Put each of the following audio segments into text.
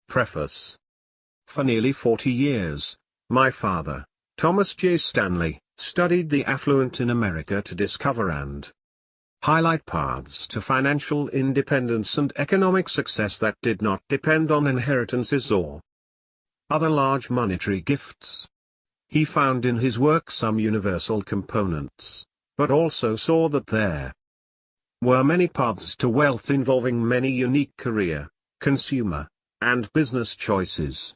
Preface. For nearly 40 years, my father, Thomas J. Stanley, studied the affluent in America to discover and highlight paths to financial independence and economic success that did not depend on inheritances or other large monetary gifts. He found in his work some universal components, but also saw that there were many paths to wealth involving many unique career, consumer, and business choices.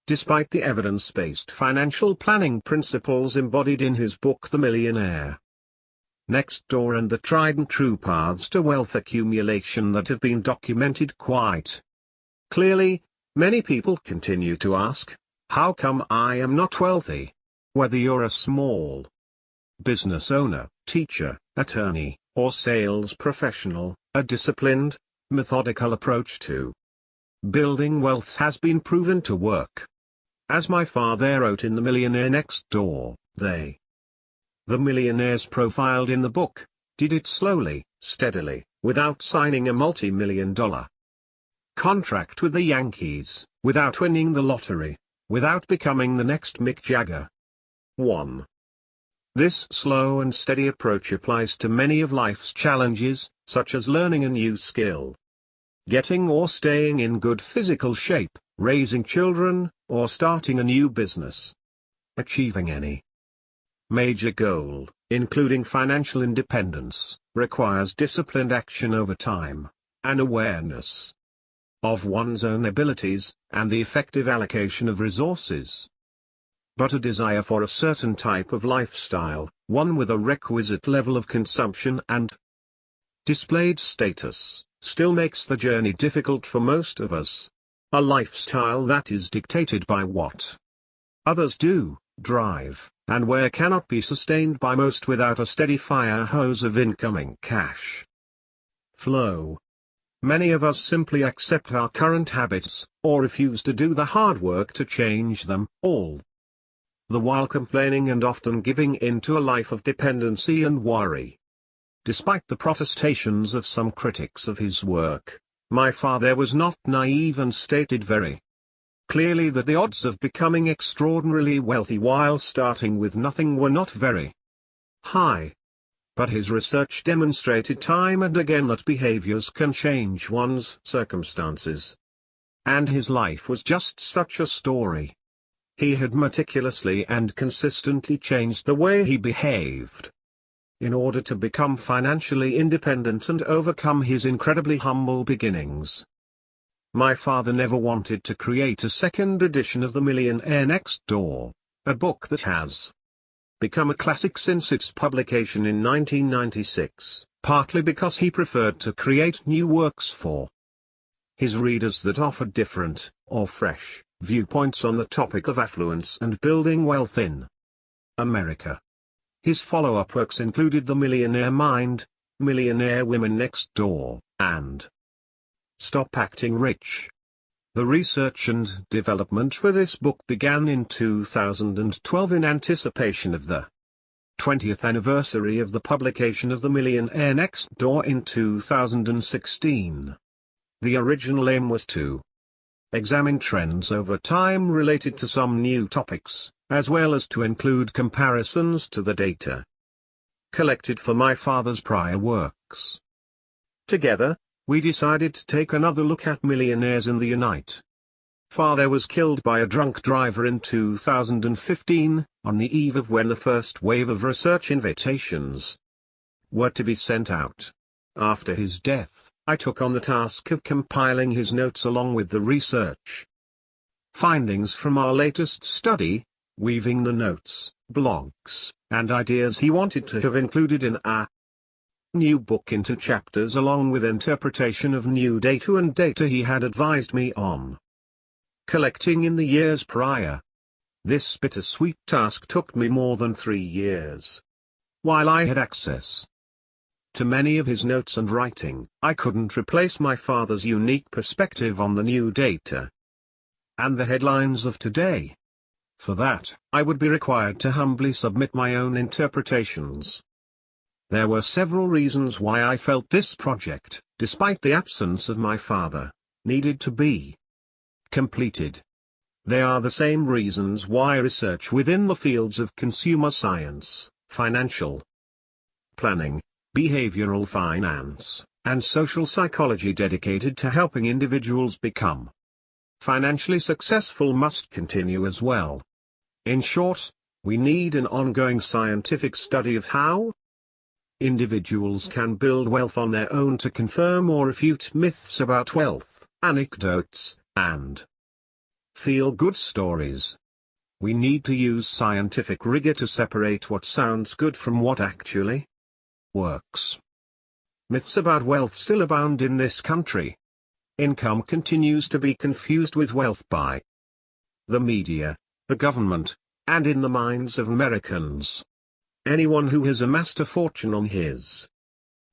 Despite the evidence-based financial planning principles embodied in his book The Millionaire Next Door and the tried-and-true paths to wealth accumulation that have been documented quite clearly, many people continue to ask, how come I am not wealthy? Whether you're a small business owner, teacher, attorney, or sales professional, a disciplined, methodical approach to building wealth has been proven to work. As my father wrote in The Millionaire Next Door, the millionaires profiled in the book, did it slowly, steadily, without signing a multi-million-dollar contract with the Yankees, without winning the lottery, without becoming the next Mick Jagger. 1. This slow and steady approach applies to many of life's challenges, such as learning a new skill, getting or staying in good physical shape, raising children, or starting a new business. Achieving any major goal, including financial independence, requires disciplined action over time, an awareness of one's own abilities, and the effective allocation of resources. But a desire for a certain type of lifestyle, one with a requisite level of consumption and displayed status, still makes the journey difficult for most of us. A lifestyle that is dictated by what others do, drive, and where cannot be sustained by most without a steady fire hose of incoming cash flow. Many of us simply accept our current habits, or refuse to do the hard work to change them, all the while complaining and often giving in to a life of dependency and worry. Despite the protestations of some critics of his work, my father was not naive and stated very clearly that the odds of becoming extraordinarily wealthy while starting with nothing were not very high. But his research demonstrated time and again that behaviors can change one's circumstances. And his life was just such a story. He had meticulously and consistently changed the way he behaved in order to become financially independent and overcome his incredibly humble beginnings. My father never wanted to create a second edition of The Millionaire Next Door, a book that has become a classic since its publication in 1996, partly because he preferred to create new works for his readers that offered different, or fresh, viewpoints on the topic of affluence and building wealth in America. His follow-up works included The Millionaire Mind, Millionaire Women Next Door, and Stop Acting Rich. The research and development for this book began in 2012 in anticipation of the 20th anniversary of the publication of The Millionaire Next Door in 2016. The original aim was to examine trends over time related to some new topics, as well as to include comparisons to the data collected for my father's prior works. Together, we decided to take another look at millionaires in the United Father was killed by a drunk driver in 2015, on the eve of when the first wave of research invitations were to be sent out. After his death, I took on the task of compiling his notes along with the research findings from our latest study, weaving the notes, blogs, and ideas he wanted to have included in our new book into chapters along with interpretation of new data and data he had advised me on collecting in the years prior. This bittersweet task took me more than 3 years. While I had access to many of his notes and writing, I couldn't replace my father's unique perspective on the new data and the headlines of today. For that, I would be required to humbly submit my own interpretations. There were several reasons why I felt this project, despite the absence of my father, needed to be completed. They are the same reasons why research within the fields of consumer science, financial planning, behavioral finance, and social psychology dedicated to helping individuals become financially successful must continue as well. In short, we need an ongoing scientific study of how individuals can build wealth on their own to confirm or refute myths about wealth, anecdotes, and feel-good stories. We need to use scientific rigor to separate what sounds good from what actually works. Myths about wealth still abound in this country. Income continues to be confused with wealth by the media, the government, and in the minds of Americans. Anyone who has amassed a fortune on his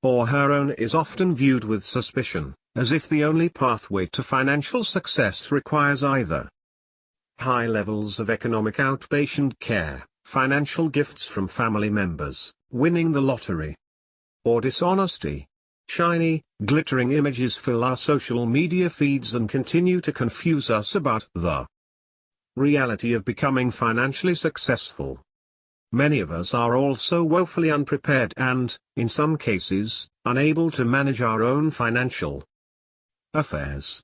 or her own is often viewed with suspicion, as if the only pathway to financial success requires either high levels of economic outpatient care, financial gifts from family members, winning the lottery, or dishonesty. Shiny, glittering images fill our social media feeds and continue to confuse us about the reality of becoming financially successful. Many of us are also woefully unprepared and, in some cases, unable to manage our own financial affairs.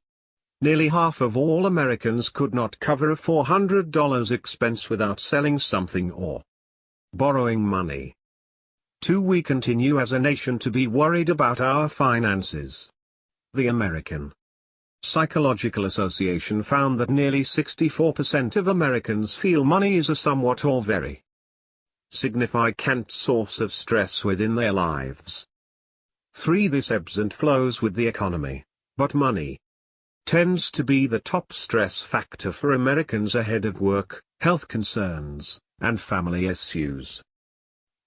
Nearly half of all Americans could not cover a $400 expense without selling something or borrowing money. We continue as a nation to be worried about our finances. The American Psychological Association found that nearly 64% of Americans feel money is a somewhat or very significant source of stress within their lives. This ebbs and flows with the economy, but money tends to be the top stress factor for Americans ahead of work, health concerns, and family issues.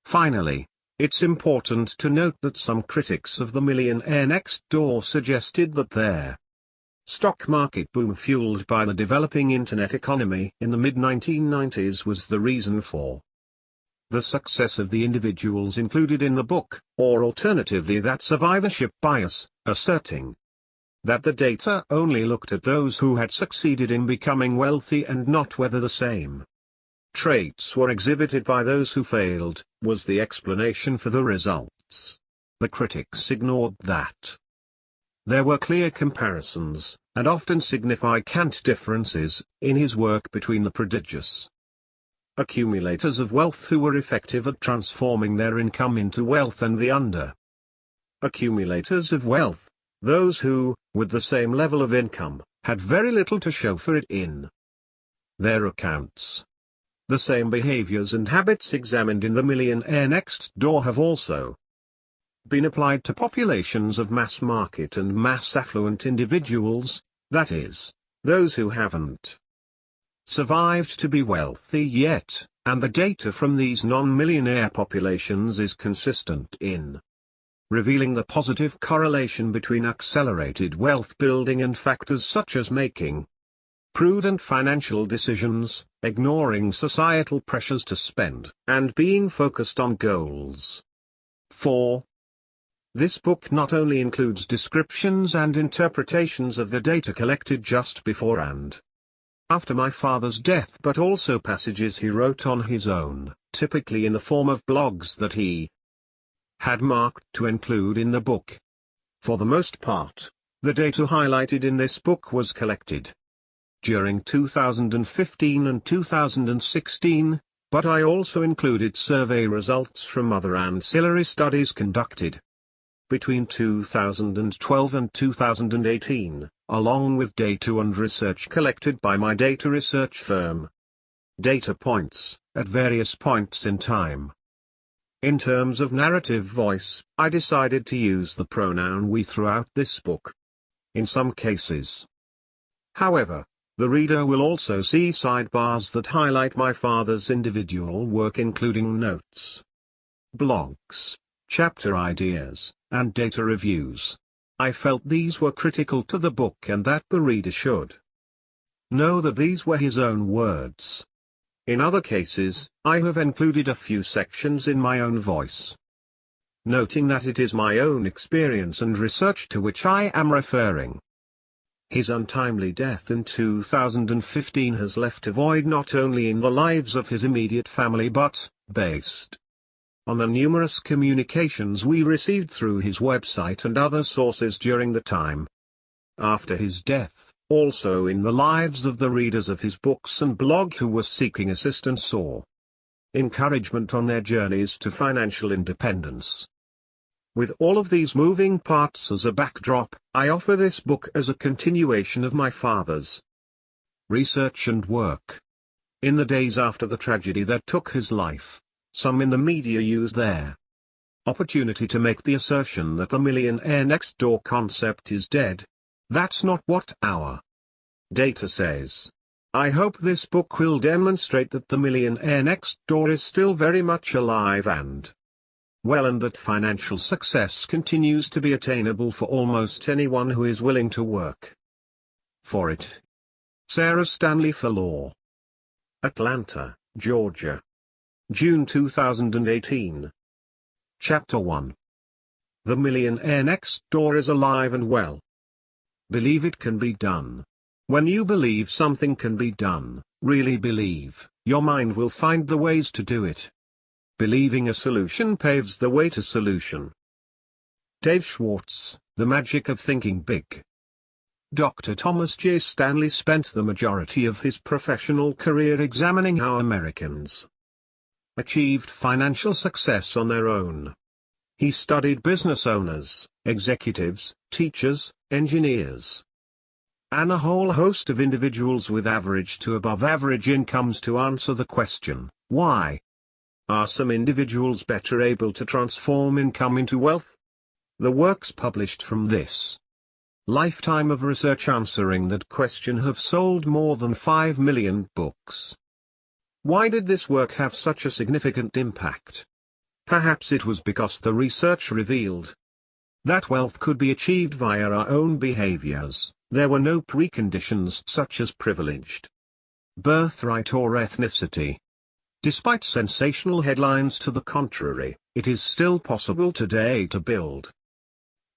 Finally, it's important to note that some critics of the Millionaire next door suggested that their stock market boom fueled by the developing internet economy in the mid-1990s was the reason for the success of the individuals included in the book, or alternatively that survivorship bias, asserting that the data only looked at those who had succeeded in becoming wealthy and not whether the same traits were exhibited by those who failed, was the explanation for the results. The critics ignored that there were clear comparisons, and often significant differences, in his work between the prodigious accumulators of wealth who were effective at transforming their income into wealth and the accumulators of wealth, those who, with the same level of income, had very little to show for it in their accounts. The same behaviors and habits examined in the Millionaire next door have also been applied to populations of mass market and mass affluent individuals, that is, those who haven't survived to be wealthy yet, and the data from these non-millionaire populations is consistent in revealing the positive correlation between accelerated wealth building and factors such as making prudent financial decisions, ignoring societal pressures to spend, and being focused on goals. 4. This book not only includes descriptions and interpretations of the data collected just before and after my father's death, but also passages he wrote on his own, typically in the form of blogs that he had marked to include in the book. For the most part, the data highlighted in this book was collected during 2015 and 2016, but I also included survey results from other ancillary studies conducted between 2012 and 2018, along with data and research collected by my data research firm. Data points, at various points in time. In terms of narrative voice, I decided to use the pronoun we throughout this book. In some cases, however, the reader will also see sidebars that highlight my father's individual work, including notes, blogs, chapter ideas, and data reviews. I felt these were critical to the book and that the reader should know that these were his own words. In other cases, I have included a few sections in my own voice, noting that it is my own experience and research to which I am referring. His untimely death in 2015 has left a void not only in the lives of his immediate family but, based on the numerous communications we received through his website and other sources during the time after his death, also in the lives of the readers of his books and blog who were seeking assistance or encouragement on their journeys to financial independence. With all of these moving parts as a backdrop, I offer this book as a continuation of my father's research and work. In the days after the tragedy that took his life, some in the media used their opportunity to make the assertion that the millionaire next door concept is dead. That's not what our data says. I hope this book will demonstrate that the millionaire next door is still very much alive and well, and that financial success continues to be attainable for almost anyone who is willing to work for it. Sarah Stanley for Law. Atlanta, Georgia. June 2018. Chapter 1. The millionaire next door is alive and well. Believe it can be done. When you believe something can be done, really believe, your mind will find the ways to do it. Believing a solution paves the way to solution. Dave Schwartz, The Magic of Thinking Big. Dr. Thomas J. Stanley spent the majority of his professional career examining how Americans achieved financial success on their own. He studied business owners, executives, teachers, engineers, and a whole host of individuals with average to above average incomes to answer the question, why are some individuals better able to transform income into wealth? The works published from this lifetime of research answering that question have sold more than 5 million books. Why did this work have such a significant impact? Perhaps it was because the research revealed that wealth could be achieved via our own behaviors. There were no preconditions such as privileged birthright or ethnicity. Despite sensational headlines to the contrary, it is still possible today to build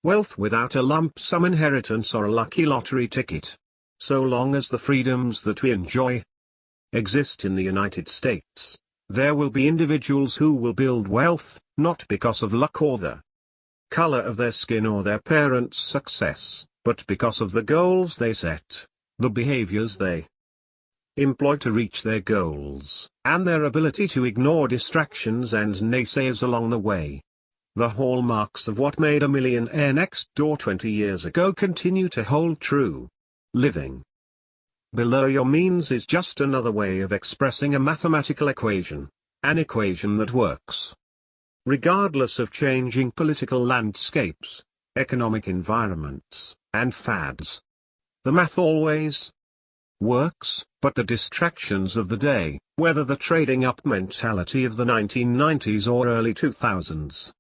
wealth without a lump sum inheritance or a lucky lottery ticket. So long as the freedoms that we enjoy exist in the United States, there will be individuals who will build wealth, not because of luck or the color of their skin or their parents' success, but because of the goals they set, the behaviors they employ to reach their goals, and their ability to ignore distractions and naysayers along the way. The hallmarks of what made a millionaire next door 20 years ago continue to hold true. Living below your means is just another way of expressing a mathematical equation, an equation that works regardless of changing political landscapes, economic environments, and fads. The math always works, but the distractions of the day, whether the trading up mentality of the 1990s or early 2000s,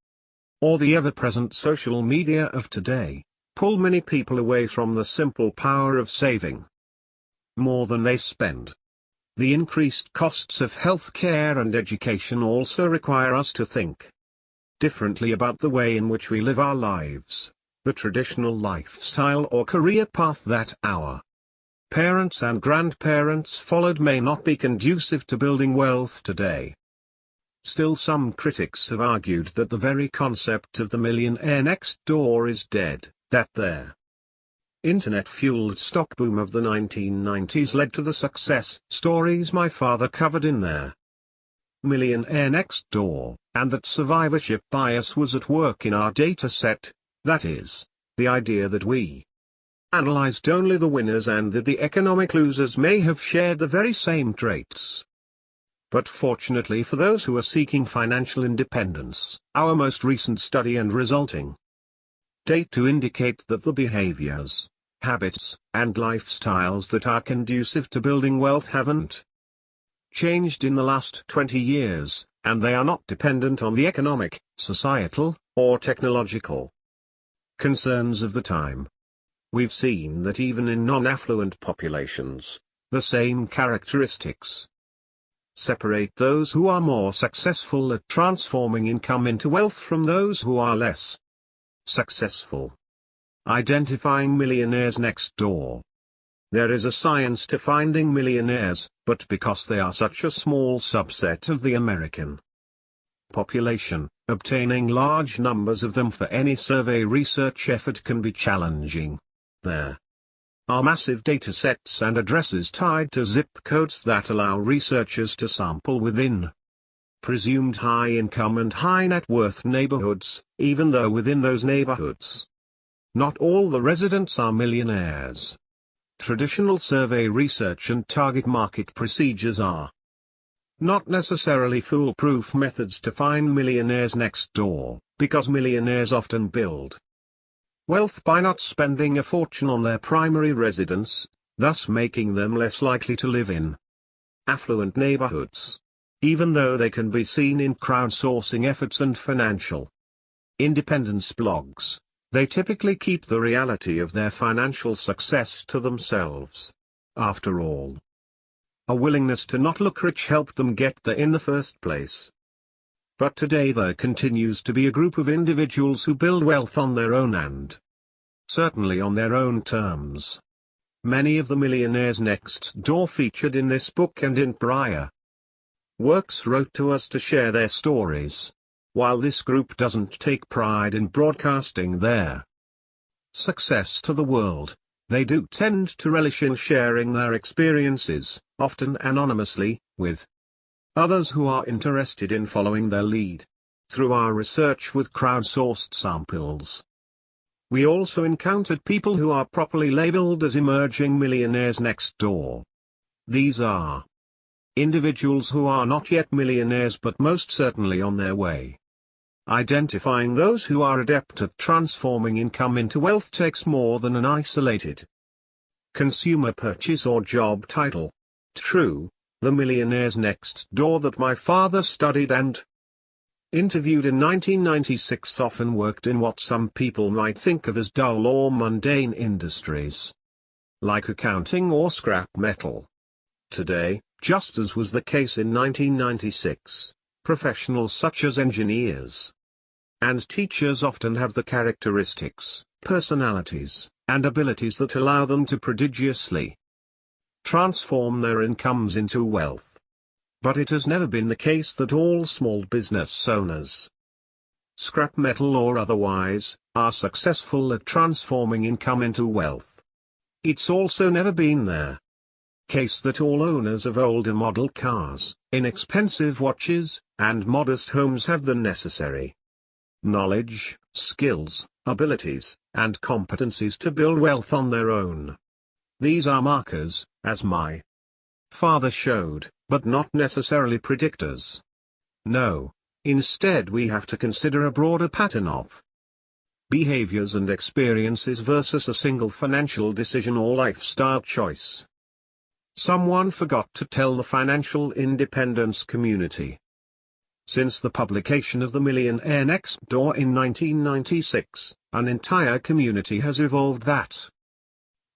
or the ever-present social media of today, pull many people away from the simple power of saving more than they spend. The increased costs of healthcare and education also require us to think differently about the way in which we live our lives. The traditional lifestyle or career path that our parents and grandparents followed may not be conducive to building wealth today. Still, some critics have argued that the very concept of the millionaire next door is dead, that their internet-fueled stock boom of the 1990s led to the success stories my father covered in their Millionaire Next Door, and that survivorship bias was at work in our data set, that is, the idea that we analyzed only the winners and that the economic losers may have shared the very same traits. But fortunately for those who are seeking financial independence, our most recent study and resulting data indicate that the behaviors, habits, and lifestyles that are conducive to building wealth haven't changed in the last 20 years, and they are not dependent on the economic, societal, or technological concerns of the time. We've seen that even in non-affluent populations, the same characteristics separate those who are more successful at transforming income into wealth from those who are less successful. Identifying millionaires next door. There is a science to finding millionaires, but because they are such a small subset of the American population, obtaining large numbers of them for any survey research effort can be challenging. There are massive data sets and addresses tied to zip codes that allow researchers to sample within presumed high-income and high-net worth neighborhoods, even though within those neighborhoods, not all the residents are millionaires. Traditional survey research and target market procedures are not necessarily foolproof methods to find millionaires next door, because millionaires often build wealth by not spending a fortune on their primary residence, thus making them less likely to live in affluent neighborhoods, even though they can be seen in crowdsourcing efforts and financial independence blogs. They typically keep the reality of their financial success to themselves. After all, a willingness to not look rich helped them get there in the first place. But today there continues to be a group of individuals who build wealth on their own and certainly on their own terms. Many of the millionaires next door featured in this book and in prior works wrote to us to share their stories. While this group doesn't take pride in broadcasting their success to the world, they do tend to relish in sharing their experiences, often anonymously, with others who are interested in following their lead. Through our research with crowdsourced samples, we also encountered people who are properly labeled as emerging millionaires next door. These are individuals who are not yet millionaires but most certainly on their way. Identifying those who are adept at transforming income into wealth takes more than an isolated consumer purchase or job title. True, the millionaires next door that my father studied and interviewed in 1996 often worked in what some people might think of as dull or mundane industries, like accounting or scrap metal. Today, just as was the case in 1996, professionals such as engineers and teachers often have the characteristics, personalities, and abilities that allow them to prodigiously transform their incomes into wealth. But it has never been the case that all small business owners, scrap metal or otherwise, are successful at transforming income into wealth. It's also never been the case that all owners of older model cars, inexpensive watches, and modest homes have the necessary knowledge, skills, abilities, and competencies to build wealth on their own. These are markers, as my father showed, but not necessarily predictors. No, instead we have to consider a broader pattern of behaviors and experiences versus a single financial decision or lifestyle choice. Someone forgot to tell the financial independence community. Since the publication of The Millionaire Next Door in 1996, an entire community has evolved that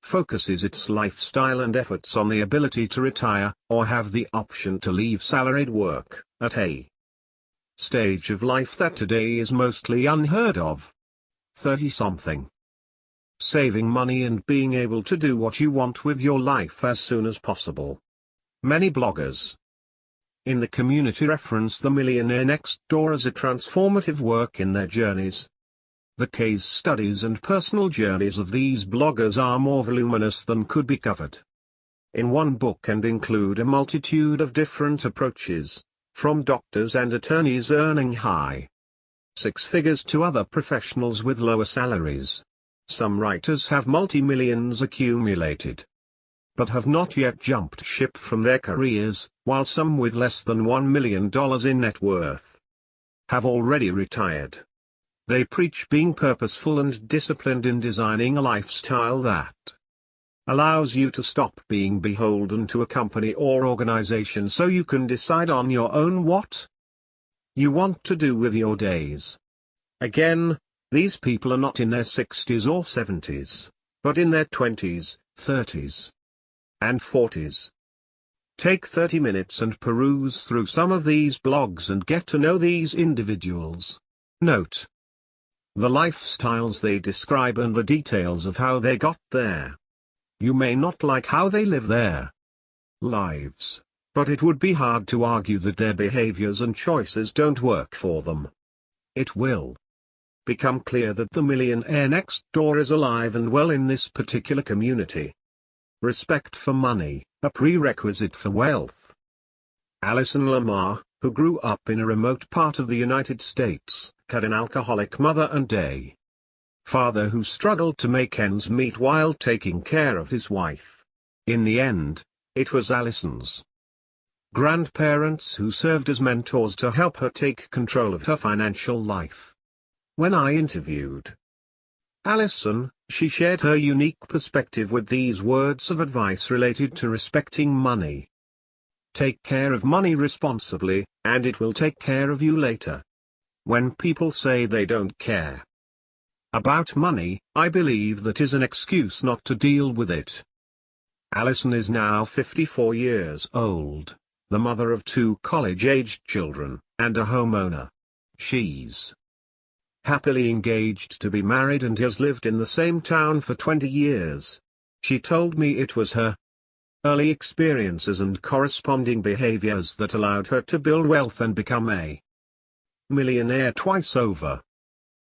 focuses its lifestyle and efforts on the ability to retire, or have the option to leave salaried work, at a stage of life that today is mostly unheard of. 30-something. Saving money and being able to do what you want with your life as soon as possible. Many bloggers in the community reference The Millionaire Next Door as a transformative work in their journeys. The case studies and personal journeys of these bloggers are more voluminous than could be covered in one book and include a multitude of different approaches, from doctors and attorneys earning high six figures to other professionals with lower salaries. Some writers have multi-millions accumulated, but have not yet jumped ship from their careers, while some with less than $1 million in net worth have already retired. They preach being purposeful and disciplined in designing a lifestyle that allows you to stop being beholden to a company or organization so you can decide on your own what you want to do with your days. Again, these people are not in their 60s or 70s, but in their 20s, 30s, and 40s. Take 30 minutes and peruse through some of these blogs and get to know these individuals. Note: the lifestyles they describe and the details of how they got there. You may not like how they live their lives, but it would be hard to argue that their behaviors and choices don't work for them. It will become clear that the millionaire next door is alive and well in this particular community. Respect for money, a prerequisite for wealth. Alison Lamar, who grew up in a remote part of the United States, had an alcoholic mother and a father who struggled to make ends meet while taking care of his wife. In the end, it was Alison's grandparents who served as mentors to help her take control of her financial life. When I interviewed Alison, she shared her unique perspective with these words of advice related to respecting money. Take care of money responsibly, and it will take care of you later. When people say they don't care about money, I believe that is an excuse not to deal with it. Alison is now 54 years old, the mother of 2 college-aged children, and a homeowner. She's happily engaged to be married and has lived in the same town for 20 years. She told me it was her early experiences and corresponding behaviors that allowed her to build wealth and become a millionaire twice over.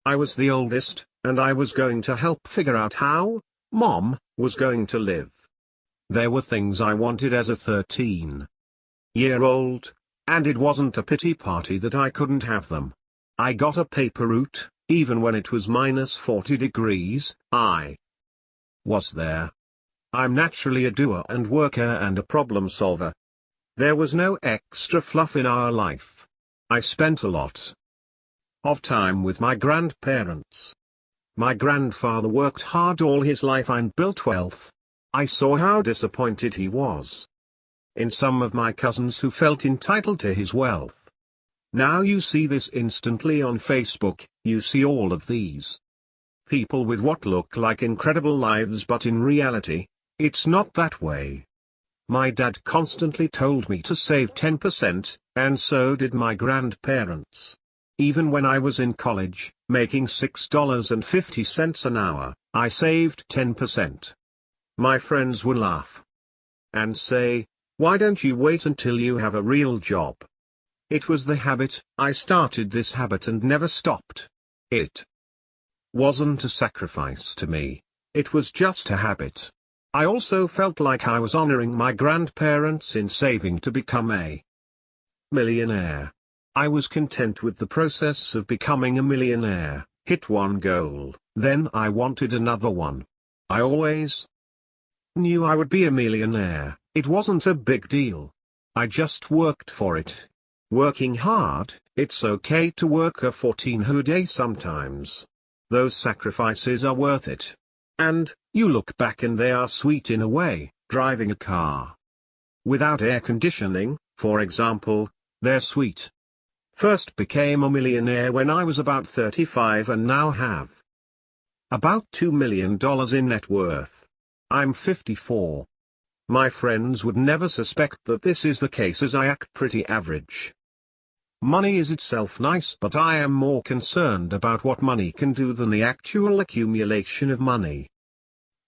I was the oldest, and I was going to help figure out how Mom was going to live. There were things I wanted as a 13-year-old, and it wasn't a pity party that I couldn't have them. I got a paper route, even when it was -40 degrees, I was there. I'm naturally a doer and worker and a problem solver. There was no extra fluff in our life. I spent a lot of time with my grandparents. My grandfather worked hard all his life and built wealth. I saw how disappointed he was in some of my cousins who felt entitled to his wealth. Now you see this instantly on Facebook. You see all of these people with what look like incredible lives, but in reality, it's not that way. My dad constantly told me to save 10%, and so did my grandparents. Even when I was in college, making $6.50 an hour, I saved 10%. My friends would laugh and say, "Why don't you wait until you have a real job?" It was the habit. I started this habit and never stopped. It wasn't a sacrifice to me. It was just a habit. I also felt like I was honoring my grandparents in saving to become a millionaire. I was content with the process of becoming a millionaire, hit one goal, then I wanted another one. I always knew I would be a millionaire. It wasn't a big deal. I just worked for it. Working hard, it's okay to work a 14-hour day sometimes. Those sacrifices are worth it. And, you look back and they are sweet in a way. Driving a car without air conditioning, for example, they're sweet. First became a millionaire when I was about 35 and now have about $2 million in net worth. I'm 54. My friends would never suspect that this is the case, as I act pretty average. Money is itself nice, but I am more concerned about what money can do than the actual accumulation of money.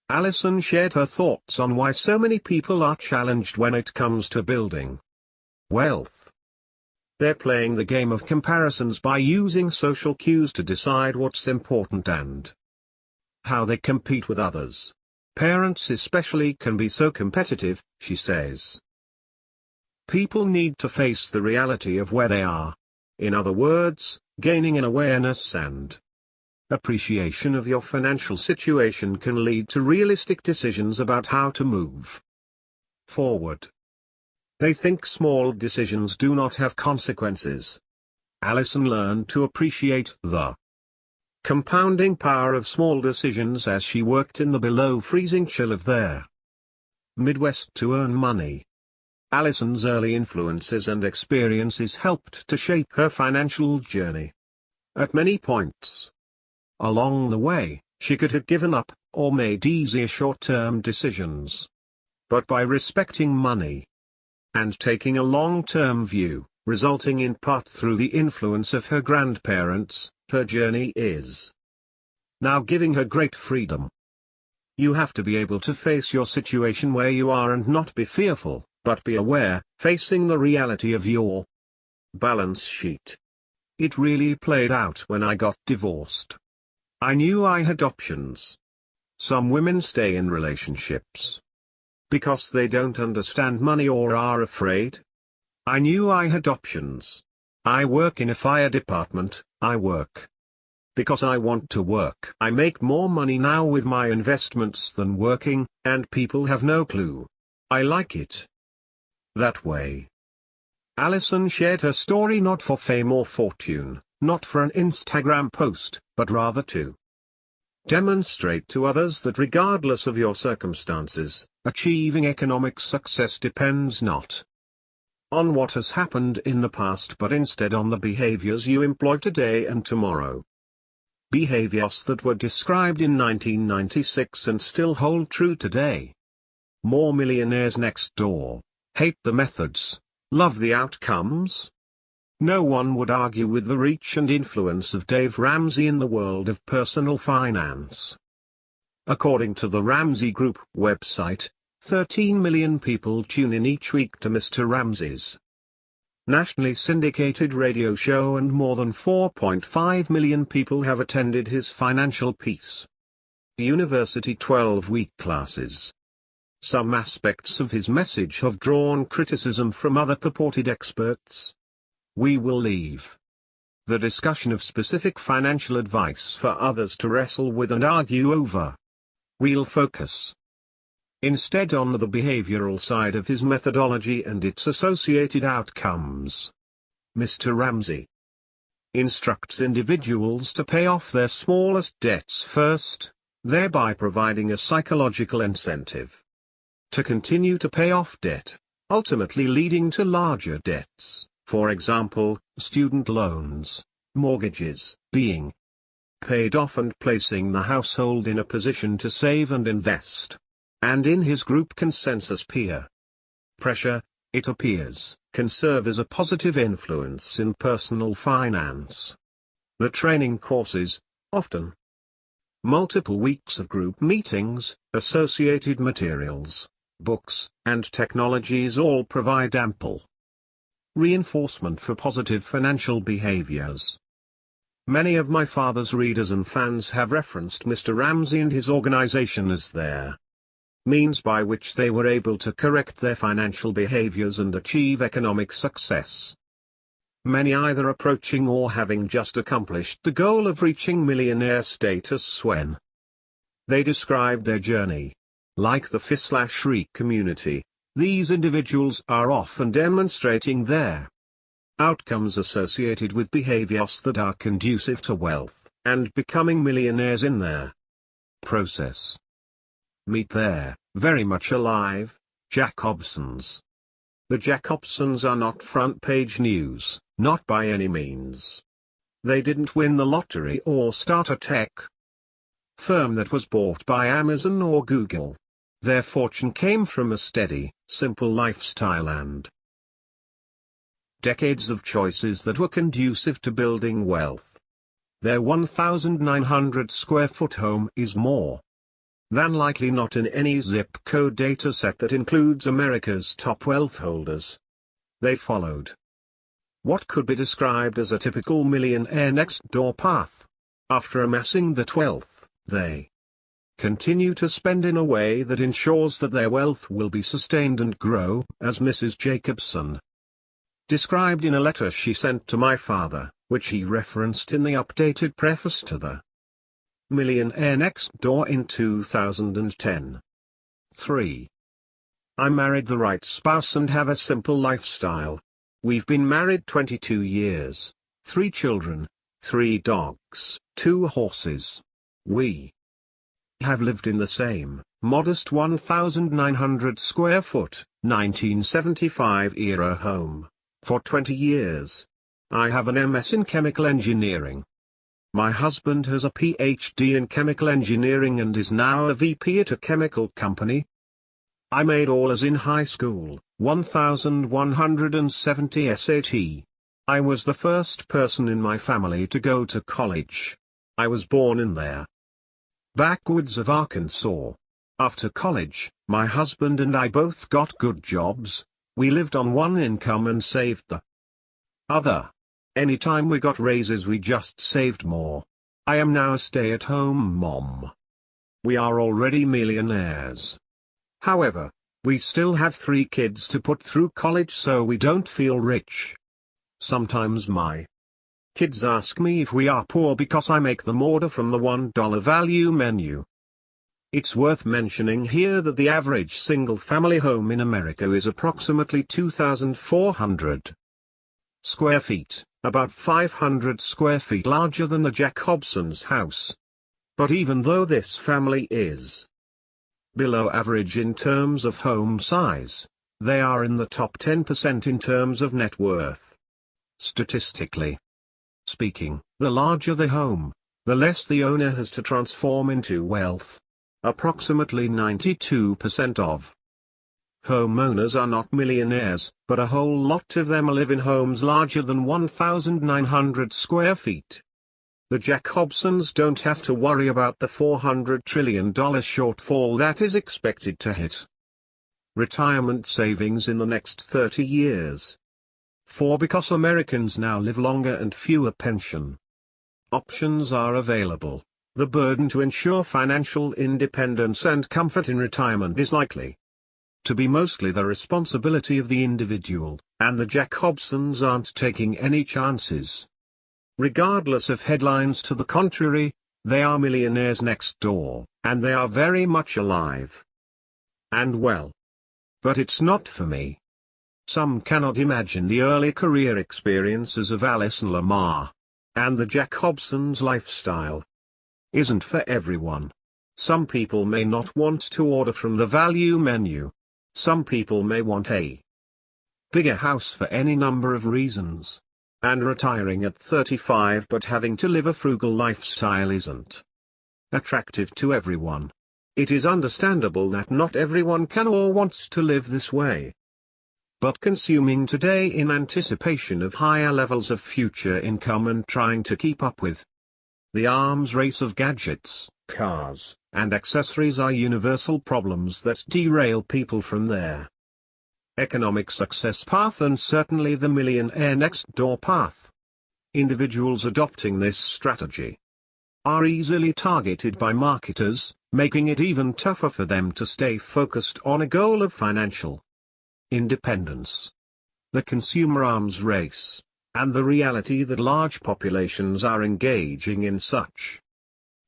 Alison shared her thoughts on why so many people are challenged when it comes to building wealth. They're playing the game of comparisons by using social cues to decide what's important and how they compete with others. Parents especially can be so competitive, she says. People need to face the reality of where they are. In other words, gaining an awareness and appreciation of your financial situation can lead to realistic decisions about how to move forward. They think small decisions do not have consequences. Alison learned to appreciate the compounding power of small decisions as she worked in the below-freezing chill of their Midwest to earn money. Alison's early influences and experiences helped to shape her financial journey. At many points along the way, she could have given up, or made easier short-term decisions. But by respecting money and taking a long-term view, resulting in part through the influence of her grandparents, her journey is now giving her great freedom. You have to be able to face your situation where you are and not be fearful, but be aware, facing the reality of your balance sheet. It really played out when I got divorced. I knew I had options. Some women stay in relationships because they don't understand money or are afraid. I knew I had options. I work in a fire department. I work because I want to work. I make more money now with my investments than working, and people have no clue. I like it that way. Alison shared her story not for fame or fortune, not for an Instagram post, but rather to demonstrate to others that regardless of your circumstances, achieving economic success depends not on what has happened in the past but instead on the behaviors you employ today and tomorrow. Behaviors that were described in 1996 and still hold true today. More millionaires next door. Hate the methods, love the outcomes. No one would argue with the reach and influence of Dave Ramsey in the world of personal finance. According to the Ramsey Group website, 13 million people tune in each week to Mr. Ramsey's nationally syndicated radio show, and more than 4.5 million people have attended his Financial Peace University 12-week classes. Some aspects of his message have drawn criticism from other purported experts. We will leave the discussion of specific financial advice for others to wrestle with and argue over. We'll focus instead on the behavioral side of his methodology and its associated outcomes. Mr. Ramsey instructs individuals to pay off their smallest debts first, thereby providing a psychological incentive to continue to pay off debt, ultimately leading to larger debts, for example, student loans, mortgages, being paid off and placing the household in a position to save and invest. And in his group consensus peer pressure, it appears, can serve as a positive influence in personal finance. The training courses, often multiple weeks of group meetings, associated materials, books, and technologies all provide ample reinforcement for positive financial behaviors. Many of my father's readers and fans have referenced Mr. Ramsey and his organization as their means by which they were able to correct their financial behaviors and achieve economic success. Many either approaching or having just accomplished the goal of reaching millionaire status when they described their journey. Like the F/Re community, these individuals are often demonstrating their outcomes associated with behaviors that are conducive to wealth, and becoming millionaires in their process. Meet their, very much alive, Jacobsons. The Jacobsons are not front-page news, not by any means. They didn't win the lottery or start a tech firm that was bought by Amazon or Google. Their fortune came from a steady, simple lifestyle and decades of choices that were conducive to building wealth. Their 1,900 square foot home is more than likely not in any zip code dataset that includes America's top wealth holders. They followed what could be described as a typical millionaire next door path. After amassing that wealth, they continue to spend in a way that ensures that their wealth will be sustained and grow, as Mrs. Jacobson described in a letter she sent to my father, which he referenced in the updated preface to the Millionaire Next Door in 2010. 3. I married the right spouse and have a simple lifestyle. We've been married 22 years, 3 children, 3 dogs, 2 horses. We have lived in the same, modest 1,900 square foot, 1975 era home, for 20 years. I have an MS in chemical engineering. My husband has a PhD in chemical engineering and is now a VP at a chemical company. I made all A's in high school, 1,170 SAT. I was the first person in my family to go to college. I was born in there. backwoods of Arkansas. After college, my husband and I both got good jobs. We lived on one income and saved the other. Anytime we got raises we just saved more. I am now a stay-at-home mom. We are already millionaires. However, we still have 3 kids to put through college, so we don't feel rich. Sometimes my kids ask me if we are poor because I make them order from the $1 value menu. It's worth mentioning here that the average single-family home in America is approximately 2,400 square feet, about 500 square feet larger than the Jack Hobson's house. But even though this family is below average in terms of home size, they are in the top 10% in terms of net worth. Statistically speaking, the larger the home, the less the owner has to transform into wealth. Approximately 92% of homeowners are not millionaires, but a whole lot of them live in homes larger than 1,900 square feet. The Jack Hobsons don't have to worry about the $400 trillion shortfall that is expected to hit retirement savings in the next 30 years. Because Americans now live longer and fewer pension options are available, the burden to ensure financial independence and comfort in retirement is likely to be mostly the responsibility of the individual, and the Jack Hobsons aren't taking any chances. Regardless of headlines to the contrary, they are millionaires next door, and they are very much alive and well. But it's not for me. Some cannot imagine the early career experiences of Alice and Lamar. And the Jack Hobson's lifestyle isn't for everyone. Some people may not want to order from the value menu. Some people may want a bigger house for any number of reasons. And retiring at 35 but having to live a frugal lifestyle isn't attractive to everyone. It is understandable that not everyone can or wants to live this way. But consuming today in anticipation of higher levels of future income and trying to keep up with the arms race of gadgets, cars, and accessories are universal problems that derail people from their economic success path, and certainly the millionaire next door path. Individuals adopting this strategy are easily targeted by marketers, making it even tougher for them to stay focused on a goal of financial independence. The consumer arms race, and the reality that large populations are engaging in such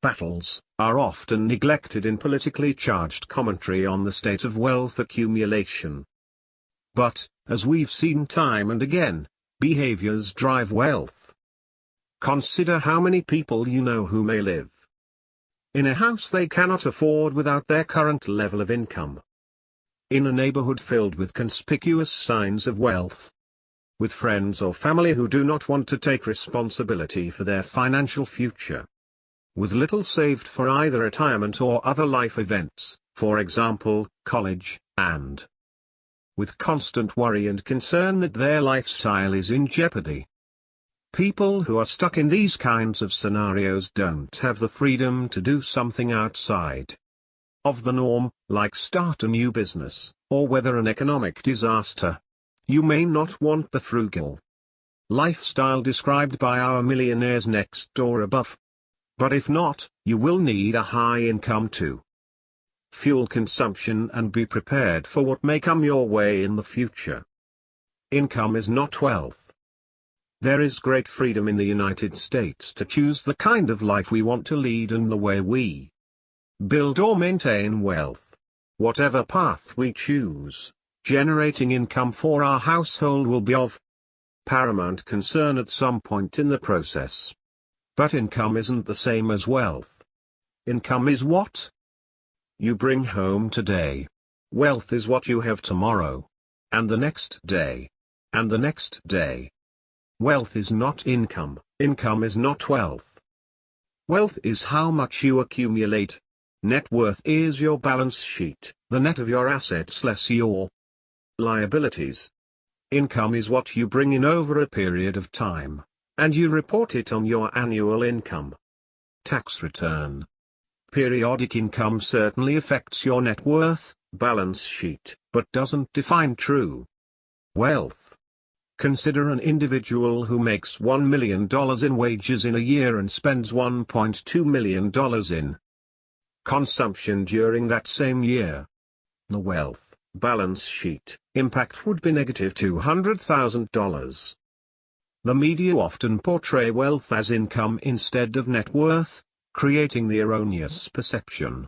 battles, are often neglected in politically charged commentary on the state of wealth accumulation. But, as we've seen time and again, behaviors drive wealth. Consider how many people you know who may live in a house they cannot afford without their current level of income. In a neighborhood filled with conspicuous signs of wealth. With friends or family who do not want to take responsibility for their financial future. With little saved for either retirement or other life events, for example, college, and with constant worry and concern that their lifestyle is in jeopardy. People who are stuck in these kinds of scenarios don't have the freedom to do something outside of the norm, like start a new business, or weather an economic disaster. You may not want the frugal lifestyle described by our millionaires next door above. But if not, you will need a high income to fuel consumption and be prepared for what may come your way in the future. Income is not wealth. There is great freedom in the United States to choose the kind of life we want to lead and the way we build or maintain wealth. Whatever path we choose, generating income for our household will be of paramount concern at some point in the process. But income isn't the same as wealth. Income is what you bring home today. Wealth is what you have tomorrow, and the next day, and the next day. Wealth is not income. Income is not wealth. Wealth is how much you accumulate. Net worth is your balance sheet, the net of your assets less your liabilities. Income is what you bring in over a period of time, and you report it on your annual income tax return. Periodic income certainly affects your net worth, balance sheet, but doesn't define true wealth. Consider an individual who makes $1 million in wages in a year and spends $1.2 million in consumption during that same year. The wealth balance sheet impact would be negative $200,000. The media often portray wealth as income instead of net worth, creating the erroneous perception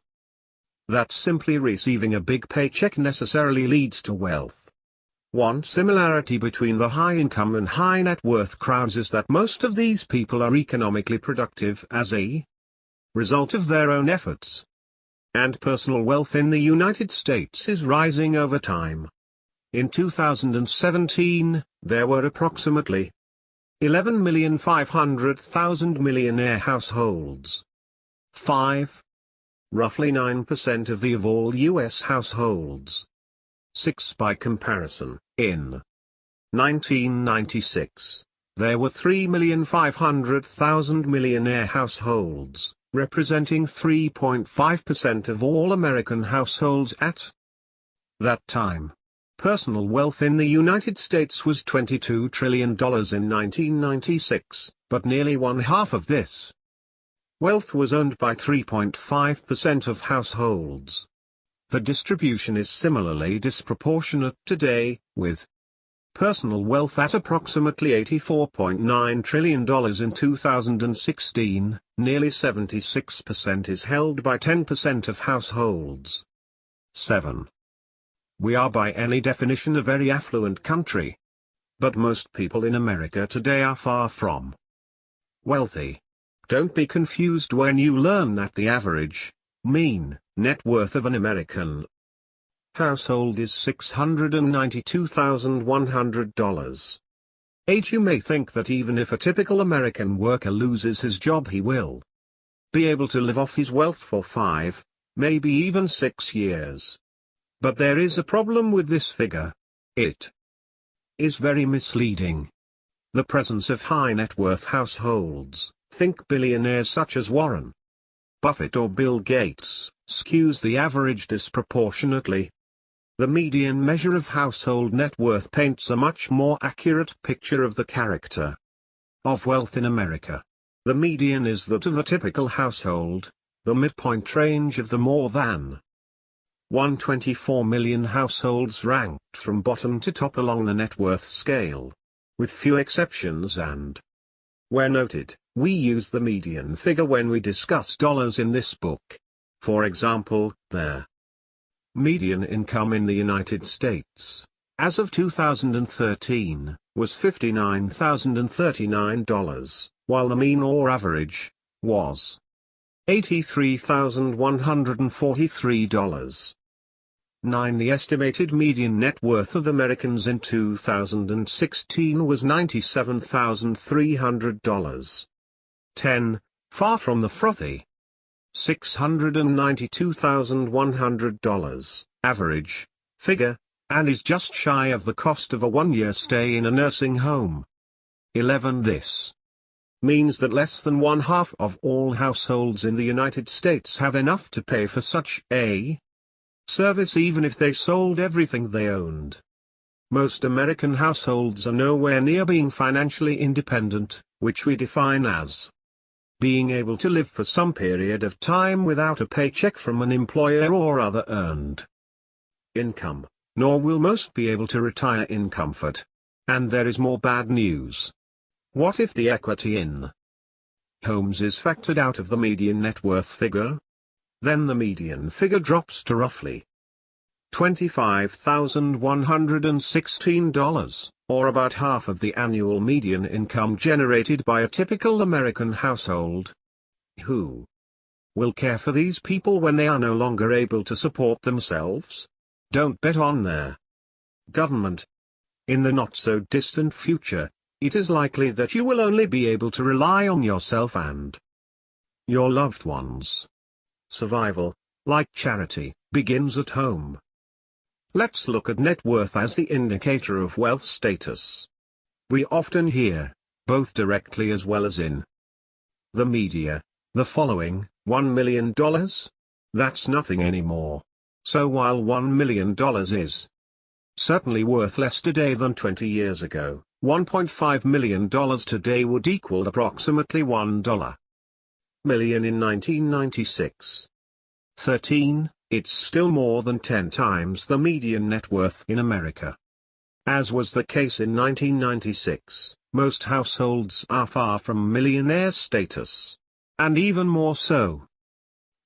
that simply receiving a big paycheck necessarily leads to wealth. One similarity between the high income and high net worth crowds is that most of these people are economically productive as a result of their own efforts. And personal wealth in the United States is rising over time. In 2017, there were approximately 11,500,000 millionaire households. Roughly 9% of of all U.S. households. 6. By comparison, in 1996, there were 3,500,000 millionaire households, representing 3.5% of all American households at that time. Personal wealth in the United States was $22 trillion in 1996, but nearly one half of this wealth was owned by 3.5% of households. The distribution is similarly disproportionate today, with personal wealth at approximately $84.9 trillion in 2016, nearly 76% is held by 10% of households. 7. We are by any definition a very affluent country. But most people in America today are far from wealthy. Don't be confused when you learn that the average, mean, net worth of an American household is $692,100. 8. You may think that even if a typical American worker loses his job, he will be able to live off his wealth for 5, maybe even 6 years. But there is a problem with this figure. It is very misleading. The presence of high net worth households, think billionaires such as Warren Buffett or Bill Gates, skews the average disproportionately. The median measure of household net worth paints a much more accurate picture of the character of wealth in America. The median is that of the typical household, the midpoint range of the more than 124 million households ranked from bottom to top along the net worth scale, with few exceptions, and where noted, we use the median figure when we discuss dollars in this book. For example, their median income in the United States, as of 2013, was $59,039, while the mean or average was $83,143. 9. The estimated median net worth of Americans in 2016 was $97,300. 10. Far from the frothy $692,100 average figure, and is just shy of the cost of a one-year stay in a nursing home. 11. This means that less than one half of all households in the United States have enough to pay for such a service even if they sold everything they owned. Most American households are nowhere near being financially independent, which we define as being able to live for some period of time without a paycheck from an employer or other earned income, nor will most be able to retire in comfort. And there is more bad news. What if the equity in homes is factored out of the median net worth figure? Then the median figure drops to roughly $25,116, or about half of the annual median income generated by a typical American household. Who will care for these people when they are no longer able to support themselves? Don't bet on their government. In the not-so-distant future, it is likely that you will only be able to rely on yourself and your loved ones. Survival, like charity, begins at home. Let's look at net worth as the indicator of wealth status. We often hear, both directly as well as in the media, The following, $1 million? That's nothing anymore. So while $1 million is certainly worth less today than 20 years ago, $1.5 million today would equal approximately $1 million in 1996. 13, it's still more than 10 times the median net worth in America. As was the case in 1996, most households are far from millionaire status. And even more so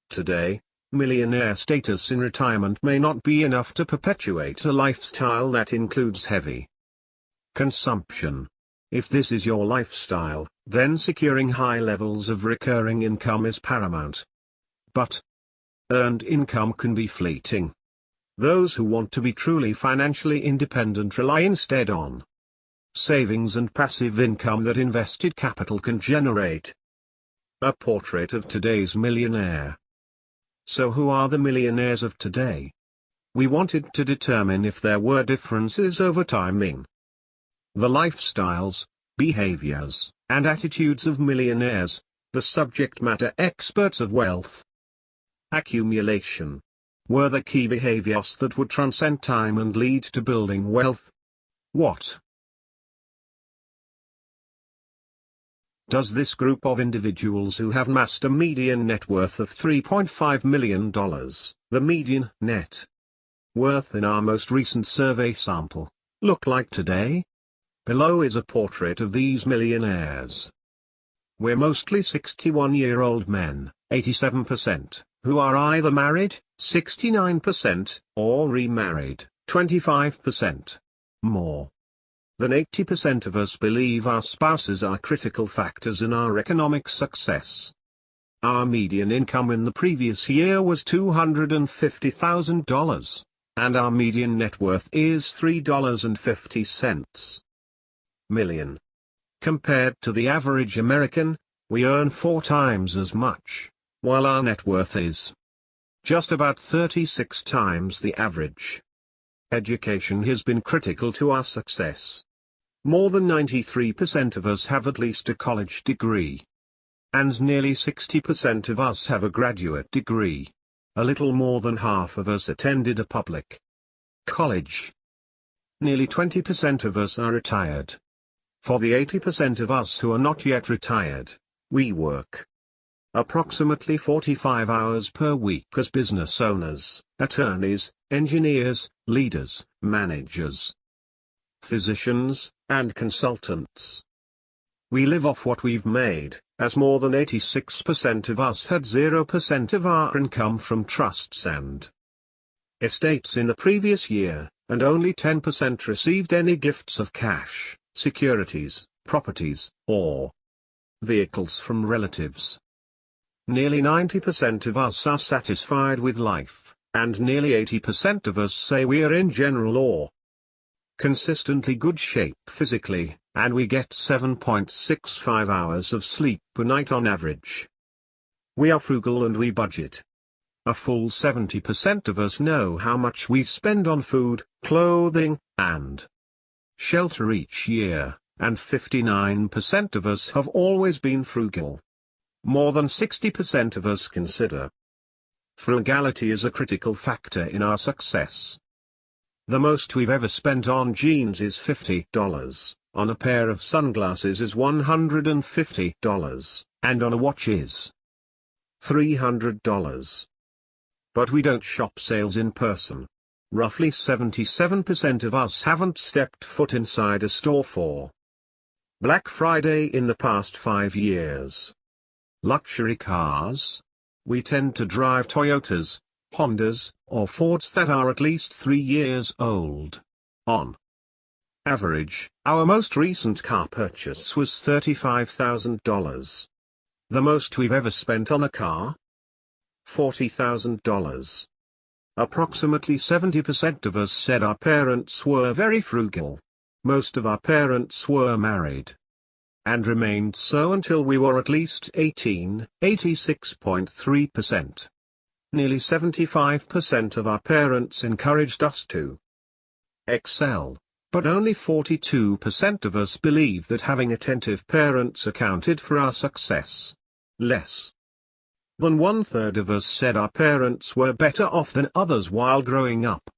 today. Millionaire status in retirement may not be enough to perpetuate a lifestyle that includes heavy consumption. If this is your lifestyle, then securing high levels of recurring income is paramount. But earned income can be fleeting. Those who want to be truly financially independent rely instead on savings and passive income that invested capital can generate. A portrait of today's millionaire. So who are the millionaires of today? We wanted to determine if there were differences over time in the lifestyles, behaviors, and attitudes of millionaires, the subject matter experts of wealth accumulation. Were the key behaviors that would transcend time and lead to building wealth? What does this group of individuals who have amassed a median net worth of $3.5 million, the median net worth in our most recent survey sample, look like today? Below is a portrait of these millionaires. We're mostly 61-year-old men, 87%, who are either married, 69%, or remarried, 25%. More than 80% of us believe our spouses are critical factors in our economic success. Our median income in the previous year was $250,000, and our median net worth is $3.50 million. Compared to the average American, we earn 4 times as much, while our net worth is just about 36 times the average. Education has been critical to our success. More than 93% of us have at least a college degree. And nearly 60% of us have a graduate degree. A little more than half of us attended a public college. Nearly 20% of us are retired. For the 80% of us who are not yet retired, we work approximately 45 hours per week as business owners, attorneys, engineers, leaders, managers, physicians, and consultants. We live off what we've made, as more than 86% of us had 0% of our income from trusts and estates in the previous year, and only 10% received any gifts of cash, securities, properties, or vehicles from relatives. Nearly 90% of us are satisfied with life, and nearly 80% of us say we are in general or consistently good shape physically, and we get 7.65 hours of sleep per night on average. We are frugal and we budget. A full 70% of us know how much we spend on food, clothing, and shelter each year, and 59% of us have always been frugal. More than 60% of us consider frugality as a critical factor in our success. The most we've ever spent on jeans is $50, on a pair of sunglasses is $150, and on a watch is $300. But we don't shop sales in person. Roughly 77% of us haven't stepped foot inside a store for Black Friday in the past 5 years. Luxury cars? We tend to drive Toyotas, Hondas, or Fords that are at least 3 years old. On average, our most recent car purchase was $35,000. The most we've ever spent on a car? $40,000. Approximately 70% of us said our parents were very frugal. Most of our parents were married and remained so until we were at least 18, 86.3%. Nearly 75% of our parents encouraged us to excel, but only 42% of us believe that having attentive parents accounted for our success. Less than one-third of us said our parents were better off than others while growing up.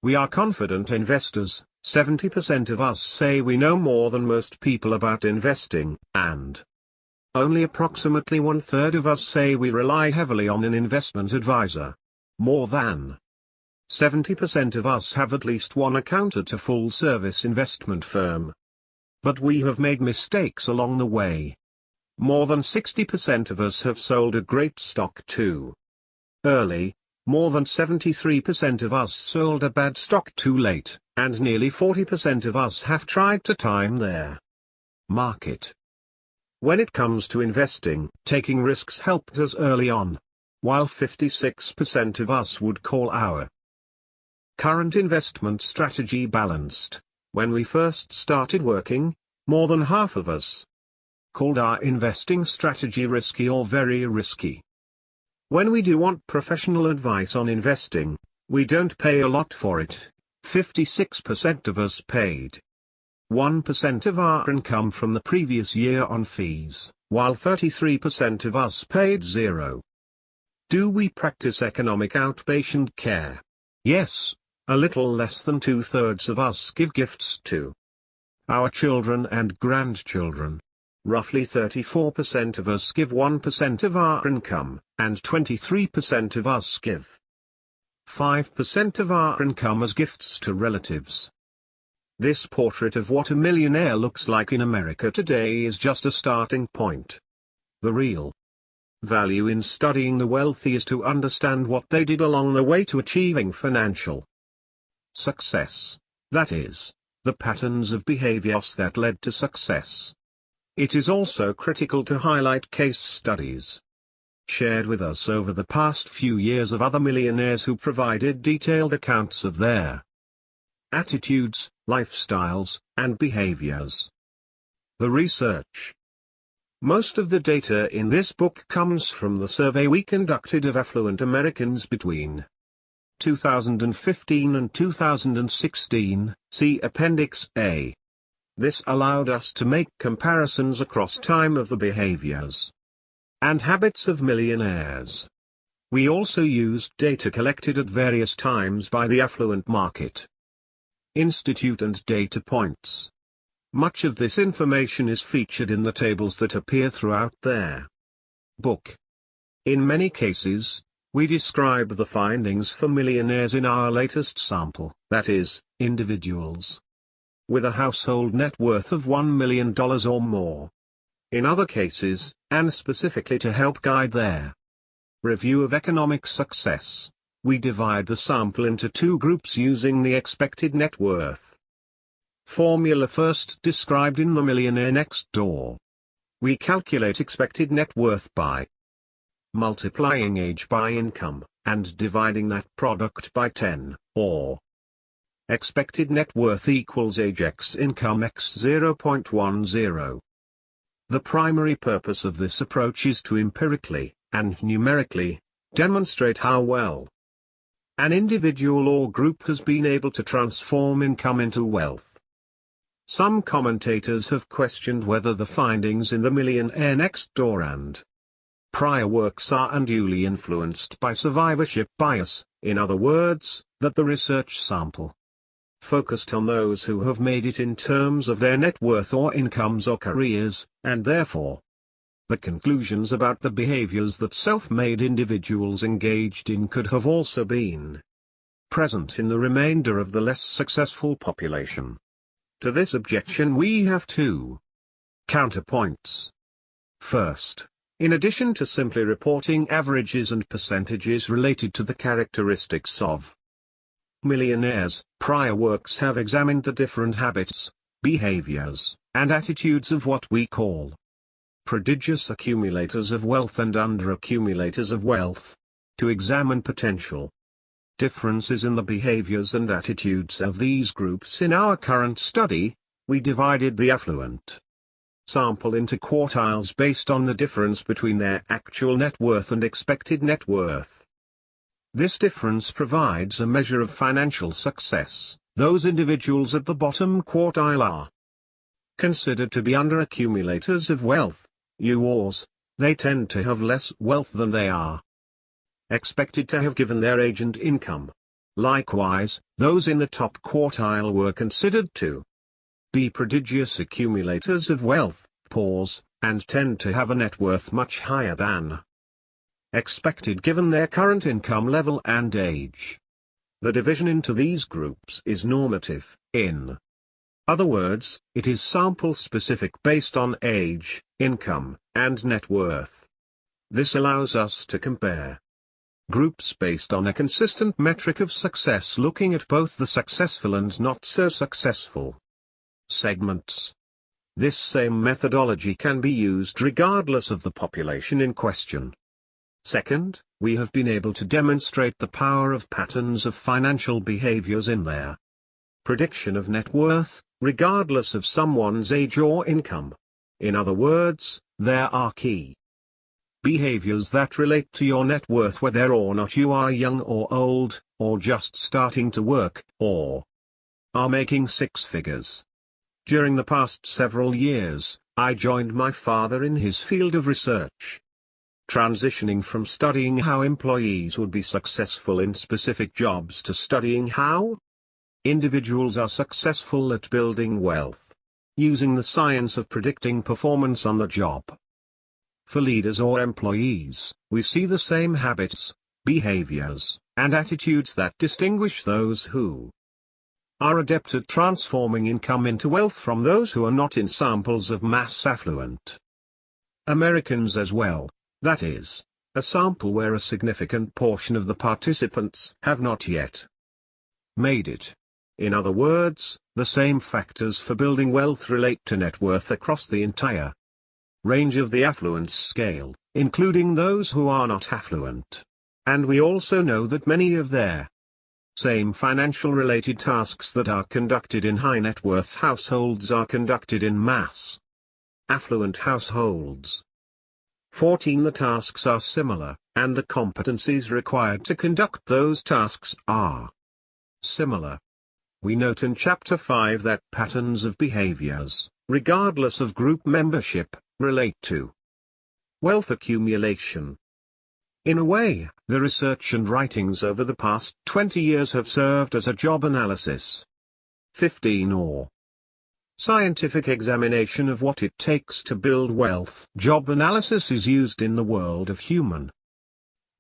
We are confident investors. 70% of us say we know more than most people about investing, and only approximately one-third of us say we rely heavily on an investment advisor. More than 70% of us have at least one account at a full-service investment firm. But we have made mistakes along the way. More than 60% of us have sold a great stock too early. More than 73% of us sold a bad stock too late, and nearly 40% of us have tried to time their market. When it comes to investing, taking risks helped us early on, while 56% of us would call our current investment strategy balanced. When we first started working, more than half of us called our investing strategy risky or very risky. When we do want professional advice on investing, we don't pay a lot for it. 56% of us paid 1% of our income from the previous year on fees, while 33% of us paid 0. Do we practice economic outpatient care? Yes, a little less than two-thirds of us give gifts to our children and grandchildren. Roughly 34% of us give 1% of our income, and 23% of us give 5% of our income as gifts to relatives. This portrait of what a millionaire looks like in America today is just a starting point. The real value in studying the wealthy is to understand what they did along the way to achieving financial success, that is, the patterns of behaviors that led to success. It is also critical to highlight case studies shared with us over the past few years of other millionaires who provided detailed accounts of their attitudes, lifestyles, and behaviors. The research. Most of the data in this book comes from the survey we conducted of affluent Americans between 2015 and 2016, see Appendix A. This allowed us to make comparisons across time of the behaviors and habits of millionaires. We also used data collected at various times by the Affluent Market Institute and data points. Much of this information is featured in the tables that appear throughout their book. In many cases, we describe the findings for millionaires in our latest sample, that is, individuals with a household net worth of $1 million or more. In other cases, and specifically to help guide their review of economic success, we divide the sample into two groups using the expected net worth formula first described in The Millionaire Next Door. We calculate expected net worth by multiplying age by income, and dividing that product by 10, or expected net worth equals age x income x 0.10. The primary purpose of this approach is to empirically, and numerically, demonstrate how well an individual or group has been able to transform income into wealth. Some commentators have questioned whether the findings in The Millionaire Next Door and prior works are unduly influenced by survivorship bias, in other words, that the research sample focused on those who have made it in terms of their net worth or incomes or careers, and therefore, the conclusions about the behaviors that self-made individuals engaged in could have also been present in the remainder of the less successful population. To this objection we have two counterpoints. First, in addition to simply reporting averages and percentages related to the characteristics of millionaires, prior works have examined the different habits, behaviors, and attitudes of what we call prodigious accumulators of wealth and under-accumulators of wealth, to examine potential differences in the behaviors and attitudes of these groups. In our current study, we divided the affluent sample into quartiles based on the difference between their actual net worth and expected net worth. This difference provides a measure of financial success. Those individuals at the bottom quartile are considered to be under-accumulators of wealth, UORs, they tend to have less wealth than they are expected to have given their age and income. Likewise, those in the top quartile were considered to be prodigious accumulators of wealth, pause, and tend to have a net worth much higher than expected given their current income level and age. The division into these groups is normative, in other words, it is sample-specific based on age, income, and net worth. This allows us to compare groups based on a consistent metric of success, looking at both the successful and not so successful segments. This same methodology can be used regardless of the population in question. Second, we have been able to demonstrate the power of patterns of financial behaviors in their prediction of net worth, regardless of someone's age or income. In other words, there are key behaviors that relate to your net worth whether or not you are young or old, or just starting to work, or are making six figures. During the past several years, I joined my father in his field of research, transitioning from studying how employees would be successful in specific jobs to studying how individuals are successful at building wealth, using the science of predicting performance on the job. For leaders or employees, we see the same habits, behaviors, and attitudes that distinguish those who are adept at transforming income into wealth from those who are not in samples of mass affluent Americans as well, that is, a sample where a significant portion of the participants have not yet made it. In other words, the same factors for building wealth relate to net worth across the entire range of the affluence scale, including those who are not affluent. And we also know that many of their same financial-related tasks that are conducted in high net worth households are conducted in mass affluent households. 14. The tasks are similar, and the competencies required to conduct those tasks are similar. We note in Chapter 5 that patterns of behaviors, regardless of group membership, relate to wealth accumulation. In a way, the research and writings over the past 20 years have served as a job analysis. 15. Or scientific examination of what it takes to build wealth. Job analysis is used in the world of human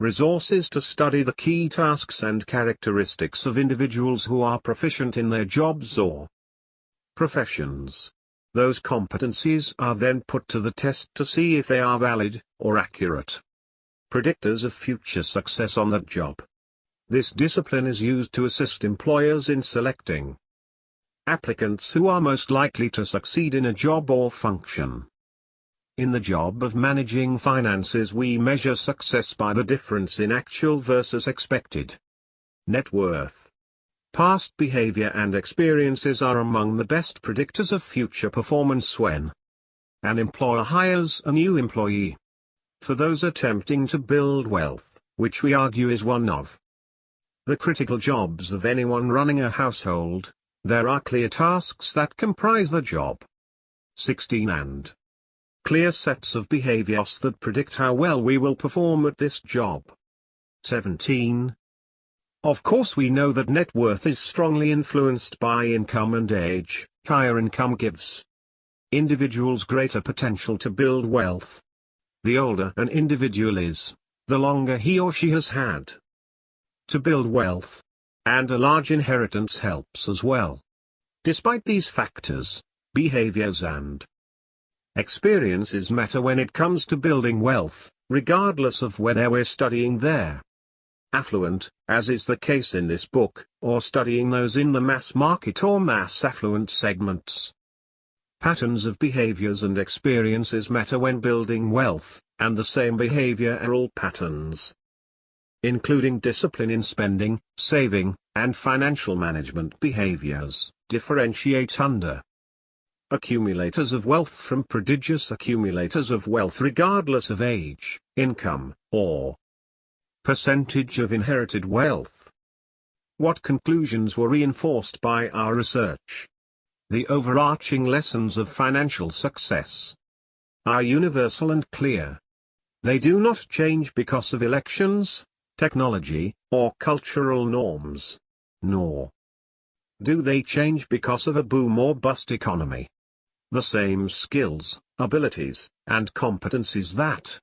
resources to study the key tasks and characteristics of individuals who are proficient in their jobs or professions. Those competencies are then put to the test to see if they are valid, or accurate predictors of future success on that job. This discipline is used to assist employers in selecting applicants who are most likely to succeed in a job or function. In the job of managing finances, we measure success by the difference in actual versus expected net worth. Past behavior and experiences are among the best predictors of future performance when an employer hires a new employee. For those attempting to build wealth, which we argue is one of the critical jobs of anyone running a household, there are clear tasks that comprise the job. 16. And clear sets of behaviors that predict how well we will perform at this job. 17. Of course, we know that net worth is strongly influenced by income and age. Higher income gives individuals greater potential to build wealth. The older an individual is, the longer he or she has had to build wealth. And a large inheritance helps as well. Despite these factors, behaviors and experiences matter when it comes to building wealth, regardless of whether we're studying their affluent, as is the case in this book, or studying those in the mass market or mass affluent segments. Patterns of behaviors and experiences matter when building wealth, and the same behavioral patterns, including discipline in spending, saving, and financial management behaviors, differentiate under accumulators of wealth from prodigious accumulators of wealth regardless of age, income, or percentage of inherited wealth. What conclusions were reinforced by our research? The overarching lessons of financial success are universal and clear. They do not change because of elections, technology, or cultural norms. Nor do they change because of a boom or bust economy. The same skills, abilities, and competencies that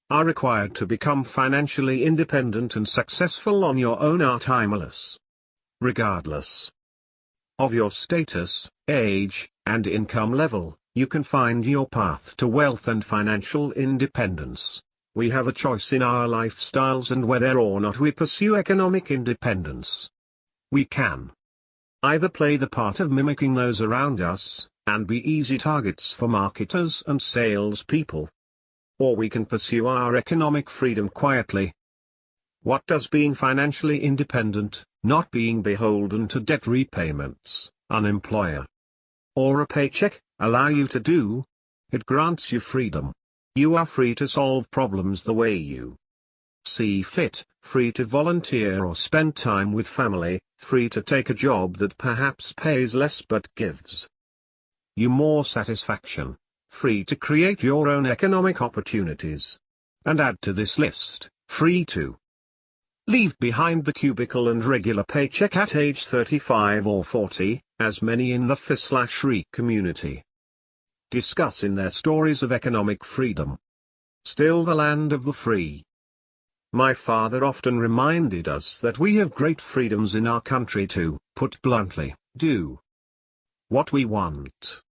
are required to become financially independent and successful on your own are timeless. Regardless of your status, age, and income level, you can find your path to wealth and financial independence. We have a choice in our lifestyles and whether or not we pursue economic independence. We can either play the part of mimicking those around us, and be easy targets for marketers and salespeople. Or we can pursue our economic freedom quietly. What does being financially independent, not being beholden to debt repayments, an employer, or a paycheck, allow you to do? It grants you freedom. You are free to solve problems the way you see fit, free to volunteer or spend time with family, free to take a job that perhaps pays less but gives you more satisfaction, free to create your own economic opportunities. And add to this list, free to leave behind the cubicle and regular paycheck at age 35 or 40, as many in the F/RE community discuss in their stories of economic freedom. Still the land of the free. My father often reminded us that we have great freedoms in our country to, put bluntly, do what we want.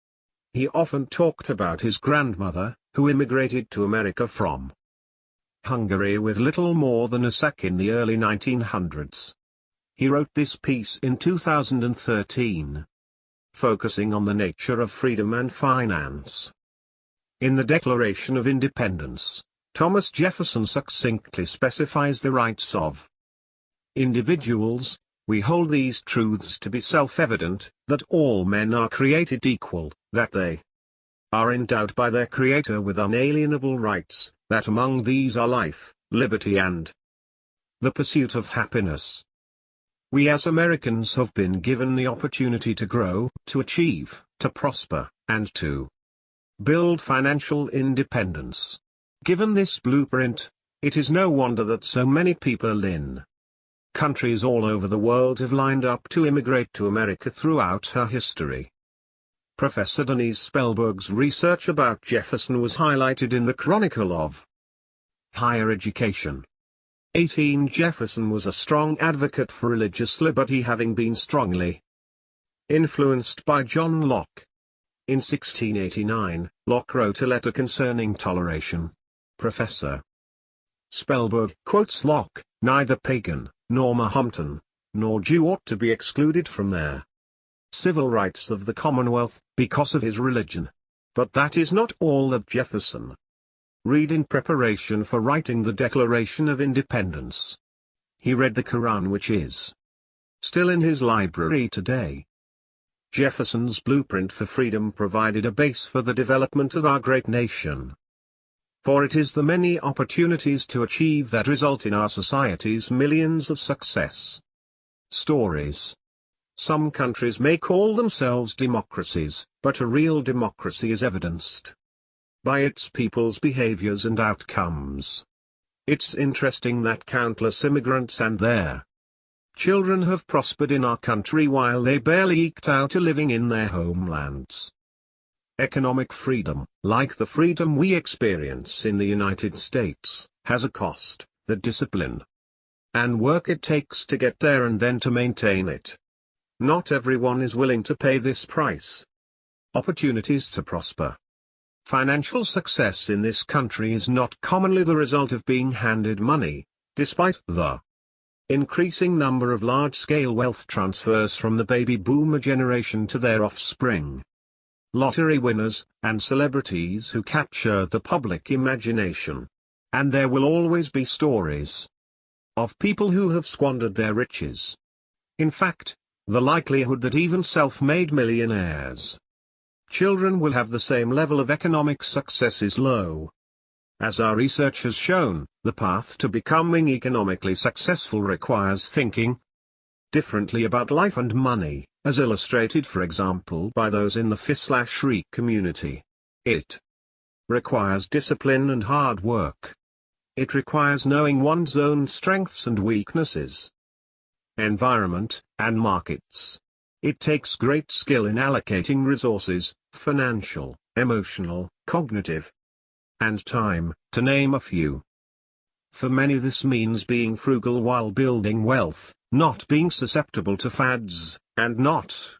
He often talked about his grandmother, who immigrated to America from Hungary with little more than a sack in the early 1900s. He wrote this piece in 2013, focusing on the nature of freedom and finance. In the Declaration of Independence, Thomas Jefferson succinctly specifies the rights of individuals. We hold these truths to be self-evident, that all men are created equal, that they are endowed by their Creator with unalienable rights, that among these are life, liberty and the pursuit of happiness. We as Americans have been given the opportunity to grow, to achieve, to prosper, and to build financial independence. Given this blueprint, it is no wonder that so many people in countries all over the world have lined up to immigrate to America throughout her history. Professor Denise Spellberg's research about Jefferson was highlighted in the Chronicle of Higher Education. 18 Jefferson was a strong advocate for religious liberty, having been strongly influenced by John Locke. In 1689, Locke wrote a letter concerning toleration. Professor Spellberg quotes Locke, "Neither pagan, nor Mahometan, nor Jew ought to be excluded from their civil rights of the Commonwealth, because of his religion." But that is not all that Jefferson read in preparation for writing the Declaration of Independence. He read the Quran, which is still in his library today. Jefferson's blueprint for freedom provided a base for the development of our great nation. For it is the many opportunities to achieve that result in our society's millions of success stories. Some countries may call themselves democracies, but a real democracy is evidenced by its people's behaviors and outcomes. It's interesting that countless immigrants and their children have prospered in our country while they barely eked out a living in their homelands. Economic freedom, like the freedom we experience in the United States, has a cost, the discipline and work it takes to get there and then to maintain it. Not everyone is willing to pay this price. Opportunities to prosper. Financial success in this country is not commonly the result of being handed money, despite the increasing number of large-scale wealth transfers from the baby boomer generation to their offspring. Lottery winners, and celebrities who capture the public imagination. And there will always be stories of people who have squandered their riches. In fact, the likelihood that even self-made millionaires' children will have the same level of economic success is low. As our research has shown, the path to becoming economically successful requires thinking differently about life and money, as illustrated for example by those in the F/RE community. It requires discipline and hard work. It requires knowing one's own strengths and weaknesses, environment, and markets. It takes great skill in allocating resources, financial, emotional, cognitive, and time, to name a few. For many this means being frugal while building wealth, not being susceptible to fads, and not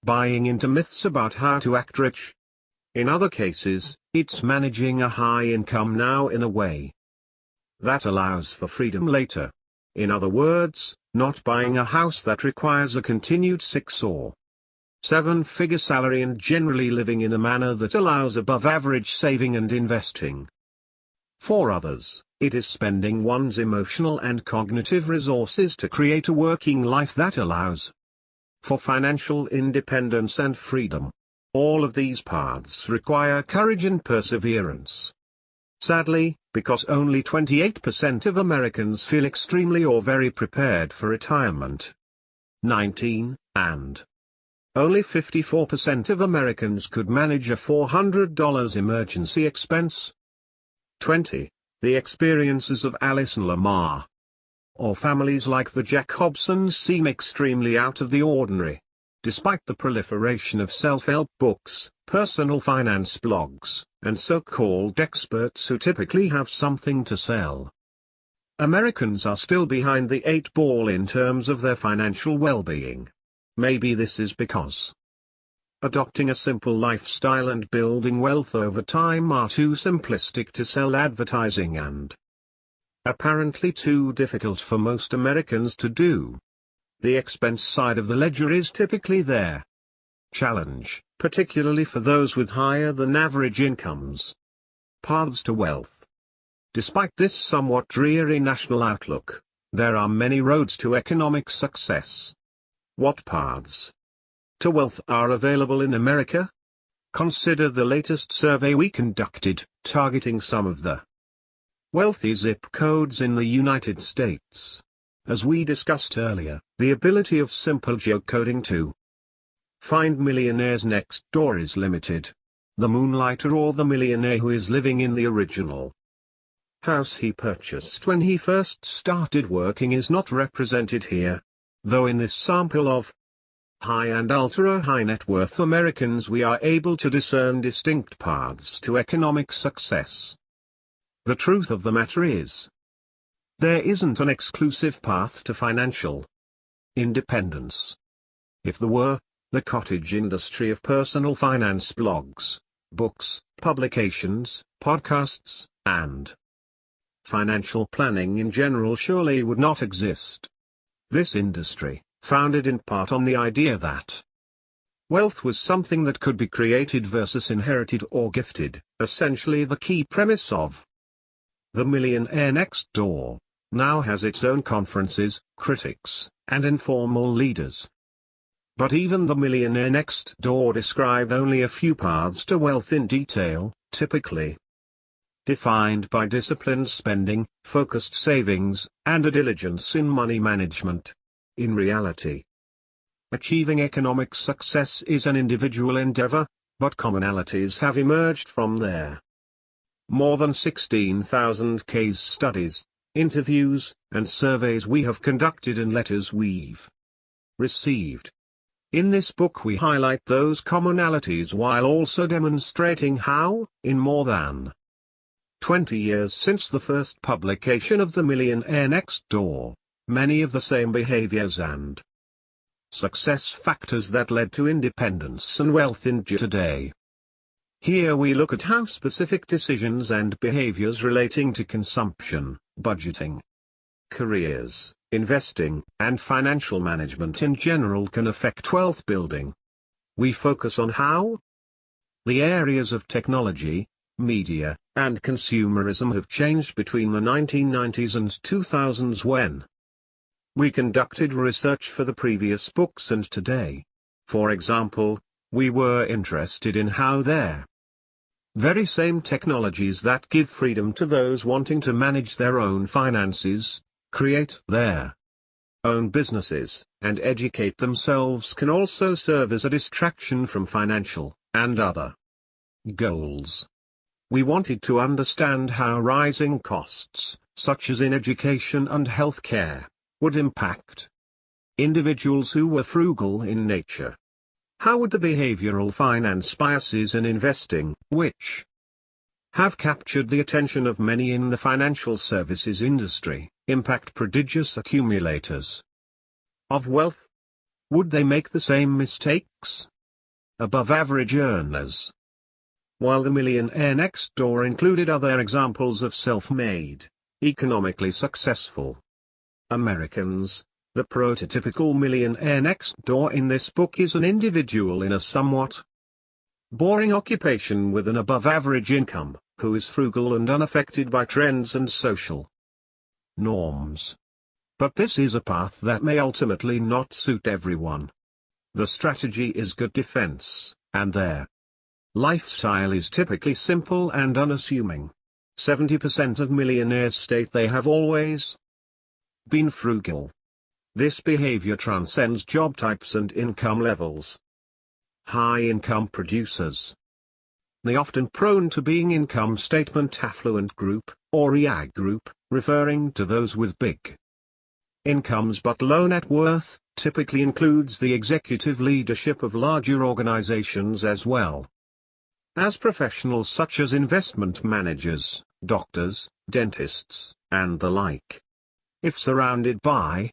buying into myths about how to act rich. In other cases, it's managing a high income now in a way that allows for freedom later. In other words, not buying a house that requires a continued 6 or 7-figure salary and generally living in a manner that allows above average saving and investing. For others, it is spending one's emotional and cognitive resources to create a working life that allows for financial independence and freedom. All of these paths require courage and perseverance. Sadly, because only 28% of Americans feel extremely or very prepared for retirement. 19, and only 54% of Americans could manage a $400 emergency expense. 20. The experiences of Alice and Lamar, or families like the Jacobsons, seem extremely out of the ordinary. Despite the proliferation of self-help books, personal finance blogs, and so-called experts who typically have something to sell, Americans are still behind the 8 ball in terms of their financial well-being. Maybe this is because adopting a simple lifestyle and building wealth over time are too simplistic to sell advertising and apparently too difficult for most Americans to do. The expense side of the ledger is typically their challenge, particularly for those with higher than average incomes. Paths to wealth. Despite this somewhat dreary national outlook, there are many roads to economic success. What paths to wealth are available in America? Consider the latest survey we conducted, targeting some of the wealthy zip codes in the United States. As we discussed earlier, the ability of simple geocoding to find millionaires next door is limited. The moonlighter or the millionaire who is living in the original house he purchased when he first started working is not represented here, though in this sample of high and ultra-high net worth Americans we are able to discern distinct paths to economic success. The truth of the matter is, there isn't an exclusive path to financial independence. If there were, the cottage industry of personal finance blogs, books, publications, podcasts, and financial planning in general surely would not exist. This industry, founded in part on the idea that wealth was something that could be created versus inherited or gifted, essentially the key premise of The Millionaire Next Door, now has its own conferences, critics, and informal leaders. But even The Millionaire Next Door described only a few paths to wealth in detail, typically defined by disciplined spending, focused savings, and a diligence in money management. In reality, achieving economic success is an individual endeavor, but commonalities have emerged from there. More than 16,000 case studies, interviews, and surveys we have conducted and letters we've received. In this book we highlight those commonalities while also demonstrating how, in more than 20 years since the first publication of The Millionaire Next Door, many of the same behaviors and success factors that led to independence and wealth endure today. Here we look at how specific decisions and behaviors relating to consumption, budgeting, careers, investing, and financial management in general can affect wealth building. We focus on how the areas of technology, media, and consumerism have changed between the 1990s and 2000s when we conducted research for the previous books and today. For example, we were interested in how their very same technologies that give freedom to those wanting to manage their own finances, create their own businesses, and educate themselves can also serve as a distraction from financial and other goals. We wanted to understand how rising costs, such as in education and healthcare, would impact individuals who were frugal in nature. How would the behavioral finance biases in investing, which have captured the attention of many in the financial services industry, impact prodigious accumulators of wealth? Would they make the same mistakes? Above-average earners. While the Millionaire Next Door included other examples of self-made, economically successful Americans, the prototypical millionaire next door in this book is an individual in a somewhat boring occupation with an above-average income, who is frugal and unaffected by trends and social norms. But this is a path that may ultimately not suit everyone. The strategy is good defense, and their lifestyle is typically simple and unassuming. 70% of millionaires state they have always been frugal. This behavior transcends job types and income levels. High-income producers. The often prone to being income statement affluent group, or EAG group, referring to those with big incomes but low net worth, typically includes the executive leadership of larger organizations as well as professionals such as investment managers, doctors, dentists, and the like. If surrounded by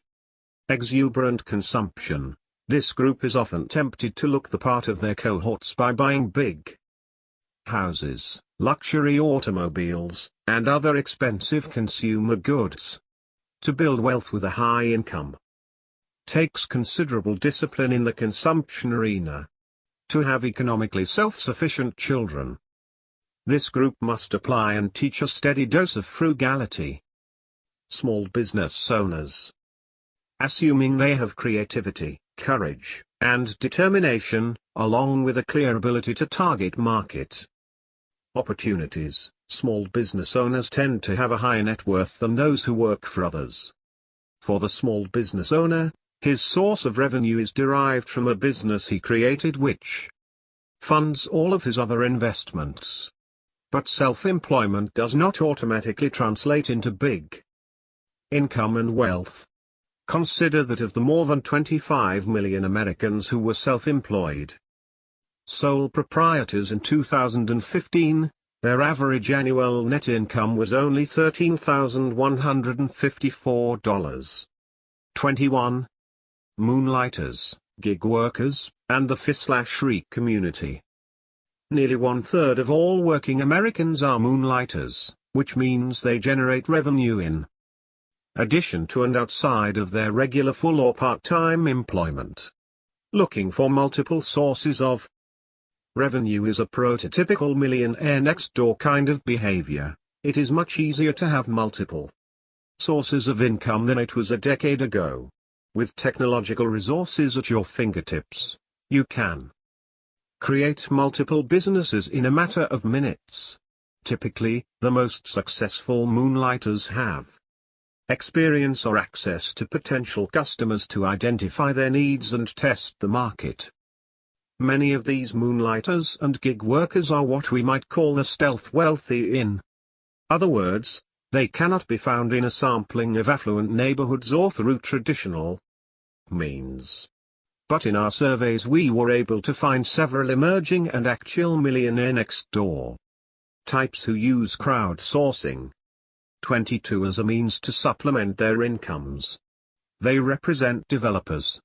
exuberant consumption, this group is often tempted to look the part of their cohorts by buying big houses, luxury automobiles, and other expensive consumer goods. To build wealth with a high income takes considerable discipline in the consumption arena. To have economically self-sufficient children, this group must apply and teach a steady dose of frugality. Small business owners. Assuming they have creativity, courage, and determination, along with a clear ability to target market opportunities, small business owners tend to have a higher net worth than those who work for others. For the small business owner, his source of revenue is derived from a business he created which funds all of his other investments. But self-employment does not automatically translate into big income and wealth. Consider that of the more than 25 million Americans who were self-employed sole proprietors in 2015, their average annual net income was only $13,154. 21. Moonlighters, gig workers, and the FI/RE community. Nearly one-third of all working Americans are moonlighters, which means they generate revenue in addition to and outside of their regular full or part-time employment. Looking for multiple sources of revenue is a prototypical millionaire next door kind of behavior. It is much easier to have multiple sources of income than it was a decade ago. With technological resources at your fingertips, you can create multiple businesses in a matter of minutes. Typically, the most successful moonlighters have experience or access to potential customers to identify their needs and test the market. Many of these moonlighters and gig workers are what we might call the stealth wealthy. In other words, they cannot be found in a sampling of affluent neighborhoods or through traditional means. But in our surveys we were able to find several emerging and actual millionaire next door types who use crowdsourcing 22 as a means to supplement their incomes. They represent developers,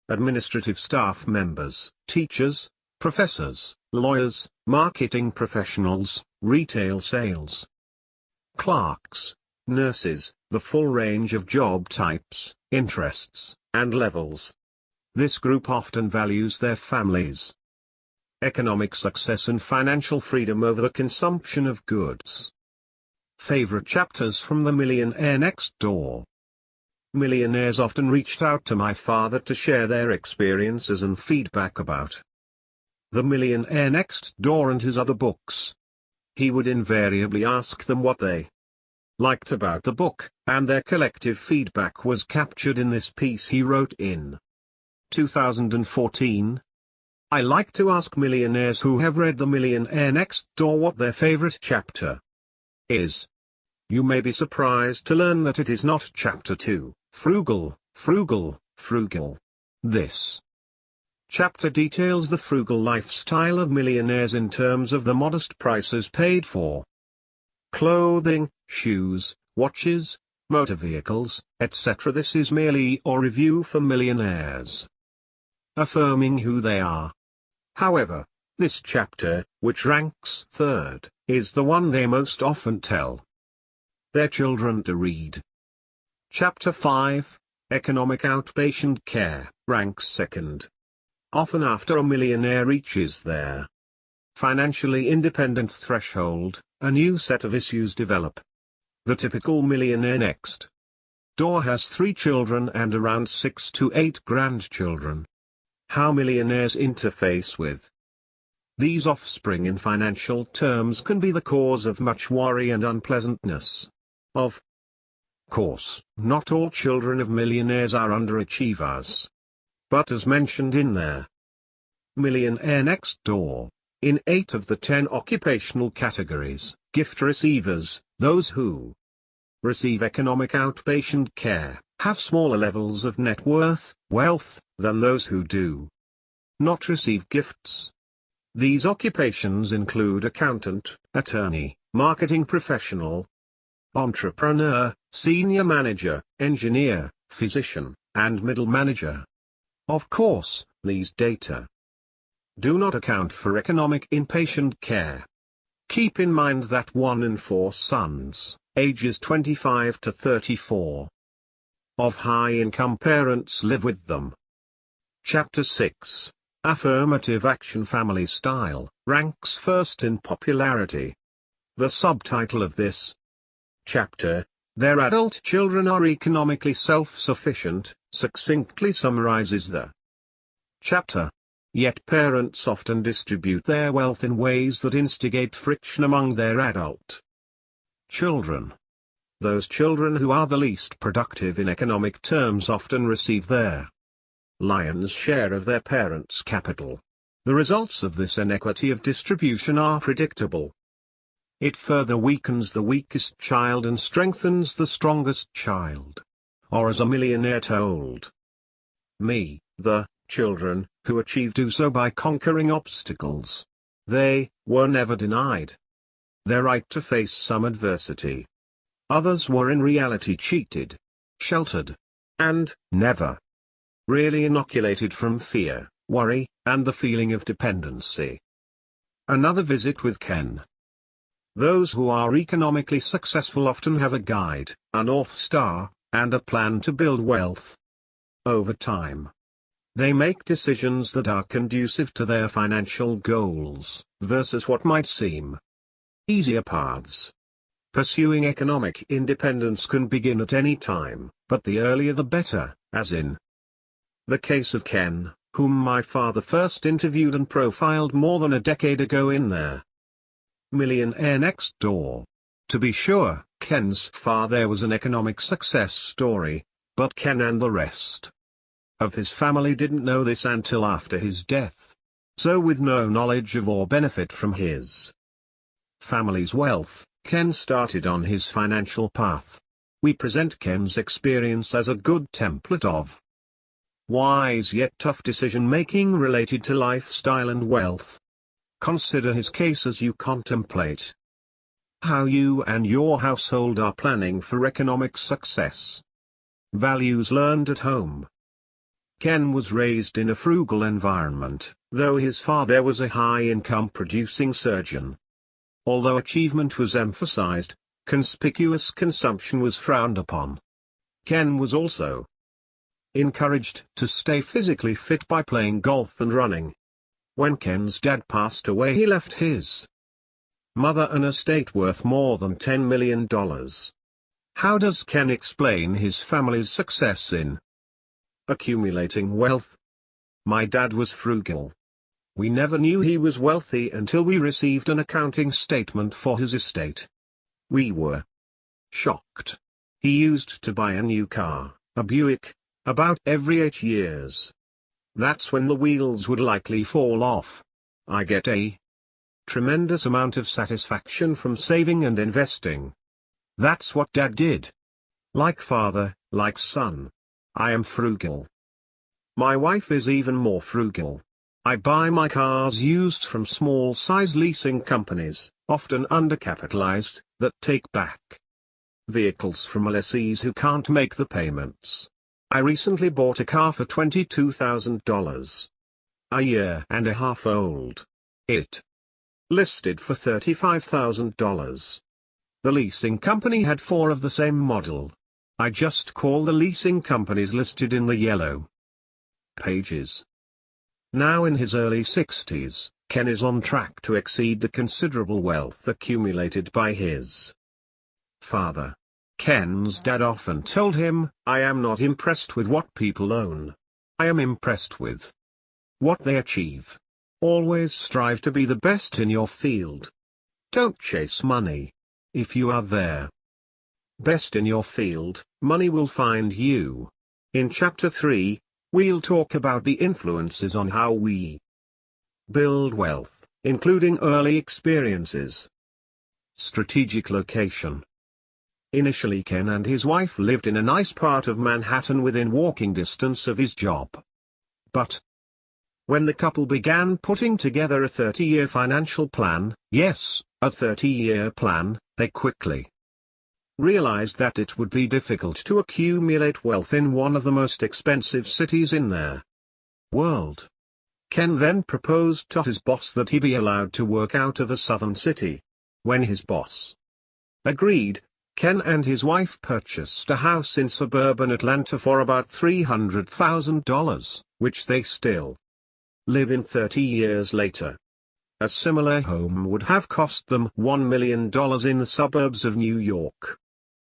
administrative staff members, teachers, professors, lawyers, marketing professionals, retail sales clerks, nurses, the full range of job types, interests, and levels. This group often values their families' economic success and financial freedom over the consumption of goods. Favorite chapters from The Millionaire Next Door. Millionaires often reached out to my father to share their experiences and feedback about The Millionaire Next Door and his other books. He would invariably ask them what they liked about the book, and their collective feedback was captured in this piece he wrote in 2014. I like to ask millionaires who have read The Millionaire Next Door what their favorite chapter is. You may be surprised to learn that it is not Chapter 2, Frugal, Frugal, Frugal. This chapter details the frugal lifestyle of millionaires in terms of the modest prices paid for clothing, shoes, watches, motor vehicles, etc. This is merely a review for millionaires, affirming who they are. However, this chapter, which ranks third, is the one they most often tell their children to read. Chapter 5, Economic Outpatient Care, ranks second. Often after a millionaire reaches their financially independent threshold, a new set of issues develop. The typical millionaire next door has 3 children and around 6 to 8 grandchildren. How millionaires interface with these offspring in financial terms can be the cause of much worry and unpleasantness. Of course, not all children of millionaires are underachievers. But as mentioned in their Millionaire Next Door, in 8 of the 10 occupational categories, gift receivers, those who receive economic outpatient care, have smaller levels of net worth, wealth, than those who do not receive gifts. These occupations include accountant, attorney, marketing professional, entrepreneur, senior manager, engineer, physician, and middle manager. Of course, these data do not account for economic inpatient care. Keep in mind that 1 in 4 sons, ages 25 to 34, of high-income parents live with them. Chapter 6, Affirmative Action Family Style, ranks first in popularity. The subtitle of this chapter, Their Adult Children Are Economically Self-Sufficient, succinctly summarizes the chapter. Yet parents often distribute their wealth in ways that instigate friction among their adult children. Those children who are the least productive in economic terms often receive their lion's share of their parents' capital. The results of this inequity of distribution are predictable. It further weakens the weakest child and strengthens the strongest child. Or as a millionaire told me, the children who achieve do so by conquering obstacles. They were never denied their right to face some adversity. Others were in reality cheated, sheltered, and never really inoculated from fear, worry, and the feeling of dependency. Another visit with Ken. Those who are economically successful often have a guide, a North Star, and a plan to build wealth over time. They make decisions that are conducive to their financial goals, versus what might seem easier paths. Pursuing economic independence can begin at any time, but the earlier the better, as in the case of Ken, whom my father first interviewed and profiled more than a decade ago in their Millionaire Next Door. To be sure, Ken's father was an economic success story, but Ken and the rest of his family didn't know this until after his death. So with no knowledge of or benefit from his family's wealth, Ken started on his financial path. We present Ken's experience as a good template of wise yet tough decision-making related to lifestyle and wealth. Consider his case as you contemplate how you and your household are planning for economic success. Values learned at home. Ken was raised in a frugal environment, though his father was a high-income producing surgeon. Although achievement was emphasized, conspicuous consumption was frowned upon. Ken was also encouraged to stay physically fit by playing golf and running. When Ken's dad passed away, he left his mother an estate worth more than $10 million. How does Ken explain his family's success in accumulating wealth? My dad was frugal. We never knew he was wealthy until we received an accounting statement for his estate. We were shocked. He used to buy a new car, a Buick, about every 8 years. That's when the wheels would likely fall off. I get a tremendous amount of satisfaction from saving and investing. That's what Dad did. Like father, like son. I am frugal. My wife is even more frugal. I buy my cars used from small-size leasing companies, often undercapitalized, that take back vehicles from lessees who can't make the payments. I recently bought a car for $22,000. A year and a half old. It listed for $35,000. The leasing company had 4 of the same model. I just call the leasing companies listed in the yellow pages. Now in his early 60s, Ken is on track to exceed the considerable wealth accumulated by his father. Ken's dad often told him, "I am not impressed with what people own. I am impressed with what they achieve. Always strive to be the best in your field. Don't chase money. If you are there, best in your field, money will find you." In Chapter 3, we'll talk about the influences on how we build wealth, including early experiences. Strategic location. Initially, Ken and his wife lived in a nice part of Manhattan within walking distance of his job. But when the couple began putting together a 30-year financial plan, yes, a 30-year plan, they quickly realized that it would be difficult to accumulate wealth in one of the most expensive cities in their world. Ken then proposed to his boss that he be allowed to work out of a southern city. When his boss agreed, Ken and his wife purchased a house in suburban Atlanta for about $300,000, which they still live in 30 years later. A similar home would have cost them $1 million in the suburbs of New York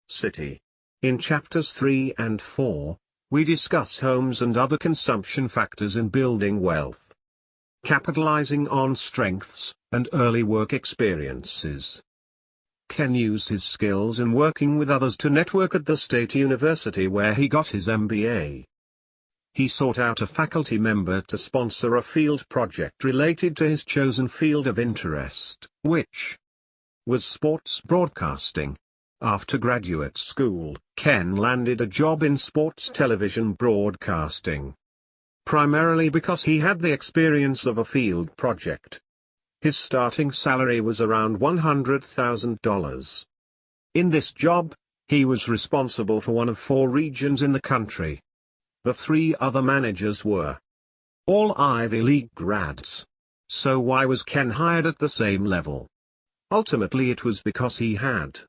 City. In Chapters 3 and 4, we discuss homes and other consumption factors in building wealth, capitalizing on strengths and early work experiences. Ken used his skills in working with others to network at the State University where he got his MBA. He sought out a faculty member to sponsor a field project related to his chosen field of interest, which was sports broadcasting. After graduate school, Ken landed a job in sports television broadcasting, primarily because he had the experience of a field project. His starting salary was around $100,000. In this job, he was responsible for one of 4 regions in the country. The 3 other managers were all Ivy League grads. So why was Ken hired at the same level? Ultimately it was because he had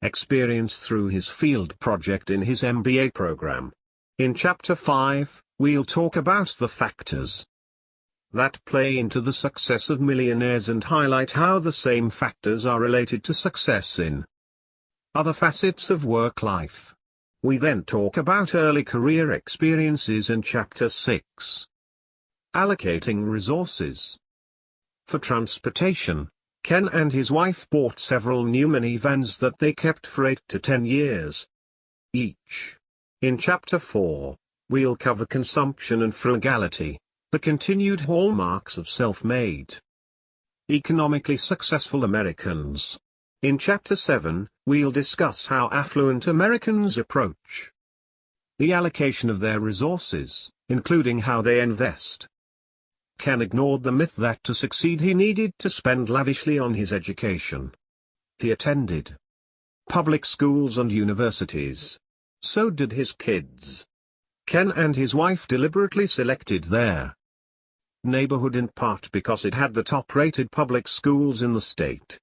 experience through his field project in his MBA program. In Chapter 5, we'll talk about the factors that play into the success of millionaires and highlight how the same factors are related to success in other facets of work life. We then talk about early career experiences in Chapter 6. Allocating resources. For transportation, Ken and his wife bought several new minivans that they kept for 8 to 10 years each. In Chapter 4, we'll cover consumption and frugality, the continued hallmarks of self-made, economically successful Americans. In Chapter 7, we'll discuss how affluent Americans approach the allocation of their resources, including how they invest. Ken ignored the myth that to succeed he needed to spend lavishly on his education. He attended public schools and universities. So did his kids. Ken and his wife deliberately selected their neighborhood in part because it had the top-rated public schools in the state.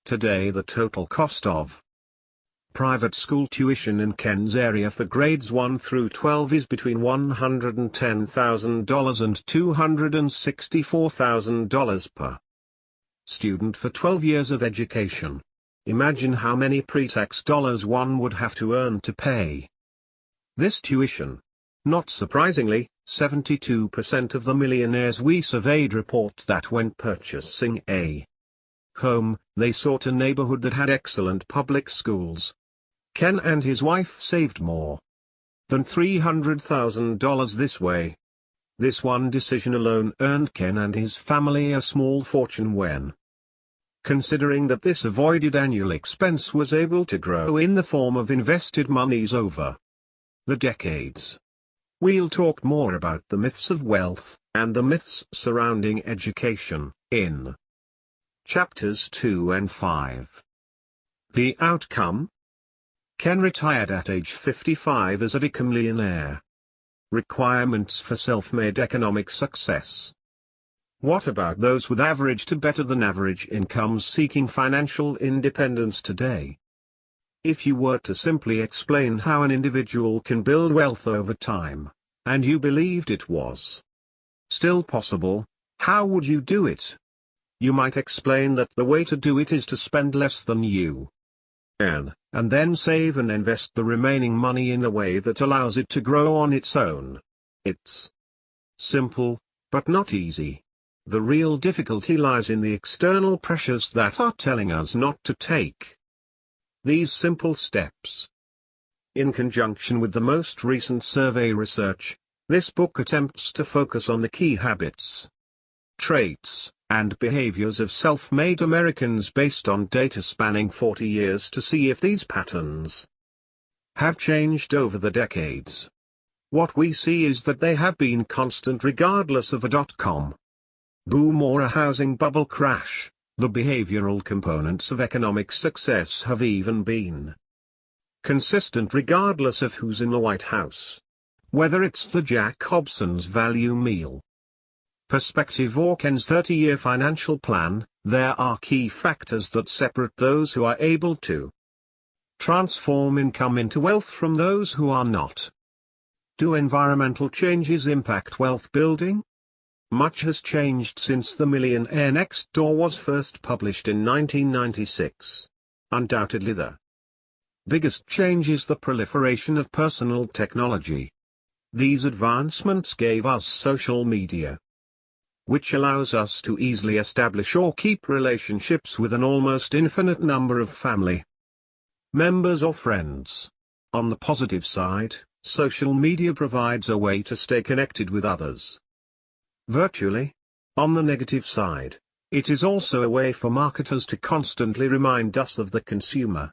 Today the total cost of private school tuition in Ken's area for grades 1 through 12 is between $110,000 and $264,000 per student for 12 years of education. Imagine how many pre-tax dollars one would have to earn to pay this tuition. Not surprisingly, 72% of the millionaires we surveyed report that when purchasing a home, they sought a neighborhood that had excellent public schools. Ken and his wife saved more than $300,000 this way. This one decision alone earned Ken and his family a small fortune when considering that this avoided annual expense was able to grow in the form of invested monies over the decades. We'll talk more about the myths of wealth, and the myths surrounding education, in chapters 2 and 5. The outcome? Ken retired at age 55 as a millionaire. Requirements for self-made economic success. What about those with average to better than average incomes seeking financial independence today? If you were to simply explain how an individual can build wealth over time, and you believed it was still possible, how would you do it? You might explain that the way to do it is to spend less than you earn, and then save and invest the remaining money in a way that allows it to grow on its own. It's simple, but not easy. The real difficulty lies in the external pressures that are telling us not to take these simple steps. In conjunction with the most recent survey research, this book attempts to focus on the key habits, traits, and behaviors of self-made Americans based on data spanning 40 years to see if these patterns have changed over the decades. What we see is that they have been constant regardless of a dot-com boom or a housing bubble crash. The behavioral components of economic success have even been consistent regardless of who's in the White House. Whether it's the Jack Hobson's value meal perspective or Ken's 30-year financial plan, there are key factors that separate those who are able to transform income into wealth from those who are not. Do environmental changes impact wealth building? Much has changed since The Millionaire Next Door was first published in 1996. Undoubtedly the biggest change is the proliferation of personal technology. These advancements gave us social media, which allows us to easily establish or keep relationships with an almost infinite number of family members or friends. On the positive side, social media provides a way to stay connected with others virtually. On the negative side, it is also a way for marketers to constantly remind us of the consumer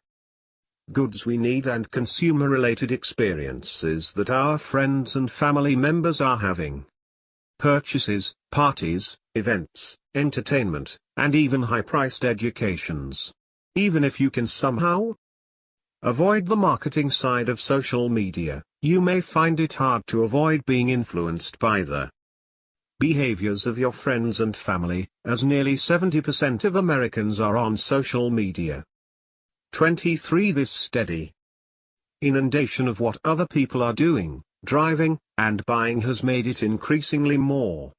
goods we need and consumer-related experiences that our friends and family members are having. Purchases, parties, events, entertainment, and even high-priced educations. Even if you can somehow avoid the marketing side of social media, you may find it hard to avoid being influenced by the behaviors of your friends and family, as nearly 70% of Americans are on social media. 23. This steady inundation of what other people are doing, driving, and buying has made it increasingly more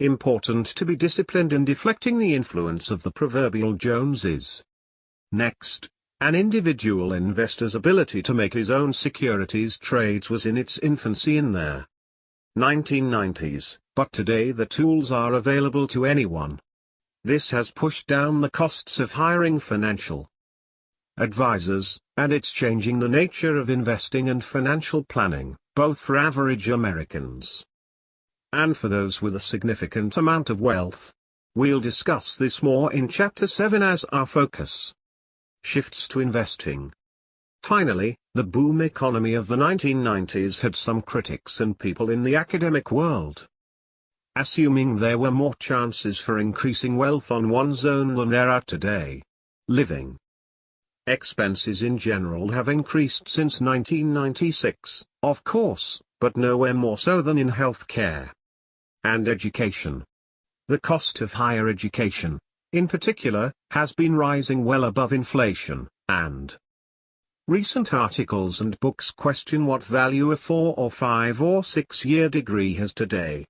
important to be disciplined in deflecting the influence of the proverbial Joneses. Next, an individual investor's ability to make his own securities trades was in its infancy in the 1990s, but today the tools are available to anyone. This has pushed down the costs of hiring financial advisors, and it's changing the nature of investing and financial planning, both for average Americans and for those with a significant amount of wealth. We'll discuss this more in Chapter 7 as our focus shifts to investing. Finally, the boom economy of the 1990s had some critics and people in the academic world assuming there were more chances for increasing wealth on one's own than there are today. Living expenses in general have increased since 1996, of course, but nowhere more so than in healthcare and education. The cost of higher education, in particular, has been rising well above inflation, and recent articles and books question what value a 4 or 5 or 6-year degree has today.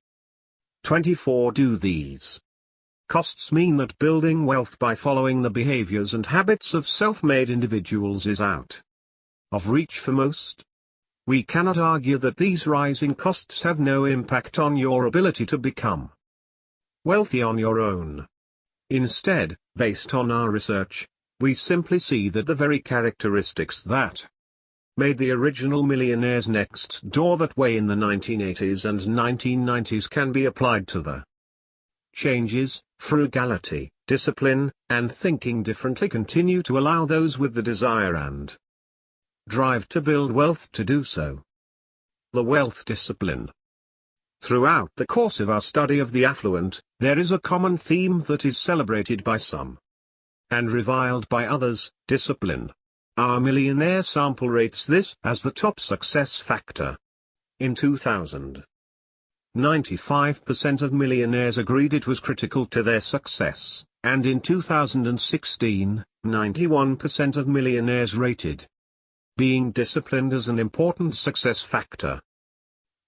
24. Do these costs mean that building wealth by following the behaviors and habits of self-made individuals is out of reach for most? We cannot argue that these rising costs have no impact on your ability to become wealthy on your own. Instead, based on our research, we simply see that the very characteristics that made the original Millionaires Next Door that way in the 1980s and 1990s can be applied to the changes. Frugality, discipline, and thinking differently continue to allow those with the desire and drive to build wealth to do so. The wealth discipline. Throughout the course of our study of the affluent, there is a common theme that is celebrated by some and reviled by others: discipline. Our millionaire sample rates this as the top success factor. In 2000, 95% of millionaires agreed it was critical to their success, and in 2016, 91% of millionaires rated being disciplined as an important success factor.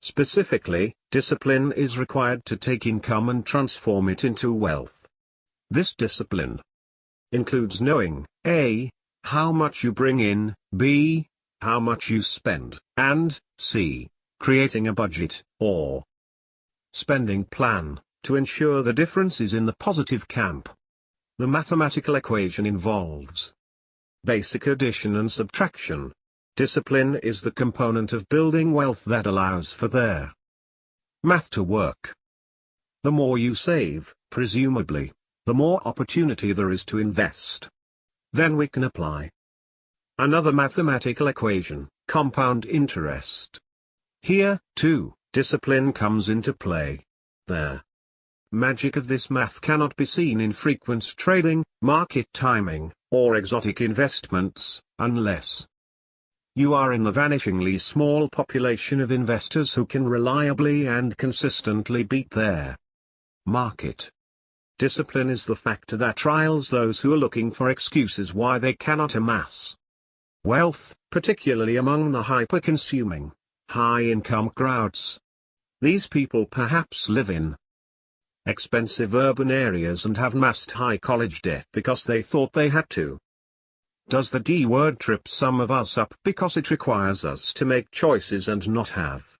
Specifically, discipline is required to take income and transform it into wealth. This discipline includes knowing A. how much you bring in, B. how much you spend, and C. creating a budget, or spending plan, to ensure the difference is in the positive camp. The mathematical equation involves basic addition and subtraction. Discipline is the component of building wealth that allows for their math to work. The more you save, presumably, the more opportunity there is to invest. Then we can apply another mathematical equation, compound interest. Here, too, discipline comes into play. The magic of this math cannot be seen in frequent trading, market timing, or exotic investments, unless you are in the vanishingly small population of investors who can reliably and consistently beat their market. Discipline is the factor that trials those who are looking for excuses why they cannot amass wealth, particularly among the hyper-consuming, high-income crowds. These people perhaps live in expensive urban areas and have amassed high college debt because they thought they had to. Does the D word trip some of us up because it requires us to make choices and not have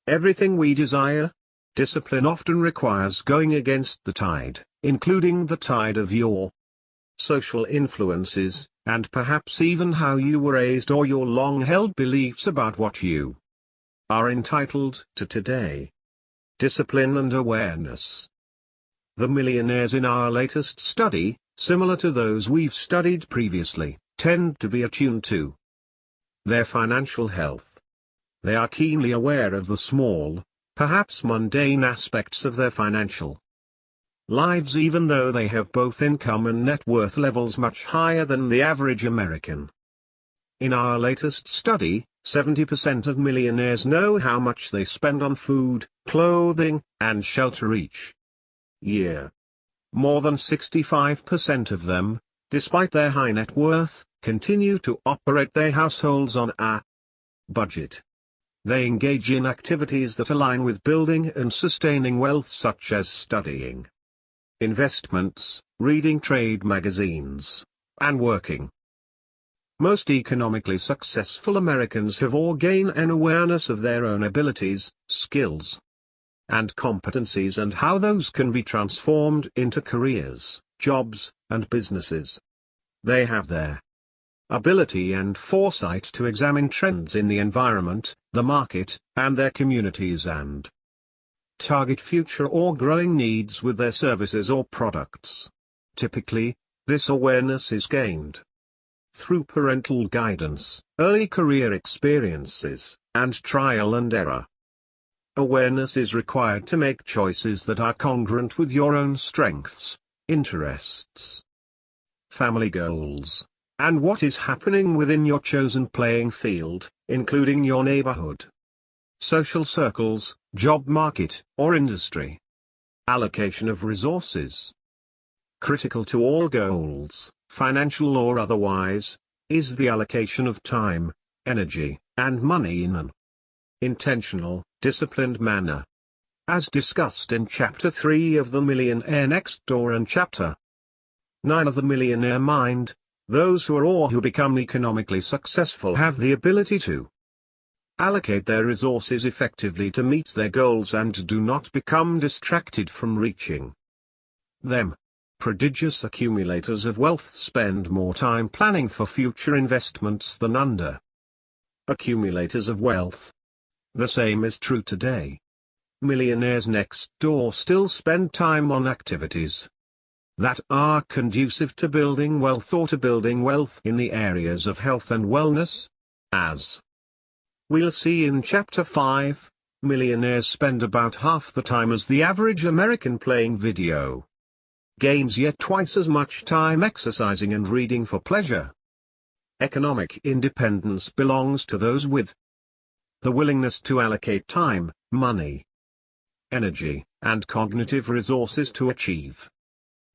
everything we desire? Discipline often requires going against the tide, including the tide of your social influences, and perhaps even how you were raised or your long-held beliefs about what you are entitled to today. Discipline and awareness. The millionaires in our latest study, similar to those we've studied previously, tend to be attuned to their financial health. They are keenly aware of the small, perhaps mundane aspects of their financial lives, even though they have both income and net worth levels much higher than the average American. In our latest study, 70% of millionaires know how much they spend on food, clothing, and shelter each year. More than 65% of them, despite their high net worth, continue to operate their households on a budget. They engage in activities that align with building and sustaining wealth, such as studying, investments, reading trade magazines, and working. Most economically successful Americans have or gain an awareness of their own abilities, skills, and competencies, and how those can be transformed into careers, jobs, and businesses. They have their ability and foresight to examine trends in the environment, the market, and their communities, and target future or growing needs with their services or products. Typically, this awareness is gained through parental guidance, early career experiences, and trial and error. Awareness is required to make choices that are congruent with your own strengths, interests, family goals, and what is happening within your chosen playing field, including your neighborhood, social circles, job market, or industry. Allocation of resources. Critical to all goals, financial or otherwise, is the allocation of time, energy, and money in an intentional, disciplined manner. As discussed in Chapter 3 of The Millionaire Next Door and Chapter 9 of The Millionaire Mind, those who are or who become economically successful have the ability to allocate their resources effectively to meet their goals and do not become distracted from reaching them. Prodigious accumulators of wealth spend more time planning for future investments than accumulators of wealth. The same is true today. Millionaires next door still spend time on activities that are conducive to building wealth or to building wealth in the areas of health and wellness. As we'll see in Chapter 5, millionaires spend about half the time as the average American playing video games, yet twice as much time exercising and reading for pleasure. Economic independence belongs to those with the willingness to allocate time, money, energy, and cognitive resources to achieve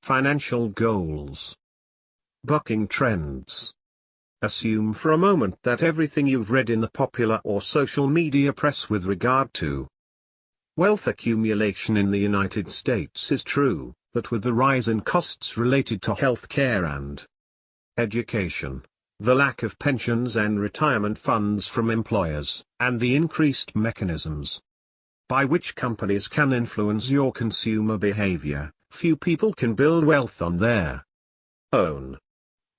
financial goals. Bucking trends. Assume for a moment that everything you've read in the popular or social media press with regard to wealth accumulation in the United States is true, that with the rise in costs related to health care and education, the lack of pensions and retirement funds from employers, and the increased mechanisms by which companies can influence your consumer behavior, few people can build wealth on their own.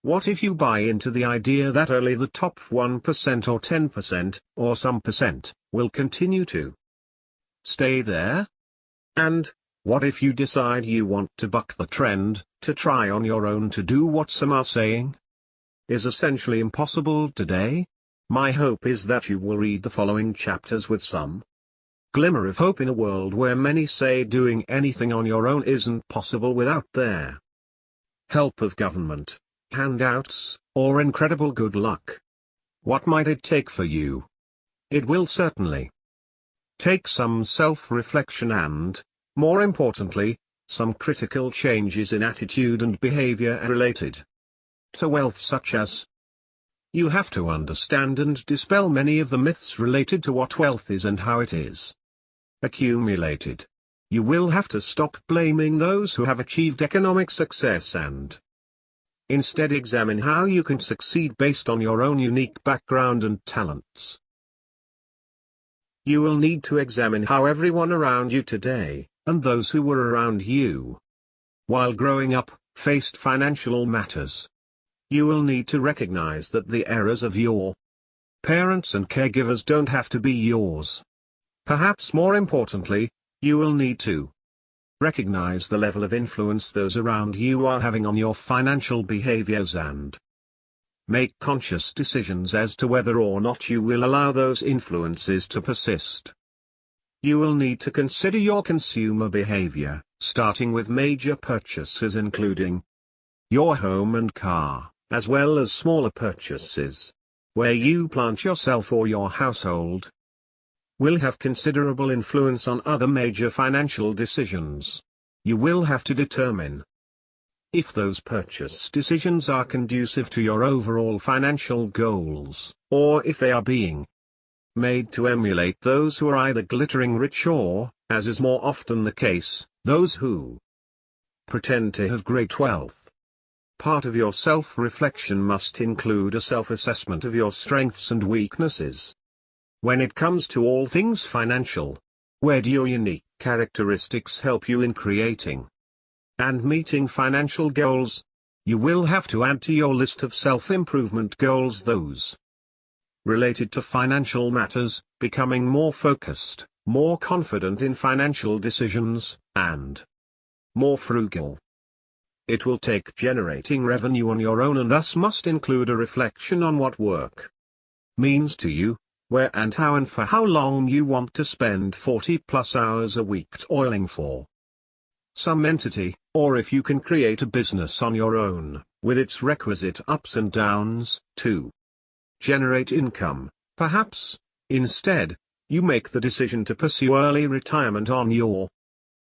What if you buy into the idea that only the top 1% or 10%, or some percent, will continue to stay there? And what if you decide you want to buck the trend, to try on your own to do what some are saying is essentially impossible today? My hope is that you will read the following chapters with some glimmer of hope in a world where many say doing anything on your own isn't possible without their help of government, handouts, or incredible good luck. What might it take for you? It will certainly take some self-reflection and, more importantly, some critical changes in attitude and behavior related to wealth, such as you have to understand and dispel many of the myths related to what wealth is and how it is accumulated. You will have to stop blaming those who have achieved economic success and instead examine how you can succeed based on your own unique background and talents. You will need to examine how everyone around you today, and those who were around you while growing up, faced financial matters. You will need to recognize that the errors of your parents and caregivers don't have to be yours. Perhaps more importantly, you will need to recognize the level of influence those around you are having on your financial behaviors and make conscious decisions as to whether or not you will allow those influences to persist. You will need to consider your consumer behavior, starting with major purchases including your home and car, as well as smaller purchases, where you plant yourself or your household, will have considerable influence on other major financial decisions. You will have to determine if those purchase decisions are conducive to your overall financial goals, or if they are being made to emulate those who are either glittering rich or, as is more often the case, those who pretend to have great wealth. Part of your self-reflection must include a self-assessment of your strengths and weaknesses. When it comes to all things financial, where do your unique characteristics help you in creating and meeting financial goals? You will have to add to your list of self-improvement goals those related to financial matters, becoming more focused, more confident in financial decisions, and more frugal. It will take generating revenue on your own and thus must include a reflection on what work means to you, where and how and for how long you want to spend 40+ hours a week toiling for some entity, or if you can create a business on your own, with its requisite ups and downs, to generate income. Perhaps, instead, you make the decision to pursue early retirement on your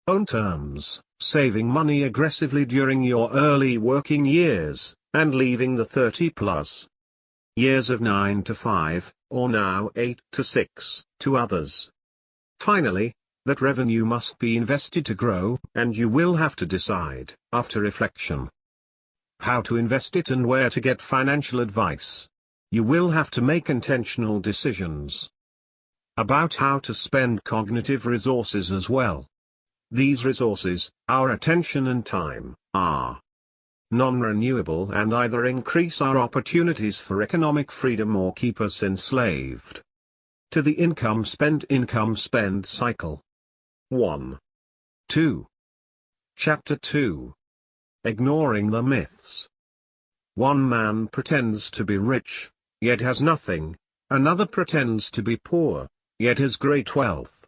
own terms, saving money aggressively during your early working years, and leaving the 30+ years of 9 to 5, or now 8 to 6, to others. Finally, that revenue must be invested to grow, and you will have to decide, after reflection, how to invest it and where to get financial advice. You will have to make intentional decisions about how to spend cognitive resources as well. These resources, our attention and time, are non-renewable, and either increase our opportunities for economic freedom or keep us enslaved to the income-spend cycle. 1. 2. Chapter 2. Ignoring the myths. One man pretends to be rich, yet has nothing. Another pretends to be poor, yet has great wealth.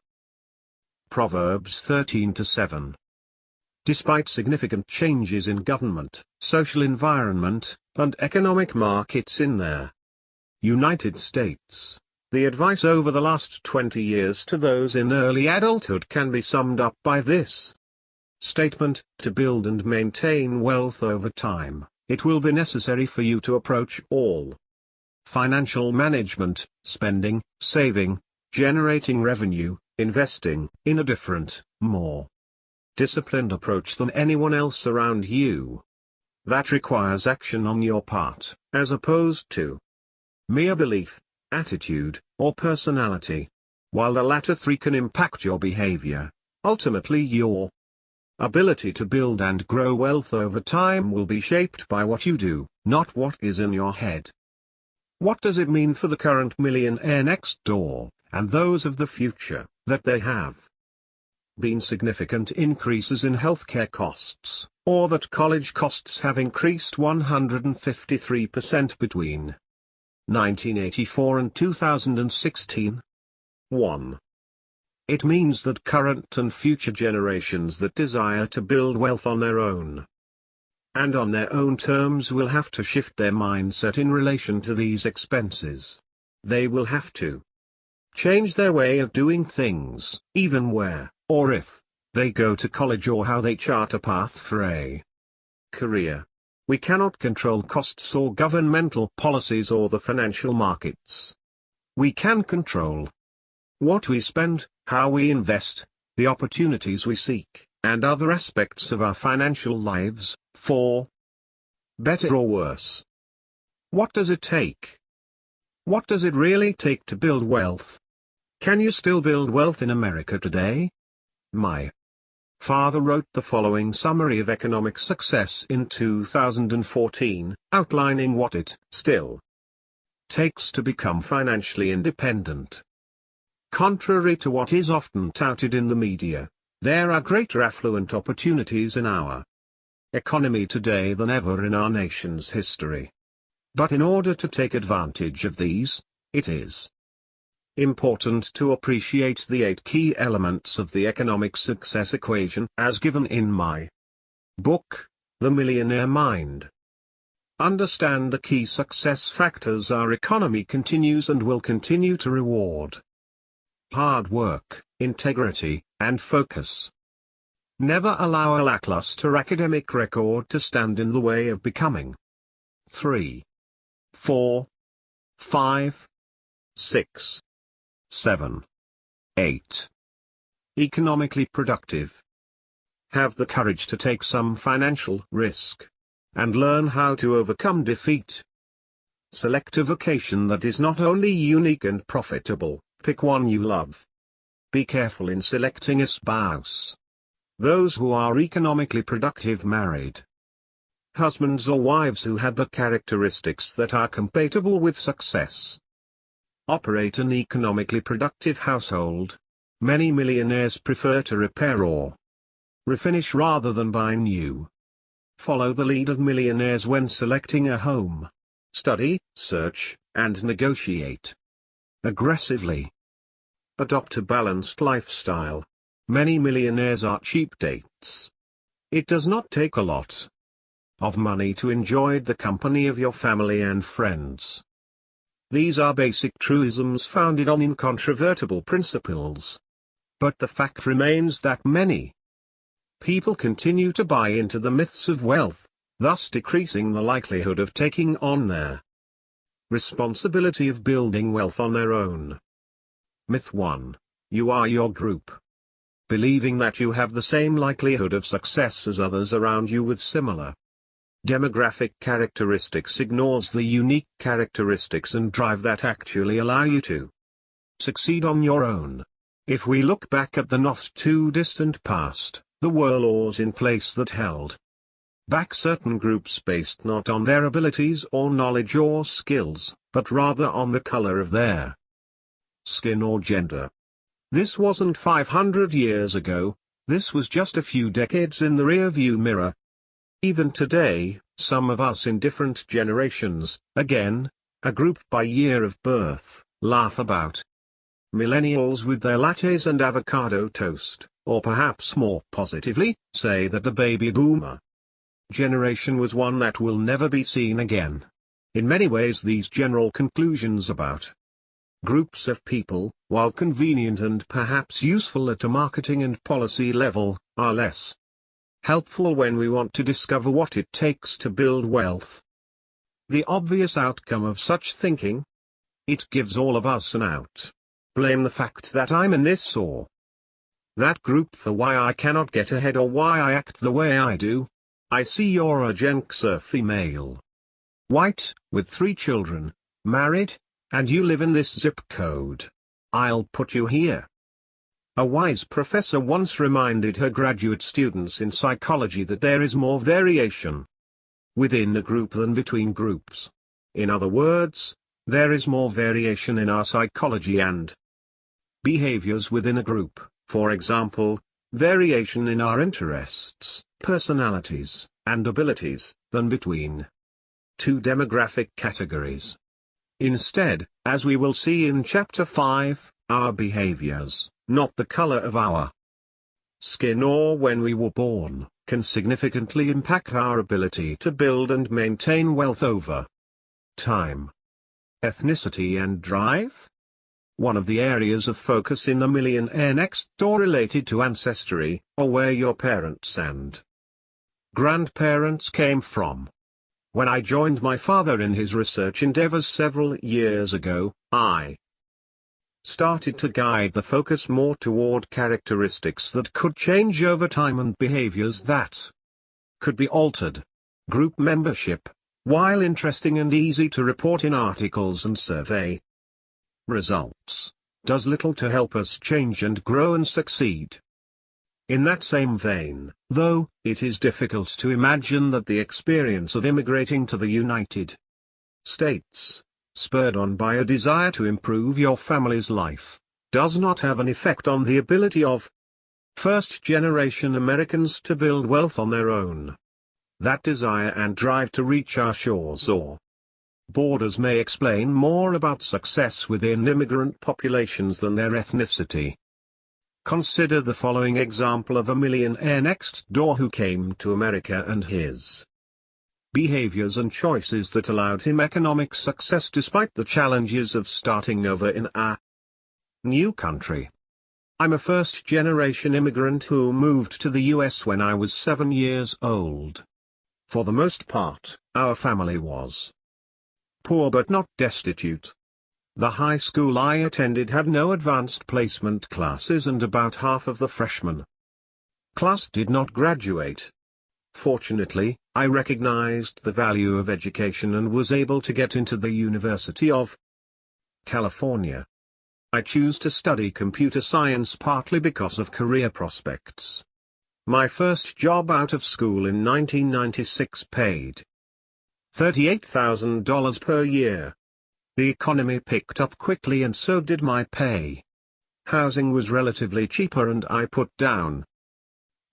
Proverbs 13-7. Despite significant changes in government, social environment, and economic markets in their United States, the advice over the last 20 years to those in early adulthood can be summed up by this statement: to build and maintain wealth over time, it will be necessary for you to approach all financial management, spending, saving, generating revenue, investing, in a different, more disciplined approach than anyone else around you. That requires action on your part, as opposed to mere belief, attitude, or personality. While the latter three can impact your behavior, ultimately your ability to build and grow wealth over time will be shaped by what you do, not what is in your head. What does it mean for the current millionaire next door, and those of the future, that there have been significant increases in healthcare costs, or that college costs have increased 153% between 1984 and 2016? 1. It means that current and future generations that desire to build wealth on their own and on their own terms will have to shift their mindset in relation to these expenses. They will have to change their way of doing things, even where, or if, they go to college, or how they chart a path for a career. We cannot control costs or governmental policies or the financial markets. We can control what we spend, how we invest, the opportunities we seek, and other aspects of our financial lives, for better or worse. What does it take? What does it really take to build wealth? Can you still build wealth in America today? My father wrote the following summary of economic success in 2014, outlining what it still takes to become financially independent. Contrary to what is often touted in the media, there are greater affluent opportunities in our economy today than ever in our nation's history. But in order to take advantage of these, it is important to appreciate the 8 key elements of the economic success equation as given in my book, The Millionaire Mind. Understand the key success factors our economy continues and will continue to reward: hard work, integrity, and focus. Never allow a lackluster academic record to stand in the way of becoming 3, 4, 5, 6, 7, 8. Economically productive. Have the courage to take some financial risk, and learn how to overcome defeat. Select a vocation that is not only unique and profitable, pick one you love. Be careful in selecting a spouse. Those who are economically productive married husbands or wives who had the characteristics that are compatible with success. Operate an economically productive household. Many millionaires prefer to repair or refinish rather than buy new. Follow the lead of millionaires when selecting a home. Study, search, and negotiate aggressively. Adopt a balanced lifestyle. Many millionaires are cheap dates. It does not take a lot of money to enjoy the company of your family and friends. These are basic truisms founded on incontrovertible principles. But the fact remains that many people continue to buy into the myths of wealth, thus decreasing the likelihood of taking on their responsibility of building wealth on their own. Myth 1. You are your group. Believing that you have the same likelihood of success as others around you with similar demographic characteristics ignores the unique characteristics and drive that actually allow you to succeed on your own. If we look back at the not too distant past, there were laws in place that held back certain groups based not on their abilities or knowledge or skills, but rather on the color of their skin or gender. This wasn't 500 years ago, this was just a few decades in the rearview mirror. Even today, some of us in different generations, again, a group by year of birth, laugh about millennials with their lattes and avocado toast, or perhaps more positively, say that the baby boomer generation was one that will never be seen again. In many ways these general conclusions about groups of people, while convenient and perhaps useful at a marketing and policy level, are less helpful when we want to discover what it takes to build wealth. The obvious outcome of such thinking? It gives all of us an out. Blame the fact that I'm in this or that group for why I cannot get ahead or why I act the way I do. I see you're a Gen Xer female. White, with 3 children, married, and you live in this zip code. I'll put you here. A wise professor once reminded her graduate students in psychology that there is more variation within a group than between groups. In other words, there is more variation in our psychology and behaviors within a group, for example, variation in our interests, personalities, and abilities, than between 2 demographic categories. Instead, as we will see in Chapter 5, our behaviors, not the color of our skin or when we were born, can significantly impact our ability to build and maintain wealth over time. Ethnicity and drive? One of the areas of focus in the Millionaire next door related to ancestry, or where your parents and grandparents came from. When I joined my father in his research endeavors several years ago, I started to guide the focus more toward characteristics that could change over time and behaviors that could be altered. Group membership, while interesting and easy to report in articles and survey results, does little to help us change and grow and succeed. In that same vein, though, it is difficult to imagine that the experience of immigrating to the United States, spurred on by a desire to improve your family's life, does not have an effect on the ability of first-generation Americans to build wealth on their own. That desire and drive to reach our shores or borders may explain more about success within immigrant populations than their ethnicity. Consider the following example of a millionaire next door who came to America and his behaviors and choices that allowed him economic success despite the challenges of starting over in a new country. I'm a first-generation immigrant who moved to the US when I was 7 years old. For the most part, our family was poor but not destitute. The high school I attended had no advanced placement classes and about half of the freshman class did not graduate. Fortunately, I recognized the value of education and was able to get into the University of California. I choose to study computer science partly because of career prospects. My first job out of school in 1996 paid $38,000 per year. The economy picked up quickly and so did my pay. Housing was relatively cheaper and I put down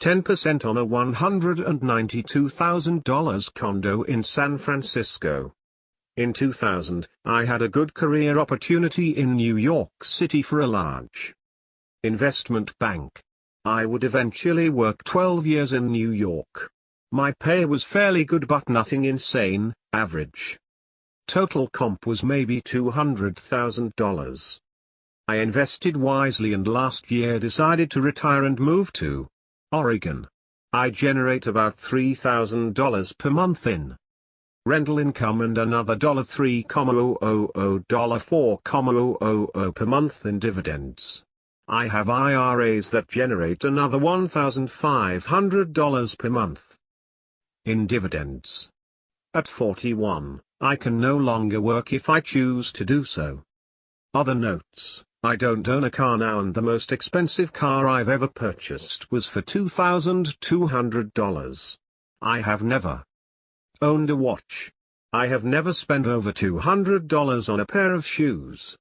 10% on a $192,000 condo in San Francisco. In 2000, I had a good career opportunity in New York City for a large investment bank. I would eventually work 12 years in New York. My pay was fairly good but nothing insane, average. Total comp was maybe $200,000. I invested wisely and last year decided to retire and move to Oregon. I generate about $3,000 per month in rental income and another $3,000–$4,000 per month in dividends. I have IRAs that generate another $1,500 per month in dividends. At 41, I can no longer work if I choose to do so. Other notes: I don't own a car now and the most expensive car I've ever purchased was for $2,200. I have never owned a watch. I have never spent over $200 on a pair of shoes.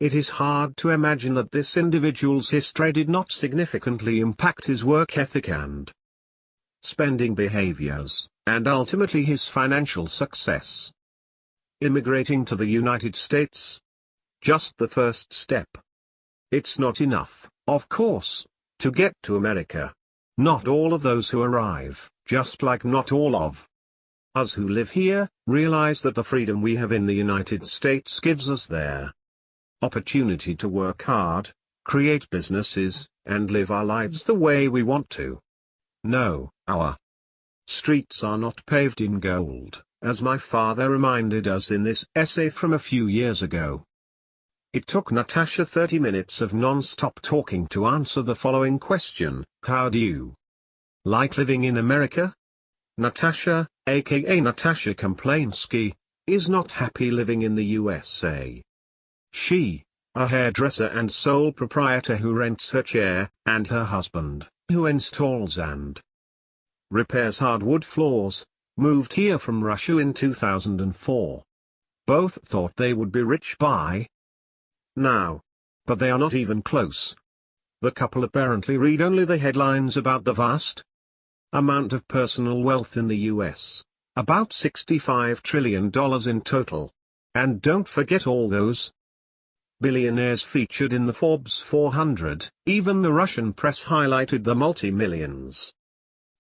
It is hard to imagine that this individual's history did not significantly impact his work ethic and spending behaviors, and ultimately his financial success. Immigrating to the United States? Just the first step. It's not enough, of course, to get to America. Not all of those who arrive, just like not all of us who live here, realize that the freedom we have in the United States gives us their opportunity to work hard, create businesses, and live our lives the way we want to. No, our streets are not paved in gold, as my father reminded us in this essay from a few years ago. It took Natasha 30 minutes of non-stop talking to answer the following question: how do you like living in America? Natasha, aka Natasha Komplainsky, is not happy living in the USA. She, a hairdresser and sole proprietor who rents her chair, and her husband, who installs and repairs hardwood floors, moved here from Russia in 2004. Both thought they would be rich by now. But they are not even close. The couple apparently read only the headlines about the vast amount of personal wealth in the US, about $65 trillion in total. And don't forget all those billionaires featured in the Forbes 400, even the Russian press highlighted the multi-millions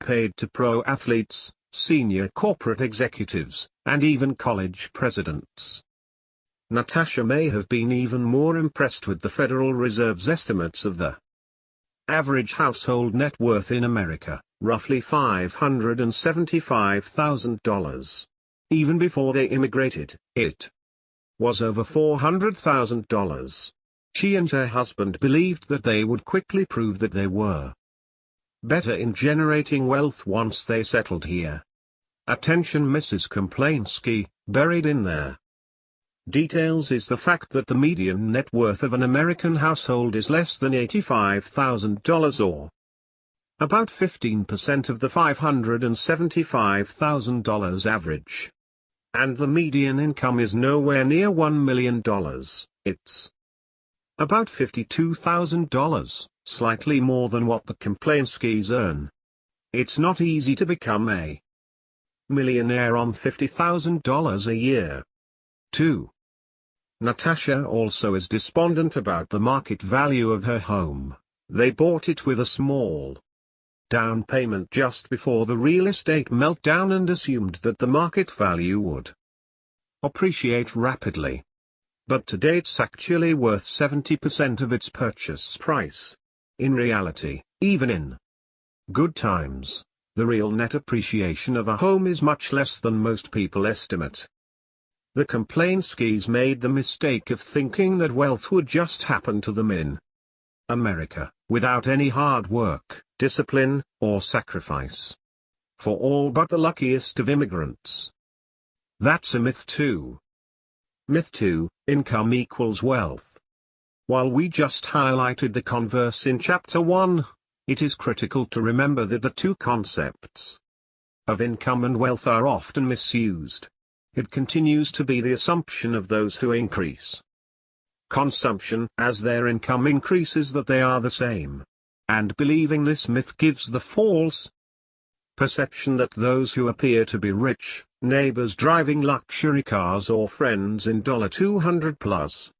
paid to pro athletes, senior corporate executives, and even college presidents. Natasha may have been even more impressed with the Federal Reserve's estimates of the average household net worth in America, roughly $575,000. Even before they immigrated, it was over $400,000. She and her husband believed that they would quickly prove that they were better in generating wealth once they settled here. Attention Mrs. Komplainsky, buried in there details is the fact that the median net worth of an American household is less than $85,000 or about 15% of the $575,000 average. And the median income is nowhere near $1 million, it's about $52,000, slightly more than what the Komplainskys earn. It's not easy to become a millionaire on $50,000 a year. 2. Natasha also is despondent about the market value of her home. They bought it with a small down payment just before the real estate meltdown and assumed that the market value would appreciate rapidly. But today it's actually worth 70% of its purchase price. In reality, even in good times, the real net appreciation of a home is much less than most people estimate. The Komplainskys made the mistake of thinking that wealth would just happen to them in America, without any hard work, discipline, or sacrifice. For all but the luckiest of immigrants. That's a myth too. Myth 2, income equals wealth. While we just highlighted the converse in Chapter 1, it is critical to remember that the two concepts of income and wealth are often misused. It continues to be the assumption of those who increase consumption as their income increases that they are the same. And believing this myth gives the false perception that those who appear to be rich, neighbors driving luxury cars or friends in $200 plus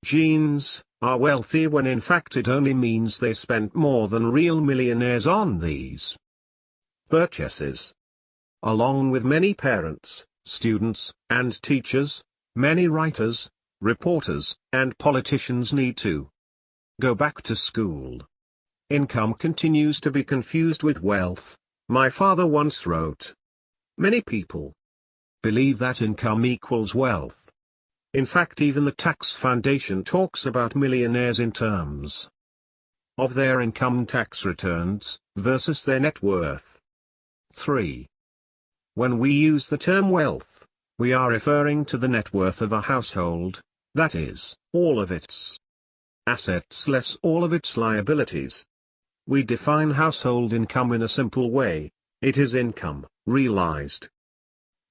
jeans, are wealthy when in fact it only means they spent more than real millionaires on these purchases. Along with many parents, students, and teachers, many writers, reporters, and politicians need to go back to school. Income continues to be confused with wealth, my father once wrote. Many people believe that income equals wealth. In fact, even the Tax Foundation talks about millionaires in terms of their income tax returns versus their net worth. 3. When we use the term wealth, we are referring to the net worth of a household, that is, all of its assets less all of its liabilities. We define household income in a simple way. It is income, realized.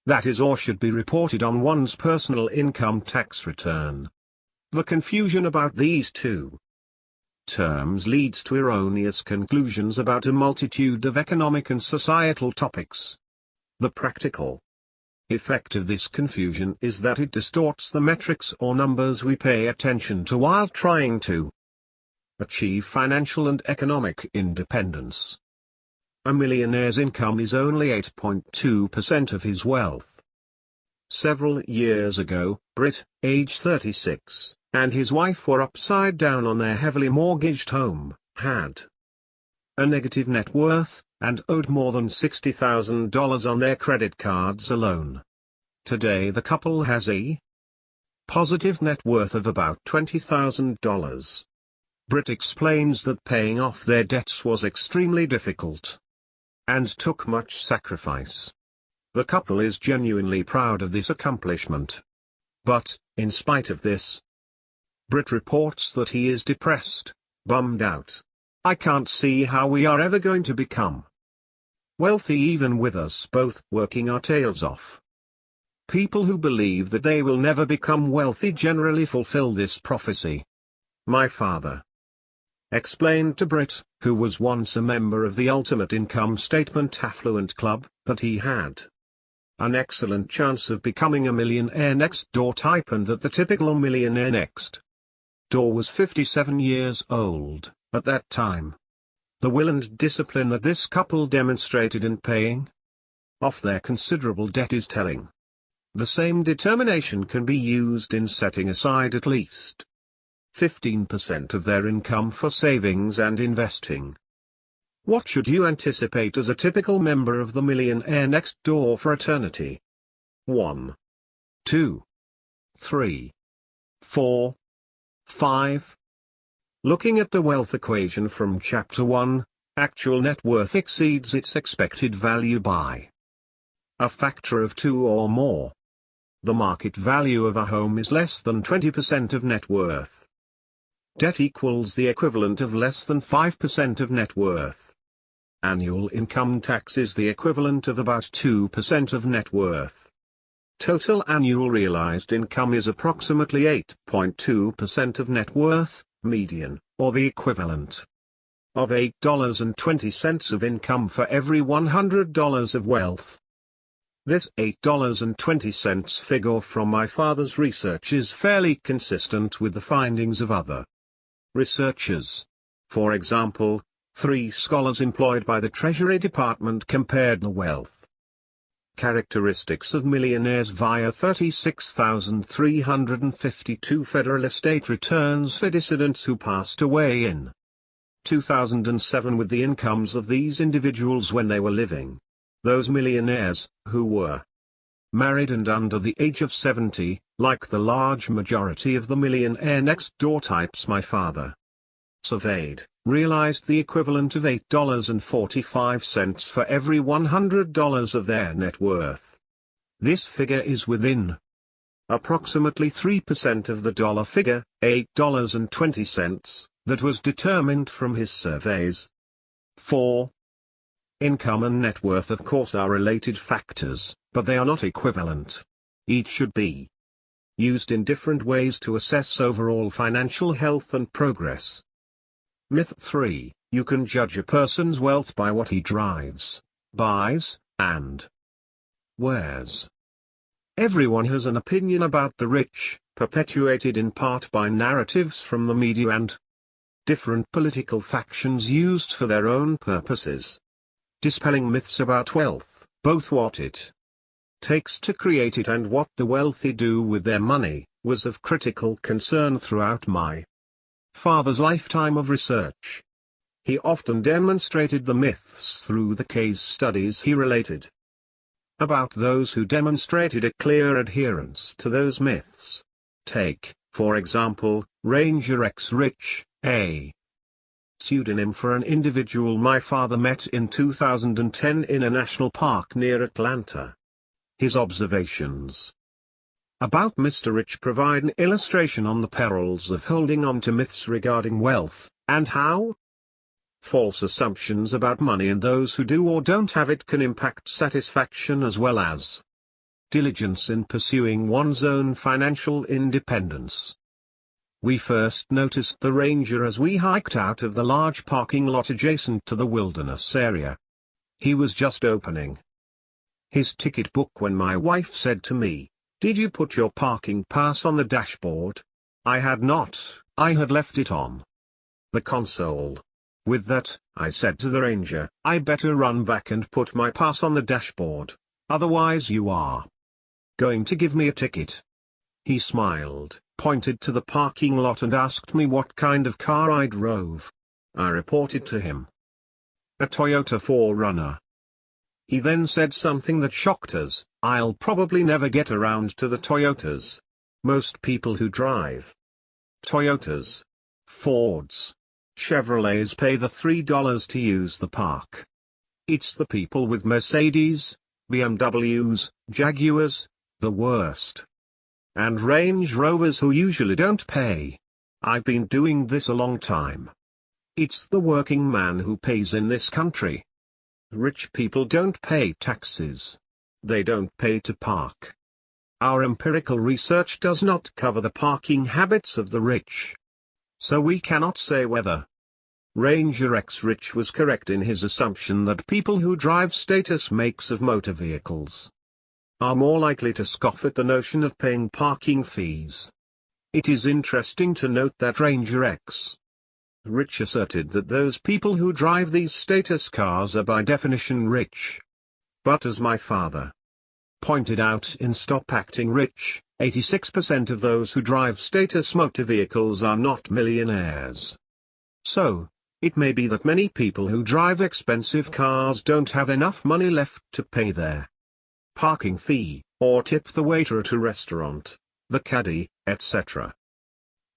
That is or should be reported on one's personal income tax return. The confusion about these two terms leads to erroneous conclusions about a multitude of economic and societal topics. The practical effect of this confusion is that it distorts the metrics or numbers we pay attention to while trying to achieve financial and economic independence. A millionaire's income is only 8.2% of his wealth. Several years ago, Britt, age 36, and his wife were upside down on their heavily mortgaged home, had a negative net worth, and owed more than $60,000 on their credit cards alone. Today the couple has a positive net worth of about $20,000. Britt explains that paying off their debts was extremely difficult and took much sacrifice. The couple is genuinely proud of this accomplishment. But, in spite of this, Britt reports that he is depressed, bummed out. I can't see how we are ever going to become wealthy even with us both working our tails off. People who believe that they will never become wealthy generally fulfill this prophecy. My father explained to Britt, who was once a member of the Ultimate Income Statement Affluent Club, that he had an excellent chance of becoming a millionaire next door type and that the typical millionaire next door was 57 years old, at that time. The will and discipline that this couple demonstrated in paying off their considerable debt is telling. The same determination can be used in setting aside at least 15% of their income for savings and investing. What should you anticipate as a typical member of the Millionaire Next Door fraternity? 1, 2, 3, 4, 5. Looking at the wealth equation from Chapter 1, actual net worth exceeds its expected value by a factor of 2 or more. The market value of a home is less than 20% of net worth. Debt equals the equivalent of less than 5% of net worth. Annual income tax is the equivalent of about 2% of net worth. Total annual realized income is approximately 8.2% of net worth, median, or the equivalent of $8.20 of income for every $100 of wealth. This $8.20 figure from my father's research is fairly consistent with the findings of other researchers. For example, 3 scholars employed by the Treasury Department compared the wealth characteristics of millionaires via 36,352 federal estate returns for dissidents who passed away in 2007 with the incomes of these individuals when they were living. Those millionaires, who were married and under the age of 70, like the large majority of the millionaire next door types my father surveyed, realized the equivalent of $8.45 for every $100 of their net worth. This figure is within approximately 3% of the dollar figure, $8.20, that was determined from his surveys. 4. Income and net worth of course are related factors, but they are not equivalent. Each should be used in different ways to assess overall financial health and progress. Myth 3: you can judge a person's wealth by what he drives, buys, and wears. Everyone has an opinion about the rich, perpetuated in part by narratives from the media and different political factions used for their own purposes. Dispelling myths about wealth, both what it takes to create it and what the wealthy do with their money, was of critical concern throughout my father's lifetime of research. He often demonstrated the myths through the case studies he related about those who demonstrated a clear adherence to those myths. Take, for example, Ranger X Rich, a pseudonym for an individual my father met in 2010 in a national park near Atlanta. His observations about Mr. Rich provide an illustration on the perils of holding on to myths regarding wealth, and how False assumptions about money and those who do or don't have it can impact satisfaction as well as diligence in pursuing one's own financial independence. We first noticed the ranger as we hiked out of the large parking lot adjacent to the wilderness area. He was just opening his ticket book when my wife said to me, "Did you put your parking pass on the dashboard?" I had not, I had left it on the console. With that, I said to the ranger, "I better run back and put my pass on the dashboard, otherwise you are going to give me a ticket." He smiled, pointed to the parking lot and asked me what kind of car I drove. I reported to him a Toyota 4Runner. He then said something that shocked us: "I'll probably never get around to the Toyotas. Most people who drive Toyotas, Fords, Chevrolets pay the $3 to use the park. It's the people with Mercedes, BMWs, Jaguars, the worst, and Range Rovers who usually don't pay. I've been doing this a long time. It's the working man who pays in this country. Rich people don't pay taxes. They don't pay to park. Our empirical research does not cover the parking habits of the rich. So we cannot say whether Ranger X Rich was correct in his assumption that people who drive status makes of motor vehicles are more likely to scoff at the notion of paying parking fees. It is interesting to note that Ranger X Rich asserted that those people who drive these status cars are by definition rich. But as my father pointed out in Stop Acting Rich, 86% of those who drive status motor vehicles are not millionaires. So, it may be that many people who drive expensive cars don't have enough money left to pay their parking fee, or tip the waiter at a restaurant, the caddy, etc.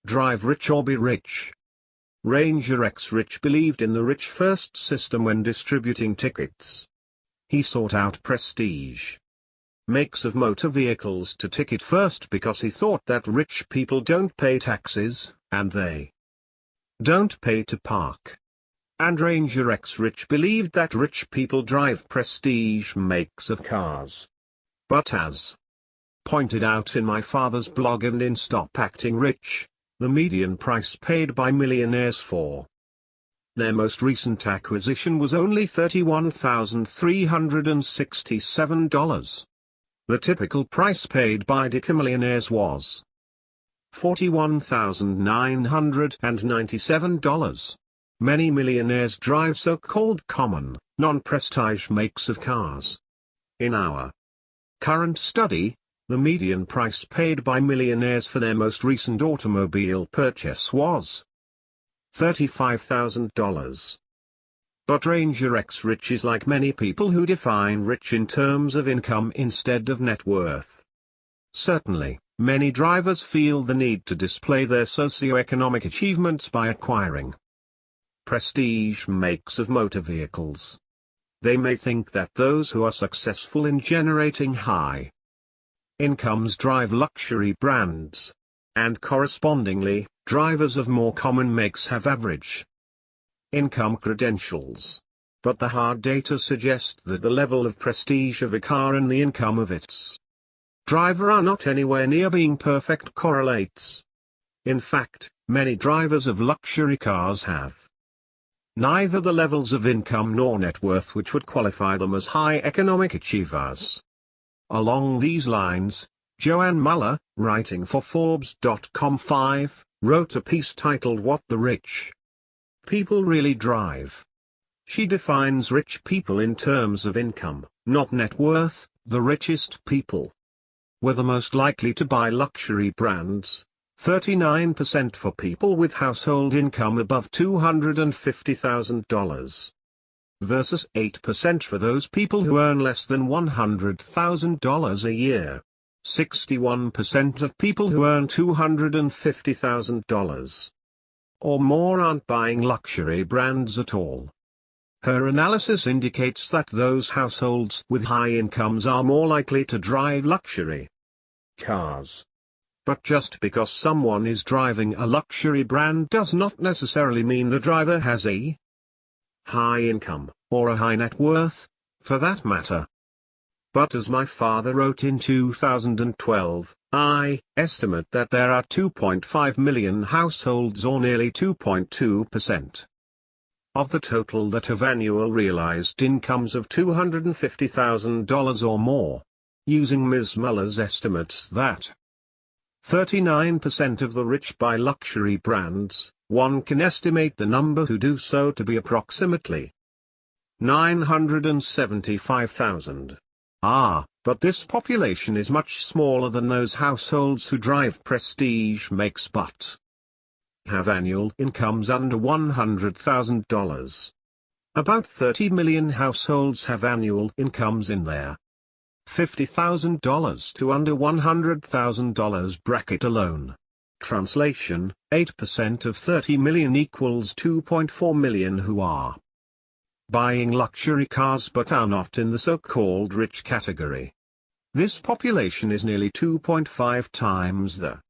Drive rich or be rich. Ranger X Rich believed in the rich first system when distributing tickets. He sought out prestige makes of motor vehicles to ticket first because he thought that rich people don't pay taxes, and they don't pay to park. And Ranger X Rich believed that rich people drive prestige makes of cars. But as pointed out in my father's blog and in Stop Acting Rich, the median price paid by millionaires for their most recent acquisition was only $31,367. The typical price paid by decamillionaires was $41,997. Many millionaires drive so-called common, non-prestige makes of cars. In our current study, the median price paid by millionaires for their most recent automobile purchase was $35,000. But Ranger X Rich is like many people who define rich in terms of income instead of net worth. Certainly, many drivers feel the need to display their socioeconomic achievements by acquiring prestige makes of motor vehicles. They may think that those who are successful in generating high incomes drive luxury brands, and correspondingly, drivers of more common makes have average income credentials. But the hard data suggest that the level of prestige of a car and the income of its driver are not anywhere near being perfect correlates. In fact, many drivers of luxury cars have neither the levels of income nor net worth which would qualify them as high economic achievers. Along these lines, Joanne Muller, writing for Forbes.com 5, wrote a piece titled "What the Rich People Really Drive." She defines rich people in terms of income, not net worth. The richest people were the most likely to buy luxury brands, 39% for people with household income above $250,000, versus 8% for those people who earn less than $100,000 a year. 61% of people who earn $250,000 or more aren't buying luxury brands at all. Her analysis indicates that those households with high incomes are more likely to drive luxury cars. But just because someone is driving a luxury brand does not necessarily mean the driver has a high income, or a high net worth, for that matter. But as my father wrote in 2012, I estimate that there are 2.5 million households, or nearly 2.2%, of the total that have annual realized incomes of $250,000 or more. Using Ms. Muller's estimates that 39% of the rich buy luxury brands, one can estimate the number who do so to be approximately 975,000. But this population is much smaller than those households who drive prestige makes but have annual incomes under $100,000. About 30 million households have annual incomes in their $50,000 to under $100,000 bracket alone. Translation: 8% of 30 million equals 2.4 million who are buying luxury cars but are not in the so-called rich category. This population is nearly 2.5 times the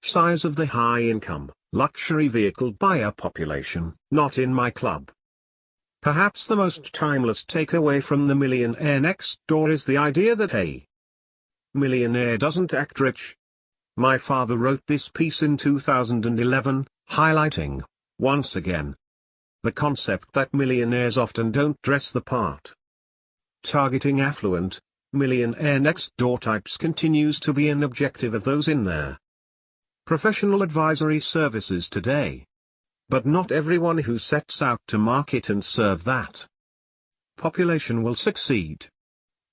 size of the high-income, luxury vehicle buyer population. Not in my club. Perhaps the most timeless takeaway from The Millionaire Next Door is the idea that a millionaire doesn't act rich. My father wrote this piece in 2011, highlighting, once again, the concept that millionaires often don't dress the part. Targeting affluent, Millionaire Next Door types continues to be an objective of those in their professional advisory services today. But not everyone who sets out to market and serve that population will succeed.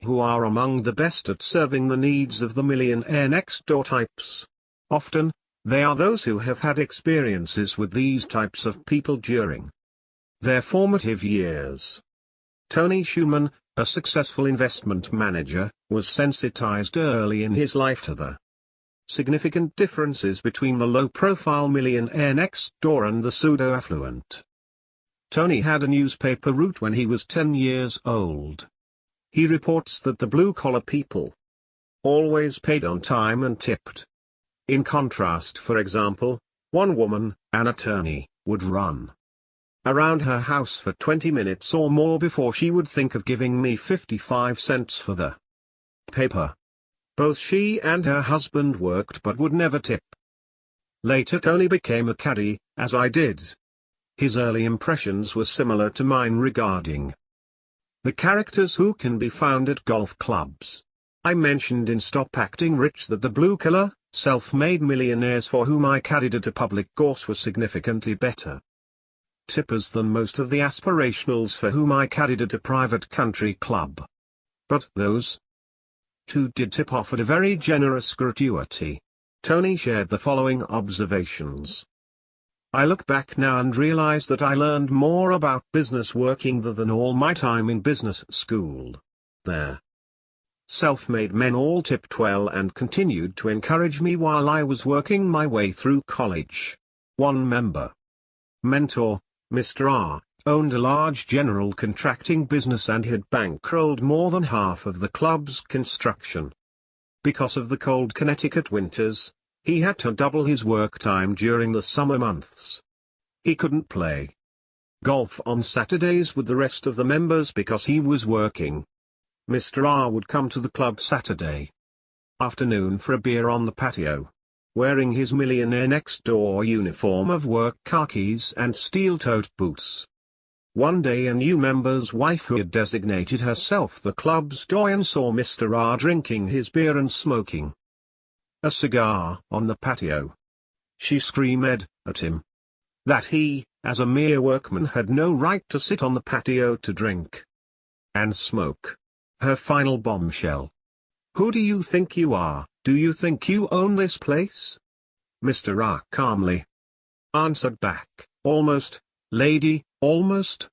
Who are among the best at serving the needs of the Millionaire Next Door types? Often, they are those who have had experiences with these types of people during their formative years. Tony Schumann, a successful investment manager, was sensitized early in his life to the significant differences between the low-profile millionaire next door and the pseudo-affluent. Tony had a newspaper route when he was 10 years old. He reports that the blue-collar people always paid on time and tipped. In contrast, for example, one woman, an attorney, would run around her house for 20 minutes or more before she would think of giving me 55 cents for the paper. Both she and her husband worked but would never tip. Later Tony became a caddy, as I did. His early impressions were similar to mine regarding the characters who can be found at golf clubs. I mentioned in Stop Acting Rich that the blue-collar, self-made millionaires for whom I caddied at a public course were significantly better tippers than most of the aspirationals for whom I caddied at a private country club. But those who did tip offered a very generous gratuity. Tony shared the following observations. I look back now and realize that I learned more about business working there than all my time in business school. There. Self-made men all tipped well and continued to encourage me while I was working my way through college. One mentor, Mr. R, owned a large general contracting business and had bankrolled more than half of the club's construction. Because of the cold Connecticut winters, he had to double his work time during the summer months. He couldn't play golf on Saturdays with the rest of the members because he was working. Mr. R would come to the club Saturday afternoon for a beer on the patio, wearing his Millionaire Next Door uniform of work khakis and steel-toed boots. One day a new member's wife who had designated herself the club's doyen saw Mr. R drinking his beer and smoking a cigar on the patio. She screamed at him that he, as a mere workman, had no right to sit on the patio to drink and smoke. Her final bombshell. Who do you think you are? Do you think you own this place? Mr. R calmly answered back, almost, lady, almost.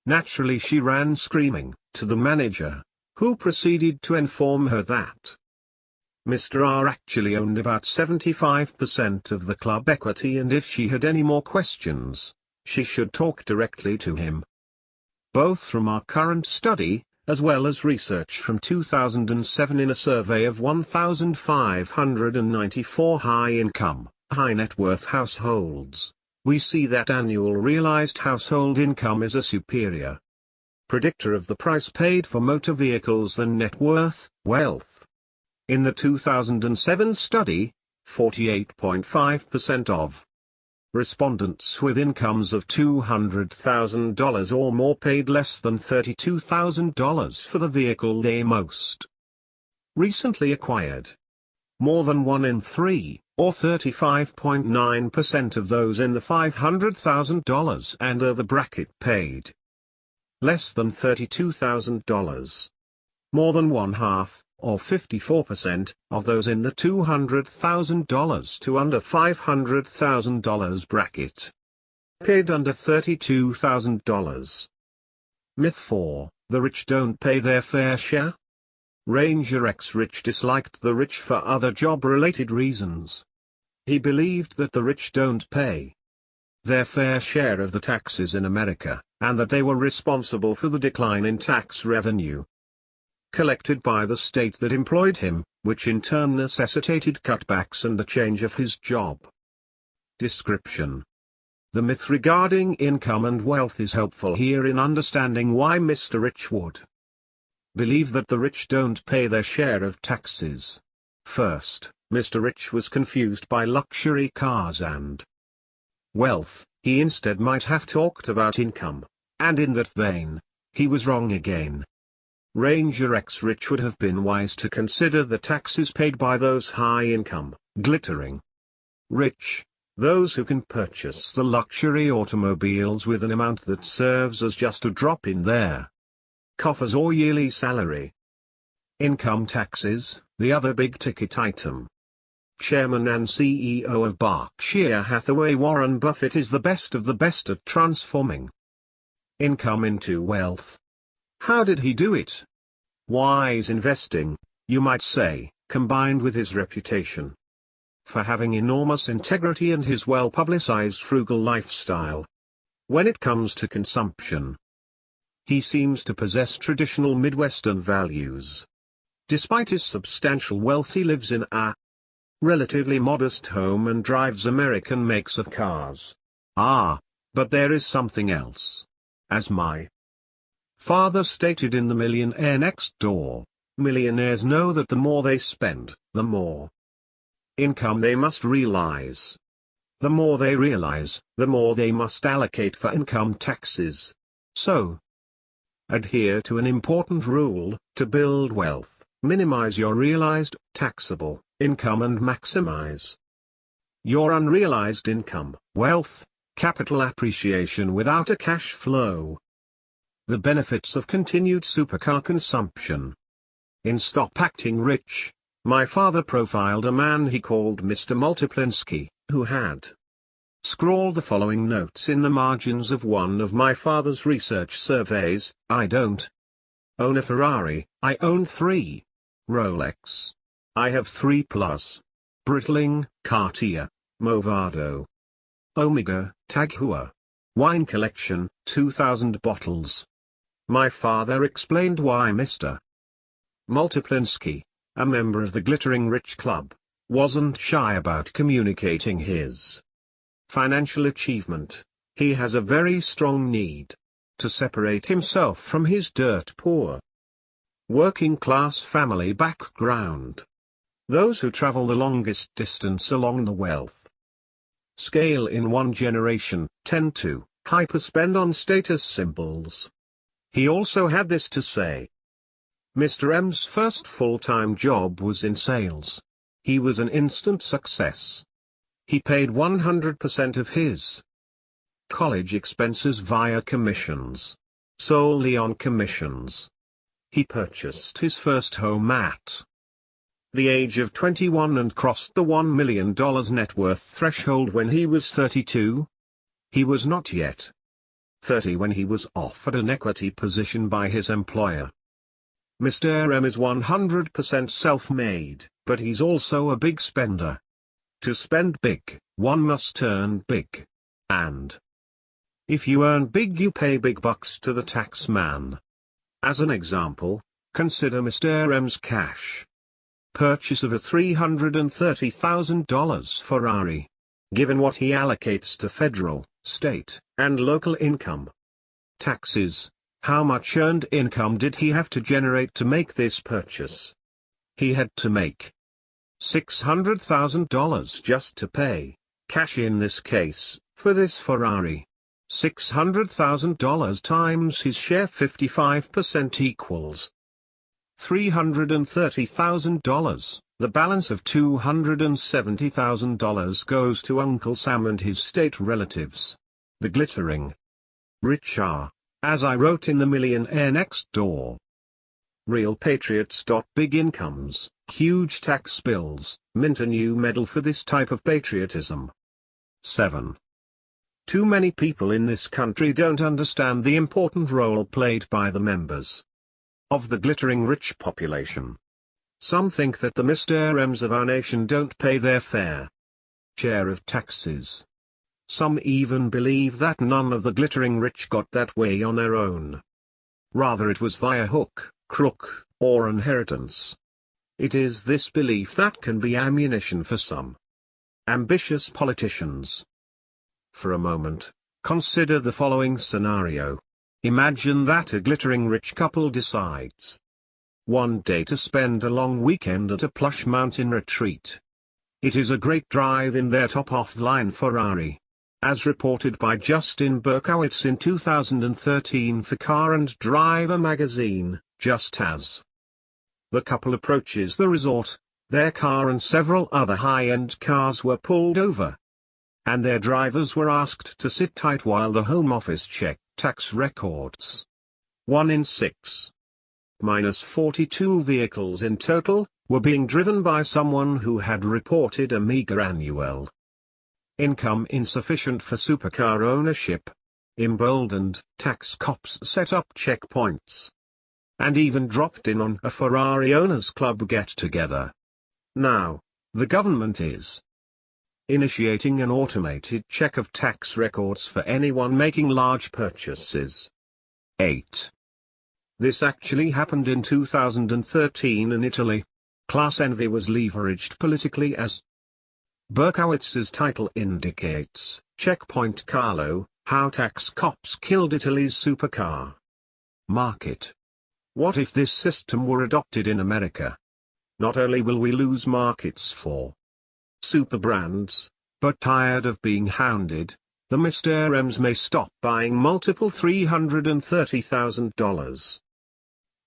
Naturally she ran screaming to the manager, who proceeded to inform her that Mr. R actually owned about 75% of the club equity, and if she had any more questions, she should talk directly to him. Both from our current study, as well as research from 2007 in a survey of 1,594 high-income, high-net-worth households, we see that annual realized household income is a superior predictor of the price paid for motor vehicles than net worth, wealth. In the 2007 study, 48.5% of respondents with incomes of $200,000 or more paid less than $32,000 for the vehicle they most recently acquired. More than 1 in 3, or 35.9% of those in the $500,000 and over bracket paid less than $32,000. More than 1/2, or 54%, of those in the $200,000 to under $500,000 bracket paid under $32,000. Myth 4, the rich don't pay their fair share. Ranger X Rich disliked the rich for other job-related reasons. He believed that the rich don't pay their fair share of the taxes in America, and that they were responsible for the decline in tax revenue collected by the state that employed him, which in turn necessitated cutbacks and a change of his job. Description: the myth regarding income and wealth is helpful here in understanding why Mr. Rich would believe that the rich don't pay their share of taxes. First, Mr. Rich was confused by luxury cars and wealth. He instead might have talked about income, and in that vein, he was wrong again. Ranger X Rich would have been wise to consider the taxes paid by those high-income, glittering rich, those who can purchase the luxury automobiles with an amount that serves as just a drop in their coffers or yearly salary. Income taxes, the other big-ticket item. Chairman and CEO of Berkshire Hathaway Warren Buffett is the best of the best at transforming income into wealth. How did he do it? Wise investing, you might say, combined with his reputation for having enormous integrity and his well-publicized frugal lifestyle. When it comes to consumption, he seems to possess traditional Midwestern values. Despite his substantial wealth, he lives in a relatively modest home and drives American makes of cars. But there is something else. As my father stated in The Millionaire Next Door, millionaires know that the more they spend, the more income they must realize. The more they realize, the more they must allocate for income taxes. So, adhere to an important rule: to build wealth, minimize your realized, taxable income and maximize your unrealized income, wealth, capital appreciation without a cash flow. The benefits of continued supercar consumption. In Stop Acting Rich, my father profiled a man he called Mr. Multiplinsky, who had scrawled the following notes in the margins of one of my father's research surveys: I don't own a Ferrari, I own 3 Rolex. I have 3 Plus. Breitling, Cartier, Movado, Omega, Tag Heuer. Wine collection, 2,000 bottles. My father explained why Mr. Multiplinsky, a member of the Glittering Rich Club, wasn't shy about communicating his financial achievement. He has a very strong need to separate himself from his dirt poor working-class family background. Those who travel the longest distance along the wealth scale in one generation tend to hyperspend on status symbols. He also had this to say. Mr. M's first full-time job was in sales. He was an instant success. He paid 100% of his college expenses via commissions. Solely on commissions. He purchased his first home at the age of 21 and crossed the $1 million net worth threshold when he was 32. He was not yet 30 when he was offered an equity position by his employer. Mr. M is 100% self-made, but he's also a big spender. To spend big, one must earn big. And if you earn big, you pay big bucks to the tax man. As an example, consider Mr. M's cash purchase of a $330,000 Ferrari. given what he allocates to federal, state, and local income. Taxes. How much earned income did he have to generate to make this purchase? He had to make $600,000 just to pay, cash in this case, for this Ferrari. $600,000 times his share 55% equals $330,000. The balance of $270,000 goes to Uncle Sam and his state relatives. The glittering rich are, as I wrote in The Millionaire Next Door, real patriots. Big incomes, huge tax bills, mint a new medal for this type of patriotism. 7. Too many people in this country don't understand the important role played by the members of the glittering rich population. Some think that the Mr. M's of our nation don't pay their fair share of taxes. Some even believe that none of the glittering rich got that way on their own. Rather it was via hook, crook, or inheritance. It is this belief that can be ammunition for some ambitious politicians. For a moment, consider the following scenario. Imagine that a glittering rich couple decides one day to spend a long weekend at a plush mountain retreat. It is a great drive in their top-off-the-line Ferrari. As reported by Justin Berkowitz in 2013 for Car and Driver magazine, just as the couple approaches the resort, their car and several other high-end cars were pulled over, and their drivers were asked to sit tight while the Home Office checked tax records. 1 in 6. -42 vehicles in total, were being driven by someone who had reported a meager annual income insufficient for supercar ownership. Emboldened, tax cops set up checkpoints and even dropped in on a Ferrari owners club get-together. Now, the government is initiating an automated check of tax records for anyone making large purchases. 8. This actually happened in 2013 in Italy. Class envy was leveraged politically, as Berkowitz's title indicates. Checkpoint Carlo, How Tax Cops Killed Italy's Supercar Market. What if this system were adopted in America? Not only will we lose markets for super brands, but tired of being hounded, the Mr. M's may stop buying multiple $330,000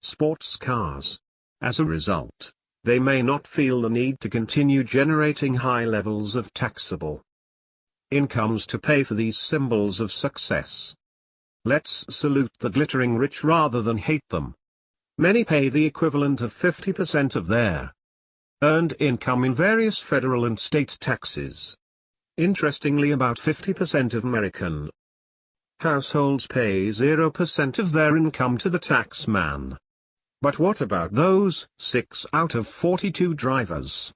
sports cars. As a result, they may not feel the need to continue generating high levels of taxable incomes to pay for these symbols of success. Let's salute the glittering rich rather than hate them. Many pay the equivalent of 50% of their earned income in various federal and state taxes. Interestingly, about 50% of American households pay 0% of their income to the tax man. But what about those 6 out of 42 drivers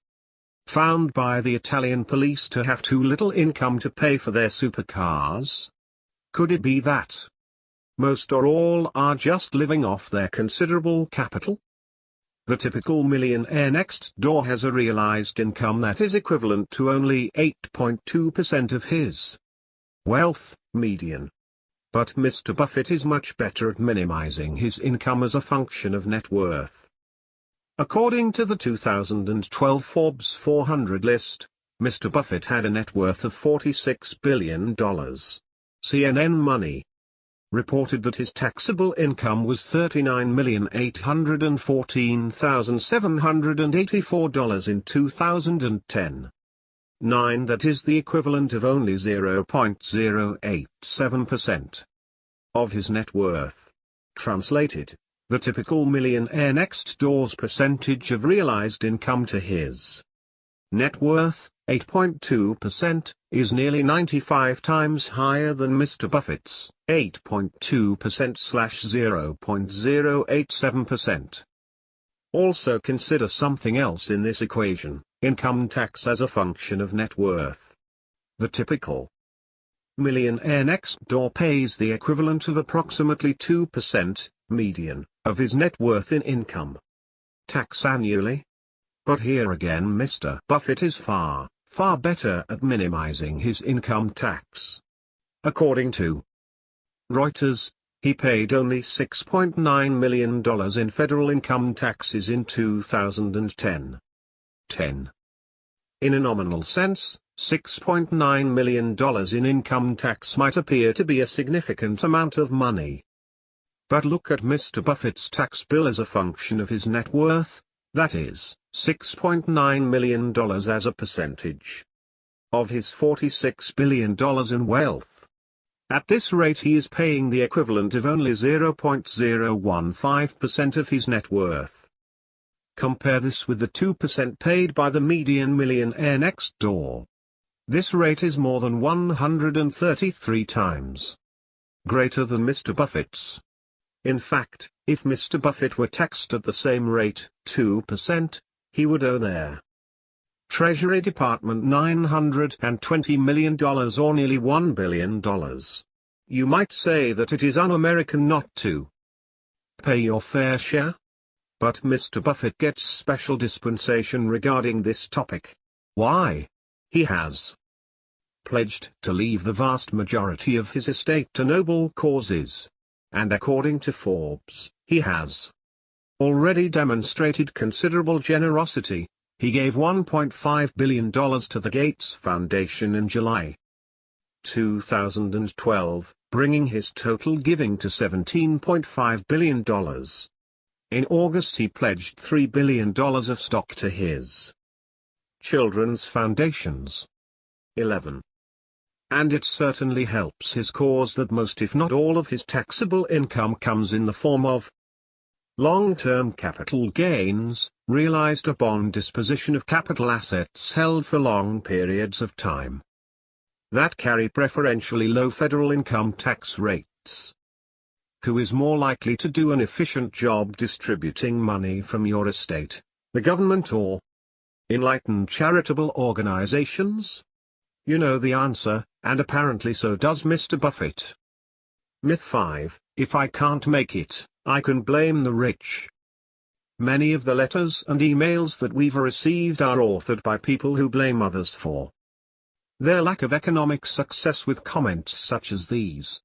found by the Italian police to have too little income to pay for their supercars? Could it be that most or all are just living off their considerable capital? The typical millionaire next door has a realized income that is equivalent to only 8.2% of his wealth median. But Mr. Buffett is much better at minimizing his income as a function of net worth. According to the 2012 Forbes 400 list, Mr. Buffett had a net worth of $46 billion. CNN Money reported that his taxable income was $39,814,784 in 2010. 9. That is the equivalent of only 0.087% of his net worth. Translated, the typical millionaire next door's percentage of realized income to his net worth, 8.2%, is nearly 95 times higher than Mr. Buffett's 8.2%/0.087%. Also consider something else in this equation: income tax as a function of net worth. The typical millionaire next door pays the equivalent of approximately 2%, median, of his net worth in income tax annually. But here again Mr. Buffett is far far better at minimizing his income tax. According to Reuters, he paid only $6.9 million in federal income taxes in 2010. In a nominal sense, $6.9 million in income tax might appear to be a significant amount of money. But look at Mr. Buffett's tax bill as a function of his net worth, that is, $6.9 million as a percentage of his $46 billion in wealth. At this rate he is paying the equivalent of only 0.015% of his net worth. Compare this with the 2% paid by the median millionaire next door. This rate is more than 133 times greater than Mr. Buffett's. In fact, if Mr. Buffett were taxed at the same rate, 2%, he would owe their Treasury Department $920 million or nearly $1 billion. You might say that it is un-American not to pay your fair share. But Mr. Buffett gets special dispensation regarding this topic. Why? He has pledged to leave the vast majority of his estate to noble causes. And according to Forbes, he has already demonstrated considerable generosity. He gave $1.5 billion to the Gates Foundation in July 2012, bringing his total giving to $17.5 billion. In August he pledged $3 billion of stock to his children's foundations. 11. And it certainly helps his cause that most if not all of his taxable income comes in the form of long-term capital gains, realized upon disposition of capital assets held for long periods of time, that carry preferentially low federal income tax rates. Who is more likely to do an efficient job distributing money from your estate, the government or enlightened charitable organizations? You know the answer, and apparently so does Mr. Buffett. Myth 5, if I can't make it, I can blame the rich. Many of the letters and emails that we've received are authored by people who blame others for their lack of economic success with comments such as these.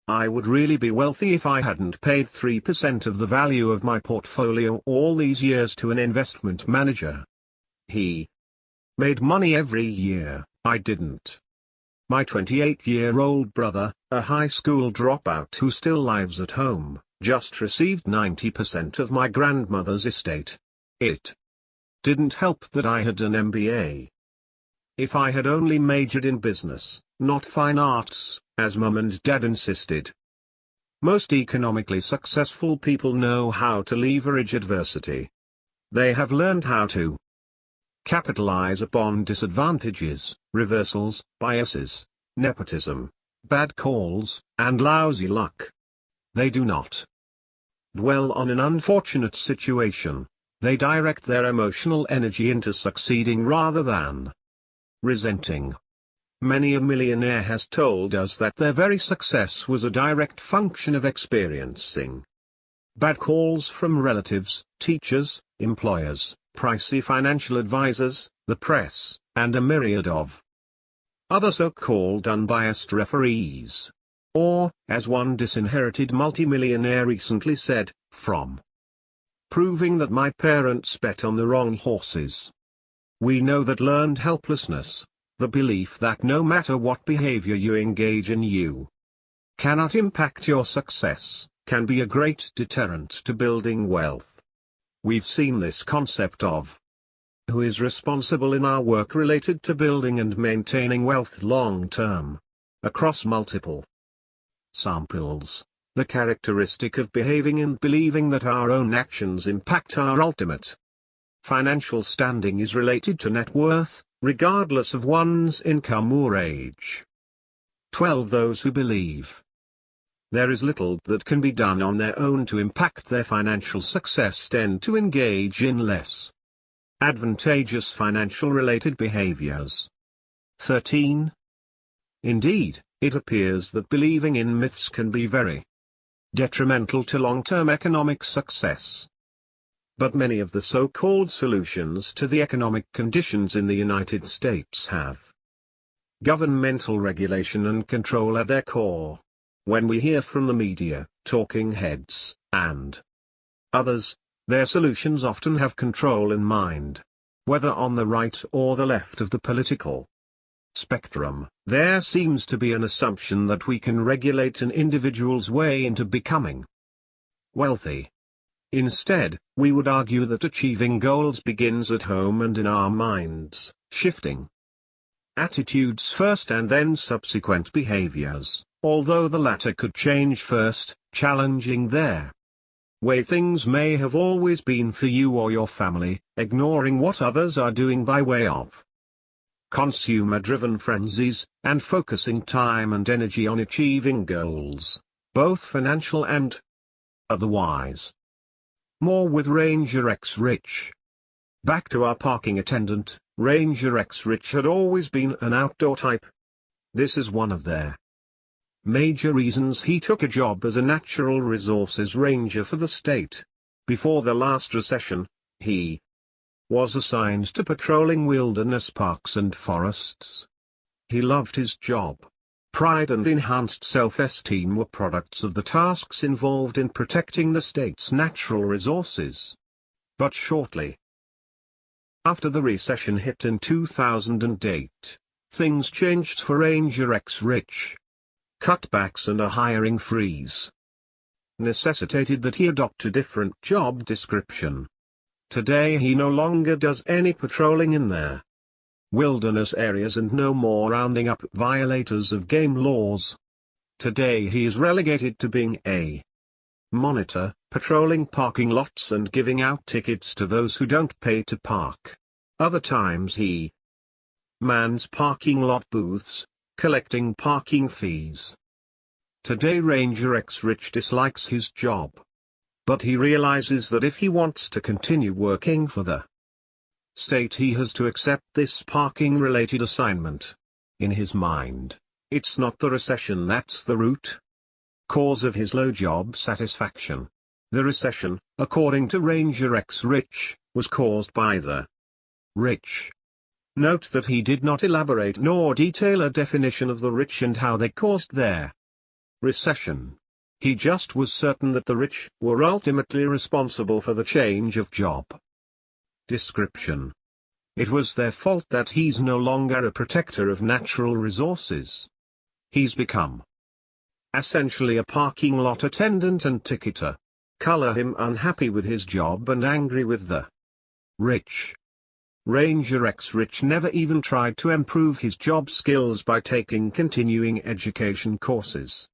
I would really be wealthy if I hadn't paid 3% of the value of my portfolio all these years to an investment manager. He made money every year, I didn't. My 28-year-old brother, a high school dropout who still lives at home, just received 90% of my grandmother's estate. It didn't help that I had an MBA. If I had only majored in business, not fine arts, as Mum and Dad insisted. Most economically successful people know how to leverage adversity. They have learned how to capitalize upon disadvantages, reversals, biases, nepotism, bad calls, and lousy luck. They do not dwell on an unfortunate situation. They direct their emotional energy into succeeding rather than resenting. Many a millionaire has told us that their very success was a direct function of experiencing bad calls from relatives, teachers, employers, pricey financial advisors, the press, and a myriad of other so-called unbiased referees. Or, as one disinherited multimillionaire recently said, from proving that my parents bet on the wrong horses. We know that learned helplessness, the belief that no matter what behavior you engage in you cannot impact your success, can be a great deterrent to building wealth. We've seen this concept of who is responsible in our work related to building and maintaining wealth long term, across multiple samples, the characteristic of behaving and believing that our own actions impact our ultimate financial standing is related to net worth, regardless of one's income or age. 12. Those who believe there is little that can be done on their own to impact their financial success tend to engage in less advantageous financial-related behaviors. 13. Indeed, it appears that believing in myths can be very detrimental to long-term economic success. But many of the so-called solutions to the economic conditions in the United States have governmental regulation and control at their core. When we hear from the media, talking heads, and others, their solutions often have control in mind. Whether on the right or the left of the political spectrum, there seems to be an assumption that we can regulate an individual's way into becoming wealthy. Instead, we would argue that achieving goals begins at home and in our minds, shifting attitudes first and then subsequent behaviors, although the latter could change first, challenging their way things may have always been for you or your family, ignoring what others are doing by way of consumer-driven frenzies, and focusing time and energy on achieving goals, both financial and otherwise. More with Ranger X Rich. Back to our parking attendant, Ranger X Rich had always been an outdoor type. This is one of their major reasons he took a job as a natural resources ranger for the state. Before the last recession, he was assigned to patrolling wilderness parks and forests. He loved his job. Pride and enhanced self-esteem were products of the tasks involved in protecting the state's natural resources. But shortly after the recession hit in 2008, things changed for Ranger X Rich. Cutbacks and a hiring freeze necessitated that he adopt a different job description. Today he no longer does any patrolling in their wilderness areas and no more rounding up violators of game laws. Today he is relegated to being a monitor, patrolling parking lots and giving out tickets to those who don't pay to park. Other times he mans parking lot booths, collecting parking fees. Today Ranger X Rich dislikes his job. But he realizes that if he wants to continue working for the state he has to accept this parking-related assignment. In his mind, it's not the recession that's the root cause of his low job satisfaction. The recession, according to Ranger X Rich, was caused by the rich. Note that he did not elaborate nor detail a definition of the rich and how they caused their recession. He just was certain that the rich were ultimately responsible for the change of job description. It was their fault that he's no longer a protector of natural resources. He's become essentially a parking lot attendant and ticketer. Color him unhappy with his job and angry with the rich. Ranger X Rich never even tried to improve his job skills by taking continuing education courses.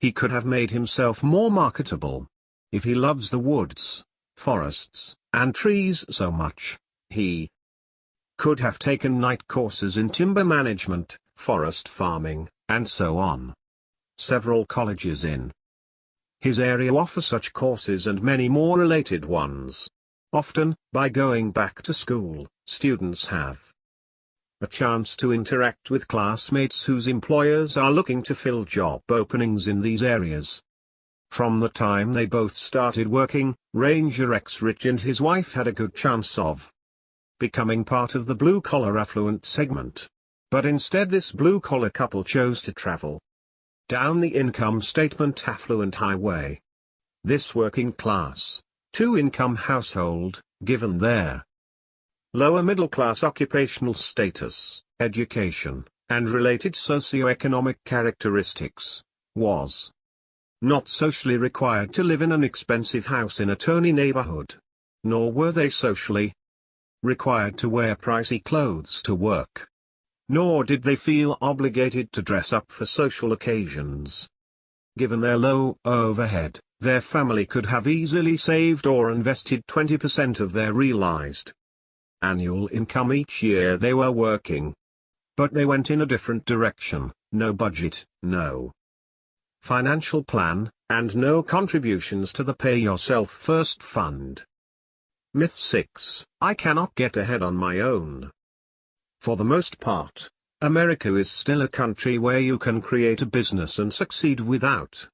He could have made himself more marketable. If he loves the woods, forests, and trees so much, he could have taken night courses in timber management, forest farming, and so on. Several colleges in his area offer such courses and many more related ones. Often, by going back to school, students have a chance to interact with classmates whose employers are looking to fill job openings in these areas. From the time they both started working, Ranger X Rich and his wife had a good chance of becoming part of the blue-collar affluent segment. But instead this blue-collar couple chose to travel down the income statement affluent highway. This working class, two-income household, given their lower middle-class occupational status, education, and related socio-economic characteristics, was not socially required to live in an expensive house in a Tony neighborhood. Nor were they socially required to wear pricey clothes to work. Nor did they feel obligated to dress up for social occasions. Given their low overhead, their family could have easily saved or invested 20% of their realized annual income each year they were working. But they went in a different direction: no budget, no financial plan, and no contributions to the Pay Yourself First fund. Myth 6: I cannot get ahead on my own. For the most part, America is still a country where you can create a business and succeed without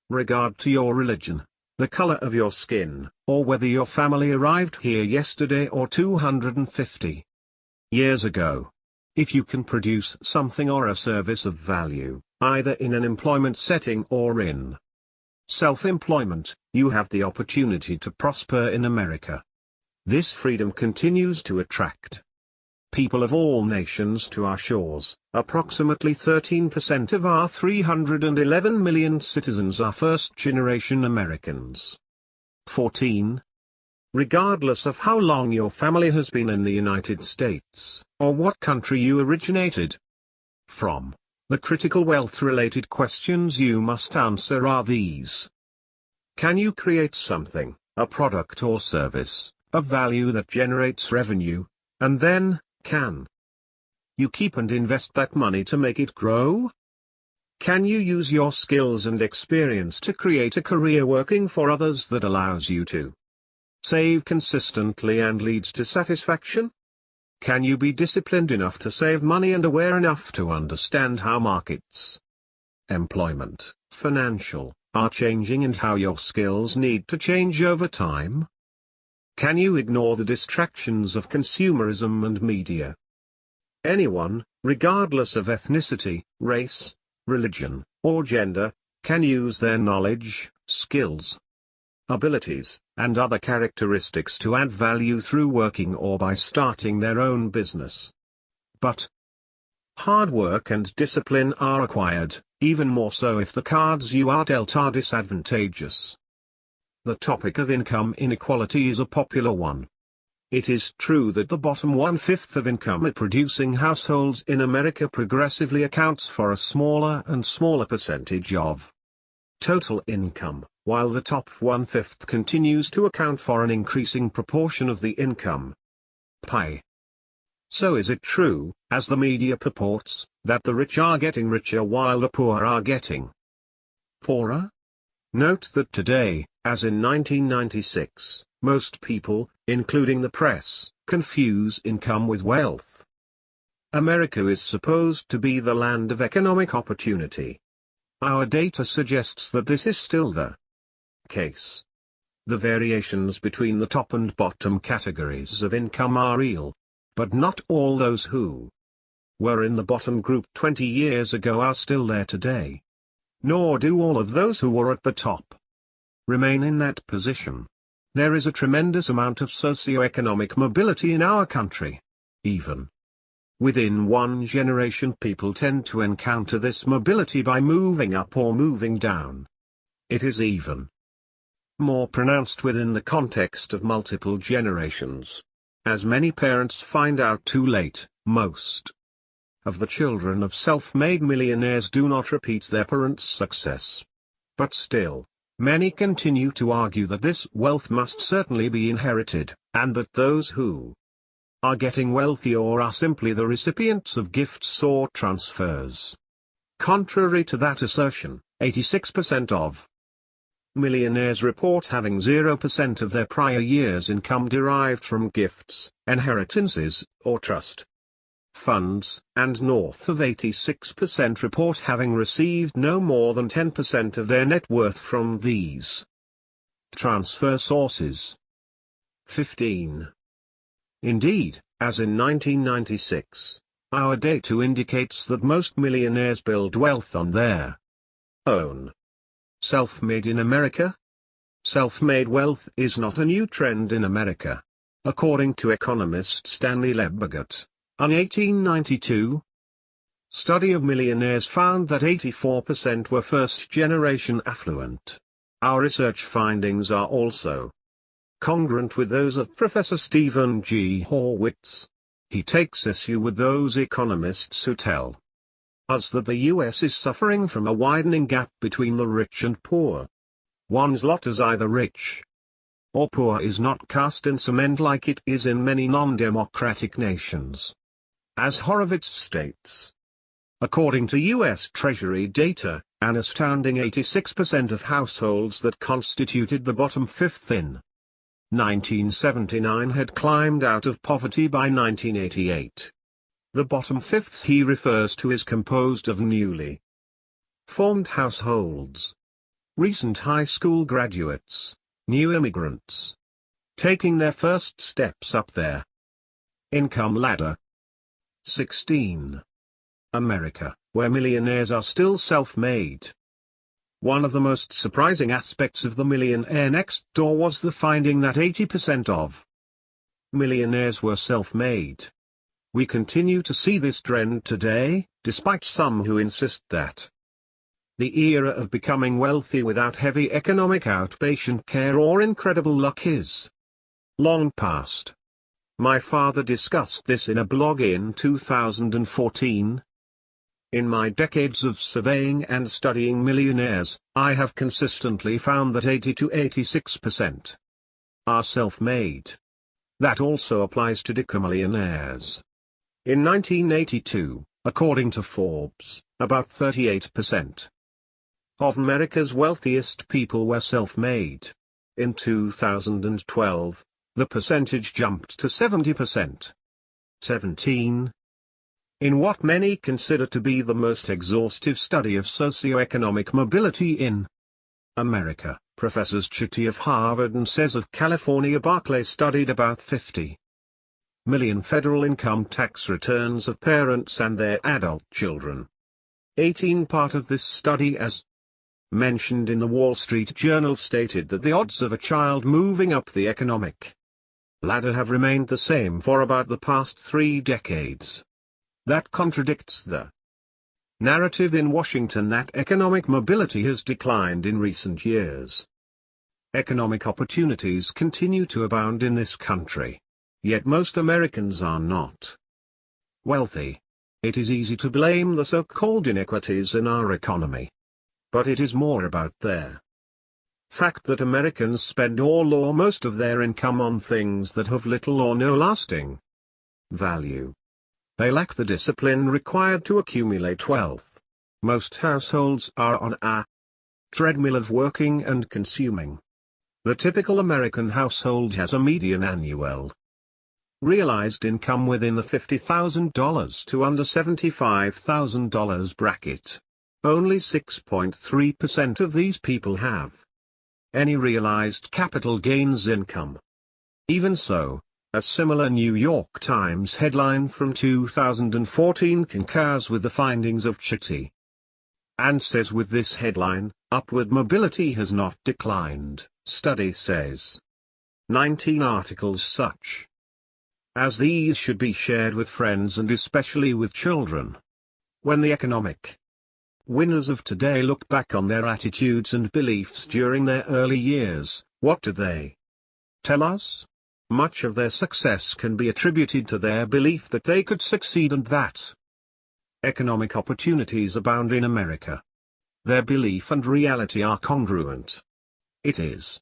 regard to your religion. the color of your skin, or whether your family arrived here yesterday or 250 years ago. If you can produce something or a service of value, either in an employment setting or in self-employment, you have the opportunity to prosper in America. This freedom continues to attract people of all nations to our shores. Approximately 13% of our 311 million citizens are first-generation Americans. 14. Regardless of how long your family has been in the United States, or what country you originated from, the critical wealth-related questions you must answer are these. Can you create something, a product or service, of value that generates revenue, and then, can you keep and invest that money to make it grow? Can you use your skills and experience to create a career working for others that allows you to save consistently and leads to satisfaction? Can you be disciplined enough to save money and aware enough to understand how markets, employment, financial, are changing and how your skills need to change over time? Can you ignore the distractions of consumerism and media? Anyone, regardless of ethnicity, race, religion, or gender, can use their knowledge, skills, abilities, and other characteristics to add value through working or by starting their own business. But hard work and discipline are required, even more so if the cards you are dealt are disadvantageous. The topic of income inequality is a popular one. It is true that the bottom 1/5 of income-producing households in America progressively accounts for a smaller and smaller percentage of total income, while the top 1/5 continues to account for an increasing proportion of the income pie. So is it true, as the media purports, that the rich are getting richer while the poor are getting poorer? Note that today, as in 1996, most people, including the press, confuse income with wealth. America is supposed to be the land of economic opportunity. Our data suggests that this is still the case. The variations between the top and bottom categories of income are real. But not all those who were in the bottom group 20 years ago are still there today. Nor do all of those who were at the top remain in that position. There is a tremendous amount of socioeconomic mobility in our country. Even within one generation, people tend to encounter this mobility by moving up or moving down. It is even more pronounced within the context of multiple generations. As many parents find out too late, most of the children of self-made millionaires do not repeat their parents' success. But still, many continue to argue that this wealth must certainly be inherited, and that those who are getting wealthy or are simply the recipients of gifts or transfers. Contrary to that assertion, 86% of millionaires report having 0% of their prior year's income derived from gifts, inheritances, or trust funds, and north of 86% report having received no more than 10% of their net worth from these transfer sources. 15. Indeed, as in 1996, our data indicates that most millionaires build wealth on their own. Self-made in America? Self-made wealth is not a new trend in America. According to economist Stanley an 1892 study of millionaires found that 84% were first-generation affluent. Our research findings are also congruent with those of Professor Stephen G. Horwitz. He takes issue with those economists who tell us that the U.S. is suffering from a widening gap between the rich and poor. One's lot as either rich or poor is not cast in cement like it is in many non-democratic nations. As Horowitz states, according to U.S. Treasury data, an astounding 86% of households that constituted the bottom fifth in 1979 had climbed out of poverty by 1988. The bottom fifth he refers to is composed of newly formed households, recent high school graduates, new immigrants, taking their first steps up their income ladder. 16. America, where millionaires are still self-made. One of the most surprising aspects of The Millionaire Next Door was the finding that 80% of millionaires were self-made. We continue to see this trend today, despite some who insist that the era of becoming wealthy without heavy economic outpatient care or incredible luck is long past. My father discussed this in a blog in 2014. In my decades of surveying and studying millionaires, I have consistently found that 80 to 86% are self-made. That also applies to decamillionaires. In 1982, according to Forbes, about 38% of America's wealthiest people were self-made. In 2012, the percentage jumped to 70%. 17. In what many consider to be the most exhaustive study of socioeconomic mobility in America, Professors Chitty of Harvard and Says of California Barclay studied about 50 million federal income tax returns of parents and their adult children. 18. Part of this study, as mentioned in the Wall Street Journal, stated that the odds of a child moving up the economic ladder have remained the same for about the past 3 decades. That contradicts the narrative in Washington that economic mobility has declined in recent years. Economic opportunities continue to abound in this country. Yet most Americans are not wealthy. It is easy to blame the so-called inequities in our economy. But it is more about their fact that Americans spend all or most of their income on things that have little or no lasting value. They lack the discipline required to accumulate wealth. Most households are on a treadmill of working and consuming. The typical American household has a median annual realized income within the $50,000 to under $75,000 bracket. Only 6.3% of these people have any realized capital gains income. Even so, a similar New York Times headline from 2014 concurs with the findings of Chitty and says with this headline, upward mobility has not declined, study says. 19 articles such as these should be shared with friends and especially with children. When the economic winners of today look back on their attitudes and beliefs during their early years, what do they tell us? Much of their success can be attributed to their belief that they could succeed and that economic opportunities abound in America. Their belief and reality are congruent. It is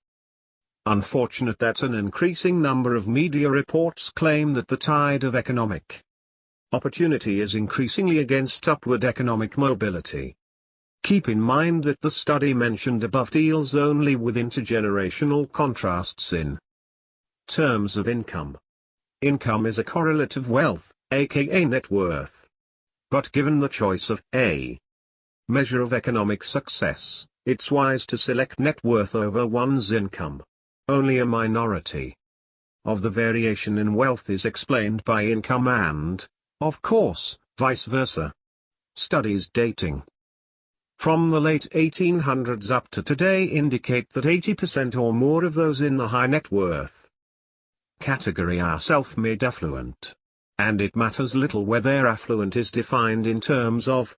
unfortunate that an increasing number of media reports claim that the tide of economic opportunity is increasingly against upward economic mobility. Keep in mind that the study mentioned above deals only with intergenerational contrasts in terms of income. Income is a correlate of wealth, aka net worth. But given the choice of a measure of economic success, it's wise to select net worth over one's income. Only a minority of the variation in wealth is explained by income and, of course, vice versa. Studies dating from the late 1800s up to today indicate that 80% or more of those in the high net worth category are self-made affluent. And it matters little whether affluent is defined in terms of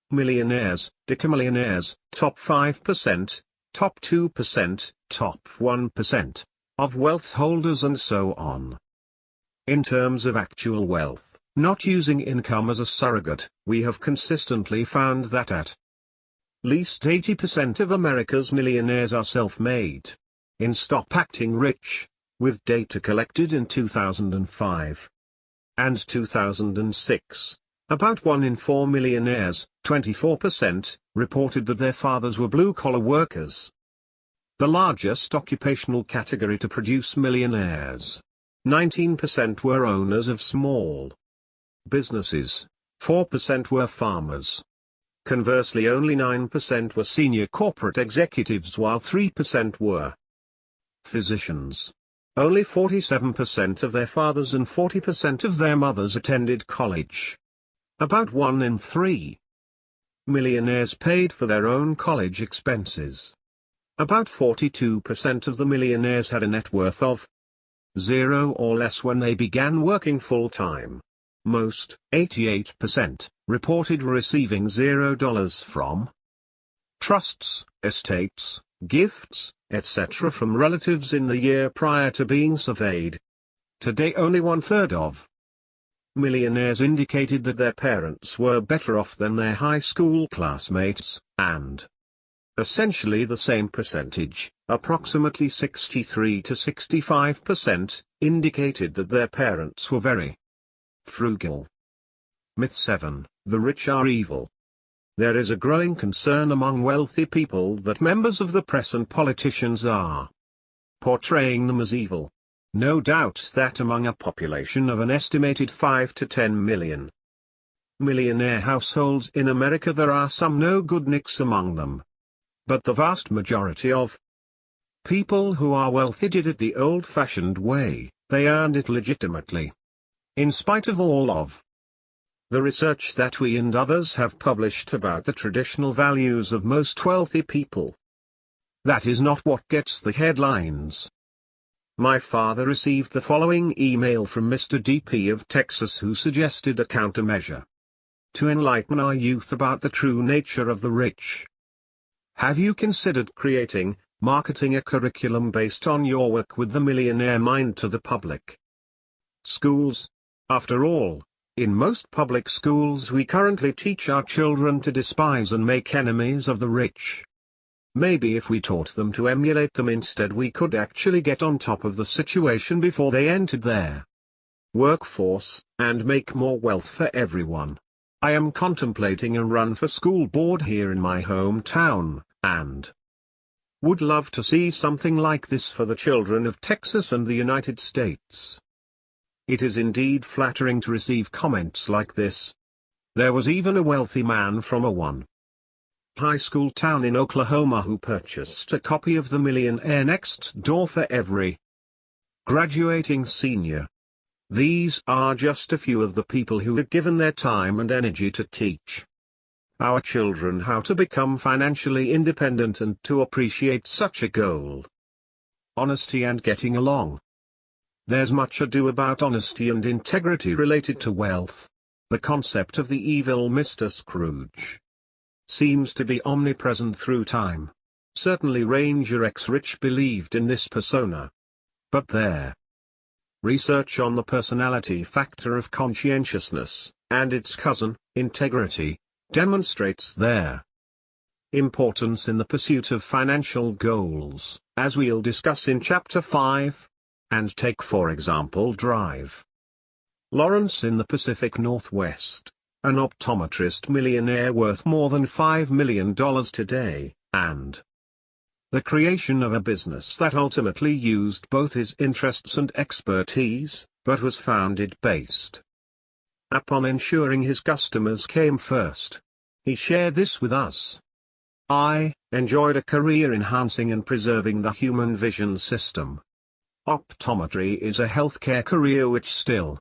millionaires, decamillionaires, top 5%, top 2%, top 1% of wealth holders and so on. In terms of actual wealth, not using income as a surrogate, we have consistently found that at least 80% of America's millionaires are self-made. In Stop Acting Rich, with data collected in 2005 and 2006, about 1 in 4 millionaires, 24%, reported that their fathers were blue-collar workers. The largest occupational category to produce millionaires. 19% were owners of small businesses, 4% were farmers. Conversely, only 9% were senior corporate executives while 3% were physicians. Only 47% of their fathers and 40% of their mothers attended college. About 1 in 3 millionaires paid for their own college expenses. About 42% of the millionaires had a net worth of 0 or less when they began working full-time. Most, 88%, reported receiving $0 from trusts, estates, gifts, etc. from relatives in the year prior to being surveyed. Today only 1/3 of millionaires indicated that their parents were better off than their high school classmates, and essentially the same percentage, approximately 63 to 65%, indicated that their parents were very frugal. Myth 7, the rich are evil. There is a growing concern among wealthy people that members of the press and politicians are portraying them as evil. No doubt that among a population of an estimated 5 to 10 million millionaire households in America, there are some no-good nicks among them. But the vast majority of people who are wealthy did it the old-fashioned way. They earned it legitimately. In spite of all of the research that we and others have published about the traditional values of most wealthy people, that is not what gets the headlines. My father received the following email from Mr. DP of Texas, who suggested a countermeasure to enlighten our youth about the true nature of the rich. Have you considered creating, marketing a curriculum based on your work with the millionaire mind to the public schools? After all, in most public schools we currently teach our children to despise and make enemies of the rich. Maybe if we taught them to emulate them instead, we could actually get on top of the situation before they entered their workforce, and make more wealth for everyone. I am contemplating a run for school board here in my hometown, and would love to see something like this for the children of Texas and the United States. It is indeed flattering to receive comments like this. There was even a wealthy man from a high school town in Oklahoma who purchased a copy of The Millionaire Next Door for every graduating senior. These are just a few of the people who have given their time and energy to teach our children how to become financially independent and to appreciate such a goal. Honesty and getting along. There's much ado about honesty and integrity related to wealth. The concept of the evil Mr. Scrooge seems to be omnipresent through time. Certainly Ranger X Rich believed in this persona. But their research on the personality factor of conscientiousness, and its cousin, integrity, demonstrates their importance in the pursuit of financial goals, as we'll discuss in Chapter 5. And take for example Drive Lawrence in the Pacific Northwest, an optometrist millionaire worth more than $5 million today, and the creation of a business that ultimately used both his interests and expertise, but was founded based upon ensuring his customers came first. He shared this with us. I enjoyed a career enhancing and preserving the human vision system. Optometry is a healthcare career which still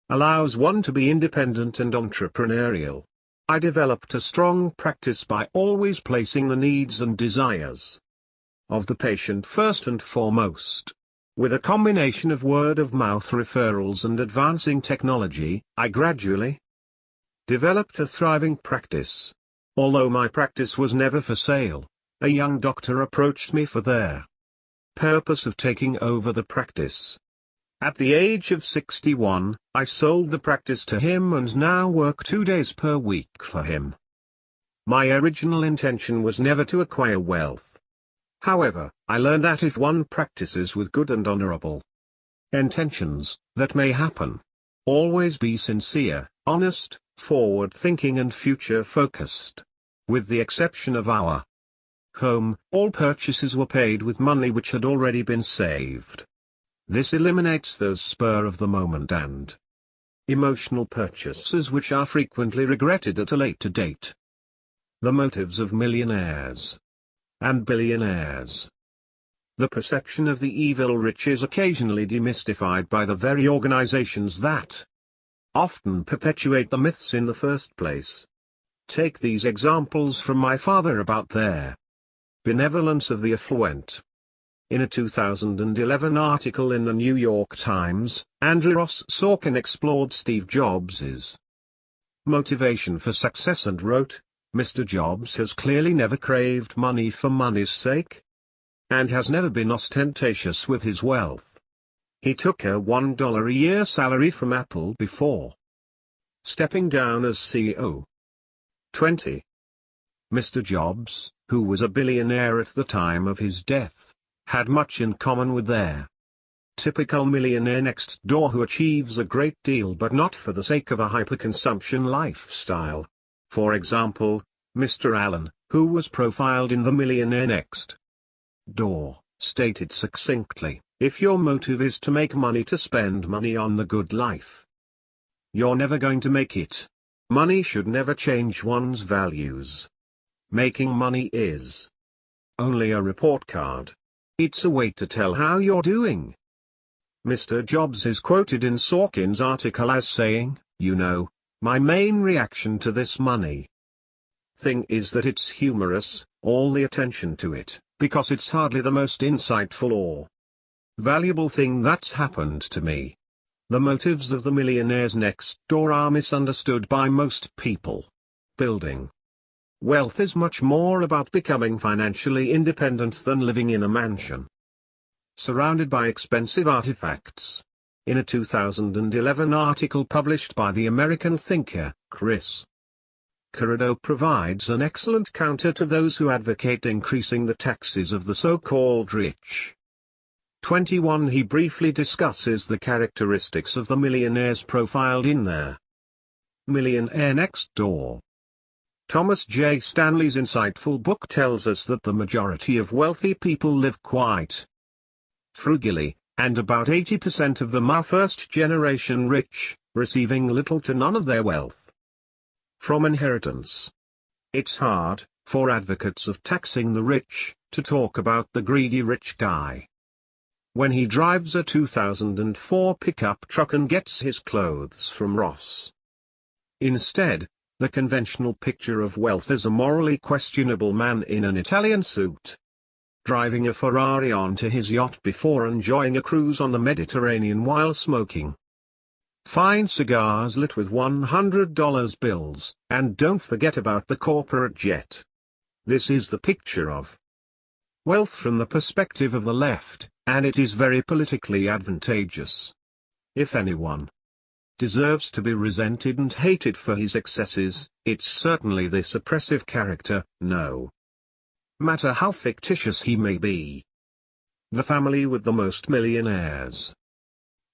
allows one to be independent and entrepreneurial. I developed a strong practice by always placing the needs and desires of the patient first and foremost. With a combination of word-of-mouth referrals and advancing technology, I gradually developed a thriving practice. Although my practice was never for sale, a young doctor approached me for their purpose of taking over the practice. At the age of 61, I sold the practice to him and now work 2 days per week for him. My original intention was never to acquire wealth. However, I learned that if one practices with good and honorable intentions, that may happen. Always be sincere, honest, forward-thinking and future-focused. With the exception of our home, all purchases were paid with money which had already been saved. This eliminates those spur-of-the-moment and emotional purchases which are frequently regretted at a later date. The motives of millionaires and billionaires. The perception of the evil rich is occasionally demystified by the very organizations that often perpetuate the myths in the first place. Take these examples from my father about their benevolence of the affluent. In a 2011 article in the New York Times, Andrew Ross Sorkin explored Steve Jobs' motivation for success and wrote, "Mr. Jobs has clearly never craved money for money's sake, and has never been ostentatious with his wealth. He took a $1 a year salary from Apple before stepping down as CEO. 20. Mr. Jobs, who was a billionaire at the time of his death, had much in common with their typical millionaire next door who achieves a great deal but not for the sake of a hyperconsumption lifestyle. For example, Mr. Allen, who was profiled in The Millionaire Next Door, stated succinctly, if your motive is to make money to spend money on the good life, you're never going to make it. Money should never change one's values. Making money is only a report card. It's a way to tell how you're doing." Mr. Jobs is quoted in Sorkin's article as saying, "You know, my main reaction to this money thing is that it's humorous, all the attention to it, because it's hardly the most insightful or valuable thing that's happened to me." The motives of the millionaires next door are misunderstood by most people. Building wealth is much more about becoming financially independent than living in a mansion surrounded by expensive artifacts. In a 2011 article published by the American thinker, Chris Carrado provides an excellent counter to those who advocate increasing the taxes of the so-called rich. 21. He briefly discusses the characteristics of the millionaires profiled in their Millionaire Next Door. Thomas J. Stanley's insightful book tells us that the majority of wealthy people live quite frugally, and about 80% of them are first-generation rich, receiving little to none of their wealth from inheritance. It's hard, for advocates of taxing the rich, to talk about the greedy rich guy when he drives a 2004 pickup truck and gets his clothes from Ross. Instead, the conventional picture of wealth is a morally questionable man in an Italian suit, driving a Ferrari onto his yacht before enjoying a cruise on the Mediterranean while smoking fine cigars lit with $100 bills, and don't forget about the corporate jet. This is the picture of wealth from the perspective of the left, and it is very politically advantageous. If anyone deserves to be resented and hated for his excesses, it's certainly this oppressive character, no matter how fictitious he may be. The family with the most millionaires.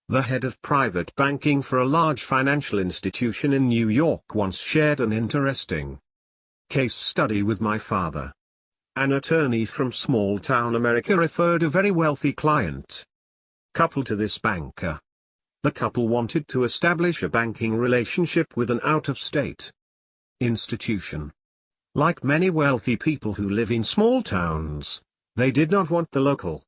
The head of private banking for a large financial institution in New York once shared an interesting case study with my father. An attorney from small-town America referred a very wealthy client couple to this banker. The couple wanted to establish a banking relationship with an out-of-state institution. Like many wealthy people who live in small towns, they did not want the local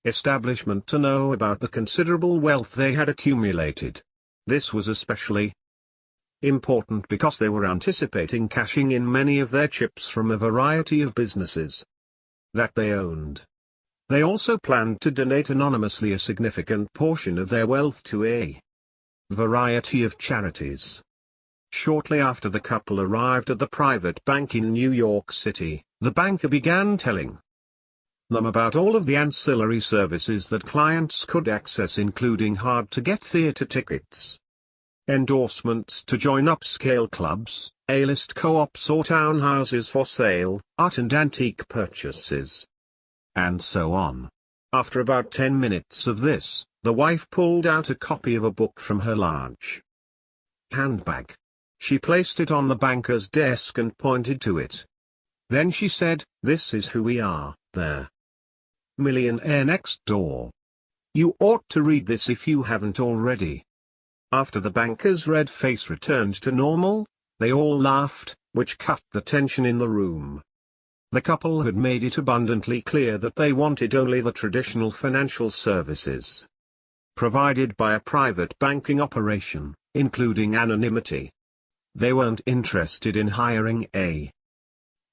establishment to know about the considerable wealth they had accumulated. This was especially important because they were anticipating cashing in many of their chips from a variety of businesses that they owned. They also planned to donate anonymously a significant portion of their wealth to a variety of charities. Shortly after the couple arrived at the private bank in New York City, the banker began telling them about all of the ancillary services that clients could access, including hard-to-get theater tickets, endorsements to join upscale clubs, A-list co-ops or townhouses for sale, art and antique purchases, and so on. After about 10 minutes of this, the wife pulled out a copy of a book from her large handbag. She placed it on the banker's desk and pointed to it. Then she said, "This is who we are, there. Millionaire Next Door. You ought to read this if you haven't already." After the banker's red face returned to normal, they all laughed, which cut the tension in the room. The couple had made it abundantly clear that they wanted only the traditional financial services provided by a private banking operation, including anonymity. They weren't interested in hiring a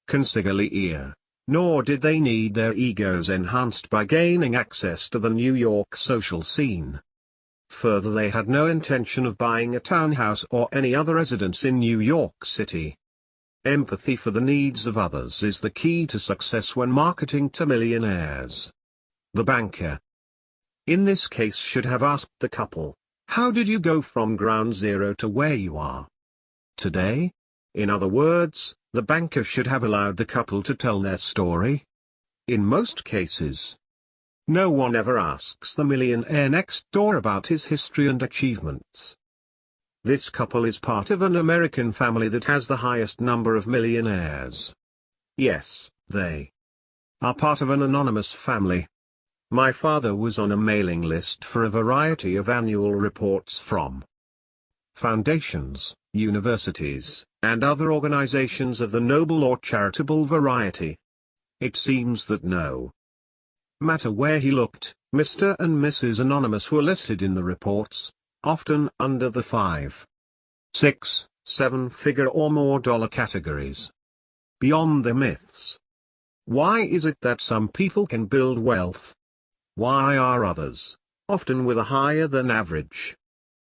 consigliere, nor did they need their egos enhanced by gaining access to the New York social scene. Further, they had no intention of buying a townhouse or any other residence in New York City. Empathy for the needs of others is the key to success when marketing to millionaires. The banker, in this case, should have asked the couple, "How did you go from ground zero to where you are today?" In other words, the banker should have allowed the couple to tell their story. In most cases, no one ever asks the millionaire next door about his history and achievements. This couple is part of an American family that has the highest number of millionaires. Yes, they are part of an anonymous family. My father was on a mailing list for a variety of annual reports from foundations, universities, and other organizations of the noble or charitable variety. It seems that no matter where he looked, Mr. and Mrs. Anonymous were listed in the reports, often under the 5, 6, 7-figure or more dollar categories. Beyond the myths. Why is it that some people can build wealth? Why are others, often with a higher than average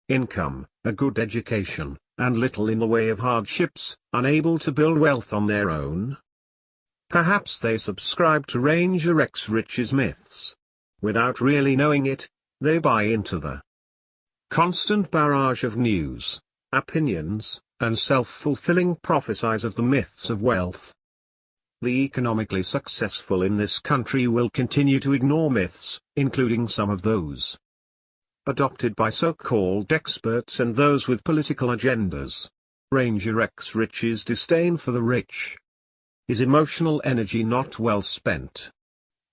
income, a good education, and little in the way of hardships, unable to build wealth on their own? Perhaps they subscribe to Ranger X Rich's myths. Without really knowing it, they buy into the constant barrage of news, opinions, and self-fulfilling prophecies of the myths of wealth. The economically successful in this country will continue to ignore myths, including some of those adopted by so-called experts and those with political agendas. Ranger X Rich's disdain for the rich. His emotional energy not well spent.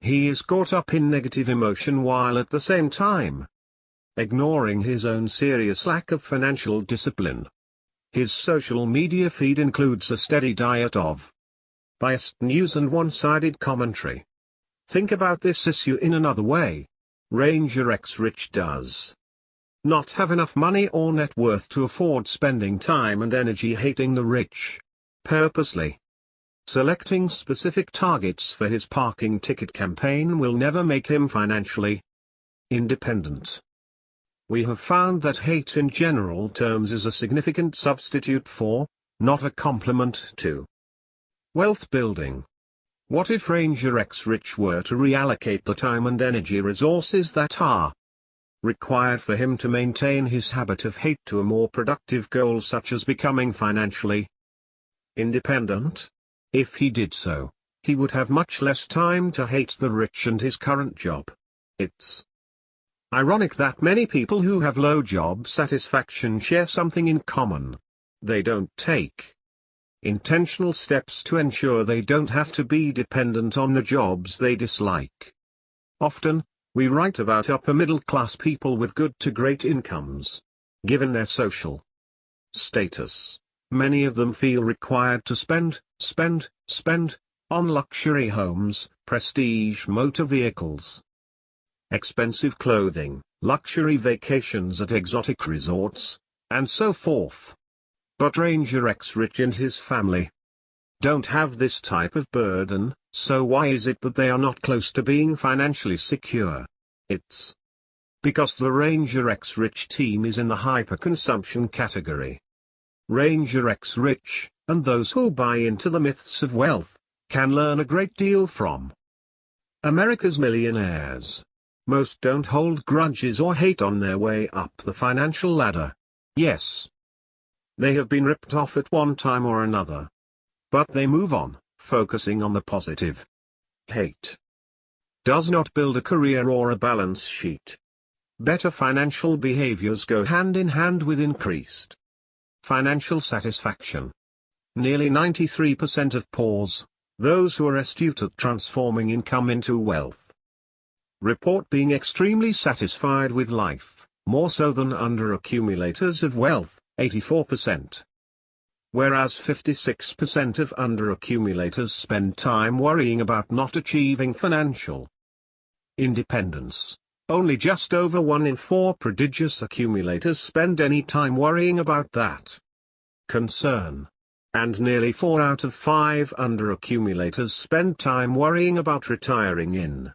He is caught up in negative emotion while at the same time ignoring his own serious lack of financial discipline. His social media feed includes a steady diet of biased news and one-sided commentary. Think about this issue in another way. Ranger X Rich does not have enough money or net worth to afford spending time and energy hating the rich. Purposely selecting specific targets for his parking ticket campaign will never make him financially independent. We have found that hate in general terms is a significant substitute for, not a complement to, wealth building. What if Ranger X Rich were to reallocate the time and energy resources that are required for him to maintain his habit of hate to a more productive goal such as becoming financially independent? If he did so, he would have much less time to hate the rich and his current job. It's ironic that many people who have low job satisfaction share something in common. They don't take intentional steps to ensure they don't have to be dependent on the jobs they dislike. Often, we write about upper middle class people with good to great incomes. Given their social status, many of them feel required to spend on luxury homes, prestige motor vehicles, expensive clothing, luxury vacations at exotic resorts, and so forth. But Ranger X Rich and his family don't have this type of burden, so why is it that they are not close to being financially secure? It's because the Ranger X Rich team is in the hyperconsumption category. Ranger X Rich, and those who buy into the myths of wealth, can learn a great deal from America's millionaires. Most don't hold grudges or hate on their way up the financial ladder. Yes, they have been ripped off at one time or another. But they move on, focusing on the positive. Hate does not build a career or a balance sheet. Better financial behaviors go hand in hand with increased financial satisfaction. Nearly 93% of poors, those who are astute at transforming income into wealth, report being extremely satisfied with life, more so than under accumulators of wealth, 84%. whereas 56% of underaccumulators spend time worrying about not achieving financial independence. Only just over 1 in 4 prodigious accumulators spend any time worrying about that concern. And nearly 4 out of 5 underaccumulators spend time worrying about retiring in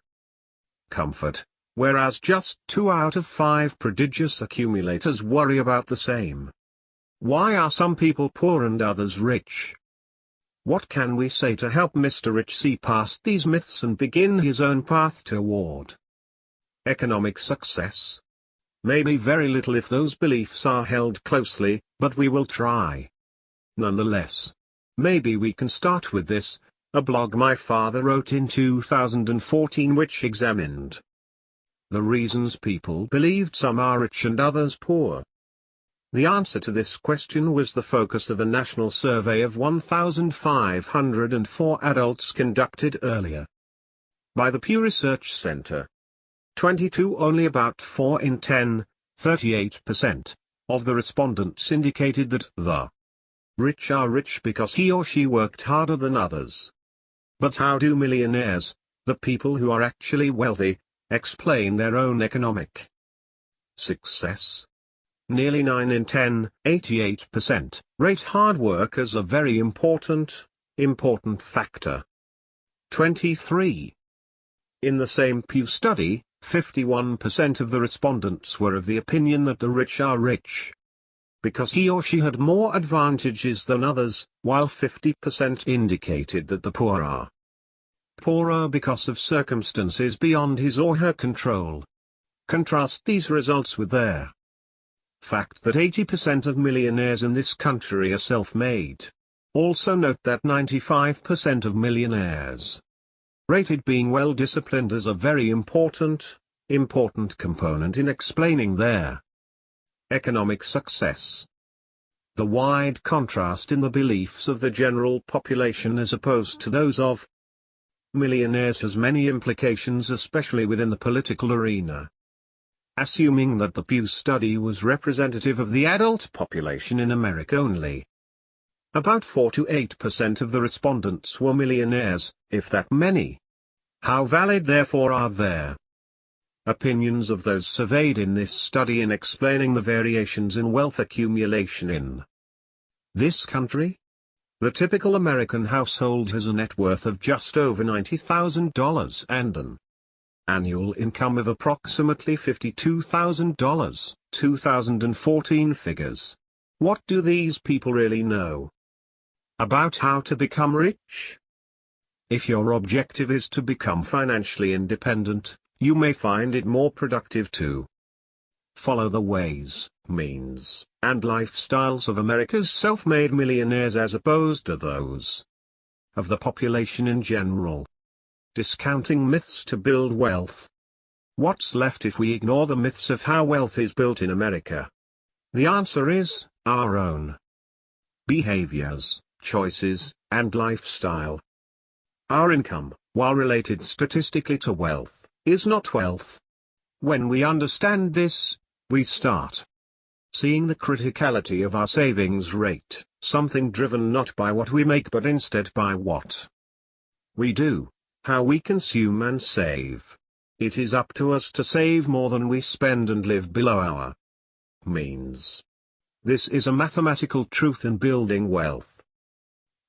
comfort, whereas just 2 out of 5 prodigious accumulators worry about the same. Why are some people poor and others rich? What can we say to help Mr. Rich see past these myths and begin his own path toward economic success? Maybe very little if those beliefs are held closely, but we will try. Nonetheless, maybe we can start with this, a blog my father wrote in 2014 which examined the reasons people believed some are rich and others poor. The answer to this question was the focus of a national survey of 1,504 adults conducted earlier by the Pew Research Center. 22 Only about 4 in 10, 38%, of the respondents indicated that the rich are rich because he or she worked harder than others. But how do millionaires, the people who are actually wealthy, explain their own economic success? Nearly 9 in 10, 88%, rate hard work as a very important factor. 23. In the same Pew study, 51% of the respondents were of the opinion that the rich are rich because he or she had more advantages than others, while 50% indicated that the poor are poorer because of circumstances beyond his or her control. Contrast these results with their fact that 80% of millionaires in this country are self-made. Also note that 95% of millionaires rated being well-disciplined as a very important component in explaining their economic success. The wide contrast in the beliefs of the general population as opposed to those of millionaires has many implications, especially within the political arena. Assuming that the Pew study was representative of the adult population in America only, about 4 to 8% of the respondents were millionaires, if that many. How valid therefore are their opinions of those surveyed in this study in explaining the variations in wealth accumulation in this country? The typical American household has a net worth of just over $90,000 and an annual income of approximately $52,000, 2014 figures. What do these people really know about how to become rich? If your objective is to become financially independent, you may find it more productive to follow the ways, means, and lifestyles of America's self-made millionaires as opposed to those of the population in general. Discounting myths to build wealth. What's left if we ignore the myths of how wealth is built in America? The answer is our own behaviors, choices, and lifestyle. Our income, while related statistically to wealth, is not wealth. When we understand this, we start seeing the criticality of our savings rate, something driven not by what we make but instead by what we do, how we consume and save. It is up to us to save more than we spend and live below our means. This is a mathematical truth in building wealth.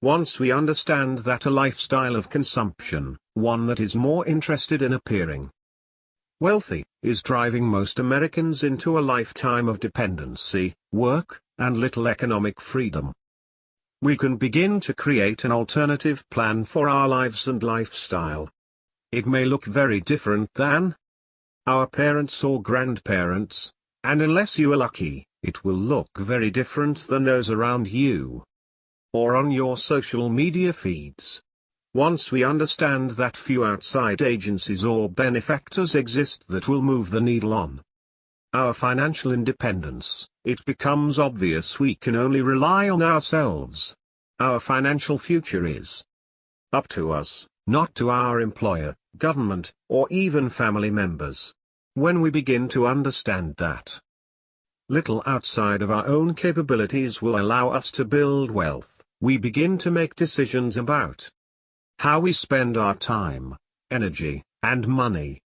Once we understand that a lifestyle of consumption, one that is more interested in appearing wealthy, is driving most Americans into a lifetime of dependency, work, and little economic freedom, we can begin to create an alternative plan for our lives and lifestyle. It may look very different than our parents or grandparents, and unless you are lucky, it will look very different than those around you or on your social media feeds. Once we understand that few outside agencies or benefactors exist that will move the needle on our financial independence, it becomes obvious we can only rely on ourselves. Our financial future is up to us, not to our employer, government, or even family members. When we begin to understand that Little outside of our own capabilities will allow us to build wealth. We begin to make decisions about how we spend our time, energy, and money.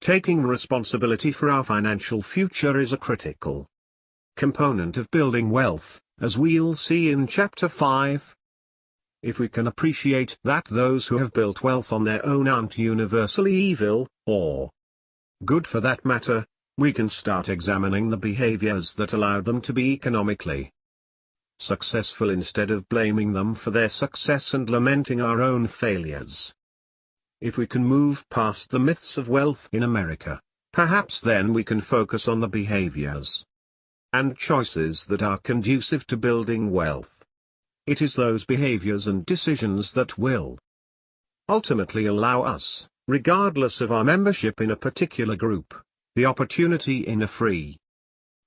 Taking responsibility for our financial future is a critical component of building wealth, as we'll see in Chapter 5. If we can appreciate that those who have built wealth on their own aren't universally evil, or good for that matter, we can start examining the behaviors that allowed them to be economically successful instead of blaming them for their success and lamenting our own failures. If we can move past the myths of wealth in America, perhaps then we can focus on the behaviors and choices that are conducive to building wealth. It is those behaviors and decisions that will ultimately allow us, regardless of our membership in a particular group, the opportunity in a free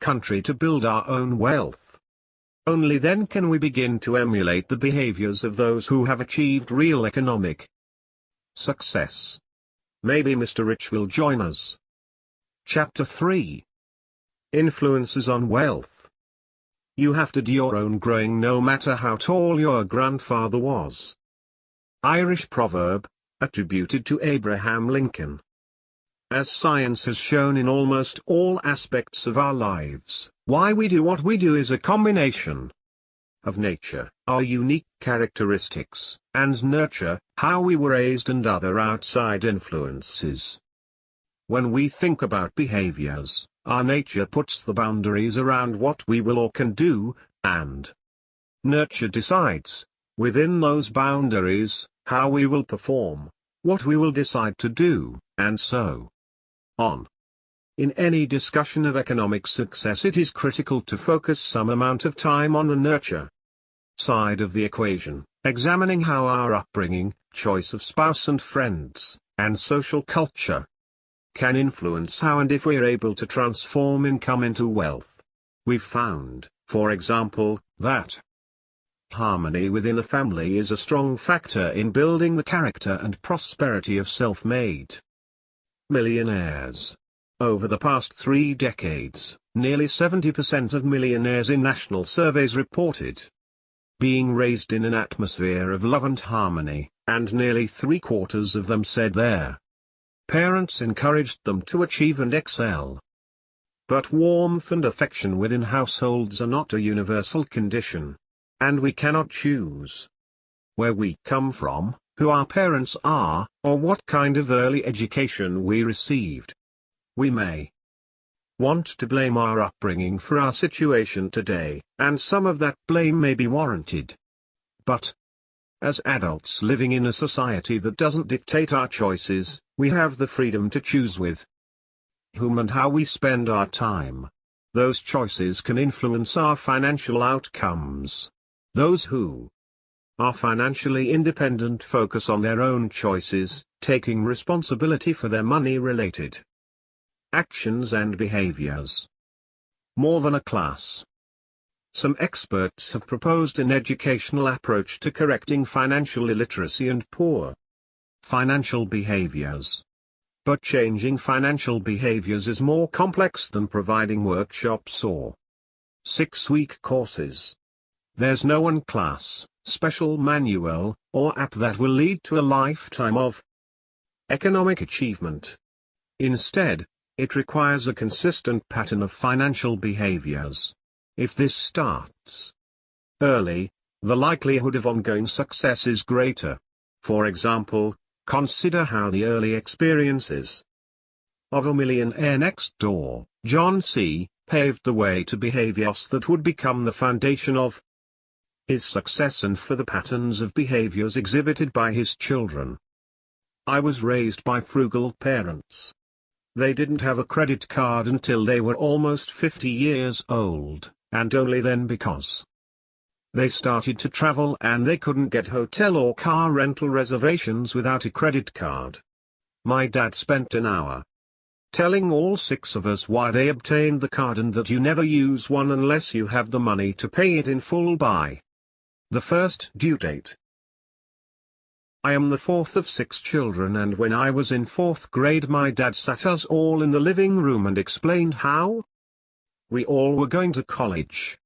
country to build our own wealth. Only then can we begin to emulate the behaviors of those who have achieved real economic success. Maybe Mr. Rich will join us. Chapter 3. Influences on Wealth. You have to do your own growing no matter how tall your grandfather was. Irish proverb, attributed to Abraham Lincoln. As science has shown in almost all aspects of our lives, why we do what we do is a combination of nature, our unique characteristics, and nurture, how we were raised and other outside influences. When we think about behaviors, our nature puts the boundaries around what we will or can do, and nurture decides, within those boundaries, how we will perform, what we will decide to do, and so on. In any discussion of economic success, it is critical to focus some amount of time on the nurture side of the equation, examining how our upbringing, choice of spouse and friends, and social culture can influence how and if we're able to transform income into wealth. We've found, for example, that harmony within the family is a strong factor in building the character and prosperity of self-made millionaires. Over the past 3 decades, nearly 70% of millionaires in national surveys reported being raised in an atmosphere of love and harmony, and nearly 3/4 of them said their parents encouraged them to achieve and excel. But warmth and affection within households are not a universal condition. And we cannot choose where we come from, who our parents are, or what kind of early education we received. We may want to blame our upbringing for our situation today, and some of that blame may be warranted. But as adults living in a society that doesn't dictate our choices, we have the freedom to choose with whom and how we spend our time. Those choices can influence our financial outcomes. Those who are financially independent focus on their own choices, taking responsibility for their money-related actions and behaviors. More than a class. Some experts have proposed an educational approach to correcting financial illiteracy and poor financial behaviors. But changing financial behaviors is more complex than providing workshops or 6-week courses. There's no one class, special manual, or app that will lead to a lifetime of economic achievement. Instead, it requires a consistent pattern of financial behaviors. If this starts early, the likelihood of ongoing success is greater. For example, consider how the early experiences of a millionaire next door, John C., paved the way to behaviors that would become the foundation of his success and for the patterns of behaviors exhibited by his children. I was raised by frugal parents. They didn't have a credit card until they were almost 50 years old, and only then because they started to travel and they couldn't get hotel or car rental reservations without a credit card. My dad spent an hour telling all 6 of us why they obtained the card and that you never use one unless you have the money to pay it in full by the first due date. I am the 4th of 6 children, and when I was in 4th grade my dad sat us all in the living room and explained how We all were going to college.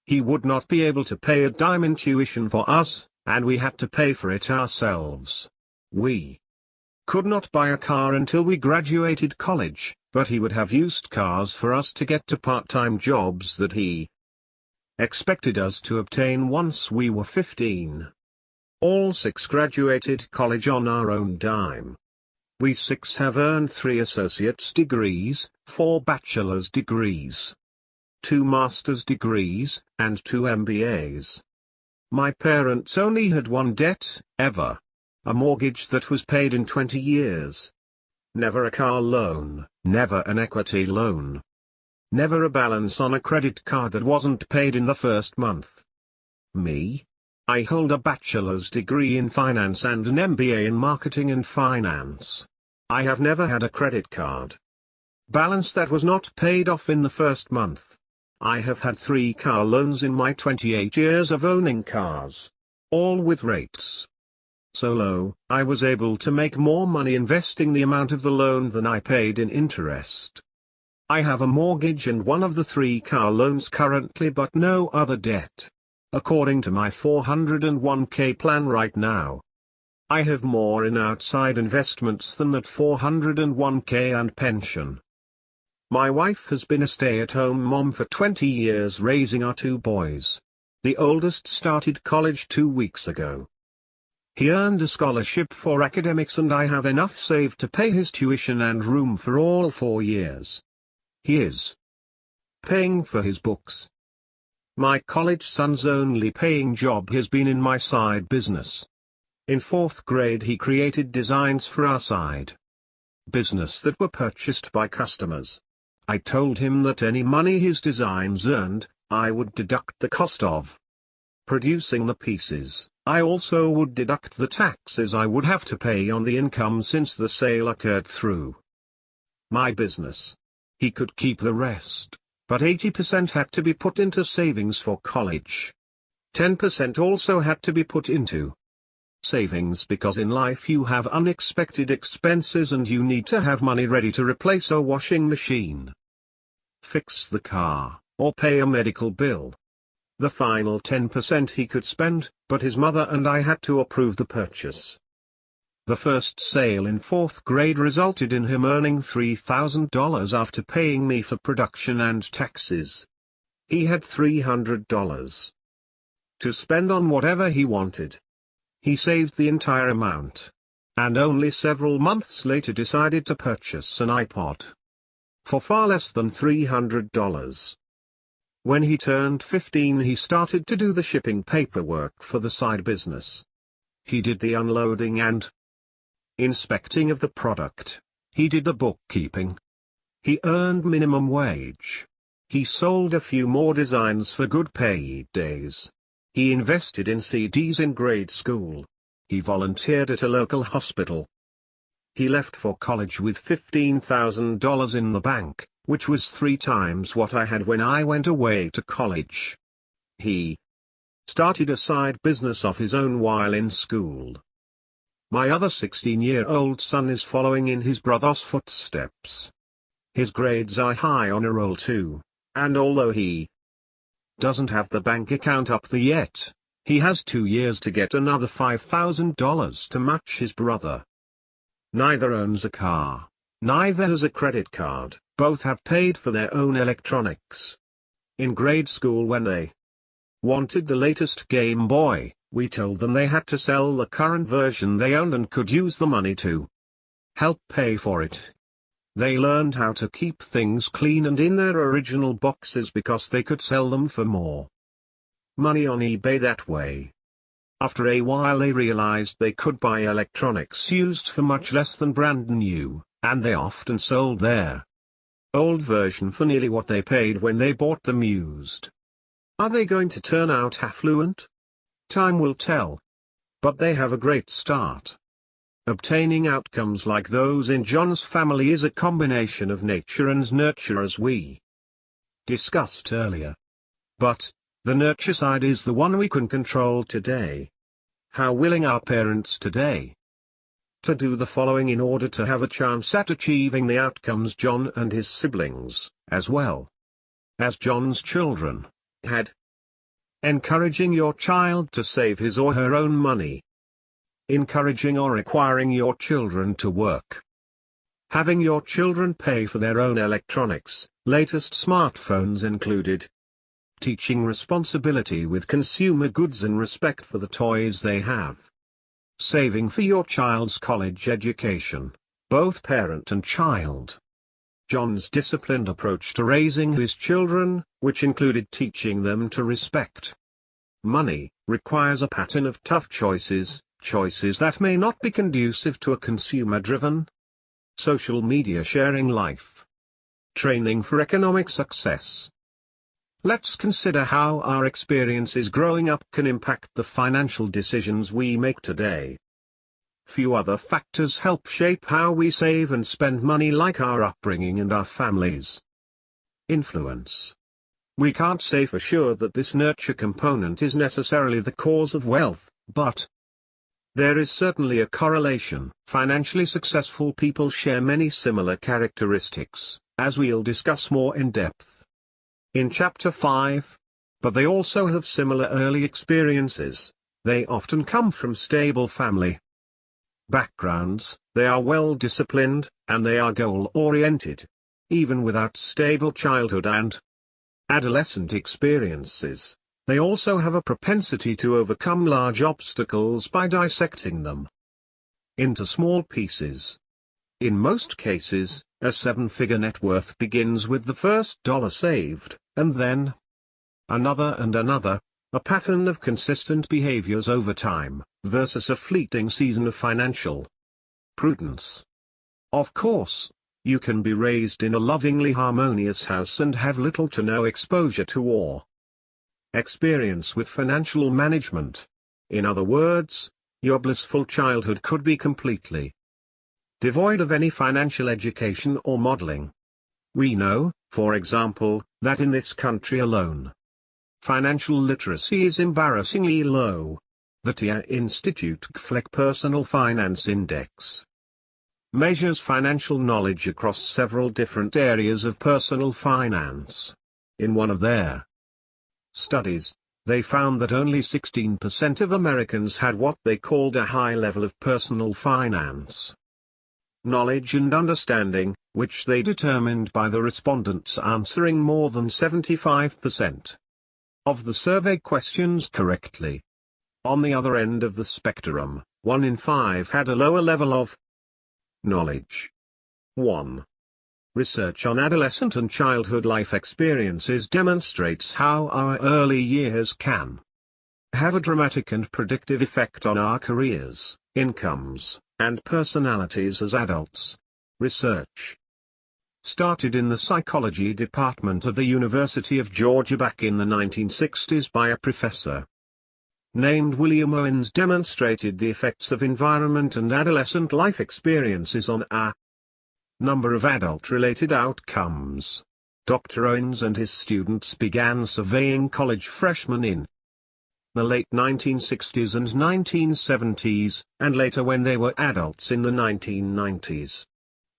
He would not be able to pay a dime in tuition for us, and we had to pay for it ourselves. We could not buy a car until we graduated college, but he would have used cars for us to get to part-time jobs that he expected us to obtain once we were 15. All 6 graduated college on our own dime. We 6 have earned 3 associate's degrees, 4 bachelor's degrees, 2 master's degrees, and 2 MBAs. My parents only had one debt, ever. A mortgage that was paid in 20 years. Never a car loan, never an equity loan. Never a balance on a credit card that wasn't paid in the first month. Me? I hold a bachelor's degree in finance and an MBA in marketing and finance. I have never had a credit card balance that was not paid off in the first month. I have had 3 car loans in my 28 years of owning cars. All with rates so low, I was able to make more money investing the amount of the loan than I paid in interest. I have a mortgage and one of the 3 car loans currently but no other debt. According to my 401k plan right now. I have more in outside investments than that 401k and pension. My wife has been a stay-at-home mom for 20 years raising our 2 boys. The oldest started college 2 weeks ago. He earned a scholarship for academics and I have enough saved to pay his tuition and room for all 4 years. He is paying for his books. My college son's only paying job has been in my side business. In 4th grade he created designs for our side business that were purchased by customers. I told him that any money his designs earned, I would deduct the cost of producing the pieces. I also would deduct the taxes I would have to pay on the income since the sale occurred through my business. He could keep the rest, but 80% had to be put into savings for college. 10% also had to be put into savings because in life you have unexpected expenses and you need to have money ready to replace a washing machine, fix the car, or pay a medical bill. The final 10% he could spend, but his mother and I had to approve the purchase. The first sale in 4th grade resulted in him earning $3,000 after paying me for production and taxes. He had $300 to spend on whatever he wanted. He saved the entire amount, and only several months later decided to purchase an iPod for far less than $300. When he turned 15 he started to do the shipping paperwork for the side business. He did the unloading and inspecting of the product. He did the bookkeeping. He earned minimum wage. He sold a few more designs for good paid days. He invested in CDs in grade school. He volunteered at a local hospital. He left for college with $15,000 in the bank, which was 3 times what I had when I went away to college. He started a side business of his own while in school. My other 16-year-old son is following in his brother's footsteps. His grades are high on a roll too, and although he doesn't have the bank account up there yet, he has 2 years to get another $5,000 to match his brother. Neither owns a car, neither has a credit card, both have paid for their own electronics. In grade school when they wanted the latest Game Boy, we told them they had to sell the current version they owned and could use the money to help pay for it. They learned how to keep things clean and in their original boxes because they could sell them for more money on eBay that way. After a while they realized they could buy electronics used for much less than brand new, and they often sold their old version for nearly what they paid when they bought them used. Are they going to turn out affluent? Time will tell. But they have a great start. Obtaining outcomes like those in John's family is a combination of nature and nurture as we discussed earlier. But the nurture side is the one we can control today. How willing are parents today to do the following in order to have a chance at achieving the outcomes John and his siblings, as well, as John's children had. Encouraging your child to save his or her own money. Encouraging or requiring your children to work. Having your children pay for their own electronics, latest smartphones included. Teaching responsibility with consumer goods and respect for the toys they have. Saving for your child's college education, both parent and child. John's disciplined approach to raising his children, which included teaching them to respect money, requires a pattern of tough choices, choices that may not be conducive to a consumer-driven, social media sharing life. Training for economic success. Let's consider how our experiences growing up can impact the financial decisions we make today. Few other factors help shape how we save and spend money like our upbringing and our families. Influence. We can't say for sure that this nurture component is necessarily the cause of wealth, but there is certainly a correlation. Financially successful people share many similar characteristics, as we'll discuss more in depth in Chapter 5. But they also have similar early experiences. They often come from stable family backgrounds, they are well disciplined, and they are goal-oriented. Even without stable childhood and adolescent experiences, they also have a propensity to overcome large obstacles by dissecting them into small pieces. In most cases, a seven-figure net worth begins with the first dollar saved, and then another and another, a pattern of consistent behaviors over time, versus a fleeting season of financial prudence. Of course, you can be raised in a lovingly harmonious house and have little to no exposure to or experience with financial management. In other words, your blissful childhood could be completely devoid of any financial education or modeling. We know, for example, that in this country alone, financial literacy is embarrassingly low. The TIA Institute GFLEC Personal Finance Index measures financial knowledge across several different areas of personal finance. In one of their studies, they found that only 16% of Americans had what they called a high level of personal finance knowledge and understanding, which they determined by the respondents answering more than 75% of the survey questions correctly. On the other end of the spectrum, 1 in 5 had a lower level of knowledge. 1. Research on adolescent and childhood life experiences demonstrates how our early years can have a dramatic and predictive effect on our careers, incomes, and personalities as adults. Research started in the psychology department of the University of Georgia back in the 1960s by a professor named William Owens demonstrated the effects of environment and adolescent life experiences on a number of adult-related outcomes. Dr. Owens and his students began surveying college freshmen in the late 1960s and 1970s, and later when they were adults in the 1990s.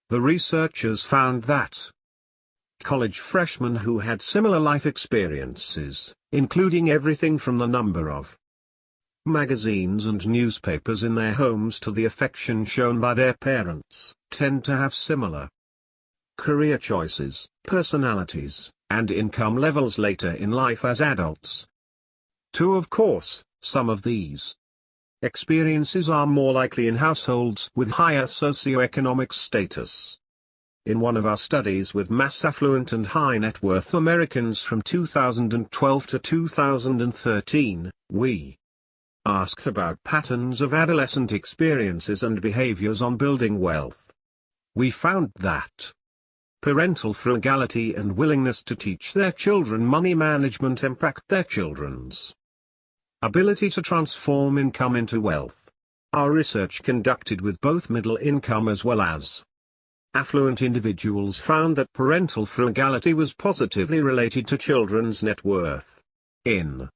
The researchers found that college freshmen who had similar life experiences, including everything from the number of magazines and newspapers in their homes to the affection shown by their parents, tend to have similar career choices, personalities, and income levels later in life as adults. Of course, some of these experiences are more likely in households with higher socioeconomic status. In one of our studies with mass affluent and high net worth Americans from 2012 to 2013, we asked about patterns of adolescent experiences and behaviors on building wealth. We found that parental frugality and willingness to teach their children money management impact their children's ability to transform income into wealth. Our research conducted with both middle income as well as affluent individuals found that parental frugality was positively related to children's net worth. In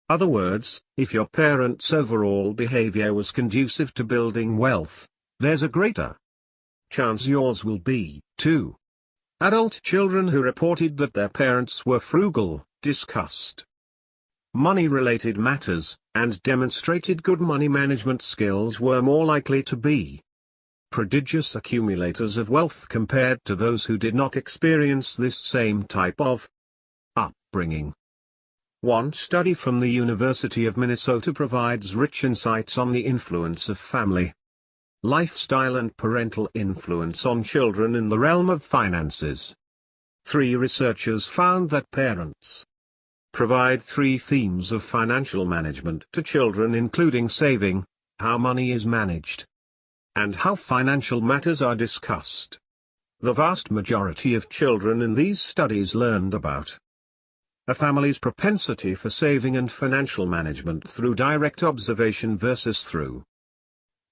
other words, if your parents' overall behavior was conducive to building wealth, there's a greater chance yours will be, too. Adult children who reported that their parents were frugal, discussed money-related matters, and demonstrated good money management skills were more likely to be prodigious accumulators of wealth compared to those who did not experience this same type of upbringing. One study from the University of Minnesota provides rich insights on the influence of family, lifestyle and parental influence on children in the realm of finances. 3 researchers found that parents provide 3 themes of financial management to children, including saving, how money is managed, and how financial matters are discussed. The vast majority of children in these studies learned about a family's propensity for saving and financial management through direct observation versus through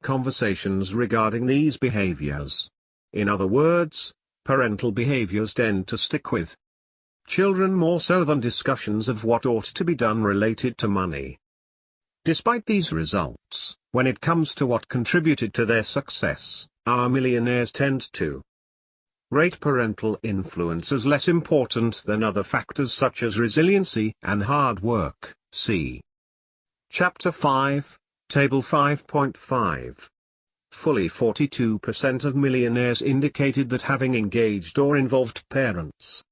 conversations regarding these behaviors. In other words, parental behaviors tend to stick with children more so than discussions of what ought to be done related to money. Despite these results, when it comes to what contributed to their success, our millionaires tend to rate parental influence as less important than other factors such as resiliency and hard work. See Chapter 5, Table 5.5. Fully 42% of millionaires indicated that having engaged or involved parents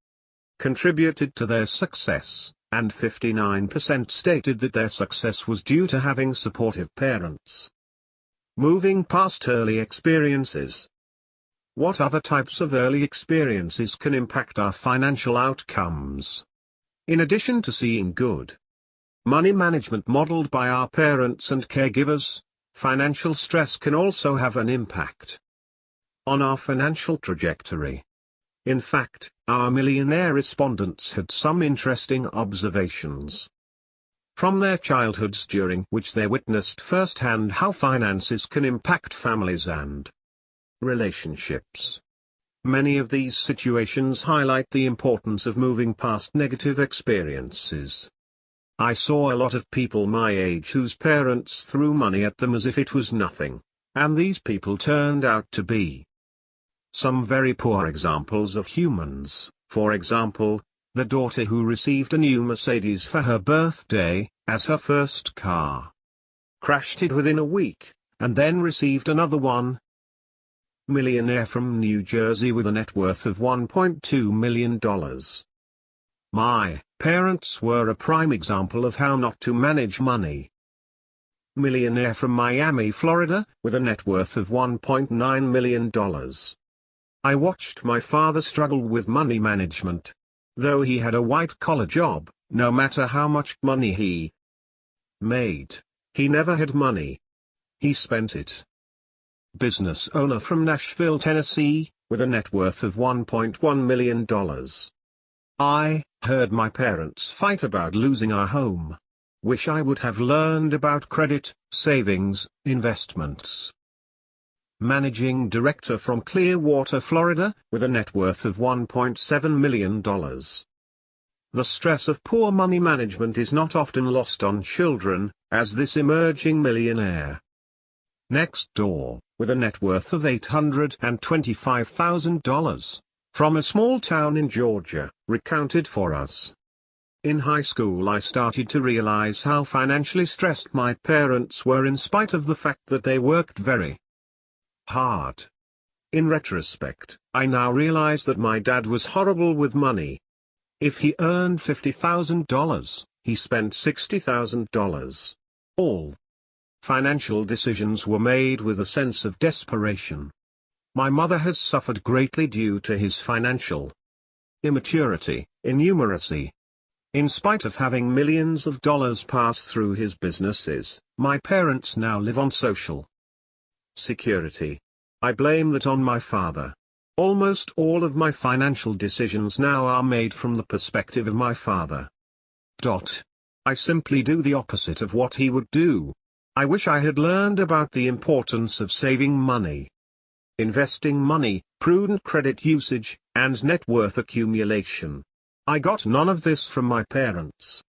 contributed to their success, and 59% stated that their success was due to having supportive parents. Moving past early experiences. What other types of early experiences can impact our financial outcomes? In addition to seeing good money management modeled by our parents and caregivers, financial stress can also have an impact on our financial trajectory. In fact, our millionaire respondents had some interesting observations from their childhoods during which they witnessed firsthand how finances can impact families and relationships. Many of these situations highlight the importance of moving past negative experiences. I saw a lot of people my age whose parents threw money at them as if it was nothing, and these people turned out to be some very poor examples of humans. For example, the daughter who received a new Mercedes for her birthday, as her first car, crashed it within a week, and then received another one. Millionaire from New Jersey with a net worth of $1.2 million. My parents were a prime example of how not to manage money. Millionaire from Miami, Florida, with a net worth of $1.9 million. I watched my father struggle with money management. Though he had a white-collar job, no matter how much money he made, he never had money. He spent it. Business owner from Nashville, Tennessee, with a net worth of $1.1 million. I heard my parents fight about losing our home. Wish I would have learned about credit, savings, investments. Managing director from Clearwater, Florida, with a net worth of $1.7 million. The stress of poor money management is not often lost on children, as this emerging millionaire next door, with a net worth of $825,000, from a small town in Georgia, recounted for us. In high school I started to realize how financially stressed my parents were in spite of the fact that they worked very hard. In retrospect, I now realize that my dad was horrible with money. If he earned $50,000, he spent $60,000. All financial decisions were made with a sense of desperation. My mother has suffered greatly due to his financial immaturity, innumeracy. In spite of having millions of dollars pass through his businesses, my parents now live on Social Security. I blame that on my father. Almost all of my financial decisions now are made from the perspective of my father. I simply do the opposite of what he would do. I wish I had learned about the importance of saving money, investing money, prudent credit usage, and net worth accumulation. I got none of this from my parents.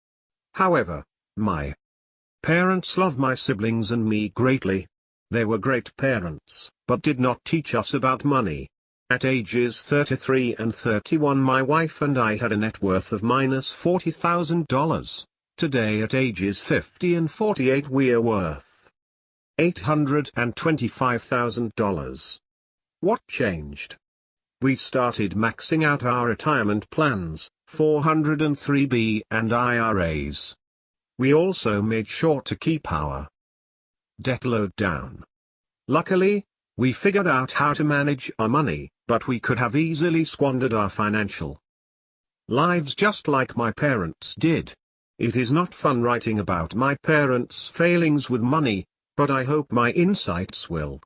However, my parents love my siblings and me greatly. They were great parents, but did not teach us about money. At ages 33 and 31 my wife and I had a net worth of -$40,000. Today at ages 50 and 48 we are worth $825,000. What changed? We started maxing out our retirement plans, 403(b) and IRAs. We also made sure to keep our debt load down. Luckily, we figured out how to manage our money, but we could have easily squandered our financial lives just like my parents did. It is not fun writing about my parents' failings with money, but I hope my insights will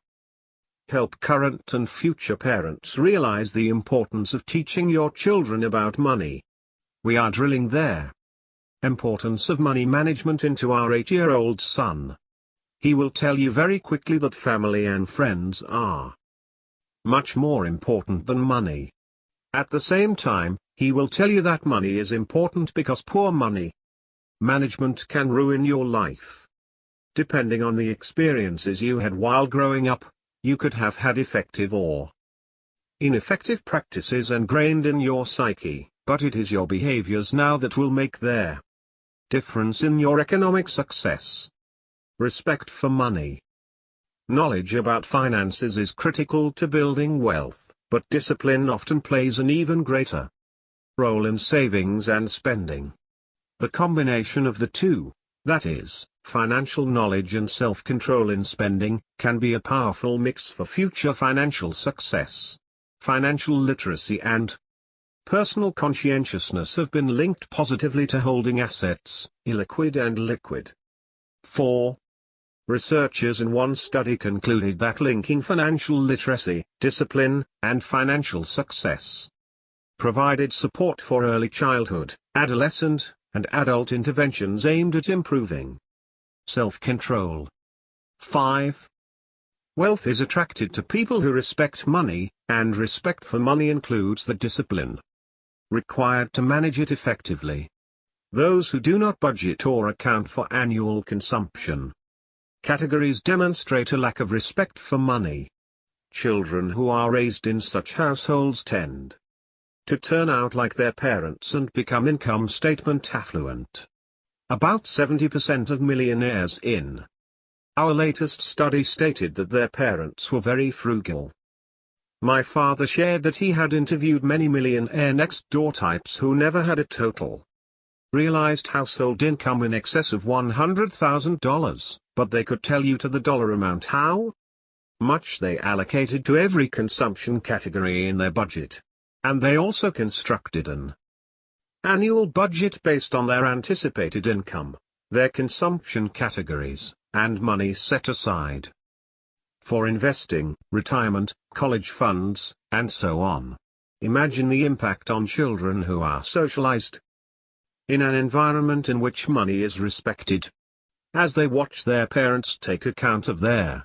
help current and future parents realize the importance of teaching your children about money. We are drilling their importance of money management into our 8-year-old son. He will tell you very quickly that family and friends are much more important than money. At the same time, he will tell you that money is important because poor money management can ruin your life. Depending on the experiences you had while growing up, you could have had effective or ineffective practices ingrained in your psyche, but it is your behaviors now that will make their difference in your economic success. Respect for money. Knowledge about finances is critical to building wealth, but discipline often plays an even greater role in savings and spending. The combination of the two, that is, financial knowledge and self-control in spending, can be a powerful mix for future financial success. Financial literacy and personal conscientiousness have been linked positively to holding assets, illiquid and liquid. 4. Researchers in one study concluded that linking financial literacy, discipline, and financial success provided support for early childhood, adolescent, and adult interventions aimed at improving self-control. 5. Wealth is attracted to people who respect money, and respect for money includes the discipline required to manage it effectively. Those who do not budget or account for annual consumption categories demonstrate a lack of respect for money. Children who are raised in such households tend to turn out like their parents and become income statement affluent. About 70% of millionaires in our latest study stated that their parents were very frugal. My father shared that he had interviewed many millionaire next-door types who never had a total realized household income in excess of $100,000, but they could tell you to the dollar amount how much they allocated to every consumption category in their budget. And they also constructed an annual budget based on their anticipated income, their consumption categories, and money set aside for investing, retirement, college funds, and so on. Imagine the impact on children who are socialized in an environment in which money is respected. As they watch their parents take account of their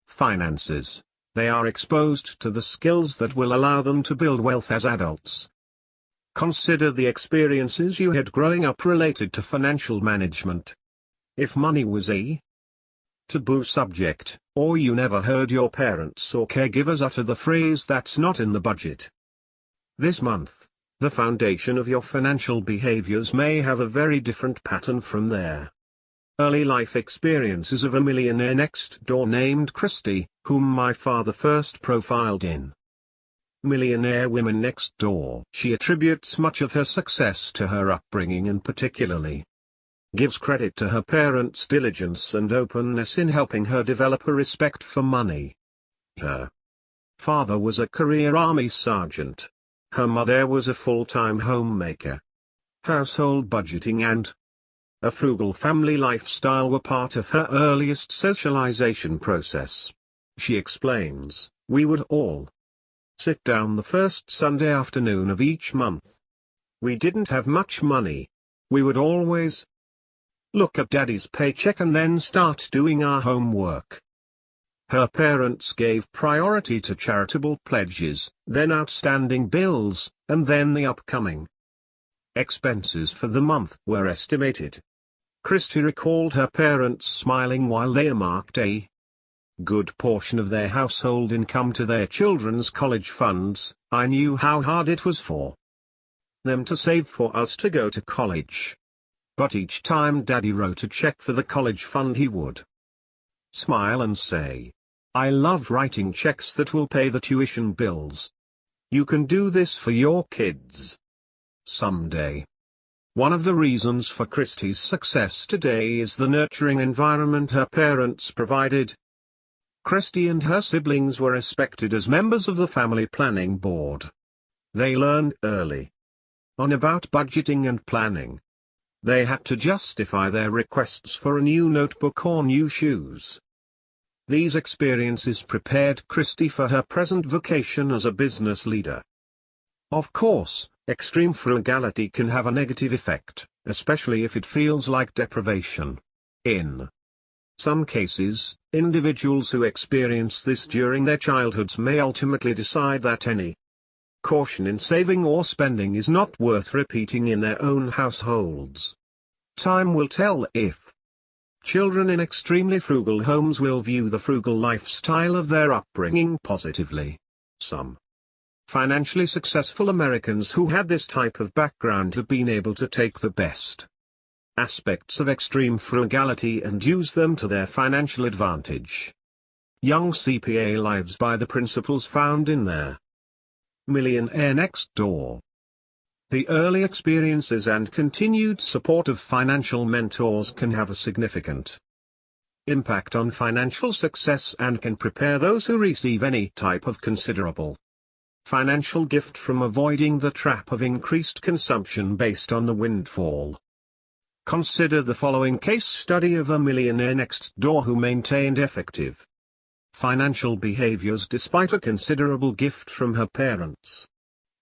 finances, they are exposed to the skills that will allow them to build wealth as adults. Consider the experiences you had growing up related to financial management. If money was a taboo subject, or you never heard your parents or caregivers utter the phrase "that's not in the budget" this month, the foundation of your financial behaviors may have a very different pattern from their early life experiences of a millionaire next door named Christy, whom my father first profiled in Millionaire Women Next Door. She attributes much of her success to her upbringing and particularly gives credit to her parents' diligence and openness in helping her develop a respect for money. Her father was a career Army sergeant. Her mother was a full-time homemaker. Household budgeting and a frugal family lifestyle were part of her earliest socialization process. She explains, "We would all sit down the first Sunday afternoon of each month. We didn't have much money. We would always look at Daddy's paycheck and then start doing our homework." Her parents gave priority to charitable pledges, then outstanding bills, and then the upcoming expenses for the month were estimated. Christy recalled her parents smiling while they earmarked a good portion of their household income to their children's college funds, I knew how hard it was for them to save for us to go to college. But each time Daddy wrote a check for the college fund, he would smile and say, "I love writing checks that will pay the tuition bills. You can do this for your kids someday." One of the reasons for Christie's success today is the nurturing environment her parents provided. Christie and her siblings were respected as members of the family planning board. They learned early on about budgeting and planning. They had to justify their requests for a new notebook or new shoes. These experiences prepared Christie for her present vocation as a business leader. Of course, extreme frugality can have a negative effect, especially if it feels like deprivation. In some cases, individuals who experience this during their childhoods may ultimately decide that any caution in saving or spending is not worth repeating in their own households. Time will tell if children in extremely frugal homes will view the frugal lifestyle of their upbringing positively. Some financially successful Americans who had this type of background have been able to take the best aspects of extreme frugality and use them to their financial advantage. Young CPA lives by the principles found in their Millionaire Next Door. The early experiences and continued support of financial mentors can have a significant impact on financial success and can prepare those who receive any type of considerable financial gift from avoiding the trap of increased consumption based on the windfall. Consider the following case study of a millionaire next door who maintained effective financial behaviors despite a considerable gift from her parents.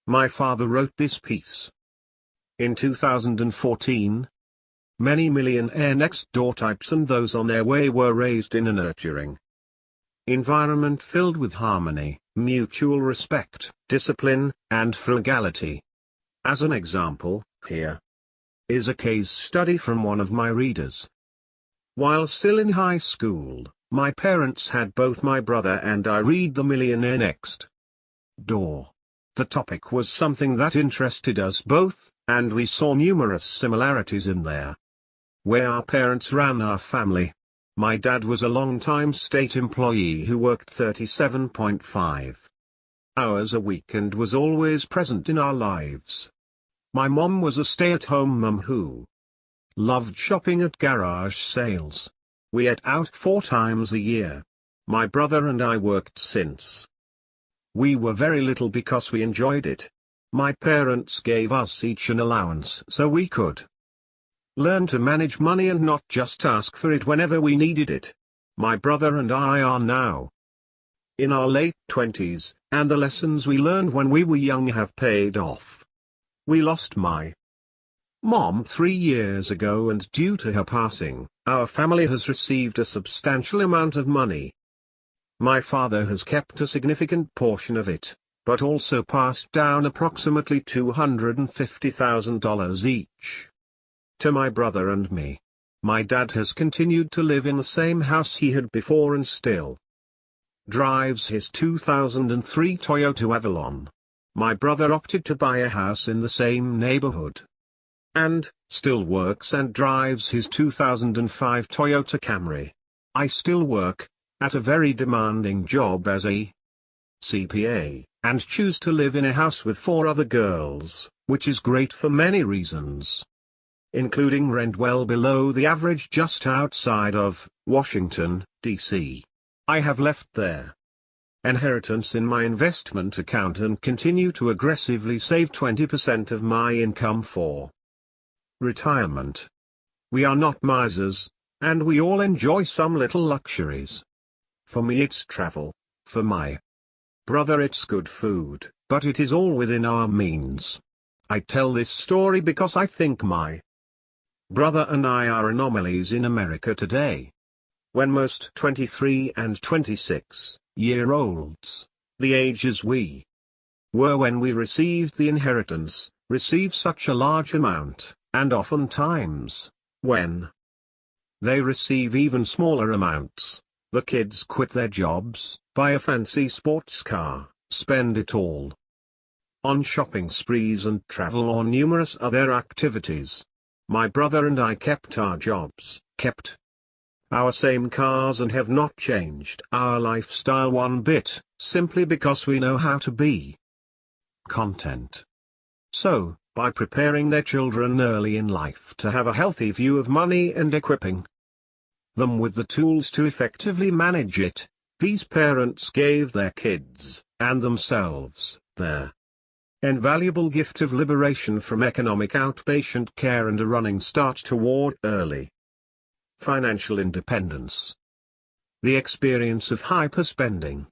My father wrote this piece in 2014. Many millionaire next door types and those on their way were raised in a nurturing environment filled with harmony, mutual respect, discipline, and frugality. As an example, here is a case study from one of my readers. While still in high school, my parents had both my brother and I read The Millionaire Next Door. The topic was something that interested us both, and we saw numerous similarities in there. Where our parents ran our family. My dad was a long-time state employee who worked 37.5 hours a week and was always present in our lives. My mom was a stay-at-home mum who loved shopping at garage sales. We ate out 4 times a year. My brother and I worked since we were very little because we enjoyed it. My parents gave us each an allowance so we could learn to manage money and not just ask for it whenever we needed it. My brother and I are now in our late 20s, and the lessons we learned when we were young have paid off. We lost my mom 3 years ago, and due to her passing, our family has received a substantial amount of money. My father has kept a significant portion of it, but also passed down approximately $250,000 each to my brother and me. My dad has continued to live in the same house he had before and still drives his 2003 Toyota Avalon. My brother opted to buy a house in the same neighborhood and still works and drives his 2005 Toyota Camry. I still work at a very demanding job as a CPA, and choose to live in a house with 4 other girls, which is great for many reasons, including rent well below the average just outside of Washington, D.C. I have left their inheritance in my investment account and continue to aggressively save 20% of my income for retirement. We are not misers, and we all enjoy some little luxuries. For me it's travel, for my brother it's good food, but it is all within our means. I tell this story because I think my brother and I are anomalies in America today. When most 23 and 26-year-olds, the ages we were when we received the inheritance, receive such a large amount, and oftentimes, when they receive even smaller amounts, The kids quit their jobs, buy a fancy sports car, spend it all on shopping sprees and travel or numerous other activities. My brother and I kept our jobs, kept our same cars, and have not changed our lifestyle one bit, simply because we know how to be content. So, by preparing their children early in life to have a healthy view of money and equipping them with the tools to effectively manage it, these parents gave their kids, and themselves, their invaluable gift of liberation from economic outpatient care and a running start toward early financial independence. The experience of hyperspending.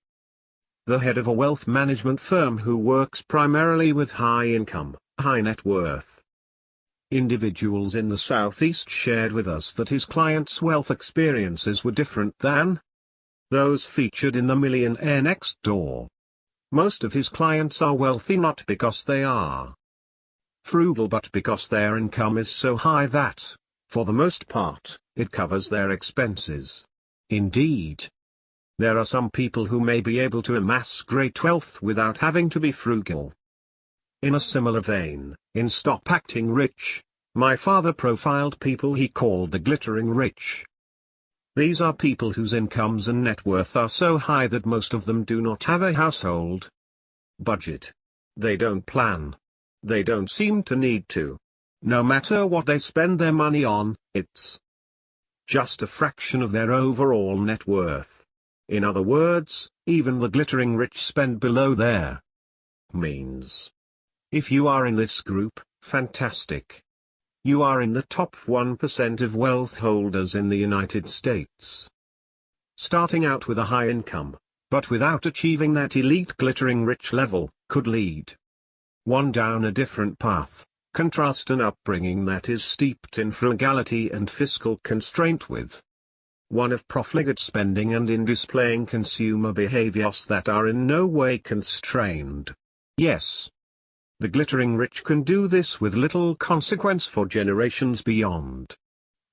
The head of a wealth management firm who works primarily with high income, high net worth individuals in the Southeast shared with us that his clients' wealth experiences were different than those featured in the Millionaire Next Door. Most of his clients are wealthy not because they are frugal but because their income is so high that, for the most part, it covers their expenses. Indeed, there are some people who may be able to amass great wealth without having to be frugal. In a similar vein, in Stop Acting Rich, my father profiled people he called the glittering rich. These are people whose incomes and net worth are so high that most of them do not have a household budget. They don't plan. They don't seem to need to. No matter what they spend their money on, it's just a fraction of their overall net worth. In other words, even the glittering rich spend below their means. If you are in this group, fantastic. You are in the top 1% of wealth holders in the United States. Starting out with a high income, but without achieving that elite glittering rich level, could lead one down a different path. Contrast an upbringing that is steeped in frugality and fiscal constraint with one of profligate spending and in displaying consumer behaviors that are in no way constrained. Yes, the glittering rich can do this with little consequence for generations beyond.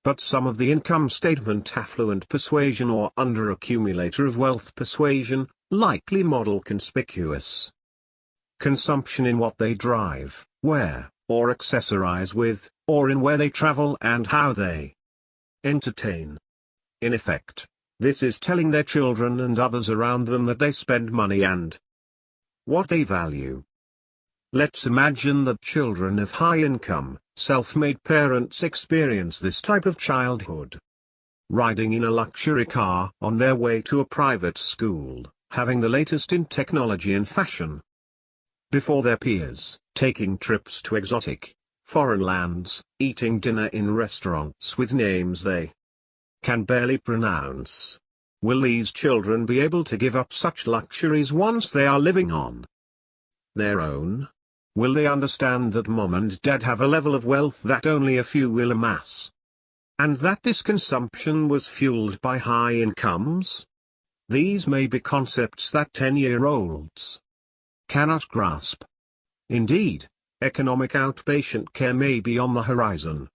But some of the income statement affluent persuasion or under-accumulator of wealth persuasion, likely model conspicuous consumption in what they drive, wear, or accessorize with, or in where they travel and how they entertain. In effect, this is telling their children and others around them that they spend money and what they value. Let's imagine that children of high income, self-made parents experience this type of childhood. Riding in a luxury car on their way to a private school, having the latest in technology and fashion before their peers, taking trips to exotic, foreign lands, eating dinner in restaurants with names they can barely pronounce. Will these children be able to give up such luxuries once they are living on their own? Will they understand that mom and dad have a level of wealth that only a few will amass? And that this consumption was fueled by high incomes? These may be concepts that 10-year-olds cannot grasp. Indeed, economic outpatient care may be on the horizon.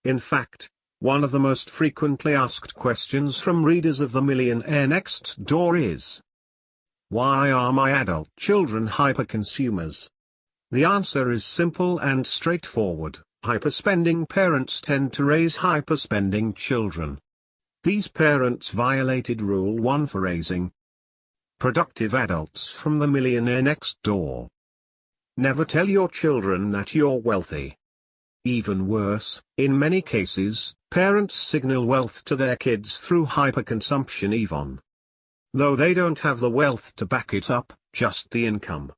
In fact, one of the most frequently asked questions from readers of The Millionaire Next Door is, why are my adult children hyper-consumers? The answer is simple and straightforward. Hyperspending parents tend to raise hyperspending children. These parents violated Rule 1 for raising productive adults from The Millionaire Next Door. Never tell your children that you're wealthy. Even worse, in many cases, parents signal wealth to their kids through hyperconsumption even though they don't have the wealth to back it up, just the income.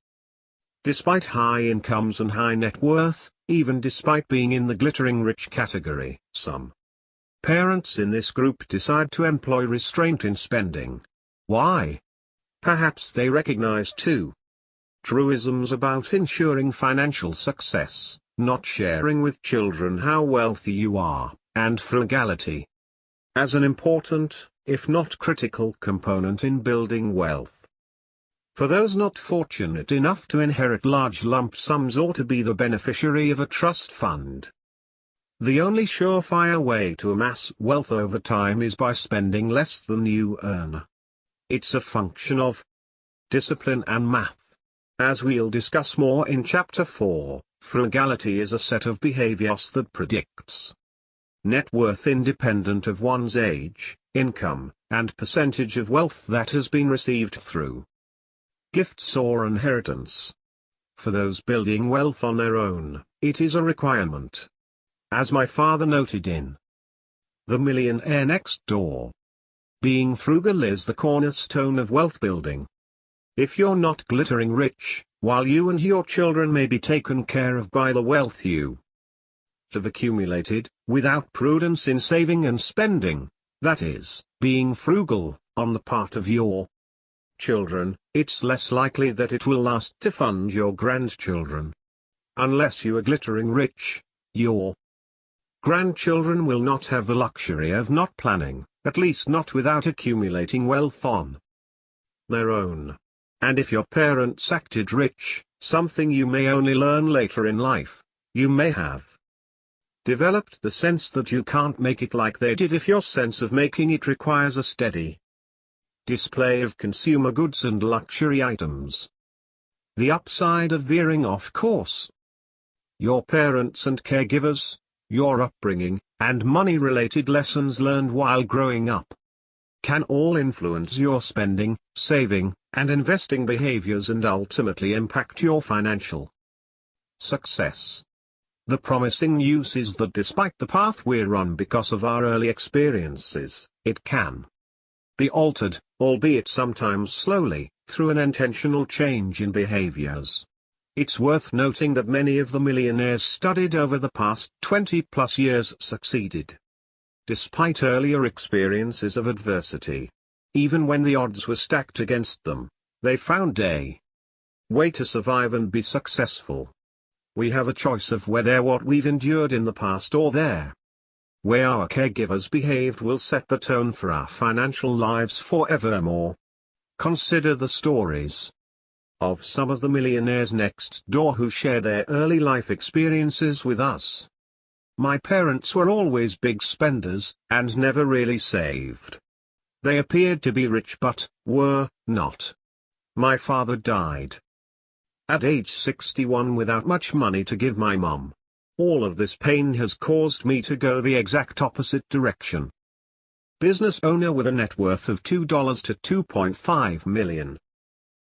Despite high incomes and high net worth, even despite being in the glittering rich category, some parents in this group decide to employ restraint in spending. Why? Perhaps they recognize two truisms about ensuring financial success: not sharing with children how wealthy you are, and frugality as an important, if not critical component in building wealth. For those not fortunate enough to inherit large lump sums or to be the beneficiary of a trust fund, The only surefire way to amass wealth over time is by spending less than you earn. It's a function of discipline and math. As we'll discuss more in Chapter 4, frugality is a set of behaviors that predicts net worth independent of one's age, income, and percentage of wealth that has been received through gifts or inheritance. For those building wealth on their own, it is a requirement. As my father noted in The Millionaire Next Door, being frugal is the cornerstone of wealth building. If you're not glittering rich, while you and your children may be taken care of by the wealth you have accumulated, without prudence in saving and spending, that is, being frugal, on the part of your children, it's less likely that it will last to fund your grandchildren. Unless you are glittering rich, your grandchildren will not have the luxury of not planning, at least not without accumulating wealth on their own. And if your parents acted rich, something you may only learn later in life, you may have developed the sense that you can't make it like they did if your sense of making it requires a steady display of consumer goods and luxury items. The upside of veering off course. Your parents and caregivers, your upbringing, and money-related lessons learned while growing up can all influence your spending, saving, and investing behaviors and ultimately impact your financial success. The promising news is that despite the path we're on because of our early experiences, it can be altered, albeit sometimes slowly, through an intentional change in behaviors. It's worth noting that many of the millionaires studied over the past 20+ years succeeded despite earlier experiences of adversity. Even when the odds were stacked against them, they found a way to survive and be successful. We have a choice of whether what we've endured in the past or the way our caregivers behaved will set the tone for our financial lives forevermore. Consider the stories of some of the millionaires next door who share their early life experiences with us. My parents were always big spenders, and never really saved. They appeared to be rich but were not. My father died at age 61 without much money to give my mum. All of this pain has caused me to go the exact opposite direction. Business owner with a net worth of $2 to $2.5 million.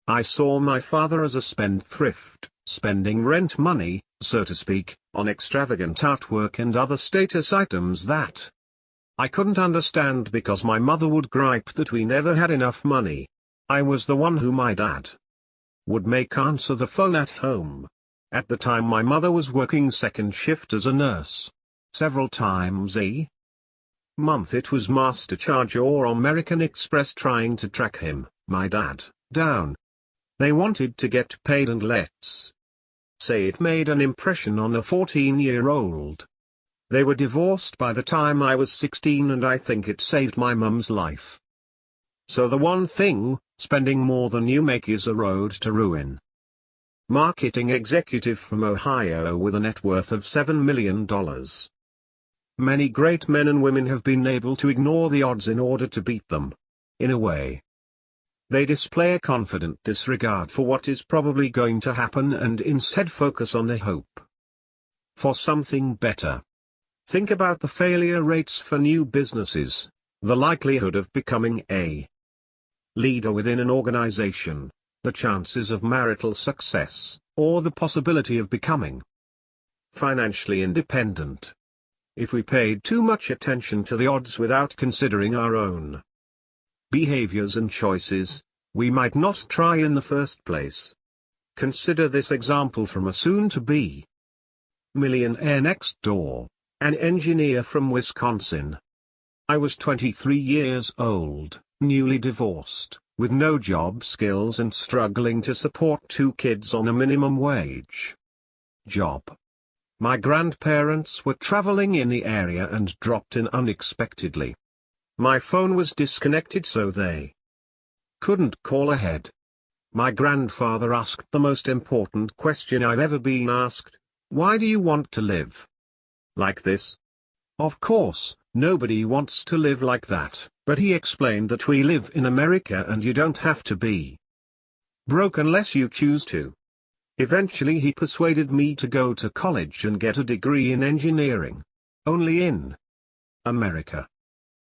I saw my father as a spendthrift, spending rent money, so to speak, on extravagant artwork and other status items that I couldn't understand because my mother would gripe that we never had enough money. I was the one who my dad would make answer the phone at home. At the time my mother was working second shift as a nurse. Several times a month it was MasterCharge or American Express trying to track him, my dad, down. They wanted to get paid, and let's say it made an impression on a 14-year-old. They were divorced by the time I was 16, and I think it saved my mum's life. So the one thing, spending more than you make is a road to ruin. Marketing executive from Ohio with a net worth of $7 million. Many great men and women have been able to ignore the odds in order to beat them. In a way, they display a confident disregard for what is probably going to happen and instead focus on the hope for something better. Think about the failure rates for new businesses, the likelihood of becoming a leader within an organization, the chances of marital success, or the possibility of becoming financially independent. If we paid too much attention to the odds without considering our own behaviors and choices, we might not try in the first place. Consider this example from a soon-to-be millionaire next door, an engineer from Wisconsin. I was 23 years old, newly divorced, with no job skills and struggling to support 2 kids on a minimum wage job. My grandparents were traveling in the area and dropped in unexpectedly. My phone was disconnected, so they couldn't call ahead. My grandfather asked the most important question I've ever been asked: why do you want to live like this? Of course, nobody wants to live like that, but he explained that we live in America and you don't have to be broke unless you choose to. Eventually he persuaded me to go to college and get a degree in engineering. Only in America.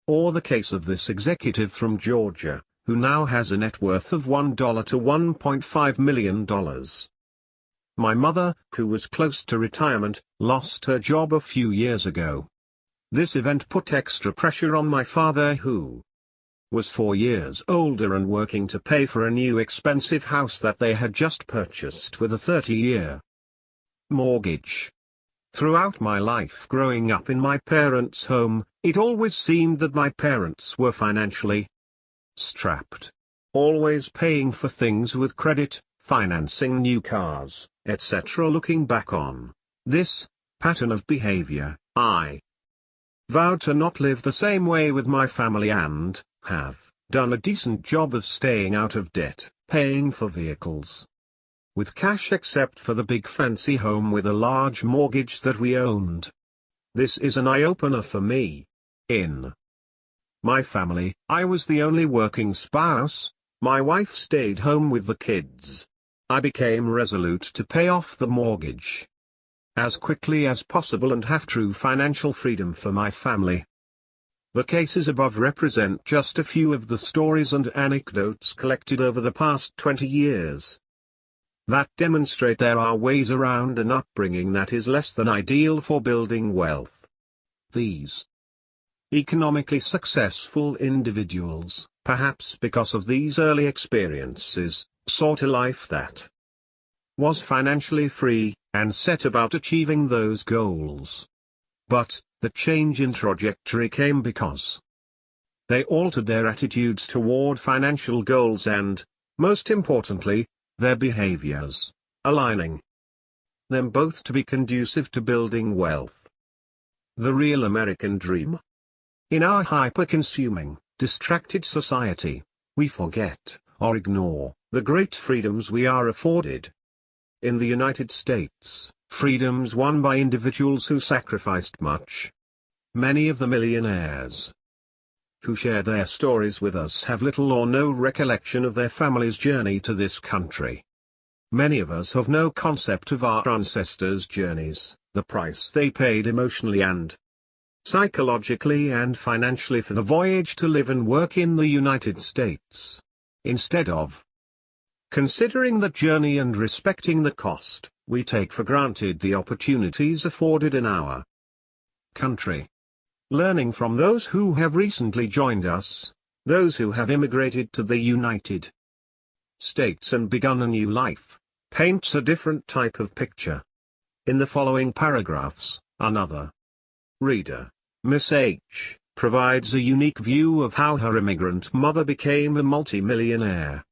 Or the case of this executive from Georgia, who now has a net worth of $1 to $1.5 million. My mother, who was close to retirement, lost her job a few years ago. This event put extra pressure on my father, who was 4 years older and working to pay for a new expensive house that they had just purchased with a 30-year mortgage. Throughout my life growing up in my parents' home, it always seemed that my parents were financially strapped. Always paying for things with credit, financing new cars, etc. Looking back on this pattern of behavior, I vowed to not live the same way with my family and have done a decent job of staying out of debt, paying for vehicles with cash except for the big fancy home with a large mortgage that we owned. This is an eye-opener for me. In my family, I was the only working spouse. My wife stayed home with the kids. I became resolute to pay off the mortgage as quickly as possible and have true financial freedom for my family. The cases above represent just a few of the stories and anecdotes collected over the past 20 years that demonstrate there are ways around an upbringing that is less than ideal for building wealth. These economically successful individuals, perhaps because of these early experiences, sought a life that was financially free, and set about achieving those goals. But, the change in trajectory came because they altered their attitudes toward financial goals and, most importantly, their behaviors, aligning them both to be conducive to building wealth. The real American dream? In our hyper-consuming, distracted society, we forget, or ignore, the great freedoms we are afforded. In the United States, freedoms won by individuals who sacrificed much. Many of the millionaires who share their stories with us have little or no recollection of their family's journey to this country. Many of us have no concept of our ancestors' journeys, the price they paid emotionally and psychologically and financially for the voyage to live and work in the United States. Instead of considering the journey and respecting the cost, we take for granted the opportunities afforded in our country. Learning from those who have recently joined us, those who have immigrated to the United States and begun a new life, paints a different type of picture. In the following paragraphs, another reader, Miss H, provides a unique view of how her immigrant mother became a multimillionaire.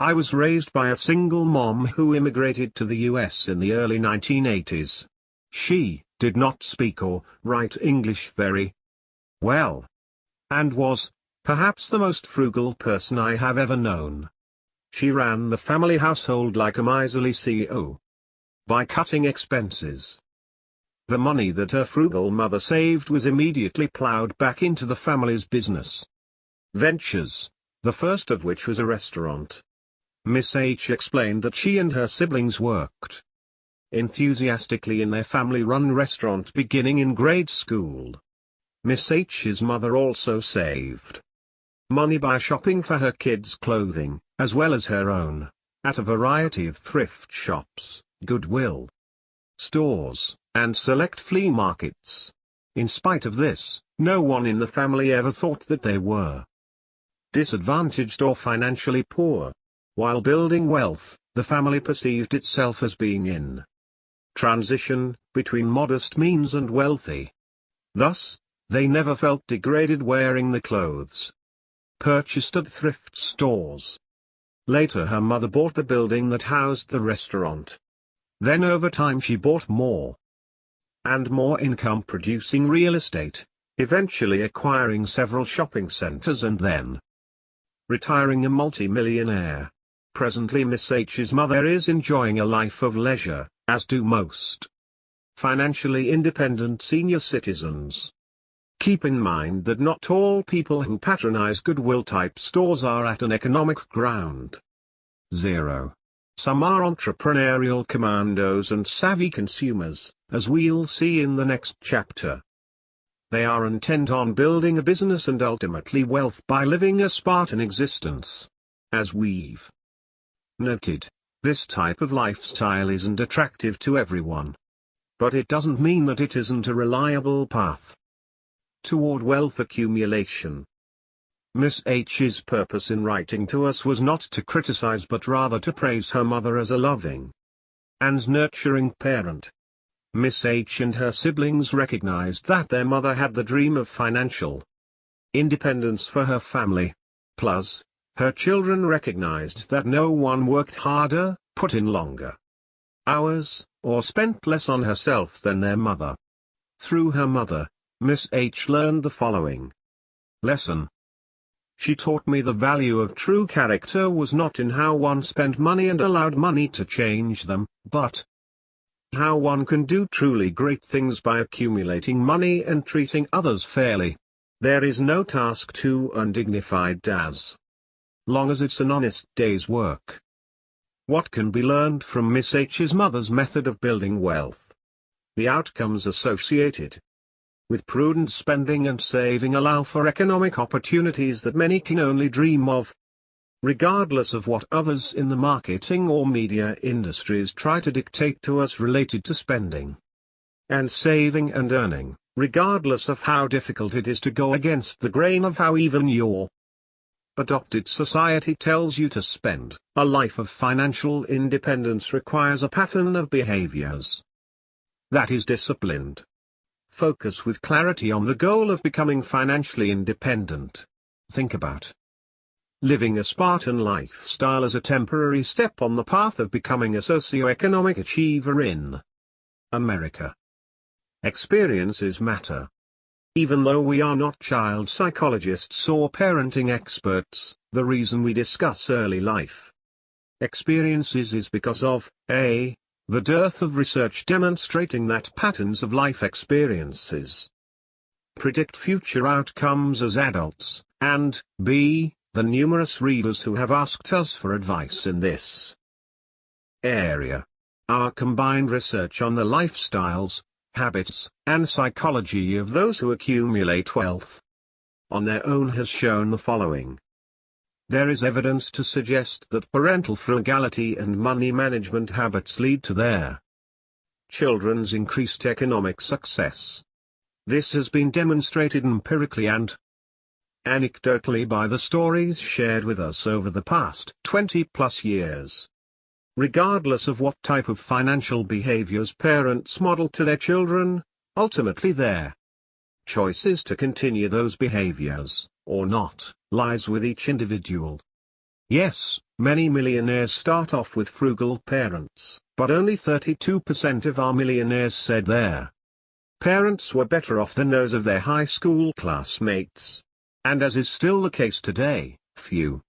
I was raised by a single mom who immigrated to the US in the early 1980s. She did not speak or write English very well, and was, perhaps, the most frugal person I have ever known. She ran the family household like a miserly CEO. By cutting expenses, the money that her frugal mother saved was immediately plowed back into the family's business ventures, the first of which was a restaurant. Miss H explained that she and her siblings worked enthusiastically in their family-run restaurant beginning in grade school. Miss H's mother also saved money by shopping for her kids' clothing, as well as her own, at a variety of thrift shops, Goodwill stores, and select flea markets. In spite of this, no one in the family ever thought that they were disadvantaged or financially poor. While building wealth, the family perceived itself as being in transition between modest means and wealthy. Thus, they never felt degraded wearing the clothes purchased at thrift stores. Later her mother bought the building that housed the restaurant. Then over time she bought more and more income-producing real estate, eventually acquiring several shopping centers and then retiring a multi-millionaire. Presently Miss H's mother is enjoying a life of leisure, as do most financially independent senior citizens. Keep in mind that not all people who patronize Goodwill-type stores are at an economic ground zero. Some are entrepreneurial commandos and savvy consumers, as we'll see in the next chapter. They are intent on building a business and ultimately wealth by living a Spartan existence. As we've noted, this type of lifestyle isn't attractive to everyone. But it doesn't mean that it isn't a reliable path toward wealth accumulation. Miss H's purpose in writing to us was not to criticize but rather to praise her mother as a loving and nurturing parent. Miss H and her siblings recognized that their mother had the dream of financial independence for her family. Plus, her children recognized that no one worked harder, put in longer hours, or spent less on herself than their mother. Through her mother, Miss H learned the following lesson. She taught me the value of true character was not in how one spent money and allowed money to change them, but how one can do truly great things by accumulating money and treating others fairly. There is no task too undignified as long as it's an honest day's work. What can be learned from Miss H's mother's method of building wealth? The outcomes associated with prudent spending and saving allow for economic opportunities that many can only dream of. Regardless of what others in the marketing or media industries try to dictate to us related to spending and saving and earning, regardless of how difficult it is to go against the grain of how even your adopted society tells you to spend, a life of financial independence requires a pattern of behaviors that is disciplined. Focus with clarity on the goal of becoming financially independent. Think about living a Spartan lifestyle as a temporary step on the path of becoming a socio-economic achiever in America. Experiences matter. Even though we are not child psychologists or parenting experts, the reason we discuss early life experiences is because of a. the dearth of research demonstrating that patterns of life experiences predict future outcomes as adults, and b. the numerous readers who have asked us for advice in this area. Our combined research on the lifestyles, habits, and psychology of those who accumulate wealth on their own has shown the following. There is evidence to suggest that parental frugality and money management habits lead to their children's increased economic success. This has been demonstrated empirically and anecdotally by the stories shared with us over the past 20+ years. Regardless of what type of financial behaviors parents model to their children, ultimately their choice is to continue those behaviors, or not, lies with each individual. Yes, many millionaires start off with frugal parents, but only 32% of our millionaires said their parents were better off than those of their high school classmates. And as is still the case today, few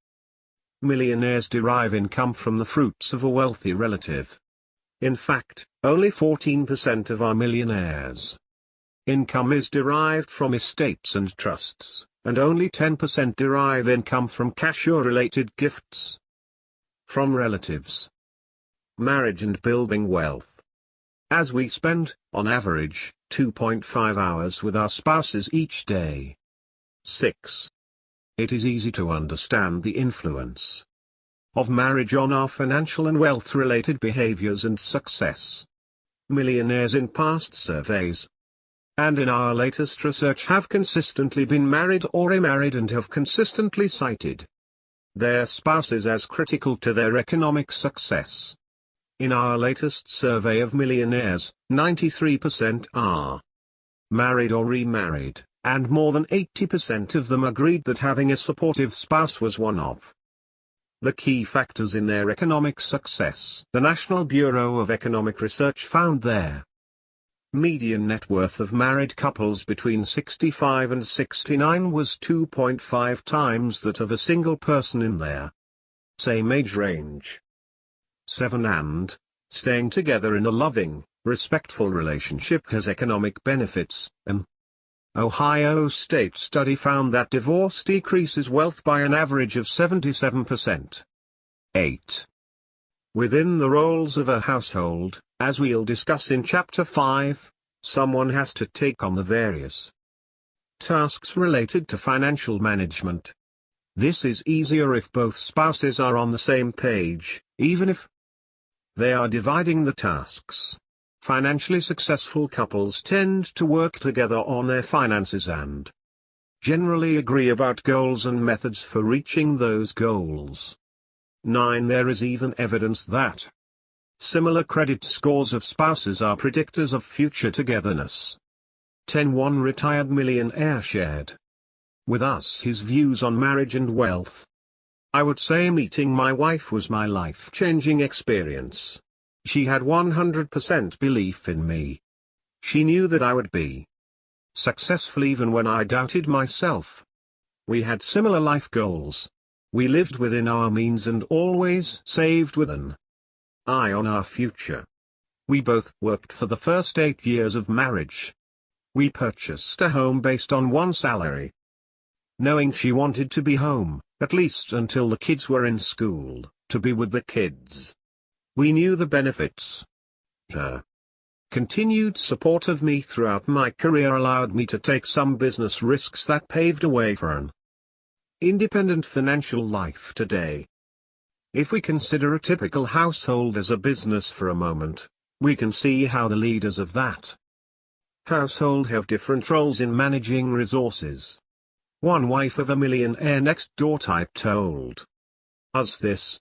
millionaires derive income from the fruits of a wealthy relative. In fact, only 14% of our millionaires' income is derived from estates and trusts, and only 10% derive income from cash or related gifts from relatives. Marriage and building wealth. As we spend, on average, 2.5 hours with our spouses each day. 6. It is easy to understand the influence of marriage on our financial and wealth-related behaviors and success. Millionaires in past surveys and in our latest research have consistently been married or remarried and have consistently cited their spouses as critical to their economic success. In our latest survey of millionaires, 93% are married or remarried, and more than 80% of them agreed that having a supportive spouse was one of the key factors in their economic success. The National Bureau of Economic Research found their median net worth of married couples between 65 and 69 was 2.5 times that of a single person in their same age range. 7. And staying together in a loving, respectful relationship has economic benefits. Ohio State study found that divorce decreases wealth by an average of 77%. 8. Within the roles of a household, as we'll discuss in Chapter 5, someone has to take on the various tasks related to financial management. This is easier if both spouses are on the same page, even if they are dividing the tasks. Financially successful couples tend to work together on their finances and generally agree about goals and methods for reaching those goals. 9. There is even evidence that similar credit scores of spouses are predictors of future togetherness. 10. One retired millionaire shared with us his views on marriage and wealth. I would say meeting my wife was my life-changing experience. She had 100% belief in me. She knew that I would be successful even when I doubted myself. We had similar life goals. We lived within our means and always saved with an eye on our future. We both worked for the first 8 years of marriage. We purchased a home based on one salary, knowing she wanted to be home, at least until the kids were in school, to be with the kids. We knew the benefits. Her continued support of me throughout my career allowed me to take some business risks that paved a way for an independent financial life today. If we consider a typical household as a business for a moment, we can see how the leaders of that household have different roles in managing resources. One wife of a millionaire next door type told us this: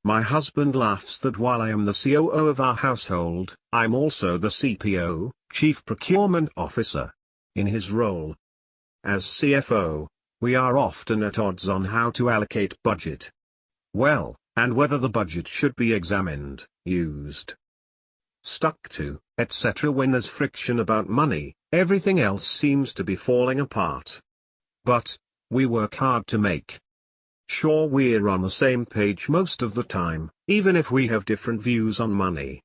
"My husband laughs that while I am the COO of our household, I'm also the CPO, Chief Procurement Officer. In his role as CFO, we are often at odds on how to allocate budget. Well, and whether the budget should be examined, used, stuck to, etc. When there's friction about money, everything else seems to be falling apart. But we work hard to make sure we're on the same page most of the time, even if we have different views on money.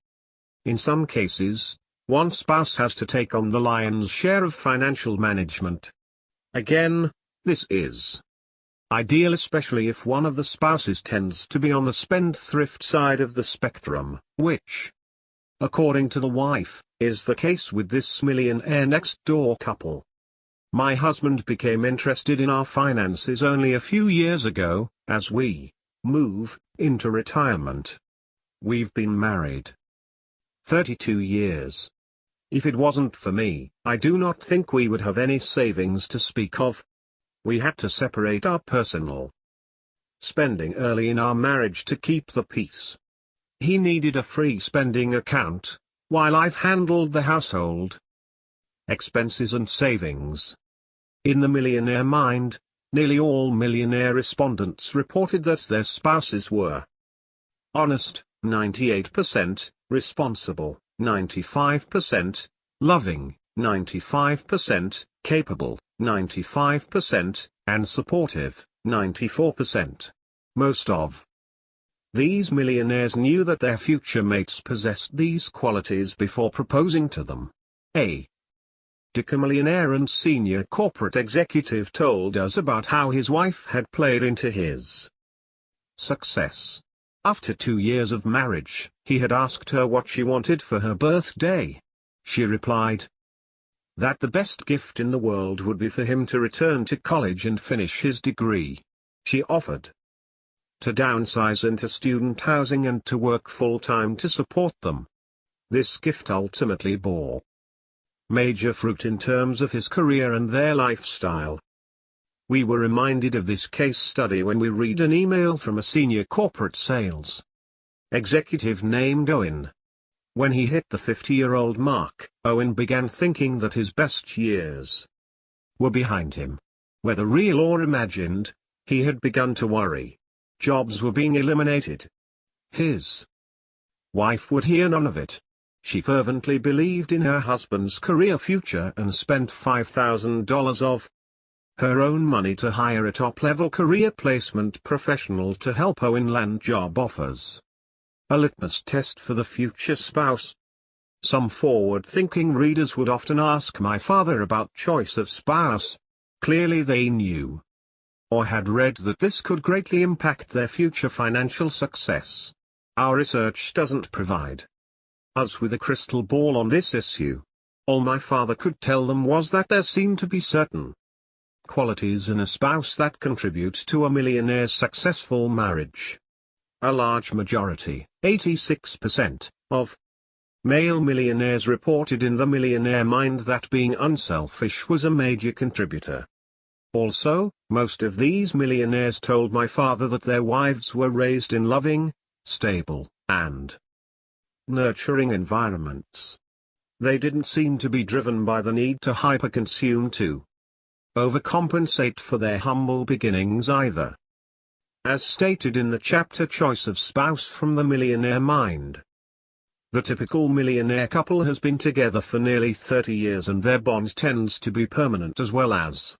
In some cases, one spouse has to take on the lion's share of financial management. Again, this is ideal especially if one of the spouses tends to be on the spendthrift side of the spectrum, which, according to the wife, is the case with this millionaire next-door couple. My husband became interested in our finances only a few years ago, as we move into retirement. We've been married 32 years. If it wasn't for me, I do not think we would have any savings to speak of. We had to separate our personal spending early in our marriage to keep the peace. He needed a free spending account, while I've handled the household expenses and savings. In the millionaire mind, nearly all millionaire respondents reported that their spouses were honest, 98%, responsible, 95%, loving, 95%, capable, 95%, and supportive, 94%. Most of these millionaires knew that their future mates possessed these qualities before proposing to them. A Danko millionaire and senior corporate executive told us about how his wife had played into his success. After 2 years of marriage, he had asked her what she wanted for her birthday. She replied that the best gift in the world would be for him to return to college and finish his degree. She offered to downsize into student housing and to work full-time to support them. This gift ultimately bore major fruit in terms of his career and their lifestyle. We were reminded of this case study when we read an email from a senior corporate sales executive named Owen. When he hit the 50-year-old mark, Owen began thinking that his best years were behind him. Whether real or imagined, he had begun to worry. Jobs were being eliminated. His wife would hear none of it. She fervently believed in her husband's career future and spent $5,000 of her own money to hire a top-level career placement professional to help Owen land job offers. A litmus test for the future spouse. Some forward-thinking readers would often ask my father about choice of spouse. Clearly they knew or had read that this could greatly impact their future financial success. Our research doesn't provide us with a crystal ball on this issue. All my father could tell them was that there seemed to be certain qualities in a spouse that contribute to a millionaire's successful marriage. A large majority, 86%, of male millionaires reported in the Millionaire Mind that being unselfish was a major contributor. Also, most of these millionaires told my father that their wives were raised in loving, stable, and nurturing environments. They didn't seem to be driven by the need to hyperconsume to overcompensate for their humble beginnings either. As stated in the chapter Choice of Spouse from the Millionaire Mind, the typical millionaire couple has been together for nearly 30 years and their bond tends to be permanent as well as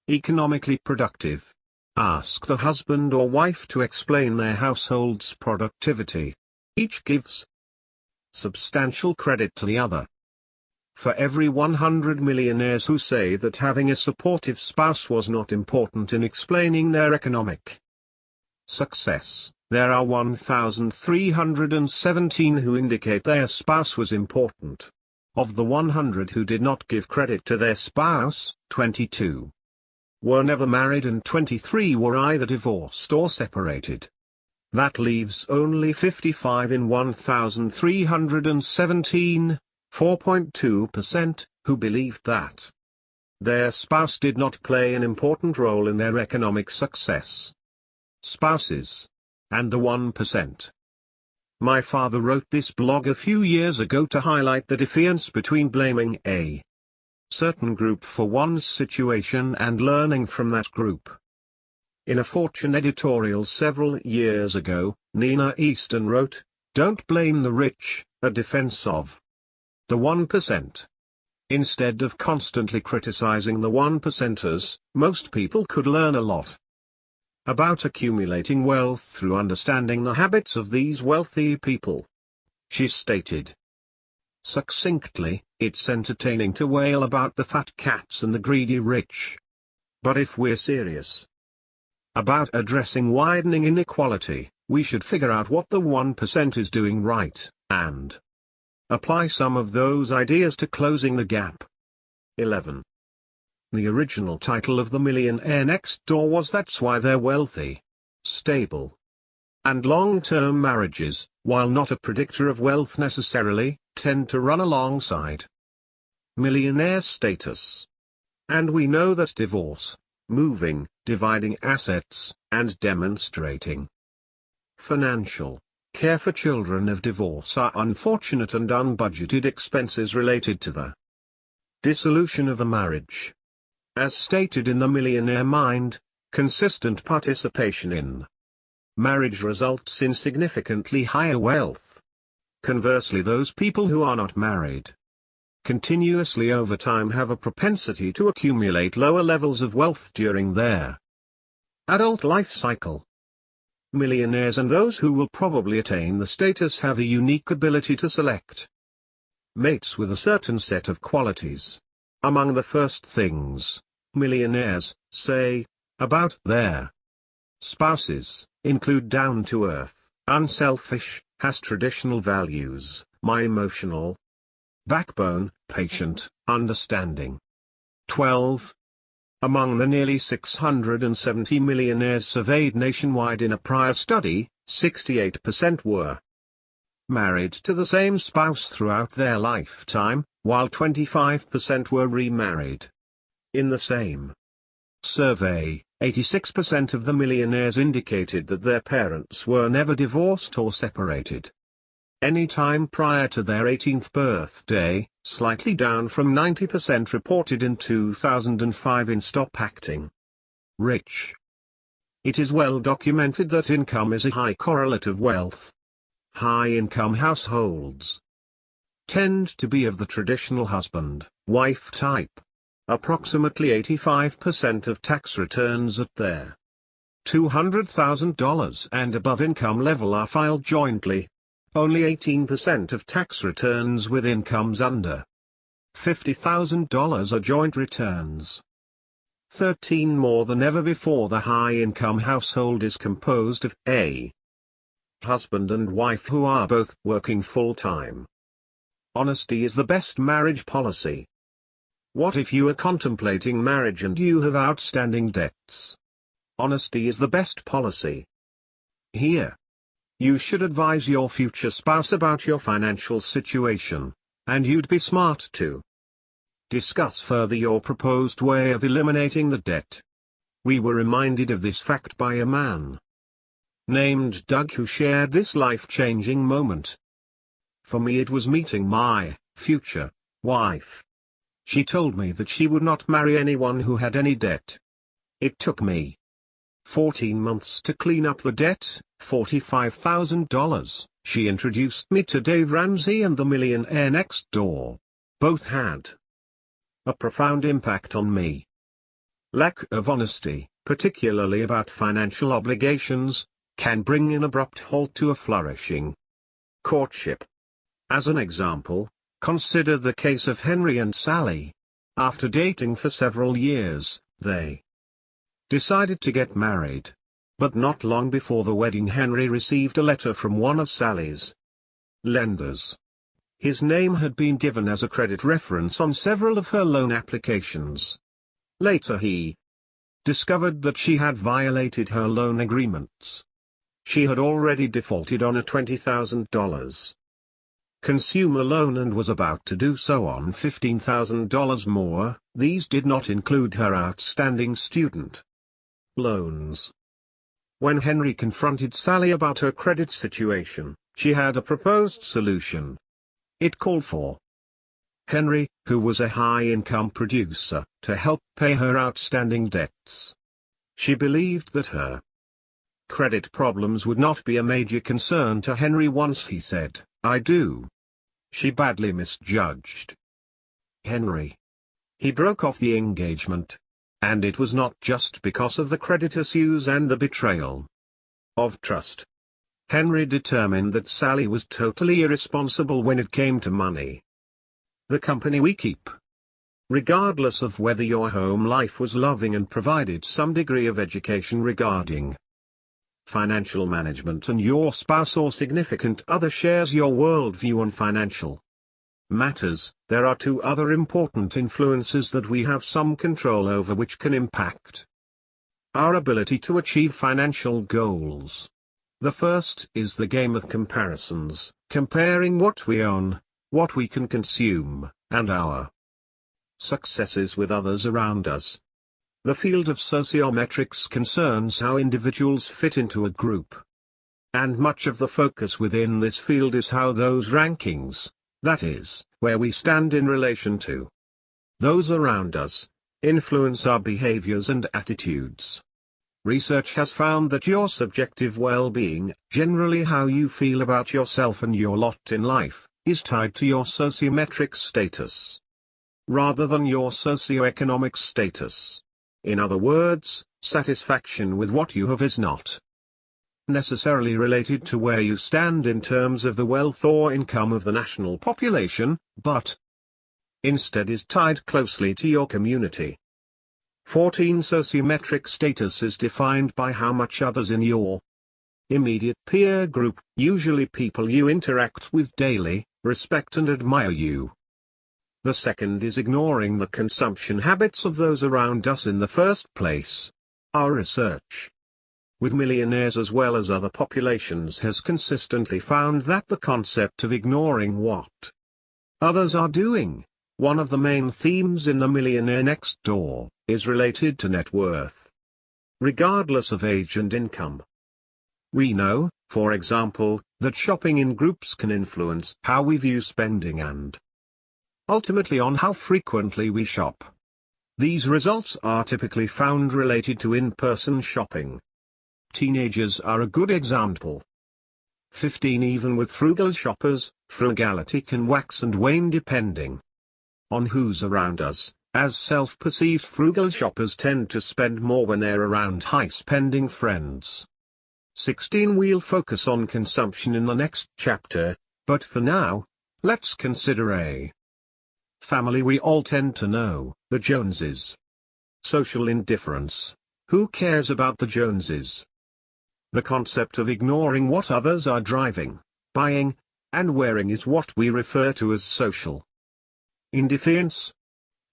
economically productive. Ask the husband or wife to explain their household's productivity. Each gives substantial credit to the other. For every 100 millionaires who say that having a supportive spouse was not important in explaining their economic success, there are 1,317 who indicate their spouse was important. Of the 100 who did not give credit to their spouse, 22 were never married and 23 were either divorced or separated. That leaves only 55 in 1,317, 4.2%, who believed that their spouse did not play an important role in their economic success. Spouses. And the 1%. My father wrote this blog a few years ago to highlight the difference between blaming a certain group for one's situation and learning from that group. In a Fortune editorial several years ago, Nina Easton wrote, "Don't blame the rich, a defense of the 1%. Instead of constantly criticizing the 1%ers, most people could learn a lot about accumulating wealth through understanding the habits of these wealthy people." She stated succinctly, "It's entertaining to wail about the fat cats and the greedy rich. But if we're serious about addressing widening inequality, we should figure out what the 1% is doing right, and apply some of those ideas to closing the gap." 11. The original title of The Millionaire Next Door was That's Why They're Wealthy. Stable and long-term marriages, while not a predictor of wealth necessarily, tend to run alongside millionaire status. And we know that divorce, moving, dividing assets, and demonstrating financial care for children of divorce are unfortunate and unbudgeted expenses related to the dissolution of a marriage. As stated in The Millionaire Mind, consistent participation in marriage results in significantly higher wealth. Conversely, those people who are not married continuously over time have a propensity to accumulate lower levels of wealth during their adult life cycle. Millionaires and those who will probably attain the status have a unique ability to select mates with a certain set of qualities. Among the first things millionaires say about their spouses include down-to-earth, unselfish, has traditional values, my emotional backbone, patient, understanding. 12. Among the nearly 670 millionaires surveyed nationwide in a prior study, 68% were married to the same spouse throughout their lifetime, while 25% were remarried. In the same survey, 86% of the millionaires indicated that their parents were never divorced or separated any time prior to their 18th birthday, slightly down from 90% reported in 2005 in Stop Acting Rich. It is well documented that income is a high correlate of wealth. High-income households tend to be of the traditional husband-wife type. Approximately 85% of tax returns at their $200,000 and above income level are filed jointly. Only 18% of tax returns with incomes under $50,000 are joint returns. 13 more than ever before. The high-income household is composed of a husband and wife who are both working full-time. Honesty is the best marriage policy. What if you are contemplating marriage and you have outstanding debts? Honesty is the best policy. Here, you should advise your future spouse about your financial situation, and you'd be smart to discuss further your proposed way of eliminating the debt. We were reminded of this fact by a man named Doug who shared this life-changing moment. For me, it was meeting my future wife. She told me that she would not marry anyone who had any debt. It took me 14 months to clean up the debt, $45,000. She introduced me to Dave Ramsey and the Millionaire Next Door. Both had a profound impact on me. Lack of honesty, particularly about financial obligations, can bring an abrupt halt to a flourishing courtship. As an example, consider the case of Henry and Sally. After dating for several years, they decided to get married. But not long before the wedding, Henry received a letter from one of Sally's lenders. His name had been given as a credit reference on several of her loan applications. Later he discovered that she had violated her loan agreements. She had already defaulted on a $20,000 consumer loan and was about to do so on $15,000 more. These did not include her outstanding student loans. When Henry confronted Sally about her credit situation, she had a proposed solution. It called for Henry, who was a high-income producer, to help pay her outstanding debts. She believed that her credit problems would not be a major concern to Henry once he said, "I do." She badly misjudged Henry. He broke off the engagement. And it was not just because of the credit issues and the betrayal of trust. Henry determined that Sally was totally irresponsible when it came to money. The company we keep, regardless of whether your home life was loving and provided some degree of education regarding financial management, and your spouse or significant other shares your worldview on financial matters, there are two other important influences that we have some control over which can impact our ability to achieve financial goals. The first is the game of comparisons, comparing what we own, what we can consume, and our successes with others around us. The field of sociometrics concerns how individuals fit into a group. And much of the focus within this field is how those rankings, that is, where we stand in relation to those around us, influence our behaviors and attitudes. Research has found that your subjective well-being, generally how you feel about yourself and your lot in life, is tied to your sociometric status, rather than your socioeconomic status. In other words, satisfaction with what you have is not necessarily related to where you stand in terms of the wealth or income of the national population, but instead is tied closely to your community. 14. Sociometric status is defined by how much others in your immediate peer group, usually people you interact with daily, respect and admire you. The second is ignoring the consumption habits of those around us in the first place. Our research with millionaires as well as other populations has consistently found that the concept of ignoring what others are doing, one of the main themes in the Millionaire Next Door, is related to net worth, regardless of age and income. We know, for example, that shopping in groups can influence how we view spending and ultimately on how frequently we shop. These results are typically found related to in-person shopping. Teenagers are a good example. 15. Even with frugal shoppers, frugality can wax and wane depending on who's around us, as self-perceived frugal shoppers tend to spend more when they're around high-spending friends. 16. We'll focus on consumption in the next chapter, but for now, let's consider a family we all tend to know, the Joneses. Social indifference. Who cares about the Joneses? The concept of ignoring what others are driving, buying, and wearing is what we refer to as social indifference.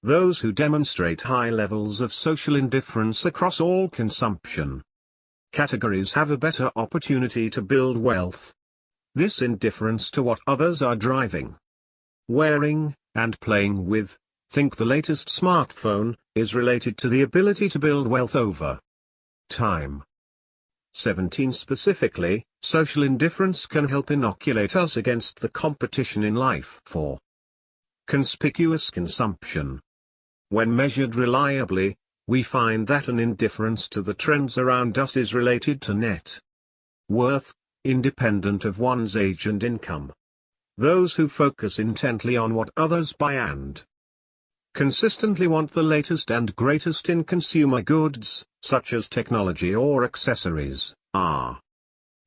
Those who demonstrate high levels of social indifference across all consumption categories have a better opportunity to build wealth. This indifference to what others are driving, wearing, and playing with, think the latest smartphone, is related to the ability to build wealth over time. 17. Specifically, social indifference can help inoculate us against the competition in life for conspicuous consumption. When measured reliably, we find that an indifference to the trends around us is related to net worth, independent of one's age and income. Those who focus intently on what others buy and consistently want the latest and greatest in consumer goods, such as technology or accessories, are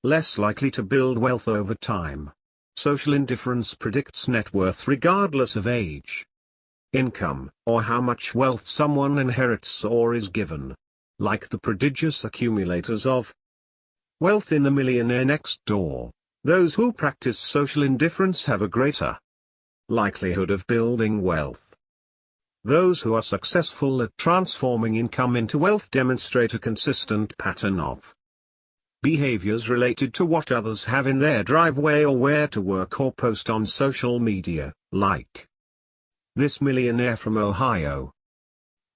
less likely to build wealth over time. Social indifference predicts net worth regardless of age, income, or how much wealth someone inherits or is given. Like the prodigious accumulators of wealth in The Millionaire Next Door, those who practice social indifference have a greater likelihood of building wealth. Those who are successful at transforming income into wealth demonstrate a consistent pattern of behaviors related to what others have in their driveway or where to work or post on social media, like this millionaire from Ohio.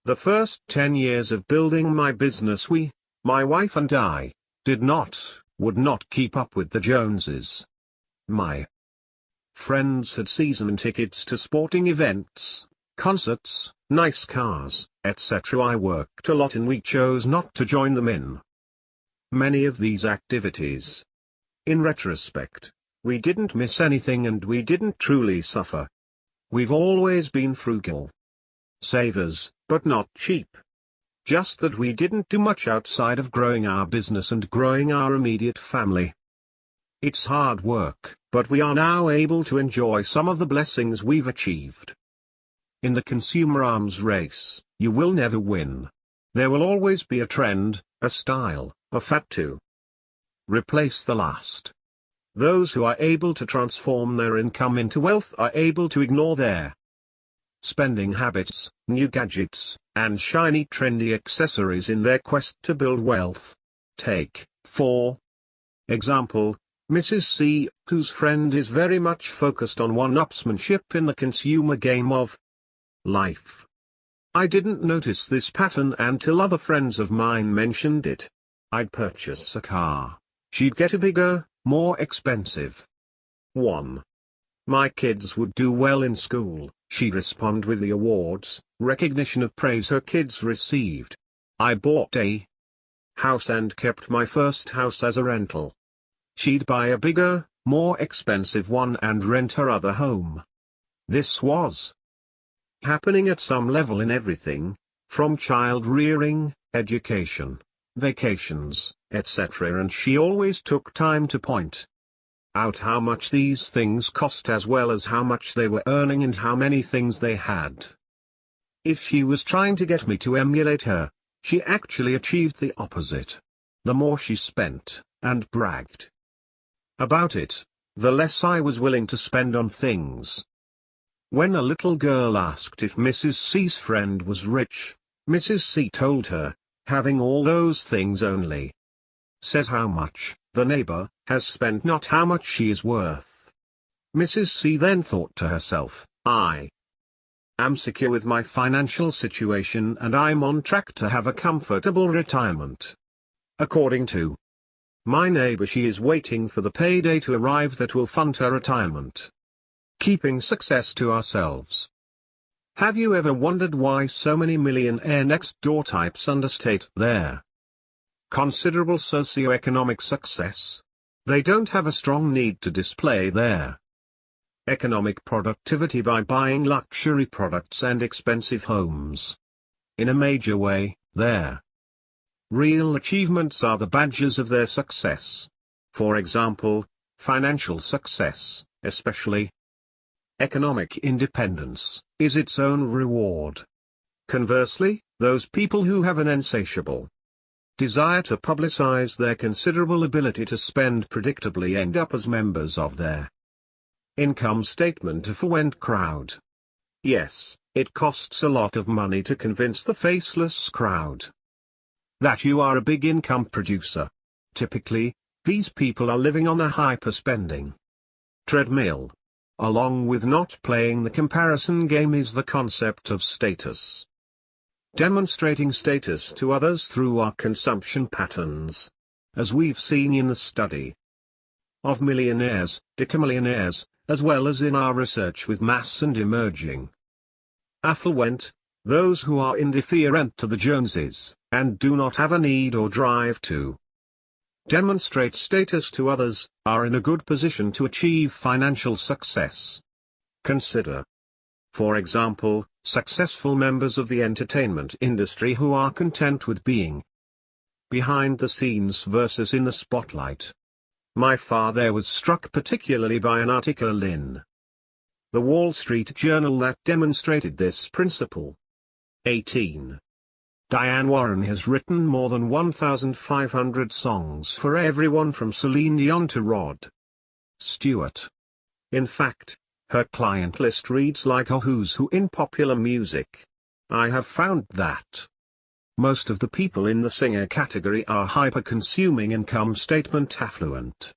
The first 10 years of building my business my wife and I, would not keep up with the Joneses. My friends had season tickets to sporting events, concerts, nice cars, etc. I worked a lot and we chose not to join them in many of these activities. In retrospect, we didn't miss anything and we didn't truly suffer. We've always been frugal savers, but not cheap. Just that we didn't do much outside of growing our business and growing our immediate family. It's hard work, but we are now able to enjoy some of the blessings we've achieved. In the consumer arms race, you will never win. There will always be a trend, a style, a fad to replace the last. Those who are able to transform their income into wealth are able to ignore their spending habits, new gadgets, and shiny trendy accessories in their quest to build wealth. Take, for example, Mrs. C, whose friend is very much focused on one-upsmanship in the consumer game of life. I didn't notice this pattern until other friends of mine mentioned it. I'd purchase a car. She'd get a bigger, more expensive one. My kids would do well in school. She'd respond with the awards, recognition of praise her kids received. I bought a house and kept my first house as a rental. She'd buy a bigger, more expensive one and rent her other home. This was happening at some level in everything, from child rearing, education, vacations, etc. And she always took time to point out how much these things cost as well as how much they were earning and how many things they had. If she was trying to get me to emulate her, she actually achieved the opposite. The more she spent, and bragged about it, the less I was willing to spend on things. When a little girl asked if Mrs. C's friend was rich, Mrs. C told her, having all those things only says how much the neighbor has spent, not how much she is worth. Mrs. C then thought to herself, I am secure with my financial situation and I'm on track to have a comfortable retirement. According to my neighbor, she is waiting for the payday to arrive that will fund her retirement. Keeping success to ourselves. Have you ever wondered why so many millionaire next door types understate their considerable socioeconomic success? They don't have a strong need to display their economic productivity by buying luxury products and expensive homes. In a major way, their Real achievements are the badges of their success. For example, financial success, especially economic independence, is its own reward. Conversely, those people who have an insatiable desire to publicize their considerable ability to spend predictably end up as members of their income statement affluent crowd. Yes, it costs a lot of money to convince the faceless crowd that you are a big income producer. Typically, these people are living on a hyper-spending treadmill. Along with not playing the comparison game is the concept of status. Demonstrating status to others through our consumption patterns. As we've seen in the study of millionaires, decamillionaires, as well as in our research with mass and emerging affluent, those who are indifferent to the Joneses, and do not have a need or drive to demonstrate status to others, are in a good position to achieve financial success. Consider, for example, successful members of the entertainment industry who are content with being behind the scenes versus in the spotlight. My father was struck particularly by an article in the Wall Street Journal that demonstrated this principle. 18. Diane Warren has written more than 1,500 songs for everyone from Celine Dion to Rod Stewart. In fact, her client list reads like a who's who in popular music. I have found that most of the people in the singer category are hyper-consuming income statement affluent.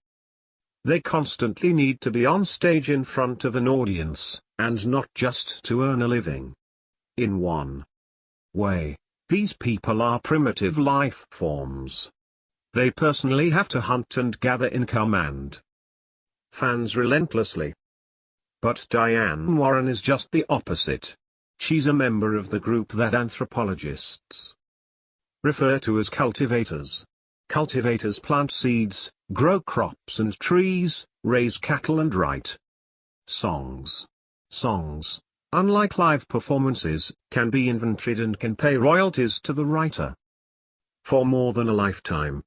They constantly need to be on stage in front of an audience, and not just to earn a living. In one way, these people are primitive life forms. They personally have to hunt and gather income and fans relentlessly. But Diane Warren is just the opposite. She's a member of the group that anthropologists refer to as cultivators. Cultivators plant seeds, grow crops and trees, raise cattle and write songs. Songs, unlike live performances, can be inventoried and can pay royalties to the writer for more than a lifetime.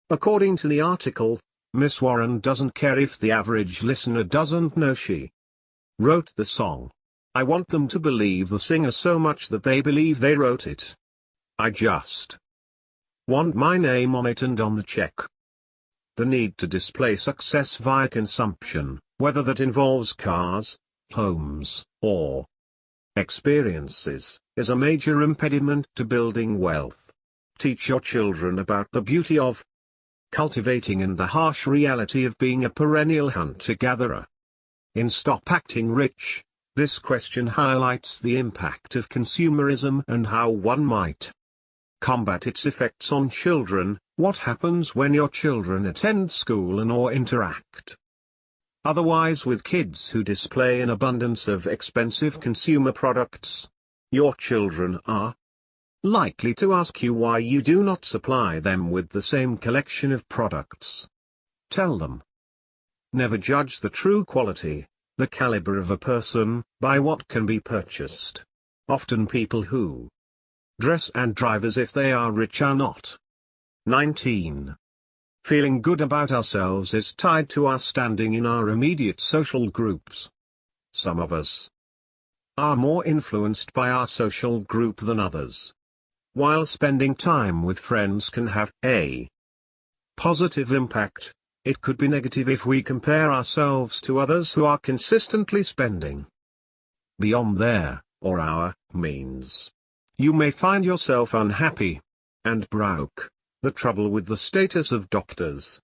According to the article, Miss Warren doesn't care if the average listener doesn't know she wrote the song. I want them to believe the singer so much that they believe they wrote it. I just want my name on it and on the check. The need to display success via consumption, whether that involves cars, homes, or experiences, is a major impediment to building wealth. Teach your children about the beauty of cultivating and the harsh reality of being a perennial hunter-gatherer. In Stop Acting Rich, this question highlights the impact of consumerism and how one might combat its effects on children. What happens when your children attend school and or interact otherwise with kids who display an abundance of expensive consumer products? Your children are likely to ask you why you do not supply them with the same collection of products. Tell them. Never judge the true quality, the caliber of a person, by what can be purchased. Often people who dress and drive as if they are rich are not. 19. Feeling good about ourselves is tied to our standing in our immediate social groups. Some of us are more influenced by our social group than others. While spending time with friends can have a positive impact, it could be negative if we compare ourselves to others who are consistently spending beyond their, or our, means. You may find yourself unhappy and broke. The trouble with the status of doctors,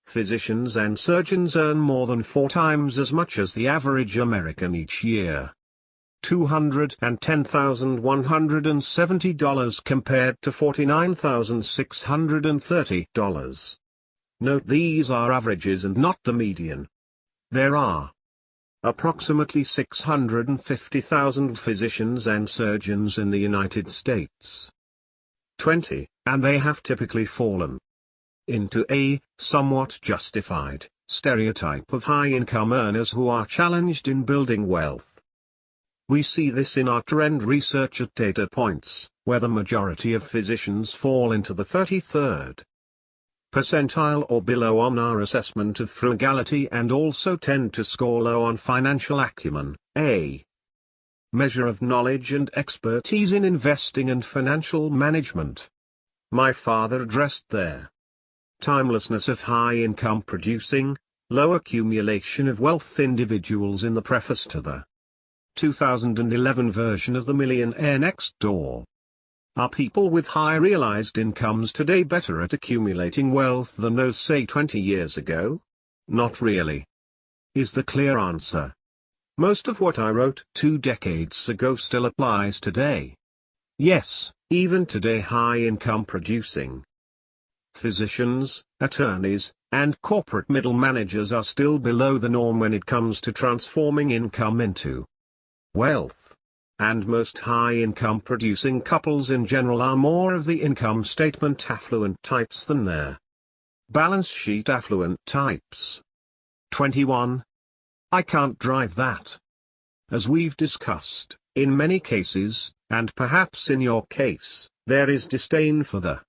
physicians and surgeons earn more than 4 times as much as the average American each year. $210,170 compared to $49,630. Note these are averages and not the median. There are approximately 650,000 physicians and surgeons in the United States. 20, and they have typically fallen into a somewhat justified stereotype of high-income earners who are challenged in building wealth. We see this in our trend research at data points, where the majority of physicians fall into the 33rd percentile or below on our assessment of frugality and also tend to score low on financial acumen, a measure of knowledge and expertise in investing and financial management. My father addressed their timelessness of high-income producing, low accumulation of wealth individuals in the preface to the 2011 version of the Millionaire Next Door. Are people with high realized incomes today better at accumulating wealth than those say 20 years ago? Not really, is the clear answer. Most of what I wrote 2 decades ago still applies today. Yes, even today high-income producing physicians, attorneys, and corporate middle managers are still below the norm when it comes to transforming income into wealth. And most high-income producing couples in general are more of the income statement affluent types than their balance sheet affluent types. 21. I can't drive that. As we've discussed, in many cases, and perhaps in your case, there is disdain for the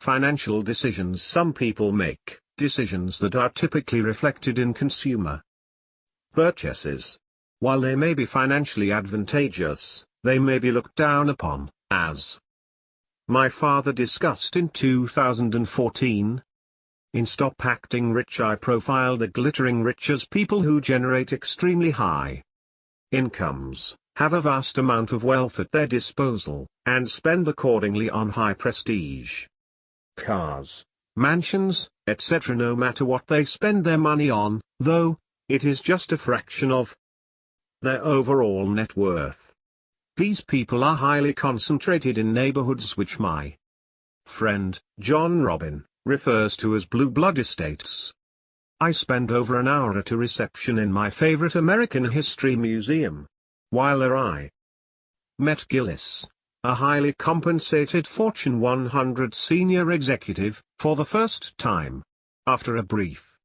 financial decisions some people make, decisions that are typically reflected in consumer purchases. While they may be financially advantageous, they may be looked down upon, as my father discussed in 2014. In Stop Acting Rich I profiled the glittering rich as people who generate extremely high incomes, have a vast amount of wealth at their disposal, and spend accordingly on high prestige cars, mansions, etc. No matter what they spend their money on, though, it is just a fraction of their overall net worth. These people are highly concentrated in neighborhoods which my friend, John Robin, refers to as blue blood estates. I spent over an hour at a reception in my favorite American History Museum. While there I met Gillis, a highly compensated Fortune 100 senior executive, for the first time. After a brief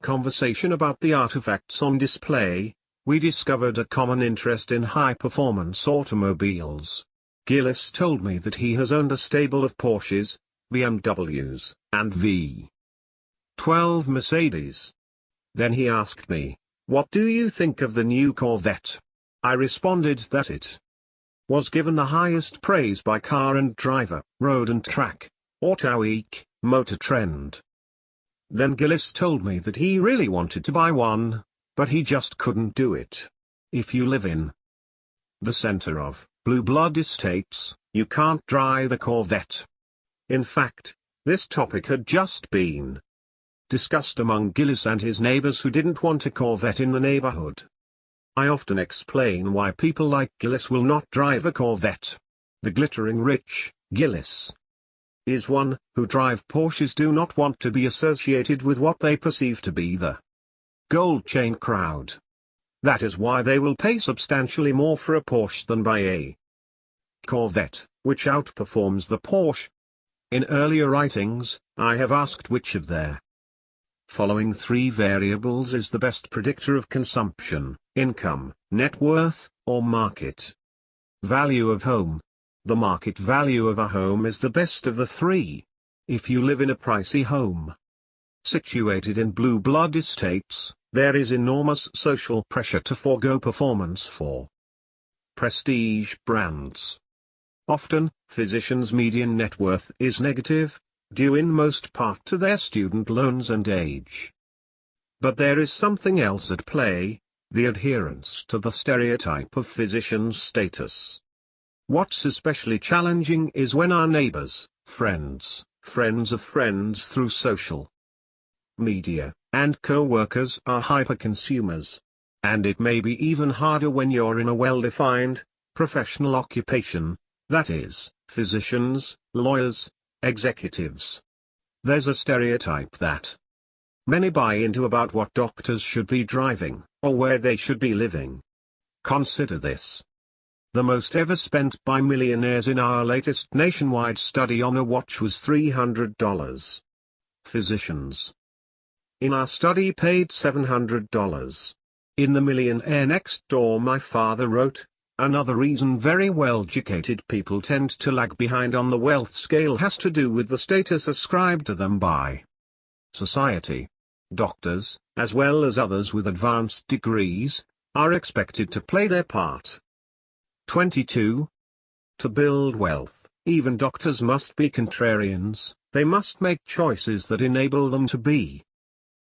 conversation about the artifacts on display, we discovered a common interest in high-performance automobiles. Gillis told me that he has owned a stable of Porsches, BMWs, and V12 Mercedes. Then he asked me, "What do you think of the new Corvette?" I responded that it was given the highest praise by Car and Driver, Road and Track, Auto Week, Motor Trend. Then Gillis told me that he really wanted to buy one, but he just couldn't do it. If you live in the center of blue blood estates, you can't drive a Corvette. In fact, this topic had just been discussed among Gillis and his neighbors who didn't want a Corvette in the neighborhood. I often explain why people like Gillis will not drive a Corvette. The glittering rich, Gillis, is one, who drive Porsches do not want to be associated with what they perceive to be the gold chain crowd. That is why they will pay substantially more for a Porsche than buy a Corvette, which outperforms the Porsche. In earlier writings, I have asked which of their following 3 variables is the best predictor of consumption: income, net worth, or market value of home. The market value of a home is the best of the 3. If you live in a pricey home situated in blue blood estates, there is enormous social pressure to forego performance for prestige brands. Often, physicians' median net worth is negative, due in most part to their student loans and age. But there is something else at play: the adherence to the stereotype of physicians' status. What's especially challenging is when our neighbors, friends, friends of friends through social media, and co-workers are hyper-consumers. And it may be even harder when you're in a well-defined, professional occupation, that is, physicians, lawyers, executives. There's a stereotype that many buy into about what doctors should be driving, or where they should be living. Consider this. The most ever spent by millionaires in our latest nationwide study on a watch was $300. Physicians in our study paid $700. In The Millionaire Next Door, my father wrote, another reason very well-educated people tend to lag behind on the wealth scale has to do with the status ascribed to them by society. Doctors, as well as others with advanced degrees, are expected to play their part. 22. To build wealth, even doctors must be contrarians. They must make choices that enable them to be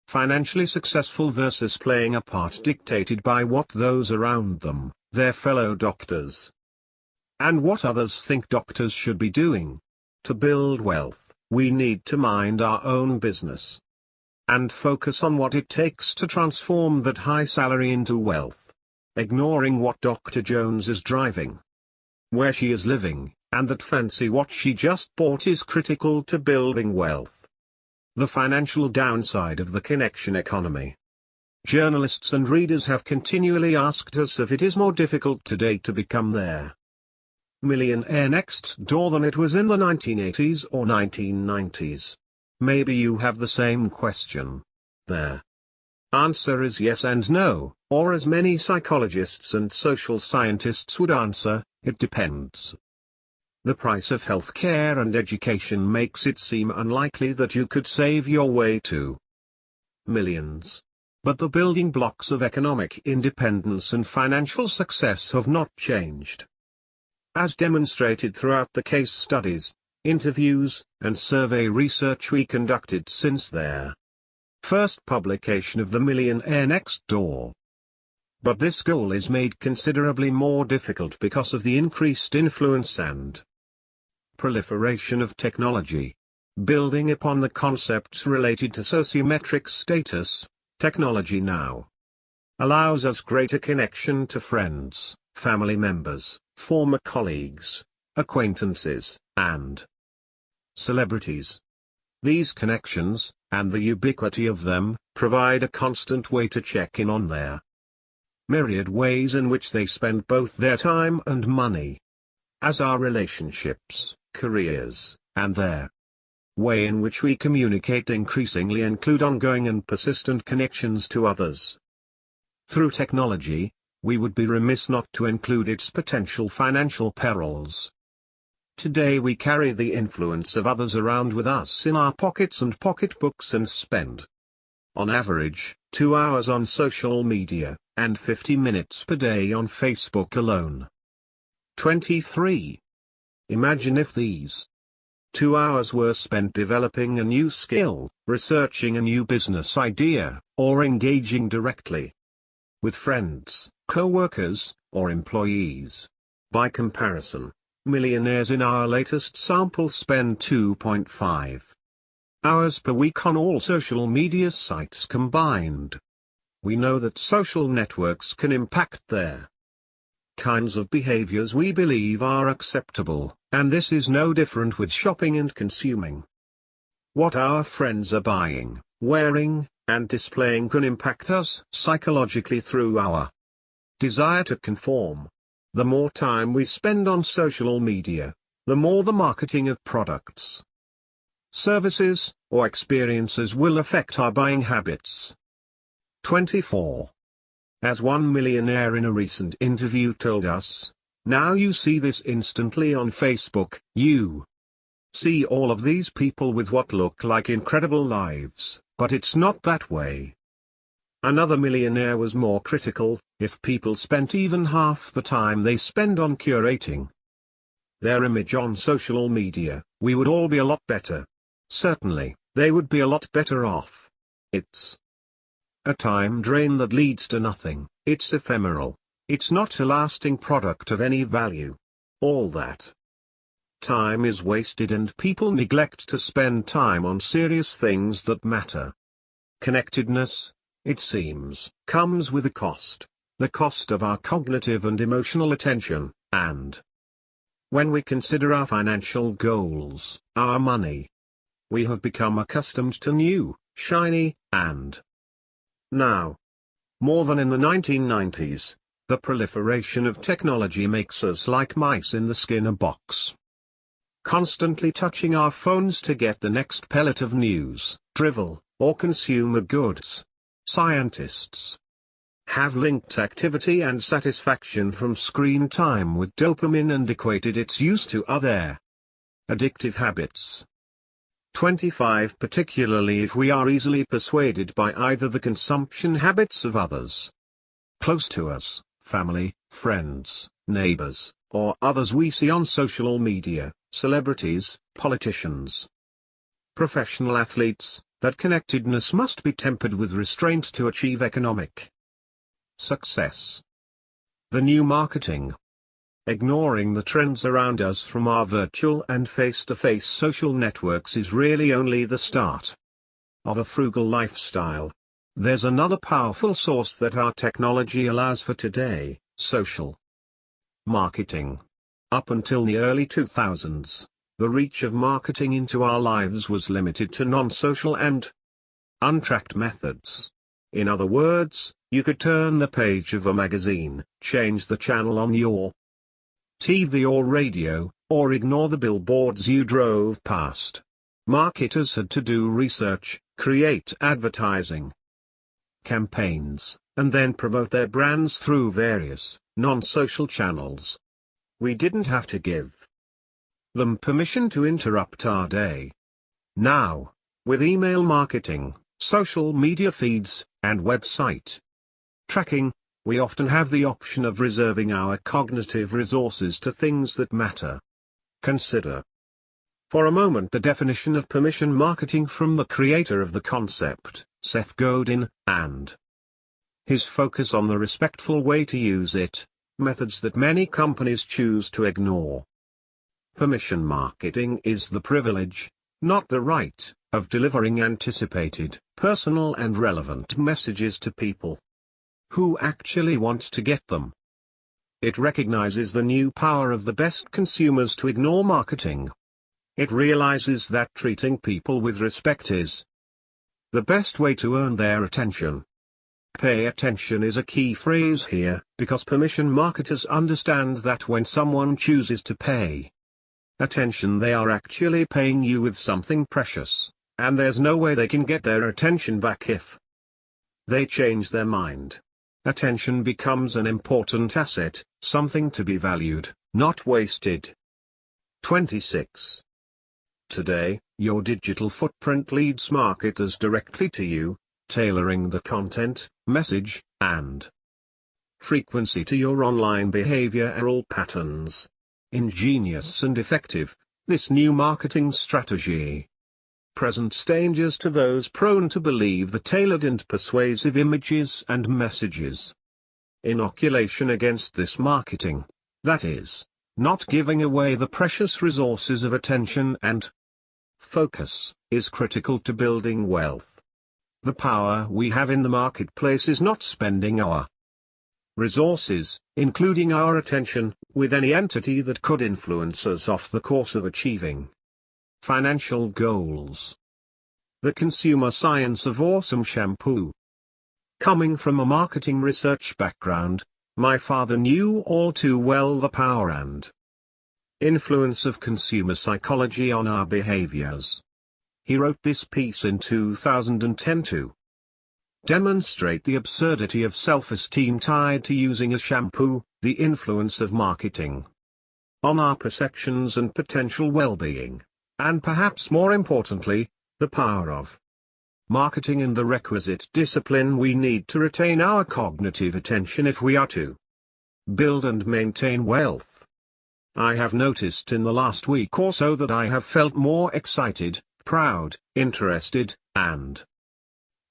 financially successful versus playing a part dictated by what those around them, their fellow doctors, and what others think doctors should be doing. To build wealth, we need to mind our own business and focus on what it takes to transform that high salary into wealth, ignoring what Dr. Jones is driving, where she is living, and that fancy watch she just bought is critical to building wealth. The financial downside of the connection economy. Journalists and readers have continually asked us if it is more difficult today to become their millionaire next door than it was in the 1980s or 1990s. Maybe you have the same question. Their answer is yes and no, or as many psychologists and social scientists would answer, it depends. The price of healthcare and education makes it seem unlikely that you could save your way to millions. But the building blocks of economic independence and financial success have not changed. As demonstrated throughout the case studies, interviews, and survey research we conducted since their first publication of The Millionaire Next Door. But this goal is made considerably more difficult because of the increased influence and proliferation of technology. Building upon the concepts related to sociometric status, technology now allows us greater connection to friends, family members, former colleagues, acquaintances, and celebrities. These connections, and the ubiquity of them, provide a constant way to check in on their myriad ways in which they spend both their time and money, as our relationships, careers, and their way in which we communicate increasingly include ongoing and persistent connections to others. Through technology, we would be remiss not to include its potential financial perils. Today we carry the influence of others around with us in our pockets and pocketbooks and spend, on average, 2 hours on social media, and 50 minutes per day on Facebook alone. 23. Imagine if these 2 hours were spent developing a new skill, researching a new business idea, or engaging directly with friends, co-workers, or employees. By comparison, millionaires in our latest sample spend 2.5 hours per week on all social media sites combined. We know that social networks can impact their kinds of behaviors we believe are acceptable, and this is no different with shopping and consuming. What our friends are buying, wearing, and displaying can impact us psychologically through our desire to conform. The more time we spend on social media, the more the marketing of products, services, or experiences will affect our buying habits. 24. As one millionaire in a recent interview told us, now you see this instantly on Facebook, you see all of these people with what look like incredible lives, but it's not that way. Another millionaire was more critical: if people spent even half the time they spend on curating their image on social media, we would all be a lot better. Certainly, they would be a lot better off. It's a time drain that leads to nothing, it's ephemeral, it's not a lasting product of any value. All that time is wasted and people neglect to spend time on serious things that matter. Connectedness, it seems, comes with a cost, the cost of our cognitive and emotional attention, and when we consider our financial goals, our money, we have become accustomed to new, shiny, and now, more than in the 1990s, the proliferation of technology makes us like mice in the Skinner box, constantly touching our phones to get the next pellet of news, drivel, or consumer goods. Scientists have linked activity and satisfaction from screen time with dopamine and equated its use to other addictive habits. 25. Particularly if we are easily persuaded by either the consumption habits of others close to us, family, friends, neighbors, or others we see on social media, celebrities, politicians, professional athletes, that connectedness must be tempered with restraint to achieve economic success. The new marketing. Ignoring the trends around us from our virtual and face-to-face social networks is really only the start of a frugal lifestyle. There's another powerful source that our technology allows for today: social marketing. Up until the early 2000s, the reach of marketing into our lives was limited to non-social and untracked methods. In other words, you could turn the page of a magazine, change the channel on your TV or radio, or ignore the billboards you drove past. Marketers had to do research, create advertising campaigns, and then promote their brands through various non-social channels. We didn't have to give them permission to interrupt our day. Now, with email marketing, social media feeds, and website tracking, we often have the option of reserving our cognitive resources to things that matter. Consider for a moment the definition of permission marketing from the creator of the concept, Seth Godin, and his focus on the respectful way to use it, methods that many companies choose to ignore. Permission marketing is the privilege, not the right, of delivering anticipated, personal and relevant messages to people who actually want to get them. It recognizes the new power of the best consumers to ignore marketing. It realizes that treating people with respect is the best way to earn their attention. Pay attention is a key phrase here, because permission marketers understand that when someone chooses to pay attention, they are actually paying you with something precious, and there's no way they can get their attention back if they change their mind. Attention becomes an important asset, something to be valued, not wasted. 26. Today, your digital footprint leads marketers directly to you, tailoring the content, message, and frequency to your online behavioral patterns. Ingenious and effective, this new marketing strategy presents dangers to those prone to believe the tailored and persuasive images and messages. Inoculation against this marketing, that is, not giving away the precious resources of attention and focus, is critical to building wealth. The power we have in the marketplace is not spending our resources, including our attention, with any entity that could influence us off the course of achieving financial goals. The consumer science of awesome shampoo. Coming from a marketing research background, my father knew all too well the power and influence of consumer psychology on our behaviors. He wrote this piece in 2010 to demonstrate the absurdity of self-esteem tied to using a shampoo, the influence of marketing on our perceptions and potential well-being, and perhaps more importantly, the power of marketing and the requisite discipline we need to retain our cognitive attention if we are to build and maintain wealth. I have noticed in the last week or so that I have felt more excited, proud, interested, and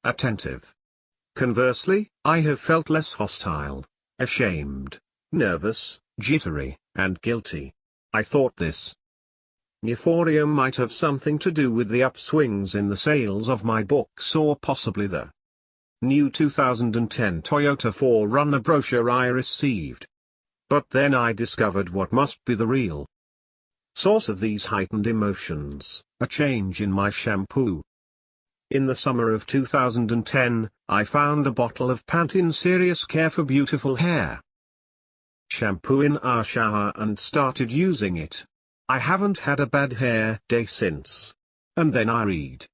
attentive. Conversely, I have felt less hostile, ashamed, nervous, jittery, and guilty. I thought this euphoria might have something to do with the upswings in the sales of my books, or possibly the new 2010 Toyota 4Runner brochure I received. But then I discovered what must be the real source of these heightened emotions: a change in my shampoo. In the summer of 2010, I found a bottle of Pantene Serious Care for Beautiful Hair shampoo in our shower and started using it. I haven't had a bad hair day since. And then I read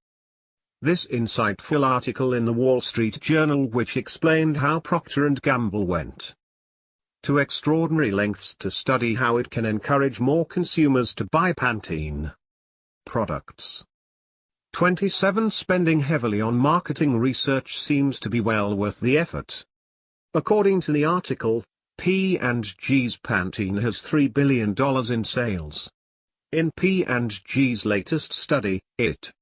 This insightful article in the Wall Street Journal, which explained how Procter & Gamble went to extraordinary lengths to study how it can encourage more consumers to buy Pantene products. 27. Spending heavily on marketing research seems to be well worth the effort. According to the article, P&G's Pantene has $3 billion in sales. In P&G's latest study, it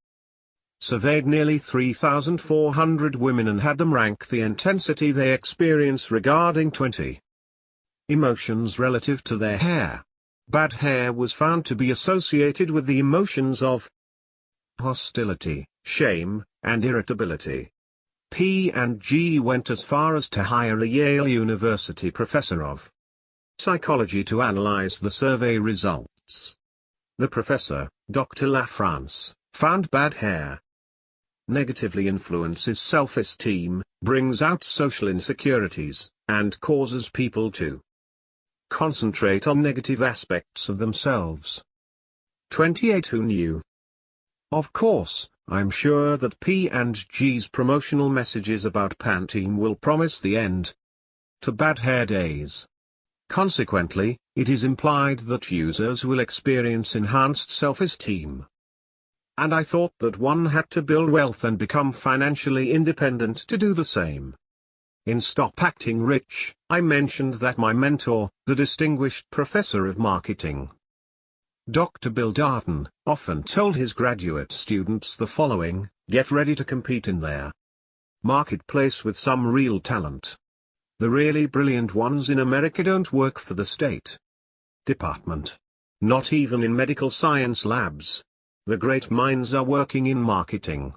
surveyed nearly 3,400 women and had them rank the intensity they experience regarding 20 emotions relative to their hair. Bad hair was found to be associated with the emotions of hostility, shame, and irritability. P&G went as far as to hire a Yale University professor of psychology to analyze the survey results. The professor, Dr. LaFrance, found bad hair negatively influences self-esteem, brings out social insecurities, and causes people to concentrate on negative aspects of themselves. 28. Who knew? Of course, I'm sure that P&G's promotional messages about Pantene will promise the end to bad hair days. Consequently, it is implied that users will experience enhanced self-esteem. And I thought that one had to build wealth and become financially independent to do the same. In Stop Acting Rich, I mentioned that my mentor, the distinguished professor of marketing, Dr. Bill Darden, often told his graduate students the following: get ready to compete in their marketplace with some real talent. The really brilliant ones in America don't work for the State Department. Not even in medical science labs. The great minds are working in marketing,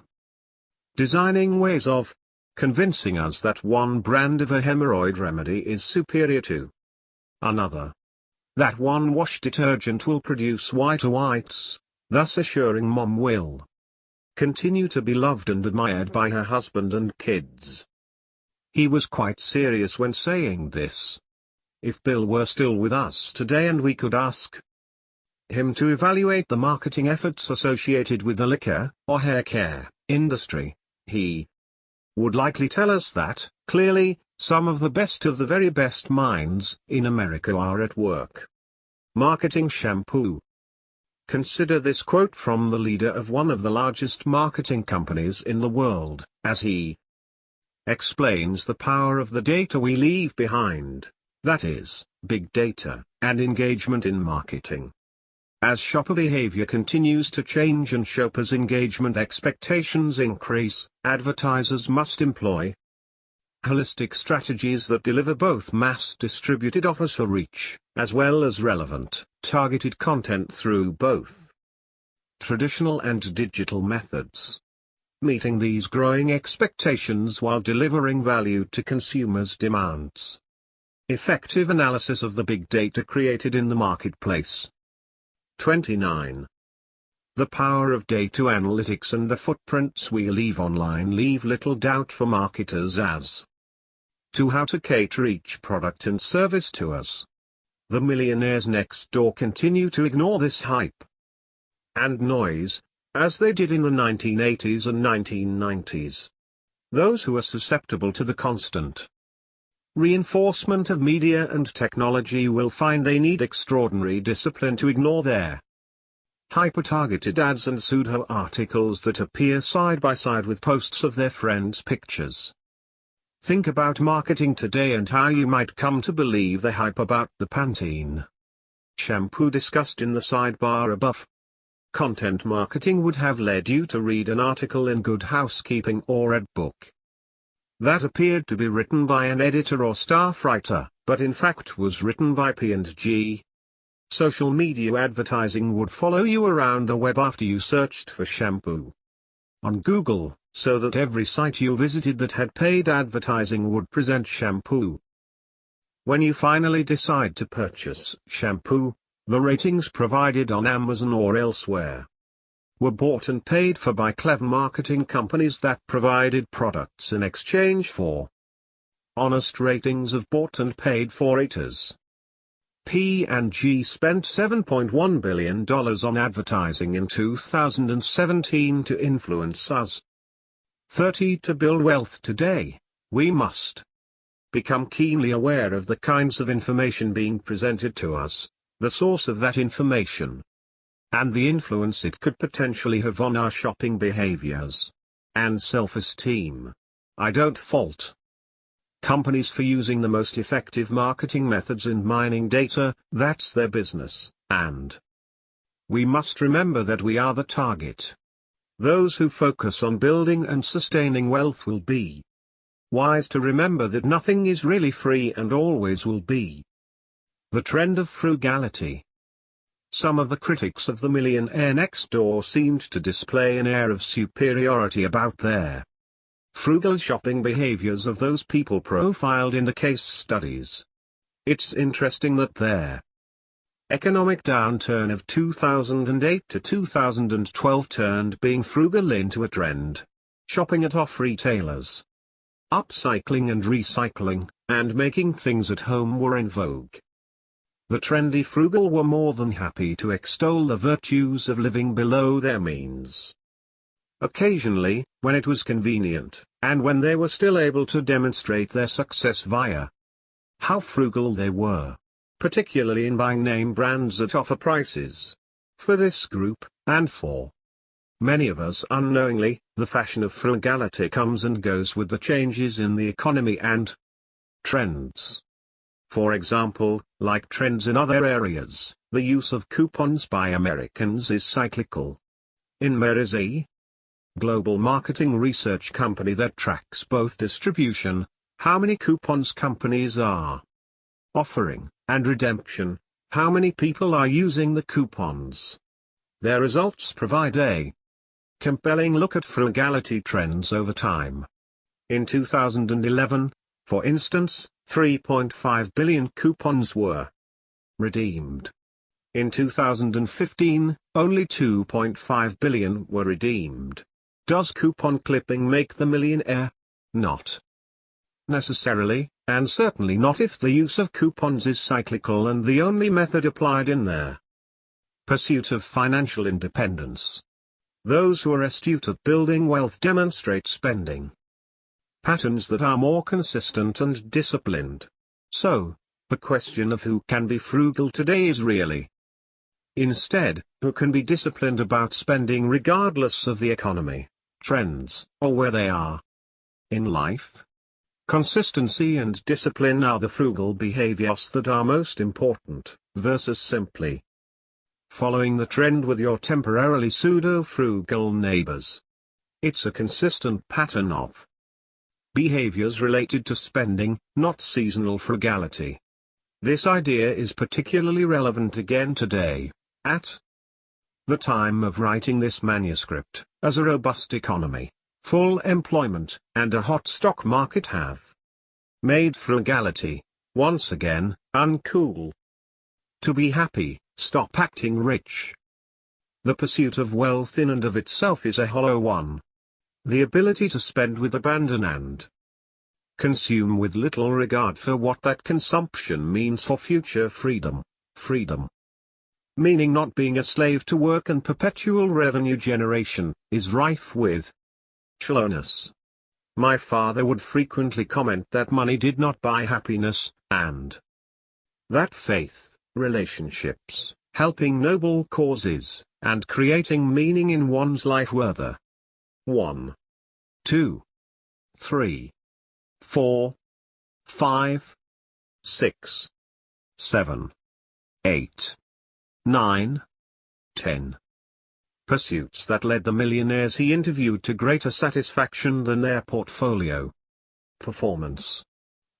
designing ways of convincing us that one brand of a hemorrhoid remedy is superior to another. That one wash detergent will produce whiter whites, thus assuring mom will continue to be loved and admired by her husband and kids. He was quite serious when saying this. If Bill were still with us today and we could ask him to evaluate the marketing efforts associated with the liquor or hair care industry, he would likely tell us that, clearly, some of the very best minds in America are at work marketing shampoo. Consider this quote from the leader of one of the largest marketing companies in the world, as he explains the power of the data we leave behind, that is, big data, and engagement in marketing. As shopper behavior continues to change and shoppers' engagement expectations increase, advertisers must employ holistic strategies that deliver both mass-distributed offers for reach, as well as relevant, targeted content through both traditional and digital methods. Meeting these growing expectations while delivering value to consumers demands effective analysis of the big data created in the marketplace. 29. The power of data analytics and the footprints we leave online leave little doubt for marketers as to how to cater each product and service to us. The millionaires next door continue to ignore this hype and noise, as they did in the 1980s and 1990s. Those who are susceptible to the constant reinforcement of media and technology will find they need extraordinary discipline to ignore their hyper-targeted ads and pseudo articles that appear side by side with posts of their friends' pictures. Think about marketing today and how you might come to believe the hype about the Pantene shampoo discussed in the sidebar above. Content marketing would have led you to read an article in Good Housekeeping or Audiobook that appeared to be written by an editor or staff writer, but in fact was written by P&G. Social media advertising would follow you around the web after you searched for shampoo on Google, so that every site you visited that had paid advertising would present shampoo. When you finally decide to purchase shampoo, the ratings provided on Amazon or elsewhere were bought and paid for by clever marketing companies that provided products in exchange for honest ratings of bought and paid for raters. P&G spent $7.1 billion on advertising in 2017 to influence us 30. To build wealth today, we must become keenly aware of the kinds of information being presented to us, the source of that information, and the influence it could potentially have on our shopping behaviors and self-esteem. I don't fault companies for using the most effective marketing methods and mining data. That's their business, and we must remember that we are the target. Those who focus on building and sustaining wealth will be wise to remember that nothing is really free and always will be. The trend of frugality. Some of the critics of the Millionaire Next Door seemed to display an air of superiority about their frugal shopping behaviors of those people profiled in the case studies. It's interesting that their economic downturn of 2008 to 2012 turned being frugal into a trend. Shopping at off-retailers, upcycling and recycling, and making things at home were in vogue. The trendy frugal were more than happy to extol the virtues of living below their means. Occasionally, when it was convenient, and when they were still able to demonstrate their success via how frugal they were, particularly in buying name brands at offer prices. For this group, and for many of us unknowingly, the fashion of frugality comes and goes with the changes in the economy and trends. For example, like trends in other areas, the use of coupons by Americans is cyclical. Inmer is a global marketing research company that tracks both distribution, how many coupons companies are offering, and redemption, how many people are using the coupons. Their results provide a compelling look at frugality trends over time. In 2011, for instance, 3.5 billion coupons were redeemed. In 2015, only 2.5 billion were redeemed. Does coupon clipping make the millionaire? Not necessarily, and certainly not if the use of coupons is cyclical and the only method applied in their pursuit of financial independence. Those who are astute at building wealth demonstrate spending patterns that are more consistent and disciplined. So, the question of who can be frugal today is really, instead, who can be disciplined about spending regardless of the economy, trends, or where they are in life. Consistency and discipline are the frugal behaviors that are most important, versus simply following the trend with your temporarily pseudo-frugal neighbors. It's a consistent pattern of behaviors related to spending, not seasonal frugality. This idea is particularly relevant again today, at the time of writing this manuscript, as a robust economy, full employment, and a hot stock market have made frugality, once again, uncool. To be happy, stop acting rich. The pursuit of wealth in and of itself is a hollow one. The ability to spend with abandon and consume with little regard for what that consumption means for future freedom. Freedom, meaning not being a slave to work and perpetual revenue generation, is rife with shallowness. My father would frequently comment that money did not buy happiness, and that faith, relationships, helping noble causes, and creating meaning in one's life were the 1, 2, 3, 4, 5, 6, 7, 8, 9, 10 pursuits that led the millionaires he interviewed to greater satisfaction than their portfolio performance.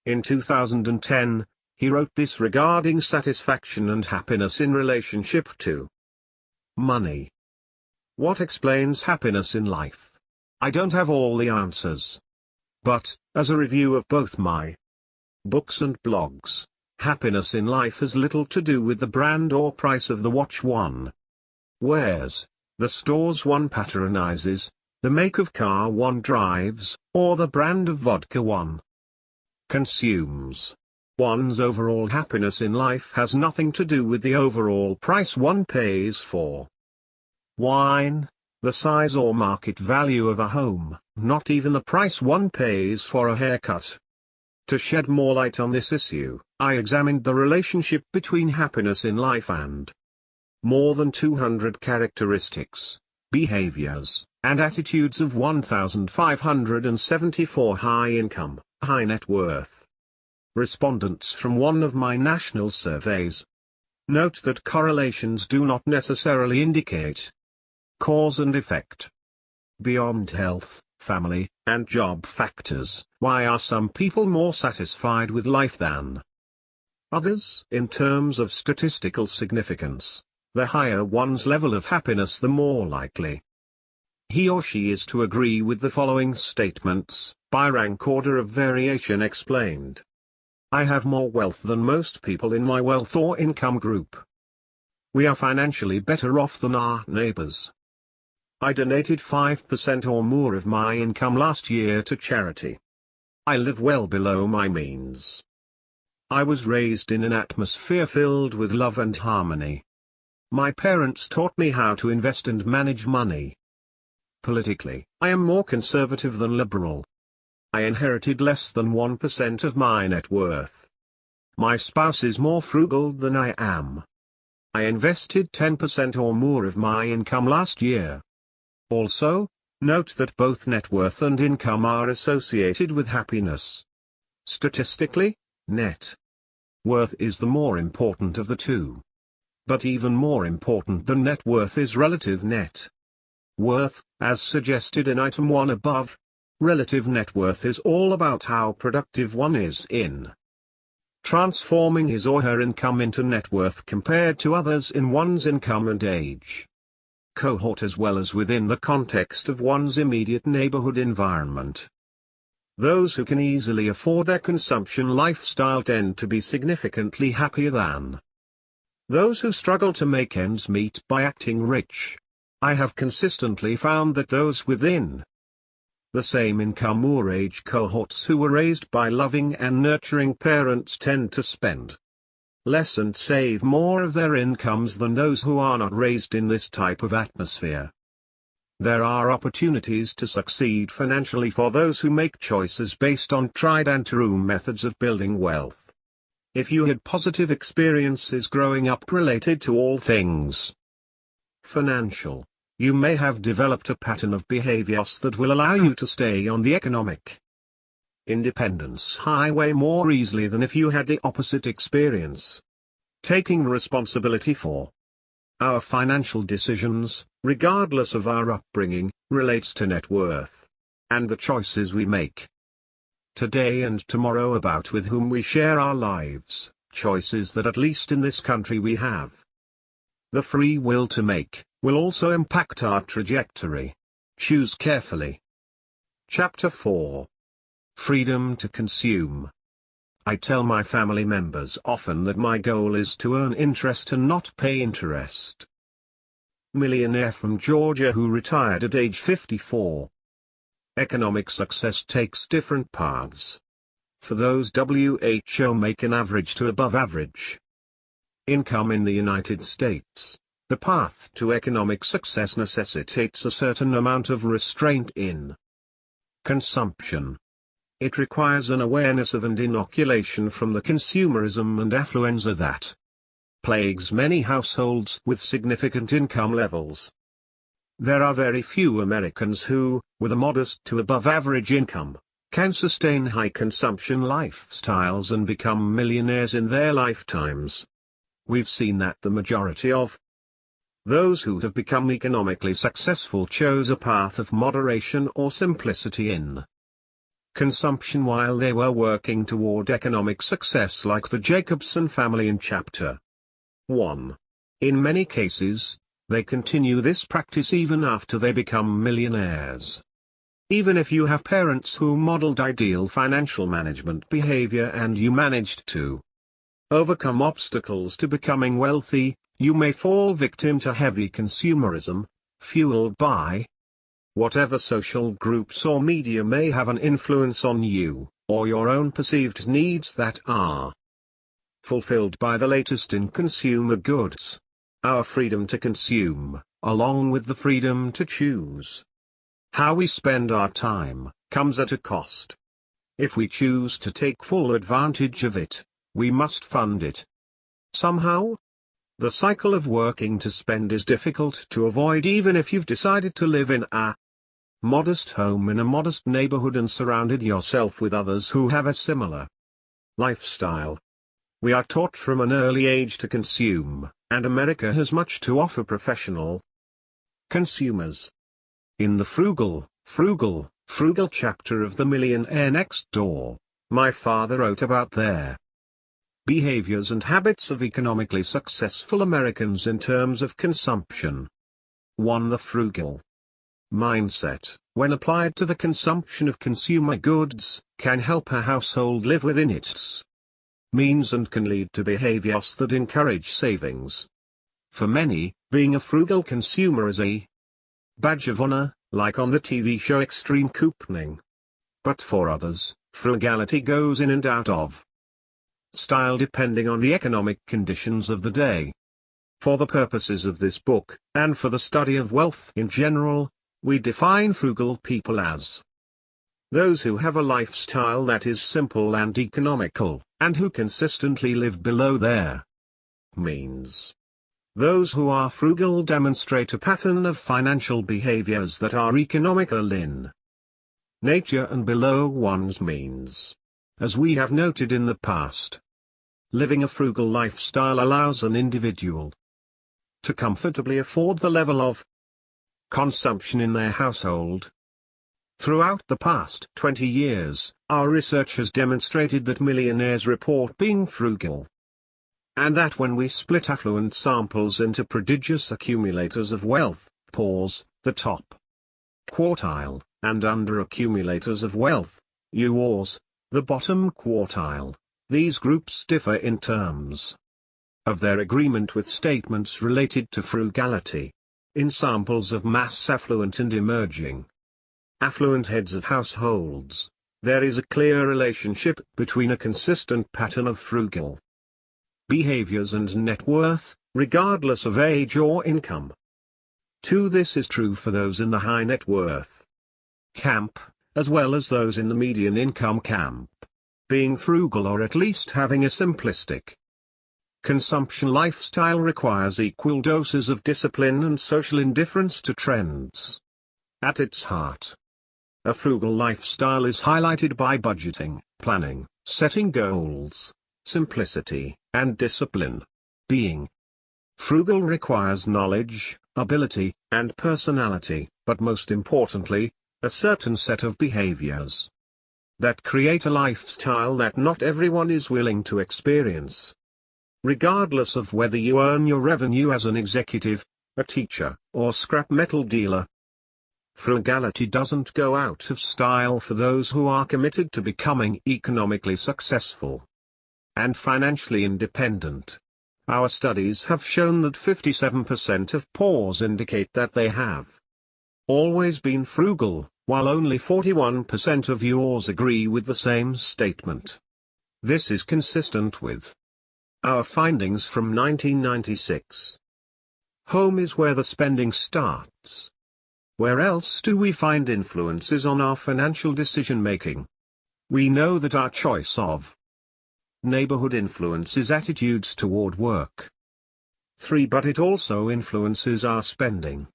In 2010, he wrote this regarding satisfaction and happiness in relationship to money. What explains happiness in life? I don't have all the answers. But, as a review of both my books and blogs, happiness in life has little to do with the brand or price of the watch one wears, the stores one patronizes, the make of car one drives, or the brand of vodka one consumes. One's overall happiness in life has nothing to do with the overall price one pays for wine, the size or market value of a home, not even the price one pays for a haircut. To shed more light on this issue, I examined the relationship between happiness in life and more than 200 characteristics, behaviors, and attitudes of 1,574 high-income, high-net worth respondents from one of my national surveys. Note that correlations do not necessarily indicate cause and effect. Beyond health, family, and job factors, why are some people more satisfied with life than others? In terms of statistical significance, the higher one's level of happiness, the more likely he or she is to agree with the following statements, by rank order of variation explained. I have more wealth than most people in my wealth or income group. We are financially better off than our neighbors. I donated 5% or more of my income last year to charity. I live well below my means. I was raised in an atmosphere filled with love and harmony. My parents taught me how to invest and manage money. Politically, I am more conservative than liberal. I inherited less than 1% of my net worth. My spouse is more frugal than I am. I invested 10% or more of my income last year. Also, note that both net worth and income are associated with happiness. Statistically, net worth is the more important of the two. But even more important than net worth is relative net worth, as suggested in item 1 above. Relative net worth is all about how productive one is in transforming his or her income into net worth compared to others in one's income and age cohort, as well as within the context of one's immediate neighborhood environment. Those who can easily afford their consumption lifestyle tend to be significantly happier than those who struggle to make ends meet by acting rich. I have consistently found that those within the same income or age cohorts who were raised by loving and nurturing parents tend to spend less and save more of their incomes than those who are not raised in this type of atmosphere. There are opportunities to succeed financially for those who make choices based on tried and true methods of building wealth. If you had positive experiences growing up related to all things financial, you may have developed a pattern of behaviors that will allow you to stay on the economic independence highway more easily than if you had the opposite experience. Taking responsibility for our financial decisions, regardless of our upbringing, relates to net worth and the choices we make today and tomorrow about with whom we share our lives, choices that at least in this country we have the free will to make, will also impact our trajectory. Choose carefully. Chapter 4. Freedom to consume. I tell my family members often that my goal is to earn interest and not pay interest. Millionaire from Georgia who retired at age 54. Economic success takes different paths. For those who make an average to above average income in the United States, the path to economic success necessitates a certain amount of restraint in consumption. It requires an awareness of and inoculation from the consumerism and affluenza that plagues many households with significant income levels. There are very few Americans who, with a modest to above average income, can sustain high consumption lifestyles and become millionaires in their lifetimes. We've seen that the majority of those who have become economically successful chose a path of moderation or simplicity in consumption while they were working toward economic success, like the Jacobson family in Chapter 1. In many cases, they continue this practice even after they become millionaires. Even if you have parents who modeled ideal financial management behavior and you managed to overcome obstacles to becoming wealthy, you may fall victim to heavy consumerism, fueled by whatever social groups or media may have an influence on you, or your own perceived needs that are fulfilled by the latest in consumer goods. Our freedom to consume, along with the freedom to choose How we spend our time comes at a cost. If we choose to take full advantage of it, we must fund it somehow. The cycle of working to spend is difficult to avoid even if you've decided to live in a modest home in a modest neighborhood and surrounded yourself with others who have a similar lifestyle. We are taught from an early age to consume, and America has much to offer professional consumers. In the frugal chapter of The Millionaire Next Door, my father wrote about their behaviors and habits of economically successful Americans in terms of consumption. 1. The frugal mindset, when applied to the consumption of consumer goods, can help a household live within its means and can lead to behaviors that encourage savings. For many, being a frugal consumer is a badge of honor, like on the TV show Extreme Couponing. But for others, frugality goes in and out of style depending on the economic conditions of the day. For the purposes of this book, and for the study of wealth in general, we define frugal people as those who have a lifestyle that is simple and economical, and who consistently live below their means. Those who are frugal demonstrate a pattern of financial behaviors that are economical in nature and below one's means. As we have noted in the past, living a frugal lifestyle allows an individual to comfortably afford the level of consumption in their household. Throughout the past 20 years, our research has demonstrated that millionaires report being frugal, and that when we split affluent samples into prodigious accumulators of wealth, the top quartile, and under-accumulators of wealth, the bottom quartile, these groups differ in terms of their agreement with statements related to frugality. In samples of mass affluent and emerging affluent heads of households, there is a clear relationship between a consistent pattern of frugal behaviors and net worth, regardless of age or income. 2. This is true for those in the high net worth camp, as well as those in the median income camp. Being frugal or at least having a simplistic consumption lifestyle requires equal doses of discipline and social indifference to trends. At its heart, a frugal lifestyle is highlighted by budgeting, planning, setting goals, simplicity, and discipline. Being frugal requires knowledge, ability, and personality, but most importantly, a certain set of behaviors that create a lifestyle that not everyone is willing to experience. Regardless of whether you earn your revenue as an executive, a teacher, or scrap metal dealer, frugality doesn't go out of style for those who are committed to becoming economically successful and financially independent. Our studies have shown that 57% of poors indicate that they have always been frugal, while only 41% of yours agree with the same statement. This is consistent with our findings from 1996. Home is where the spending starts. Where else do we find influences on our financial decision-making? We know that our choice of neighborhood influences attitudes toward work. 3. But it also influences our spending.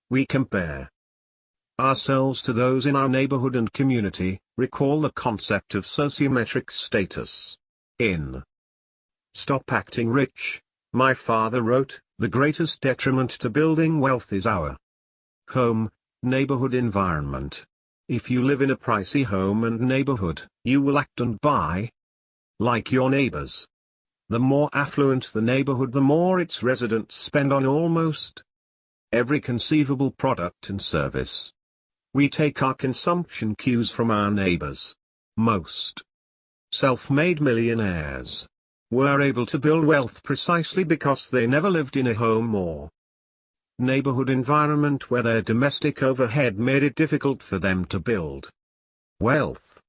We compare ourselves to those in our neighborhood and community. Recall the concept of sociometric status. In Stop Acting Rich, my father wrote, the greatest detriment to building wealth is our home, neighborhood environment. If you live in a pricey home and neighborhood, you will act and buy like your neighbors. The more affluent the neighborhood, the more its residents spend on almost every conceivable product and service. We take our consumption cues from our neighbors. Most self-made millionaires were able to build wealth precisely because they never lived in a home or neighborhood environment where their domestic overhead made it difficult for them to build wealth.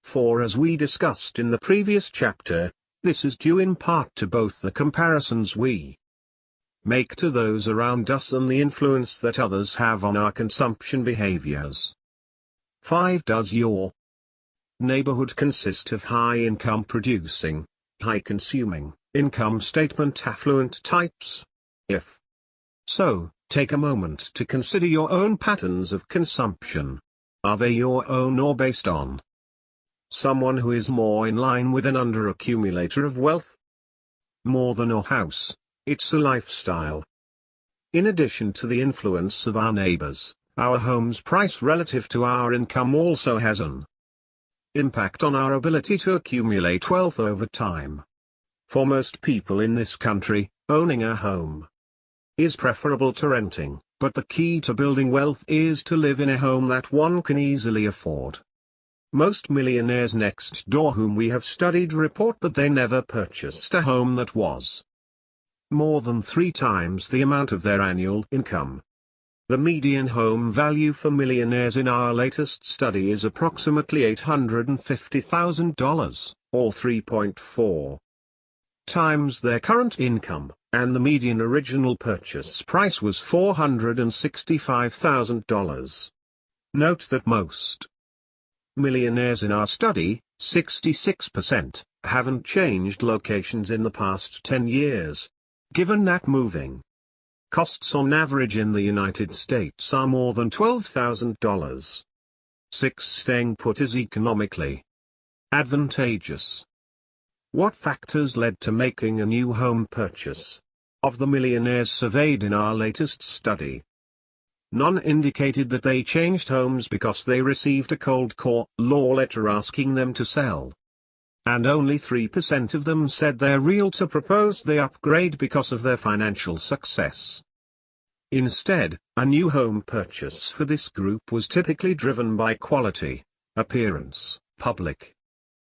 For as we discussed in the previous chapter, this is due in part to both the comparisons we make to those around us and the influence that others have on our consumption behaviors. 5. Does your neighborhood consist of high-income producing, high-consuming, income statement affluent types? If so, take a moment to consider your own patterns of consumption. Are they your own or based on someone who is more in line with an under-accumulator of wealth? More than a house, it's a lifestyle. In addition to the influence of our neighbors, our home's price relative to our income also has an impact on our ability to accumulate wealth over time. For most people in this country, owning a home is preferable to renting, but the key to building wealth is to live in a home that one can easily afford. Most millionaires next door whom we have studied report that they never purchased a home that was more than 3 times the amount of their annual income. The median home value for millionaires in our latest study is approximately $850,000, or 3.4 times their current income, and the median original purchase price was $465,000. Note that most millionaires in our study, 66%, haven't changed locations in the past 10 years. Given that moving costs on average in the United States are more than $12,000. 6. Staying put is economically advantageous. What factors led to making a new home purchase? Of the millionaires surveyed in our latest study, none indicated that they changed homes because they received a cold call letter asking them to sell. And only 3% of them said their realtor proposed they upgrade because of their financial success. Instead, a new home purchase for this group was typically driven by quality, appearance, public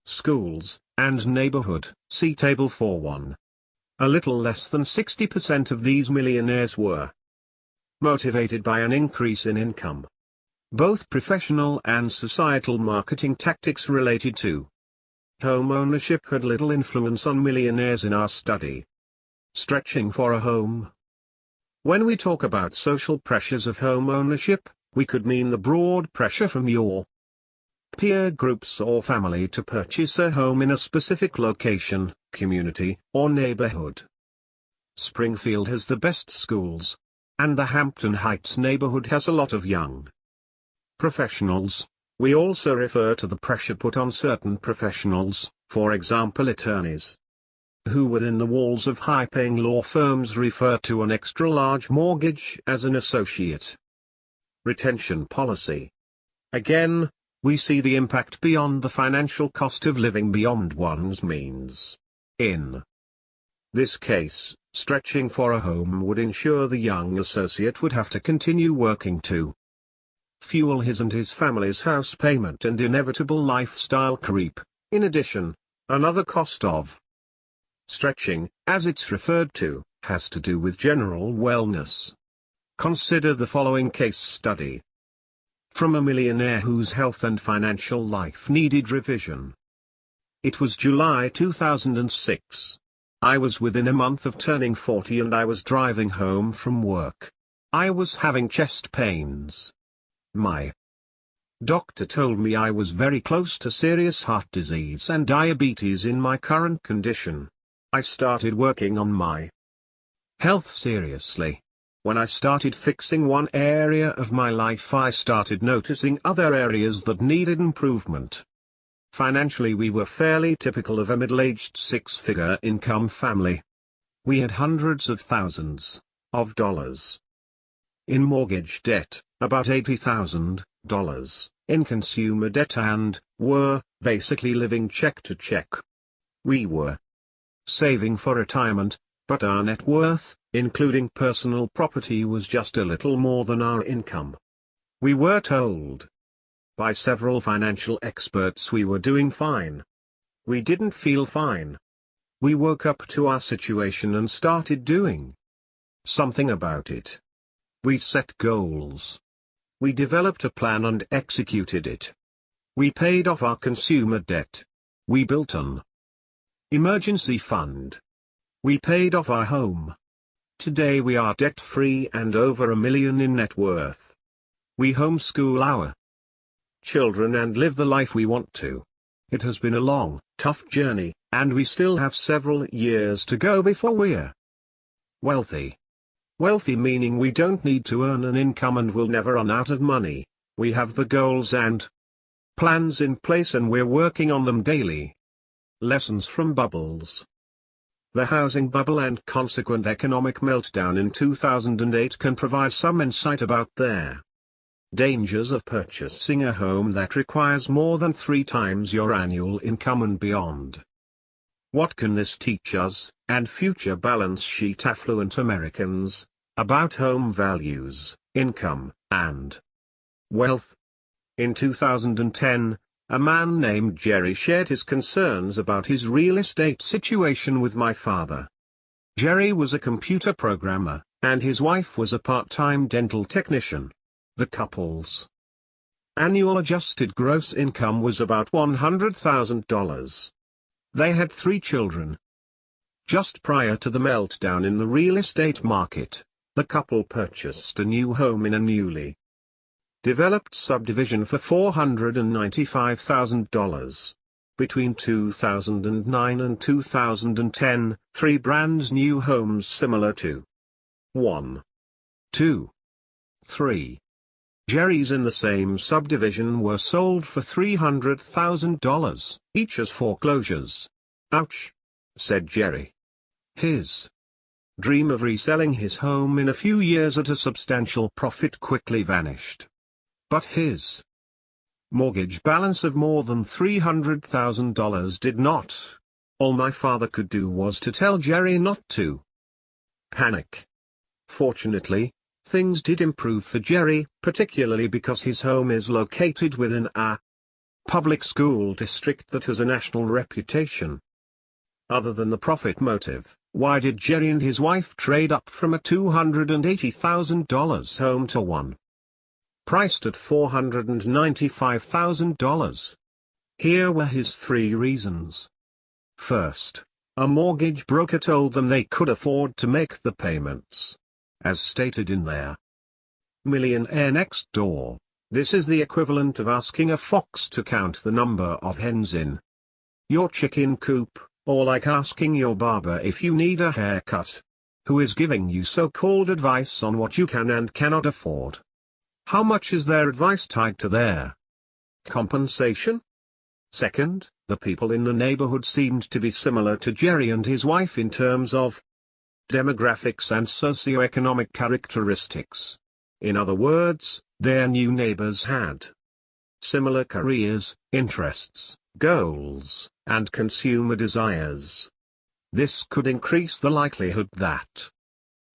schools, and neighborhood. See Table 4.1. A little less than 60% of these millionaires were motivated by an increase in income. Both professional and societal marketing tactics related to home ownership had little influence on millionaires in our study. Stretching for a home. When we talk about social pressures of home ownership, we could mean the broad pressure from your peer groups or family to purchase a home in a specific location, community, or neighborhood. Springfield has the best schools, and the Hampton Heights neighborhood has a lot of young professionals. We also refer to the pressure put on certain professionals, for example attorneys, who within the walls of high-paying law firms refer to an extra-large mortgage as an associate retention policy. Again, we see the impact beyond the financial cost of living beyond one's means. In this case, stretching for a home would ensure the young associate would have to continue working to fuel his and his family's house payment and inevitable lifestyle creep. In addition, another cost of stretching, as it's referred to, has to do with general wellness. Consider the following case study from a millionaire whose health and financial life needed revision. It was July 2006. I was within a month of turning 40 and I was driving home from work. I was having chest pains. My doctor told me I was very close to serious heart disease and diabetes in my current condition. I started working on my health seriously. When I started fixing one area of my life, I started noticing other areas that needed improvement. Financially, we were fairly typical of a middle-aged 6-figure income family. We had hundreds of thousands of dollars in mortgage debt, about $80,000 in consumer debt, and were basically living check to check. We were saving for retirement, but our net worth, including personal property, was just a little more than our income. We were told by several financial experts we were doing fine. We didn't feel fine. We woke up to our situation and started doing something about it. We set goals. We developed a plan and executed it. We paid off our consumer debt. We built an emergency fund. We paid off our home. today we are debt-free and over $1 million in net worth. We homeschool our children and live the life we want to. It has been a long, tough journey, and we still have several years to go before we're wealthy. Wealthy meaning we don't need to earn an income and will never run out of money. We have the goals and plans in place and we're working on them daily. Lessons from bubbles. The housing bubble and consequent economic meltdown in 2008 can provide some insight about their dangers of purchasing a home that requires more than 3 times your annual income and beyond. What can this teach us, and future balance sheet affluent Americans, about home values, income, and wealth? In 2010, a man named Jerry shared his concerns about his real estate situation with my father. Jerry was a computer programmer, and his wife was a part-time dental technician. The couple's annual adjusted gross income was about $100,000. They had 3 children. Just prior to the meltdown in the real estate market, the couple purchased a new home in a newly developed subdivision for $495,000. Between 2009 and 2010, 3 brand new homes similar to 1, 2, 3 Jerry's in the same subdivision were sold for $300,000, each as foreclosures. Ouch, said Jerry. His dream of reselling his home in a few years at a substantial profit quickly vanished. But his mortgage balance of more than $300,000 did not. All my father could do was to tell Jerry not to panic. Fortunately, things did improve for Jerry, particularly because his home is located within a public school district that has a national reputation. Other than the profit motive, why did Jerry and his wife trade up from a $280,000 home to one priced at $495,000? Here were his 3 reasons. First, a mortgage broker told them they could afford to make the payments. As stated in their Millionaire Next Door, this is the equivalent of asking a fox to count the number of hens in your chicken coop, or like asking your barber if you need a haircut. Who is giving you so-called advice on what you can and cannot afford? How much is their advice tied to their compensation? Second, the people in the neighborhood seemed to be similar to Jerry and his wife in terms of demographics and socioeconomic characteristics. In other words, their new neighbors had similar careers, interests, goals, and consumer desires. This could increase the likelihood that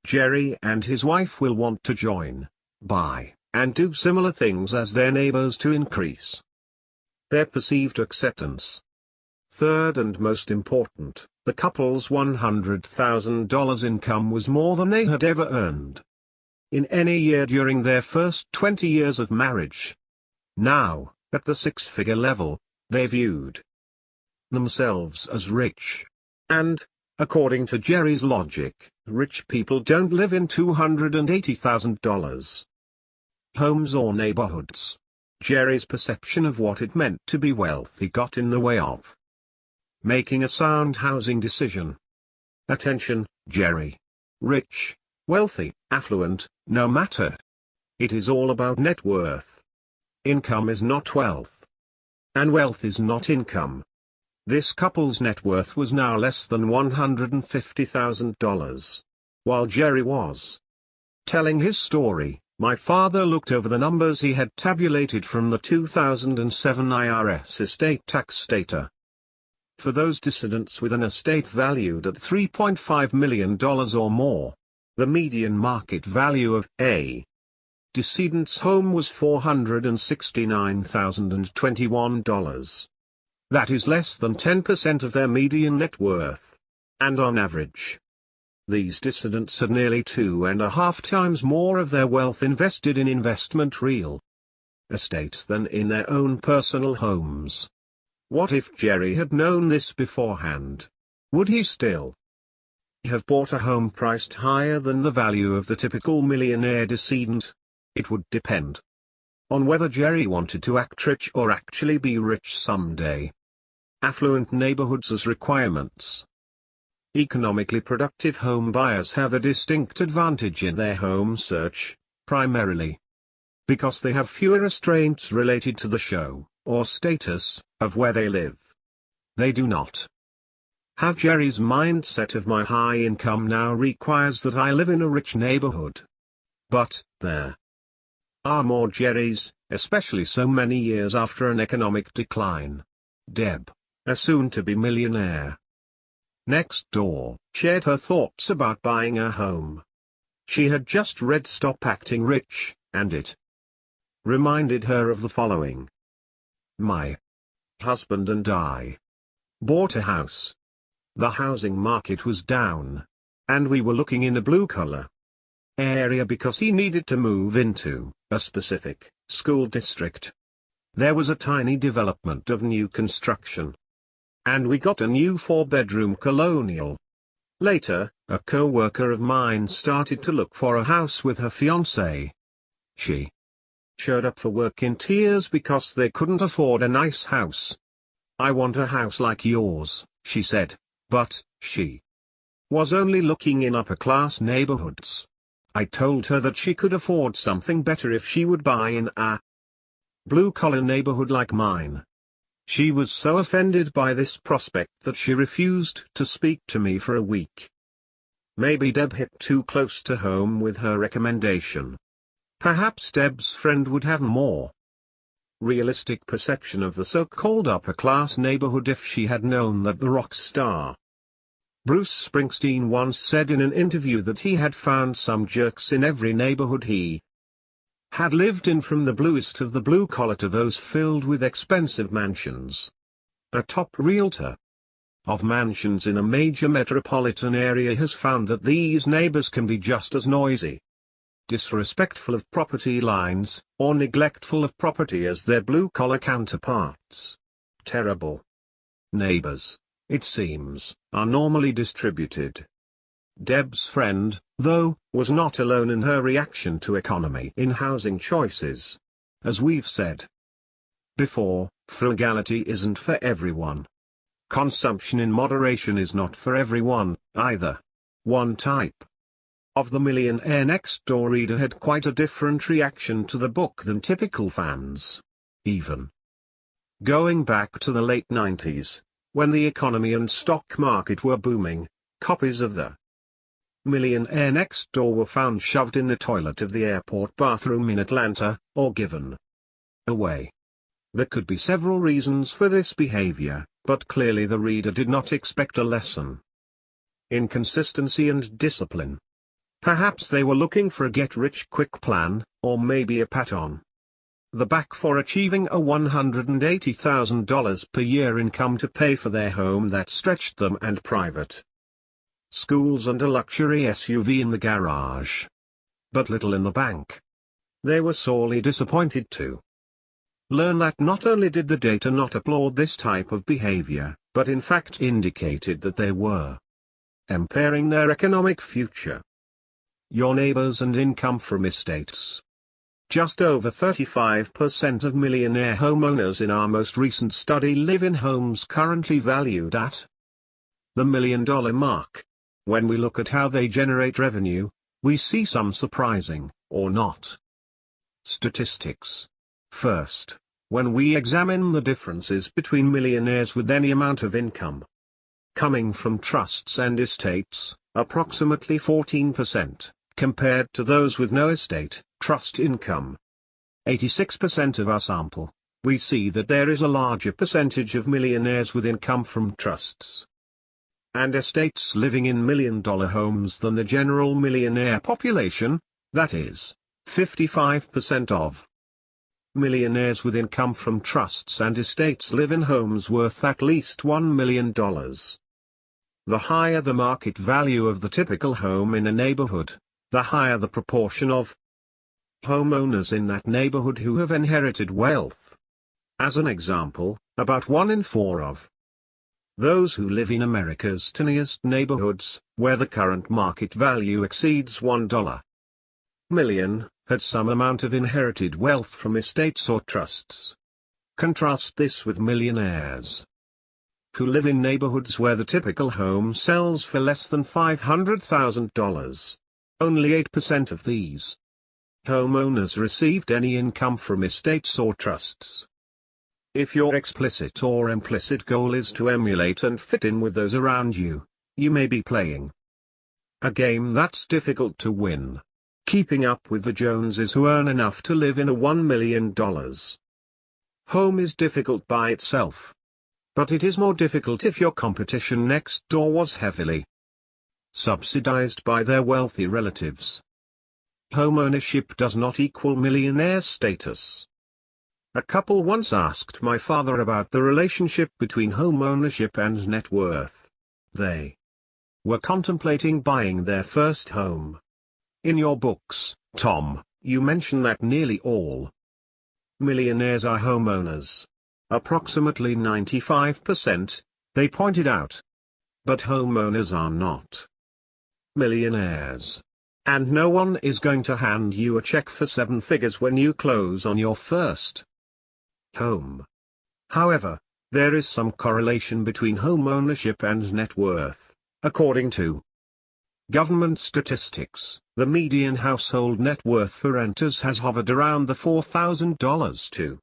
Jerry and his wife will want to join, buy, and do similar things as their neighbors to increase their perceived acceptance. Third and most important, the couple's $100,000 income was more than they had ever earned in any year during their first 20 years of marriage. Now, at the 6-figure level, they viewed themselves as rich. And, according to Jerry's logic, rich people don't live in $280,000 homes or neighborhoods. Jerry's perception of what it meant to be wealthy got in the way of making a sound housing decision. Attention, Jerry. Rich, wealthy, affluent, no matter. It is all about net worth. Income is not wealth. And wealth is not income. This couple's net worth was now less than $150,000. While Jerry was telling his story, my father looked over the numbers he had tabulated from the 2007 IRS estate tax data. For those descendants with an estate valued at $3.5 million or more, the median market value of a decedent's home was $469,021. That is less than 10% of their median net worth. And on average, these descendants had nearly 2.5 times more of their wealth invested in investment real estate than in their own personal homes. What if Jerry had known this beforehand? Would he still have bought a home priced higher than the value of the typical millionaire decedent? It would depend on whether Jerry wanted to act rich or actually be rich someday. Affluent neighborhoods as requirements. Economically productive home buyers have a distinct advantage in their home search, primarily because they have fewer restraints related to the show, or status, of where they live. They do not have Jerry's mindset of my high income now requires that I live in a rich neighborhood. But, there are more Jerrys, especially so many years after an economic decline. Deb, a soon-to-be millionaire next door, shared her thoughts about buying a home. She had just read Stop Acting Rich, and it reminded her of the following. My husband and I bought a house. The housing market was down, and we were looking in a blue-collar area because he needed to move into a specific school district. There was a tiny development of new construction, and we got a new 4-bedroom colonial. Later, a co-worker of mine started to look for a house with her fiancé. She showed up for work in tears because they couldn't afford a nice house. I want a house like yours, she said, but she was only looking in upper-class neighborhoods. I told her that she could afford something better if she would buy in a blue-collar neighborhood like mine. She was so offended by this prospect that she refused to speak to me for a week. Maybe Deb hit too close to home with her recommendation. Perhaps Deb's friend would have more realistic perception of the so-called upper-class neighborhood if she had known that the rock star Bruce Springsteen once said in an interview that he had found some jerks in every neighborhood he had lived in, from the bluest of the blue-collar to those filled with expensive mansions. A top realtor of mansions in a major metropolitan area has found that these neighbors can be just as noisy, disrespectful of property lines, or neglectful of property as their blue-collar counterparts. Terrible neighbors, it seems, are normally distributed. Deb's friend, though, was not alone in her reaction to economy in housing choices. As we've said before, frugality isn't for everyone. Consumption in moderation is not for everyone, either. One type of The Millionaire Next Door reader had quite a different reaction to the book than typical fans. Even going back to the late 90s, when the economy and stock market were booming, copies of The Millionaire Next Door were found shoved in the toilet of the airport bathroom in Atlanta, or given away. There could be several reasons for this behavior, but clearly the reader did not expect a lesson in consistency and discipline. Perhaps they were looking for a get-rich-quick plan, or maybe a pat on the back for achieving a $180,000 per year income to pay for their home that stretched them and private schools and a luxury SUV in the garage, but little in the bank. They were sorely disappointed to learn that not only did the data not applaud this type of behavior, but in fact indicated that they were impairing their economic future. Your neighbors and income from estates. Just over 35% of millionaire homeowners in our most recent study live in homes currently valued at the $1 million mark. When we look at how they generate revenue, we see some surprising, or not, statistics. First, when we examine the differences between millionaires with any amount of income coming from trusts and estates, approximately 14%, compared to those with no estate, trust income. 86% of our sample, we see that there is a larger percentage of millionaires with income from trusts and estates living in million-dollar homes than the general millionaire population. That is, 55% of millionaires with income from trusts and estates live in homes worth at least $1 million. The higher the market value of the typical home in a neighborhood, the higher the proportion of homeowners in that neighborhood who have inherited wealth. As an example, about 1 in 4 of Those who live in America's tiniest neighborhoods, where the current market value exceeds $1 million, had some amount of inherited wealth from estates or trusts. Contrast this with millionaires who live in neighborhoods where the typical home sells for less than $500,000. Only 8% of these homeowners received any income from estates or trusts. If your explicit or implicit goal is to emulate and fit in with those around you, you may be playing a game that's difficult to win. Keeping up with the Joneses who earn enough to live in a $1 million home is difficult by itself. But it is more difficult if your competition next door was heavily subsidized by their wealthy relatives. Homeownership does not equal millionaire status. A couple once asked my father about the relationship between homeownership and net worth. They were contemplating buying their first home. In your books, Tom, you mention that nearly all millionaires are homeowners. Approximately 95%, they pointed out. But homeowners are not millionaires. And no one is going to hand you a check for 7 figures when you close on your first home. However, there is some correlation between home ownership and net worth. According to government statistics, the median household net worth for renters has hovered around the $4,000 to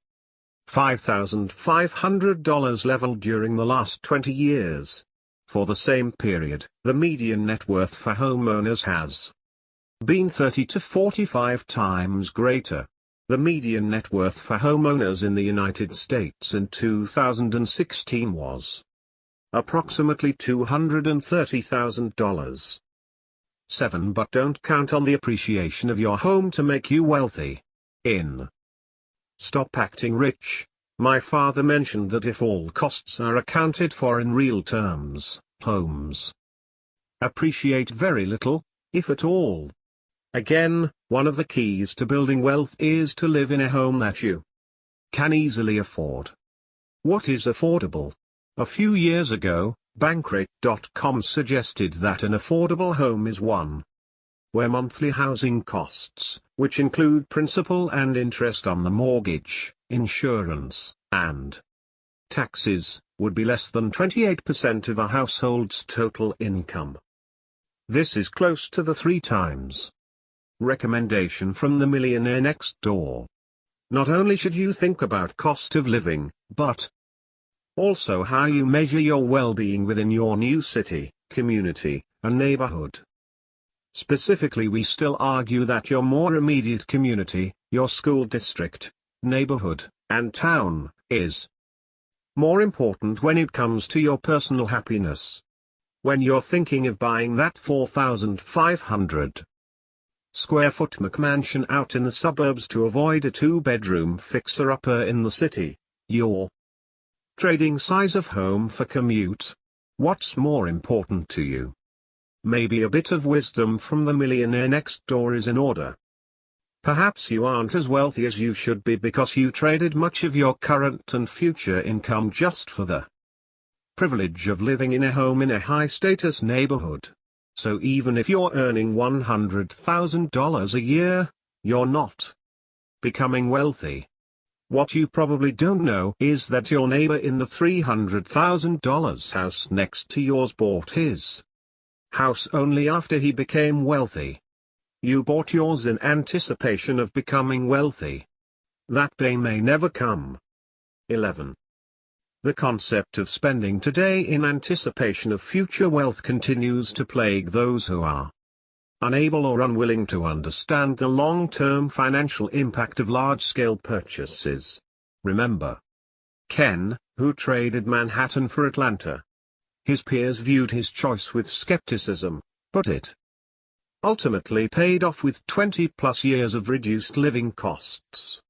$5,500 level during the last 20 years. For the same period, the median net worth for homeowners has been 30 to 45 times greater. The median net worth for homeowners in the United States in 2016 was approximately $230,000. 7. But don't count on the appreciation of your home to make you wealthy. In Stop Acting Rich, my father mentioned that if all costs are accounted for in real terms, homes appreciate very little, if at all. Again, one of the keys to building wealth is to live in a home that you can easily afford. What is affordable? A few years ago, Bankrate.com suggested that an affordable home is one where monthly housing costs, which include principal and interest on the mortgage, insurance, and taxes, would be less than 28% of a household's total income. This is close to the 3 times recommendation from the millionaire next door. Not only should you think about cost of living, but also how you measure your well-being within your new city, community, and neighborhood. Specifically, we still argue that your more immediate community, your school district, neighborhood, and town, is more important when it comes to your personal happiness. When you're thinking of buying that 4,500 square foot McMansion out in the suburbs to avoid a 2-bedroom fixer-upper in the city, you're trading size of home for commute. What's more important to you? Maybe a bit of wisdom from the millionaire next door is in order. Perhaps you aren't as wealthy as you should be because you traded much of your current and future income just for the privilege of living in a home in a high-status neighborhood. So even if you're earning $100,000 a year, you're not becoming wealthy. What you probably don't know is that your neighbor in the $300,000 house next to yours bought his house only after he became wealthy. You bought yours in anticipation of becoming wealthy. That day may never come. 11. The concept of spending today in anticipation of future wealth continues to plague those who are unable or unwilling to understand the long-term financial impact of large-scale purchases. Remember Ken, who traded Manhattan for Atlanta. His peers viewed his choice with skepticism, but it ultimately paid off with 20-plus years of reduced living costs.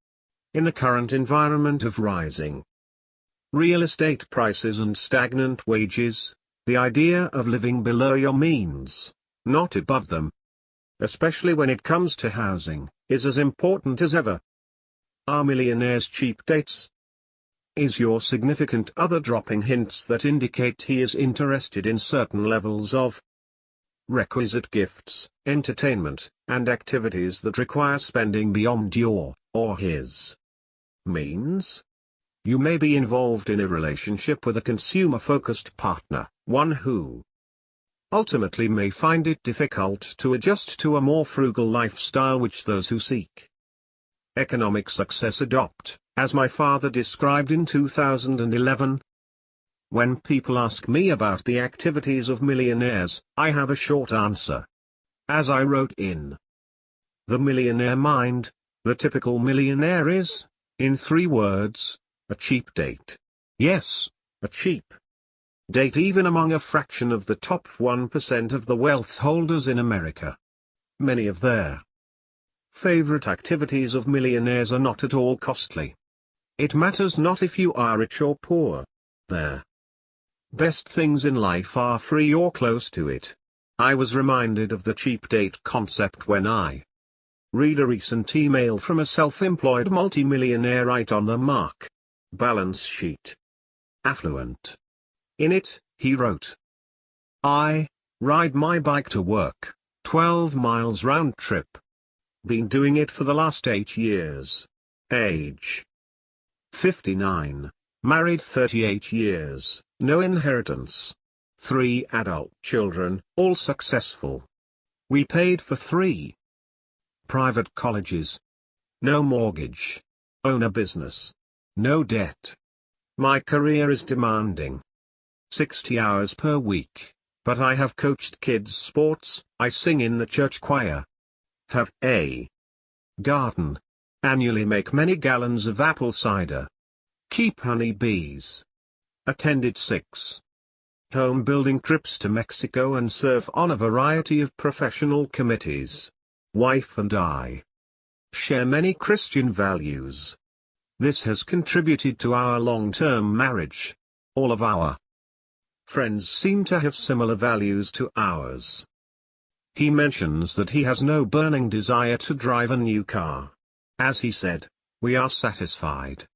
In the current environment of rising real estate prices and stagnant wages, the idea of living below your means, not above them, especially when it comes to housing, is as important as ever. Are millionaires cheap dates? Is your significant other dropping hints that indicate he is interested in certain levels of requisite gifts, entertainment, and activities that require spending beyond your, or his, means? You may be involved in a relationship with a consumer-focused partner, one who ultimately may find it difficult to adjust to a more frugal lifestyle which those who seek economic success adopt, as my father described in 2011. When people ask me about the activities of millionaires, I have a short answer. As I wrote in The Millionaire Mind, the typical millionaire is, in 3 words, a cheap date. Yes, a cheap date even among a fraction of the top 1% of the wealth holders in America. Many of their favorite activities of millionaires are not at all costly. It matters not if you are rich or poor. Their best things in life are free or close to it. I was reminded of the cheap date concept when I read a recent email from a self-employed multimillionaire right on the mark balance sheet. Affluent. In it, he wrote, I ride my bike to work, 12 miles round trip. Been doing it for the last 8 years. Age 59. Married 38 years, no inheritance. 3 adult children, all successful. We paid for 3 private colleges. No mortgage. Own a business. No debt. My career is demanding. 60 hours per week, but I have coached kids' sports, I sing in the church choir. Have a garden. Annually make many gallons of apple cider. Keep honey bees. Attended 6 home building trips to Mexico and serve on a variety of professional committees. Wife and I share many Christian values. This has contributed to our long-term marriage. All of our friends seem to have similar values to ours. He mentions that he has no burning desire to drive a new car. As he said, we are satisfied.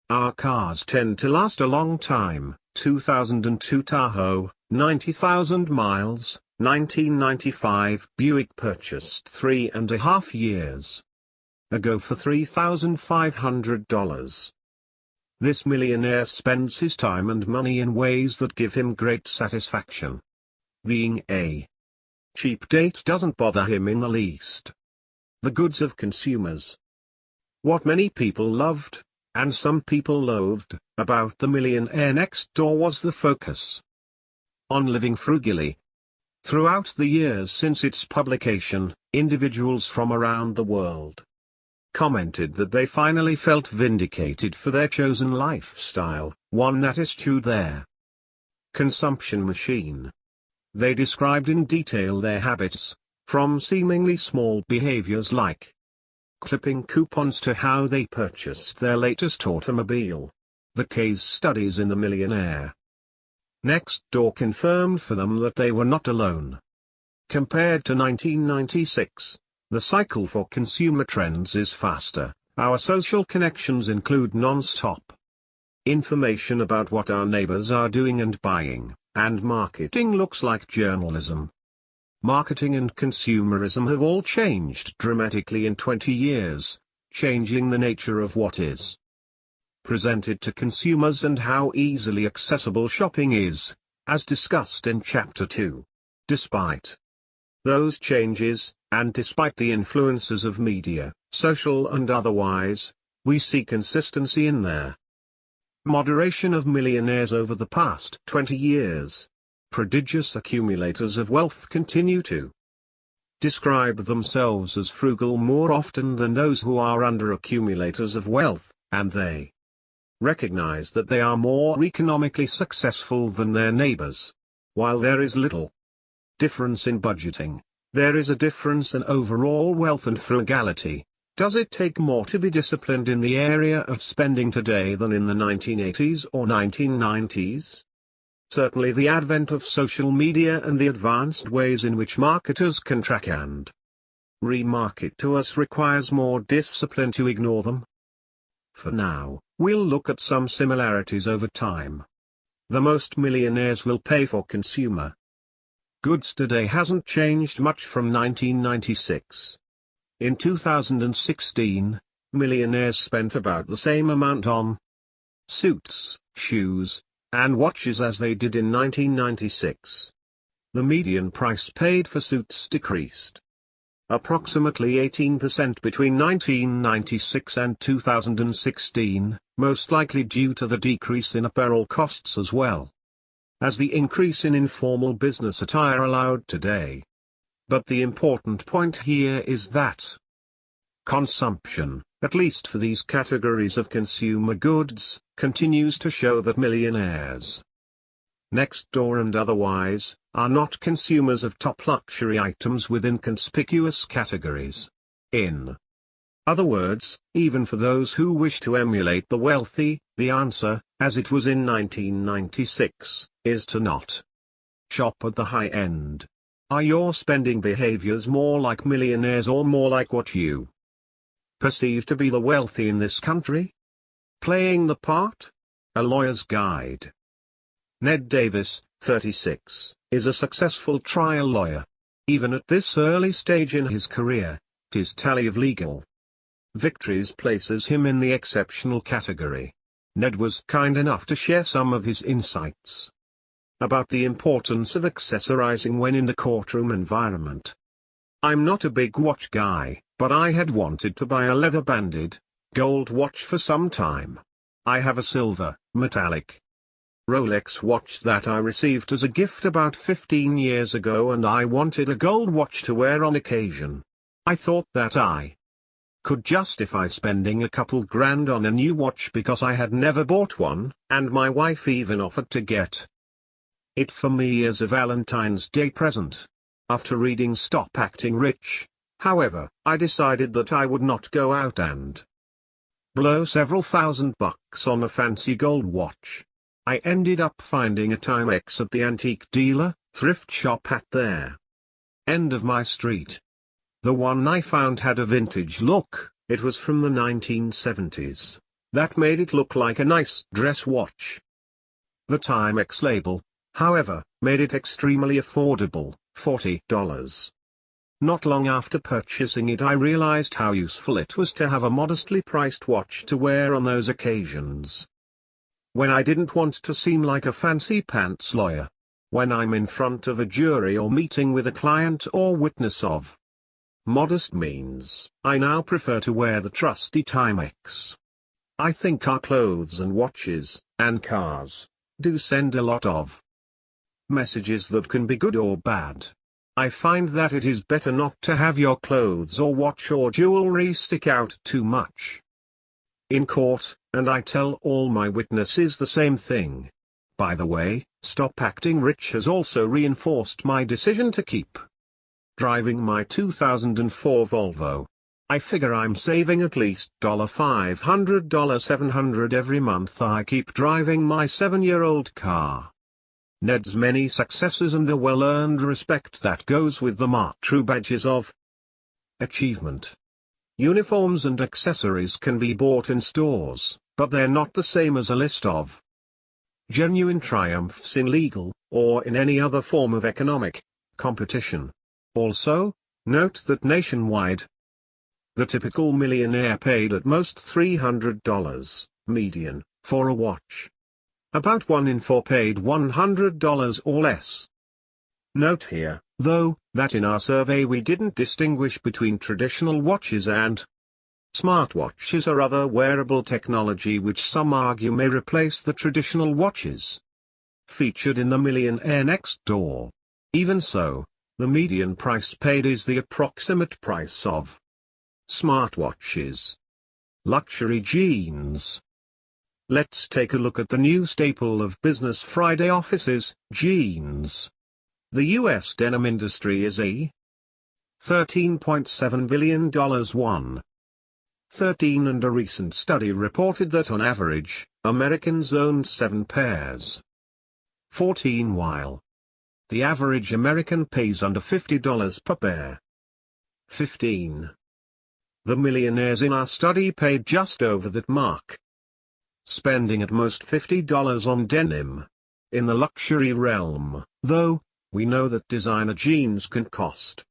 Our cars tend to last a long time. 2002 Tahoe, 90,000 miles, 1995 Buick purchased 3.5 years ago for $3,500. This millionaire spends his time and money in ways that give him great satisfaction. Being a cheap date doesn't bother him in the least. The goods of consumers. What many people loved, and some people loathed, about The Millionaire Next Door was the focus on living frugally. Throughout the years since its publication, individuals from around the world commented that they finally felt vindicated for their chosen lifestyle, one that eschewed their consumption machine. They described in detail their habits, from seemingly small behaviors like clipping coupons to how they purchased their latest automobile. The case studies in The Millionaire Next Door confirmed for them that they were not alone. Compared to 1996, the cycle for consumer trends is faster. Our social connections include non-stop information about what our neighbors are doing and buying, and marketing looks like journalism. Marketing and consumerism have all changed dramatically in 20 years, changing the nature of what is presented to consumers and how easily accessible shopping is, as discussed in Chapter 2. Despite those changes, and despite the influences of media, social and otherwise, we see consistency in their moderation of millionaires over the past 20 years. Prodigious accumulators of wealth continue to describe themselves as frugal more often than those who are under-accumulators of wealth, and they recognize that they are more economically successful than their neighbors. While there is little difference in budgeting, there is a difference in overall wealth and frugality. Does it take more to be disciplined in the area of spending today than in the 1980s or 1990s? Certainly the advent of social media and the advanced ways in which marketers can track and remarket to us requires more discipline to ignore them. For now, we'll look at some similarities over time. The most millionaires will pay for consumer goods today hasn't changed much from 1996. In 2016, millionaires spent about the same amount on suits, shoes, and watches as they did in 1996. The median price paid for suits decreased approximately 18% between 1996 and 2016, most likely due to the decrease in apparel costs as well as the increase in informal business attire allowed today. But the important point here is that consumption, at least for these categories of consumer goods, continues to show that millionaires next door and otherwise are not consumers of top luxury items within conspicuous categories. In other words, even for those who wish to emulate the wealthy, the answer, as it was in 1996, is to not shop at the high end. Are your spending behaviors more like millionaires or more like what you perceive to be the wealthy in this country? Playing the part? A Lawyer's Guide. Ned Davis, 36, is a successful trial lawyer. Even at this early stage in his career, his tally of legal victories places him in the exceptional category. Ned was kind enough to share some of his insights about the importance of accessorizing when in the courtroom environment. I'm not a big watch guy, but I had wanted to buy a leather-banded, gold watch for some time. I have a silver, metallic Rolex watch that I received as a gift about 15 years ago, and I wanted a gold watch to wear on occasion. I thought that I could justify spending a couple grand on a new watch because I had never bought one, and my wife even offered to get it for me as a Valentine's Day present. After reading Stop Acting Rich, however, I decided that I would not go out and blow several $1,000s on a fancy gold watch. I ended up finding a Timex at the antique dealer, thrift shop at their end of my street. The one I found had a vintage look. It was from the 1970s. That made it look like a nice dress watch. The Timex label, however, made it extremely affordable, $40. Not long after purchasing it, I realized how useful it was to have a modestly priced watch to wear on those occasions when I didn't want to seem like a fancy pants lawyer. When I'm in front of a jury or meeting with a client or witness of modest means, I now prefer to wear the trusty Timex. I think our clothes and watches, and cars, do send a lot of messages that can be good or bad. I find that it is better not to have your clothes or watch or jewelry stick out too much in court, and I tell all my witnesses the same thing. By the way, Stop Acting Rich has also reinforced my decision to keep driving my 2004 Volvo. I figure I'm saving at least $500, $700 every month I keep driving my 7-year-old car. Ned's many successes and the well-earned respect that goes with them are true badges of achievement. Uniforms and accessories can be bought in stores, but they're not the same as a list of genuine triumphs in legal, or in any other form of economic competition. Also, note that nationwide, the typical millionaire paid at most $300, median, for a watch. About 1 in 4 paid $100 or less. Note here, though, that in our survey we didn't distinguish between traditional watches and smartwatches or other wearable technology which some argue may replace the traditional watches featured in the Millionaire next door. Even so, the median price paid is the approximate price of smartwatches. Luxury jeans. Let's take a look at the new staple of Business Friday offices, jeans. The U.S. denim industry is a $13.7 billion one. 13 and a recent study reported that on average, Americans owned 7 pairs. 14 while the average American pays under $50 per pair. 15. The millionaires in our study paid just over that mark, spending at most $50 on denim. In the luxury realm, though, we know that designer jeans can cost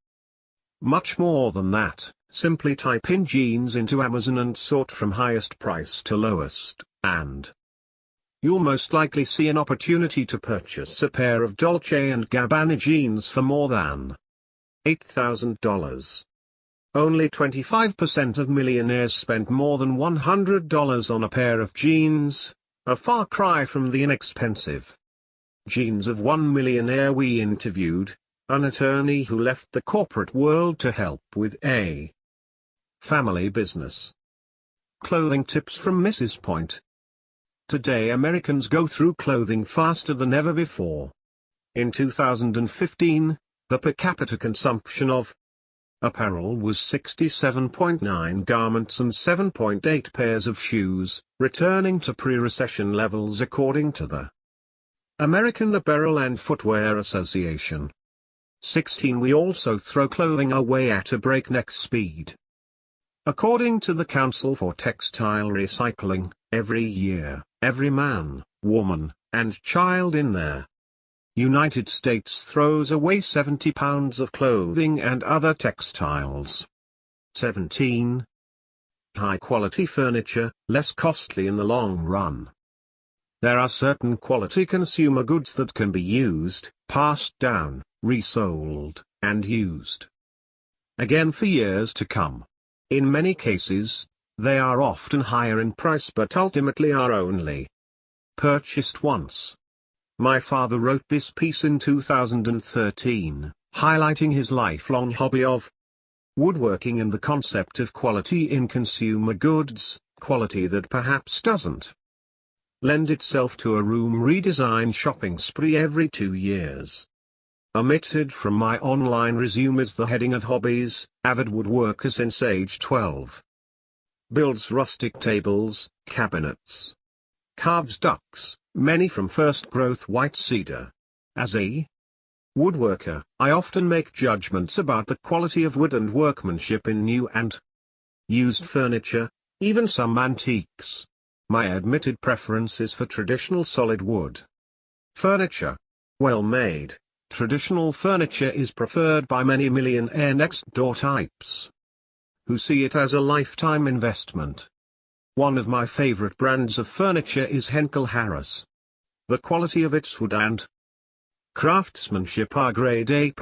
much more than that. Simply type in jeans into Amazon and sort from highest price to lowest, and you'll most likely see an opportunity to purchase a pair of Dolce & Gabbana jeans for more than $8,000. Only 25% of millionaires spend more than $100 on a pair of jeans, a far cry from the inexpensive jeans of one millionaire we interviewed, an attorney who left the corporate world to help with a family business. Clothing tips from Mrs. Point. Today Americans go through clothing faster than ever before. In 2015, the per capita consumption of apparel was 67.9 garments and 7.8 pairs of shoes, returning to pre-recession levels according to the American Apparel and Footwear Association. 16. We also throw clothing away at a breakneck speed. According to the Council for Textile Recycling, every year, every man, woman, and child in the United States throws away 70 pounds of clothing and other textiles. 17. High-quality furniture, less costly in the long run. There are certain quality consumer goods that can be used, passed down, resold, and used again for years to come. In many cases, they are often higher in price but ultimately are only purchased once. My father wrote this piece in 2013, highlighting his lifelong hobby of woodworking and the concept of quality in consumer goods, quality that perhaps doesn't lend itself to a room redesign shopping spree every 2 years. Omitted from my online resume is the heading of hobbies. Avid woodworker since age 12. Builds rustic tables, cabinets. Carves ducks, many from first growth white cedar. As a woodworker, I often make judgments about the quality of wood and workmanship in new and used furniture, even some antiques. My admitted preference is for traditional solid wood furniture. Well made, traditional furniture is preferred by many millionaire next-door types who see it as a lifetime investment. One of my favorite brands of furniture is Henkel Harris. The quality of its wood and craftsmanship are grade A+.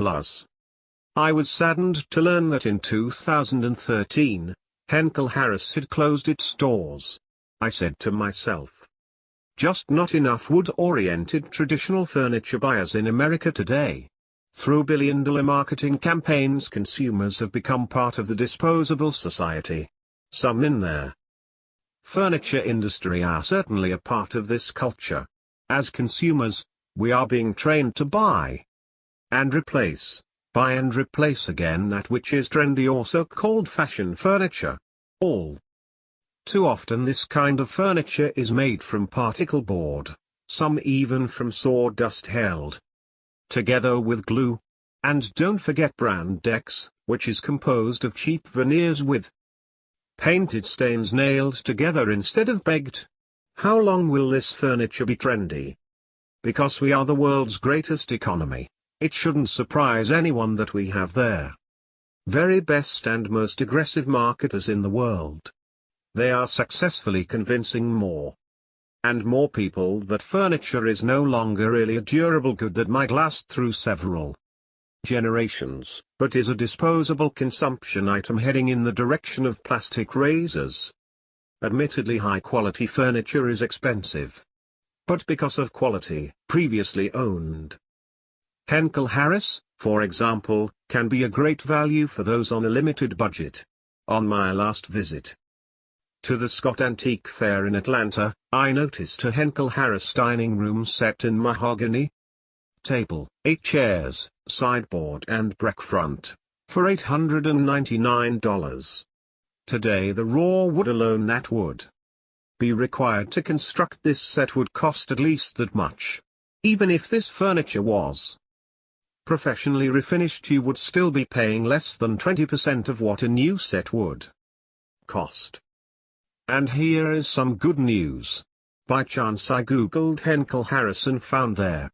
I was saddened to learn that in 2013, Henkel Harris had closed its stores. I said to myself, just not enough wood-oriented traditional furniture buyers in America today. Through billion-dollar marketing campaigns, consumers have become part of the disposable society. Some in their furniture industry are certainly a part of this culture. As consumers, we are being trained to buy and replace again that which is trendy or so-called fashion furniture. All too often this kind of furniture is made from particle board, some even from sawdust held together with glue. And don't forget brand decks, which is composed of cheap veneers with painted stains nailed together instead of baked. How long will this furniture be trendy? Because we are the world's greatest economy, it shouldn't surprise anyone that we have the very best and most aggressive marketers in the world. They are successfully convincing more and more people that furniture is no longer really a durable good that might last through several generations, but is a disposable consumption item heading in the direction of plastic razors. Admittedly, high-quality furniture is expensive, but because of quality, previously owned. Henkel Harris, for example, can be a great value for those on a limited budget. On my last visit to the Scott Antique Fair in Atlanta, I noticed a Henkel Harris dining room set in mahogany table, 8 chairs, sideboard and break front, for $899. Today the raw wood alone that would be required to construct this set would cost at least that much. Even if this furniture was professionally refinished, you would still be paying less than 20% of what a new set would. cost. And here is some good news. By chance I googled Henkel Harris and found their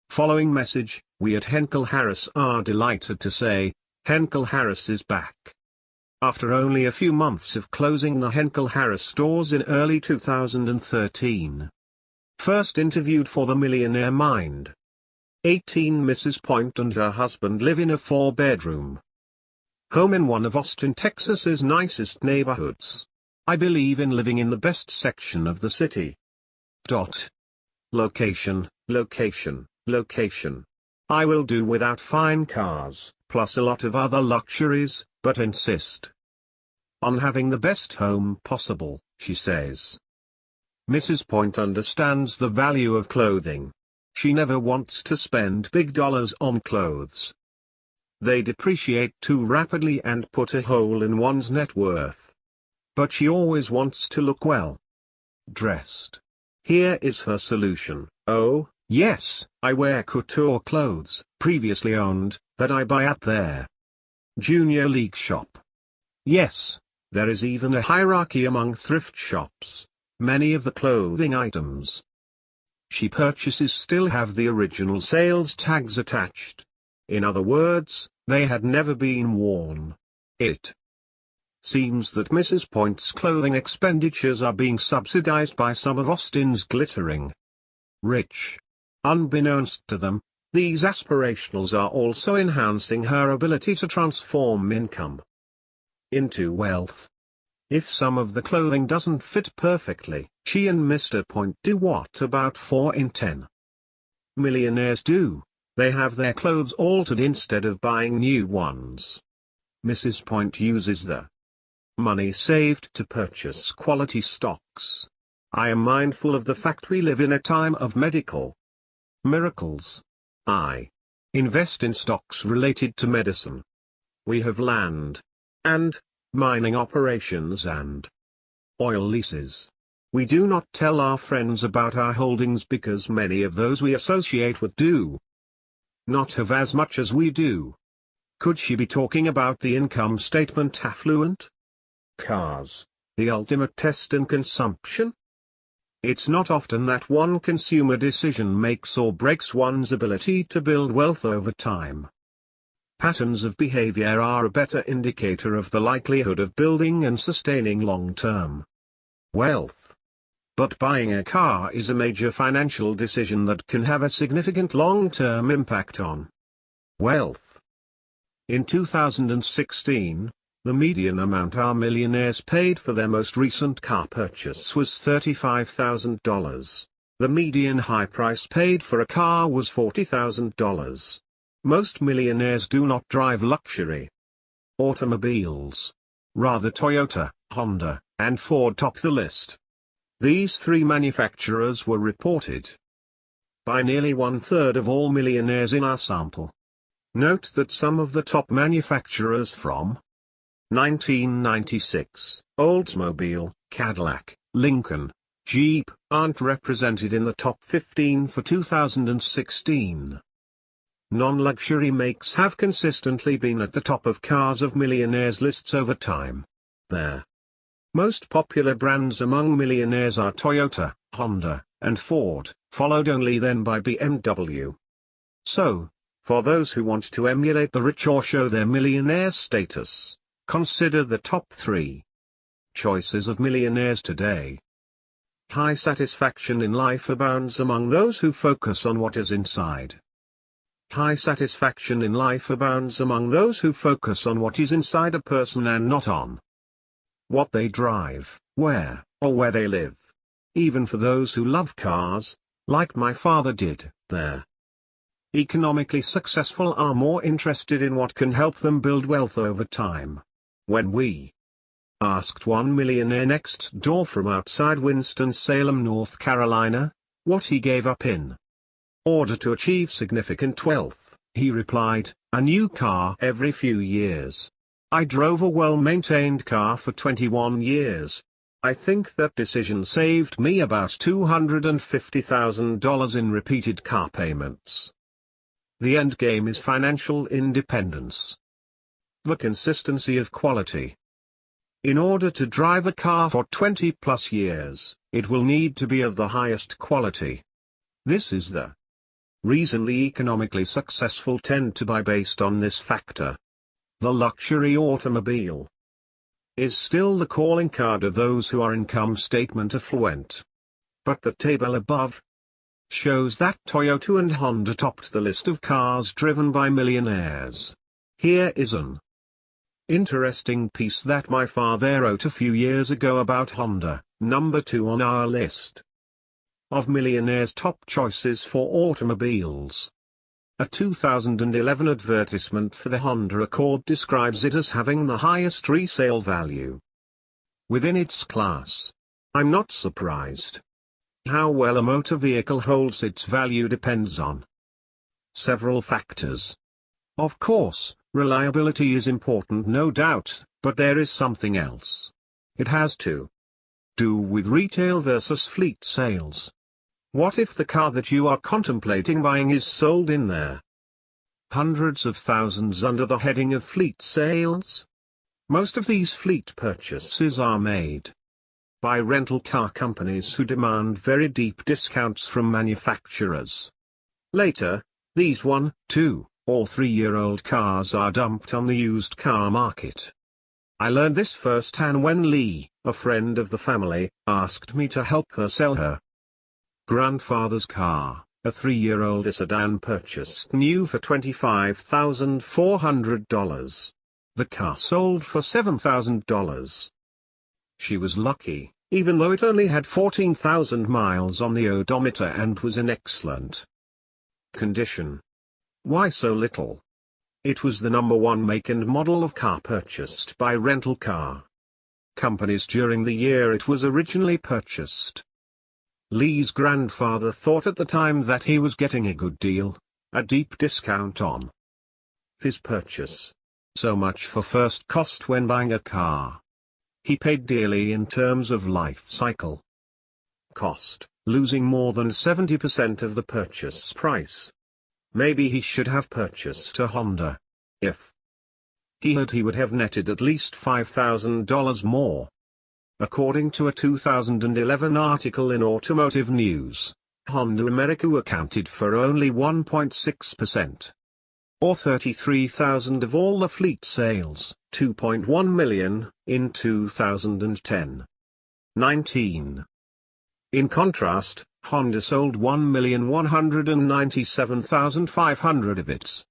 following message: "We at Henkel Harris are delighted to say, Henkel Harris is back." After only a few months of closing the Henkel Harris stores in early 2013. First interviewed for the Millionaire Mind. 18 Mrs. Point and her husband live in a 4-bedroom home in one of Austin, Texas's nicest neighborhoods. "I believe in living in the best section of the city. Location, location, location. I will do without fine cars, plus a lot of other luxuries, but insist on having the best home possible," she says. Mrs. Point understands the value of clothing. She never wants to spend big dollars on clothes. They depreciate too rapidly and put a hole in one's net worth. But she always wants to look well dressed. Here is her solution: "Oh, yes, I wear couture clothes, previously owned, that I buy at their Junior League shop. Yes, there is even a hierarchy among thrift shops. Many of the clothing items she purchases still have the original sales tags attached. In other words, they had never been worn." It seems that Mrs. Point's clothing expenditures are being subsidized by some of Austin's glittering rich. Unbeknownst to them, these aspirationals are also enhancing her ability to transform income into wealth. If some of the clothing doesn't fit perfectly, she and Mr. Point do what about 4 in 10 millionaires do: they have their clothes altered instead of buying new ones. Mrs. Point uses the money saved to purchase quality stocks. "I am mindful of the fact we live in a time of medical miracles. I invest in stocks related to medicine. We have land and mining operations and oil leases. We do not tell our friends about our holdings because many of those we associate with do not have as much as we do." Could she be talking about the income statement affluent? Cars, the ultimate test in consumption? It's not often that one consumer decision makes or breaks one's ability to build wealth over time. Patterns of behavior are a better indicator of the likelihood of building and sustaining long-term wealth. But buying a car is a major financial decision that can have a significant long-term impact on wealth. In 2016, the median amount our millionaires paid for their most recent car purchase was $35,000. The median high price paid for a car was $40,000. Most millionaires do not drive luxury automobiles. Rather Toyota, Honda, and Ford top the list. These 3 manufacturers were reported by nearly 1/3 of all millionaires in our sample. Note that some of the top manufacturers from 1996, Oldsmobile, Cadillac, Lincoln, Jeep, aren't represented in the top 15 for 2016. Non-luxury makes have consistently been at the top of cars of millionaires lists over time. Their most popular brands among millionaires are Toyota, Honda, and Ford, followed only then by BMW. So, for those who want to emulate the rich or show their millionaire status, consider the top 3 choices of millionaires today. High satisfaction in life abounds among those who focus on what is inside. High satisfaction in life abounds among those who focus on what is inside a person and not on what they drive, where, or where they live. Even for those who love cars, like my father did, they're economically successful are more interested in what can help them build wealth over time. When we asked one millionaire next door from outside Winston-Salem, North Carolina, what he gave up in order to achieve significant wealth, he replied, "A new car every few years. I drove a well-maintained car for 21 years. I think that decision saved me about $250,000 in repeated car payments." The end game is financial independence. The consistency of quality In order to drive a car for 20 plus years, it will need to be of the highest quality. This is the reason the economically successful tend to buy based on this factor. The luxury automobile is still the calling card of those who are income statement affluent. But the table above shows that Toyota and Honda topped the list of cars driven by millionaires. Here is an interesting piece that my father wrote a few years ago about Honda, number 2 on our list of millionaires' top choices for automobiles. A 2011 advertisement for the Honda Accord describes it as having the highest resale value within its class. I'm not surprised. How well a motor vehicle holds its value depends on several factors. Of course, reliability is important, no doubt, but there is something else. It has to do with retail versus fleet sales. What if the car that you are contemplating buying is sold in their hundreds of thousands under the heading of fleet sales? Most of these fleet purchases are made by rental car companies who demand very deep discounts from manufacturers. Later, these 1, 2, or 3-year-old cars are dumped on the used car market. I learned this firsthand when Lee, a friend of the family, asked me to help her sell her grandfather's car, a 3-year-old sedan purchased new for $25,400. The car sold for $7,000. She was lucky, even though it only had 14,000 miles on the odometer and was in excellent condition. Why so little? It was the number 1 make and model of car purchased by rental car companies during the year it was originally purchased. Lee's grandfather thought at the time that he was getting a good deal, a deep discount on his purchase. So much for first cost when buying a car. He paid dearly in terms of life cycle cost, losing more than 70% of the purchase price. Maybe he should have purchased a Honda. If he would have netted at least $5,000 more. According to a 2011 article in Automotive News, Honda America accounted for only 1.6%. Or 33,000 of all the fleet sales, 2.1 million, in 2010. 19. In contrast, Honda sold 1,197,500 of its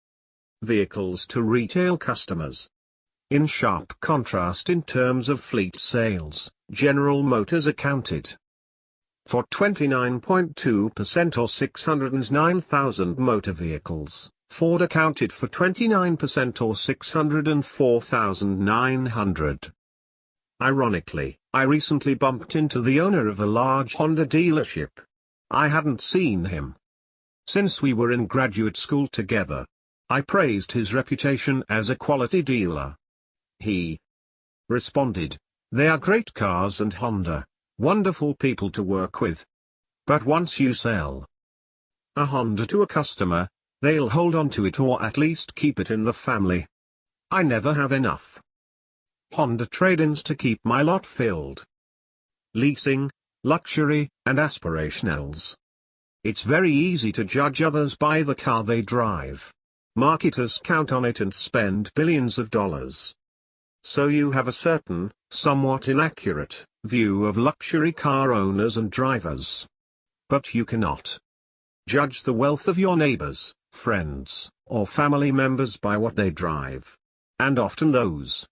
vehicles to retail customers. In sharp contrast in terms of fleet sales, General Motors accounted for 29.2% or 609,000 motor vehicles. Ford accounted for 29% or 604,900. Ironically, I recently bumped into the owner of a large Honda dealership. I hadn't seen him since we were in graduate school together. I praised his reputation as a quality dealer. He responded, "They are great cars and Honda, wonderful people to work with. But once you sell a Honda to a customer, they'll hold on to it or at least keep it in the family. I never have enough Honda trade-ins to keep my lot filled." Leasing, luxury, and aspirationals. It's very easy to judge others by the car they drive. Marketers count on it and spend billions of dollars. So you have a certain, somewhat inaccurate, view of luxury car owners and drivers. But you cannot judge the wealth of your neighbors, friends, or family members by what they drive. And often those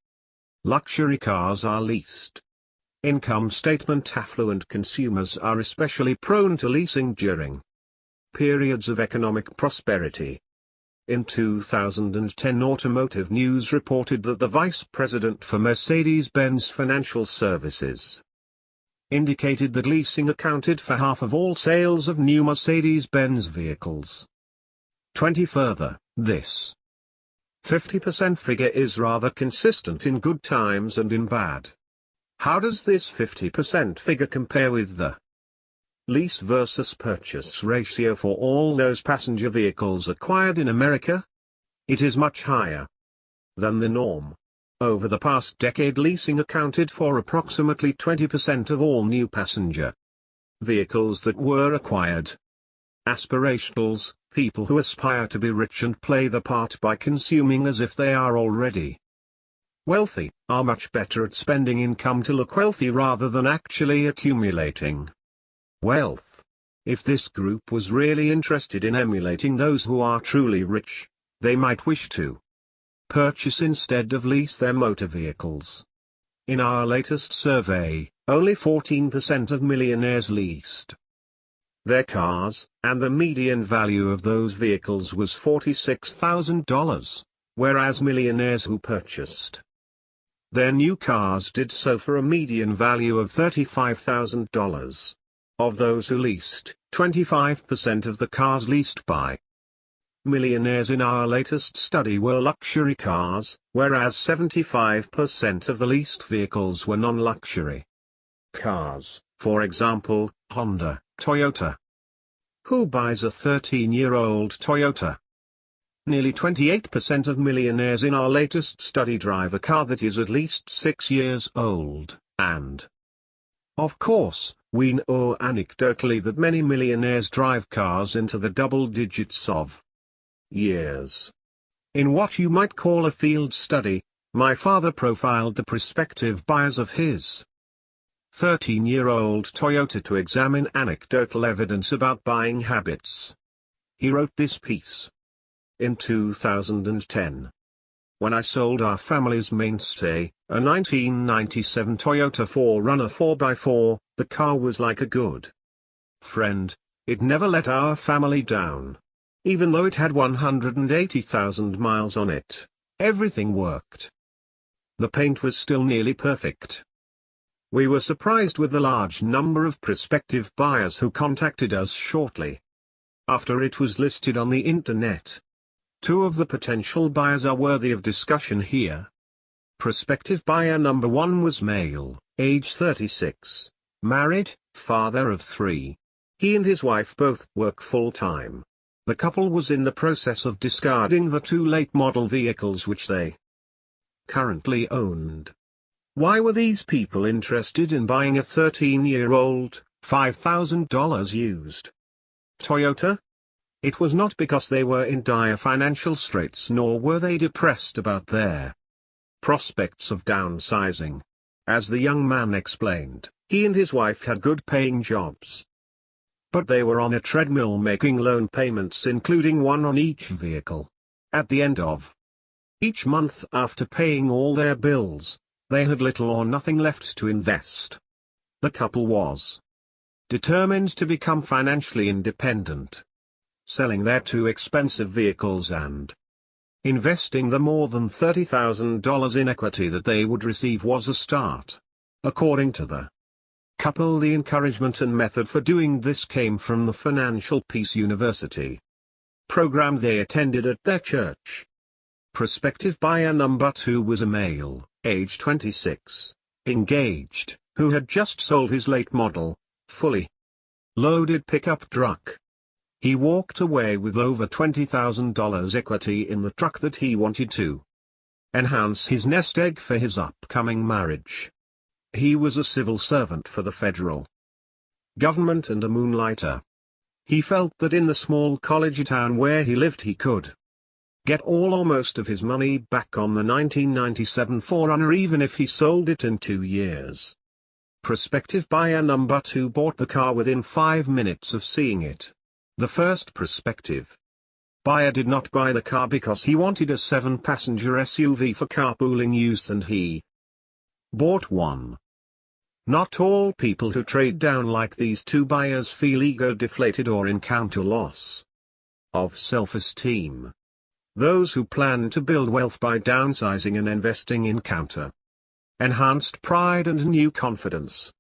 luxury cars are leased. Income statement affluent consumers are especially prone to leasing during periods of economic prosperity. In 2010, Automotive News reported that the vice president for Mercedes-Benz Financial Services indicated that leasing accounted for half of all sales of new Mercedes-Benz vehicles. 20 further, this 50% figure is rather consistent in good times and in bad. How does this 50% figure compare with the lease versus purchase ratio for all those passenger vehicles acquired in America? It is much higher than the norm. Over the past decade, leasing accounted for approximately 20% of all new passenger vehicles that were acquired. Aspirationals, people who aspire to be rich and play the part by consuming as if they are already wealthy, are much better at spending income to look wealthy rather than actually accumulating wealth. If this group was really interested in emulating those who are truly rich, they might wish to purchase instead of lease their motor vehicles. In our latest survey, only 14% of millionaires leased their cars, and the median value of those vehicles was $46,000, whereas millionaires who purchased their new cars did so for a median value of $35,000. Of those who leased, 25% of the cars leased by millionaires in our latest study were luxury cars, whereas 75% of the leased vehicles were non-luxury cars, for example, Honda, Toyota. Who buys a 13-year-old Toyota? Nearly 28% of millionaires in our latest study drive a car that is at least 6 years old, and of course, we know anecdotally that many millionaires drive cars into the double digits of years. In what you might call a field study, my father profiled the prospective buyers of his 13-year-old Toyota to examine anecdotal evidence about buying habits. He wrote this piece in 2010. When I sold our family's mainstay, a 1997 Toyota 4Runner 4x4, the car was like a good friend. It never let our family down. Even though it had 180,000 miles on it, everything worked. The paint was still nearly perfect. We were surprised with the large number of prospective buyers who contacted us shortly after it was listed on the internet. Two of the potential buyers are worthy of discussion here. Prospective buyer number 1 was male, age 36, married, father of 3. He and his wife both work full-time. The couple was in the process of discarding the 2 late-model vehicles which they currently owned. Why were these people interested in buying a 13-year-old, $5,000 used Toyota? It was not because they were in dire financial straits, nor were they depressed about their prospects of downsizing. As the young man explained, he and his wife had good-paying jobs, but they were on a treadmill making loan payments, including one on each vehicle. At the end of each month, after paying all their bills, they had little or nothing left to invest. The couple was determined to become financially independent. Selling their 2 expensive vehicles and investing the more than $30,000 in equity that they would receive was a start. According to the couple, the encouragement and method for doing this came from the Financial Peace University program they attended at their church. Prospective buyer number 2 was a male, age 26, engaged, who had just sold his late model, fully loaded pickup truck. He walked away with over $20,000 equity in the truck that he wanted to enhance his nest egg for his upcoming marriage. He was a civil servant for the federal government and a moonlighter. He felt that in the small college town where he lived he could get all or most of his money back on the 1997 4Runner even if he sold it in 2 years. Prospective buyer number 2 bought the car within 5 minutes of seeing it. The first prospective buyer did not buy the car because he wanted a 7-passenger SUV for carpooling use, and he bought one. Not all people who trade down like these 2 buyers feel ego-deflated or encounter loss of self-esteem. Those who plan to build wealth by downsizing and investing encounter enhanced pride and new confidence.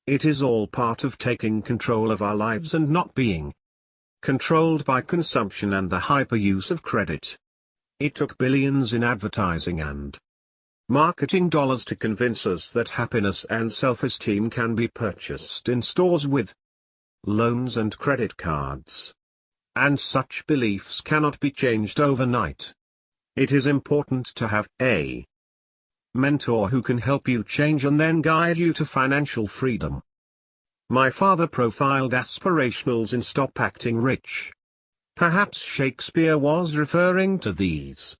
It is all part of taking control of our lives and not being controlled by consumption and the hyper-use of credit. It took billions in advertising and marketing dollars to convince us that happiness and self-esteem can be purchased in stores with loans and credit cards. And such beliefs cannot be changed overnight. It is important to have a mentor who can help you change and then guide you to financial freedom. My father profiled aspirationals in Stop Acting Rich. Perhaps Shakespeare was referring to these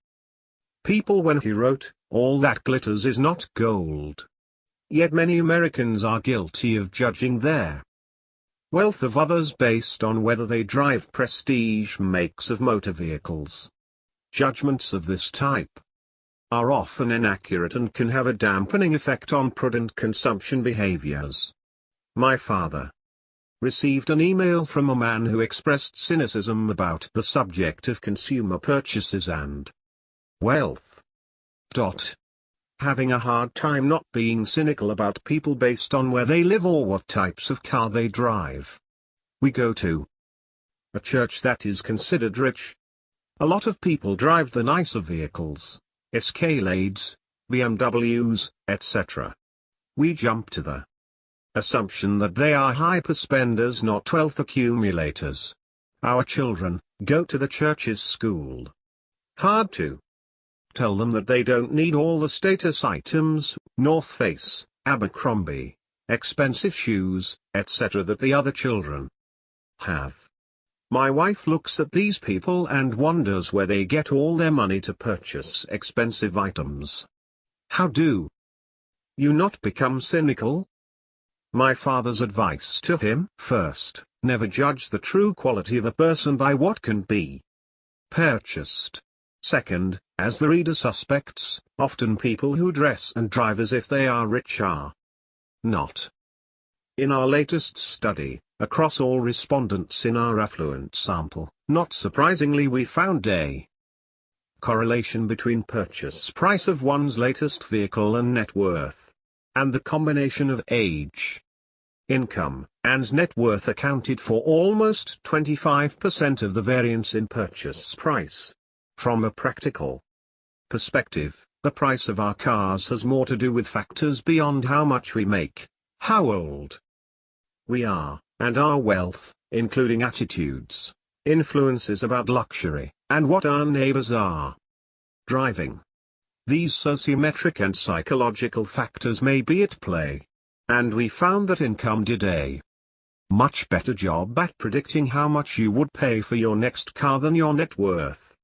people when he wrote, "All that glitters is not gold." Yet many Americans are guilty of judging their wealth of others based on whether they drive prestige makes of motor vehicles. Judgments of this type are often inaccurate and can have a dampening effect on prudent consumption behaviors. My father received an email from a man who expressed cynicism about the subject of consumer purchases and wealth. Having a hard time not being cynical about people based on where they live or what types of car they drive. We go to a church that is considered rich. A lot of people drive the nicer vehicles, Escalades, BMWs, etc. We jump to the assumption that they are hyperspenders, not wealth accumulators. Our children go to the church's school. Hard to tell them that they don't need all the status items, North Face, Abercrombie, expensive shoes, etc. that the other children have. My wife looks at these people and wonders where they get all their money to purchase expensive items. How do you not become cynical? My father's advice to him: first, never judge the true quality of a person by what can be purchased. Second, as the reader suspects, often people who dress and drive as if they are rich are not. In our latest study, across all respondents in our affluent sample, not surprisingly we found a correlation between purchase price of one's latest vehicle and net worth. And the combination of age, income, and net worth accounted for almost 25% of the variance in purchase price. From a practical perspective, the price of our cars has more to do with factors beyond how much we make, how old we are, and our wealth, including attitudes, influences about luxury, and what our neighbors are driving. These sociometric and psychological factors may be at play. And we found that income did a much better job at predicting how much you would pay for your next car than your net worth.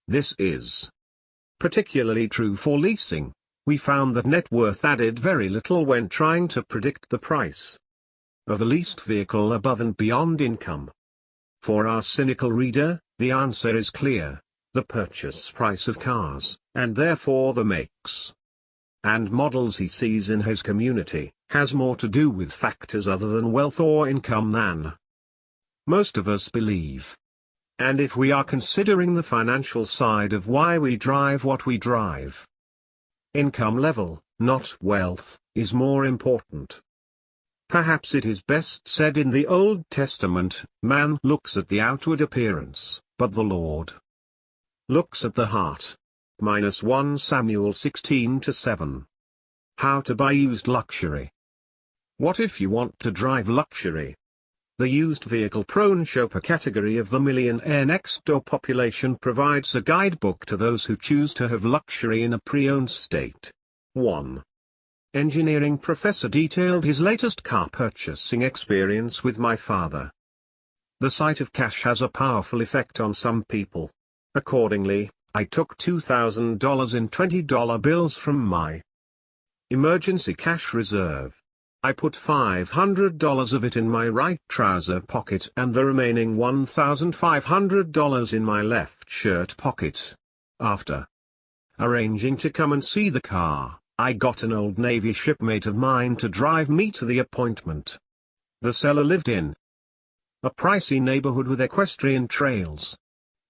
This is particularly true for leasing. We found that net worth added very little when trying to predict the price of the leased vehicle above and beyond income. For our cynical reader, the answer is clear: the purchase price of cars, and therefore the makes and models he sees in his community, has more to do with factors other than wealth or income than most of us believe. And if we are considering the financial side of why we drive what we drive, income level, not wealth, is more important. Perhaps it is best said in the Old Testament, man looks at the outward appearance, but the Lord looks at the heart. 1 Samuel 16-7. How to buy used luxury. What if you want to drive luxury? The used vehicle-prone shopper category of the millionaire next-door population provides a guidebook to those who choose to have luxury in a pre-owned state. 1. Engineering professor detailed his latest car purchasing experience with my father. The sight of cash has a powerful effect on some people. Accordingly, I took $2,000 in $20 bills from my emergency cash reserve. I put $500 of it in my right trouser pocket and the remaining $1,500 in my left shirt pocket. After arranging to come and see the car, I got an old Navy shipmate of mine to drive me to the appointment. The seller lived in a pricey neighborhood with equestrian trails.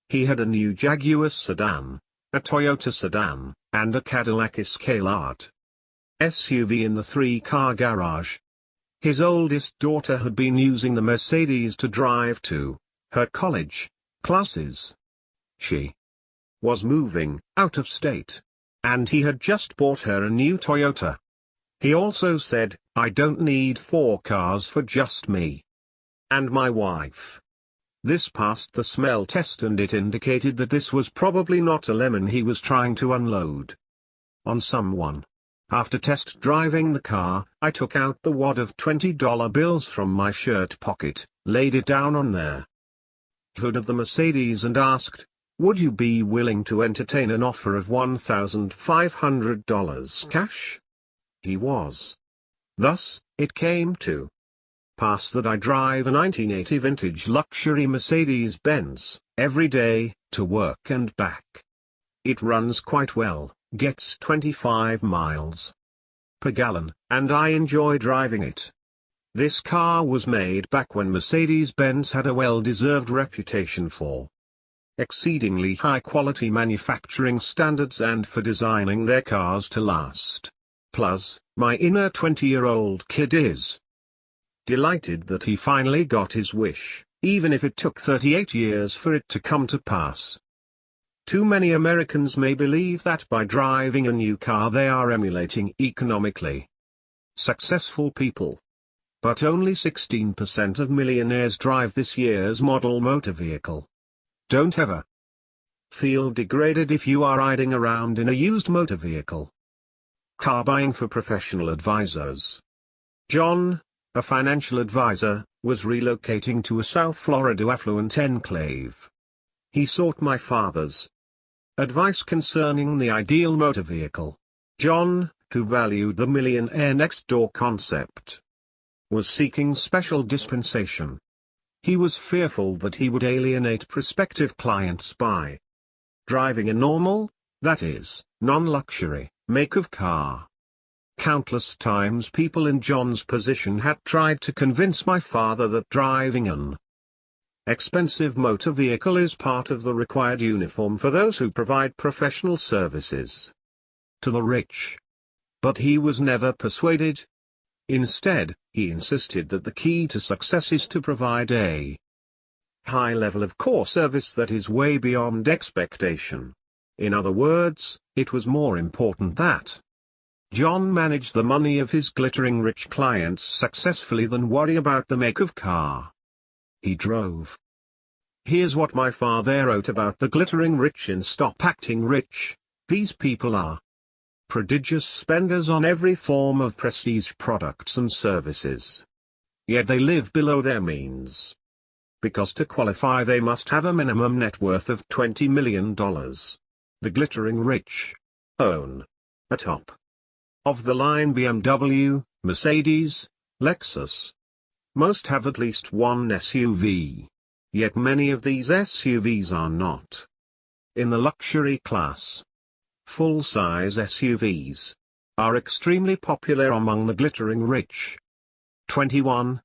He had a new Jaguar sedan, a Toyota sedan, and a Cadillac Escalade SUV in the three-car garage. His oldest daughter had been using the Mercedes to drive to her college classes. She was moving out of state, and he had just bought her a new Toyota. He also said, "I don't need 4 cars for just me and my wife." This passed the smell test and it indicated that this was probably not a lemon he was trying to unload on someone. After test driving the car, I took out the wad of $20 bills from my shirt pocket, laid it down on the hood of the Mercedes and asked, "Would you be willing to entertain an offer of $1,500 cash?" He was. Thus, it came to pass that I drive a 1980 vintage luxury Mercedes-Benz, every day, to work and back. It runs quite well, gets 25 miles per gallon, and I enjoy driving it. This car was made back when Mercedes-Benz had a well-deserved reputation for exceedingly high-quality manufacturing standards and for designing their cars to last. Plus, my inner 20-year-old kid is delighted that he finally got his wish, even if it took 38 years for it to come to pass. Too many Americans may believe that by driving a new car they are emulating economically successful people. But only 16% of millionaires drive this year's model motor vehicle. Don't ever feel degraded if you are riding around in a used motor vehicle. Car buying for professional advisors. John, a financial advisor, was relocating to a South Florida affluent enclave. He sought my father's advice concerning the ideal motor vehicle. John, who valued the millionaire next door concept, was seeking special dispensation. He was fearful that he would alienate prospective clients by driving a normal, that is, non-luxury, make of car. Countless times people in John's position had tried to convince my father that driving an expensive motor vehicle is part of the required uniform for those who provide professional services to the rich. But he was never persuaded. Instead, he insisted that the key to success is to provide a high level of core service that is way beyond expectation. In other words, it was more important that John managed the money of his glittering rich clients successfully than worry about the make of car he drove. Here's what my father wrote about the glittering rich in Stop Acting Rich. These people are prodigious spenders on every form of prestige products and services. Yet they live below their means. Because to qualify they must have a minimum net worth of $20 million. The glittering rich own a top-of-the-line BMW, Mercedes, Lexus. Most have at least one SUV. Yet many of these SUVs are not in the luxury class. Full-size SUVs are extremely popular among the glittering rich. 21.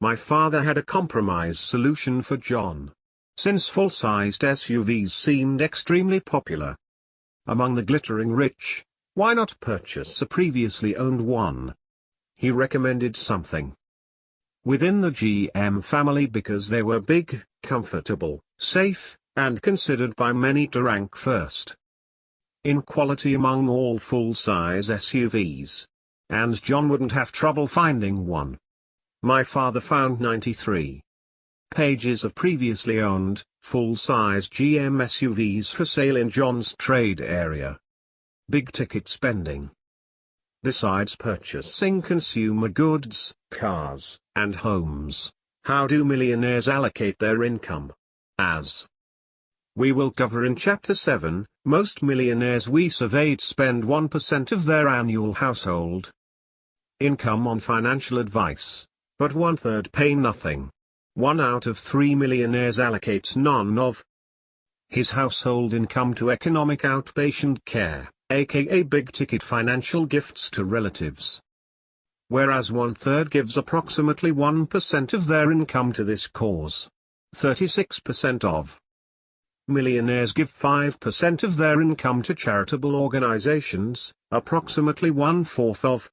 My father had a compromise solution for John. Since full-sized SUVs seemed extremely popular among the glittering rich, why not purchase a previously owned one? He recommended something within the GM family because they were big, comfortable, safe, and considered by many to rank first in quality among all full-size SUVs. And John wouldn't have trouble finding one. My father found 93 pages of previously owned, full-size GM SUVs for sale in John's trade area. Big ticket spending. Besides purchasing consumer goods, cars, and homes, how do millionaires allocate their income? As we will cover in Chapter 7, most millionaires we surveyed spend 1% of their annual household income on financial advice, but 1/3 pay nothing. 1 out of 3 millionaires allocates none of his household income to economic outpatient care, aka big-ticket financial gifts to relatives. Whereas 1/3 gives approximately 1% of their income to this cause. 36% of millionaires give 5% of their income to charitable organizations, approximately 1/4 of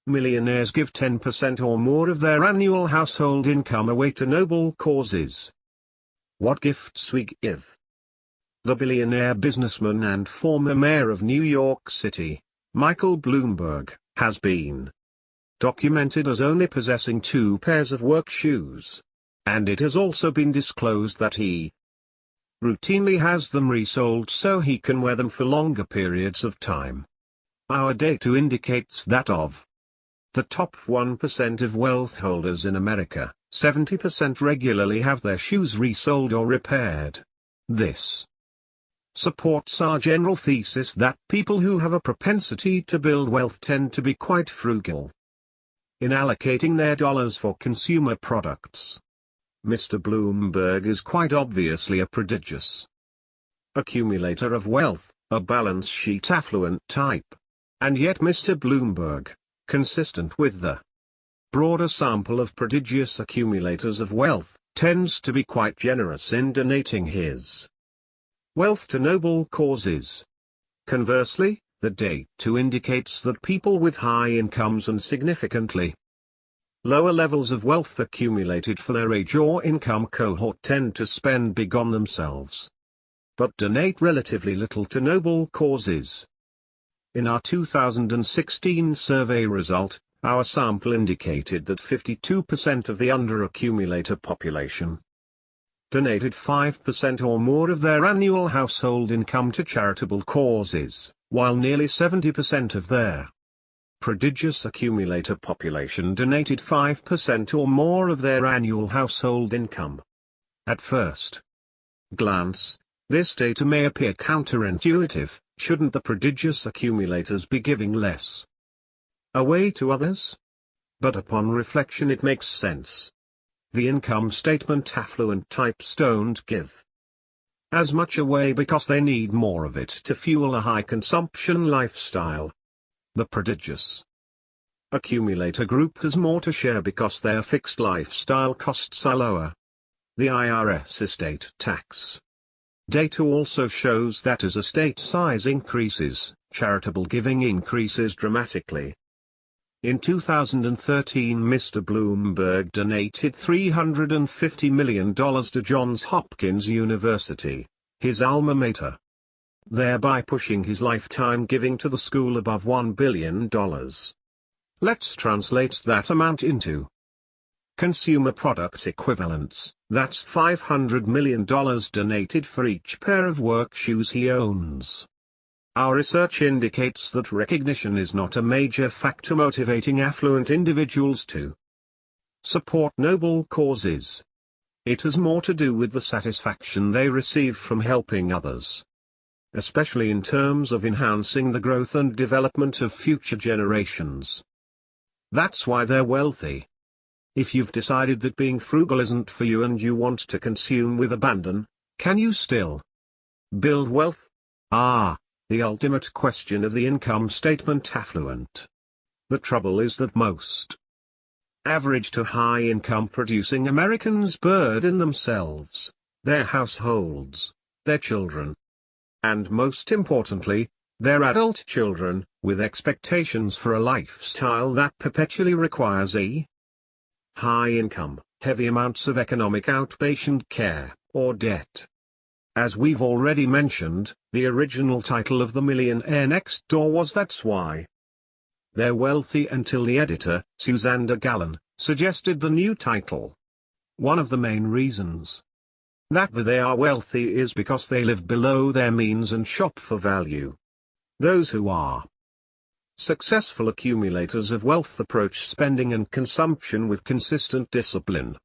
millionaires give 10% or more of their annual household income away to noble causes. What gifts we give? The billionaire businessman and former mayor of New York City, Michael Bloomberg, has been documented as only possessing 2 pairs of work shoes. And it has also been disclosed that he routinely has them resold so he can wear them for longer periods of time. Our data indicates that of the top 1% of wealth holders in America, 70% regularly have their shoes resoled or repaired. This supports our general thesis that people who have a propensity to build wealth tend to be quite frugal in allocating their dollars for consumer products. Mr. Bloomberg is quite obviously a prodigious accumulator of wealth, a balance sheet affluent type. And yet Mr. Bloomberg, consistent with the broader sample of prodigious accumulators of wealth, tends to be quite generous in donating his wealth to noble causes. Conversely, the data indicates that people with high incomes and significantly lower levels of wealth accumulated for their age or income cohort tend to spend big on themselves, but donate relatively little to noble causes. In our 2016 survey result, our sample indicated that 52% of the under-accumulator population donated 5% or more of their annual household income to charitable causes, while nearly 70% of their prodigious accumulator population donated 5% or more of their annual household income. At first glance, this data may appear counterintuitive. Shouldn't the prodigious accumulators be giving less away to others? But upon reflection it makes sense. The income statement affluent types don't give as much away because they need more of it to fuel a high consumption lifestyle. The prodigious accumulator group has more to share because their fixed lifestyle costs are lower. The IRS estate tax data also shows that as estate size increases, charitable giving increases dramatically. In 2013 Mr. Bloomberg donated $350 million to Johns Hopkins University, his alma mater, thereby pushing his lifetime giving to the school above $1 billion. Let's translate that amount into consumer product equivalents. That's $500 million donated for each pair of work shoes he owns. Our research indicates that recognition is not a major factor motivating affluent individuals to support noble causes. It has more to do with the satisfaction they receive from helping others, especially in terms of enhancing the growth and development of future generations. That's why they're wealthy. If you've decided that being frugal isn't for you and you want to consume with abandon, can you still build wealth? The ultimate question of the income statement affluent. The trouble is that most average to high income producing Americans burden themselves, their households, their children, and most importantly, their adult children, with expectations for a lifestyle that perpetually requires a high income, heavy amounts of economic outpatient care, or debt. As we've already mentioned, the original title of The Millionaire Next Door was That's Why They're Wealthy until the editor, Suzanne Gallen, suggested the new title. One of the main reasons that they are wealthy is because they live below their means and shop for value. Those who are successful accumulators of wealth approach spending and consumption with consistent discipline.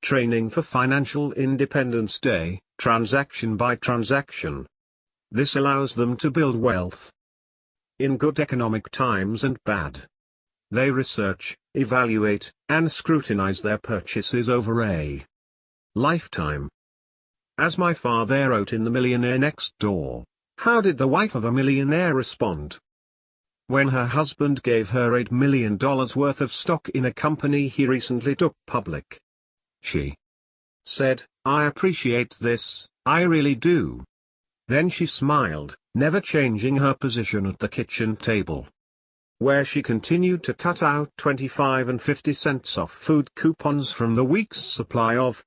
Training for financial independence day, transaction by transaction. This allows them to build wealth in good economic times and bad. They research, evaluate, and scrutinize their purchases over a lifetime. As my father wrote in The Millionaire Next Door, how did the wife of a millionaire respond when her husband gave her $8 million worth of stock in a company he recently took public? She said, "I appreciate this, I really do." Then she smiled, never changing her position at the kitchen table, where she continued to cut out 25 and 50 cents off food coupons from the week's supply of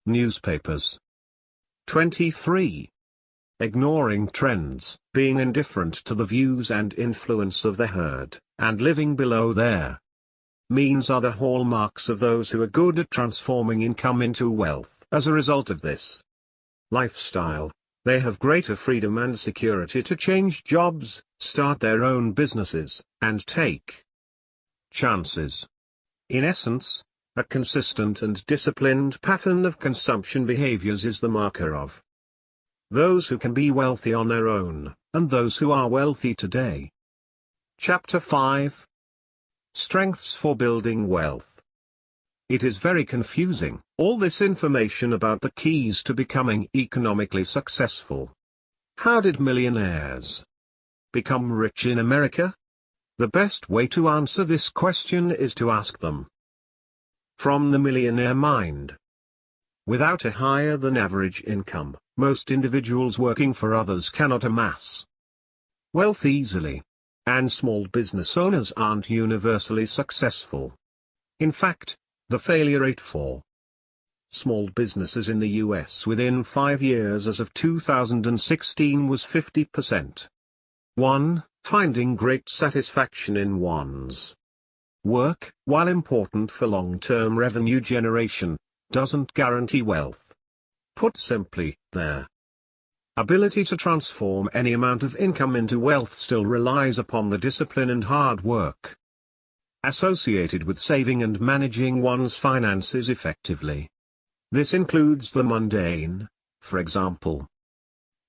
newspapers. 23. Ignoring trends, being indifferent to the views and influence of the herd, and living below their means are the hallmarks of those who are good at transforming income into wealth. As a result of this lifestyle, They have greater freedom and security to change jobs, start their own businesses, and take chances. In essence, a consistent and disciplined pattern of consumption behaviors is the marker of those who can be wealthy on their own, and those who are wealthy today. Chapter 5. Strengths for Building Wealth. It is very confusing, all this information about the keys to becoming economically successful. How did millionaires become rich in America? The best way to answer this question is to ask them from the millionaire mind. Without a higher than average income, most individuals working for others cannot amass wealth easily. And small business owners aren't universally successful. In fact, the failure rate for small businesses in the US within 5 years as of 2016 was 50%. 1. Finding great satisfaction in one's work, while important for long-term revenue generation, doesn't guarantee wealth. Put simply, their ability to transform any amount of income into wealth still relies upon the discipline and hard work associated with saving and managing one's finances effectively. This includes the mundane, for example,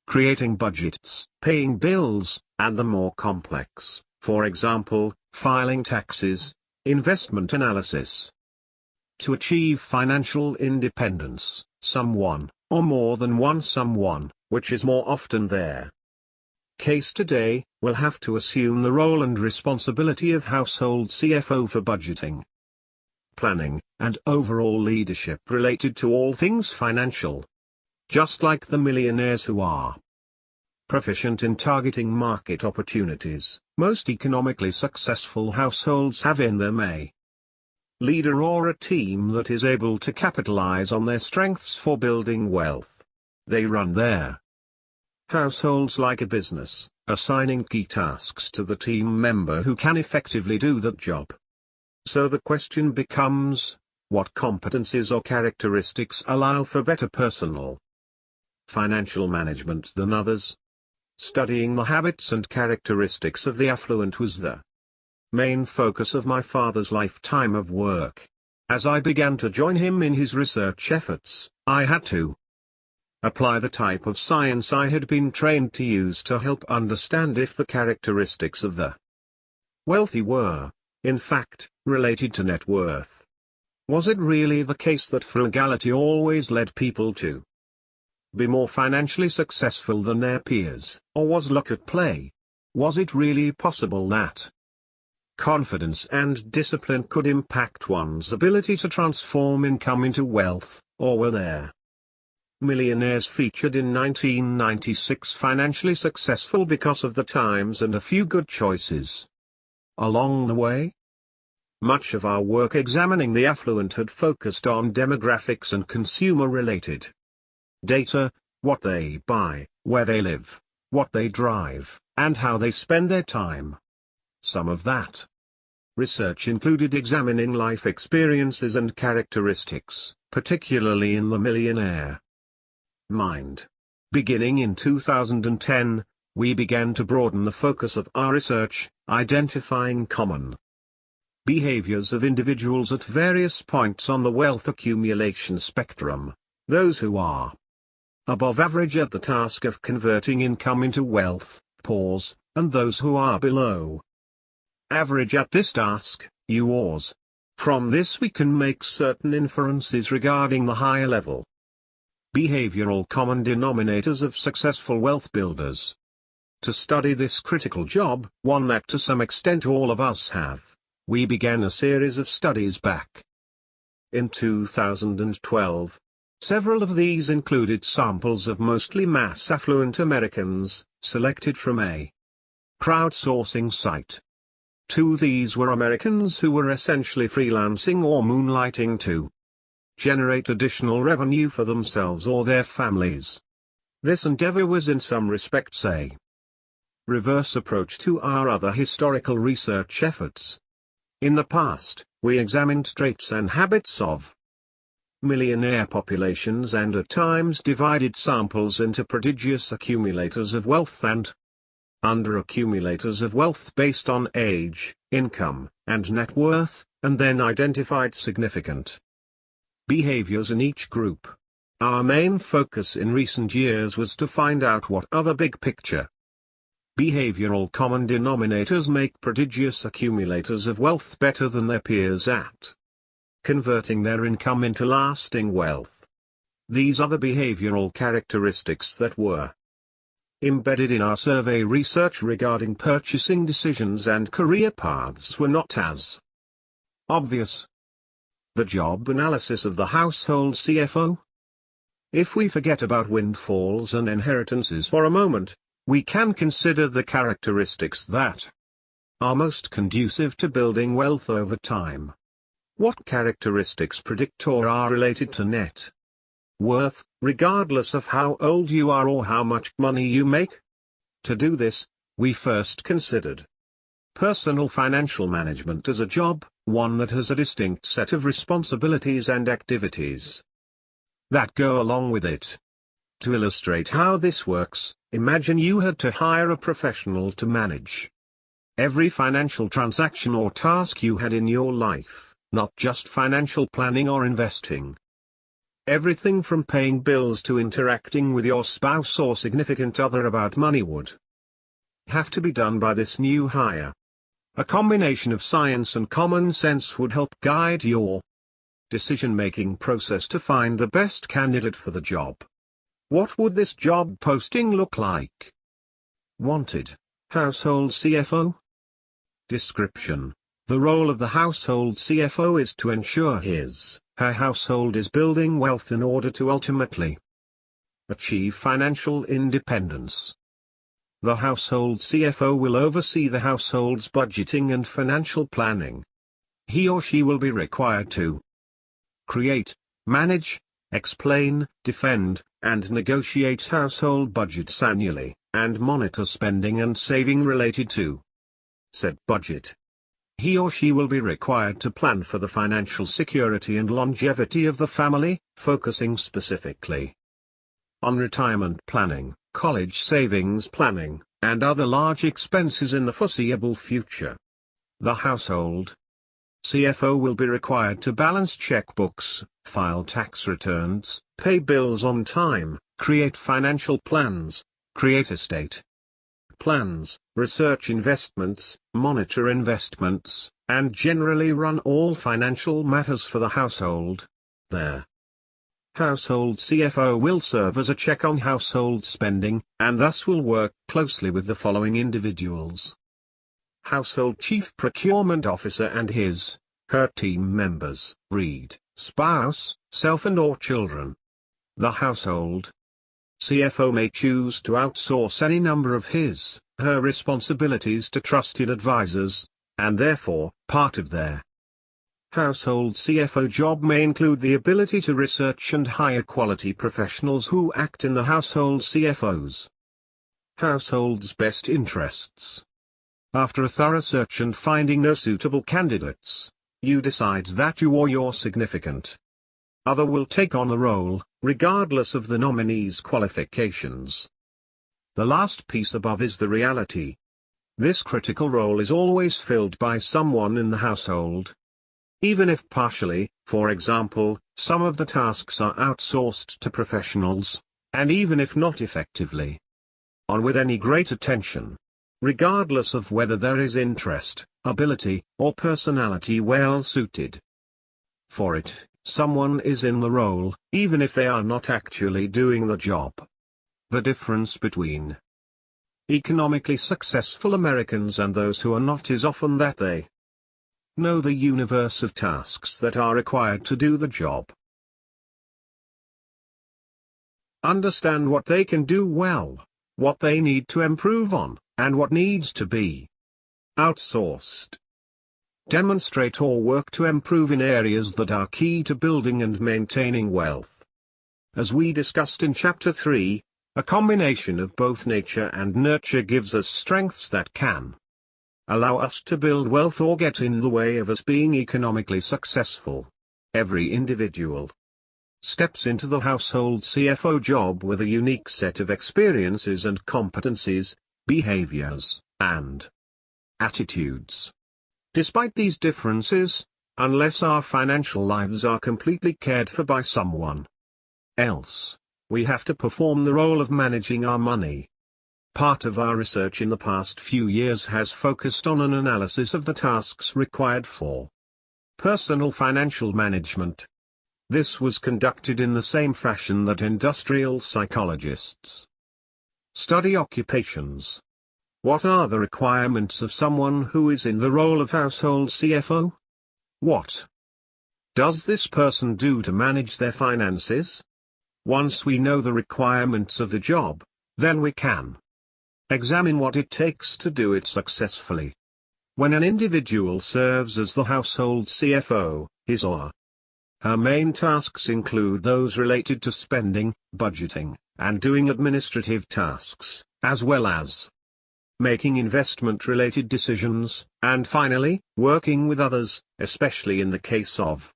creating budgets, paying bills, and the more complex, for example, filing taxes, investment analysis. To achieve financial independence, someone, or more than one someone, which is more often their case today, will have to assume the role and responsibility of household CFO for budgeting, planning, and overall leadership related to all things financial. Just like the millionaires who are proficient in targeting market opportunities, most economically successful households have in them a leader or a team that is able to capitalize on their strengths for building wealth. They run their households like a business, assigning key tasks to the team member who can effectively do that job. So the question becomes, what competencies or characteristics allow for better personal financial management than others? Studying the habits and characteristics of the affluent was the main focus of my father's lifetime of work. As I began to join him in his research efforts, I had to apply the type of science I had been trained to use to help understand if the characteristics of the wealthy were, in fact, related to net worth. Was it really the case that frugality always led people to be more financially successful than their peers, or was luck at play? Was it really possible that confidence and discipline could impact one's ability to transform income into wealth, or were there millionaires featured in 1996 financially successful because of the times and a few good choices along the way? Much of our work examining the affluent had focused on demographics and consumer-related data, what they buy, where they live, what they drive, and how they spend their time. Some of that research included examining life experiences and characteristics, particularly in the millionaire mind. Beginning in 2010, we began to broaden the focus of our research, identifying common behaviors of individuals at various points on the wealth accumulation spectrum, those who are above average at the task of converting income into wealth, pause, and those who are below average at this task, yours. From this we can make certain inferences regarding the higher level behavioral common denominators of successful wealth builders. To study this critical job, one that to some extent all of us have, we began a series of studies back in 2012. Several of these included samples of mostly mass affluent Americans, selected from a crowdsourcing site. 2 of these were Americans who were essentially freelancing or moonlighting to generate additional revenue for themselves or their families. This endeavor was in some respects a reverse approach to our other historical research efforts. In the past, we examined traits and habits of millionaire populations and at times divided samples into prodigious accumulators of wealth and under-accumulators of wealth based on age, income, and net worth, and then identified significant behaviors in each group. Our main focus in recent years was to find out what other big picture behavioral common denominators make prodigious accumulators of wealth better than their peers at converting their income into lasting wealth. These are the behavioral characteristics that were embedded in our survey research regarding purchasing decisions and career paths were not as obvious. The job analysis of the household CFO. If we forget about windfalls and inheritances for a moment, we can consider the characteristics that are most conducive to building wealth over time. What characteristics predict or are related to net worth, regardless of how old you are or how much money you make? To do this, we first considered personal financial management as a job, one that has a distinct set of responsibilities and activities that go along with it. To illustrate how this works, imagine you had to hire a professional to manage every financial transaction or task you had in your life, not just financial planning or investing. Everything from paying bills to interacting with your spouse or significant other about money would have to be done by this new hire. A combination of science and common sense would help guide your decision-making process to find the best candidate for the job. What would this job posting look like? Wanted: household CFO. Description: the role of the household CFO is to ensure her household is building wealth in order to ultimately achieve financial independence. The household CFO will oversee the household's budgeting and financial planning. He or she will be required to create, manage, explain, defend, and negotiate household budgets annually, and monitor spending and saving related to said budget. He or she will be required to plan for the financial security and longevity of the family, focusing specifically on retirement planning, college savings planning, and other large expenses in the foreseeable future. The household CFO will be required to balance checkbooks, file tax returns, pay bills on time, create financial plans, create estate plans, research investments, monitor investments, and generally run all financial matters for the household. Their household CFO will serve as a check on household spending, and thus will work closely with the following individuals: household chief procurement officer and her team members, read, spouse, self and/or children. The household CFO may choose to outsource any number of her responsibilities to trusted advisors, and therefore, part of their household CFO job may include the ability to research and hire quality professionals who act in the household CFO's household's best interests. After a thorough search and finding no suitable candidates, you decide that you or your significant other will take on the role, regardless of the nominee's qualifications. The last piece above is the reality. This critical role is always filled by someone in the household. Even if partially, for example, some of the tasks are outsourced to professionals, and even if not effectively on with any great attention, regardless of whether there is interest, ability, or personality well suited for it, someone is in the role, even if they are not actually doing the job. The difference between economically successful Americans and those who are not is often that they know the universe of tasks that are required to do the job, understand what they can do well, what they need to improve on, and what needs to be outsourced. Demonstrate or work to improve in areas that are key to building and maintaining wealth. As we discussed in Chapter 3, a combination of both nature and nurture gives us strengths that can allow us to build wealth or get in the way of us being economically successful. Every individual steps into the household CFO job with a unique set of experiences and competencies, behaviors, and attitudes. Despite these differences, unless our financial lives are completely cared for by someone else, we have to perform the role of managing our money. Part of our research in the past few years has focused on an analysis of the tasks required for personal financial management. This was conducted in the same fashion that industrial psychologists study occupations. What are the requirements of someone who is in the role of household CFO? What does this person do to manage their finances? Once we know the requirements of the job, then we can examine what it takes to do it successfully. When an individual serves as the household CFO, his or her main tasks include those related to spending, budgeting, and doing administrative tasks, as well as making investment-related decisions, and finally, working with others, especially in the case of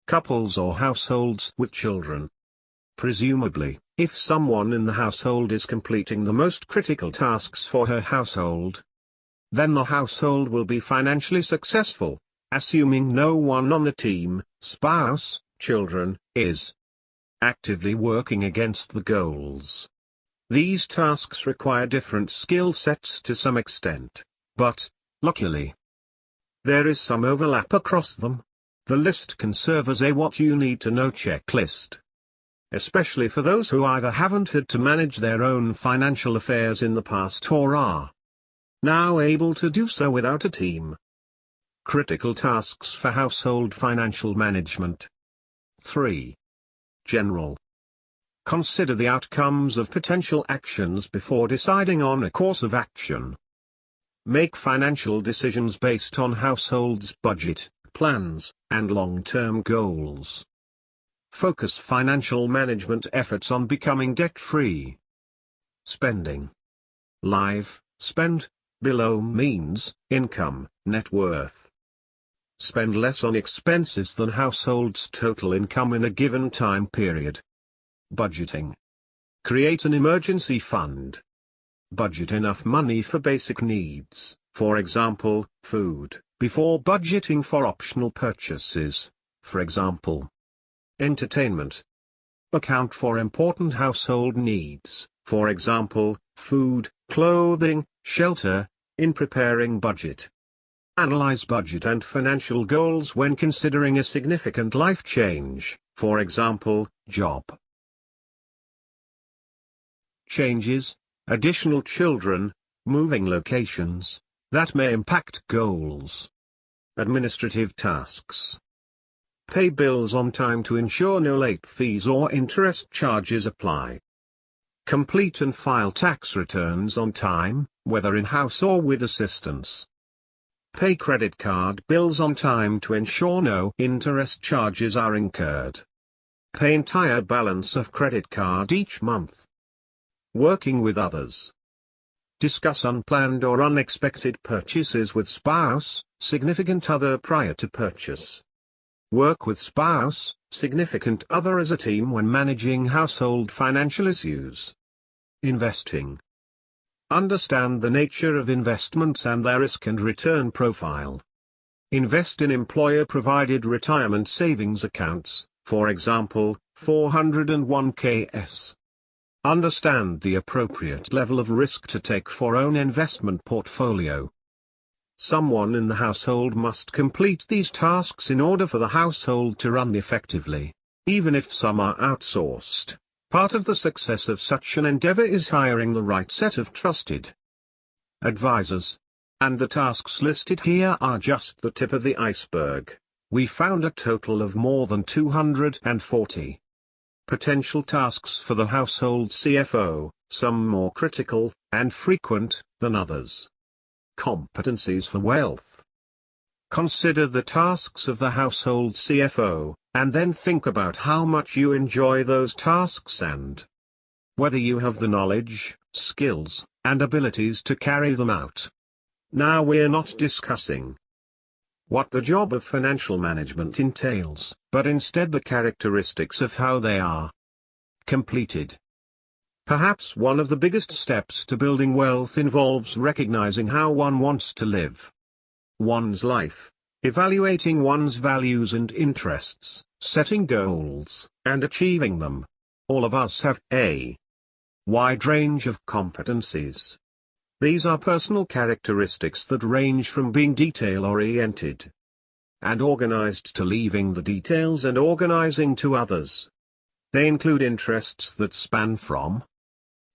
couples or households with children. Presumably, if someone in the household is completing the most critical tasks for her household, then the household will be financially successful, assuming no one on the team, spouse, children, is actively working against the goals. These tasks require different skill sets to some extent, but, luckily, there is some overlap across them. The list can serve as a what you need to know checklist, especially for those who either haven't had to manage their own financial affairs in the past or are now able to do so without a team. Critical tasks for household financial management. 3. General. Consider the outcomes of potential actions before deciding on a course of action. Make financial decisions based on household's budget, plans, and long-term goals. Focus financial management efforts on becoming debt-free. Spending. Live, spend, below means, income, net worth. Spend less on expenses than household's total income in a given time period. Budgeting. Create an emergency fund. Budget enough money for basic needs, for example, food, before budgeting for optional purchases, for example, entertainment. Account for important household needs, for example, food, clothing, shelter, in preparing budget. Analyze budget and financial goals when considering a significant life change, for example, job changes, additional children, moving locations, that may impact goals. Administrative tasks. Pay bills on time to ensure no late fees or interest charges apply. Complete and file tax returns on time, whether in-house or with assistance. Pay credit card bills on time to ensure no interest charges are incurred. Pay entire balance of credit card each month. Working with others. Discuss unplanned or unexpected purchases with spouse, significant other prior to purchase. Work with spouse, significant other as a team when managing household financial issues. Investing. Understand the nature of investments and their risk and return profile. Invest in employer-provided retirement savings accounts, for example, 401(k)s. Understand the appropriate level of risk to take for own investment portfolio. Someone in the household must complete these tasks in order for the household to run effectively, even if some are outsourced. Part of the success of such an endeavor is hiring the right set of trusted advisors. And the tasks listed here are just the tip of the iceberg. We found a total of more than 240 potential tasks for the household CFO, some more critical and frequent than others. Competencies for wealth. Consider the tasks of the household CFO, and then think about how much you enjoy those tasks and whether you have the knowledge, skills, and abilities to carry them out. Now we're not discussing what the job of financial management entails, but instead the characteristics of how they are completed. Perhaps one of the biggest steps to building wealth involves recognizing how one wants to live one's life, evaluating one's values and interests, setting goals, and achieving them. All of us have a wide range of competencies. These are personal characteristics that range from being detail-oriented and organized to leaving the details and organizing to others. They include interests that span from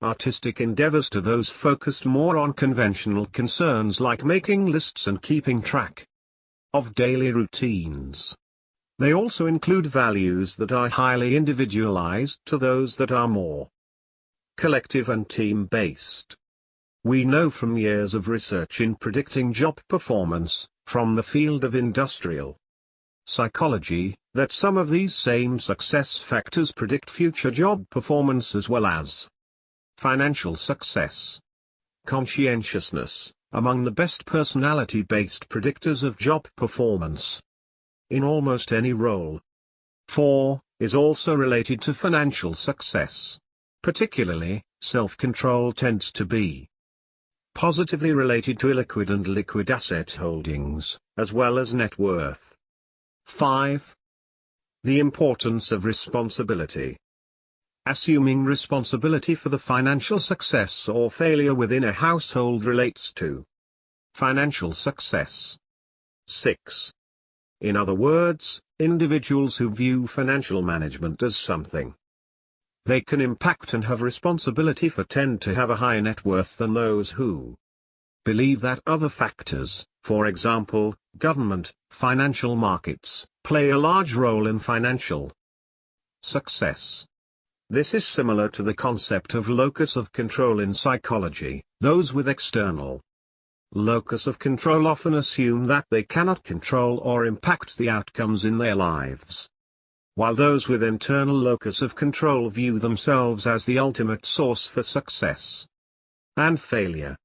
artistic endeavors to those focused more on conventional concerns like making lists and keeping track of daily routines. They also include values that are highly individualized to those that are more collective and team-based. We know from years of research in predicting job performance, from the field of industrial psychology, that some of these same success factors predict future job performance as well as financial success. Conscientiousness, among the best personality-based predictors of job performance in almost any role. 4, is also related to financial success. Particularly, self-control tends to be positively related to illiquid and liquid asset holdings, as well as net worth. 5. The importance of responsibility. Assuming responsibility for the financial success or failure within a household relates to financial success. 6. In other words, individuals who view financial management as something they can impact and have responsibility for tend to have a higher net worth than those who believe that other factors, for example, government, financial markets, play a large role in financial success. This is similar to the concept of locus of control in psychology. Those with external locus of control often assume that they cannot control or impact the outcomes in their lives, while those with internal locus of control view themselves as the ultimate source for success and failure.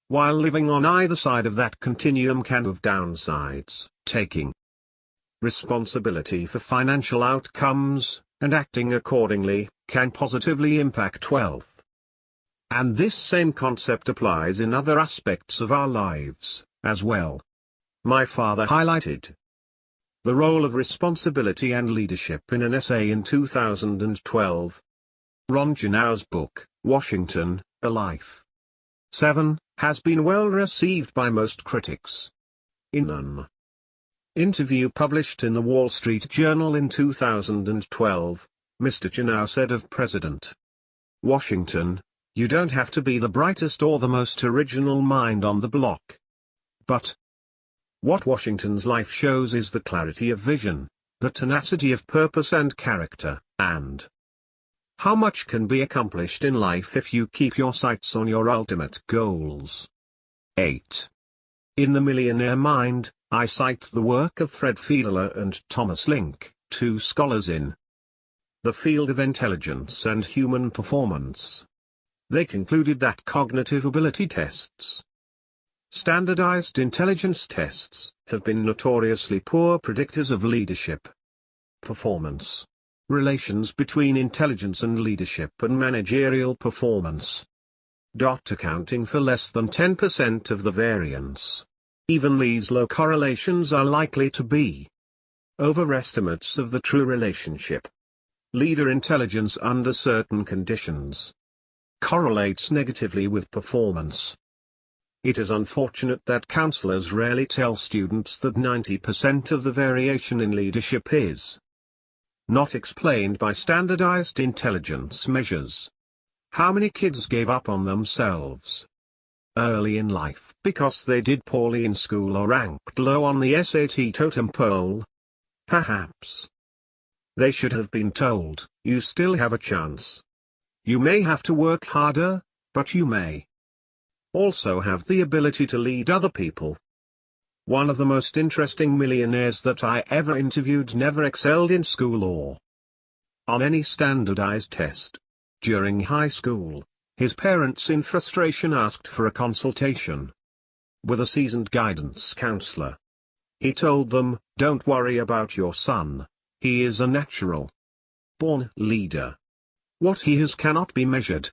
While living on either side of that continuum can have downsides, taking responsibility for financial outcomes, and acting accordingly, can positively impact wealth. And this same concept applies in other aspects of our lives, as well. My father highlighted the role of responsibility and leadership in an essay in 2012. Ron Janau's book, Washington, A Life. 7, has been well received by most critics. In an interview published in the Wall Street Journal in 2012, Mr. Janau said of President Washington, "You don't have to be the brightest or the most original mind on the block. But what Washington's life shows is the clarity of vision, the tenacity of purpose and character, and how much can be accomplished in life if you keep your sights on your ultimate goals." 8. In The Millionaire Mind, I cite the work of Fred Fiedler and Thomas Link, 2 scholars in the field of intelligence and human performance. They concluded that cognitive ability tests, standardized intelligence tests, have been notoriously poor predictors of leadership performance, relations between intelligence and leadership and managerial performance, accounting for less than 10% of the variance. Even these low correlations are likely to be overestimates of the true relationship. Leader intelligence under certain conditions correlates negatively with performance. It is unfortunate that counselors rarely tell students that 90% of the variation in leadership is not explained by standardized intelligence measures. How many kids gave up on themselves early in life because they did poorly in school or ranked low on the SAT totem pole? Perhaps they should have been told, "You still have a chance. You may have to work harder, but you may also have the ability to lead other people." One of the most interesting millionaires that I ever interviewed never excelled in school or on any standardized test. During high school, his parents in frustration asked for a consultation with a seasoned guidance counselor. He told them, "Don't worry about your son. He is a natural born leader. What he has cannot be measured."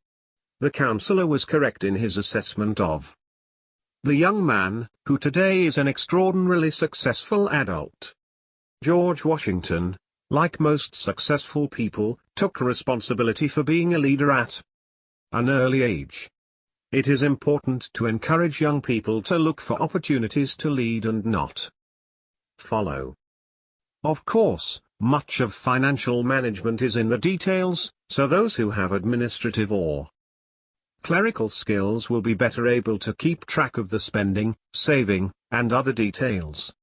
The counselor was correct in his assessment of the young man, who today is an extraordinarily successful adult. George Washington, like most successful people, took responsibility for being a leader at an early age. It is important to encourage young people to look for opportunities to lead and not follow. Of course, much of financial management is in the details, so those who have administrative or clerical skills will be better able to keep track of the spending, saving, and other details.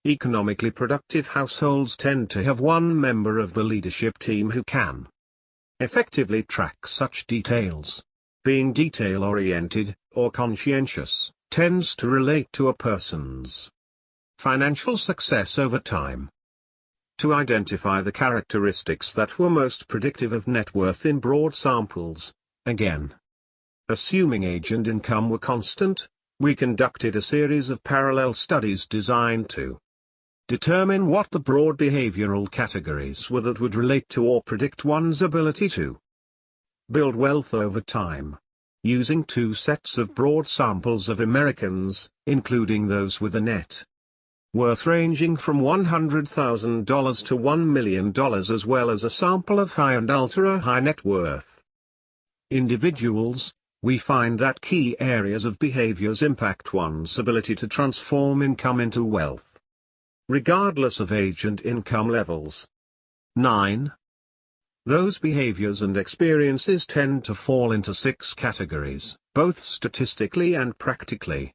Economically productive households tend to have one member of the leadership team who can effectively track such details. Being detail-oriented, or conscientious, tends to relate to a person's financial success over time. To identify the characteristics that were most predictive of net worth in broad samples, again, assuming age and income were constant, we conducted a series of parallel studies designed to determine what the broad behavioral categories were that would relate to or predict one's ability to build wealth over time. Using two sets of broad samples of Americans, including those with a net worth ranging from $100,000 to $1 million, as well as a sample of high and ultra-high net worth individuals, we find that key areas of behaviors impact one's ability to transform income into wealth, regardless of age and income levels. 9. Those behaviors and experiences tend to fall into 6 categories, both statistically and practically.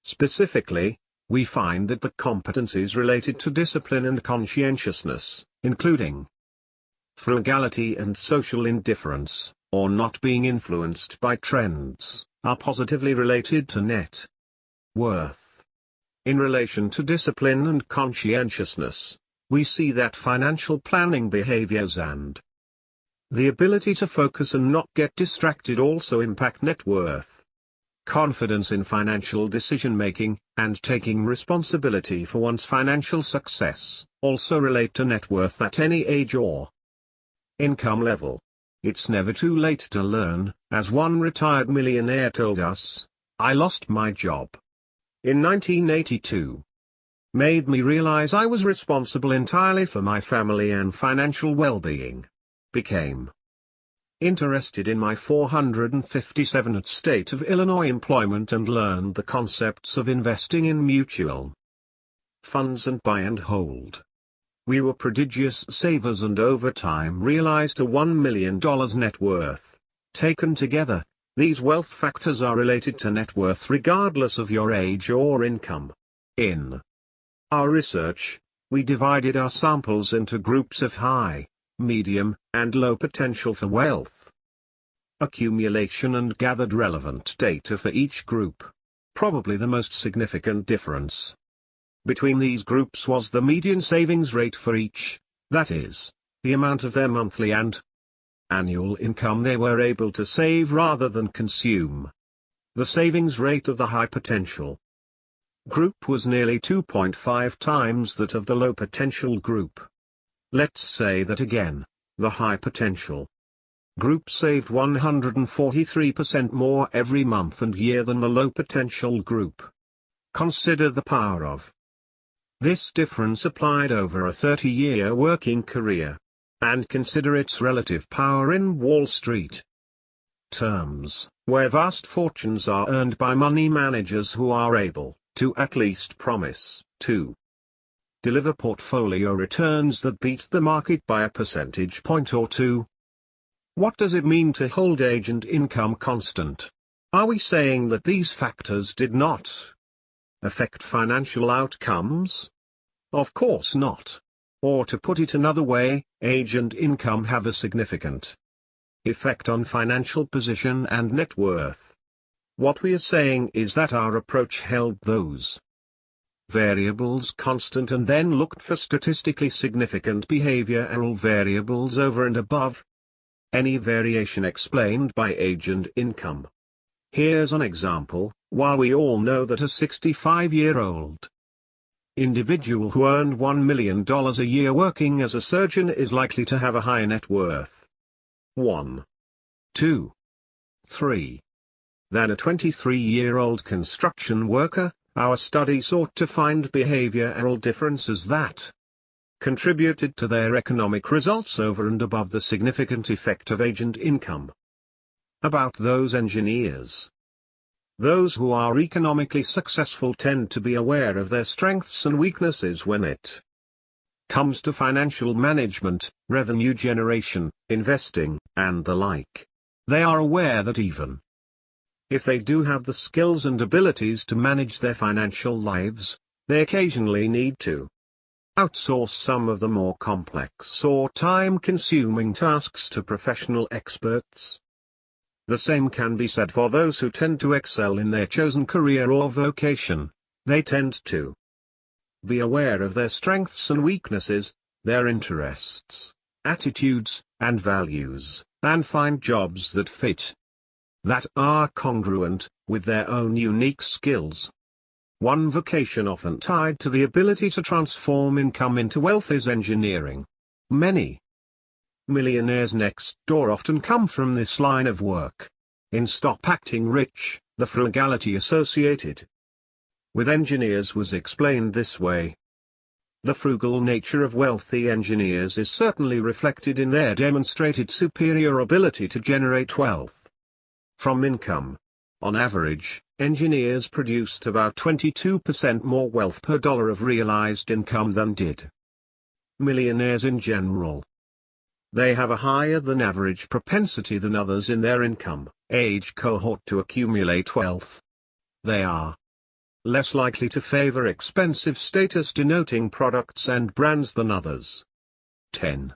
Specifically, we find that the competencies related to discipline and conscientiousness, including frugality and social indifference, or not being influenced by trends, are positively related to net worth. In relation to discipline and conscientiousness, we see that financial planning behaviors and the ability to focus and not get distracted also impact net worth. Confidence in financial decision-making, and taking responsibility for one's financial success, also relate to net worth at any age or income level. It's never too late to learn, as one retired millionaire told us, "I lost my job in 1982. Made me realize I was responsible entirely for my family and financial well-being. Became interested in my 457th state of Illinois employment and learned the concepts of investing in mutual funds and buy and hold. We were prodigious savers and over time realized a $1 million net worth. Taken together, these wealth factors are related to net worth regardless of your age or income. In our research, we divided our samples into groups of high, medium, and low potential for wealth accumulation and gathered relevant data for each group. Probably the most significant difference between these groups was the median savings rate for each, that is, the amount of their monthly and annual income they were able to save rather than consume. The savings rate of the high potential group was nearly 2.5 times that of the low potential group. Let's say that again, the high potential group saved 143% more every month and year than the low potential group. Consider the power of this difference applied over a 30-year working career, and consider its relative power in Wall Street terms, where vast fortunes are earned by money managers who are able to at least promise to deliver portfolio returns that beat the market by a percentage point or two. What does it mean to hold age and income constant? Are we saying that these factors did not affect financial outcomes? Of course not. Or to put it another way, age and income have a significant effect on financial position and net worth. What we are saying is that our approach held those variables constant and then looked for statistically significant behavioral variables over and above any variation explained by age and income. Here's an example. While we all know that a 65-year-old Individual who earned $1 million a year working as a surgeon is likely to have a higher net worth. 1, 2, 3. Than a 23-year-old construction worker. Our study sought to find behavioral differences that contributed to their economic results over and above the significant effect of age and income. About those engineers. Those who are economically successful tend to be aware of their strengths and weaknesses when it comes to financial management, revenue generation, investing, and the like. They are aware that even if they do have the skills and abilities to manage their financial lives, they occasionally need to outsource some of the more complex or time-consuming tasks to professional experts. The same can be said for those who tend to excel in their chosen career or vocation. They tend to be aware of their strengths and weaknesses, their interests, attitudes, and values, and find jobs that fit, that are congruent with their own unique skills. One vocation often tied to the ability to transform income into wealth is engineering. Many millionaires next door often come from this line of work. In Stop Acting Rich, the frugality associated with engineers was explained this way. The frugal nature of wealthy engineers is certainly reflected in their demonstrated superior ability to generate wealth from income. On average, engineers produced about 22% more wealth per dollar of realized income than did millionaires in general. They have a higher than average propensity than others in their income age cohort to accumulate wealth. They are less likely to favor expensive status-denoting products and brands than others. 10.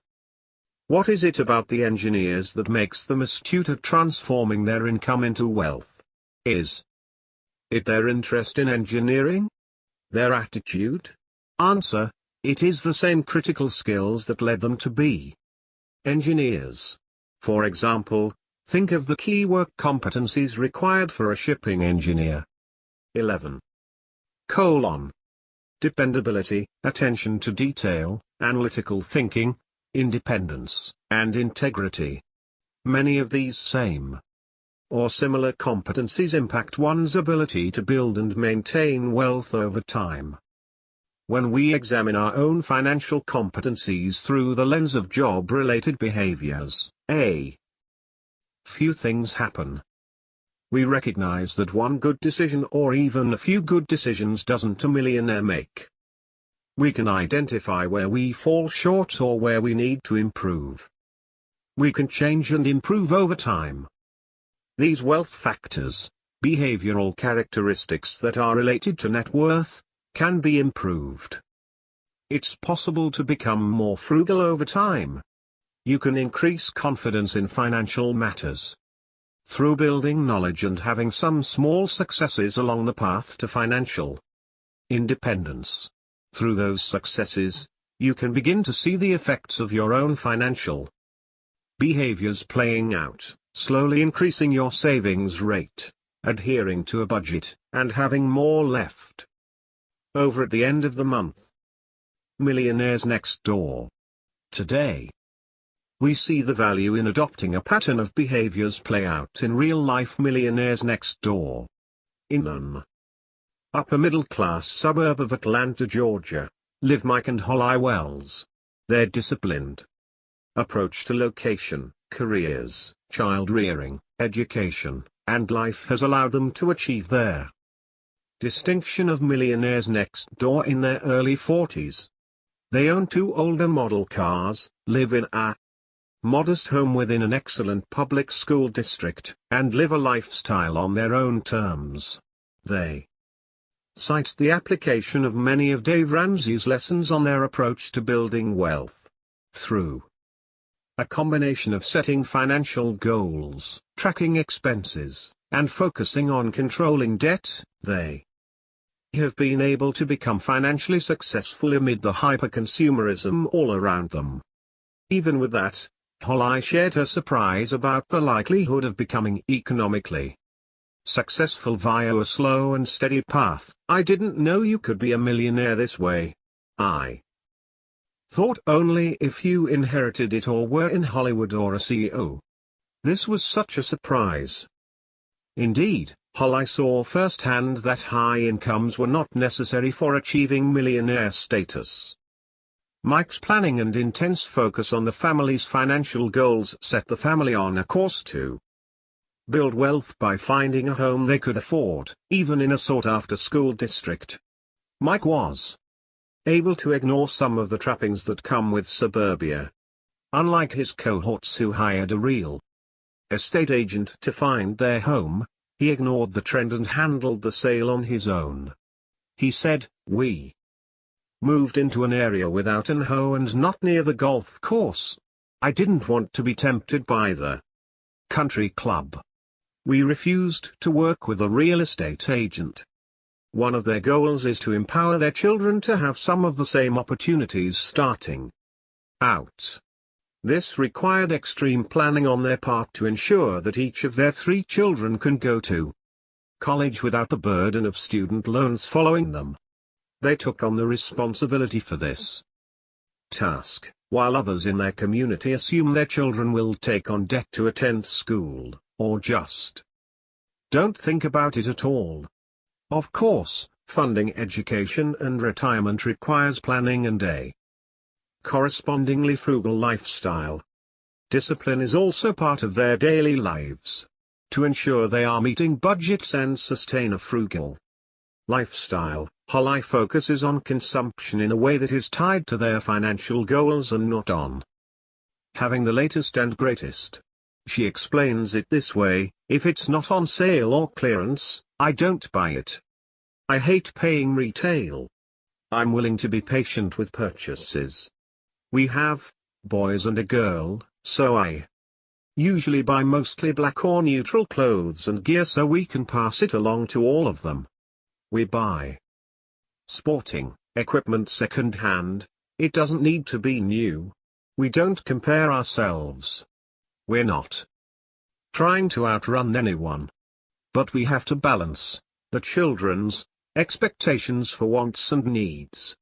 What is it about the engineers that makes them astute at transforming their income into wealth? Is it their interest in engineering? Their attitude? Answer: it is the same critical skills that led them to be engineers. For example, think of the key work competencies required for a shipping engineer. 11. Dependability, attention to detail, analytical thinking, independence, and integrity. Many of these same or similar competencies impact one's ability to build and maintain wealth over time. When we examine our own financial competencies through the lens of job-related behaviors, a few things happen. We recognize that one good decision or even a few good decisions doesn't a millionaire make. We can identify where we fall short or where we need to improve. We can change and improve over time. These wealth factors, behavioral characteristics that are related to net worth, can be improved. It's possible to become more frugal over time. You can increase confidence in financial matters through building knowledge and having some small successes along the path to financial independence. Through those successes, you can begin to see the effects of your own financial behaviors playing out, slowly increasing your savings rate, adhering to a budget, and having more left over at the end of the month. Millionaires next door. Today, we see the value in adopting a pattern of behaviors play out in real-life millionaires next door. In an upper-middle-class suburb of Atlanta, Georgia, live Mike and Holly Wells. Their disciplined approach to location, careers, child-rearing, education, and life has allowed them to achieve their distinction of millionaires next door in their early 40s. They own 2 older model cars, live in a modest home within an excellent public school district, and live a lifestyle on their own terms. They cite the application of many of Dave Ramsey's lessons on their approach to building wealth. Through a combination of setting financial goals, tracking expenses, and focusing on controlling debt, they have been able to become financially successful amid the hyper-consumerism all around them. Even with that, Holly shared her surprise about the likelihood of becoming economically successful via a slow and steady path. I didn't know you could be a millionaire this way. I thought only if you inherited it or were in Hollywood or a CEO. This was such a surprise. Indeed, I saw firsthand that high incomes were not necessary for achieving millionaire status. Mike's planning and intense focus on the family's financial goals set the family on a course to build wealth by finding a home they could afford, even in a sought-after school district. Mike was able to ignore some of the trappings that come with suburbia. Unlike his cohorts who hired a real estate agent to find their home, he ignored the trend and handled the sale on his own. He said, "We moved into an area without an home and not near the golf course. I didn't want to be tempted by the country club. We refused to work with a real estate agent. One of their goals is to empower their children to have some of the same opportunities starting out. This required extreme planning on their part to ensure that each of their 3 children can go to college without the burden of student loans following them. They took on the responsibility for this task, while others in their community assume their children will take on debt to attend school, or just don't think about it at all. Of course, funding education and retirement requires planning and a correspondingly frugal lifestyle. Discipline is also part of their daily lives. To ensure they are meeting budgets and sustain a frugal lifestyle, Holly focuses on consumption in a way that is tied to their financial goals and not on having the latest and greatest. She explains it this way: if it's not on sale or clearance, I don't buy it. I hate paying retail. I'm willing to be patient with purchases. We have boys and a girl, so I usually buy mostly black or neutral clothes and gear so we can pass it along to all of them. We buy sporting equipment second-hand. It doesn't need to be new. We don't compare ourselves. We're not trying to outrun anyone. But we have to balance the children's expectations for wants and needs.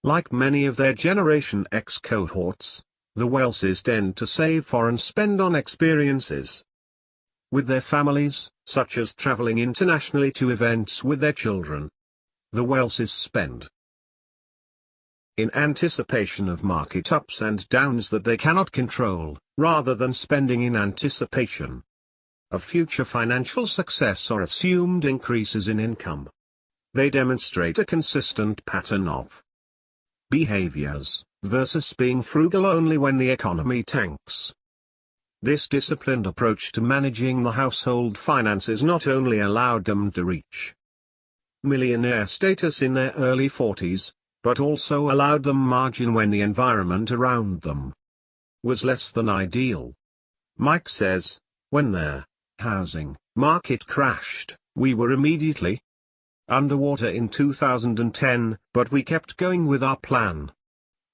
Like many of their Generation X cohorts, the Welses tend to save for and spend on experiences with their families, such as traveling internationally to events with their children. The Welses spend in anticipation of market ups and downs that they cannot control, rather than spending in anticipation of future financial success or assumed increases in income. They demonstrate a consistent pattern of behaviors, versus being frugal only when the economy tanks. This disciplined approach to managing the household finances not only allowed them to reach millionaire status in their early 40s, but also allowed them margin when the environment around them was less than ideal. Mike says, when their housing market crashed, we were immediately underwater in 2010, but we kept going with our plan.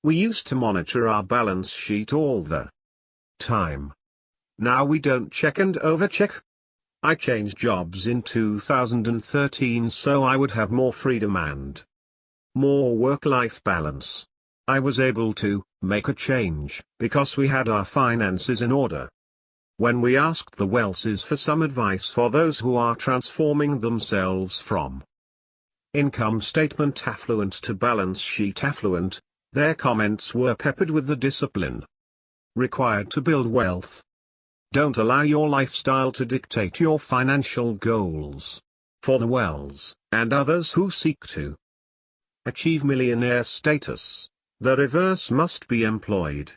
We used to monitor our balance sheet all the time. Now we don't check and overcheck. I changed jobs in 2013 so I would have more freedom and more work-life balance. I was able to make a change because we had our finances in order. When we asked the Welses for some advice for those who are transforming themselves from income statement affluent to balance sheet affluent, their comments were peppered with the discipline required to build wealth. Don't allow your lifestyle to dictate your financial goals. For the Wells, and others who seek to achieve millionaire status, the reverse must be employed.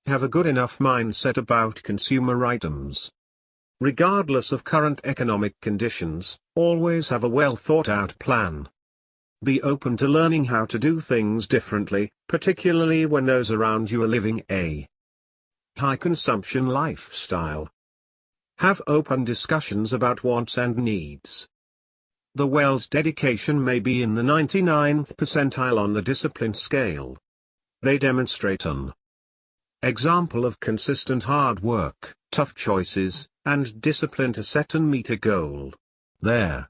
Have a good enough mindset about consumer items. Regardless of current economic conditions, always have a well-thought-out plan. Be open to learning how to do things differently, particularly when those around you are living a high-consumption lifestyle. Have open discussions about wants and needs. The Wells' dedication may be in the 99th percentile on the discipline scale. They demonstrate an example of consistent hard work, tough choices, and discipline to set and meet a goal. They're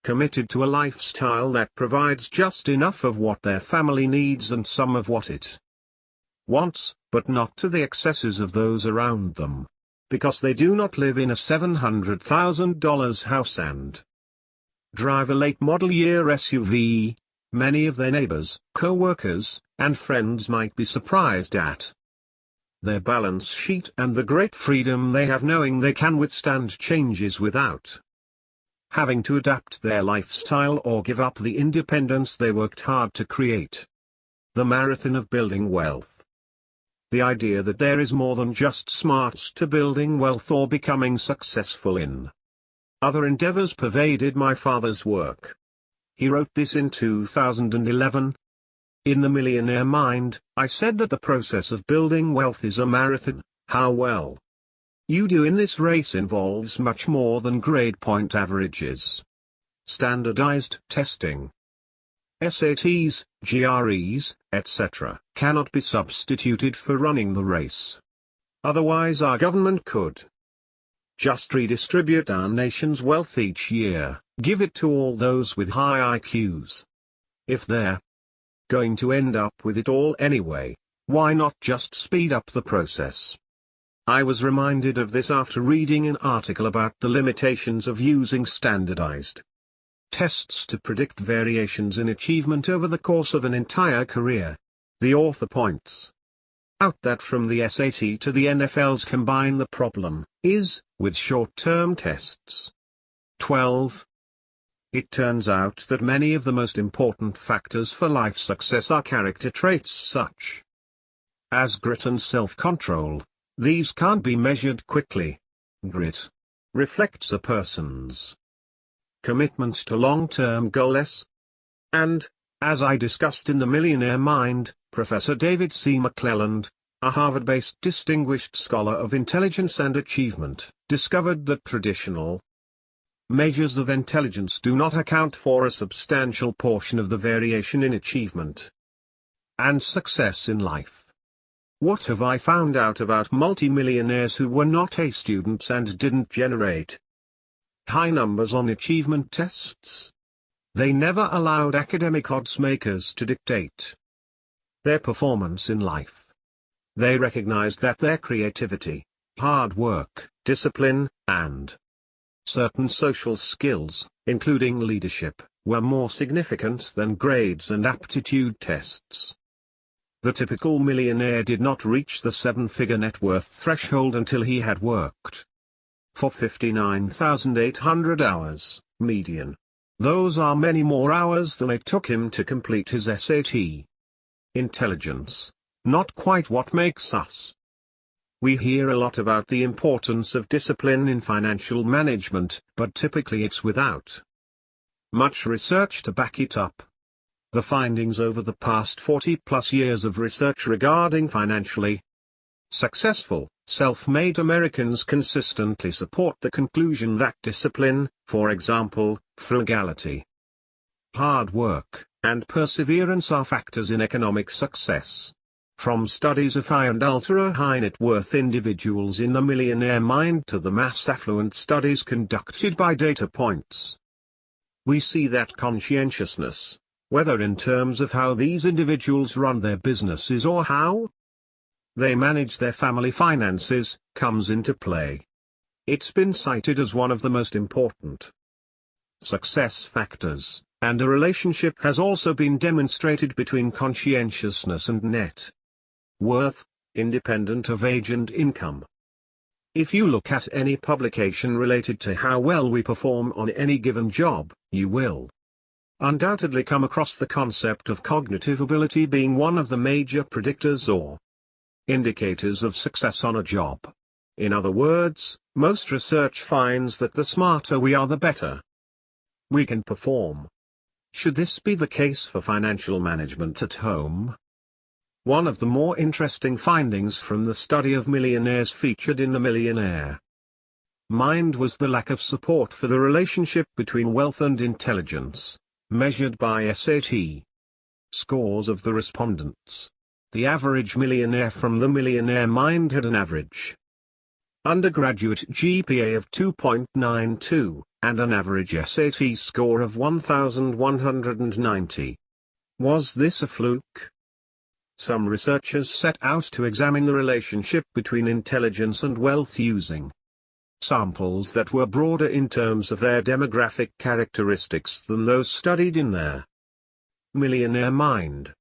committed to a lifestyle that provides just enough of what their family needs and some of what it wants, but not to the excesses of those around them. Because they do not live in a $700,000 house and drive a late model year SUV, many of their neighbors, co-workers, and friends might be surprised at their balance sheet and the great freedom they have knowing they can withstand changes without having to adapt their lifestyle or give up the independence they worked hard to create. The marathon of building wealth. The idea that there is more than just smarts to building wealth or becoming successful in other endeavors pervaded my father's work. He wrote this in 2011. In The Millionaire Mind, I said that the process of building wealth is a marathon. How well you do in this race involves much more than grade point averages. Standardized testing, SATs, GREs, etc., cannot be substituted for running the race. Otherwise our government could just redistribute our nation's wealth each year, give it to all those with high IQs. If they're going to end up with it all anyway, why not just speed up the process? I was reminded of this after reading an article about the limitations of using standardized tests to predict variations in achievement over the course of an entire career. The author points out that from the SAT to the NFL's combine the problem is, with short-term tests. 12. It turns out that many of the most important factors for life success are character traits such as grit and self-control. These can't be measured quickly. Grit reflects a person's commitment to long-term goals. And, as I discussed in The Millionaire Mind, Professor David C. McClelland, a Harvard-based distinguished scholar of intelligence and achievement, discovered that traditional measures of intelligence do not account for a substantial portion of the variation in achievement and success in life. What have I found out about multimillionaires who were not A students and didn't generate high numbers on achievement tests? They never allowed academic odds makers to dictate their performance in life. They recognized that their creativity, hard work, discipline, and certain social skills, including leadership, were more significant than grades and aptitude tests. The typical millionaire did not reach the seven-figure net worth threshold until he had worked for 59,800 hours, median. Those are many more hours than it took him to complete his SAT. Intelligence, not quite what makes us. We hear a lot about the importance of discipline in financial management, but typically it's without much research to back it up. The findings over the past 40-plus years of research regarding financially successful, self-made Americans consistently support the conclusion that discipline, for example, frugality, hard work, and perseverance are factors in economic success. From studies of high and ultra-high net worth individuals in The Millionaire Mind to the mass affluent studies conducted by Data Points, we see that conscientiousness, whether in terms of how these individuals run their businesses or how they manage their family finances, comes into play. It's been cited as one of the most important success factors, and a relationship has also been demonstrated between conscientiousness and net worth, independent of age and income. If you look at any publication related to how well we perform on any given job, you will undoubtedly come across the concept of cognitive ability being one of the major predictors or indicators of success on a job. In other words, most research finds that the smarter we are, the better we can perform. Should this be the case for financial management at home? One of the more interesting findings from the study of millionaires featured in The Millionaire Mind was the lack of support for the relationship between wealth and intelligence, measured by SAT scores of the respondents. The average millionaire from The Millionaire Mind had an average undergraduate GPA of 2.92, and an average SAT score of 1,190. Was this a fluke? Some researchers set out to examine the relationship between intelligence and wealth using samples that were broader in terms of their demographic characteristics than those studied in their Millionaire Mind.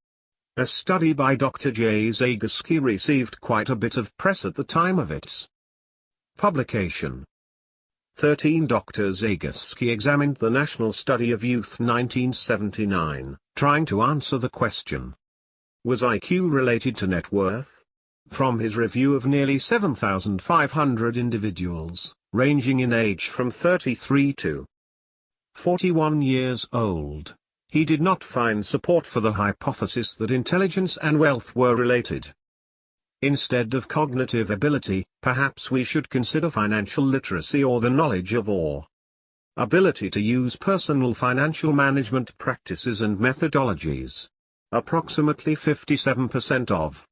A study by Dr. J. Zagorski received quite a bit of press at the time of its publication. 13 Dr. Zagorski examined the National Study of Youth 1979, trying to answer the question: was IQ related to net worth? From his review of nearly 7,500 individuals, ranging in age from 33 to 41 years old, he did not find support for the hypothesis that intelligence and wealth were related. Instead of cognitive ability, perhaps we should consider financial literacy, or the knowledge of or ability to use personal financial management practices and methodologies. Approximately 57% of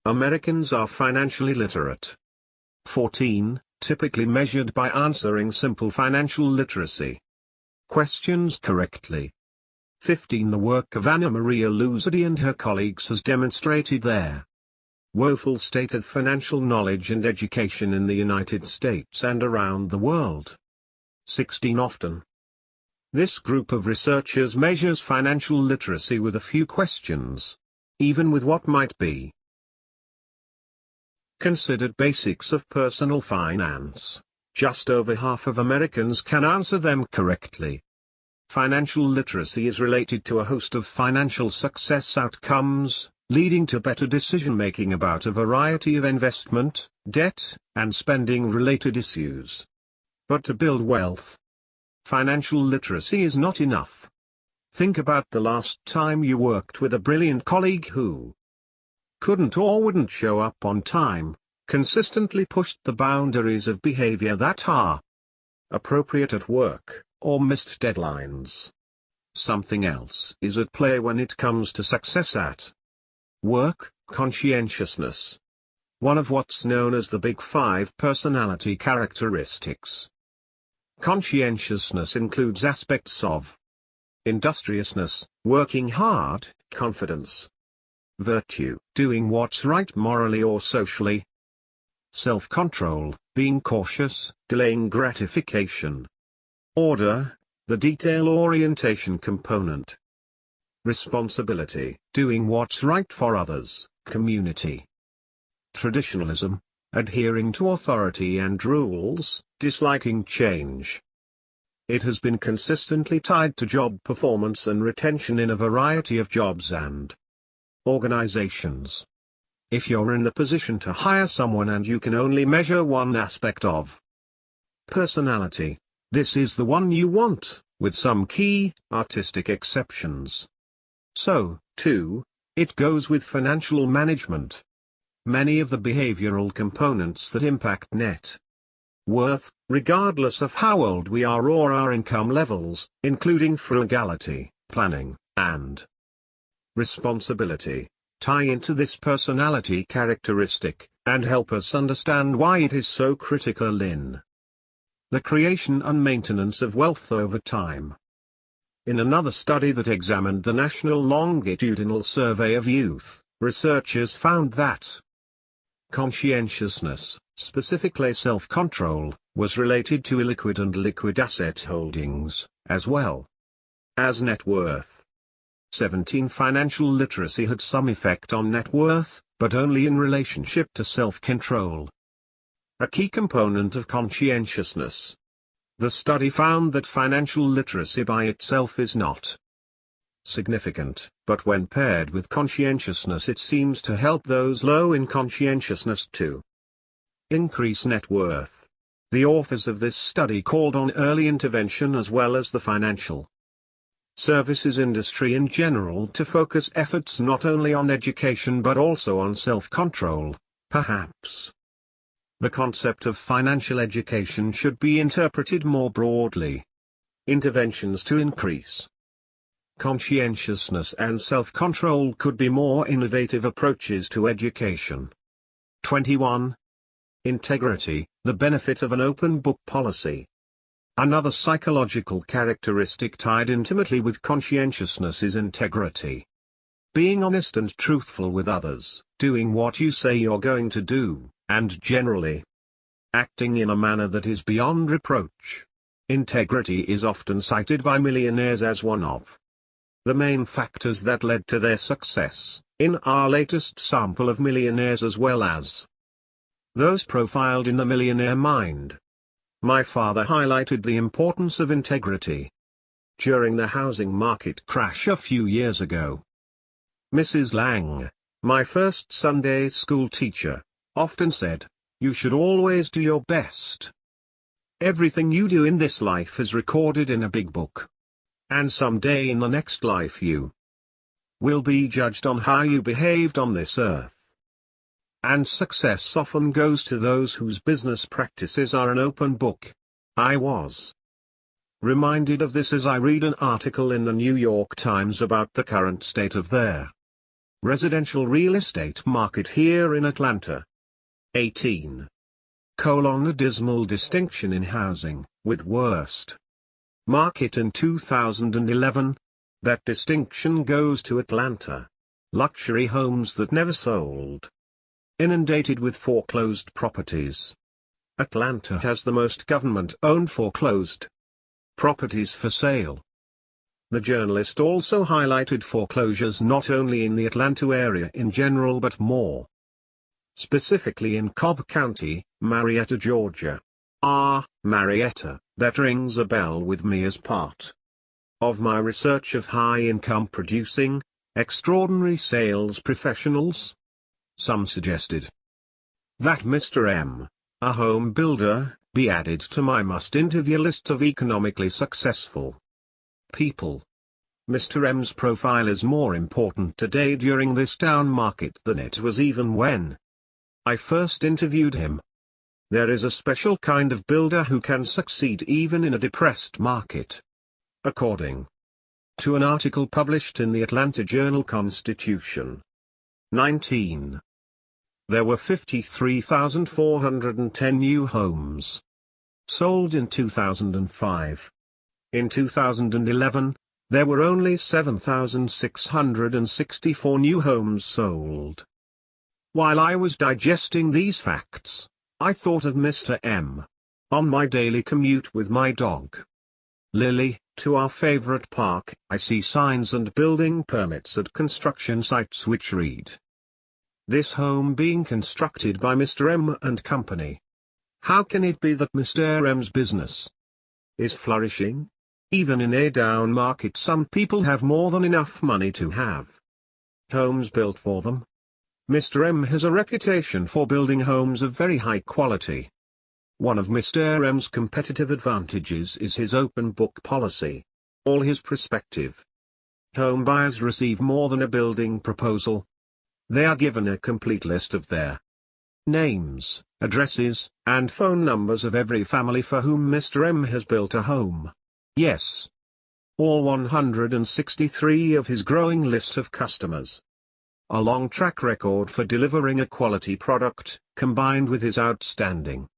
Americans are financially literate. 14, typically measured by answering simple financial literacy questions correctly. 15. The work of Anna Maria Luzardi and her colleagues has demonstrated their woeful state of financial knowledge and education in the United States and around the world. 16. Often, this group of researchers measures financial literacy with a few questions, even with what might be considered basics of personal finance. Just over half of Americans can answer them correctly. Financial literacy is related to a host of financial success outcomes, leading to better decision-making about a variety of investment, debt, and spending-related issues. But to build wealth, financial literacy is not enough. Think about the last time you worked with a brilliant colleague who couldn't or wouldn't show up on time, consistently pushed the boundaries of behavior that are appropriate at work, or missed deadlines. Something else is at play when it comes to success at work: conscientiousness. One of what's known as the Big Five personality characteristics. Conscientiousness includes aspects of industriousness, working hard, confidence, virtue, doing what's right morally or socially, self-control, being cautious, delaying gratification, order, the detail orientation component, responsibility, doing what's right for others, community, traditionalism, adhering to authority and rules, disliking change. It has been consistently tied to job performance and retention in a variety of jobs and organizations. If you're in the position to hire someone and you can only measure one aspect of personality, this is the one you want, with some key, artistic exceptions. So, too, it goes with financial management. Many of the behavioral components that impact net worth, regardless of how old we are or our income levels, including frugality, planning, and responsibility, tie into this personality characteristic, and help us understand why it is so critical in the creation and maintenance of wealth over time. In another study that examined the National Longitudinal Survey of Youth, researchers found that conscientiousness, specifically self-control, was related to illiquid and liquid asset holdings, as well as net worth. 17. Financial literacy had some effect on net worth, but only in relationship to self-control, a key component of conscientiousness. The study found that financial literacy by itself is not significant, but when paired with conscientiousness it seems to help those low in conscientiousness to increase net worth. The authors of this study called on early intervention as well as the financial services industry in general to focus efforts not only on education but also on self-control. Perhaps the concept of financial education should be interpreted more broadly. Interventions to increase conscientiousness and self-control could be more innovative approaches to education. 21. Integrity, the benefit of an open book policy. Another psychological characteristic tied intimately with conscientiousness is integrity. Being honest and truthful with others, doing what you say you're going to do, and generally acting in a manner that is beyond reproach. Integrity is often cited by millionaires as one of the main factors that led to their success, in our latest sample of millionaires as well as those profiled in the Millionaire Mind. My father highlighted the importance of integrity during the housing market crash a few years ago. Mrs. Lang, my first Sunday school teacher, often said, "You should always do your best. Everything you do in this life is recorded in a big book. And someday in the next life you will be judged on how you behaved on this earth." And success often goes to those whose business practices are an open book. I was reminded of this as I read an article in the New York Times about the current state of their residential real estate market here in Atlanta. 18. A dismal distinction in housing, with worst market in 2011. That distinction goes to Atlanta. Luxury homes that never sold. Inundated with foreclosed properties. Atlanta has the most government-owned foreclosed properties for sale. The journalist also highlighted foreclosures not only in the Atlanta area in general but more specifically in Cobb County, Marietta, Georgia. Marietta, that rings a bell with me as part of my research of high-income producing, extraordinary sales professionals. Some suggested that Mr. M, a home builder, be added to my must-interview list of economically successful people. Mr. M's profile is more important today during this down market than it was even when I first interviewed him. There is a special kind of builder who can succeed even in a depressed market. According to an article published in the Atlanta Journal-Constitution. 19. There were 53,410 new homes sold in 2005. In 2011, there were only 7,664 new homes sold. While I was digesting these facts, I thought of Mr. M. On my daily commute with my dog Lily, to our favorite park, I see signs and building permits at construction sites which read, "This home being constructed by Mr. M and Company." How can it be that Mr. M's business is flourishing? Even in a down market, some people have more than enough money to have homes built for them. Mr. M has a reputation for building homes of very high quality. One of Mr. M's competitive advantages is his open book policy. All his prospective home buyers receive more than a building proposal. They are given a complete list of their names, addresses, and phone numbers of every family for whom Mr. M has built a home. Yes, all 163 of his growing list of customers. A long track record for delivering a quality product, combined with his outstanding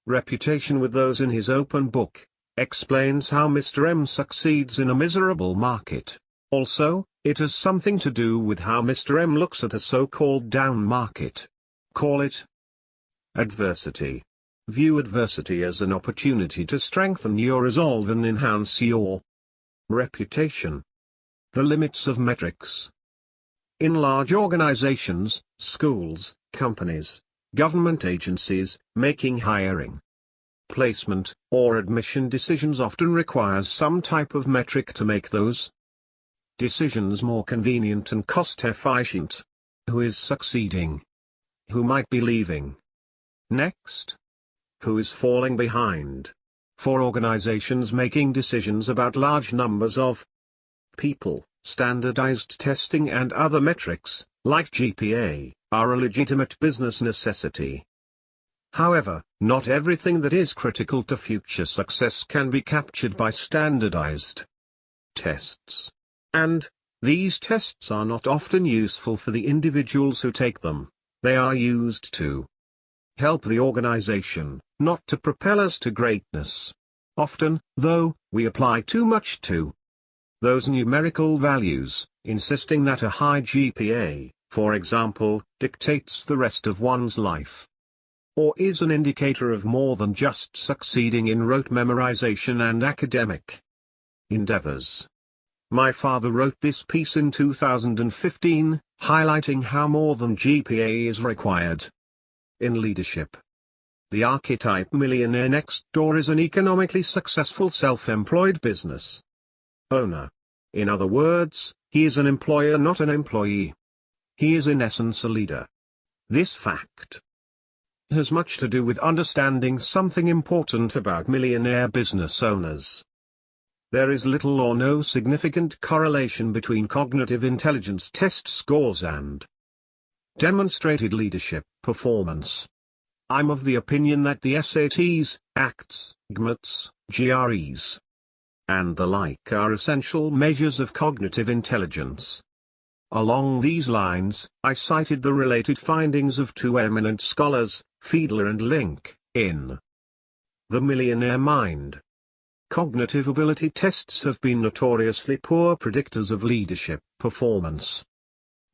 reputation with those in his open book, explains how Mr. M succeeds in a miserable market. Also, it has something to do with how Mr. M looks at a so-called down market. Call it adversity. View adversity as an opportunity to strengthen your resolve and enhance your reputation. The limits of metrics. In large organizations, schools, companies, government agencies, making hiring, placement, or admission decisions often requires some type of metric to make those decisions more convenient and cost-efficient. Who is succeeding? Who might be leaving next? Who is falling behind? For organizations making decisions about large numbers of people, standardized testing and other metrics, like GPA, are a legitimate business necessity. However, not everything that is critical to future success can be captured by standardized tests. And these tests are not often useful for the individuals who take them. They are used to help the organization, not to propel us to greatness. Often, though, we apply too much to those numerical values, insisting that a high GPA, for example, dictates the rest of one's life, or is an indicator of more than just succeeding in rote memorization and academic endeavors. My father wrote this piece in 2015, highlighting how more than GPA is required in leadership. The archetype millionaire next door is an economically successful self-employed business owner. In other words, he is an employer, not an employee. He is in essence a leader. This fact has much to do with understanding something important about millionaire business owners. There is little or no significant correlation between cognitive intelligence test scores and demonstrated leadership performance. I'm of the opinion that the SATs, ACTs, GMATs, GREs, and the like are essential measures of cognitive intelligence. Along these lines, I cited the related findings of two eminent scholars, Fiedler and Link, in The Millionaire Mind. Cognitive ability tests have been notoriously poor predictors of leadership performance,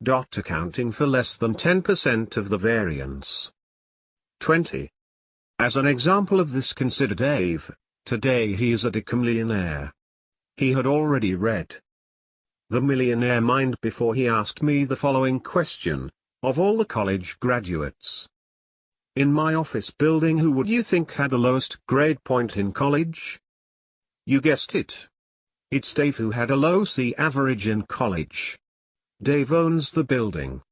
accounting for less than 10% of the variance. 20. As an example of this, consider Dave. Today he is a decamillionaire. He had already read The Millionaire Mind before he asked me the following question: of all the college graduates in my office building, who would you think had the lowest grade point in college? You guessed it. It's Dave, who had a low C average in college. Dave owns the building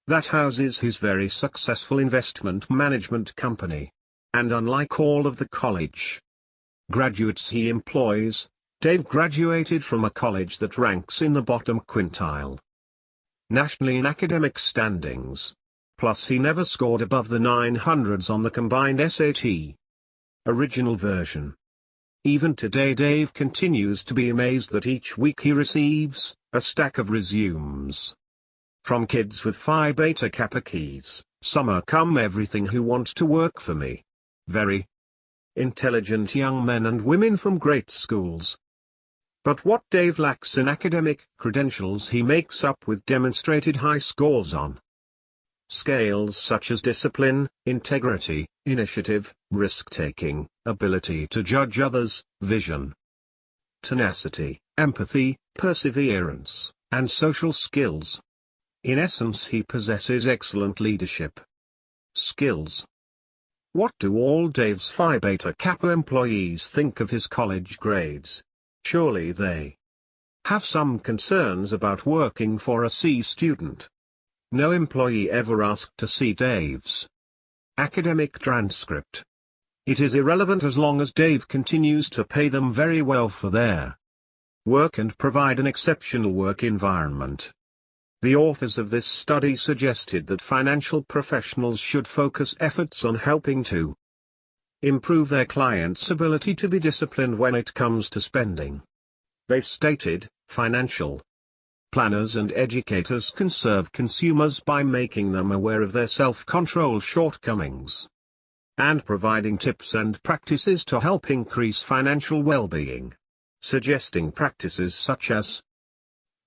that houses his very successful investment management company. And unlike all of the college graduates he employs, Dave graduated from a college that ranks in the bottom quintile nationally in academic standings. Plus he never scored above the 900s on the combined SAT original version. Even today Dave continues to be amazed that each week he receives a stack of resumes from kids with Phi Beta Kappa keys. Summer come everything who want to work for me. Very intelligent young men and women from great schools. But what Dave lacks in academic credentials he makes up with demonstrated high scores on scales such as discipline, integrity, initiative, risk-taking, ability to judge others, vision, tenacity, empathy, perseverance, and social skills. In essence, he possesses excellent leadership skills. What do all Dave's Phi Beta Kappa employees think of his college grades? Surely they have some concerns about working for a C student. No employee ever asked to see Dave's academic transcript. It is irrelevant as long as Dave continues to pay them very well for their work and provide an exceptional work environment. The authors of this study suggested that financial professionals should focus efforts on helping to improve their clients' ability to be disciplined when it comes to spending. They stated, financial planners and educators can serve consumers by making them aware of their self-control shortcomings and providing tips and practices to help increase financial well-being. Suggesting practices such as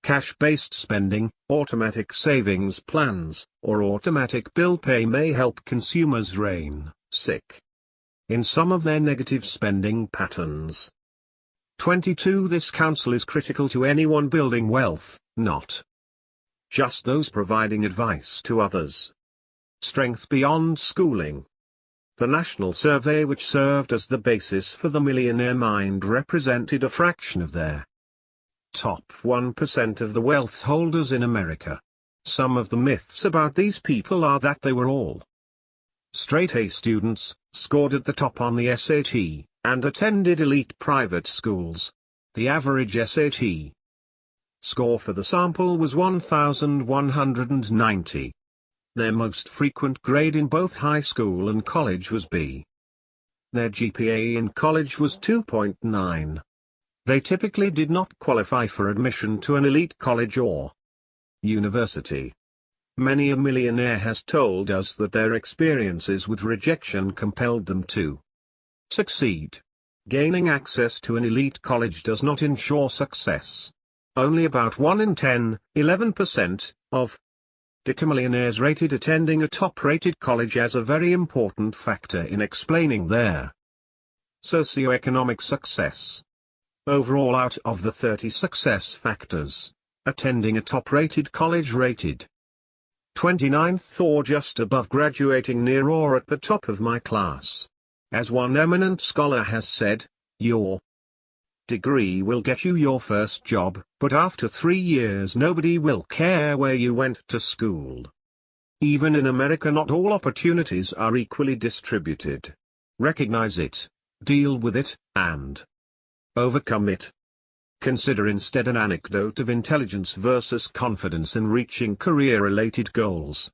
cash-based spending, automatic savings plans, or automatic bill pay may help consumers rein in some of their negative spending patterns. 22. This counsel is critical to anyone building wealth, not just those providing advice to others. Strength beyond schooling. The national survey, which served as the basis for the Millionaire Mind, represented a fraction of their top 1% of the wealth holders in America. Some of the myths about these people are that they were all straight A students, scored at the top on the SAT, and attended elite private schools. The average SAT score for the sample was 1,190. Their most frequent grade in both high school and college was B. Their GPA in college was 2.9. They typically did not qualify for admission to an elite college or university. Many a millionaire has told us that their experiences with rejection compelled them to succeed. Gaining access to an elite college does not ensure success. Only about 1 in 10, 11%, of decamillionaires rated attending a top-rated college as a very important factor in explaining their socioeconomic success. Overall, out of the 30 success factors, attending a top-rated college rated 29th or just above graduating near or at the top of my class. As one eminent scholar has said, your degree will get you your first job, but after 3 years nobody will care where you went to school. Even in America, not all opportunities are equally distributed. Recognize it, deal with it, and overcome it. Consider instead an anecdote of intelligence versus confidence in reaching career-related goals.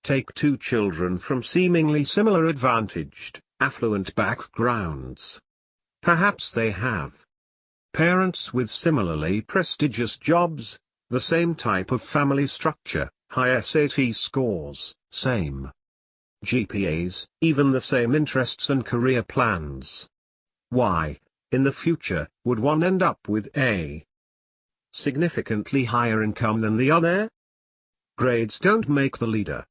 Take 2 children from seemingly similar advantaged, affluent backgrounds. Perhaps they have parents with similarly prestigious jobs, the same type of family structure, high SAT scores, same GPAs, even the same interests and career plans. Why, in the future, would one end up with a significantly higher income than the other? Grades don't make the leader.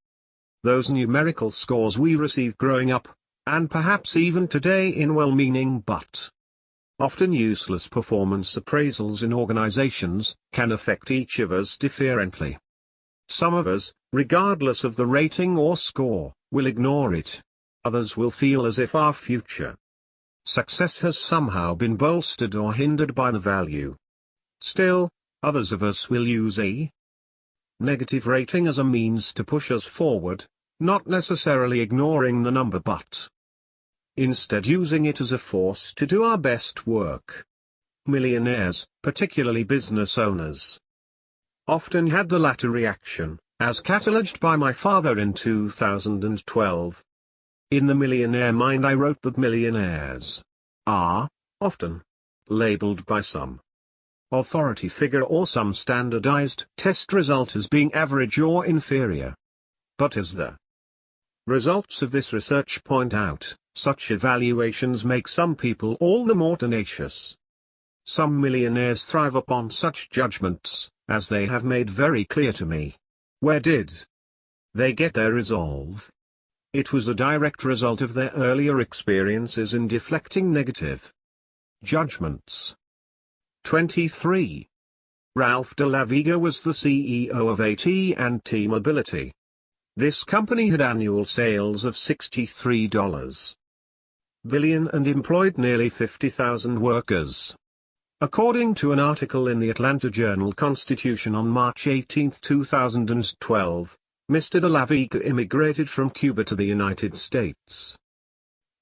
Those numerical scores we receive growing up, and perhaps even today in well-meaning but often useless performance appraisals in organizations, can affect each of us differently. Some of us, regardless of the rating or score, will ignore it. Others will feel as if our future success has somehow been bolstered or hindered by the value. Still, others of us will use a negative rating as a means to push us forward, not necessarily ignoring the number but instead using it as a force to do our best work. Millionaires, particularly business owners, often had the latter reaction, as cataloged by my father in 2012. In The Millionaire Mind I wrote that millionaires are often labeled by some authority figure or some standardized test result as being average or inferior. But as the results of this research point out, such evaluations make some people all the more tenacious. Some millionaires thrive upon such judgments, as they have made very clear to me. Where did they get their resolve? It was a direct result of their earlier experiences in deflecting negative judgments. 23. Ralph de la Vega was the CEO of AT&T Mobility. This company had annual sales of $63 billion and employed nearly 50,000 workers. According to an article in the Atlanta Journal-Constitution on March 18, 2012, Mr. de la Vega immigrated from Cuba to the United States.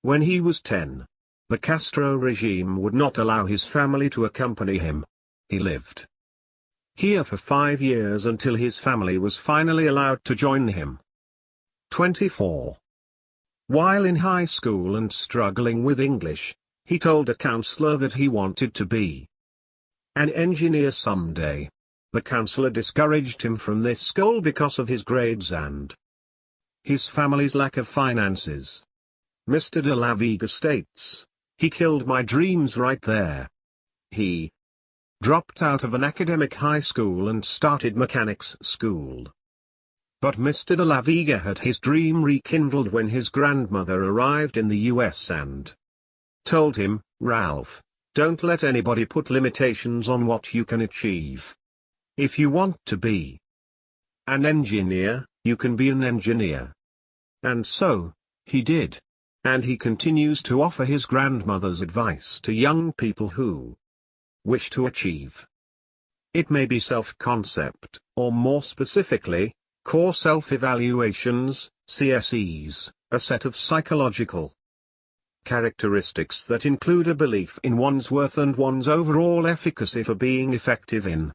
When he was 10, the Castro regime would not allow his family to accompany him. He lived here for 5 years until his family was finally allowed to join him. 24. While in high school and struggling with English, he told a counselor that he wanted to be an engineer someday. The counselor discouraged him from this goal because of his grades and his family's lack of finances. Mr. de la Vega states, "He killed my dreams right there." He dropped out of an academic high school and started mechanics school. But Mr. de la Vega had his dream rekindled when his grandmother arrived in the US and told him, "Ralph, don't let anybody put limitations on what you can achieve. If you want to be an engineer, you can be an engineer." And so, he did. And he continues to offer his grandmother's advice to young people who wish to achieve. It may be self-concept, or more specifically, core self-evaluations, CSEs, a set of psychological characteristics that include a belief in one's worth and one's overall efficacy for being effective in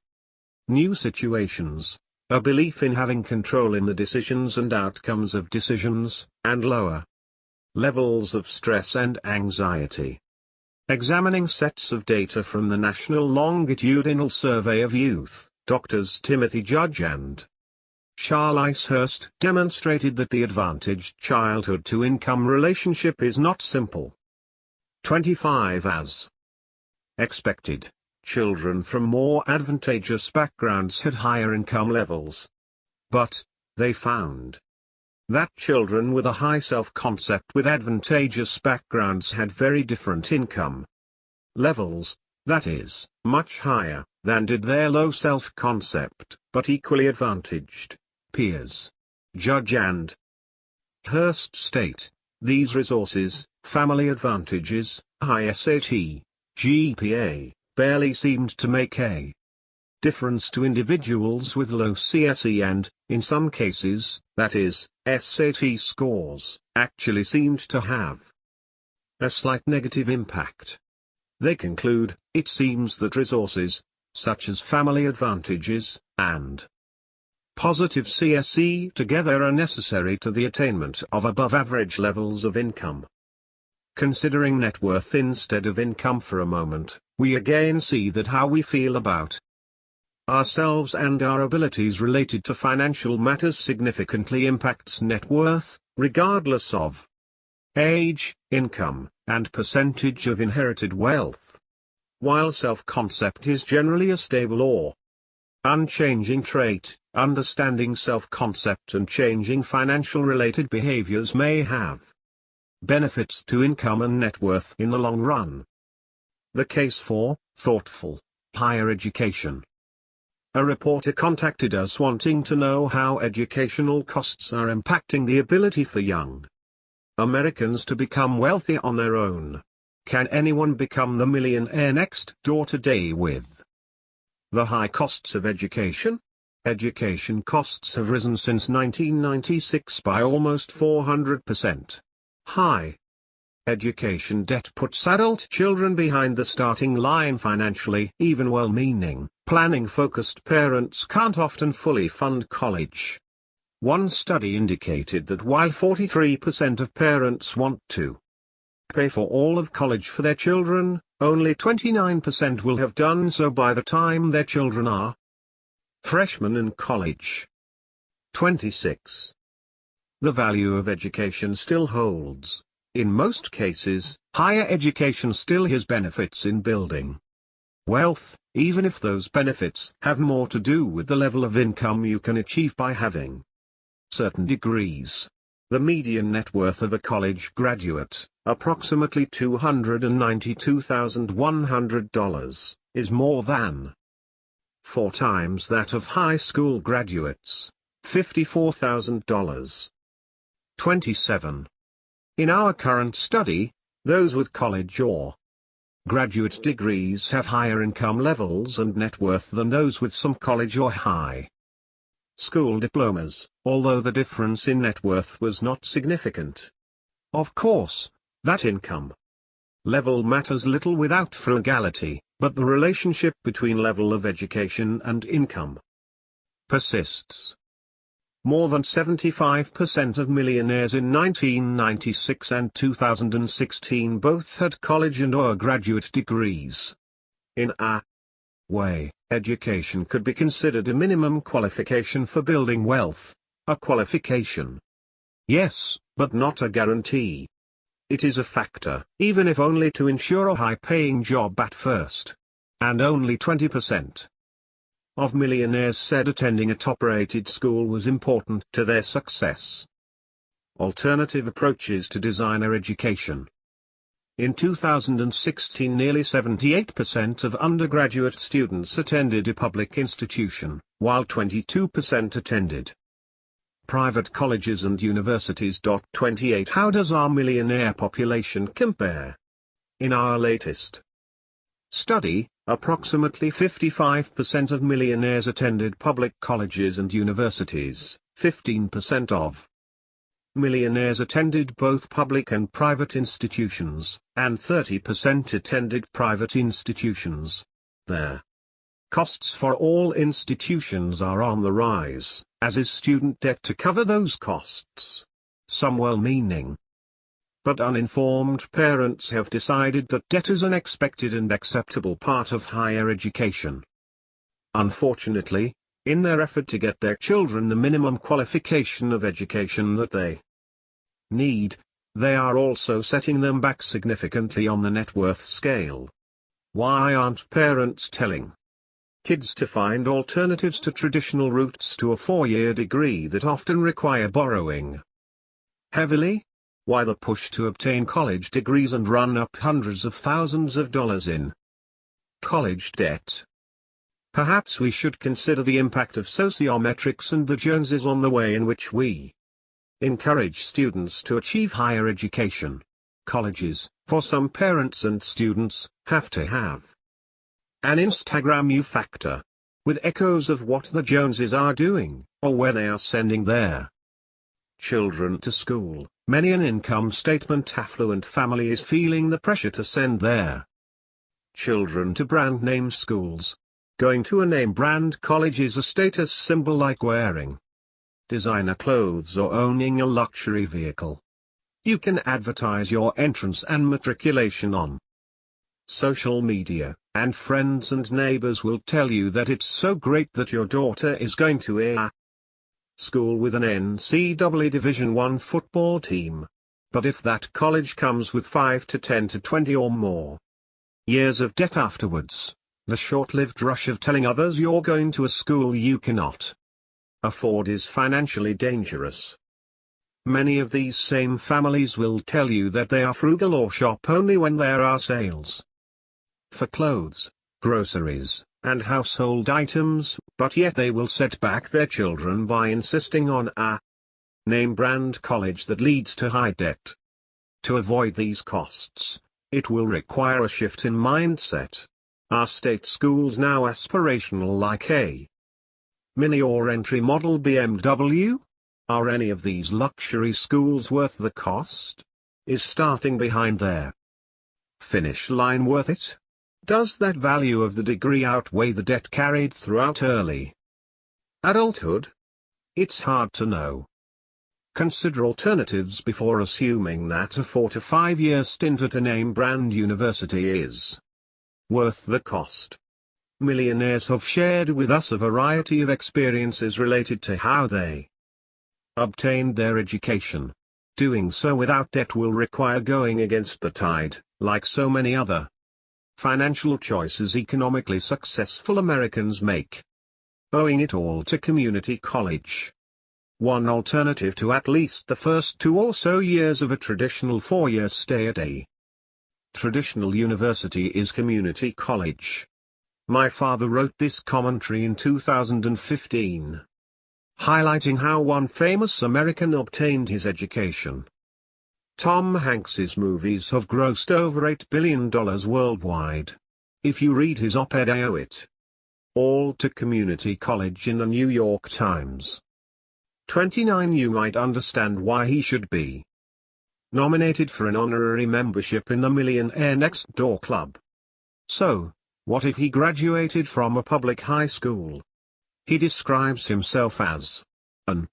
new situations, a belief in having control in the decisions and outcomes of decisions, and lower levels of stress and anxiety. Examining sets of data from the National Longitudinal Survey of Youth, Drs. Timothy Judge and Charles Hurst demonstrated that the advantaged childhood-to-income relationship is not simple. 25 As expected, children from more advantageous backgrounds had higher income levels. But, they found that children with a high self-concept with advantageous backgrounds had very different income levels, that is, much higher than did their low self-concept, but equally advantaged peers. Judge and Hurst state, these resources, family advantages, high SAT, GPA, barely seemed to make a difference to individuals with low CSE and, in some cases, that is, SAT scores, actually seemed to have a slight negative impact. They conclude, it seems that resources, such as family advantages, and positive CSE together are necessary to the attainment of above-average levels of income. Considering net worth instead of income for a moment, we again see that how we feel about ourselves and our abilities related to financial matters significantly impacts net worth, regardless of age, income, and percentage of inherited wealth. While self-concept is generally a stable or unchanging trait, understanding self-concept and changing financial-related behaviors may have benefits to income and net worth in the long run. The case for thoughtful higher education. A reporter contacted us wanting to know how educational costs are impacting the ability for young Americans to become wealthy on their own. Can anyone become the millionaire next door today with the high costs of education? Education costs have risen since 1996 by almost 400%. High education debt puts adult children behind the starting line financially. Even well-meaning, planning-focused parents can't often fully fund college. One study indicated that while 43% of parents want to pay for all of college for their children, only 29% will have done so by the time their children are freshmen in college. 26. The value of education still holds. In most cases, higher education still has benefits in building wealth, even if those benefits have more to do with the level of income you can achieve by having certain degrees. The median net worth of a college graduate, approximately $292,100, is more than 4 times that of high school graduates, $54,000. 27. In our current study, those with college or graduate degrees have higher income levels and net worth than those with some college or high school diplomas, although the difference in net worth was not significant. Of course, that income level matters little without frugality, but the relationship between level of education and income persists. More than 75% of millionaires in 1996 and 2016 both had college and/or graduate degrees. In a way, education could be considered a minimum qualification for building wealth, a qualification. Yes, but not a guarantee. It is a factor, even if only to ensure a high-paying job at first. And only 20% of millionaires said attending a top-rated school was important to their success. Alternative approaches to designer education. In 2016, nearly 78% of undergraduate students attended a public institution, while 22% attended private colleges and universities. 28 How does our millionaire population compare? In our latest study, approximately 55% of millionaires attended public colleges and universities, 15% of millionaires attended both public and private institutions, and 30% attended private institutions. Their costs for all institutions are on the rise, as is student debt to cover those costs. Some well-meaning but uninformed parents have decided that debt is an expected and acceptable part of higher education. Unfortunately, In their effort to get their children the minimum qualification of education that they need, they are also setting them back significantly on the net worth scale. Why aren't parents telling kids to find alternatives to traditional routes to a 4-year degree that often require borrowing heavily? Why the push to obtain college degrees and run up hundreds of thousands of dollars in college debt? Perhaps we should consider the impact of sociometrics and the Joneses on the way in which we encourage students to achieve higher education. Colleges, for some parents and students, have to have an Instagram you factor, with echoes of what the Joneses are doing, or where they are sending their children to school. Many an income statement affluent family is feeling the pressure to send their children to brand name schools. Going to a name brand college is a status symbol like wearing designer clothes or owning a luxury vehicle. You can advertise your entrance and matriculation on social media, and friends and neighbors will tell you that it's so great that your daughter is going to a school with an NCAA Division I football team. But if that college comes with 5 to 10 to 20 or more years of debt afterwards, the short-lived rush of telling others you're going to a school you cannot afford is financially dangerous. Many of these same families will tell you that they are frugal or shop only when there are sales for clothes, groceries, and household items, but yet they will set back their children by insisting on a name brand college that leads to high debt. To avoid these costs, it will require a shift in mindset. Are state schools now aspirational like a Mini or entry model BMW? Are any of these luxury schools worth the cost? Is starting behind their finish line worth it? Does that value of the degree outweigh the debt carried throughout early adulthood? It's hard to know. Consider alternatives before assuming that a 4 to 5 year stint at a name brand university is worth the cost. Millionaires have shared with us a variety of experiences related to how they obtained their education. Doing so without debt will require going against the tide, like so many other financial choices economically successful Americans make. Owing it all to community college. One alternative to at least the first 2 or so years of a traditional 4-year stay at a traditional university is community college. My father wrote this commentary in 2015, highlighting how one famous American obtained his education. Tom Hanks's movies have grossed over $8 billion worldwide. If you read his op-ed I Owe It All to Community College in the New York Times 29, you might understand why he should be nominated for an honorary membership in the Millionaire Next Door Club. So, what if he graduated from a public high school? He describes himself as an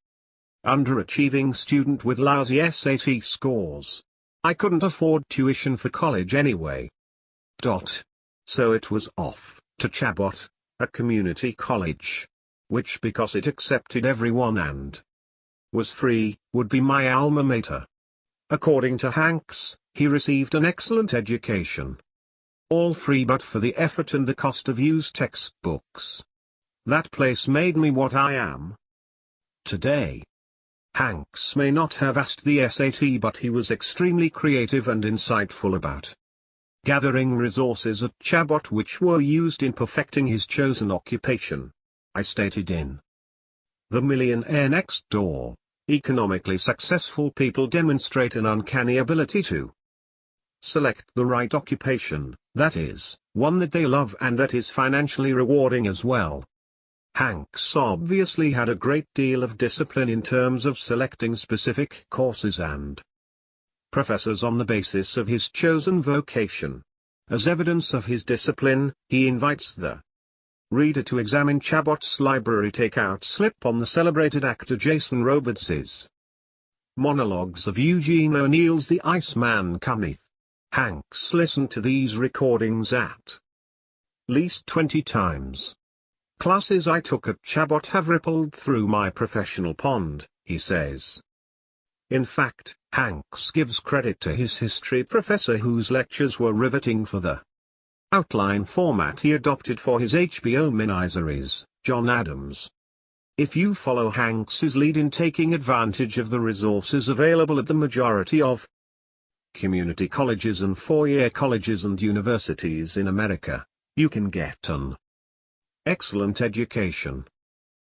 underachieving student with lousy SAT scores. I couldn't afford tuition for college anyway. So it was off to Chabot, a community college, which because it accepted everyone and was free, would be my alma mater. According to Hanks, he received an excellent education. All free but for the effort and the cost of used textbooks. That place made me what I am today. Hanks may not have asked the SAT, but he was extremely creative and insightful about gathering resources at Chabot which were used in perfecting his chosen occupation. I stated in The Millionaire Next Door, economically successful people demonstrate an uncanny ability to select the right occupation, that is, one that they love and that is financially rewarding as well. Hanks obviously had a great deal of discipline in terms of selecting specific courses and professors on the basis of his chosen vocation. As evidence of his discipline, he invites the reader to examine Chabot's library takeout slip on the celebrated actor Jason Robards's monologues of Eugene O'Neill's The Iceman Cometh. Hanks listened to these recordings at least 20 times. classes I took at Chabot have rippled through my professional pond," he says. In fact, Hanks gives credit to his history professor whose lectures were riveting for the outline format he adopted for his HBO miniseries, John Adams. If you follow Hanks's lead in taking advantage of the resources available at the majority of community colleges and four-year colleges and universities in America, you can get an excellent education.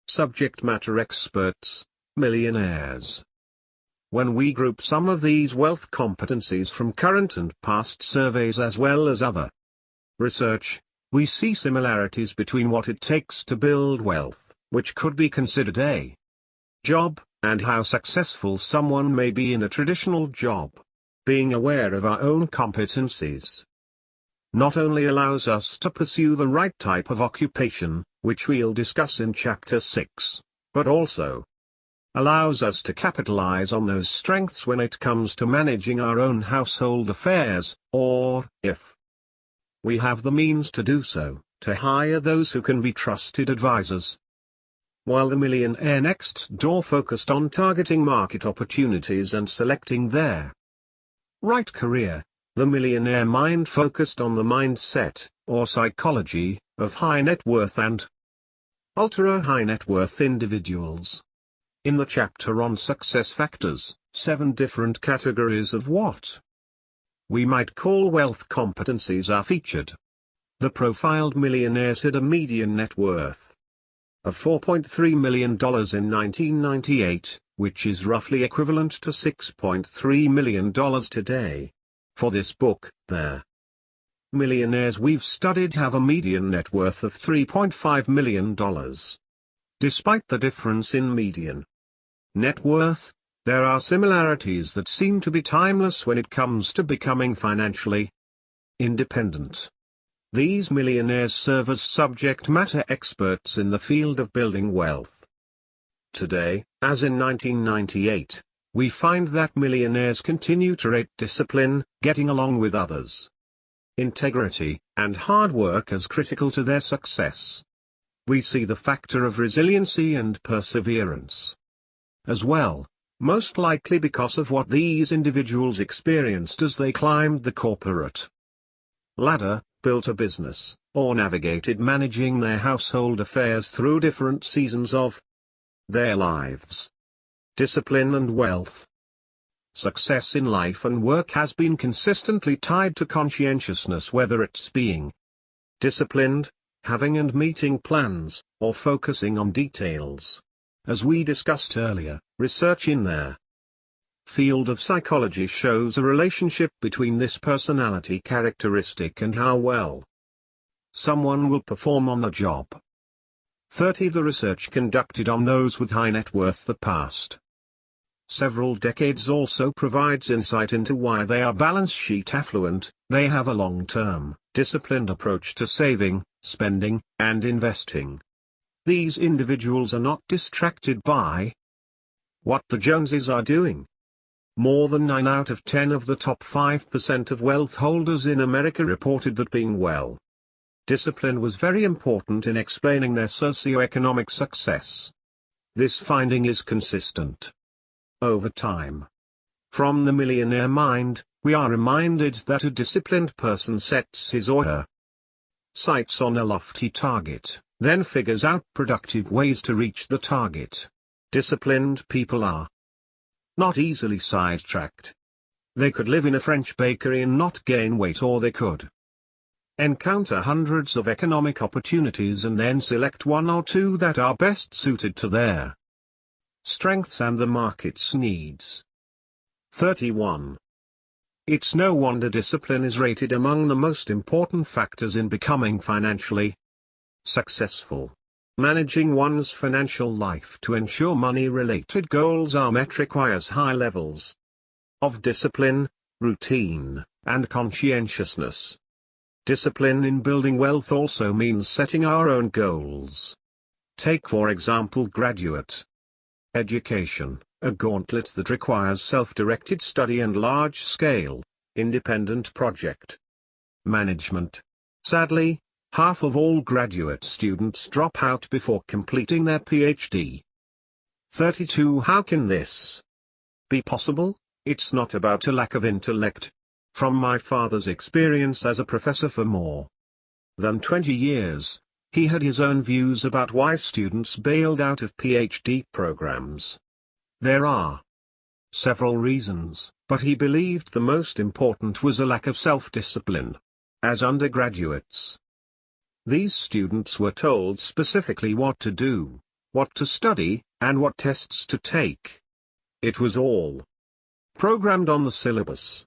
Subject matter experts, millionaires. When we group some of these wealth competencies from current and past surveys as well as other research, we see similarities between what it takes to build wealth, which could be considered a job, and how successful someone may be in a traditional job. Being aware of our own competencies not only allows us to pursue the right type of occupation, which we'll discuss in Chapter 6, but also allows us to capitalize on those strengths when it comes to managing our own household affairs, or, if we have the means to do so, to hire those who can be trusted advisors. While the Millionaire Next Door focused on targeting market opportunities and selecting their right career, the Millionaire Mind focused on the mindset, or psychology, of high net worth and ultra-high net worth individuals. In the chapter on success factors, 7 different categories of what we might call wealth competencies are featured. The profiled millionaires had a median net worth of $4.3 million in 1998, which is roughly equivalent to $6.3 million today. For this book, the millionaires we've studied have a median net worth of $3.5 million. Despite the difference in median net worth, there are similarities that seem to be timeless when it comes to becoming financially independent. These millionaires serve as subject matter experts in the field of building wealth. Today, as in 1998, we find that millionaires continue to rate discipline, getting along with others, integrity, and hard work as critical to their success. We see the factor of resiliency and perseverance as well, most likely because of what these individuals experienced as they climbed the corporate ladder, built a business, or navigated managing their household affairs through different seasons of their lives. Discipline and wealth. Success in life and work has been consistently tied to conscientiousness, whether it's being disciplined, having and meeting plans, or focusing on details. As we discussed earlier, research in their field of psychology shows a relationship between this personality characteristic and how well someone will perform on the job. 30. The research conducted on those with high net worth the past several decades also provides insight into why they are balance sheet affluent. They have a long-term, disciplined approach to saving, spending, and investing. These individuals are not distracted by what the Joneses are doing. More than 9 out of 10 of the top 5% of wealth holders in America reported that being well disciplined was very important in explaining their socioeconomic success. This finding is consistent over time. From the Millionaire Mind, we are reminded that a disciplined person sets his or her sights on a lofty target, then figures out productive ways to reach the target. Disciplined people are not easily sidetracked. They could live in a French bakery and not gain weight, or they could encounter hundreds of economic opportunities and then select 1 or 2 that are best suited to their strengths and the market's needs. 31. It's no wonder discipline is rated among the most important factors in becoming financially successful. Managing one's financial life to ensure money-related goals are met requires high levels of discipline, routine, and conscientiousness. Discipline in building wealth also means setting our own goals. Take for example graduate education, a gauntlet that requires self-directed study and large-scale, independent project management. Sadly, Half of all graduate students drop out before completing their PhD. 32. How can this be possible? It's not about a lack of intellect. From my father's experience as a professor for more than 20 years, he had his own views about why students bailed out of PhD programs. There are several reasons, but he believed the most important was a lack of self-discipline. As undergraduates, these students were told specifically what to do, what to study, and what tests to take. It was all programmed on the syllabus.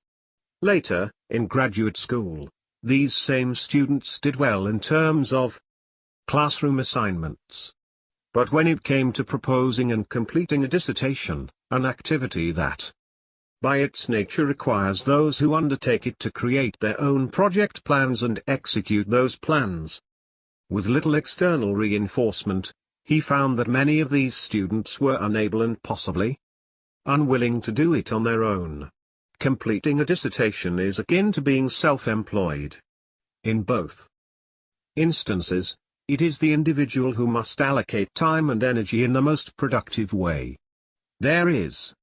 Later, in graduate school, these same students did well in terms of classroom assignments. But when it came to proposing and completing a dissertation, an activity that, by its nature, requires those who undertake it to create their own project plans and execute those plans with little external reinforcement, he found that many of these students were unable and possibly unwilling to do it on their own. Completing a dissertation is akin to being self-employed. In both instances, it is the individual who must allocate time and energy in the most productive way. There is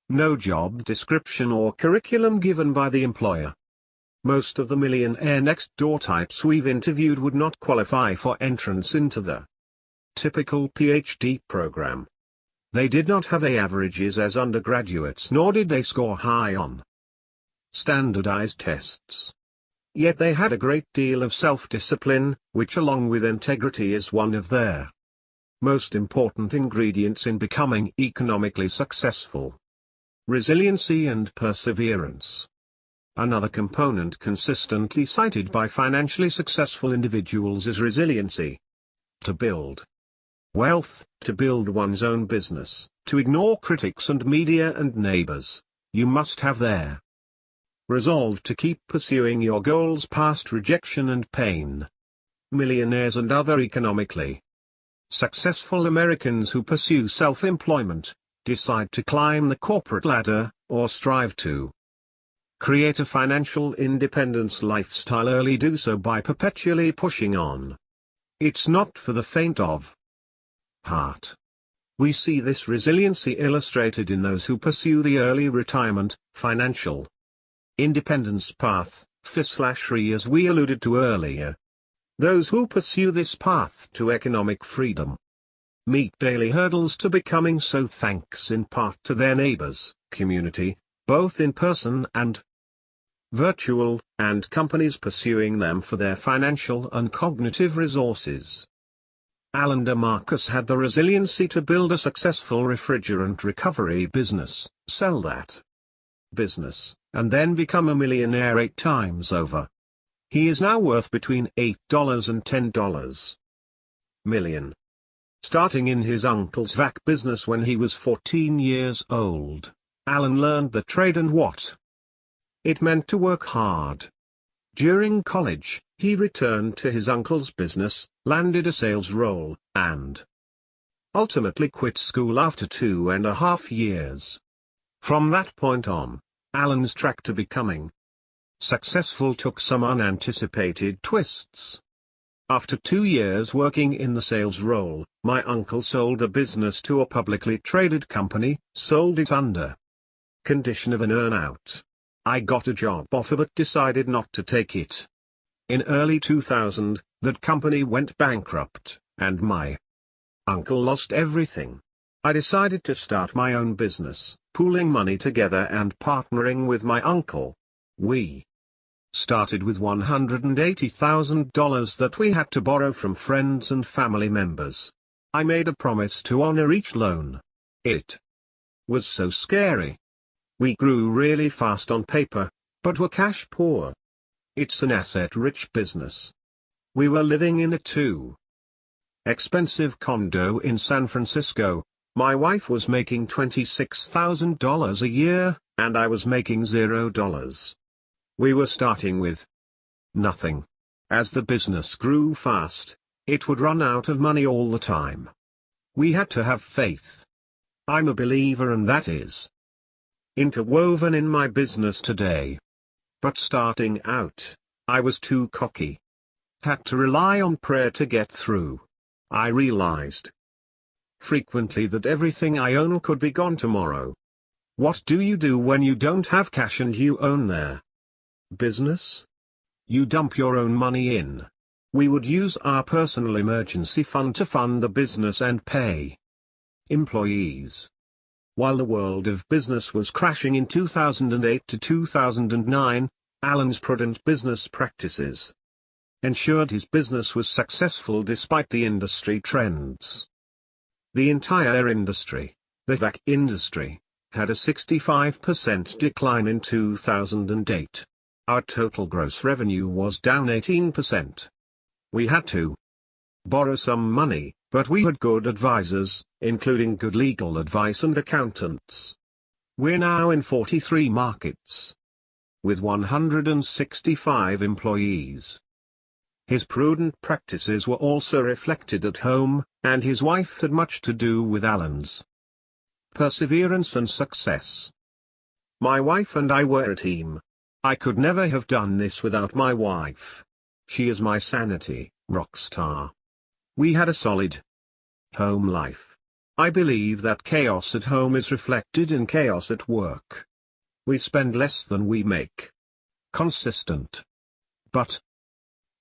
no job description or curriculum given by the employer. Most of the millionaire next-door types we've interviewed would not qualify for entrance into the typical PhD program. They did not have A averages as undergraduates, nor did they score high on standardized tests. Yet they had a great deal of self-discipline, which along with integrity is one of their most important ingredients in becoming economically successful. Resiliency and perseverance. Another component consistently cited by financially successful individuals is resiliency. To build wealth, to build one's own business, to ignore critics and media and neighbors, you must have their resolve to keep pursuing your goals past rejection and pain. Millionaires and other economically successful Americans who pursue self-employment, decide to climb the corporate ladder, or strive to create a financial independence lifestyle early do so by perpetually pushing on. It's not for the faint of heart. We see this resiliency illustrated in those who pursue the early retirement, financial independence path, FI/RE as we alluded to earlier. Those who pursue this path to economic freedom meet daily hurdles to becoming so thanks in part to their neighbors, community, both in person and virtual, and companies pursuing them for their financial and cognitive resources. Alan DeMarcus had the resiliency to build a successful refrigerant recovery business, sell that business, and then become a millionaire 8 times over. He is now worth between $8 and $10 million. Starting in his uncle's vac business when he was 14 years old, Alan learned the trade and what it meant to work hard. During college, he returned to his uncle's business, landed a sales role, and ultimately quit school after 2.5 years. From that point on, Alan's track to becoming successful took some unanticipated twists. After 2 years working in the sales role, my uncle sold the business to a publicly traded company, sold it under condition of an earn-out. I got a job offer but decided not to take it. In early 2000, that company went bankrupt, and my uncle lost everything. I decided to start my own business, pooling money together and partnering with my uncle. We started with $180,000 that we had to borrow from friends and family members. I made a promise to honor each loan. It was so scary. We grew really fast on paper, but were cash poor. It's an asset-rich business. We were living in a too expensive condo in San Francisco. My wife was making $26,000 a year, and I was making $0. We were starting with nothing. As the business grew fast, it would run out of money all the time. We had to have faith. I'm a believer, and that is interwoven in my business today. But starting out, I was too cocky. Had to rely on prayer to get through. I realized frequently that everything I own could be gone tomorrow. What do you do when you don't have cash and you own their business? You dump your own money in. We would use our personal emergency fund to fund the business and pay employees. While the world of business was crashing in 2008 to 2009, Alan's prudent business practices ensured his business was successful despite the industry trends. The entire industry, the HVAC industry, had a 65% decline in 2008. Our total gross revenue was down 18%. We had to borrow some money, but we had good advisors, including good legal advice and accountants. We're now in 43 markets, with 165 employees. His prudent practices were also reflected at home, and his wife had much to do with Alan's perseverance and success. My wife and I were a team. I could never have done this without my wife. She is my sanity, rock star. We had a solid home life. I believe that chaos at home is reflected in chaos at work. We spend less than we make. Consistent. But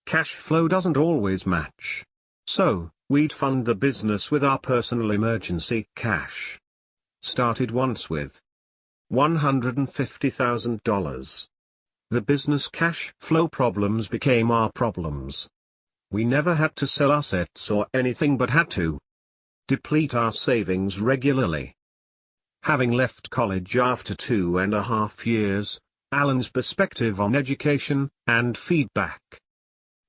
cash flow doesn't always match. So, we'd fund the business with our personal emergency cash. Started once with $150,000. The business cash flow problems became our problems. We never had to sell assets or anything but had to deplete our savings regularly. Having left college after 2.5 years, Alan's perspective on education and feedback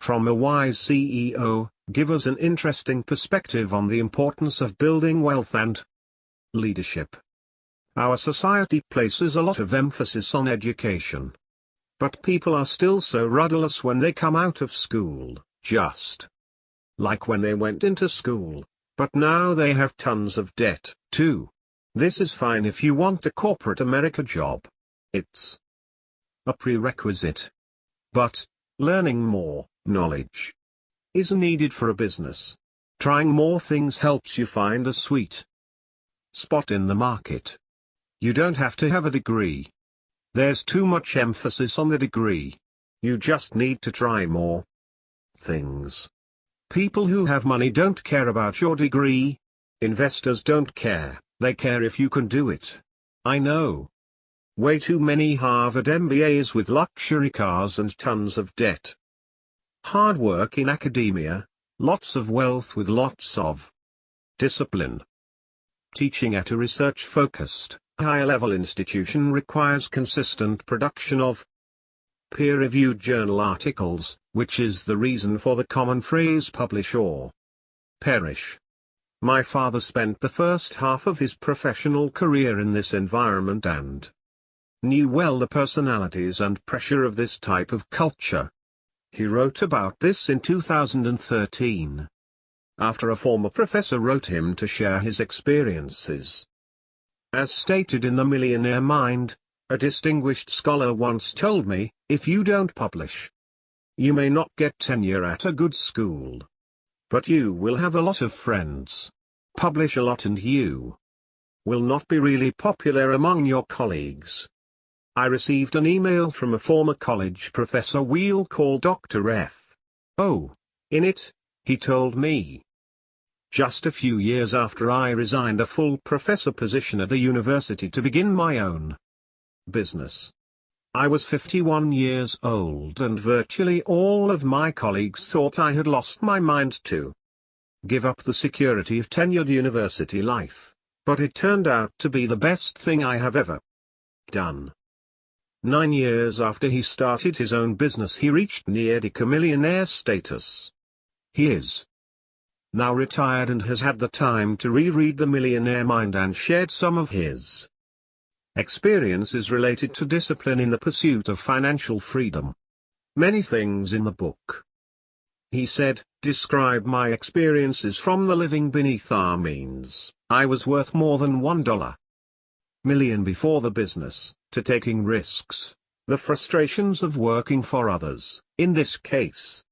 from a wise CEO give us an interesting perspective on the importance of building wealth and leadership. Our society places a lot of emphasis on education. But people are still so rudderless when they come out of school, just like when they went into school, but now they have tons of debt, too. This is fine if you want a corporate America job. It's a prerequisite. But learning more knowledge is needed for a business. Trying more things helps you find a sweet spot in the market. You don't have to have a degree. There's too much emphasis on the degree. You just need to try more things. People who have money don't care about your degree. Investors don't care, they care if you can do it. I know way too many Harvard MBAs with luxury cars and tons of debt. Hard work in academia, lots of wealth with lots of discipline. Teaching at a research-focused, higher-level institution requires consistent production of peer-reviewed journal articles, which is the reason for the common phrase publish or perish. My father spent the first half of his professional career in this environment and knew well the personalities and pressure of this type of culture. He wrote about this in 2013. After a former professor wrote him to share his experiences. As stated in The Millionaire Mind, a distinguished scholar once told me, if you don't publish, you may not get tenure at a good school. But you will have a lot of friends. Publish a lot and you will not be really popular among your colleagues. I received an email from a former college professor we'll call Dr. F. Oh, in it, he told me. Just a few years after I resigned a full professor position at the university to begin my own business. I was 51 years old and virtually all of my colleagues thought I had lost my mind to give up the security of tenured university life, but it turned out to be the best thing I have ever done. 9 years after he started his own business he reached near-decade millionaire status. He is now retired and has had the time to reread The Millionaire Mind and shared some of his experiences related to discipline in the pursuit of financial freedom. Many things in the book. He said, describe my experiences from the living beneath our means. I was worth more than $1 million before the business, to taking risks, the frustrations of working for others, in this case,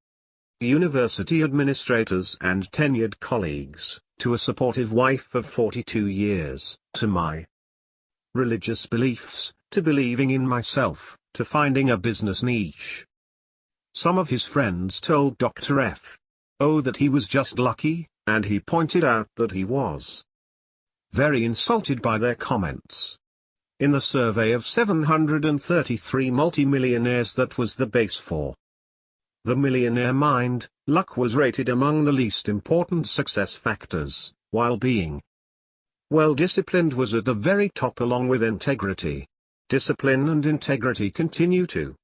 university administrators and tenured colleagues, to a supportive wife of 42 years, to my religious beliefs, to believing in myself, to finding a business niche. Some of his friends told Dr. F. O that he was just lucky, and he pointed out that he was very insulted by their comments. In the survey of 733 multimillionaires that was the base for The Millionaire Mind, luck was rated among the least important success factors, while being well-disciplined was at the very top along with integrity. Discipline and integrity continue to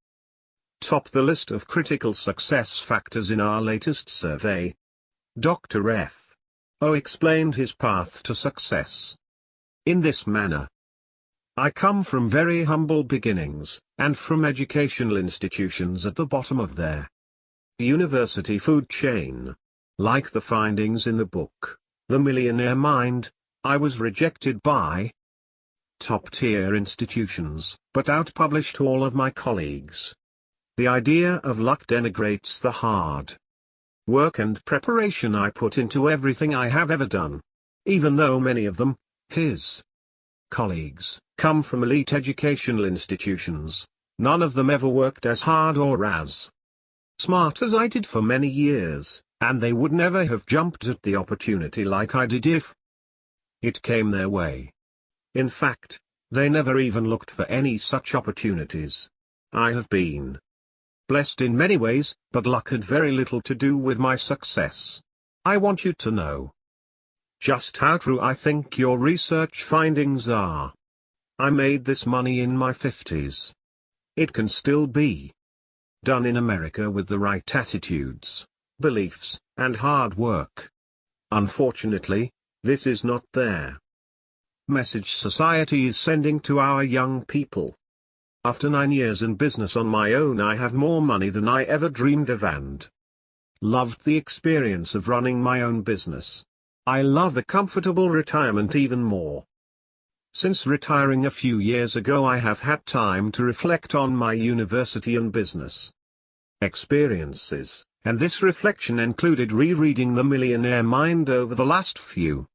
top the list of critical success factors in our latest survey. Dr. F. O explained his path to success in this manner. I come from very humble beginnings, and from educational institutions at the bottom of their university food chain. Like the findings in the book, The Millionaire Mind, I was rejected by top-tier institutions, but outpublished all of my colleagues. The idea of luck denigrates the hard work and preparation I put into everything I have ever done. Even though many of them, his colleagues, come from elite educational institutions, none of them ever worked as hard or as smart as I did for many years, and they would never have jumped at the opportunity like I did if it came their way. In fact, they never even looked for any such opportunities. I have been blessed in many ways, but luck had very little to do with my success. I want you to know just how true I think your research findings are. I made this money in my 50s. It can still be done in America with the right attitudes, beliefs, and hard work. Unfortunately, this is not their message society is sending to our young people. After 9 years in business on my own, I have more money than I ever dreamed of and loved the experience of running my own business. I love a comfortable retirement even more. Since retiring a few years ago, I have had time to reflect on my university and business experiences, and this reflection included rereading The Millionaire Mind over the last few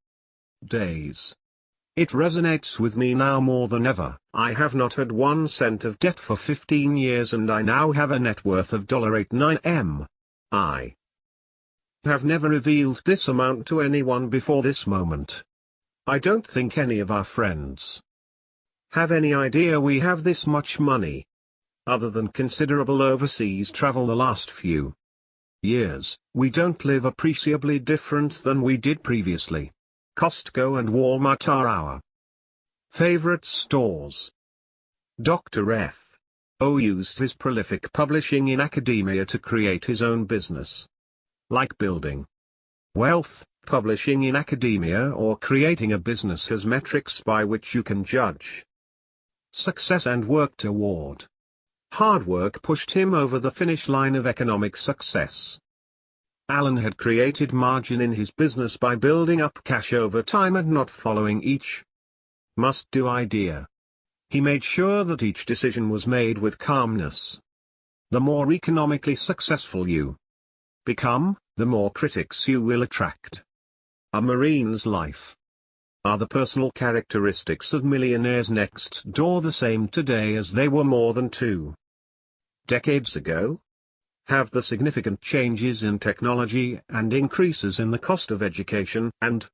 days. It resonates with me now more than ever. I have not had 1 cent of debt for 15 years and I now have a net worth of $89 million. I have never revealed this amount to anyone before this moment. I don't think any of our friends have any idea we have this much money. Other than considerable overseas travel the last few years, we don't live appreciably different than we did previously. Costco and Walmart are our favorite stores. Dr. F. O used his prolific publishing in academia to create his own business. Like building wealth, publishing in academia or creating a business has metrics by which you can judge success and work toward. Hard work pushed him over the finish line of economic success. Allen had created margin in his business by building up cash over time and not following each must-do idea. He made sure that each decision was made with calmness. The more economically successful you become, the more critics you will attract. A Marine's life. Are the personal characteristics of millionaires next door the same today as they were more than 2 decades ago? Have the significant changes in technology and increases in the cost of education and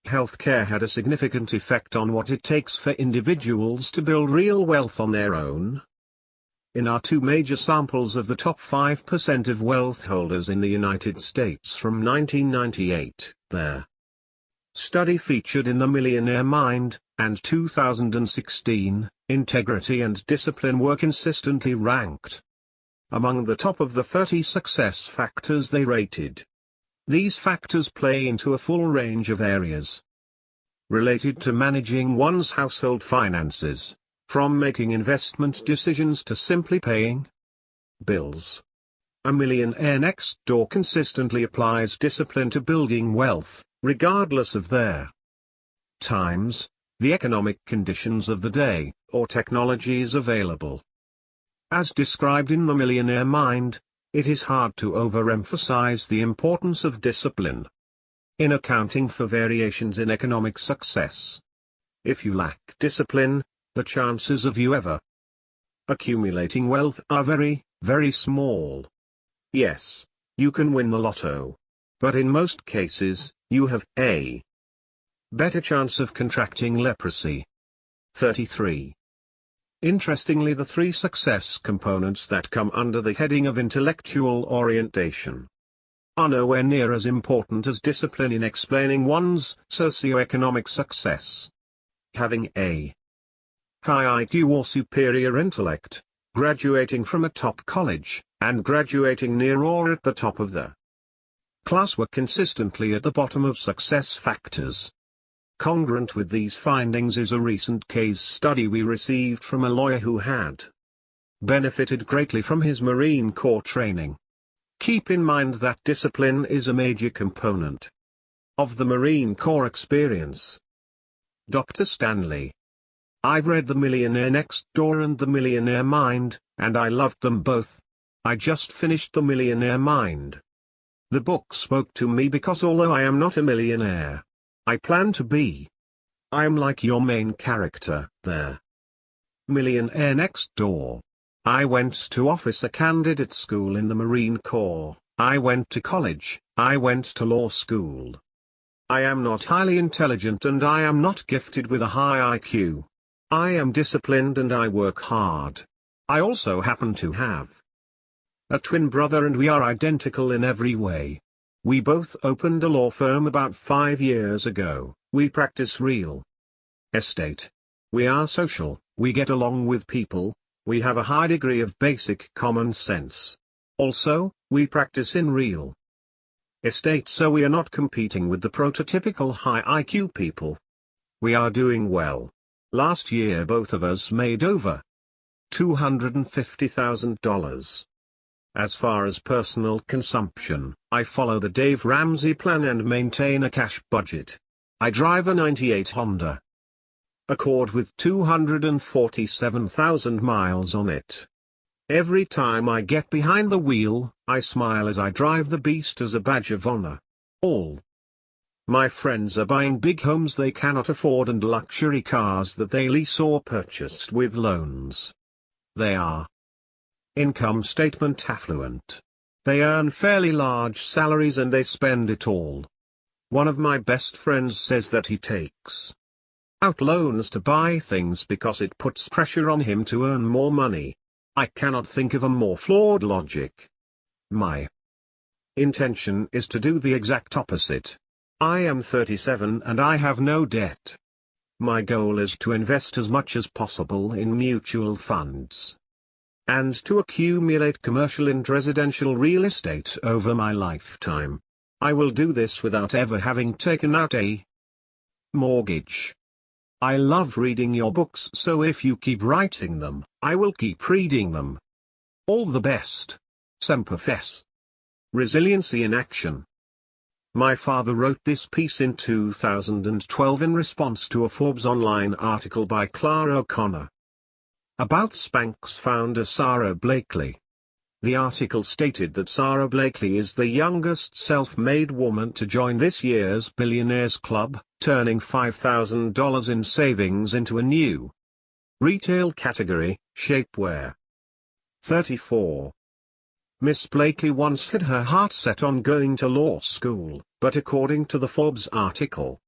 healthcare had a significant effect on what it takes for individuals to build real wealth on their own? In our 2 major samples of the top 5% of wealth holders in the United States from 1998, their study featured in The Millionaire Mind, and 2016, integrity and discipline were consistently ranked among the top of the 30 success factors they rated. These factors play into a full range of areas related to managing one's household finances, from making investment decisions to simply paying bills. A millionaire next door consistently applies discipline to building wealth, regardless of their times, the economic conditions of the day, or technologies available. As described in The Millionaire Mind, It is hard to overemphasize the importance of discipline in accounting for variations in economic success. If you lack discipline, the chances of you ever accumulating wealth are very, very small. Yes, you can win the lotto. But in most cases, you have a better chance of contracting leprosy. 33. Interestingly, the three success components that come under the heading of intellectual orientation are nowhere near as important as discipline in explaining one's socioeconomic success. Having a high IQ or superior intellect, graduating from a top college, and graduating near or at the top of the class were consistently at the bottom of success factors. Congruent with these findings is a recent case study we received from a lawyer who had benefited greatly from his Marine Corps training. Keep in mind that discipline is a major component of the Marine Corps experience. Dr. Stanley. I've read The Millionaire Next Door and The Millionaire Mind, and I loved them both. I just finished The Millionaire Mind. The book spoke to me because although I am not a millionaire, I plan to be. I am like your main character there. Millionaire Next Door. I went to officer candidate school in the Marine Corps, I went to college, I went to law school. I am not highly intelligent and I am not gifted with a high IQ. I am disciplined and I work hard. I also happen to have a twin brother and we are identical in every way. We both opened a law firm about 5 years ago. We practice real estate. We are social, we get along with people, we have a high degree of basic common sense. Also, we practice in real estate, so we are not competing with the prototypical high IQ people. We are doing well. Last year both of us made over $250,000. As far as personal consumption, I follow the Dave Ramsey plan and maintain a cash budget. I drive a '98 Honda Accord with 247,000 miles on it. Every time I get behind the wheel, I smile as I drive the beast as a badge of honor. All my friends are buying big homes they cannot afford and luxury cars that they lease or purchased with loans. They are income statement affluent. They earn fairly large salaries and they spend it all. One of my best friends says that he takes out loans to buy things because it puts pressure on him to earn more money. I cannot think of a more flawed logic. My intention is to do the exact opposite. I am 37 and I have no debt. My goal is to invest as much as possible in mutual funds and to accumulate commercial and residential real estate over my lifetime. I will do this without ever having taken out a mortgage. I love reading your books, so if you keep writing them, I will keep reading them. All the best. Semper Fidelis. Resiliency in Action. My father wrote this piece in 2012 in response to a Forbes online article by Clara O'Connor about Spanx founder Sara Blakely. The article stated that Sara Blakely is the youngest self-made woman to join this year's Billionaires Club, turning $5,000 in savings into a new retail category, shapewear. 34. Miss Blakely once had her heart set on going to law school, but according to the Forbes article,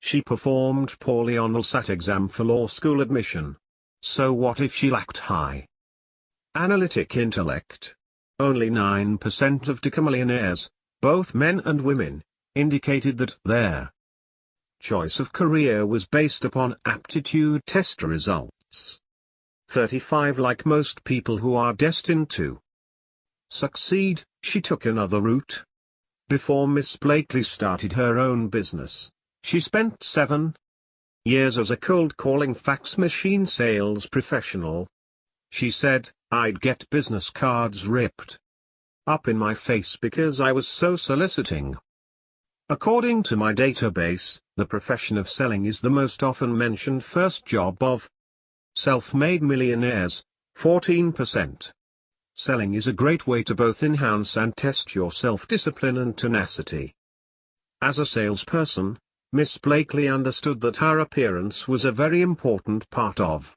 she performed poorly on the LSAT exam for law school admission. So what if she lacked high analytic intellect? Only 9% of decamillionaires, both men and women, indicated that their choice of career was based upon aptitude test results. 35. Like most people who are destined to succeed, she took another route. Before Miss Blakely started her own business, she spent 7 years as a cold-calling fax machine sales professional. She said, I'd get business cards ripped up in my face because I was so soliciting. According to my database, the profession of selling is the most often mentioned first job of self-made millionaires, 14%. Selling is a great way to both enhance and test your self-discipline and tenacity. As a salesperson, Miss Blakely understood that her appearance was a very important part of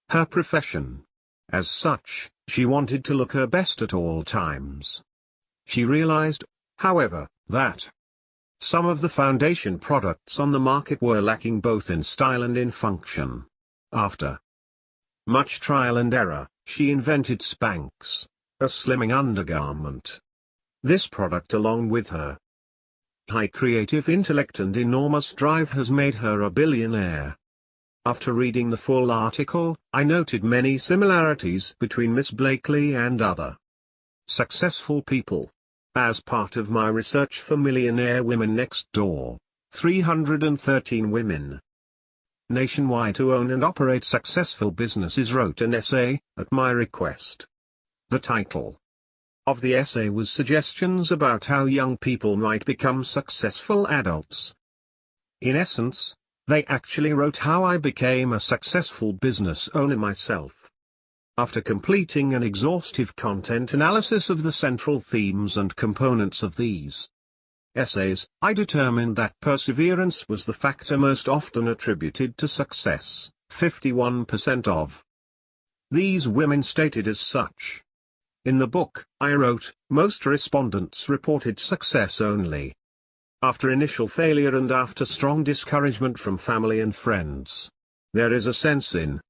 her profession. As such, she wanted to look her best at all times. She realized, however, that some of the foundation products on the market were lacking both in style and in function. After much trial and error, she invented Spanx, a slimming undergarment. This product, along with her high creative intellect and enormous drive, has made her a billionaire. After reading the full article, I noted many similarities between Miss Blakely and other successful people. As part of my research for Millionaire Women Next Door, 313 women nationwide who own and operate successful businesses wrote an essay, at my request. The title of the essay was Suggestions about how young people might become successful adults. In essence, they actually wrote how I became a successful business owner myself. After completing an exhaustive content analysis of the central themes and components of these essays, I determined that perseverance was the factor most often attributed to success. 51% of these women stated as such. In the book, I wrote, most respondents reported success only after initial failure and after strong discouragement from family and friends. There is a sense in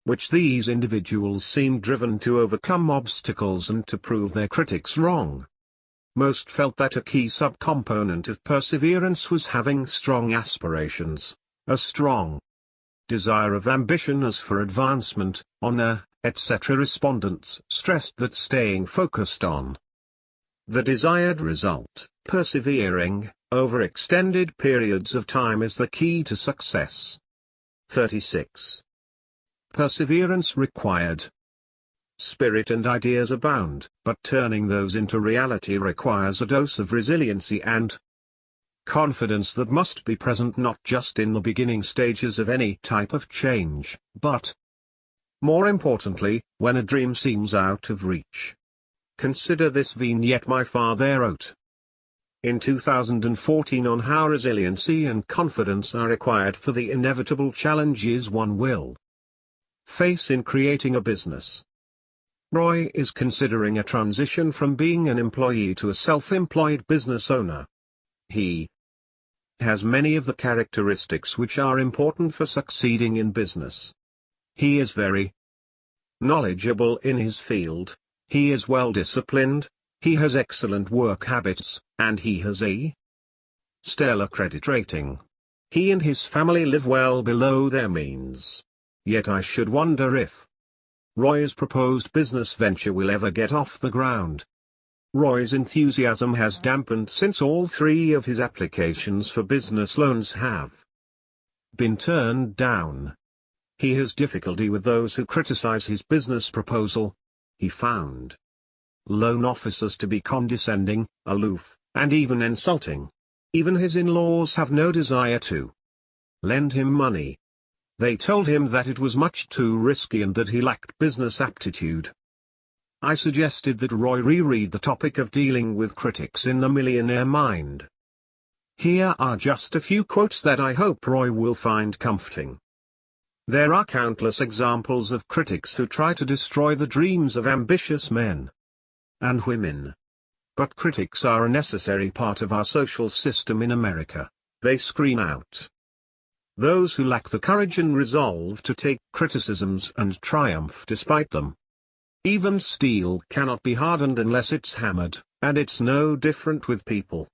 which these individuals seem driven to overcome obstacles and to prove their critics wrong. Most felt that a key subcomponent of perseverance was having strong aspirations, a strong desire of ambition as for advancement, honor, etc. Respondents stressed that staying focused on the desired result, persevering, over extended periods of time is the key to success. 36. Perseverance required. Spirit and ideas abound, but turning those into reality requires a dose of resiliency and confidence that must be present not just in the beginning stages of any type of change, but, more importantly, when a dream seems out of reach. Consider this vignette my father wrote in 2014 on how resiliency and confidence are required for the inevitable challenges one will face in creating a business. Roy is considering a transition from being an employee to a self-employed business owner. He has many of the characteristics which are important for succeeding in business. He is very knowledgeable in his field, he is well disciplined, he has excellent work habits, and he has a stellar credit rating. He and his family live well below their means. Yet I should wonder if Roy's proposed business venture will ever get off the ground. Roy's enthusiasm has dampened since all three of his applications for business loans have been turned down. He has difficulty with those who criticize his business proposal. He found loan officers to be condescending, aloof, and even insulting. Even his in-laws have no desire to lend him money. They told him that it was much too risky and that he lacked business aptitude. I suggested that Roy reread the topic of dealing with critics in the Millionaire Mind. Here are just a few quotes that I hope Roy will find comforting. There are countless examples of critics who try to destroy the dreams of ambitious men and women. But critics are a necessary part of our social system in America. They screen out those who lack the courage and resolve to take criticisms and triumph despite them. Even steel cannot be hardened unless it's hammered, and it's no different with people.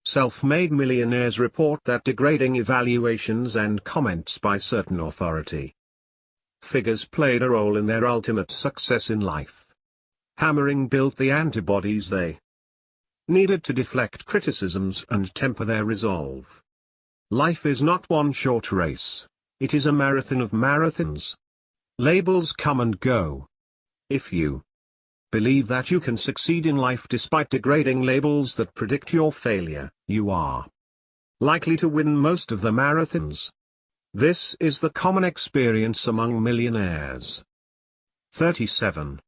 Self-made millionaires report that degrading evaluations and comments by certain authority figures played a role in their ultimate success in life. Hammering built the antibodies they needed to deflect criticisms and temper their resolve. Life is not one short race, it is a marathon of marathons. Labels come and go. If you believe that you can succeed in life despite degrading labels that predict your failure, you are likely to win most of the marathons. This is the common experience among millionaires. 37.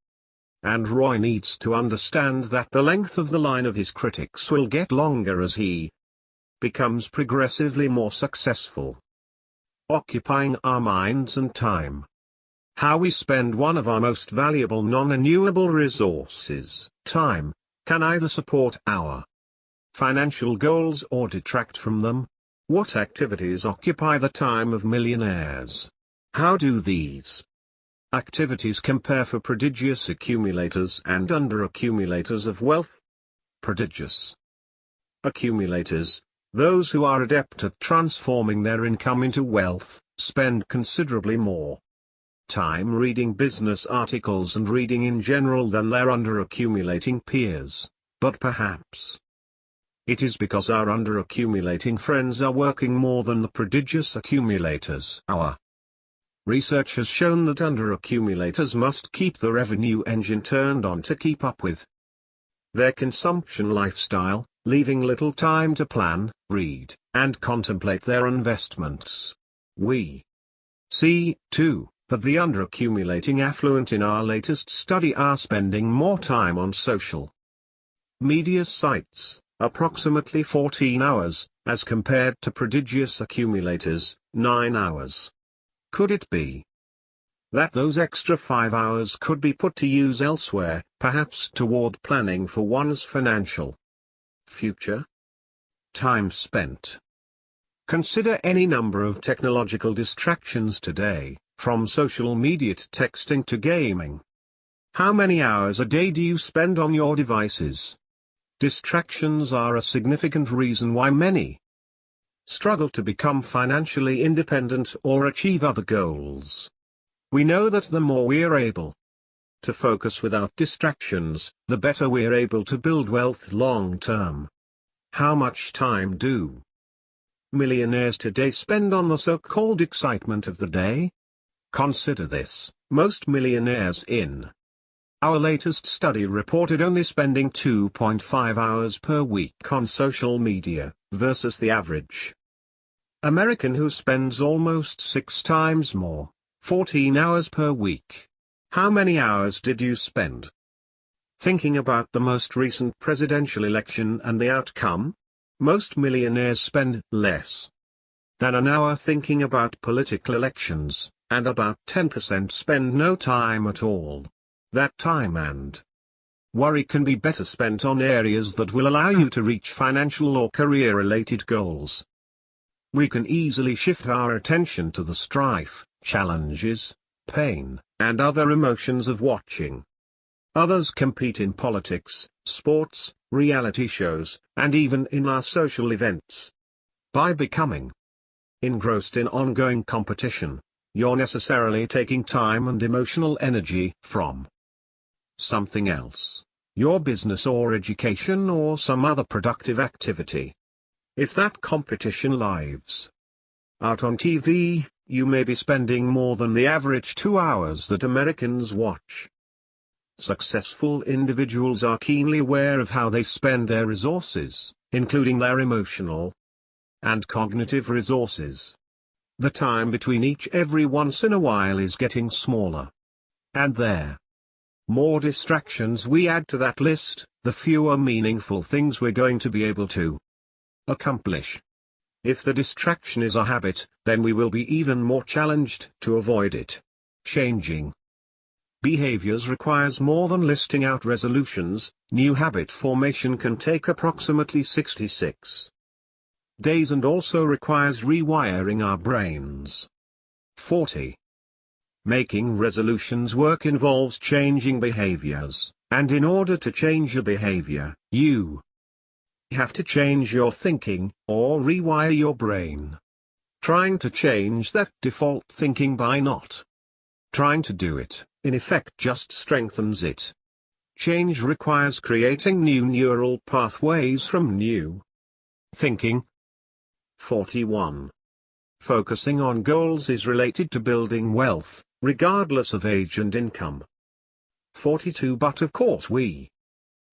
and Roy needs to understand that the length of the line of his critics will get longer as he becomes progressively more successful. Occupying our minds and time. How we spend one of our most valuable non-renewable resources, time, can either support our financial goals or detract from them. What activities occupy the time of millionaires? How do these activities compare for prodigious accumulators and under-accumulators of wealth? Prodigious accumulators, those who are adept at transforming their income into wealth, spend considerably more time reading business articles and reading in general than their under-accumulating peers, but perhaps it is because our under-accumulating friends are working more than the prodigious accumulators. Our research has shown that under-accumulators must keep the revenue engine turned on to keep up with their consumption lifestyle, leaving little time to plan, read, and contemplate their investments. We see, too, that the under-accumulating affluent in our latest study are spending more time on social media sites, approximately 14 hours, as compared to prodigious accumulators, 9 hours. Could it be that those extra 5 hours could be put to use elsewhere, perhaps toward planning for one's financial future? Time spent. Consider any number of technological distractions today, from social media to texting to gaming. How many hours a day do you spend on your devices? Distractions are a significant reason why many struggle to become financially independent or achieve other goals. We know that the more we are able to focus without distractions, the better we are able to build wealth long term. How much time do millionaires today spend on the so-called excitement of the day? Consider this: most millionaires in our latest study reported only spending 2.5 hours per week on social media, versus the average American who spends almost 6 times more, 14 hours per week. How many hours did you spend thinking about the most recent presidential election and the outcome? Most millionaires spend less than an hour thinking about political elections, and about 10% spend no time at all. That time and worry can be better spent on areas that will allow you to reach financial or career-related goals. We can easily shift our attention to the strife, challenges, pain, and other emotions of watching others compete in politics, sports, reality shows, and even in our social events. By becoming engrossed in ongoing competition, you're necessarily taking time and emotional energy from something else, your business or education or some other productive activity. If that competition lives out on TV, you may be spending more than the average 2 hours that Americans watch. Successful individuals are keenly aware of how they spend their resources, including their emotional and cognitive resources. The time between each every once in a while is getting smaller. And there more distractions we add to that list, the fewer meaningful things we're going to be able to accomplish. If the distraction is a habit, then we will be even more challenged to avoid it. Changing behaviors requires more than listing out resolutions. New habit formation can take approximately 66 days and also requires rewiring our brains. 40. Making resolutions work involves changing behaviors, and in order to change a behavior, you have to change your thinking, or rewire your brain. Trying to change that default thinking by not trying to do it, in effect just strengthens it. Change requires creating new neural pathways from new thinking. 41. Focusing on goals is related to building wealth, regardless of age and income. 42. But of course we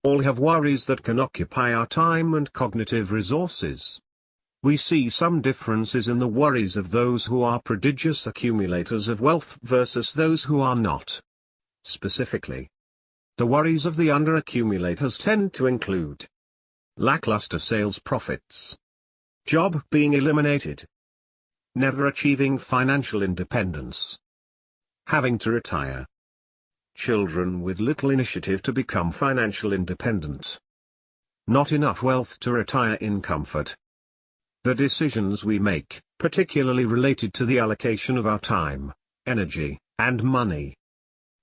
all have worries that can occupy our time and cognitive resources. We see some differences in the worries of those who are prodigious accumulators of wealth versus those who are not. Specifically, The worries of the under-accumulators tend to include lackluster sales profits, job being eliminated, never achieving financial independence, having to retire, children with little initiative to become financial independent, not enough wealth to retire in comfort. The decisions we make, particularly related to the allocation of our time, energy, and money,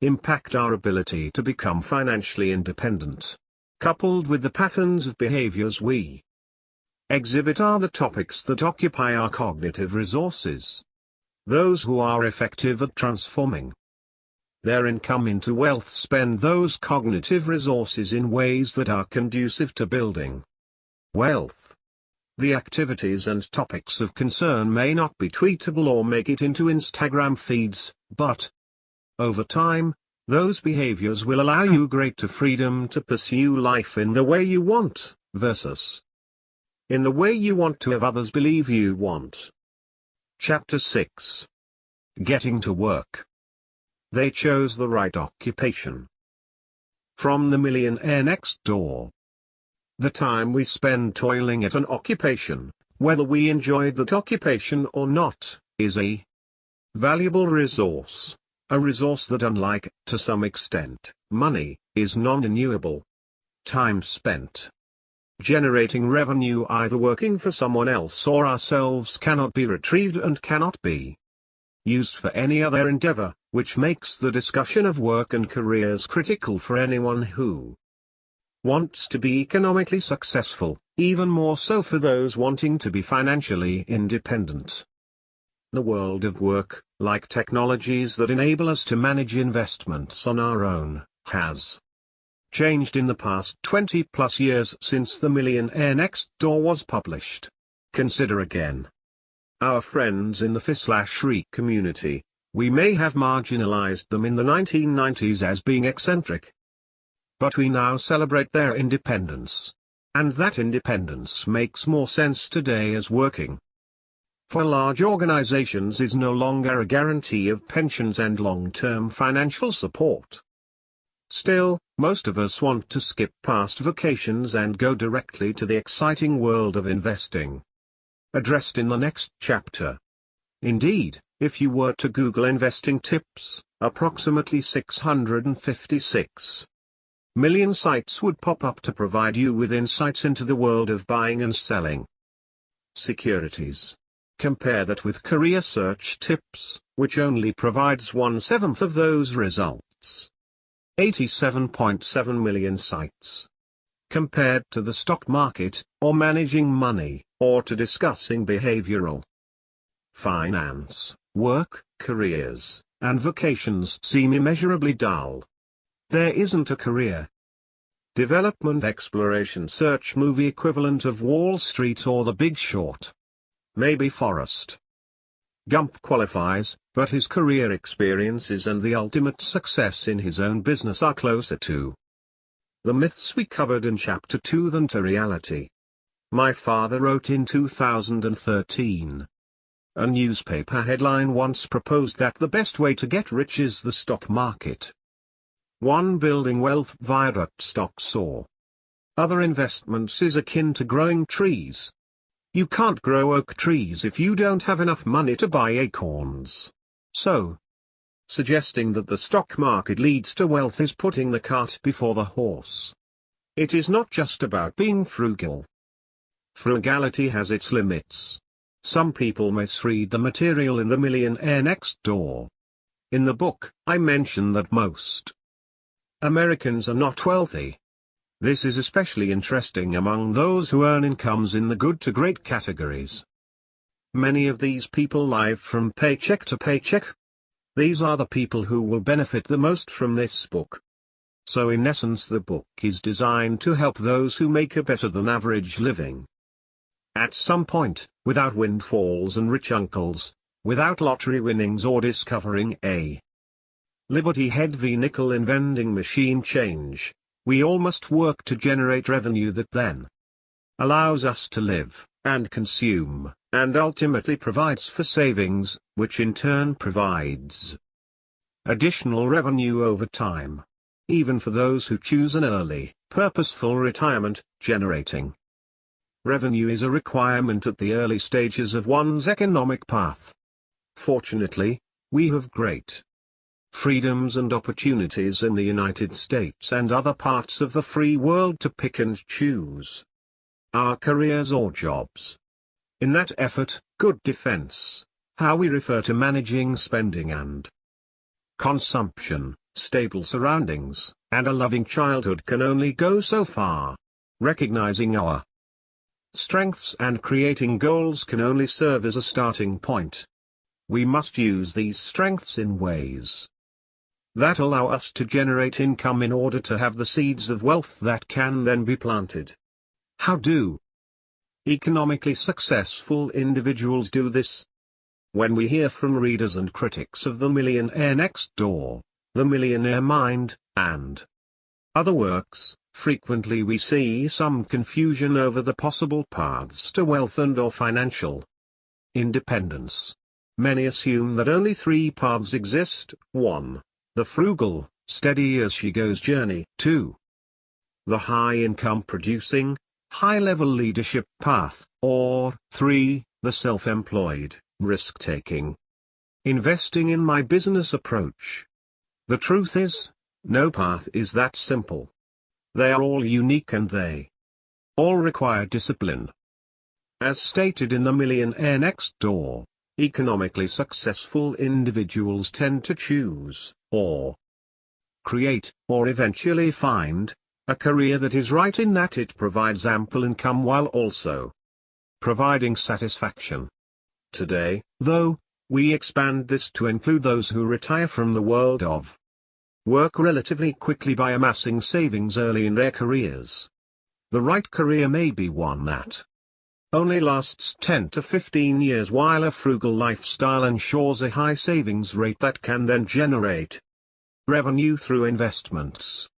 impact our ability to become financially independent. Coupled with the patterns of behaviors we exhibit are the topics that occupy our cognitive resources. Those who are effective at transforming their income into wealth spend those cognitive resources in ways that are conducive to building wealth. The activities and topics of concern may not be tweetable or make it into Instagram feeds, but over time, those behaviors will allow you greater freedom to pursue life in the way you want, versus in the way you want to have others believe you want. Chapter 6. Getting to Work. They chose the right occupation. From The Millionaire Next Door. The time we spend toiling at an occupation, whether we enjoyed that occupation or not, is a valuable resource. A resource that, unlike, to some extent, money, is non-renewable. Time spent generating revenue either working for someone else or ourselves cannot be retrieved and cannot be used for any other endeavor, which makes the discussion of work and careers critical for anyone who wants to be economically successful, even more so for those wanting to be financially independent. The world of work, like technologies that enable us to manage investments on our own, has changed in the past 20+ years since The Millionaire Next Door was published. Consider again. Our friends in the F/RE community, we may have marginalized them in the 1990s as being eccentric. But we now celebrate their independence. And that independence makes more sense today as working for large organizations is no longer a guarantee of pensions and long-term financial support. Still, most of us want to skip past vacations and go directly to the exciting world of investing, addressed in the next chapter. Indeed, if you were to Google investing tips, approximately 656 million sites would pop up to provide you with insights into the world of buying and selling securities. Compare that with career search tips, which only provides 1/7 of those results. 87.7 million sites. Compared to the stock market, or managing money, or to discussing behavioral finance, work, careers, and vacations seem immeasurably dull. There isn't a career development exploration search movie equivalent of Wall Street or The Big Short. Maybe Forrest Gump qualifies, but his career experiences and the ultimate success in his own business are closer to the myths we covered in Chapter 2 than to reality. My father wrote in 2013. A newspaper headline once proposed that the best way to get rich is the stock market. One, building wealth via stocks or other investments is akin to growing trees. You can't grow oak trees if you don't have enough money to buy acorns. So, suggesting that the stock market leads to wealth is putting the cart before the horse. It is not just about being frugal. Frugality has its limits. Some people misread the material in The Millionaire Next Door. In the book, I mention that most Americans are not wealthy. This is especially interesting among those who earn incomes in the good to great categories. Many of these people live from paycheck to paycheck. These are the people who will benefit the most from this book. So in essence, the book is designed to help those who make a better than average living. At some point, without windfalls and rich uncles, without lottery winnings or discovering a Liberty Head v nickel in vending machine change, we all must work to generate revenue that then allows us to live, and consume, and ultimately provides for savings, which in turn provides additional revenue over time. even for those who choose an early, purposeful retirement. Generating revenue is a requirement at the early stages of one's economic path. Fortunately, we have great freedoms and opportunities in the United States and other parts of the free world to pick and choose our careers or jobs. In that effort, good defense, how we refer to managing spending and consumption, stable surroundings, and a loving childhood can only go so far. Recognizing our strengths and creating goals can only serve as a starting point. We must use these strengths in ways that allow us to generate income in order to have the seeds of wealth that can then be planted. How do economically successful individuals do this? When we hear from readers and critics of The Millionaire Next Door, The Millionaire Mind, and other works, frequently we see some confusion over the possible paths to wealth and/or financial independence. Many assume that only three paths exist: 1. The frugal, steady-as-she-goes journey; 2. The high-income producing, high-level leadership path; or 3. The self-employed, risk-taking, investing in my business approach. The truth is, no path is that simple. They are all unique and they all require discipline. As stated in The Millionaire Next Door, economically successful individuals tend to choose, or create, or eventually find, a career that is right in that it provides ample income while also providing satisfaction. Today, though, we expand this to include those who retire from the world of work relatively quickly by amassing savings early in their careers. The right career may be one that only lasts 10 to 15 years, while a frugal lifestyle ensures a high savings rate that can then generate revenue through investments.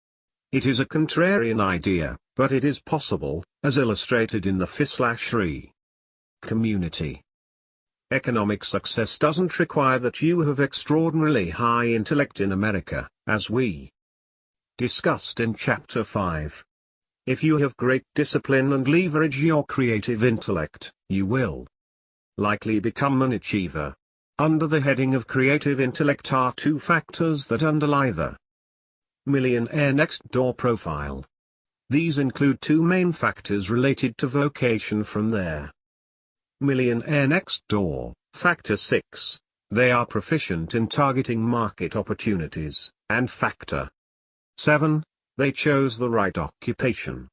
It is a contrarian idea, but it is possible, as illustrated in the F/Re community. Economic success doesn't require that you have extraordinarily high intellect in America, as we discussed in Chapter 5. If you have great discipline and leverage your creative intellect, you will likely become an achiever. Under the heading of creative intellect are two factors that underlie the Millionaire Next Door profile. These include two main factors related to vocation from there. Millionaire Next Door, Factor 6, they are proficient in targeting market opportunities, and Factor 7, they chose the right occupation.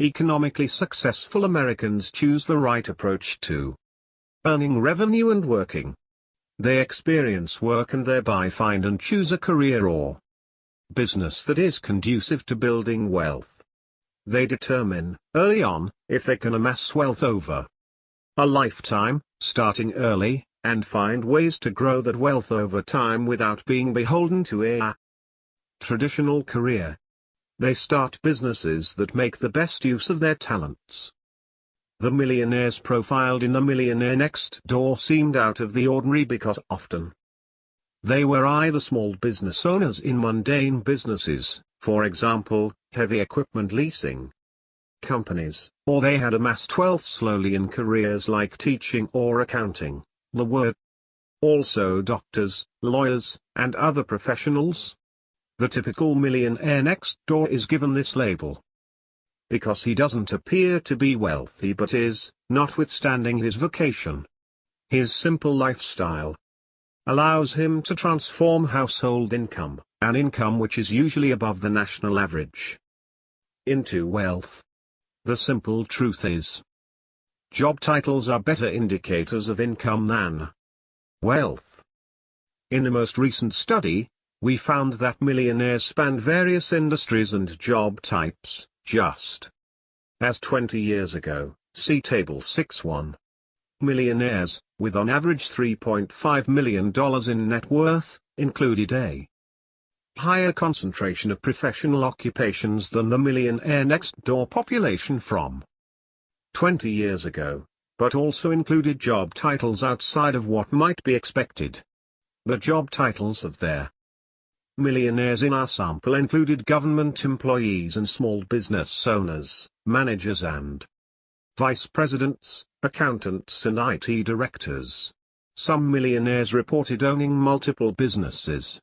Economically successful Americans choose the right approach to earning revenue and working. They experience work and thereby find and choose a career or business that is conducive to building wealth. They determine, early on, if they can amass wealth over a lifetime, starting early, and find ways to grow that wealth over time without being beholden to a traditional career. They start businesses that make the best use of their talents. The millionaires profiled in The Millionaire Next Door seemed out of the ordinary because often they were either small business owners in mundane businesses, for example, heavy equipment leasing companies, or they had amassed wealth slowly in careers like teaching or accounting. The word also doctors, lawyers, and other professionals. The typical millionaire next door is given this label because he doesn't appear to be wealthy but is, notwithstanding his vocation. His simple lifestyle allows him to transform household income, an income which is usually above the national average, into wealth. The simple truth is, job titles are better indicators of income than wealth. In a most recent study, we found that millionaires spanned various industries and job types, just as 20 years ago. See Table 6.1. Millionaires, with on average $3.5 million in net worth, included a higher concentration of professional occupations than the millionaire next door population from 20 years ago, but also included job titles outside of what might be expected. The job titles of their Millionaires in our sample included government employees and small business owners, managers and vice presidents, accountants and IT directors. Some millionaires reported owning multiple businesses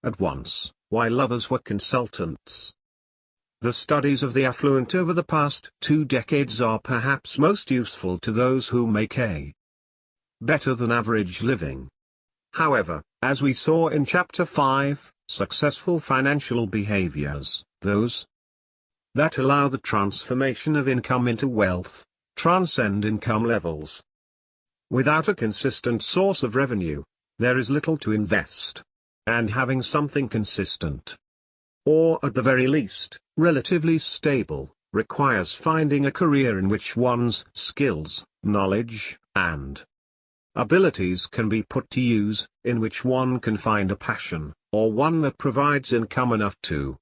at once, while others were consultants. The studies of the affluent over the past 2 decades are perhaps most useful to those who make a better than average living. However, as we saw in Chapter 5, successful financial behaviors, those that allow the transformation of income into wealth, transcend income levels. Without a consistent source of revenue, there is little to invest. And having something consistent, or at the very least, relatively stable, requires finding a career in which one's skills, knowledge, and abilities can be put to use, in which one can find a passion, or one that provides income enough to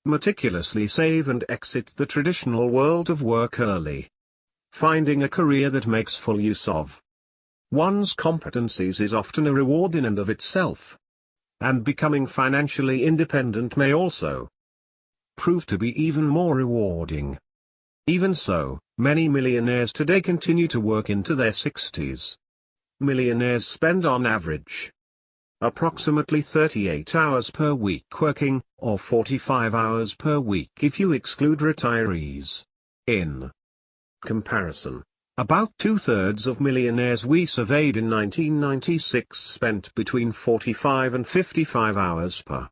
meticulously save and exit the traditional world of work early. Finding a career that makes full use of one's competencies is often a reward in and of itself. And becoming financially independent may also prove to be even more rewarding. Even so, many millionaires today continue to work into their 60s. Millionaires spend on average approximately 38 hours per week working, or 45 hours per week if you exclude retirees. In comparison, about 2/3 of millionaires we surveyed in 1996 spent between 45 and 55 hours per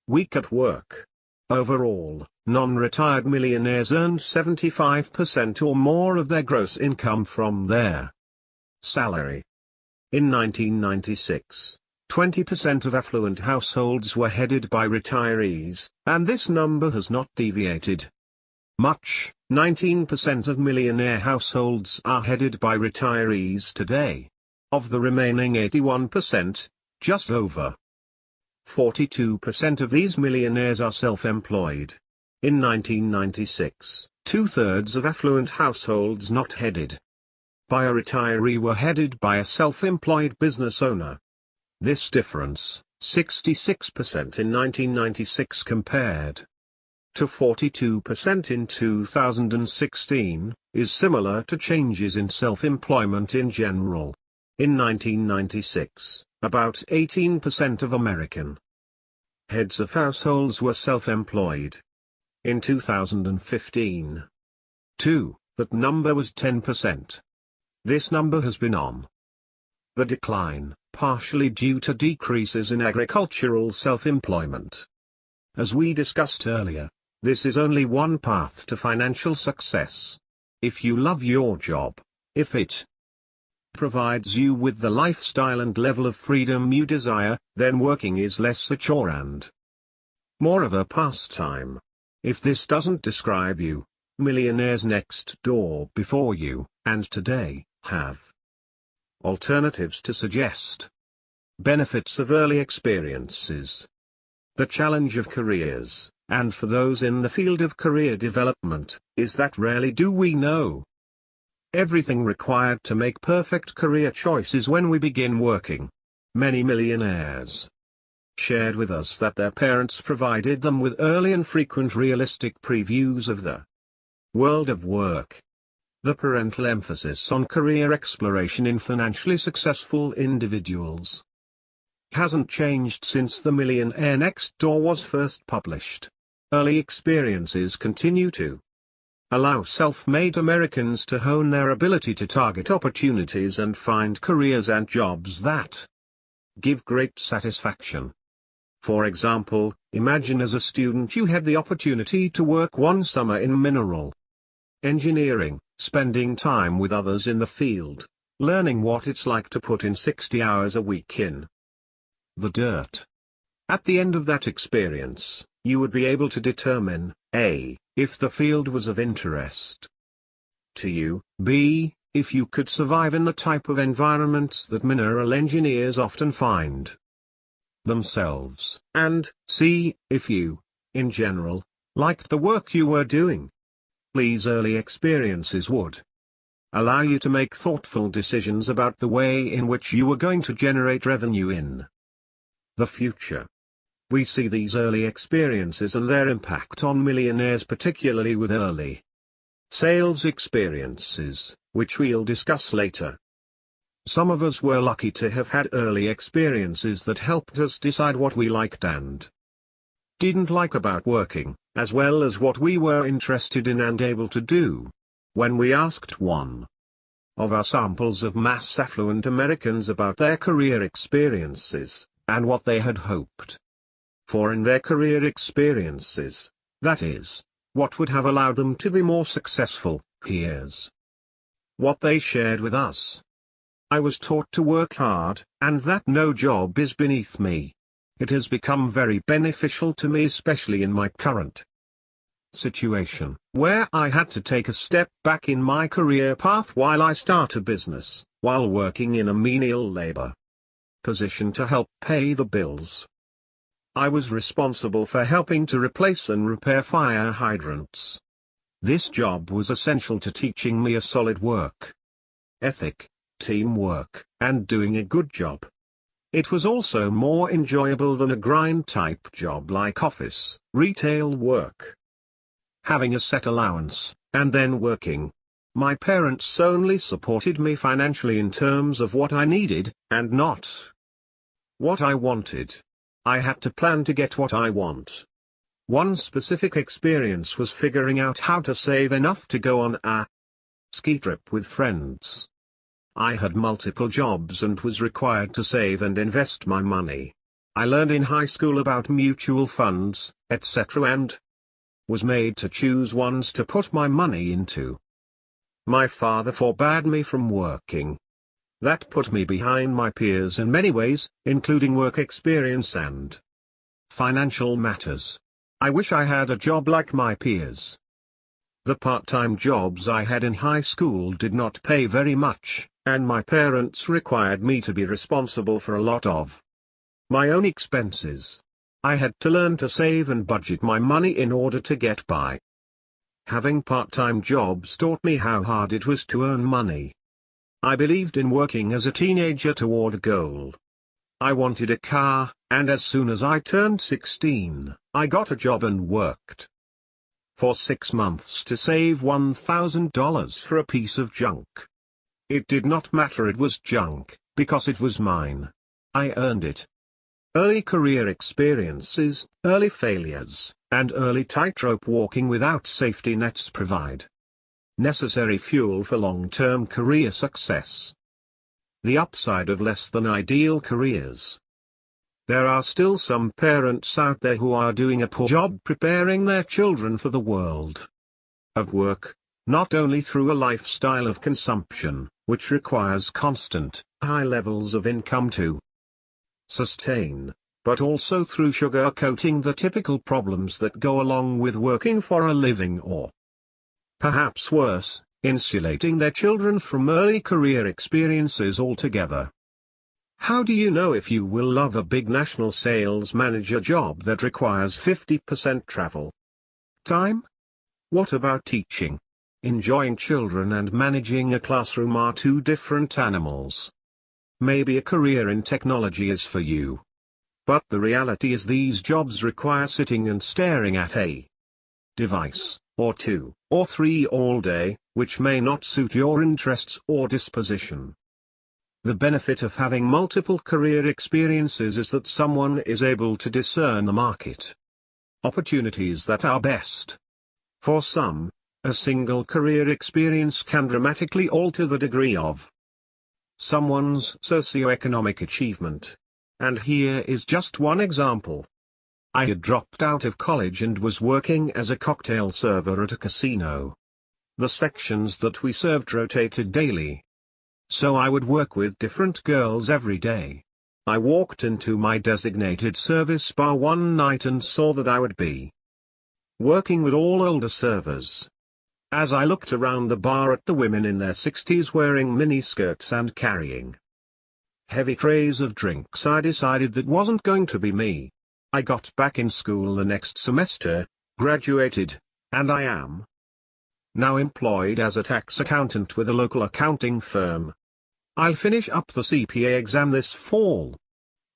week at work. Overall, non-retired millionaires earned 75% or more of their gross income from their salary. In 1996, 20% of affluent households were headed by retirees, and this number has not deviated much. 19% of millionaire households are headed by retirees today. Of the remaining 81%, just over 42% of these millionaires are self-employed. In 1996, 2/3 of affluent households not headed by a retiree were headed by a self-employed business owner. This difference, 66% in 1996 compared to 42% in 2016, is similar to changes in self-employment in general. In 1996, about 18% of American heads of households were self-employed. In 2015, that number was 10%. This number has been on the decline, partially due to decreases in agricultural self-employment. As we discussed earlier, this is only one path to financial success. If you love your job, if it provides you with the lifestyle and level of freedom you desire, then working is less a chore and more of a pastime. If this doesn't describe you, millionaires next door before you, and today, have alternatives to suggest. Benefits of early experiences. The challenge of careers, and for those in the field of career development, is that rarely do we know everything required to make perfect career choices when we begin working. Many millionaires shared with us that their parents provided them with early and frequent realistic previews of the world of work. The parental emphasis on career exploration in financially successful individuals hasn't changed since The Millionaire Next Door was first published. Early experiences continue to allow self-made Americans to hone their ability to target opportunities and find careers and jobs that give great satisfaction. For example, imagine as a student you had the opportunity to work one summer in mineral engineering, spending time with others in the field, learning what it's like to put in 60 hours a week in the dirt. At the end of that experience, you would be able to determine, A, if the field was of interest to you, B, if you could survive in the type of environments that mineral engineers often find themselves, and C, if you, in general, liked the work you were doing. These early experiences would allow you to make thoughtful decisions about the way in which you were going to generate revenue in the future. We see these early experiences and their impact on millionaires, particularly with early sales experiences, which we'll discuss later. Some of us were lucky to have had early experiences that helped us decide what we liked and didn't like about working, as well as what we were interested in and able to do. When we asked one of our samples of mass affluent Americans about their career experiences, and what they had hoped for in their career experiences, that is, what would have allowed them to be more successful, here's what they shared with us. I was taught to work hard, and that no job is beneath me. It has become very beneficial to me, especially in my current situation, where I had to take a step back in my career path while I start a business, while working in a menial labor position to help pay the bills. I was responsible for helping to replace and repair fire hydrants. This job was essential to teaching me a solid work ethic, teamwork, and doing a good job. It was also more enjoyable than a grind-type job like office, retail work. Having a set allowance, and then working. My parents only supported me financially in terms of what I needed, and not what I wanted. I had to plan to get what I want. One specific experience was figuring out how to save enough to go on a ski trip with friends. I had multiple jobs and was required to save and invest my money. I learned in high school about mutual funds, etc., and was made to choose ones to put my money into. My father forbade me from working. That put me behind my peers in many ways, including work experience and financial matters. I wish I had a job like my peers. The part-time jobs I had in high school did not pay very much, and my parents required me to be responsible for a lot of my own expenses. I had to learn to save and budget my money in order to get by. Having part-time jobs taught me how hard it was to earn money. I believed in working as a teenager toward a goal. I wanted a car, and as soon as I turned 16, I got a job and worked for 6 months to save $1,000 for a piece of junk. It did not matter it was junk, because it was mine. I earned it. Early career experiences, early failures, and early tightrope walking without safety nets provide necessary fuel for long-term career success. The upside of less than ideal careers. There are still some parents out there who are doing a poor job preparing their children for the world of work, not only through a lifestyle of consumption, which requires constant, high levels of income to sustain, but also through sugarcoating the typical problems that go along with working for a living, or perhaps worse, insulating their children from early career experiences altogether. How do you know if you will love a big national sales manager job that requires 50% travel time? What about teaching? Enjoying children and managing a classroom are two different animals. Maybe a career in technology is for you. But the reality is these jobs require sitting and staring at a device, or 2, or 3 all day, which may not suit your interests or disposition. The benefit of having multiple career experiences is that someone is able to discern the market opportunities that are best. For some, a single career experience can dramatically alter the degree of someone's socioeconomic achievement. And here is just one example. I had dropped out of college and was working as a cocktail server at a casino. The sections that we served rotated daily. So I would work with different girls every day. I walked into my designated service bar one night and saw that I would be working with all older servers. As I looked around the bar at the women in their 60s wearing miniskirts and carrying heavy trays of drinks, I decided that wasn't going to be me. I got back in school the next semester, graduated, and I am now employed as a tax accountant with a local accounting firm. I'll finish up the CPA exam this fall.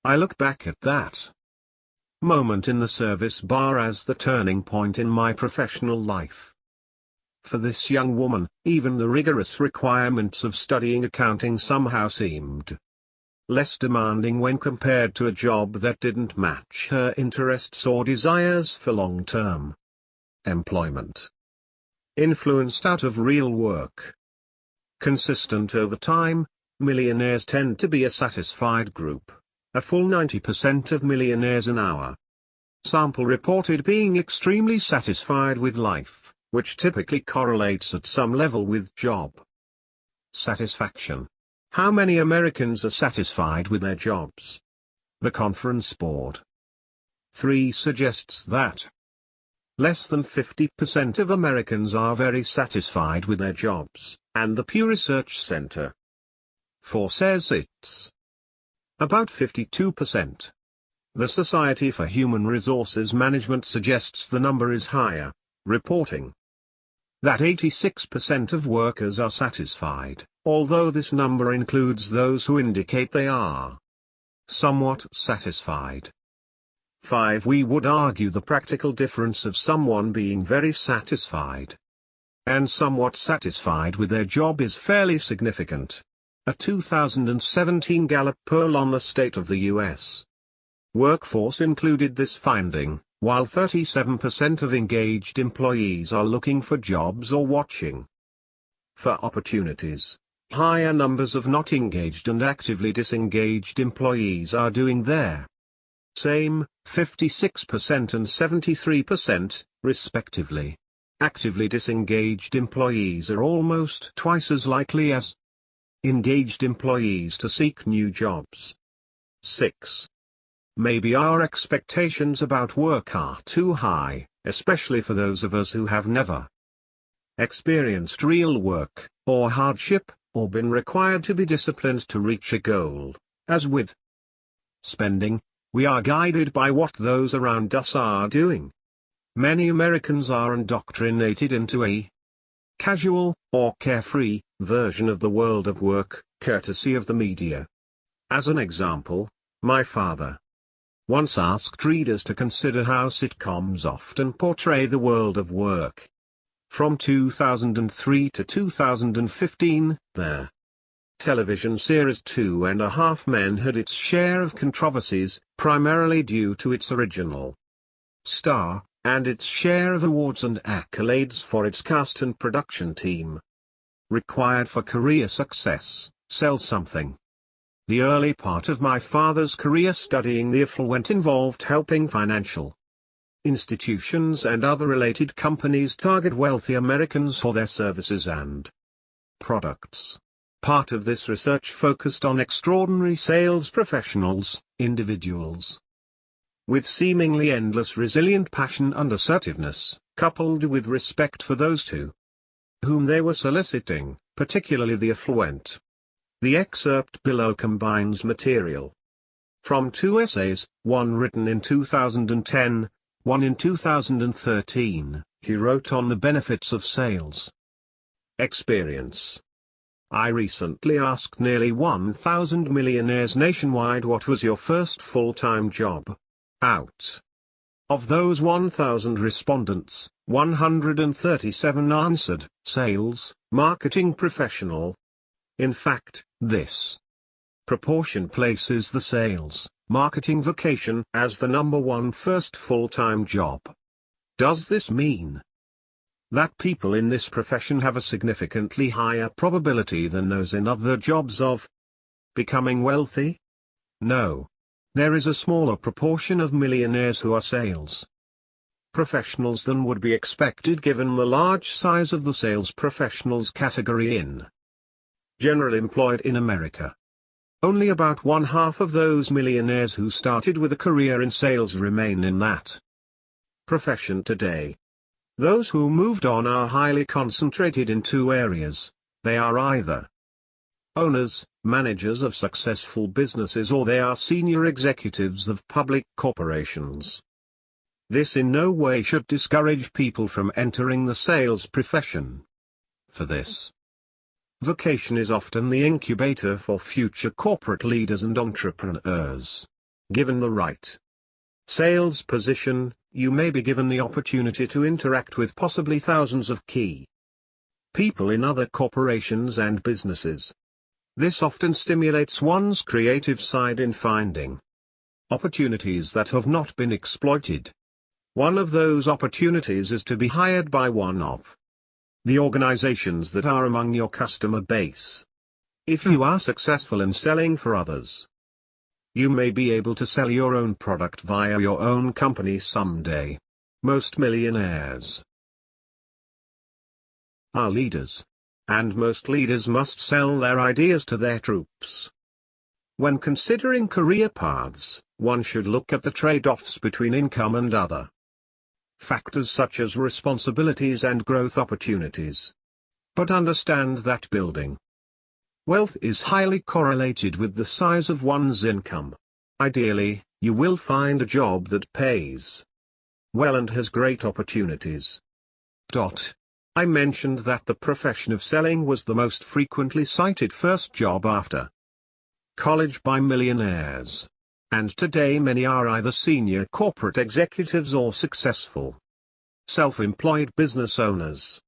I look back at that moment in the service bar as the turning point in my professional life. For this young woman, even the rigorous requirements of studying accounting somehow seemed less demanding when compared to a job that didn't match her interests or desires for long-term employment. Influenced out of real work. Consistent over time, millionaires tend to be a satisfied group, a full 90% of millionaires an hour. Sample reported being extremely satisfied with life, which typically correlates at some level with job satisfaction. How many Americans are satisfied with their jobs? The Conference Board 3 suggests that less than 50% of Americans are very satisfied with their jobs, and the Pew Research Center 4 says it's about 52%. The Society for Human Resources Management suggests the number is higher, reporting that 86% of workers are satisfied, although this number includes those who indicate they are somewhat satisfied. 5. We would argue the practical difference of someone being very satisfied and somewhat satisfied with their job is fairly significant. A 2017 Gallup poll on the state of the U.S. workforce included this finding, while 37% of engaged employees are looking for jobs or watching for opportunities. Higher numbers of not engaged and actively disengaged employees are doing their same, 56% and 73%, respectively. Actively disengaged employees are almost twice as likely as engaged employees to seek new jobs. 6. Maybe our expectations about work are too high, especially for those of us who have never experienced real work, or hardship, or been required to be disciplined to reach a goal. As with spending, we are guided by what those around us are doing. Many Americans are indoctrinated into a casual, or carefree, version of the world of work, courtesy of the media. As an example, my father once asked readers to consider how sitcoms often portray the world of work. From 2003 to 2015, their television series 2.5 Men had its share of controversies, primarily due to its original star, and its share of awards and accolades for its cast and production team. Required for career success, sell something. The early part of my father's career studying the affluent involved helping financial institutions and other related companies target wealthy Americans for their services and products. Part of this research focused on extraordinary sales professionals, individuals with seemingly endless resilient passion and assertiveness, coupled with respect for those to whom they were soliciting, particularly the affluent. The excerpt below combines material from 2 essays, one written in 2010, one in 2013, he wrote on the benefits of sales experience. I recently asked nearly 1,000 millionaires nationwide what was your first full-time job. Out of those 1,000 respondents, 137 answered, sales, marketing professional. In fact, this proportion places the sales, marketing vocation as the #1 first full-time job. Does this mean that people in this profession have a significantly higher probability than those in other jobs of becoming wealthy? No. There is a smaller proportion of millionaires who are sales professionals than would be expected given the large size of the sales professionals category in general employed in America. Only about 1/2 of those millionaires who started with a career in sales remain in that profession today. Those who moved on are highly concentrated in 2 areas. They are either owners, managers of successful businesses, or they are senior executives of public corporations. This in no way should discourage people from entering the sales profession. For this vocation is often the incubator for future corporate leaders and entrepreneurs. Given the right Sales position, you may be given the opportunity to interact with possibly thousands of key people in other corporations and businesses. This often stimulates one's creative side in finding opportunities that have not been exploited. One of those opportunities is to be hired by one of the organizations that are among your customer base. If you are successful in selling for others, you may be able to sell your own product via your own company someday. Most millionaires are leaders. And most leaders must sell their ideas to their troops. When considering career paths, one should look at the trade-offs between income and other factors such as responsibilities and growth opportunities. But understand that building wealth is highly correlated with the size of one's income. Ideally, you will find a job that pays well and has great opportunities. I mentioned that the profession of selling was the most frequently cited first job after college by millionaires. And today many are either senior corporate executives or successful self-employed business owners.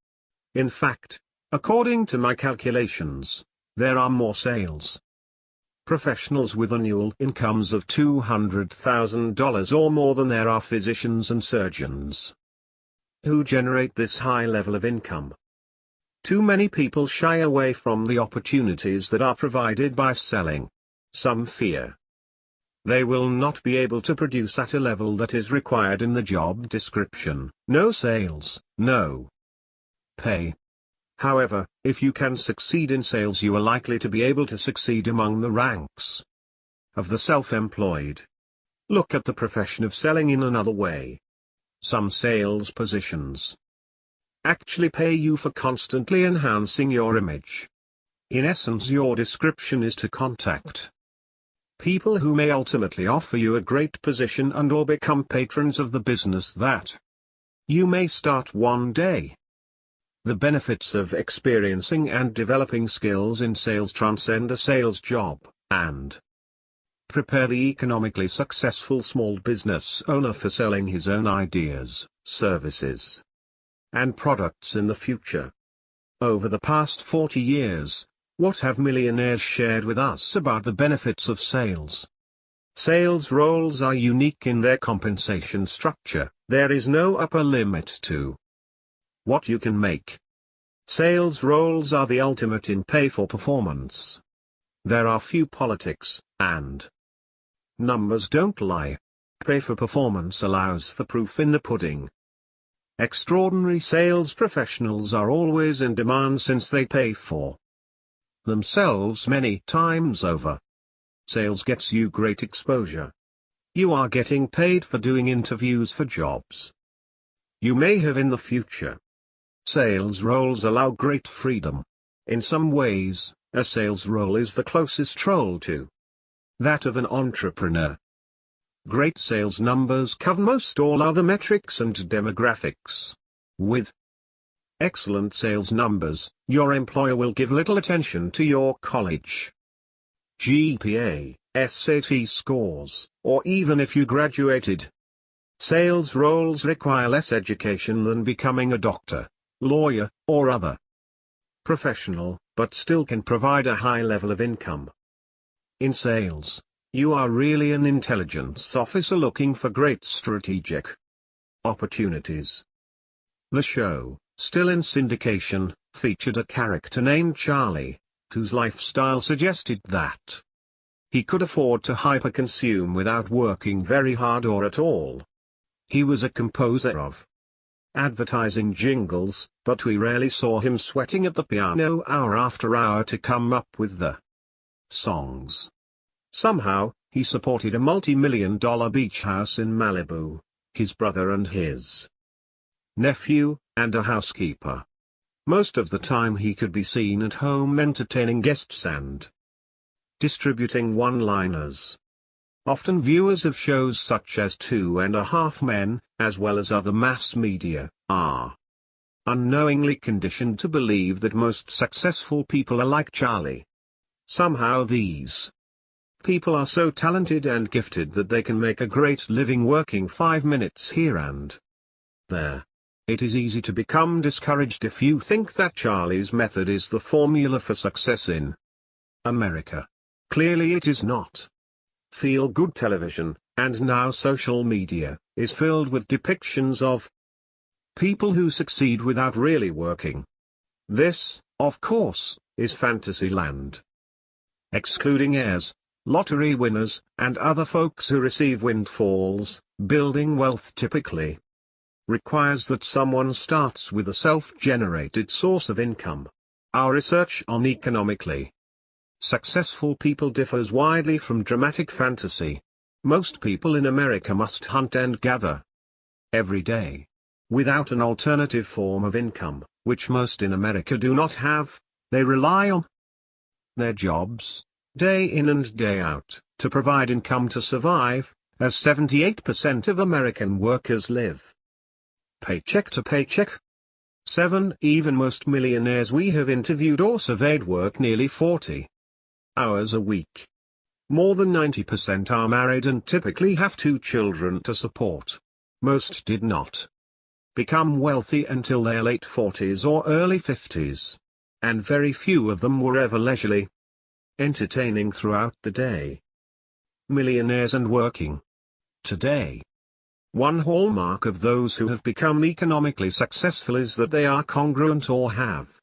In fact, according to my calculations, there are more sales professionals with annual incomes of $200,000 or more than there are physicians and surgeons who generate this high level of income. Too many people shy away from the opportunities that are provided by selling. Some fear they will not be able to produce at a level that is required in the job description. No sales, no pay. However, if you can succeed in sales, you are likely to be able to succeed among the ranks of the self-employed. Look at the profession of selling in another way. Some sales positions actually pay you for constantly enhancing your image. In essence, your description is to contact people who may ultimately offer you a great position and or become patrons of the business that you may start one day. The benefits of experiencing and developing skills in sales transcend a sales job, and prepare the economically successful small business owner for selling his own ideas, services, and products in the future. Over the past 40 years, what have millionaires shared with us about the benefits of sales? Sales roles are unique in their compensation structure. There is no upper limit to what you can make. Sales roles are the ultimate in pay for performance. There are few politics, and numbers don't lie. Pay for performance allows for proof in the pudding. Extraordinary sales professionals are always in demand since they pay for themselves many times over. Sales gets you great exposure. You are getting paid for doing interviews for jobs you may have in the future. Sales roles allow great freedom. In some ways, a sales role is the closest role to that of an entrepreneur. Great sales numbers cover most all other metrics and demographics. With excellent sales numbers, your employer will give little attention to your college GPA, SAT scores, or even if you graduated. Sales roles require less education than becoming a doctor, lawyer, or other professional, but still can provide a high level of income. In sales, you are really an intelligence officer looking for great strategic opportunities. The show, still in syndication, featured a character named Charlie, whose lifestyle suggested that he could afford to hyper-consume without working very hard or at all. He was a composer of advertising jingles, but we rarely saw him sweating at the piano hour after hour to come up with the songs. Somehow, he supported a multi-million-dollar beach house in Malibu, his brother and his nephew, and a housekeeper. Most of the time he could be seen at home entertaining guests and distributing one-liners. Often viewers of shows such as 2.5 Men, as well as other mass media, are unknowingly conditioned to believe that most successful people are like Charlie. Somehow these people are so talented and gifted that they can make a great living working 5 minutes here and there. It is easy to become discouraged if you think that Charlie's method is the formula for success in America. Clearly it is not. Feel-good television, and now social media, is filled with depictions of people who succeed without really working. This, of course, is fantasy land. Excluding heirs, lottery winners, and other folks who receive windfalls, building wealth typically requires that someone starts with a self-generated source of income. Our research on economically successful people differs widely from dramatic fantasy. Most people in America must hunt and gather every day. Without an alternative form of income, which most in America do not have, they rely on their jobs, day in and day out, to provide income to survive, as 78% of American workers live paycheck to paycheck. Even most millionaires we have interviewed or surveyed work nearly 40 hours a week. More than 90% are married and typically have 2 children to support. Most did not become wealthy until their late 40s or early 50s. And very few of them were ever leisurely entertaining throughout the day. Millionaires and working today. One hallmark of those who have become economically successful is that they are congruent or have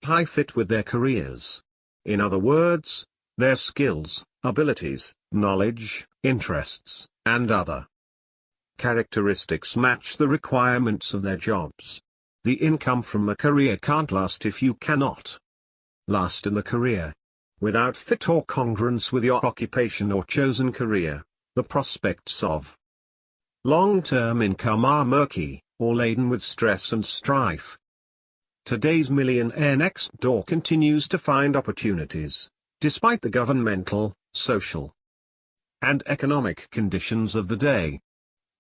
high fit with their careers. In other words, their skills, abilities, knowledge, interests, and other characteristics match the requirements of their jobs. The income from a career can't last if you cannot last in the career. Without fit or congruence with your occupation or chosen career, the prospects of long-term income are murky, or laden with stress and strife. Today's millionaire next door continues to find opportunities, despite the governmental, social, and economic conditions of the day.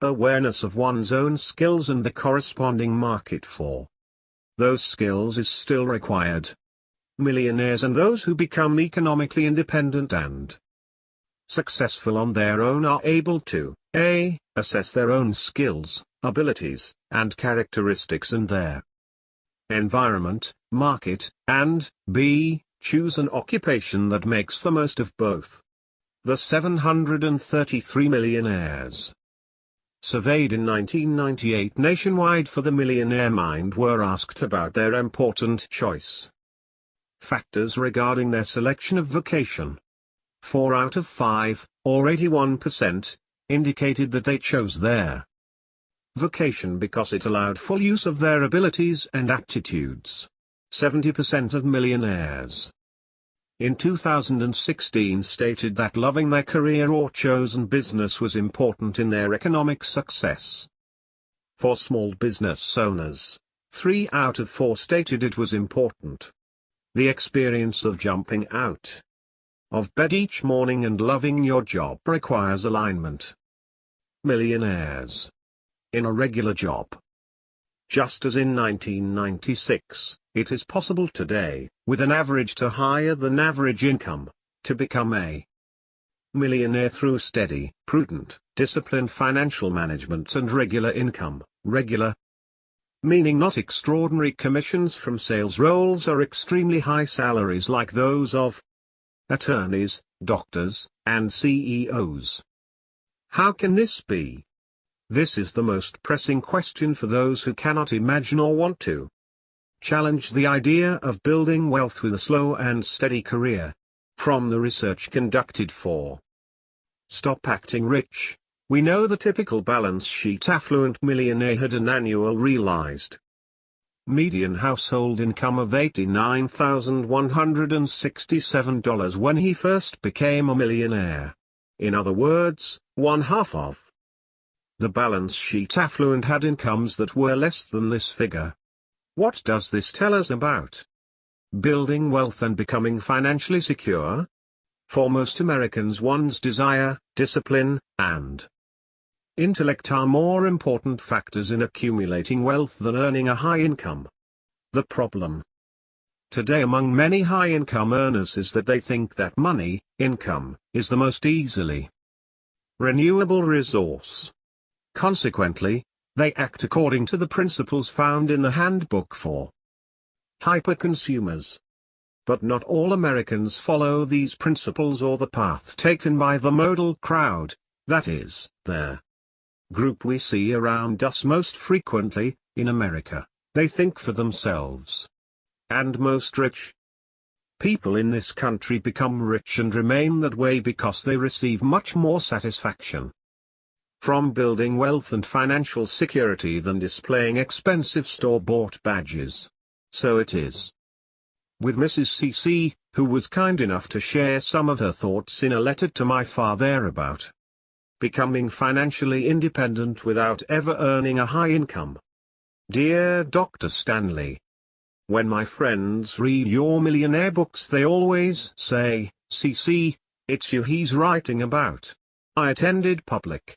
Awareness of one's own skills and the corresponding market for those skills is still required. Millionaires and those who become economically independent and successful on their own are able to A. Assess their own skills, abilities, and characteristics and their environment, market, and B. Choose an occupation that makes the most of both. The 733 millionaires surveyed in 1998 nationwide for the Millionaire Mind were asked about their important choice factors regarding their selection of vocation. 4 out of 5, or 81%, indicated that they chose their vocation because it allowed full use of their abilities and aptitudes. 70% of millionaires in 2016 stated that loving their career or chosen business was important in their economic success. For small business owners, 3 out of 4 stated it was important. The experience of jumping out of bed each morning and loving your job requires alignment. Millionaires in a regular job. Just as in 1996, it is possible today, with an average to higher than average income, to become a millionaire through steady, prudent, disciplined financial management and regular income. Regular meaning not extraordinary commissions from sales roles or extremely high salaries like those of attorneys, doctors, and CEOs. How can this be? This is the most pressing question for those who cannot imagine or want to challenge the idea of building wealth with a slow and steady career. From the research conducted for Stop Acting Rich, we know the typical balance sheet affluent millionaire had an annual realized median household income of $89,167 when he first became a millionaire. In other words, 1/2 of the balance sheet affluent had incomes that were less than this figure. What does this tell us about building wealth and becoming financially secure? For most Americans, one's desire, discipline, and intellect are more important factors in accumulating wealth than earning a high income. The problem today among many high-income earners is that they think that money, income, is the most easily renewable resource. Consequently, they act according to the principles found in the Handbook for Hyper-Consumers. But not all Americans follow these principles or the path taken by the modal crowd, that is, the group we see around us most frequently, in America. They think for themselves. And most rich people in this country become rich and remain that way because they receive much more satisfaction from building wealth and financial security than displaying expensive store-bought badges. So it is with Mrs. CC, who was kind enough to share some of her thoughts in a letter to my father about becoming financially independent without ever earning a high income. Dear Dr. Stanley, when my friends read your Millionaire books they always say, CC, it's you he's writing about. I attended public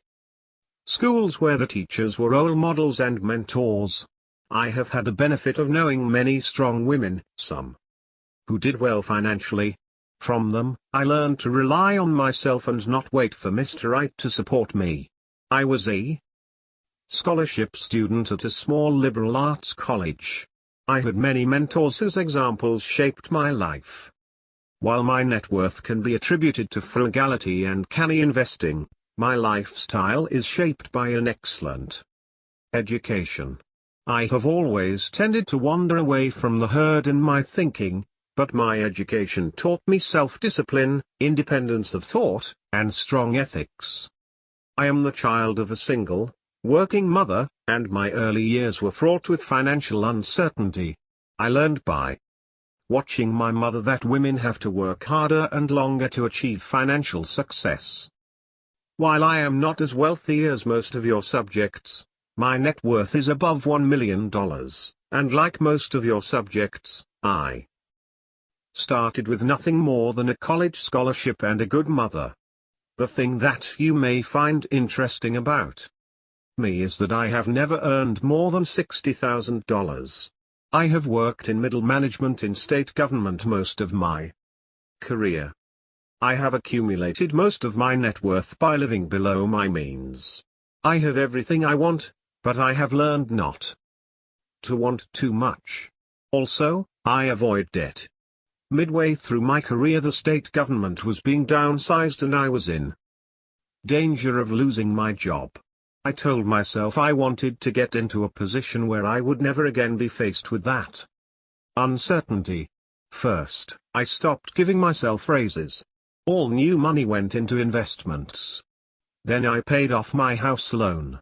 schools where the teachers were role models and mentors. I have had the benefit of knowing many strong women, some who did well financially. From them, I learned to rely on myself and not wait for Mr. Right to support me. I was a scholarship student at a small liberal arts college. I had many mentors whose examples shaped my life. While my net worth can be attributed to frugality and canny investing, my lifestyle is shaped by an excellent education. I have always tended to wander away from the herd in my thinking, but my education taught me self-discipline, independence of thought, and strong ethics. I am the child of a single, working mother, and my early years were fraught with financial uncertainty. I learned by watching my mother that women have to work harder and longer to achieve financial success. While I am not as wealthy as most of your subjects, my net worth is above $1 million, and like most of your subjects, I started with nothing more than a college scholarship and a good mother. The thing that you may find interesting about me is that I have never earned more than $60,000. I have worked in middle management in state government most of my career. I have accumulated most of my net worth by living below my means. I have everything I want, but I have learned not to want too much. Also, I avoid debt. Midway through my career the state government was being downsized and I was in danger of losing my job. I told myself I wanted to get into a position where I would never again be faced with that uncertainty. First, I stopped giving myself raises. All new money went into investments. Then I paid off my house loan.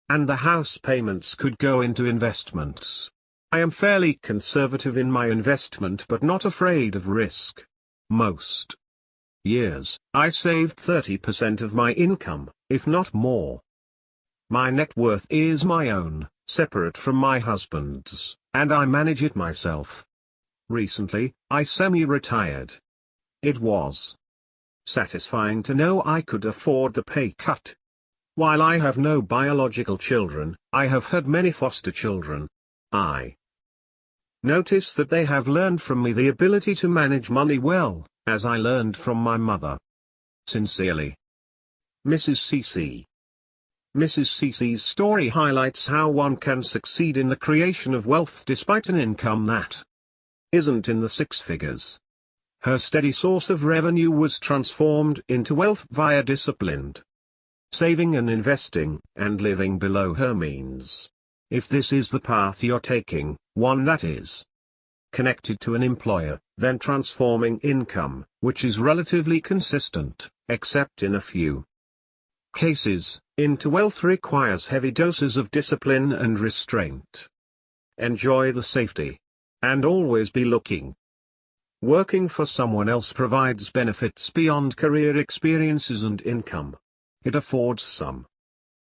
And the house payments could go into investments. I am fairly conservative in my investment but not afraid of risk. Most years, I saved 30% of my income, if not more. My net worth is my own, separate from my husband's, and I manage it myself. Recently, I semi-retired. It was satisfying to know I could afford the pay cut. While I have no biological children, I have had many foster children. I notice that they have learned from me the ability to manage money well, as I learned from my mother. Sincerely, Mrs. CC. Mrs. CC's story highlights how one can succeed in the creation of wealth despite an income that isn't in the six figures. Her steady source of revenue was transformed into wealth via disciplined saving and investing, and living below her means. If this is the path you're taking, one that is connected to an employer, then transforming income, which is relatively consistent, except in a few cases, into wealth requires heavy doses of discipline and restraint. Enjoy the safety. And always be looking. Working for someone else provides benefits beyond career experiences and income. It affords some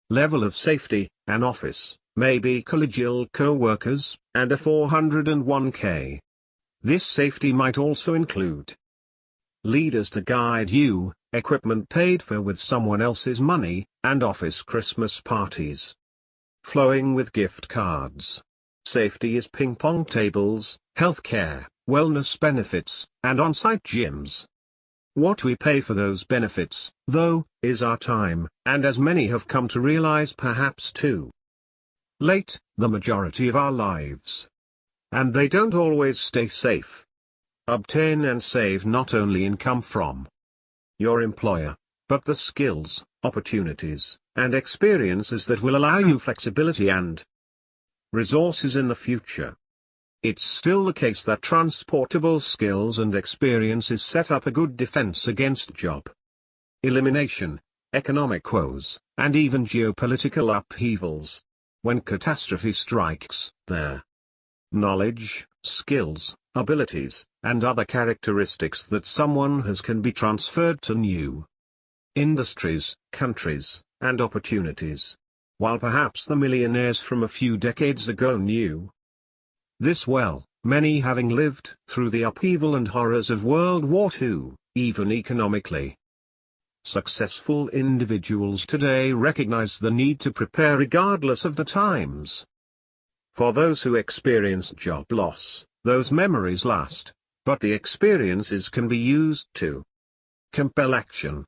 level of safety, an office, maybe collegial co-workers, and a 401k. This safety might also include leaders to guide you, equipment paid for with someone else's money, and office Christmas parties flowing with gift cards. Safety is ping pong tables, healthcare, wellness benefits, and on-site gyms. What we pay for those benefits, though, is our time, and as many have come to realize perhaps too late, the majority of our lives. And they don't always stay safe. Obtain and save not only income from your employer, but the skills, opportunities, and experiences that will allow you flexibility and resources in the future. It's still the case that transportable skills and experiences set up a good defense against job elimination, economic woes, and even geopolitical upheavals. When catastrophe strikes, their knowledge, skills, abilities, and other characteristics that someone has can be transferred to new industries, countries, and opportunities. While perhaps the millionaires from a few decades ago knew this well, many having lived through the upheaval and horrors of World War II, even economically successful individuals today recognize the need to prepare regardless of the times. For those who experienced job loss, those memories last, but the experiences can be used to compel action.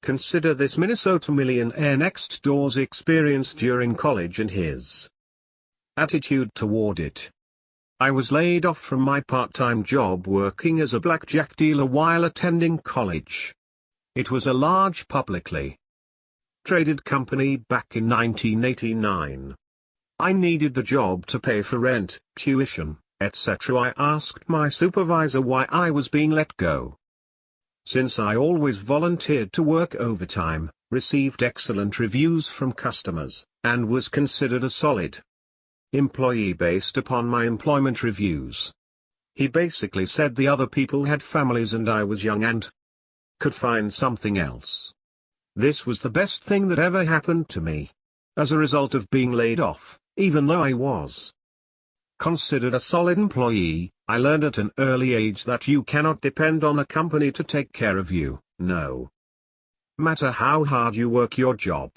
Consider this Minnesota millionaire next door's experience during college and his attitude toward it. I was laid off from my part-time job working as a blackjack dealer while attending college. It was a large publicly traded company back in 1989. I needed the job to pay for rent, tuition, etc. I asked my supervisor why I was being let go. Since I always volunteered to work overtime, received excellent reviews from customers, and was considered a solid employee based upon my employment reviews. He basically said the other people had families and I was young and could find something else. This was the best thing that ever happened to me. As a result of being laid off, even though I was considered a solid employee, I learned at an early age that you cannot depend on a company to take care of you, no matter how hard you work your job.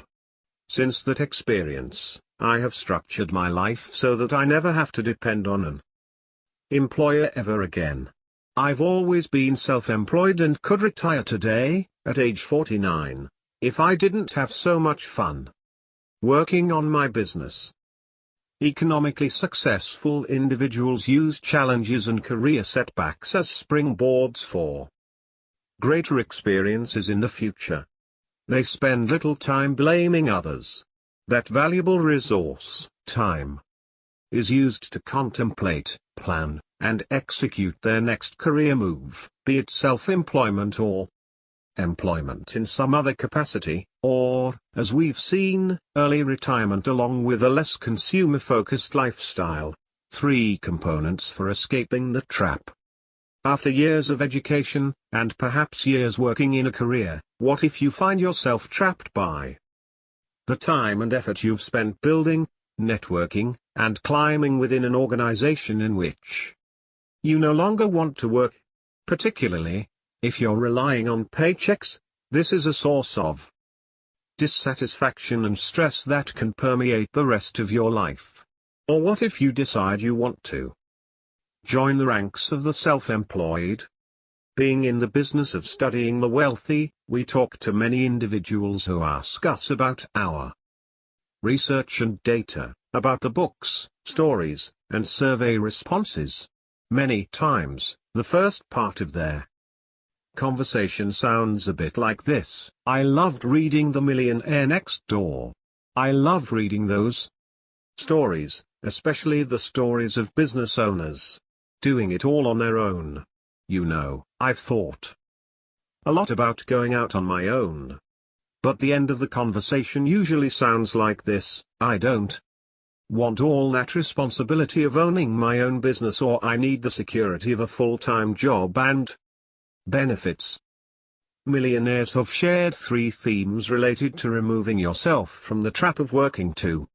Since that experience, I have structured my life so that I never have to depend on an employer ever again. I've always been self-employed and could retire today, at age 49, if I didn't have so much fun working on my business. Economically successful individuals use challenges and career setbacks as springboards for greater experiences in the future. They spend little time blaming others. That valuable resource, time, is used to contemplate, plan, and execute their next career move, be it self-employment or employment in some other capacity, or, as we've seen, early retirement along with a less consumer-focused lifestyle. 3 components for escaping the trap. After years of education, and perhaps years working in a career, what if you find yourself trapped by the time and effort you've spent building, networking, and climbing within an organization in which you no longer want to work? Particularly, if you're relying on paychecks, this is a source of dissatisfaction and stress that can permeate the rest of your life. Or what if you decide you want to join the ranks of the self-employed? Being in the business of studying the wealthy, we talk to many individuals who ask us about our research and data, about the books, stories, and survey responses. Many times, the first part of their conversation sounds a bit like this: I loved reading The Millionaire Next Door. I love reading those stories, especially the stories of business owners doing it all on their own. You know, I've thought a lot about going out on my own. But the end of the conversation usually sounds like this: I don't want all that responsibility of owning my own business, or I need the security of a full-time job and benefits. Millionaires have shared 3 themes related to removing yourself from the trap of working to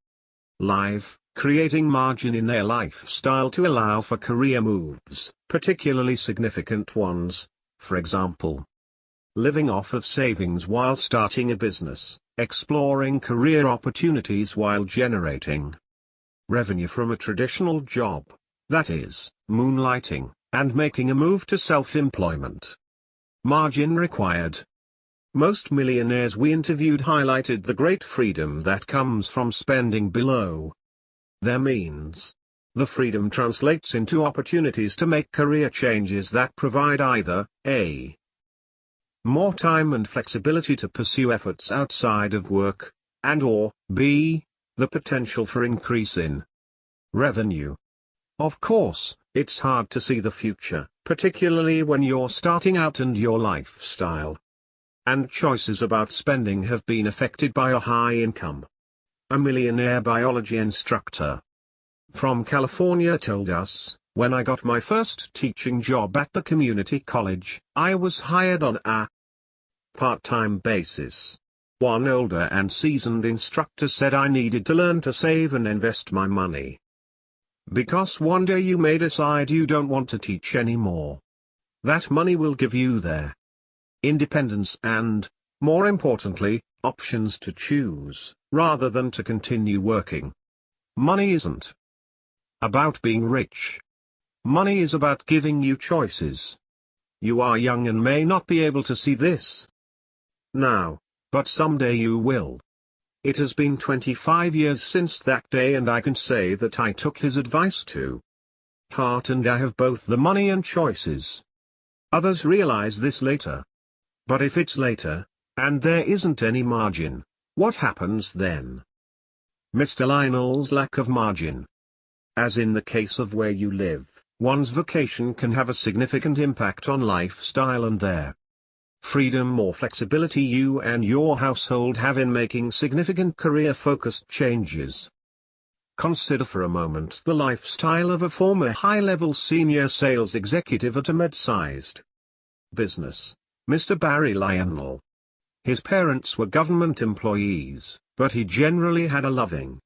live, creating margin in their lifestyle to allow for career moves, particularly significant ones, for example, living off of savings while starting a business, exploring career opportunities while generating revenue from a traditional job, that is, moonlighting, and making a move to self-employment. Margin required. Most millionaires we interviewed highlighted the great freedom that comes from spending below their means. The freedom translates into opportunities to make career changes that provide either A. more time and flexibility to pursue efforts outside of work, and or B. the potential for increase in revenue. Of course, it's hard to see the future, particularly when you're starting out and your lifestyle and choices about spending have been affected by a high income. A millionaire biology instructor from California told us, "When I got my first teaching job at the community college, I was hired on a part-time basis. One older and seasoned instructor said I needed to learn to save and invest my money. Because one day you may decide you don't want to teach anymore. That money will give you their independence and, more importantly, options to choose, rather than to continue working. Money isn't about being rich. Money is about giving you choices. You are young and may not be able to see this now, but someday you will." It has been 25 years since that day, and I can say that I took his advice to heart, and I have both the money and choices. Others realize this later. But if it's later, and there isn't any margin, what happens then? Mr. Lionel's lack of margin. As in the case of where you live, one's vocation can have a significant impact on lifestyle and their freedom or flexibility you and your household have in making significant career-focused changes. Consider for a moment the lifestyle of a former high-level senior sales executive at a mid-sized business, Mr. Barry Lionel. His parents were government employees, but he generally had a loving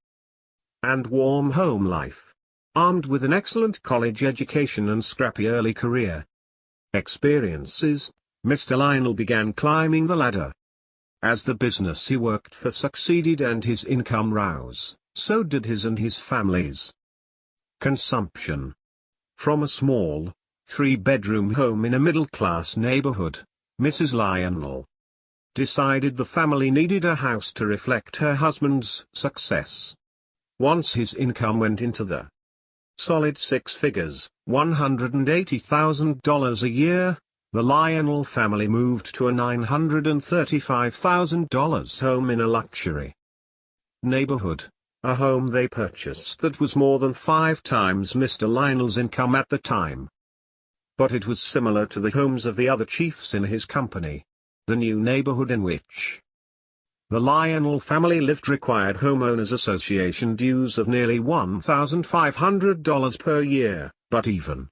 and warm home life, armed with an excellent college education and scrappy early career experiences. Mr. Lionel began climbing the ladder. As the business he worked for succeeded and his income rose, so did his and his family's consumption. From a small, 3-bedroom home in a middle-class neighborhood, Mrs. Lionel decided the family needed a house to reflect her husband's success. Once his income went into the solid six figures, $180,000 a year, the Lionel family moved to a $935,000 home in a luxury neighborhood, a home they purchased that was more than 5 times Mr. Lionel's income at the time. But it was similar to the homes of the other chiefs in his company. The new neighborhood in which the Lionel family lived required homeowners association dues of nearly $1,500 per year, but even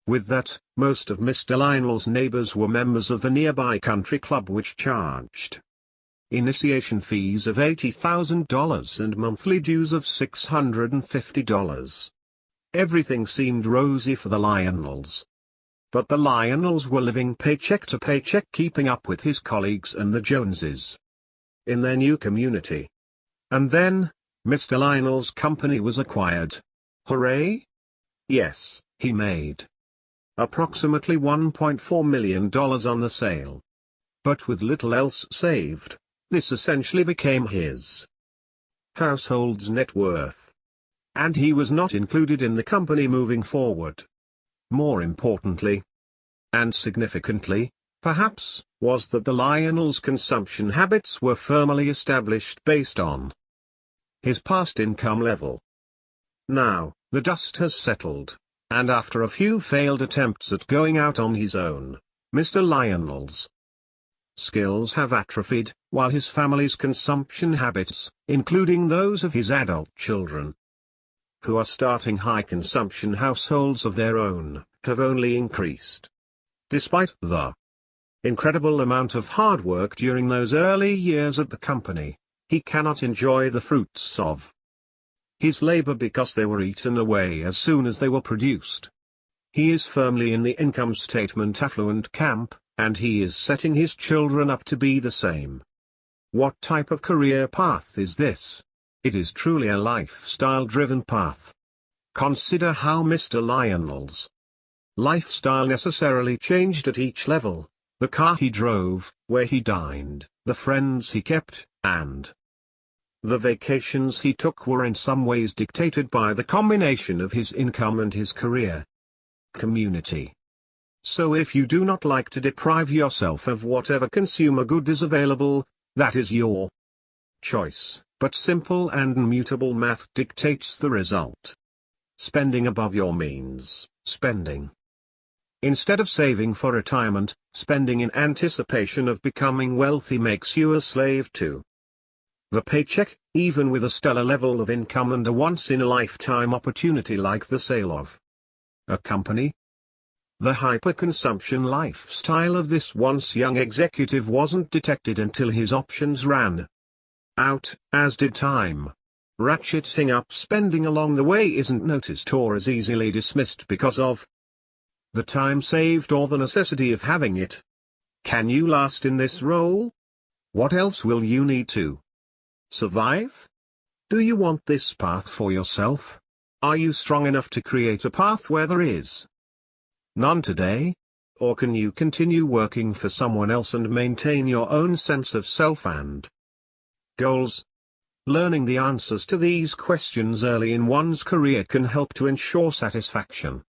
with that, most of Mr. Lionel's neighbors were members of the nearby country club, which charged initiation fees of $80,000 and monthly dues of $650. Everything seemed rosy for the Lionels. But the Lionels were living paycheck to paycheck, keeping up with his colleagues and the Joneses in their new community. And then, Mr. Lionel's company was acquired. Hooray! Yes, he made approximately $1.4 million on the sale. But with little else saved, this essentially became his household's net worth. And he was not included in the company moving forward. More importantly, and significantly, perhaps, was that the Lionel's consumption habits were firmly established based on his past income level. Now, the dust has settled, and after a few failed attempts at going out on his own, Mr. Lionel's skills have atrophied, while his family's consumption habits, including those of his adult children, who are starting high-consumption households of their own, have only increased. Despite the incredible amount of hard work during those early years at the company, he cannot enjoy the fruits of his labor because they were eaten away as soon as they were produced. He is firmly in the income statement affluent camp, and he is setting his children up to be the same. What type of career path is this? It is truly a lifestyle-driven path. Consider how Mr. Lionel's Lifestyle necessarily changed at each level: the car he drove, where he dined, the friends he kept, and the vacations he took were in some ways dictated by the combination of his income and his career. Community. So if you do not like to deprive yourself of whatever consumer good is available, that is your choice, but simple and immutable math dictates the result. Spending above your means, spending. Instead of saving for retirement, spending in anticipation of becoming wealthy makes you a slave to the paycheck, even with a stellar level of income and a once-in-a-lifetime opportunity like the sale of a company. The hyper-consumption lifestyle of this once young executive wasn't detected until his options ran out, as did time. Ratcheting up spending along the way isn't noticed or as easily dismissed because of the time saved or the necessity of having it. Can you last in this role? What else will you need to survive? Do you want this path for yourself? Are you strong enough to create a path where there is none today? Or can you continue working for someone else and maintain your own sense of self and goals? Learning the answers to these questions early in one's career can help to ensure satisfaction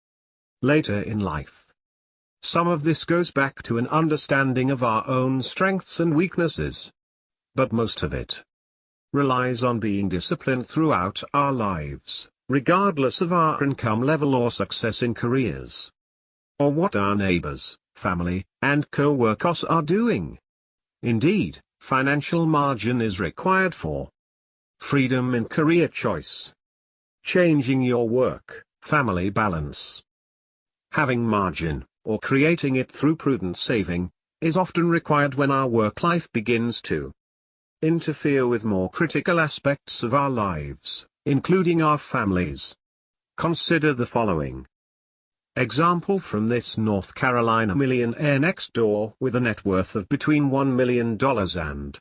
later in life. Some of this goes back to an understanding of our own strengths and weaknesses. But most of it relies on being disciplined throughout our lives, regardless of our income level or success in careers, or what our neighbors, family, and co-workers are doing. Indeed, financial margin is required for freedom in career choice. Changing your work-family balance. Having margin, or creating it through prudent saving, is often required when our work life begins to interfere with more critical aspects of our lives, including our families. Consider the following example from this North Carolina millionaire next door with a net worth of between $1 million and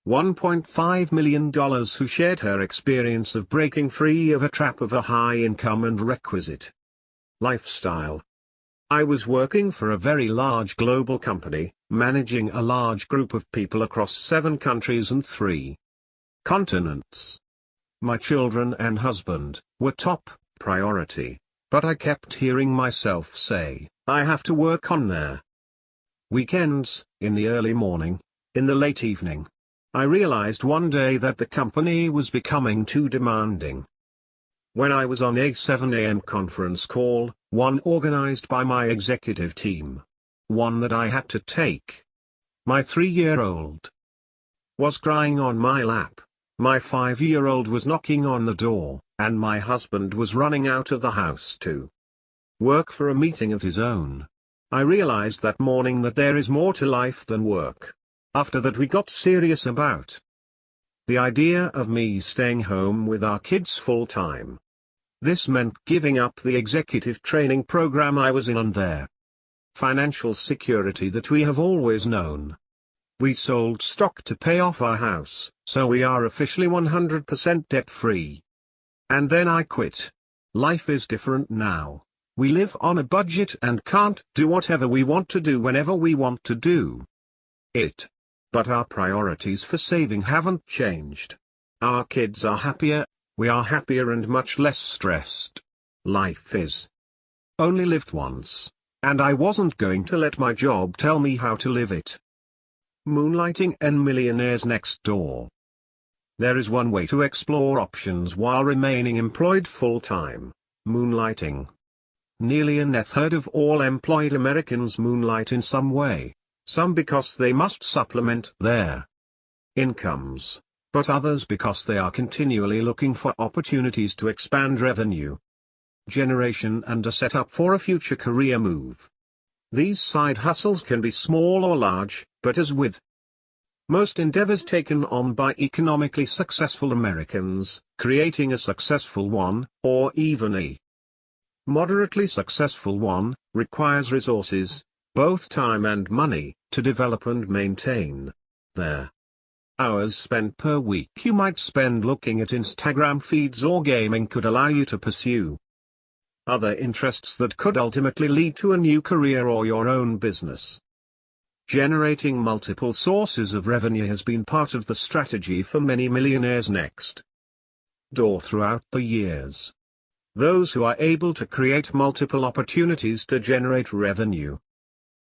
$1.5 million, who shared her experience of breaking free of a trap of a high income and requisite lifestyle. I was working for a very large global company, managing a large group of people across 7 countries and 3 continents. My children and husband were top priority, but I kept hearing myself say, I have to work on their weekends, in the early morning, in the late evening. I realized one day that the company was becoming too demanding. When I was on a 7 a.m. conference call, one organized by my executive team, one that I had to take, my 3-year-old was crying on my lap, my 5-year-old was knocking on the door, and my husband was running out of the house to work for a meeting of his own. I realized that morning that there is more to life than work. After that we got serious about the idea of me staying home with our kids full time. This meant giving up the executive training program I was in and their financial security that we have always known. We sold stock to pay off our house, so we are officially 100% debt-free. And then I quit. Life is different now. We live on a budget and can't do whatever we want to do whenever we want to do it. But our priorities for saving haven't changed. Our kids are happier, we are happier and much less stressed. Life is only lived once, and I wasn't going to let my job tell me how to live it. Moonlighting and millionaires next door. There is one way to explore options while remaining employed full-time: moonlighting. Nearly a third of all employed Americans moonlight in some way, some because they must supplement their incomes, but others because they are continually looking for opportunities to expand revenue generation and a setup for a future career move. These side hustles can be small or large, but as with most endeavors taken on by economically successful Americans, creating a successful one, or even a moderately successful one, requires resources, both time and money, to develop and maintain. Their hours spent per week you might spend looking at Instagram feeds or gaming could allow you to pursue other interests that could ultimately lead to a new career or your own business. Generating multiple sources of revenue has been part of the strategy for many millionaires next door throughout the years. Those who are able to create multiple opportunities to generate revenue,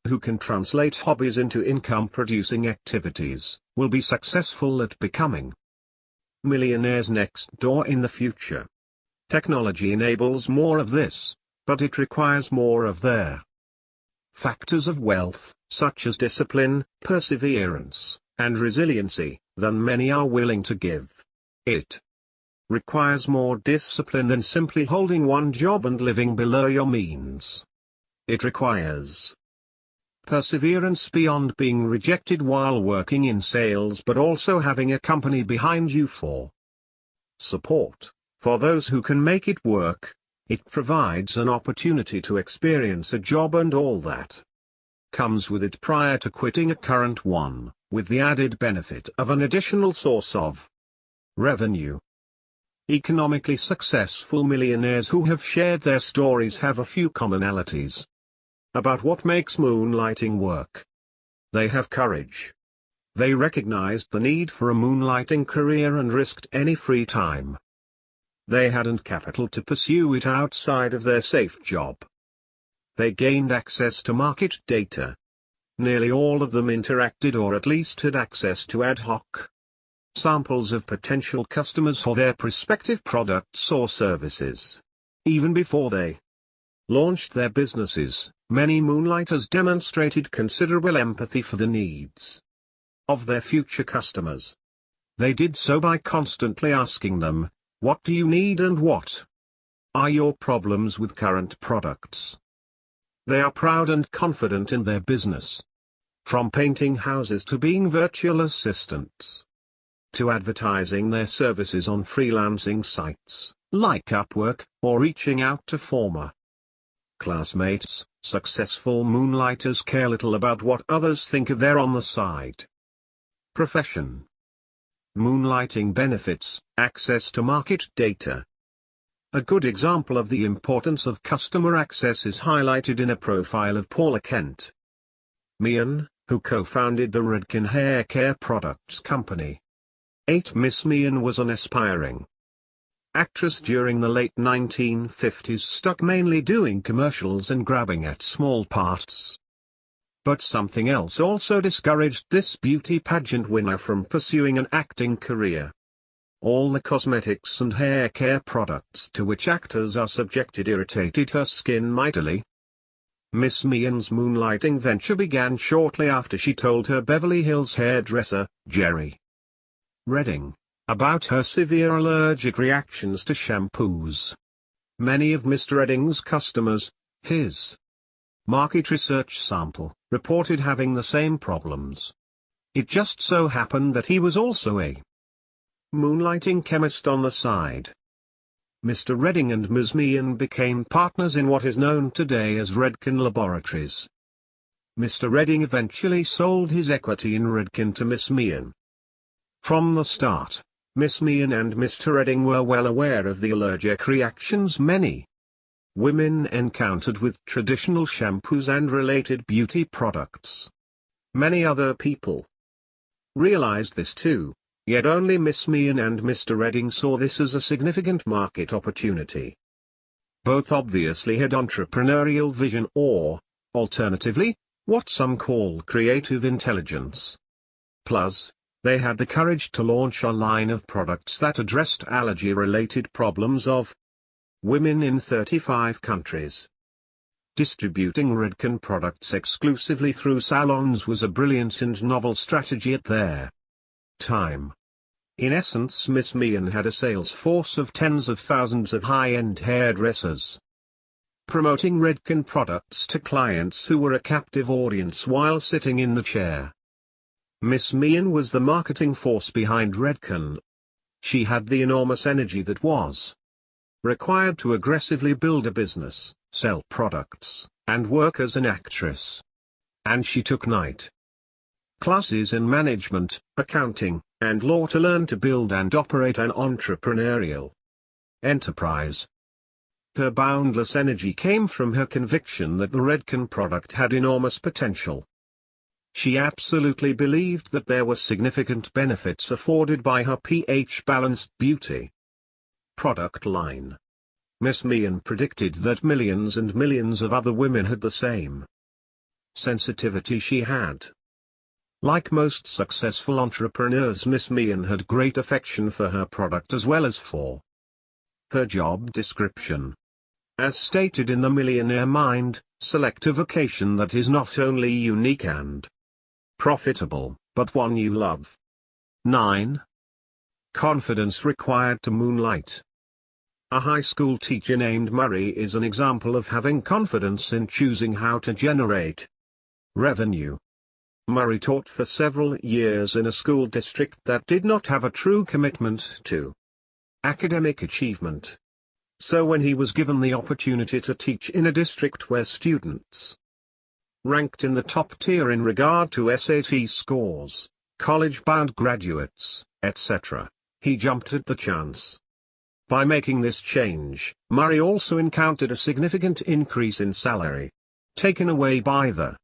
who can translate hobbies into income-producing activities, will be successful at becoming millionaires next door in the future. Technology enables more of this, but it requires more of their factors of wealth, such as discipline, perseverance, and resiliency, than many are willing to give. It requires more discipline than simply holding one job and living below your means. It requires perseverance beyond being rejected while working in sales, but also having a company behind you for support. For those who can make it work, it provides an opportunity to experience a job and all that comes with it prior to quitting a current one, with the added benefit of an additional source of revenue. Economically successful millionaires who have shared their stories have a few commonalities about what makes moonlighting work. They have courage. They recognized the need for a moonlighting career and risked any free time they hadn't capital to pursue it outside of their safe job. They gained access to market data. Nearly all of them interacted or at least had access to ad hoc samples of potential customers for their prospective products or services. Even before they launched their businesses, many moonlighters demonstrated considerable empathy for the needs of their future customers. They did so by constantly asking them, "What do you need and what are your problems with current products?" They are proud and confident in their business. From painting houses to being virtual assistants, to advertising their services on freelancing sites, like Upwork, or reaching out to former classmates, successful moonlighters care little about what others think of their on-the-side profession. Moonlighting benefits: access to market data. A good example of the importance of customer access is highlighted in a profile of Paula Kent Meehan, who co-founded the Redken hair care products company. Miss Meehan was an aspiring actress during the late 1950s, stuck mainly doing commercials and grabbing at small parts. But something else also discouraged this beauty pageant winner from pursuing an acting career. All the cosmetics and hair care products to which actors are subjected irritated her skin mightily. Miss Meehan's moonlighting venture began shortly after she told her Beverly Hills hairdresser, Jerry Redding, about her severe allergic reactions to shampoos. Many of Mr. Redding's customers, his market research sample, reported having the same problems. It just so happened that he was also a moonlighting chemist on the side. Mr. Redding and Ms. Meehan became partners in what is known today as Redken Laboratories. Mr. Redding eventually sold his equity in Redken to Miss Meehan. From the start, Miss Meehan and Mr. Redding were well aware of the allergic reactions many women encountered with traditional shampoos and related beauty products. Many other people realized this too, yet only Miss Meehan and Mr. Redding saw this as a significant market opportunity. Both obviously had entrepreneurial vision or, alternatively, what some call creative intelligence. Plus, they had the courage to launch a line of products that addressed allergy-related problems of women in 35 countries. Distributing Redken products exclusively through salons was a brilliant and novel strategy at their time. In essence, Miss Meehan had a sales force of tens of thousands of high-end hairdressers, promoting Redken products to clients who were a captive audience while sitting in the chair. Miss Meehan was the marketing force behind Redken. She had the enormous energy that was required to aggressively build a business, sell products, and work as an actress. And she took night classes in management, accounting, and law to learn to build and operate an entrepreneurial enterprise. Her boundless energy came from her conviction that the Redken product had enormous potential. She absolutely believed that there were significant benefits afforded by her pH-balanced beauty product line. Miss Meehan predicted that millions and millions of other women had the same sensitivity she had. Like most successful entrepreneurs, Miss Meehan had great affection for her product as well as for her job description. As stated in the Millionaire Mind, select a vocation that is not only unique and profitable, but one you love. 9. Confidence required to moonlight. A high school teacher named Murray is an example of having confidence in choosing how to generate revenue. Murray taught for several years in a school district that did not have a true commitment to academic achievement. So when he was given the opportunity to teach in a district where students ranked in the top tier in regard to SAT scores, college-bound graduates, etc., he jumped at the chance. By making this change, Murray also encountered a significant increase in salary, taken away by the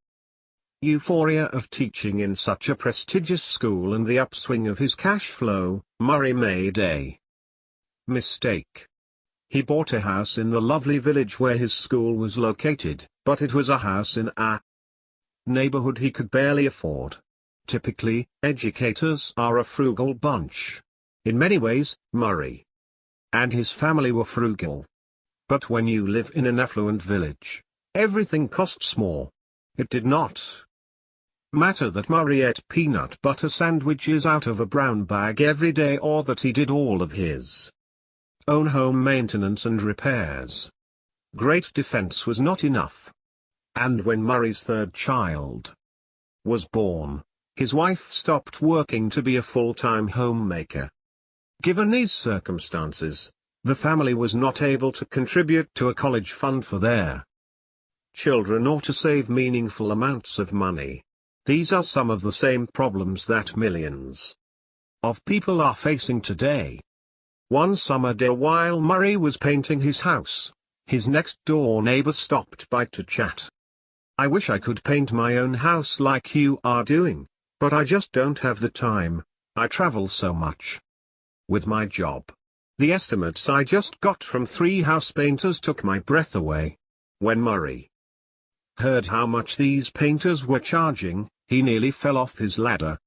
euphoria of teaching in such a prestigious school and the upswing of his cash flow. Murray made a mistake. He bought a house in the lovely village where his school was located, but it was a house in a neighborhood he could barely afford. Typically, educators are a frugal bunch. In many ways, Murray and his family were frugal. But when you live in an affluent village, everything costs more. It did not matter that Murray ate peanut butter sandwiches out of a brown bag every day or that he did all of his own home maintenance and repairs. Great defense was not enough. And when Murray's third child was born, his wife stopped working to be a full-time homemaker. Given these circumstances, the family was not able to contribute to a college fund for their children or to save meaningful amounts of money. These are some of the same problems that millions of people are facing today. One summer day while Murray was painting his house, his next-door neighbor stopped by to chat. "I wish I could paint my own house like you are doing, but I just don't have the time. I travel so much with my job. The estimates I just got from 3 house painters took my breath away." When Murray heard how much these painters were charging, he nearly fell off his ladder.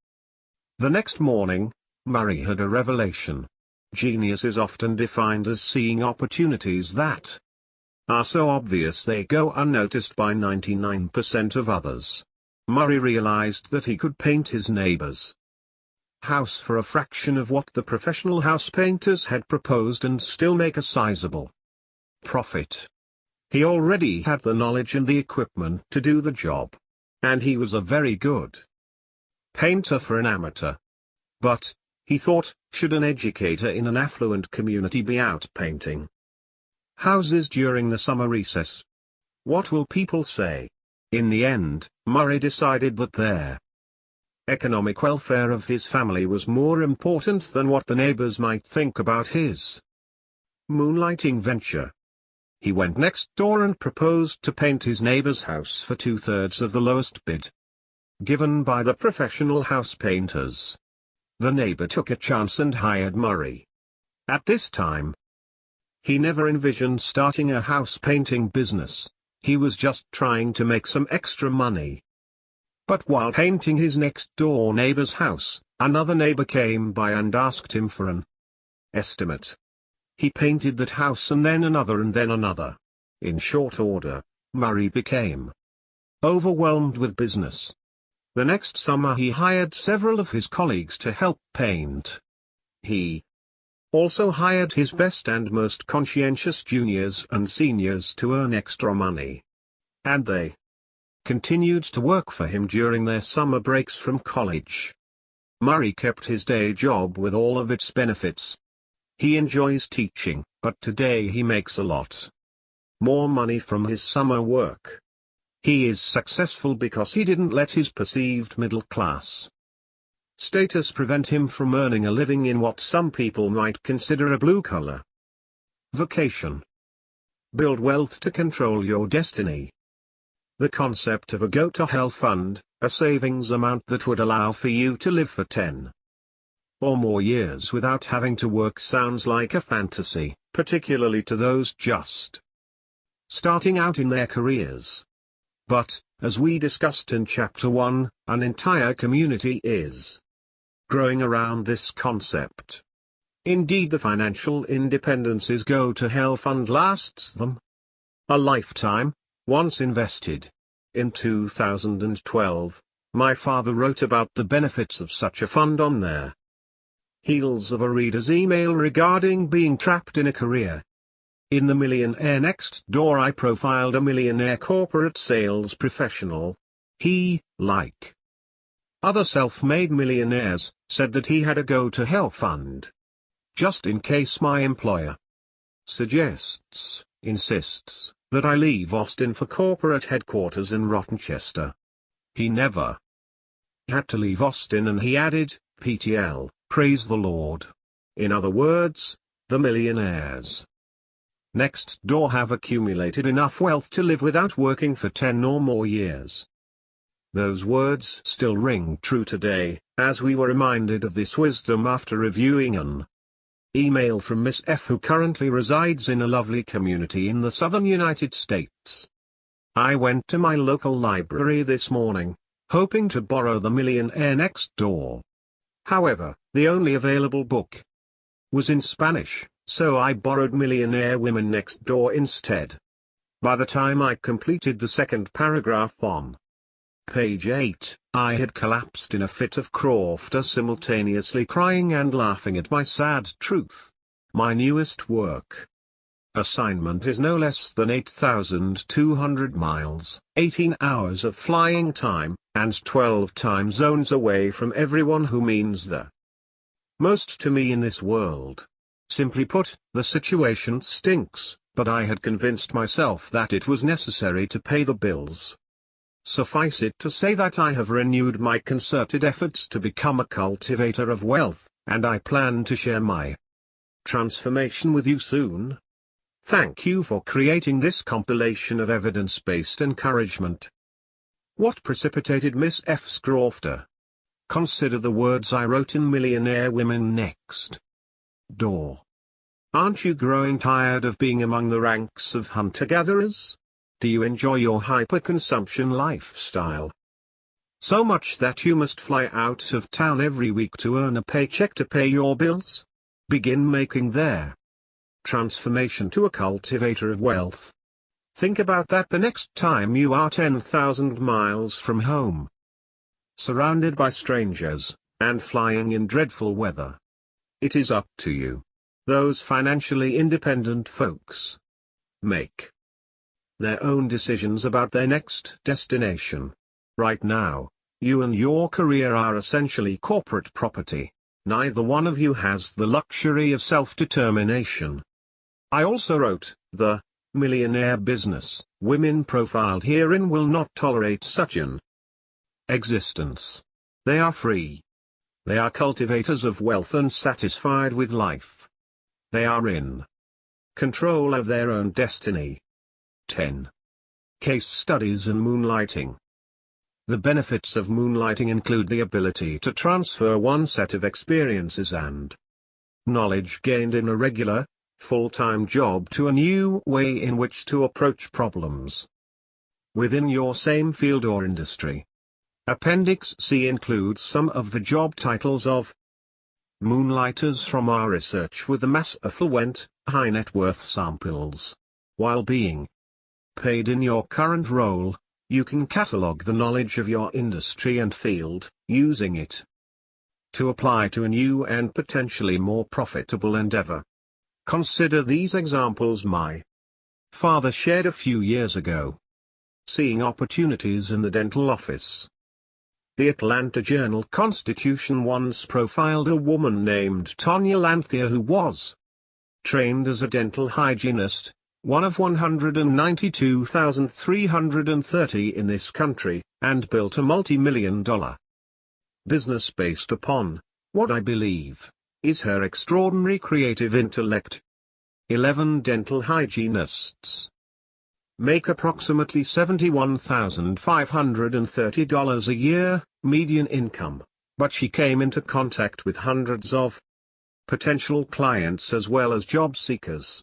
The next morning, Murray had a revelation. Genius is often defined as seeing opportunities that are so obvious they go unnoticed by 99% of others. Murray realized that he could paint his neighbor's house for a fraction of what the professional house painters had proposed and still make a sizable profit. He already had the knowledge and the equipment to do the job. And he was a very good painter for an amateur. But, he thought, should an educator in an affluent community be out painting houses during the summer recess? What will people say? In the end, Murray decided that their economic welfare of his family was more important than what the neighbors might think about his moonlighting venture. He went next door and proposed to paint his neighbor's house for 2/3 of the lowest bid given by the professional house painters. The neighbor took a chance and hired Murray. At this time, he never envisioned starting a house painting business. He was just trying to make some extra money. But while painting his next-door neighbor's house, another neighbor came by and asked him for an estimate. He painted that house and then another and then another. In short order, Murray became overwhelmed with business. The next summer he hired several of his colleagues to help paint. He also hired his best and most conscientious juniors and seniors to earn extra money. And they continued to work for him during their summer breaks from college. Murray kept his day job with all of its benefits. He enjoys teaching, but today he makes a lot more money from his summer work. He is successful because he didn't let his perceived middle-class status prevent him from earning a living in what some people might consider a blue-collar vocation. Build wealth to control your destiny. The concept of a go-to-hell fund, a savings amount that would allow for you to live for 10 or more years without having to work, sounds like a fantasy, particularly to those just starting out in their careers. But, as we discussed in Chapter 1, an entire community is growing around this concept. Indeed, the financial independence's go-to-hell fund lasts them a lifetime, once invested. In 2012, my father wrote about the benefits of such a fund on their heels of a reader's email regarding being trapped in a career. In the Millionaire Next Door, I profiled a millionaire corporate sales professional. He, like other self-made millionaires, said that he had a go-to-hell fund. Just in case my employer insists, that I leave Austin for corporate headquarters in Rochester. He never had to leave Austin, and he added, PTL, praise the Lord. In other words, the millionaires next door have accumulated enough wealth to live without working for 10 or more years. Those words still ring true today, as we were reminded of this wisdom after reviewing an email from Miss F, who currently resides in a lovely community in the southern United States. I went to my local library this morning, hoping to borrow The Millionaire Next Door. However, the only available book was in Spanish, so I borrowed Millionaire Women Next Door instead. By the time I completed the second paragraph on page 8, I had collapsed in a fit of laughter, simultaneously crying and laughing at my sad truth. My newest work assignment is no less than 8,200 miles, 18 hours of flying time, and 12 time zones away from everyone who means the most to me in this world. Simply put, the situation stinks, but I had convinced myself that it was necessary to pay the bills. Suffice it to say that I have renewed my concerted efforts to become a cultivator of wealth, and I plan to share my transformation with you soon. Thank you for creating this compilation of evidence-based encouragement. What precipitated Miss F's laughter? Consider the words I wrote in Millionaire Women Next Door. Aren't you growing tired of being among the ranks of hunter-gatherers? Do you enjoy your hyper-consumption lifestyle so much that you must fly out of town every week to earn a paycheck to pay your bills? Begin making their transformation to a cultivator of wealth. Think about that the next time you are 10,000 miles from home, surrounded by strangers, and flying in dreadful weather. It is up to you. Those financially independent folks make their own decisions about their next destination. Right now, you and your career are essentially corporate property. Neither one of you has the luxury of self-determination. I also wrote, the millionaire business women profiled herein will not tolerate such an existence. They are free. They are cultivators of wealth and satisfied with life. They are in control of their own destiny. 10. Case studies and moonlighting. The benefits of moonlighting include the ability to transfer one set of experiences and knowledge gained in a regular, full-time job to a new way in which to approach problems within your same field or industry. Appendix C includes some of the job titles of moonlighters from our research with the mass affluent, high net worth samples. While being paid in your current role, you can catalog the knowledge of your industry and field, using it to apply to a new and potentially more profitable endeavor. Consider these examples my father shared a few years ago. Seeing opportunities in the dental office. The Atlanta Journal-Constitution once profiled a woman named Tonya Lanthea who was trained as a dental hygienist, one of 192,330 in this country, and built a multi-million-dollar business based upon what I believe is her extraordinary creative intellect. 11 dental hygienists make approximately $71,530 a year, median income, but she came into contact with hundreds of potential clients as well as job seekers.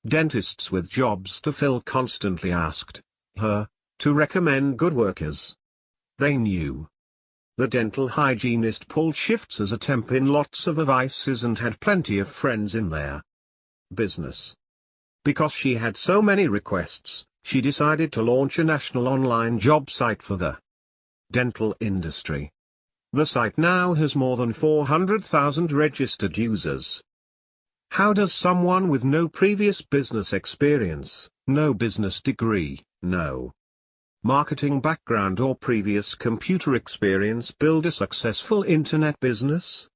Dentists with jobs to fill constantly asked her to recommend good workers. They knew. The dental hygienist pulled shifts as a temp in lots of offices and had plenty of friends in their business. Because she had so many requests, she decided to launch a national online job site for the dental industry. The site now has more than 400,000 registered users. How does someone with no previous business experience, no business degree, no marketing background or previous computer experience build a successful internet business?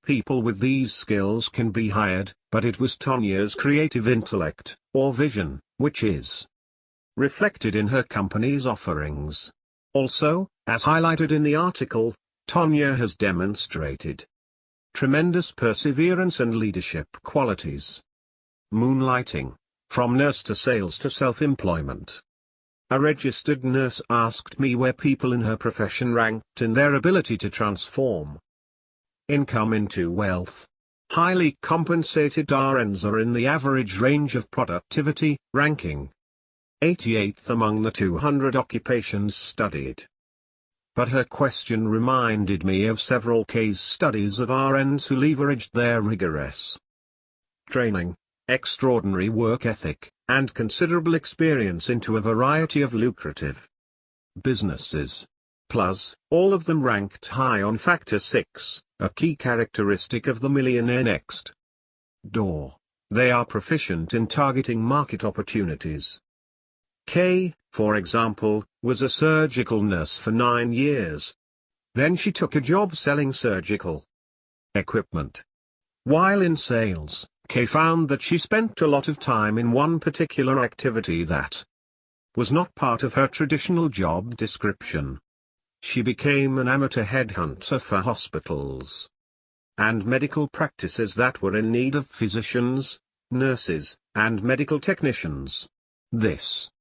People with these skills can be hired, but it was Tonya's creative intellect, or vision, which is reflected in her company's offerings. Also, as highlighted in the article, Tonya has demonstrated tremendous perseverance and leadership qualities. Moonlighting, from nurse to sales to self-employment. A registered nurse asked me where people in her profession ranked in their ability to transform income into wealth. Highly compensated RNs are in the average range of productivity, ranking 88th among the 200 occupations studied. But her question reminded me of several case studies of RNs who leveraged their rigorous training, extraordinary work ethic, and considerable experience into a variety of lucrative businesses. Plus, all of them ranked high on Factor 6, a key characteristic of the Millionaire Next Door. They are proficient in targeting market opportunities. Kay, for example, was a surgical nurse for 9 years. Then she took a job selling surgical equipment. While in sales, Kay found that she spent a lot of time in one particular activity that was not part of her traditional job description. She became an amateur headhunter for hospitals and medical practices that were in need of physicians, nurses, and medical technicians. This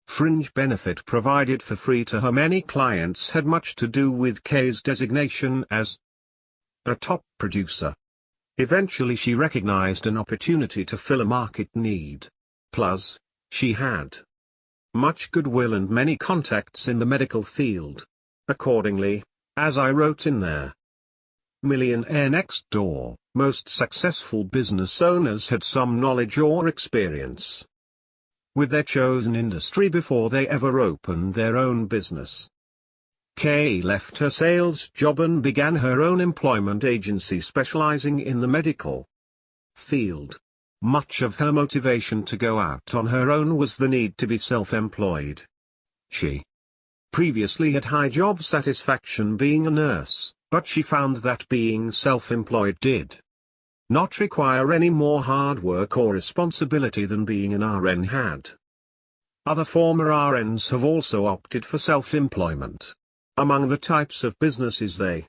fringe benefit provided for free to her many clients had much to do with Kay's designation as a top producer. Eventually she recognized an opportunity to fill a market need. Plus, she had much goodwill and many contacts in the medical field. Accordingly, as I wrote in there, Millionaire Next Door, most successful business owners had some knowledge or experience with their chosen industry before they ever opened their own business. Kay left her sales job and began her own employment agency specializing in the medical field. Much of her motivation to go out on her own was the need to be self-employed. She previously had high job satisfaction being a nurse, but she found that being self-employed did not require any more hard work or responsibility than being an RN had. Other former RNs have also opted for self-employment. Among the types of businesses they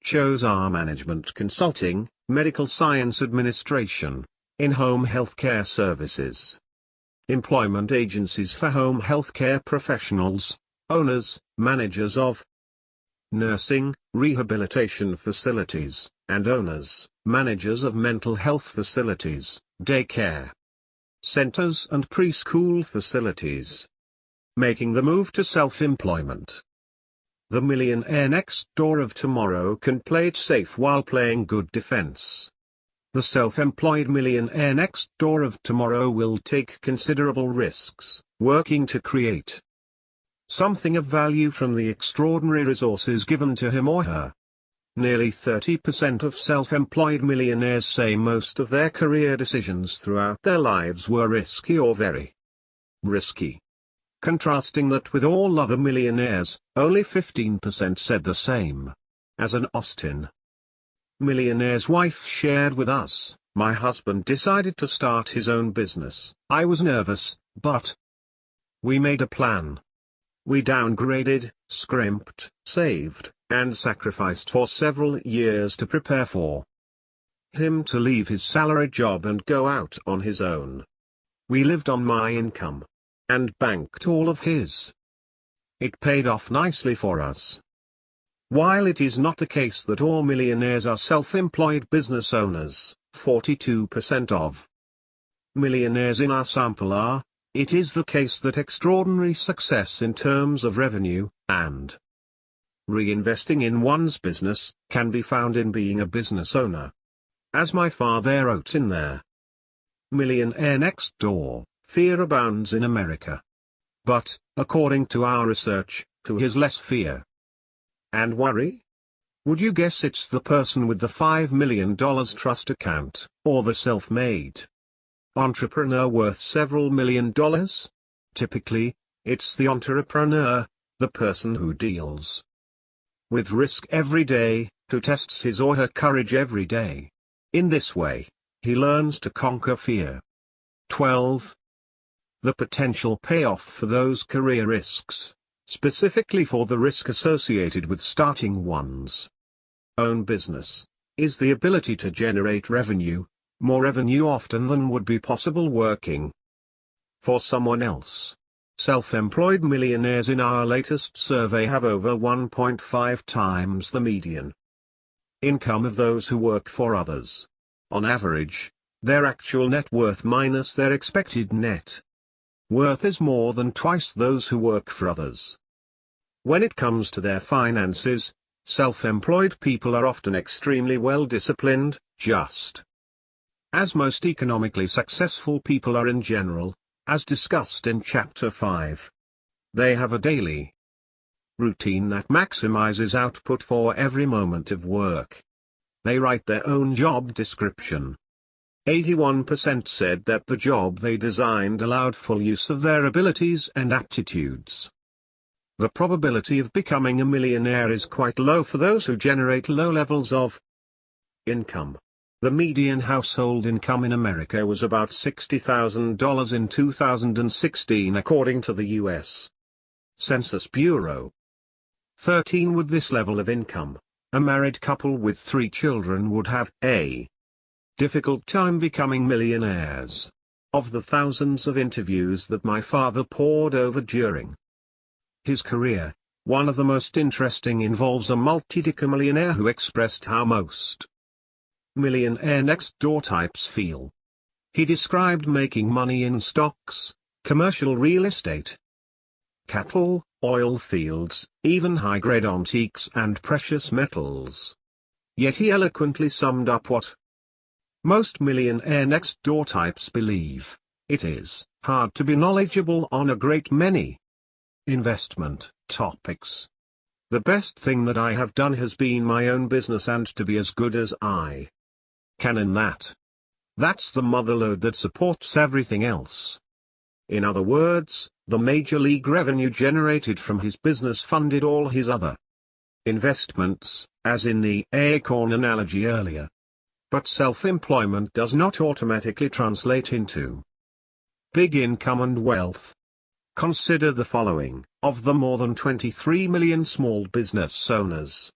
chose are management consulting, medical science administration, in-home healthcare services, employment agencies for home healthcare professionals, owners, managers of nursing, rehabilitation facilities, and owners, managers of mental health facilities, daycare centers and preschool facilities. Making the move to self-employment. The Millionaire Next Door of tomorrow can play it safe while playing good defense. The self-employed Millionaire Next Door of tomorrow will take considerable risks, working to create something of value from the extraordinary resources given to him or her. Nearly 30% of self-employed millionaires say most of their career decisions throughout their lives were risky or very risky. Contrasting that with all other millionaires, only 15% said the same. As an Austin millionaire's wife shared with us, my husband decided to start his own business. I was nervous, but we made a plan. We downgraded, scrimped, saved, and sacrificed for several years to prepare for him to leave his salary job and go out on his own. We lived on my income. And banked all of his. It paid off nicely for us. While it is not the case that all millionaires are self-employed business owners, 42% of millionaires in our sample are, it is the case that extraordinary success in terms of revenue, and reinvesting in one's business, can be found in being a business owner. As my father wrote in their Millionaire Next Door, fear abounds in America. But, according to our research, who has less fear and worry? Would you guess it's the person with the $5 million trust account, or the self-made entrepreneur worth several $1 million? Typically, it's the entrepreneur, the person who deals with risk every day, who tests his or her courage every day. In this way, he learns to conquer fear. 12. The potential payoff for those career risks, specifically for the risk associated with starting one's own business, is the ability to generate revenue, more revenue often than would be possible working for someone else. Self-employed millionaires in our latest survey have over 1.5 times the median income of those who work for others. On average, their actual net worth minus their expected net worth is more than twice those who work for others. When it comes to their finances, self-employed people are often extremely well disciplined, just as most economically successful people are in general, as discussed in Chapter 5. They have a daily routine that maximizes output for every moment of work. They write their own job description. 81% said that the job they designed allowed full use of their abilities and aptitudes. The probability of becoming a millionaire is quite low for those who generate low levels of income. The median household income in America was about $60,000 in 2016 according to the U.S. Census Bureau. 13. With this level of income, a married couple with 3 children would have a difficult time becoming millionaires. Of the thousands of interviews that my father pored over during his career, one of the most interesting involves a multi-decamillionaire who expressed how most millionaire next door types feel. He described making money in stocks, commercial real estate, cattle, oil fields, even high-grade antiques and precious metals. Yet he eloquently summed up what most millionaire next door types believe: it is hard to be knowledgeable on a great many investment topics. The best thing that I have done has been my own business and to be as good as I can in that. That's the motherlode that supports everything else. In other words, the major league revenue generated from his business funded all his other investments, as in the acorn analogy earlier. But self-employment does not automatically translate into big income and wealth. Consider the following: of the more than 23 million small business owners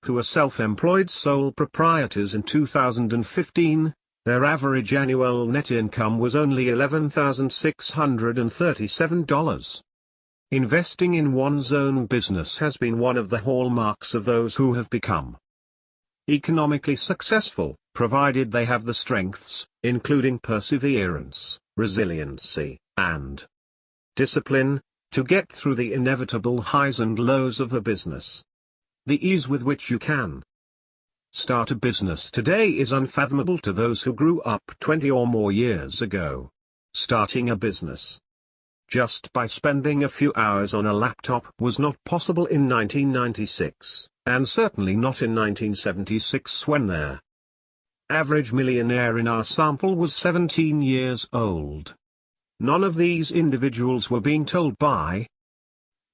who are self-employed sole proprietors in 2015, their average annual net income was only $11,637. Investing in one's own business has been one of the hallmarks of those who have become economically successful, provided they have the strengths, including perseverance, resiliency, and discipline, to get through the inevitable highs and lows of the business. The ease with which you can start a business today is unfathomable to those who grew up 20 or more years ago. Starting a business just by spending a few hours on a laptop was not possible in 1996, and certainly not in 1976 when their average millionaire in our sample was 17 years old. None of these individuals were being told by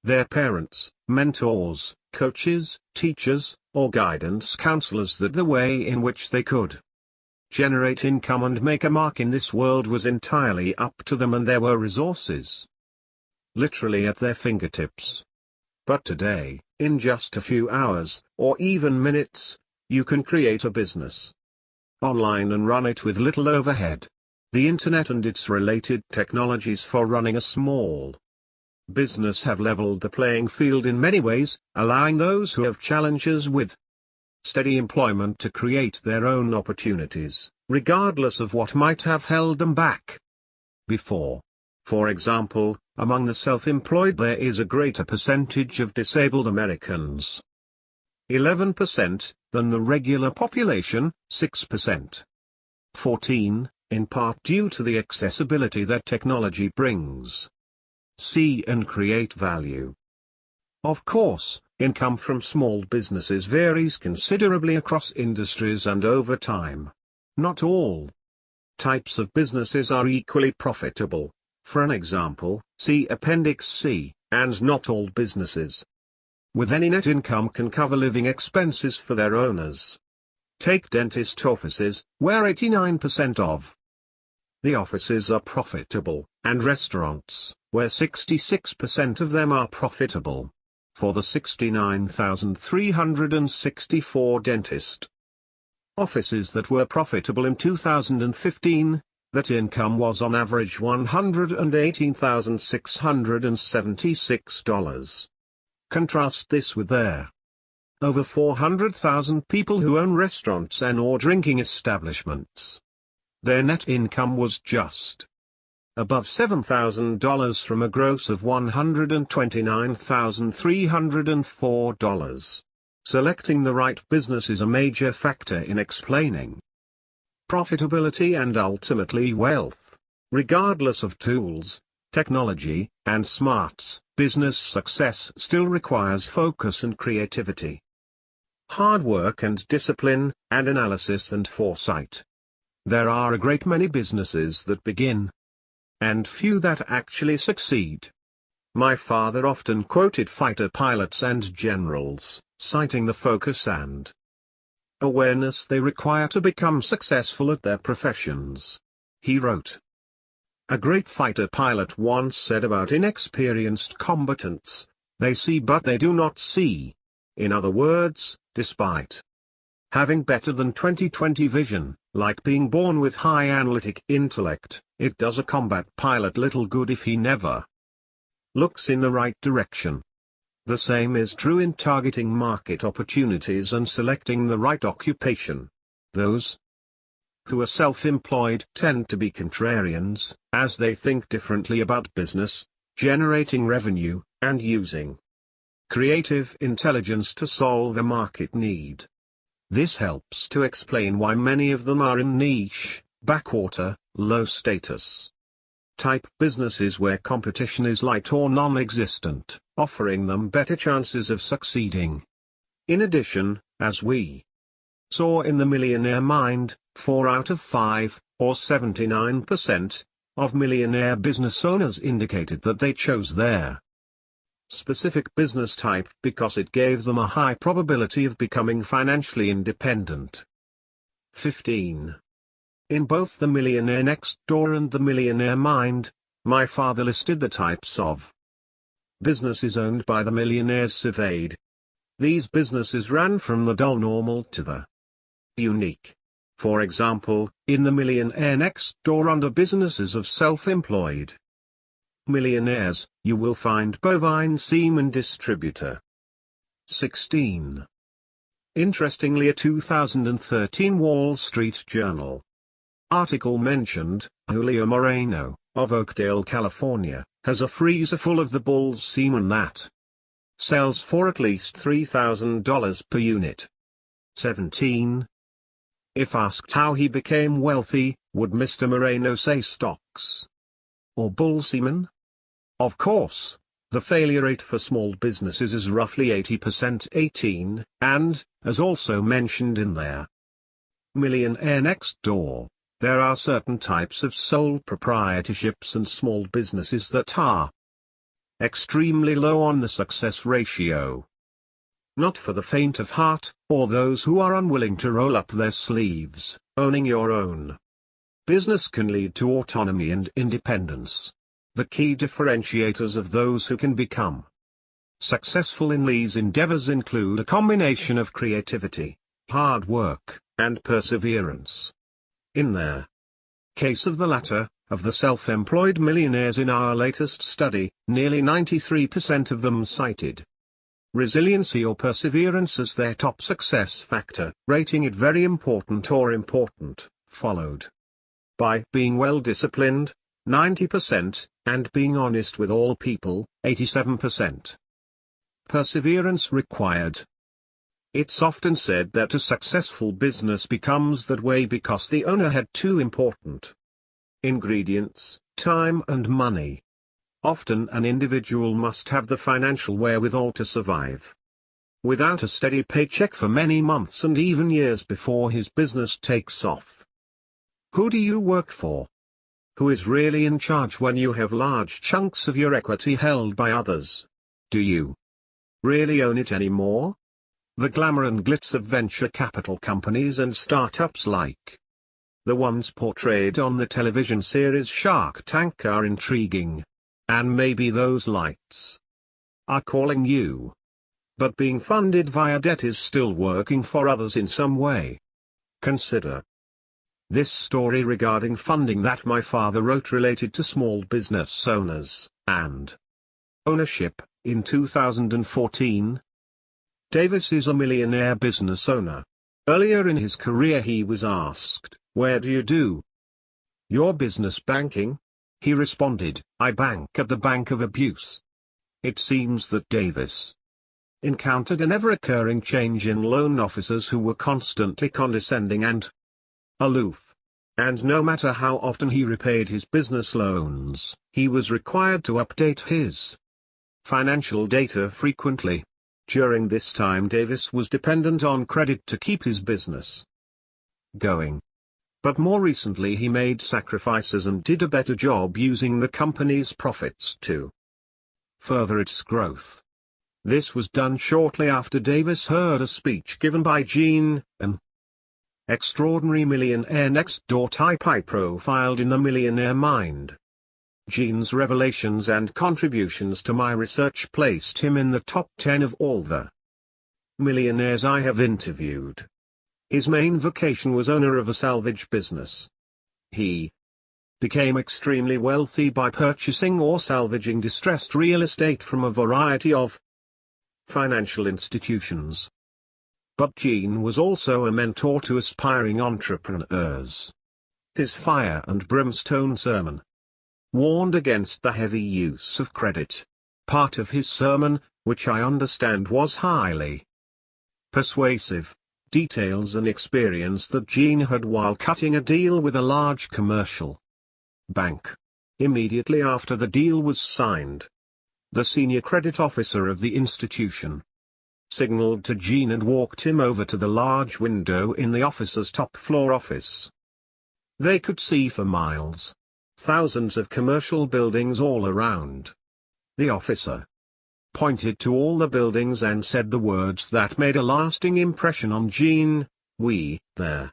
their parents, mentors, coaches, teachers, or guidance counselors that the way in which they could generate income and make a mark in this world was entirely up to them, and there were resources literally at their fingertips. But today, in just a few hours, or even minutes, you can create a business online and run it with little overhead. The internet and its related technologies for running a small business have leveled the playing field in many ways, allowing those who have challenges with steady employment to create their own opportunities, regardless of what might have held them back before. For example, among the self-employed there is a greater percentage of disabled Americans, 11%, than the regular population, 6%. 14, in part due to the accessibility that technology brings. See and create value. Of course, income from small businesses varies considerably across industries and over time. Not all types of businesses are equally profitable. For an example, see Appendix C, and not all businesses with any net income can cover living expenses for their owners. Take dentist offices, where 89% of the offices are profitable, and restaurants, where 66% of them are profitable. For the 69,364 dentist offices that were profitable in 2015, that income was on average $118,676. Contrast this with their over 400,000 people who own restaurants and/or drinking establishments. Their net income was just above $7,000 from a gross of $129,304. Selecting the right business is a major factor in explaining profitability and ultimately wealth. Regardless of tools, technology, and smarts, business success still requires focus and creativity, hard work and discipline, and analysis and foresight. There are a great many businesses that begin, and few that actually succeed. My father often quoted fighter pilots and generals, citing the focus and awareness they require to become successful at their professions. He wrote, "A great fighter pilot once said about inexperienced combatants, they see but they do not see. In other words, despite having better than 20/20 vision, like being born with high analytic intellect, it does a combat pilot little good if he never looks in the right direction." The same is true in targeting market opportunities and selecting the right occupation. Those who are self-employed tend to be contrarians, as they think differently about business, generating revenue, and using creative intelligence to solve a market need. This helps to explain why many of them are in niche, backwater, low-status type businesses where competition is light or non-existent, offering them better chances of succeeding. In addition, as we saw in The Millionaire Mind, 4 out of 5, or 79%, of millionaire business owners indicated that they chose their specific business type because it gave them a high probability of becoming financially independent. 15. In both The Millionaire Next Door and The Millionaire Mind, my father listed the types of businesses owned by the millionaires surveyed. These businesses ran from the dull normal to the unique. For example, in The Millionaire Next Door under businesses of self-employed millionaires, you will find bovine semen distributor. 16. Interestingly, a 2013 Wall Street Journal article mentioned, Julio Moreno, of Oakdale, California, has a freezer full of the bull's semen that sells for at least $3,000 per unit. 17. If asked how he became wealthy, would Mr. Moreno say stocks or bull semen? Of course, the failure rate for small businesses is roughly 80%. 18, and, as also mentioned in their Millionaire Next Door, there are certain types of sole proprietorships and small businesses that are extremely low on the success ratio. Not for the faint of heart, or those who are unwilling to roll up their sleeves. Owning your own business can lead to autonomy and independence. The key differentiators of those who can become successful in these endeavors include a combination of creativity, hard work, and perseverance. In their case of the latter, of the self-employed millionaires in our latest study, nearly 93% of them cited resiliency or perseverance as their top success factor, rating it very important or important, followed by being well-disciplined, 90%, and being honest with all people, 87%. Perseverance required. It's often said that a successful business becomes that way because the owner had two important ingredients, time and money. Often an individual must have the financial wherewithal to survive without a steady paycheck for many months and even years before his business takes off. Who do you work for? Who is really in charge when you have large chunks of your equity held by others? Do you really own it anymore? The glamour and glitz of venture capital companies and startups like the ones portrayed on the television series Shark Tank are intriguing. And maybe those lights are calling you. But being funded via debt is still working for others in some way. Consider this story regarding funding that my father wrote related to small business owners and ownership. In 2014, Davis is a millionaire business owner. Earlier in his career he was asked, "Where do you do your business banking?" He responded, "I bank at the Bank of Abuse." It seems that Davis encountered an ever-occurring change in loan officers who were constantly condescending and aloof. And no matter how often he repaid his business loans, he was required to update his financial data frequently. During this time Davis was dependent on credit to keep his business going. But more recently he made sacrifices and did a better job using the company's profits to further its growth. This was done shortly after Davis heard a speech given by Gene, an extraordinary millionaire next door type I profiled in the Millionaire Mind. Gene's revelations and contributions to my research placed him in the top 10 of all the millionaires I have interviewed. His main vocation was owner of a salvage business. He became extremely wealthy by purchasing or salvaging distressed real estate from a variety of financial institutions. But Gene was also a mentor to aspiring entrepreneurs. His fire and brimstone sermon warned against the heavy use of credit. Part of his sermon, which I understand was highly persuasive, details an experience that Gene had while cutting a deal with a large commercial bank. Immediately after the deal was signed, the senior credit officer of the institution signaled to Gene and walked him over to the large window in the officer's top floor office. They could see for miles, thousands of commercial buildings all around. The officer pointed to all the buildings and said the words that made a lasting impression on Gene: "We, their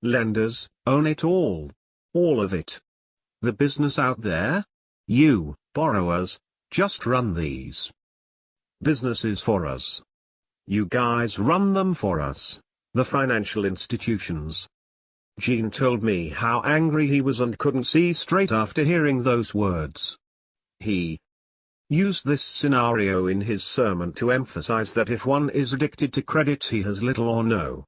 lenders, own it all of it. The business out there? You, borrowers, just run these businesses for us. You guys run them for us, the financial institutions." Gene told me how angry he was and couldn't see straight after hearing those words. He used this scenario in his sermon to emphasize that if one is addicted to credit he has little or no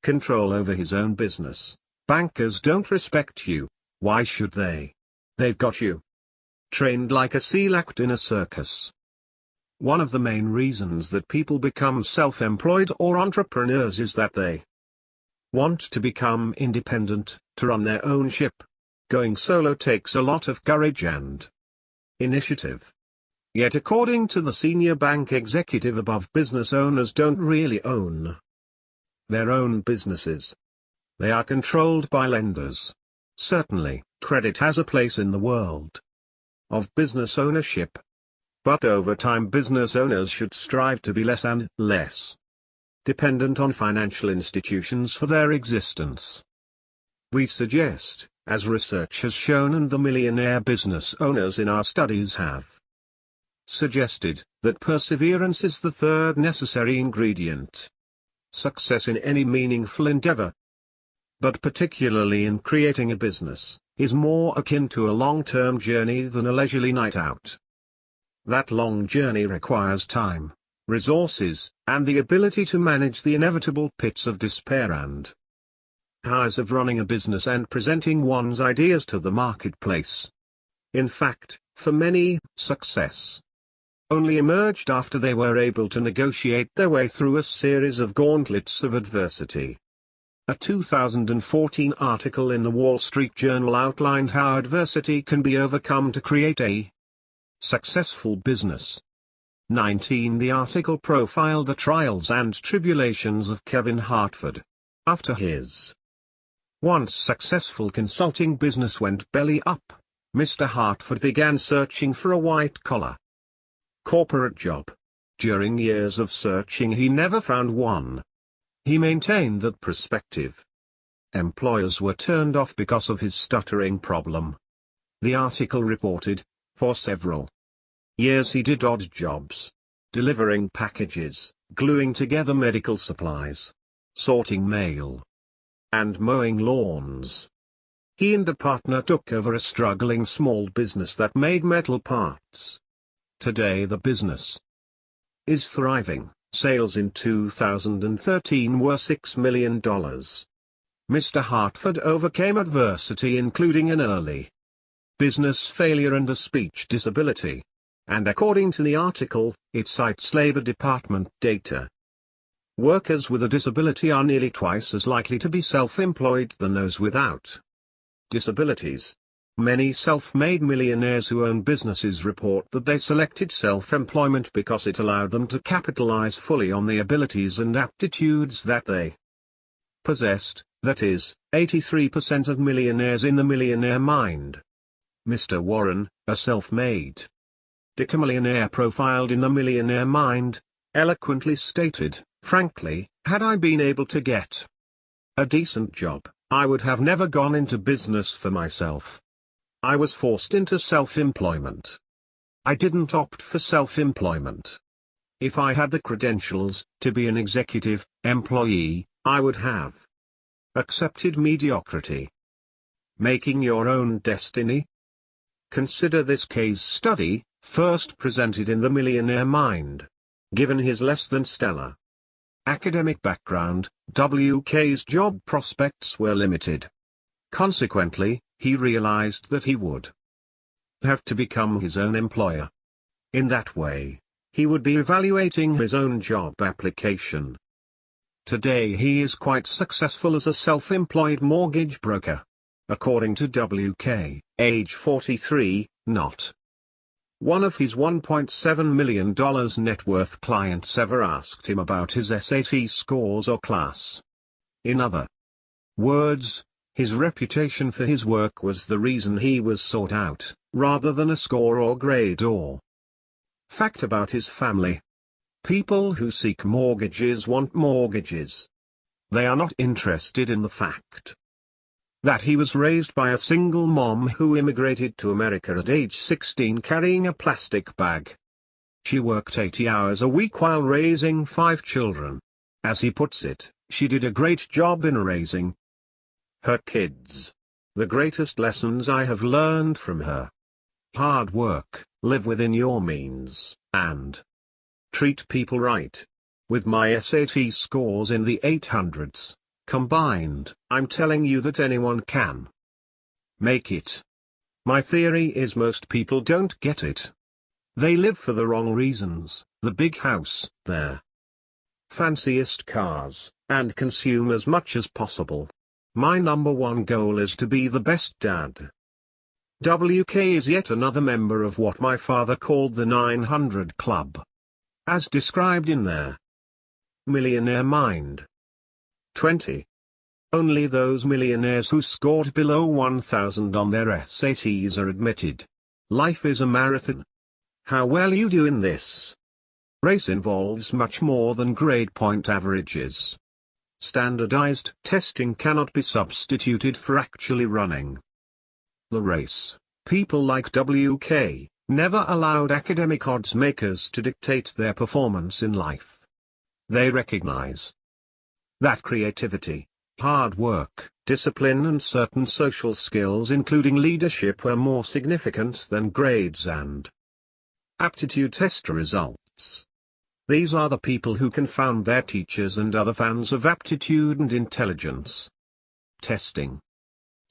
control over his own business. Bankers don't respect you. Why should they? They've got you trained like a seal act in a circus. One of the main reasons that people become self-employed or entrepreneurs is that they want to become independent, to run their own ship. Going solo takes a lot of courage and initiative. Yet according to the senior bank executive above, business owners don't really own their own businesses. They are controlled by lenders. Certainly, credit has a place in the world of business ownership. But over time business owners should strive to be less and less dependent on financial institutions for their existence. We suggest, as research has shown and the millionaire business owners in our studies have suggested, that perseverance is the third necessary ingredient. Success in any meaningful endeavor, but particularly in creating a business, is more akin to a long-term journey than a leisurely night out. That long journey requires time, resources, and the ability to manage the inevitable pits of despair and highs of running a business and presenting one's ideas to the marketplace. In fact, for many, success only emerged after they were able to negotiate their way through a series of gauntlets of adversity. A 2014 article in the Wall Street Journal outlined how adversity can be overcome to create a successful business. 19. The article profiled the trials and tribulations of Kevin Hartford. After his once successful consulting business went belly up, Mr. Hartford began searching for a white-collar corporate job. During years of searching he never found one. He maintained that prospective employers were turned off because of his stuttering problem. The article reported, for several years he did odd jobs, delivering packages, gluing together medical supplies, sorting mail, and mowing lawns. He and a partner took over a struggling small business that made metal parts. Today the business is thriving. Sales in 2013 were $6 million. Mr. Hartford overcame adversity including an early business failure and a speech disability. And according to the article, it cites Labor Department data. Workers with a disability are nearly twice as likely to be self-employed than those without disabilities. Many self-made millionaires who own businesses report that they selected self-employment because it allowed them to capitalize fully on the abilities and aptitudes that they possessed, that is, 83% of millionaires in the Millionaire Mind. Mr. Warren, a self-made millionaire profiled in the Millionaire Mind, eloquently stated, "Frankly, had I been able to get a decent job, I would have never gone into business for myself. I was forced into self-employment. I didn't opt for self-employment. If I had the credentials to be an executive employee, I would have accepted mediocrity." Making your own destiny? Consider this case study, first presented in the Millionaire Mind. Given his less than stellar academic background, WK's job prospects were limited. Consequently, he realized that he would have to become his own employer. In that way, he would be evaluating his own job application. Today he is quite successful as a self-employed mortgage broker. According to WK, age 43, not one of his $1.7 million net worth clients ever asked him about his SAT scores or class. In other words, his reputation for his work was the reason he was sought out, rather than a score or grade or fact about his family. People who seek mortgages want mortgages. They are not interested in the fact that he was raised by a single mom who immigrated to America at age 16 carrying a plastic bag. She worked 80 hours a week while raising 5 children. As he puts it, she did a great job in raising her kids. The greatest lessons I have learned from her: hard work, live within your means, and treat people right. With my SAT scores in the 800s, combined, I'm telling you that anyone can make it. My theory is most people don't get it. They live for the wrong reasons: the big house, their fanciest cars, and consume as much as possible. My number one goal is to be the best dad. WK is yet another member of what my father called the 900 Club, as described in their Millionaire Mind. 20. Only those millionaires who scored below 1,000 on their SATs are admitted. Life is a marathon. How well you do in this race involves much more than grade point averages. Standardized testing cannot be substituted for actually running the race. People like WK never allowed academic odds makers to dictate their performance in life. They recognize that creativity, hard work, discipline and certain social skills including leadership were more significant than grades and aptitude test results. These are the people who confound their teachers and other fans of aptitude and intelligence testing.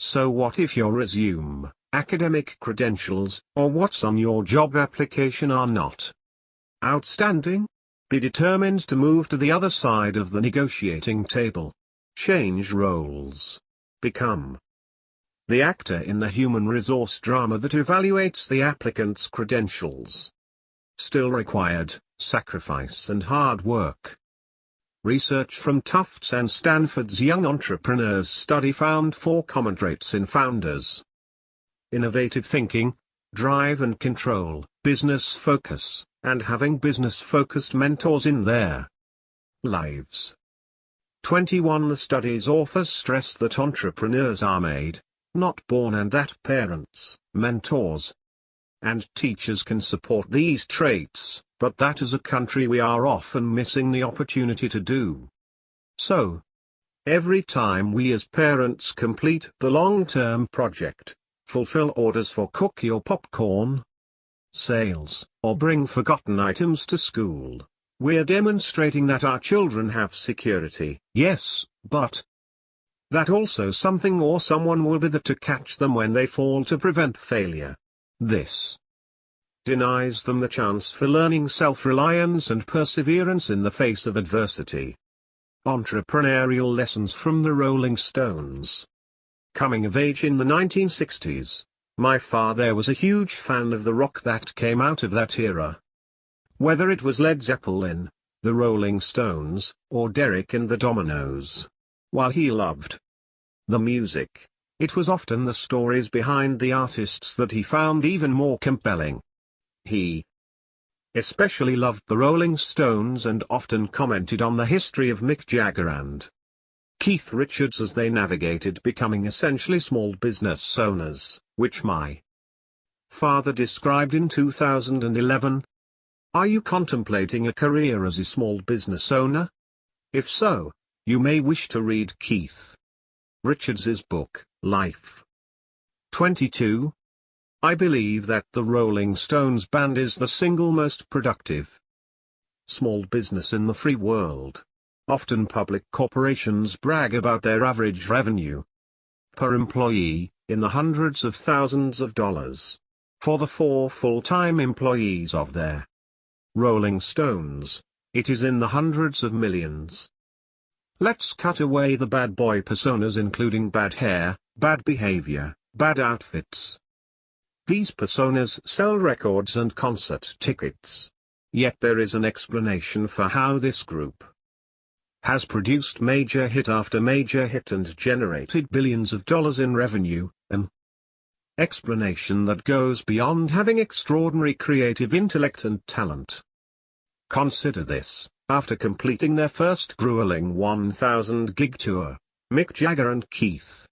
So what if your resume, academic credentials, or what's on your job application are not outstanding? Be determined to move to the other side of the negotiating table. Change roles. Become the actor in the human resource drama that evaluates the applicant's credentials. Still required, sacrifice and hard work. Research from Tufts and Stanford's Young Entrepreneurs Study found 4 common traits in founders: innovative thinking, drive and control, business focus, and having business-focused mentors in their lives. 21. The study's authors stress that entrepreneurs are made, not born, and that parents, mentors, and teachers can support these traits, but that as a country we are often missing the opportunity to do so. Every time we as parents complete the long-term project, fulfill orders for cookie or popcorn sales, or bring forgotten items to school, we're demonstrating that our children have security, yes, but that also something or someone will be there to catch them when they fall to prevent failure. This denies them the chance for learning self-reliance and perseverance in the face of adversity. Entrepreneurial lessons from the Rolling Stones. Coming of age in the 1960s, my father was a huge fan of the rock that came out of that era. Whether it was Led Zeppelin, the Rolling Stones, or Derek and the Dominoes. While he loved the music, it was often the stories behind the artists that he found even more compelling. He especially loved the Rolling Stones and often commented on the history of Mick Jagger and Keith Richards as they navigated becoming essentially small business owners, which my father described in 2011. Are you contemplating a career as a small business owner? If so, you may wish to read Keith Richards's book, Life. 22. I believe that the Rolling Stones band is the single most productive small business in the free world. Often public corporations brag about their average revenue per employee, in the hundreds of thousands of dollars. For the 4 full-time employees of their Rolling Stones, it is in the hundreds of millions. Let's cut away the bad boy personas, including bad hair, bad behavior, bad outfits. These personas sell records and concert tickets. Yet there is an explanation for how this group has produced major hit after major hit and generated billions of dollars in revenue, an explanation that goes beyond having extraordinary creative intellect and talent. Consider this: after completing their first grueling 1,000-gig tour, Mick Jagger and Keith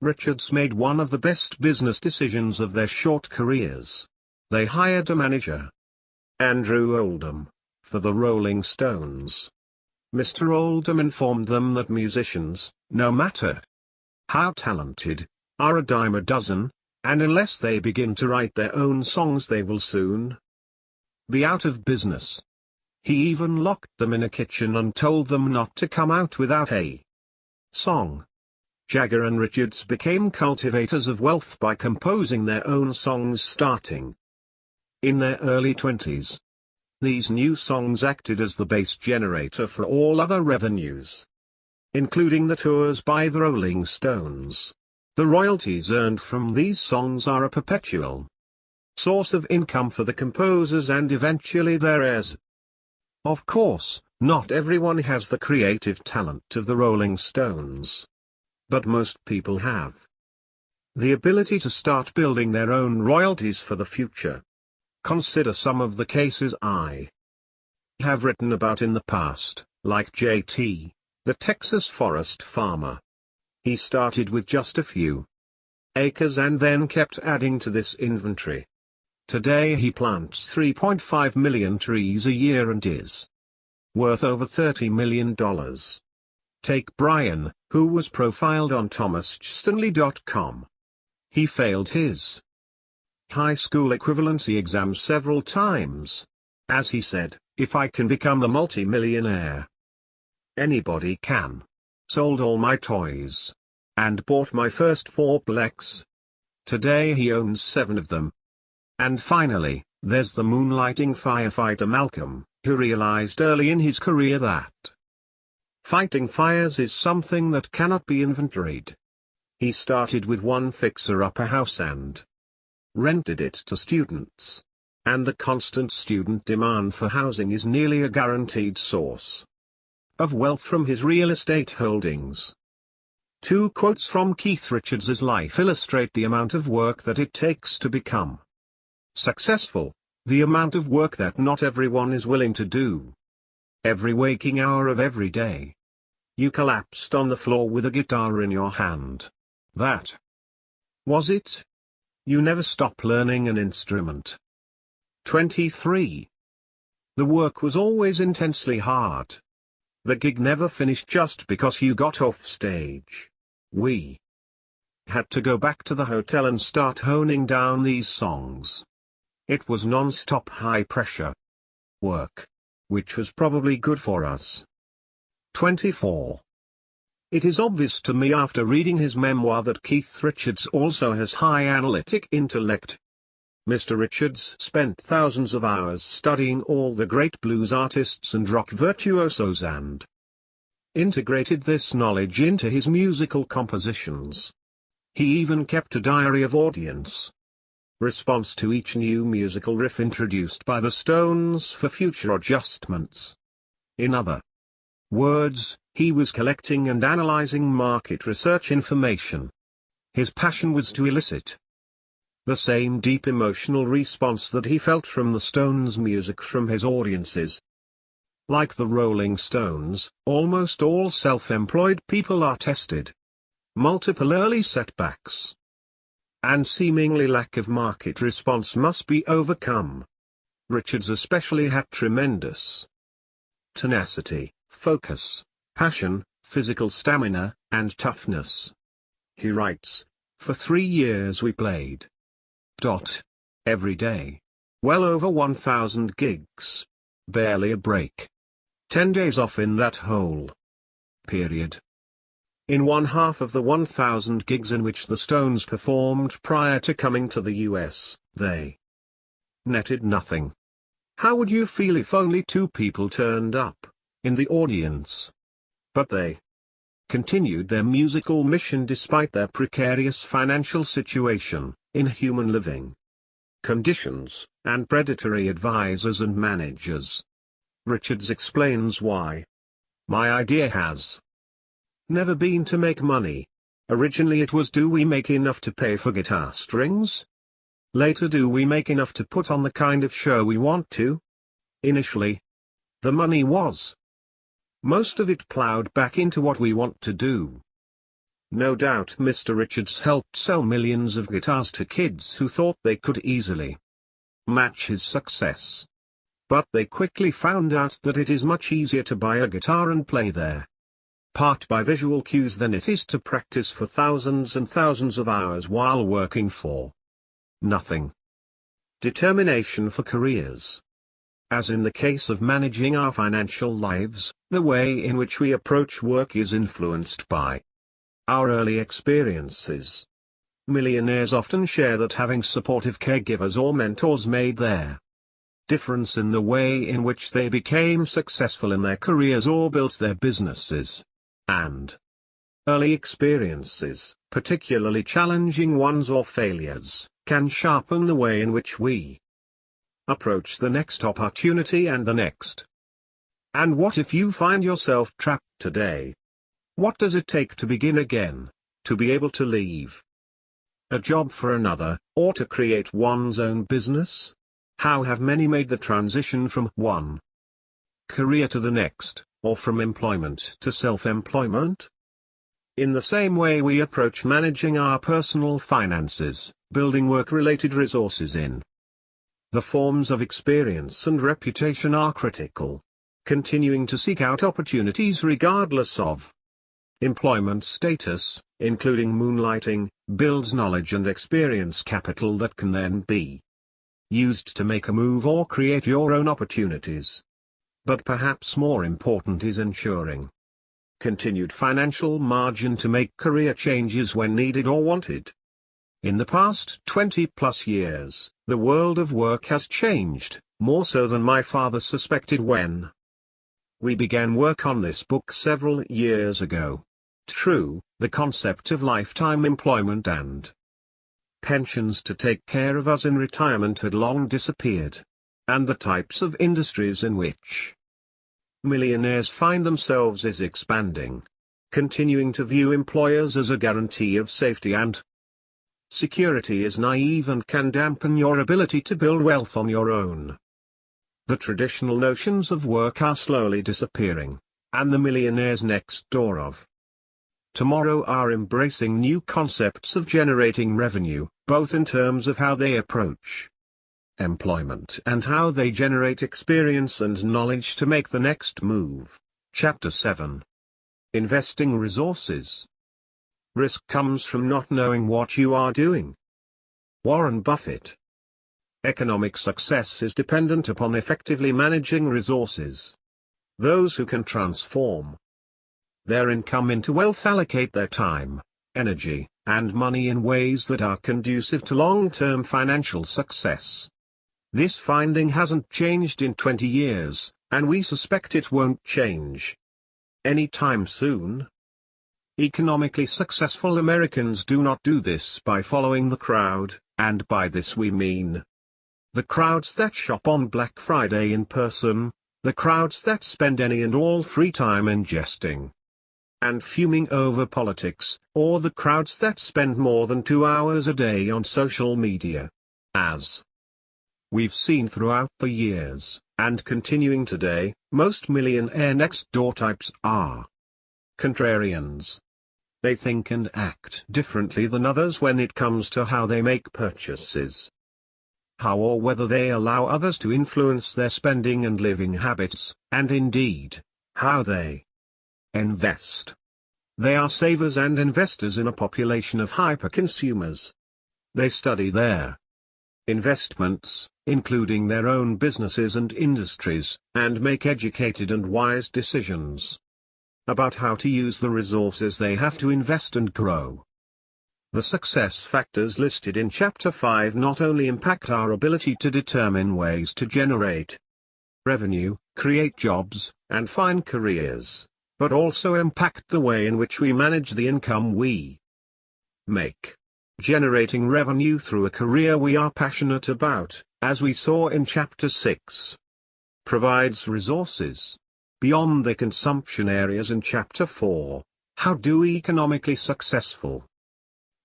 Richards made one of the best business decisions of their short careers. They hired a manager, Andrew Oldham, for the Rolling Stones. Mr. Oldham informed them that musicians, no matter how talented, are a dime a dozen, and unless they begin to write their own songs they will soon be out of business. He even locked them in a kitchen and told them not to come out without a song. Jagger and Richards became cultivators of wealth by composing their own songs starting in their early 20s. These new songs acted as the base generator for all other revenues, including the tours by the Rolling Stones. The royalties earned from these songs are a perpetual source of income for the composers and eventually their heirs. Of course, not everyone has the creative talent of the Rolling Stones. But most people have the ability to start building their own royalties for the future. Consider some of the cases I have written about in the past, like JT, the Texas forest farmer. He started with just a few acres and then kept adding to this inventory. Today he plants 3.5 million trees a year and is worth over $30 million. Take Brian, who was profiled on thomasstanley.com. He failed his high school equivalency exam several times. As he said, "If I can become a multi-millionaire, anybody can." Sold all my toys. And bought my first fourplex. Today he owns 7 of them. And finally, there's the moonlighting firefighter Malcolm, who realized early in his career that fighting fires is something that cannot be inventoried. He started with one fixer-upper house and rented it to students. And the constant student demand for housing is nearly a guaranteed source of wealth from his real estate holdings. 2 quotes from Keith Richards' life illustrate the amount of work that it takes to become successful, the amount of work that not everyone is willing to do. Every waking hour of every day, you collapsed on the floor with a guitar in your hand. That was it. You never stop learning an instrument. 23. The work was always intensely hard. The gig never finished just because you got off stage. We had to go back to the hotel and start honing down these songs. It was non-stop high-pressure work, which was probably good for us. 24. It is obvious to me after reading his memoir that Keith Richards also has high analytic intellect. Mr. Richards spent thousands of hours studying all the great blues artists and rock virtuosos and integrated this knowledge into his musical compositions. He even kept a diary of audience response to each new musical riff introduced by the Stones for future adjustments. In other words, he was collecting and analyzing market research information. His passion was to elicit the same deep emotional response that he felt from the Stones' music from his audiences. Like the Rolling Stones, almost all self-employed people are tested. Multiple early setbacks and seemingly lack of market response must be overcome. Richards especially had tremendous tenacity, focus, passion, physical stamina, and toughness. He writes, "For 3 years we played every day. Well over 1,000 gigs. Barely a break. 10 days off in that whole period. In one half of the 1,000 gigs in which the Stones performed prior to coming to the US, they netted nothing. How would you feel if only 2 people turned up in the audience? But they continued their musical mission despite their precarious financial situation, inhuman living conditions, and predatory advisors and managers." Richards explains why. "My idea has never been to make money. Originally it was, do we make enough to pay for guitar strings? Later, do we make enough to put on the kind of show we want to? Initially, the money was most of it plowed back into what we want to do." No doubt Mr. Richards helped sell millions of guitars to kids who thought they could easily match his success. But they quickly found out that it is much easier to buy a guitar and play their part by visual cues than it is to practice for thousands and thousands of hours while working for nothing. Determination for careers. As in the case of managing our financial lives, the way in which we approach work is influenced by our early experiences. Millionaires often share that having supportive caregivers or mentors made their difference in the way in which they became successful in their careers or built their businesses. And early experiences, particularly challenging ones or failures, can sharpen the way in which we approach the next opportunity and the next. And what if you find yourself trapped today? What does it take to begin again, to be able to leave a job for another, or to create one's own business? How have many made the transition from one career to the next, or from employment to self-employment? In the same way we approach managing our personal finances, building work-related resources in the forms of experience and reputation are critical. Continuing to seek out opportunities regardless of employment status, including moonlighting, builds knowledge and experience capital that can then be used to make a move or create your own opportunities. But perhaps more important is ensuring continued financial margin to make career changes when needed or wanted. In the past 20+ years, the world of work has changed, more so than my father suspected when we began work on this book several years ago. True, the concept of lifetime employment and pensions to take care of us in retirement had long disappeared. And the types of industries in which millionaires find themselves is expanding, continuing to view employers as a guarantee of safety and security is naive and can dampen your ability to build wealth on your own. The traditional notions of work are slowly disappearing, and the millionaires next door of tomorrow are embracing new concepts of generating revenue, both in terms of how they approach employment and how they generate experience and knowledge to make the next move. Chapter 7. Investing Resources. Risk comes from not knowing what you are doing. Warren Buffett. Economic success is dependent upon effectively managing resources. Those who can transform their income into wealth allocate their time, energy, and money in ways that are conducive to long-term financial success. This finding hasn't changed in 20 years, and we suspect it won't change anytime soon. Economically successful Americans do not do this by following the crowd, and by this we mean the crowds that shop on Black Friday in person, the crowds that spend any and all free time ingesting and fuming over politics, or the crowds that spend more than 2 hours a day on social media. As we've seen throughout the years, and continuing today, most millionaire next-door types are contrarians. They think and act differently than others when it comes to how they make purchases, how or whether they allow others to influence their spending and living habits, and indeed, how they invest. They are savers and investors in a population of hyper-consumers. They study their investments, including their own businesses and industries, and make educated and wise decisions about how to use the resources they have to invest and grow. The success factors listed in Chapter 5 not only impact our ability to determine ways to generate revenue, create jobs, and find careers, but also impact the way in which we manage the income we make. Generating revenue through a career we are passionate about, as we saw in Chapter 6, provides resources beyond the consumption areas in Chapter 4. How do economically successful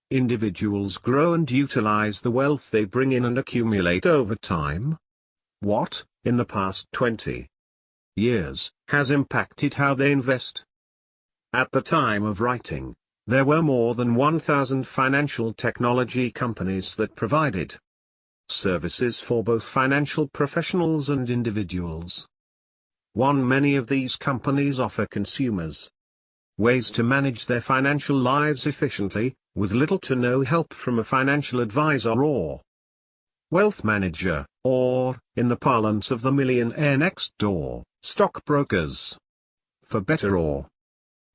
individuals grow and utilize the wealth they bring in and accumulate over time? What, in the past 20 years, has impacted how they invest? At the time of writing, there were more than 1,000 financial technology companies that provided services for both financial professionals and individuals. Many of these companies offer consumers ways to manage their financial lives efficiently, with little to no help from a financial advisor or wealth manager, or, in the parlance of the millionaire next door, stockbrokers. For better or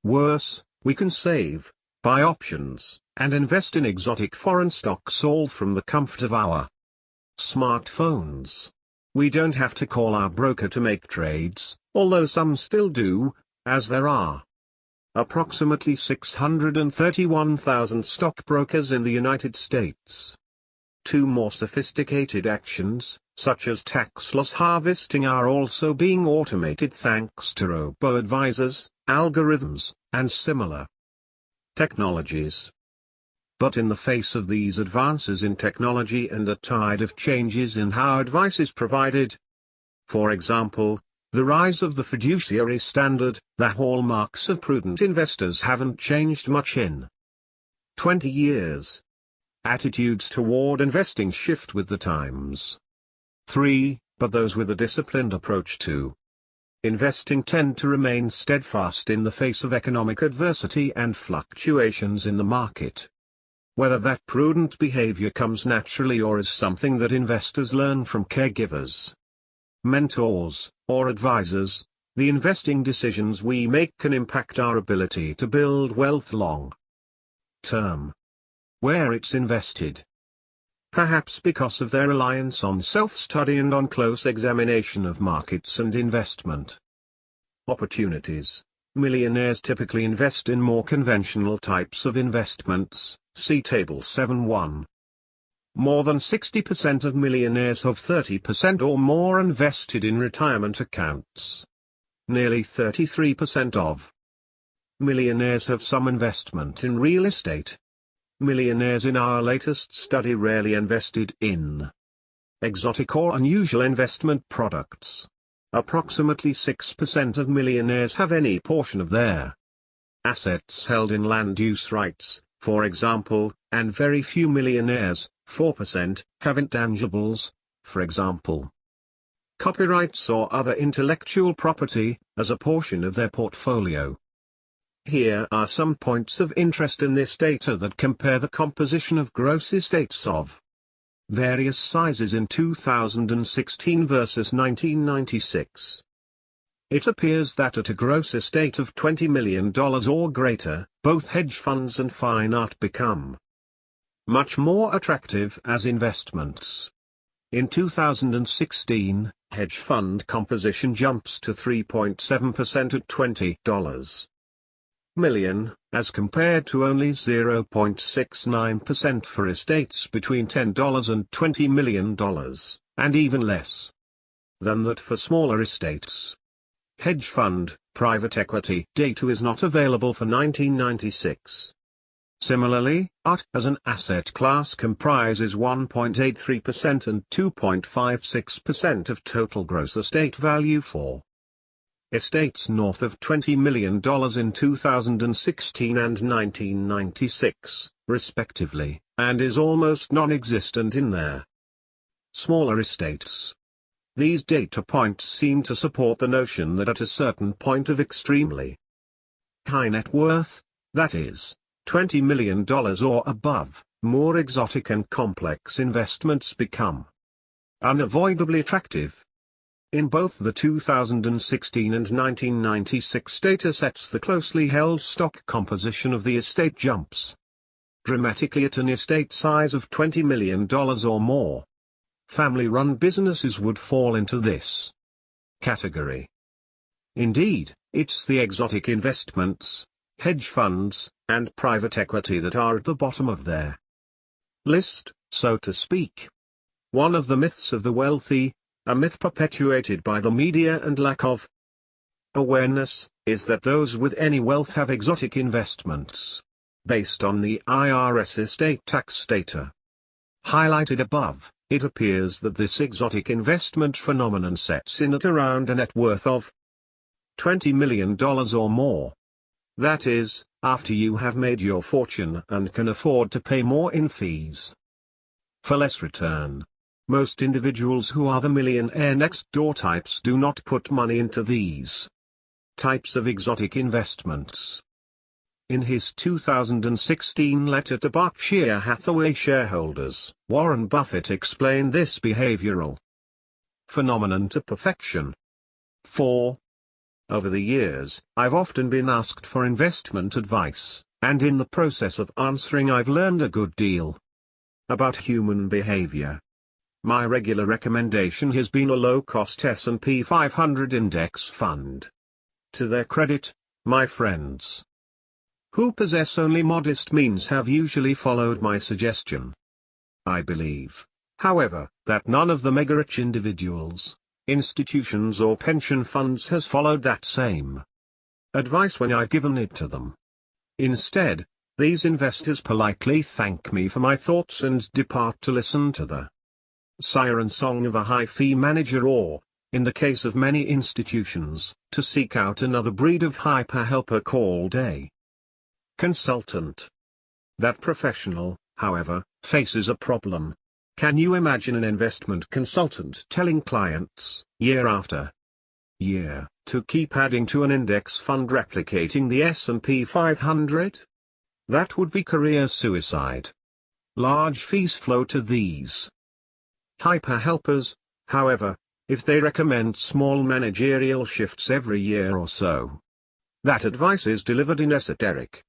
worse, we can save, buy options, and invest in exotic foreign stocks all from the comfort of our smartphones. We don't have to call our broker to make trades, although some still do, as there are approximately 631,000 stockbrokers in the United States. Two more sophisticated actions, such as tax loss harvesting, are also being automated thanks to robo-advisors, algorithms, and similar technologies. But in the face of these advances in technology and a tide of changes in how advice is provided, for example, the rise of the fiduciary standard, the hallmarks of prudent investors haven't changed much in 20 years. Attitudes toward investing shift with the times. 3. But those with a disciplined approach to investing tend to remain steadfast in the face of economic adversity and fluctuations in the market. Whether that prudent behavior comes naturally or is something that investors learn from caregivers, mentors, or advisors, the investing decisions we make can impact our ability to build wealth long term. Where it's invested. Perhaps because of their reliance on self-study and on close examination of markets and investment opportunities, millionaires typically invest in more conventional types of investments, see Table 7.1. More than 60% of millionaires have 30% or more invested in retirement accounts. Nearly 33% of millionaires have some investment in real estate. Millionaires in our latest study rarely invested in exotic or unusual investment products. Approximately 6% of millionaires have any portion of their assets held in land use rights, for example, and very few millionaires, 4%, have intangibles, for example, copyrights or other intellectual property, as a portion of their portfolio. Here are some points of interest in this data that compare the composition of gross estates of various sizes in 2016 versus 1996. It appears that at a gross estate of $20 million or greater, both hedge funds and fine art become much more attractive as investments. In 2016, hedge fund composition jumps to 3.7% at $20 million, as compared to only 0.69% for estates between $10 and $20 million, and even less than that for smaller estates. Hedge fund, private equity data is not available for 1996. Similarly, art as an asset class comprises 1.83% and 2.56% of total gross estate value for estates north of $20 million in 2016 and 1996, respectively, and is almost non-existent in their smaller estates. These data points seem to support the notion that at a certain point of extremely high net worth, that is, $20 million or above, more exotic and complex investments become unavoidably attractive. In both the 2016 and 1996 datasets, the closely held stock composition of the estate jumps dramatically at an estate size of $20 million or more. Family-run businesses would fall into this category. Indeed, it's the exotic investments, hedge funds, and private equity that are at the bottom of their list, so to speak. One of the myths of the wealthy, a myth perpetuated by the media and lack of awareness, is that those with any wealth have exotic investments. Based on the IRS estate tax data highlighted above, it appears that this exotic investment phenomenon sets in at around a net worth of $20 million or more. That is, after you have made your fortune and can afford to pay more in fees for less return. Most individuals who are the millionaire next door types do not put money into these types of exotic investments. In his 2016 letter to Berkshire Hathaway shareholders, Warren Buffett explained this behavioral phenomenon to perfection. 4. Over the years, I've often been asked for investment advice, and in the process of answering I've learned a good deal about human behavior. My regular recommendation has been a low-cost S&P 500 index fund. To their credit, my friends who possess only modest means have usually followed my suggestion. I believe, however, that none of the mega-rich individuals, institutions or pension funds has followed that same advice when I've given it to them. Instead, these investors politely thank me for my thoughts and depart to listen to the siren song of a high-fee manager or, in the case of many institutions, to seek out another breed of hyper-helper called a consultant. That professional, however, faces a problem. Can you imagine an investment consultant telling clients, year after year, To keep adding to an index fund replicating the S&P 500? That would be career suicide. Large fees flow to these hyper-helpers, however, if they recommend small managerial shifts every year or so. That advice is delivered in esoteric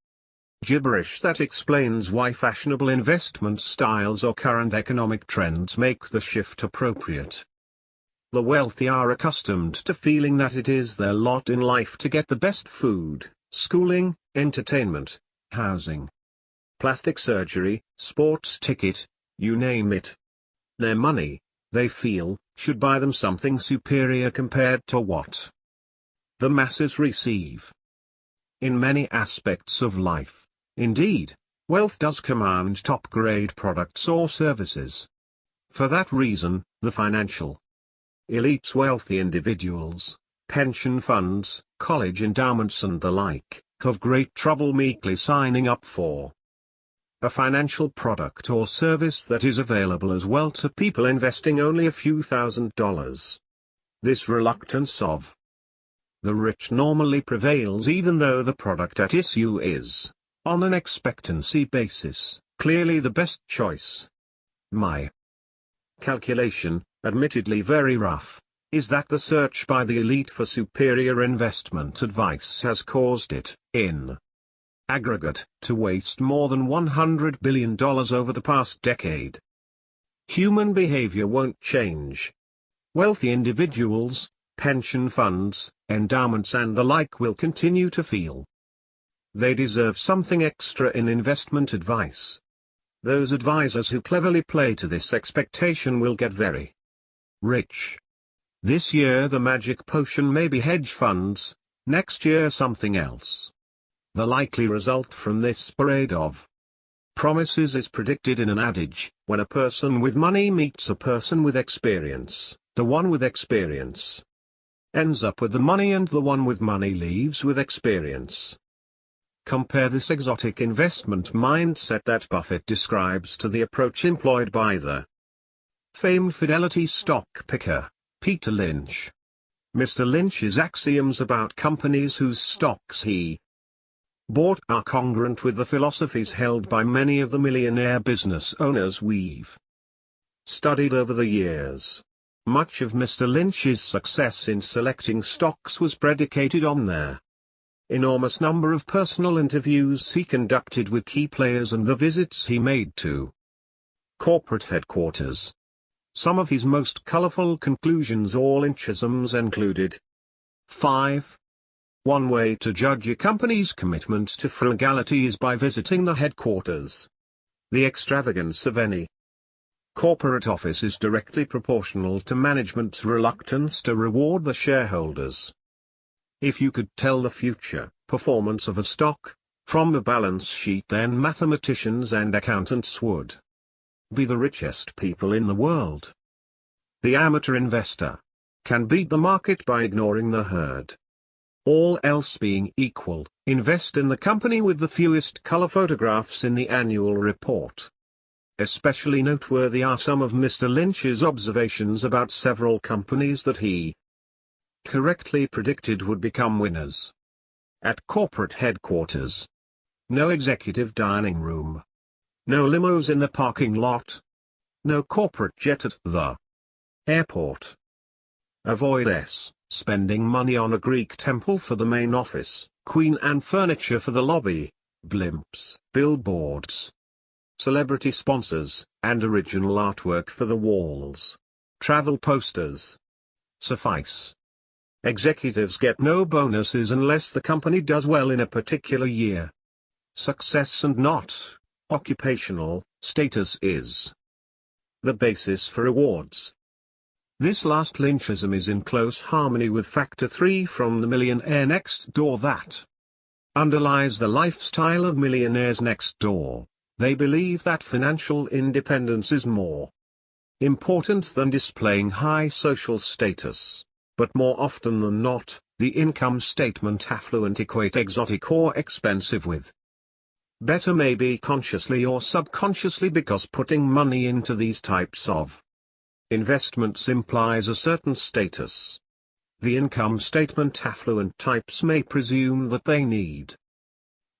gibberish that explains why fashionable investment styles or current economic trends make the shift appropriate. The wealthy are accustomed to feeling that it is their lot in life to get the best food, schooling, entertainment, housing, plastic surgery, sports ticket, you name it. Their money, they feel, should buy them something superior compared to what the masses receive. In many aspects of life, indeed, wealth does command top-grade products or services. For that reason, the financial elites, wealthy individuals, pension funds, college endowments and the like, have great trouble meekly signing up for a financial product or service that is available as well to people investing only a few $1,000s. This reluctance of the rich normally prevails even though the product at issue is, on an expectancy basis, clearly the best choice. My calculation, admittedly very rough, is that the search by the elite for superior investment advice has caused it, in aggregate, to waste more than $100 billion over the past decade. Human behavior won't change. Wealthy individuals, pension funds, endowments and the like will continue to feel they deserve something extra in investment advice. Those advisors who cleverly play to this expectation will get very rich. This year the magic potion may be hedge funds, next year something else. The likely result from this parade of promises is predicted in an adage: when a person with money meets a person with experience, the one with experience ends up with the money and the one with money leaves with experience. Compare this exotic investment mindset that Buffett describes to the approach employed by the famed Fidelity stock picker, Peter Lynch. Mr. Lynch's axioms about companies whose stocks he bought are congruent with the philosophies held by many of the millionaire business owners we've studied over the years. Much of Mr. Lynch's success in selecting stocks was predicated on their enormous number of personal interviews he conducted with key players and the visits he made to corporate headquarters. Some of his most colorful conclusions or Lynchisms included: 5. One way to judge a company's commitment to frugality is by visiting the headquarters. The extravagance of any corporate office is directly proportional to management's reluctance to reward the shareholders. If you could tell the future performance of a stock from a balance sheet, then mathematicians and accountants would be the richest people in the world. The amateur investor can beat the market by ignoring the herd. All else being equal, invest in the company with the fewest color photographs in the annual report. Especially noteworthy are some of Mr. Lynch's observations about several companies that he correctly predicted would become winners. At corporate headquarters, no executive dining room, no limos in the parking lot, no corporate jet at the airport. Avoid spending money on a Greek temple for the main office, Queen Anne furniture for the lobby, blimps, billboards, celebrity sponsors, and original artwork for the walls. Travel posters suffice. Executives get no bonuses unless the company does well in a particular year. Success and not occupational status is the basis for awards. This last Lynchism is in close harmony with Factor 3 from the Millionaire Next Door that underlies the lifestyle of millionaires next door. They believe that financial independence is more important than displaying high social status. But more often than not, the income statement affluent equate exotic or expensive with better, maybe consciously or subconsciously, because putting money into these types of investments implies a certain status. the income statement affluent types may presume that they need.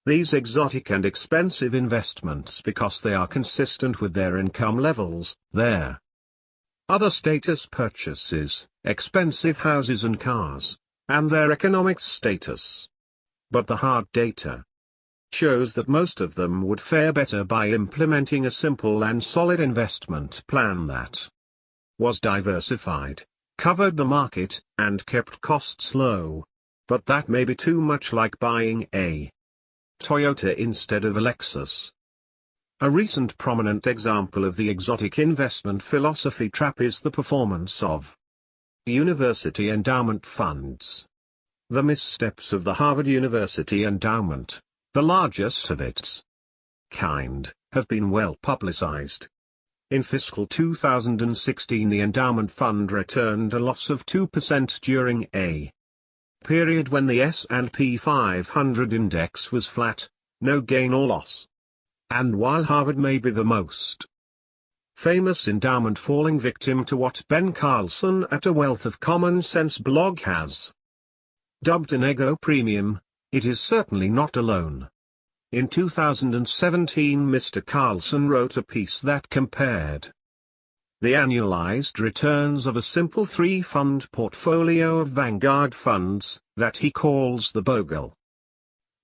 These exotic and expensive investments because they are consistent with their income levels, their other status purchases, expensive houses and cars, and their economic status. But the hard data shows that most of them would fare better by implementing a simple and solid investment plan that was diversified, covered the market, and kept costs low. But that may be too much like buying a Toyota instead of a Lexus. A recent prominent example of the exotic investment philosophy trap is the performance of university endowment funds. The missteps of the Harvard University endowment, the largest of its kind, have been well publicized. In fiscal 2016, the endowment fund returned a loss of 2% during a period when the S&P 500 index was flat, no gain or loss. And while Harvard may be the most famous endowment falling victim to what Ben Carlson at A Wealth of Common Sense blog has dubbed an ego premium, it is certainly not alone. In 2017, Mr. Carlson wrote a piece that compared the annualized returns of a simple three-fund portfolio of Vanguard funds, that he calls the Bogle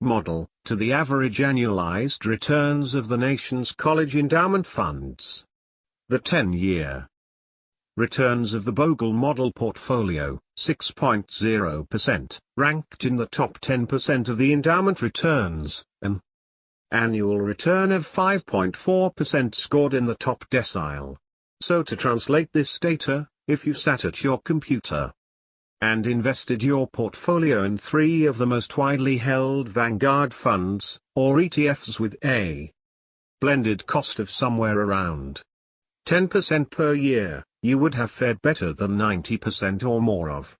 model, to the average annualized returns of the nation's college endowment funds. The 10-year returns of the Bogle model portfolio, 6.0%, ranked in the top 10% of the endowment returns, an annual return of 5.4% scored in the top decile. So to translate this data, if you sat at your computer and invested your portfolio in 3 of the most widely held Vanguard funds, or ETFs with a blended cost of somewhere around 10% per year, you would have fared better than 90% or more of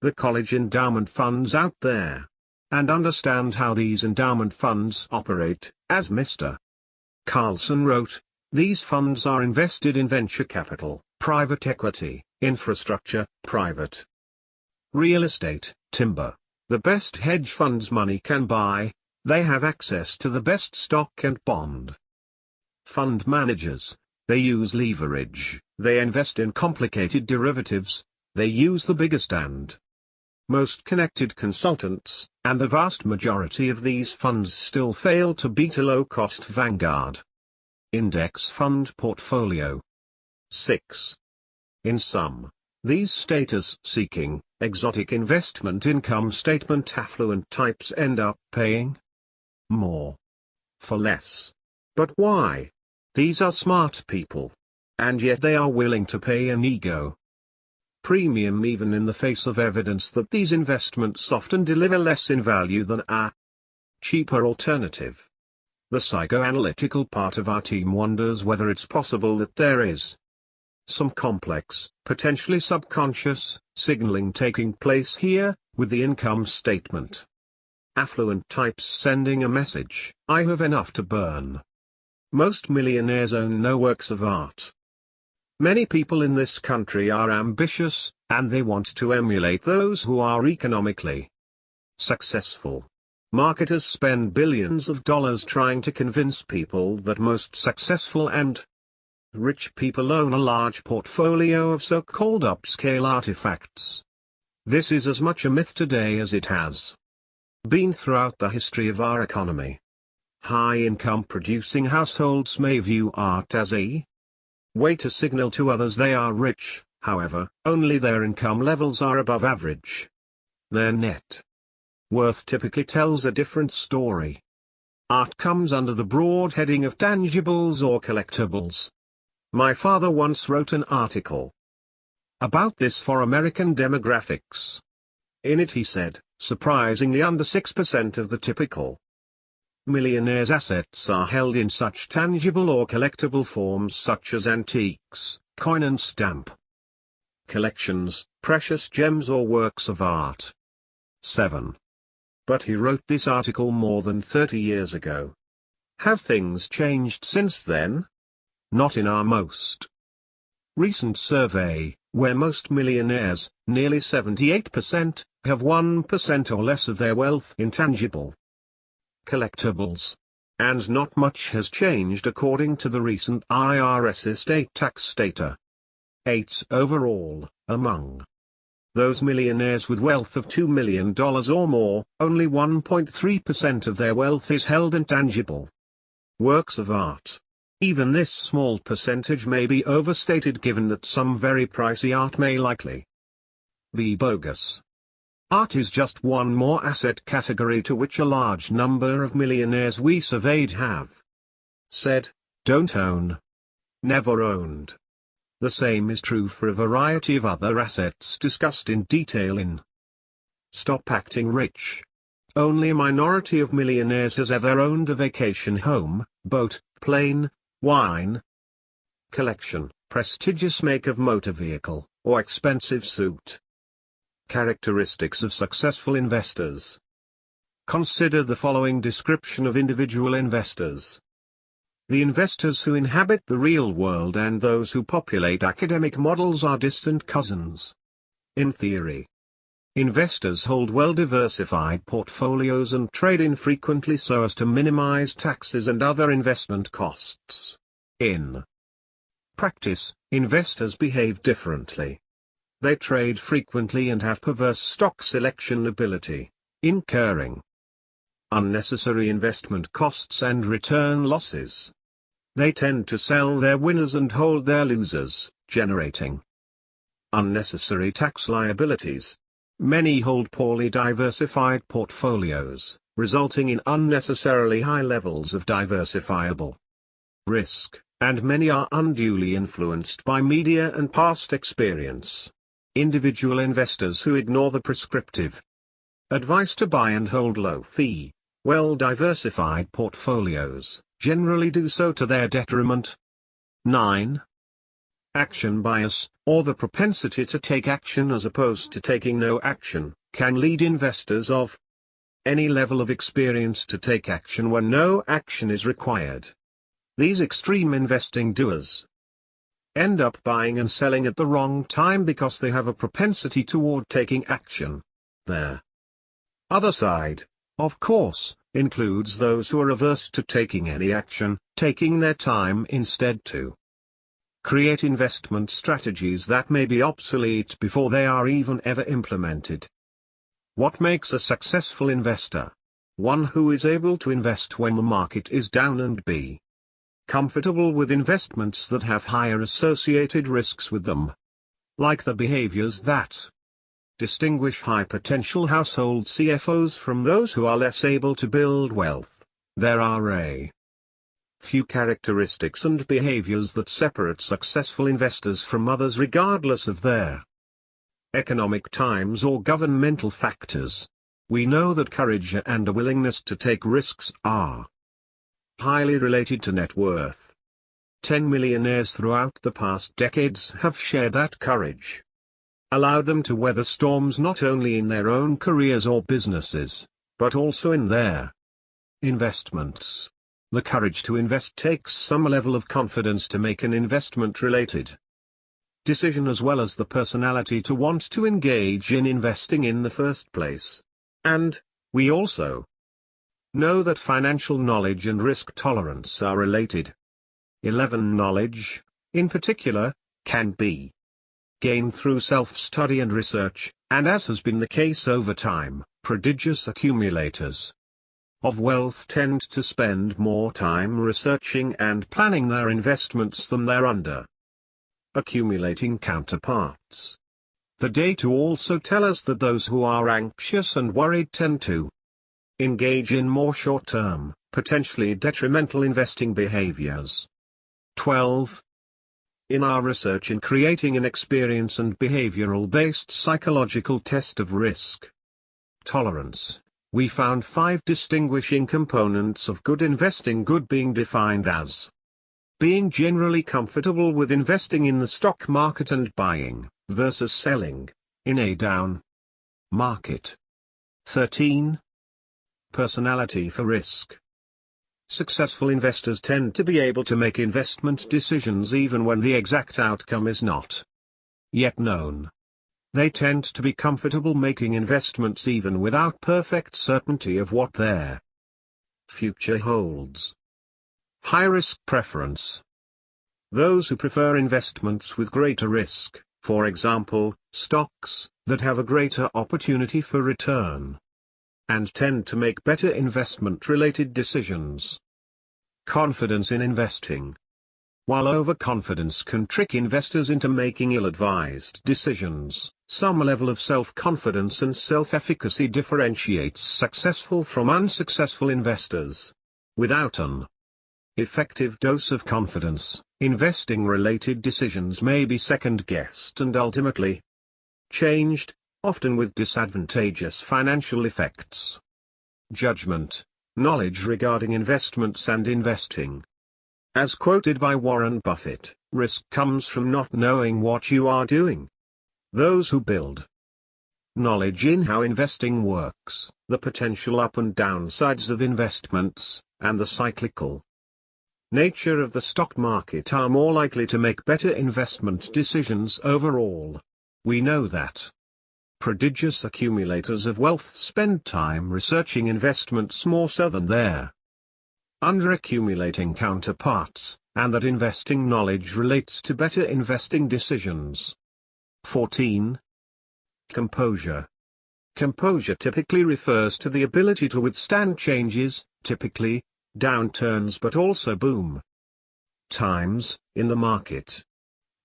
the college endowment funds out there. And understand how these endowment funds operate. As Mr. Carlson wrote, these funds are invested in venture capital, private equity, infrastructure, private real estate, timber, the best hedge funds money can buy. They have access to the best stock and bond fund managers. They use leverage, they invest in complicated derivatives, they use the biggest and most connected consultants, and the vast majority of these funds still fail to beat a low-cost Vanguard index fund portfolio. 6. In sum, these status-seeking, exotic investment income statement affluent types end up paying more for less. But why? These are smart people. And yet they are willing to pay an ego premium even in the face of evidence that these investments often deliver less in value than a cheaper alternative. The psychoanalytical part of our team wonders whether it's possible that there is some complex, potentially subconscious, signaling taking place here, with the income statement affluent types sending a message, I have enough to burn. Most millionaires own no works of art. Many people in this country are ambitious, and they want to emulate those who are economically successful. Marketers spend billions of dollars trying to convince people that most successful and rich people own a large portfolio of so-called upscale artifacts. This is as much a myth today as it has been throughout the history of our economy. High-income producing households may view art as a way to signal to others they are rich, however, only their income levels are above average. Their net worth typically tells a different story. Art comes under the broad heading of tangibles or collectibles. My father once wrote an article about this for American Demographics. In it he said, surprisingly under 6% of the typical millionaire's assets are held in such tangible or collectible forms such as antiques, coin and stamp collections, precious gems or works of art. 7. But he wrote this article more than 30 years ago. Have things changed since then? Not in our most recent survey, where most millionaires, nearly 78%, have 1% or less of their wealth in tangible collectibles. And not much has changed according to the recent IRS estate tax data. 8. Overall, among those millionaires with wealth of $2 million or more, only 1.3% of their wealth is held in tangible works of art. Even this small percentage may be overstated given that some very pricey art may likely be bogus. Art is just one more asset category to which a large number of millionaires we surveyed have said, don't own. Never owned. The same is true for a variety of other assets discussed in detail in Stop Acting Rich. Only a minority of millionaires has ever owned a vacation home, boat, plane, wine collection, prestigious make of motor vehicle, or expensive suit. Characteristics of successful investors. Consider the following description of individual investors. The investors who inhabit the real world and those who populate academic models are distant cousins. In theory, investors hold well-diversified portfolios and trade infrequently so as to minimize taxes and other investment costs. In practice, investors behave differently. They trade frequently and have perverse stock selection ability, incurring unnecessary investment costs and return losses. They tend to sell their winners and hold their losers, generating unnecessary tax liabilities. Many hold poorly diversified portfolios, resulting in unnecessarily high levels of diversifiable risk, and many are unduly influenced by media and past experience. Individual investors who ignore the prescriptive advice to buy and hold low-fee, well-diversified portfolios, generally do so to their detriment. 9. Action bias, or the propensity to take action as opposed to taking no action, can lead investors of any level of experience to take action when no action is required. These extreme investing doers end up buying and selling at the wrong time because they have a propensity toward taking action. Their other side, of course, includes those who are averse to taking any action, taking their time instead to create investment strategies that may be obsolete before they are even ever implemented. What makes a successful investor? One who is able to invest when the market is down and be comfortable with investments that have higher associated risks with them. Like the behaviors that distinguish high-potential household CFOs from those who are less able to build wealth, there are a few characteristics and behaviors that separate successful investors from others regardless of their economic times or governmental factors. We know that courage and a willingness to take risks are highly related to net worth. 10 millionaires throughout the past decades have shared that courage allowed them to weather storms not only in their own careers or businesses, but also in their investments. The courage to invest takes some level of confidence to make an investment-related decision as well as the personality to want to engage in investing in the first place. And we also know that financial knowledge and risk tolerance are related. 11. Knowledge, in particular, can be gained through self-study and research, and as has been the case over time, prodigious accumulators of wealth tend to spend more time researching and planning their investments than their accumulating counterparts. The data also tell us that those who are anxious and worried tend to engage in more short-term, potentially detrimental investing behaviors. 12. In our research in creating an experience and behavioral-based psychological test of risk tolerance, we found 5 distinguishing components of good investing. Good being defined as being generally comfortable with investing in the stock market and buying, versus selling, in a down market. 13. Personality for risk. Successful investors tend to be able to make investment decisions even when the exact outcome is not yet known. They tend to be comfortable making investments even without perfect certainty of what their future holds. High-risk preference. Those who prefer investments with greater risk, for example, stocks, that have a greater opportunity for return, and tend to make better investment-related decisions. Confidence in investing. While overconfidence can trick investors into making ill-advised decisions, some level of self-confidence and self-efficacy differentiates successful from unsuccessful investors. Without an effective dose of confidence, investing-related decisions may be second-guessed and ultimately changed, often with disadvantageous financial effects. Judgment. Knowledge regarding investments and investing. As quoted by Warren Buffett, risk comes from not knowing what you are doing. Those who build knowledge in how investing works, the potential up and downsides of investments, and the cyclical nature of the stock market are more likely to make better investment decisions overall. We know that prodigious accumulators of wealth spend time researching investments more so than their under-accumulating counterparts, and that investing knowledge relates to better investing decisions. 14. Composure. Composure typically refers to the ability to withstand changes, typically downturns but also boom times, in the market.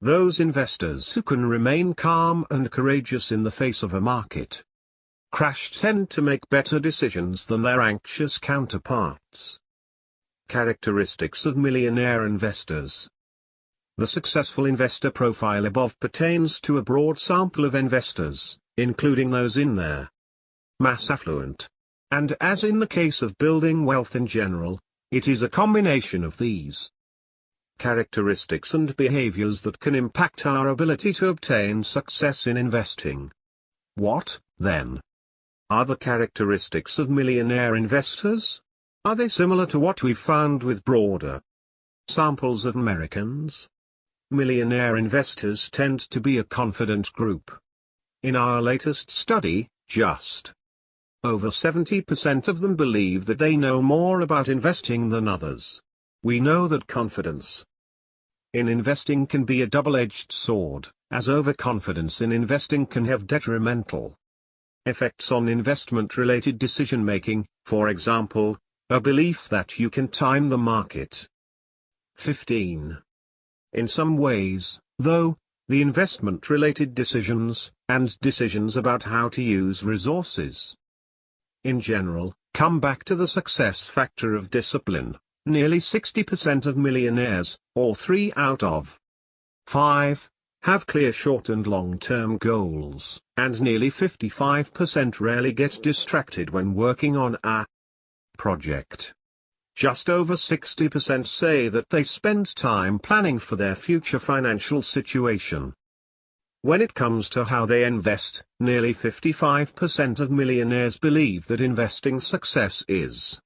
Those investors who can remain calm and courageous in the face of a market crash tend to make better decisions than their anxious counterparts. Characteristics of millionaire investors. The successful investor profile above pertains to a broad sample of investors, including those in their mass affluent. And as in the case of building wealth in general, it is a combination of these characteristics and behaviors that can impact our ability to obtain success in investing. What, then, are the characteristics of millionaire investors? Are they similar to what we've found with broader samples of Americans? Millionaire investors tend to be a confident group. In our latest study, just over 70% of them believe that they know more about investing than others. We know that confidence in investing can be a double-edged sword, as overconfidence in investing can have detrimental effects on investment-related decision-making, for example, a belief that you can time the market. 15. In some ways, though, the investment-related decisions, and decisions about how to use resources in general, come back to the success factor of discipline. Nearly 60% of millionaires, or 3 out of 5, have clear short and long-term goals, and nearly 55% rarely get distracted when working on a project. Just over 60% say that they spend time planning for their future financial situation. When it comes to how they invest, nearly 55% of millionaires believe that investing success is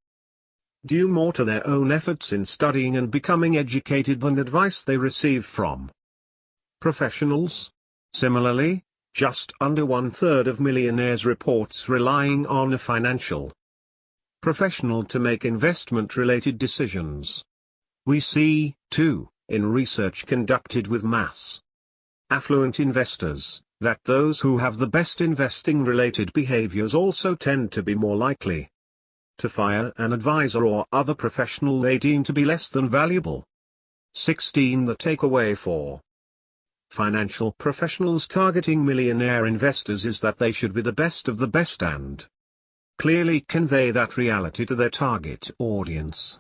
due more to their own efforts in studying and becoming educated than advice they receive from professionals. Similarly, just under 1/3 of millionaires reports relying on a financial professional to make investment-related decisions. We see, too, in research conducted with mass affluent investors, that those who have the best investing-related behaviors also tend to be more likely to fire an advisor or other professional they deem to be less than valuable. 16. The takeaway for financial professionals targeting millionaire investors is that they should be the best of the best and clearly convey that reality to their target audience.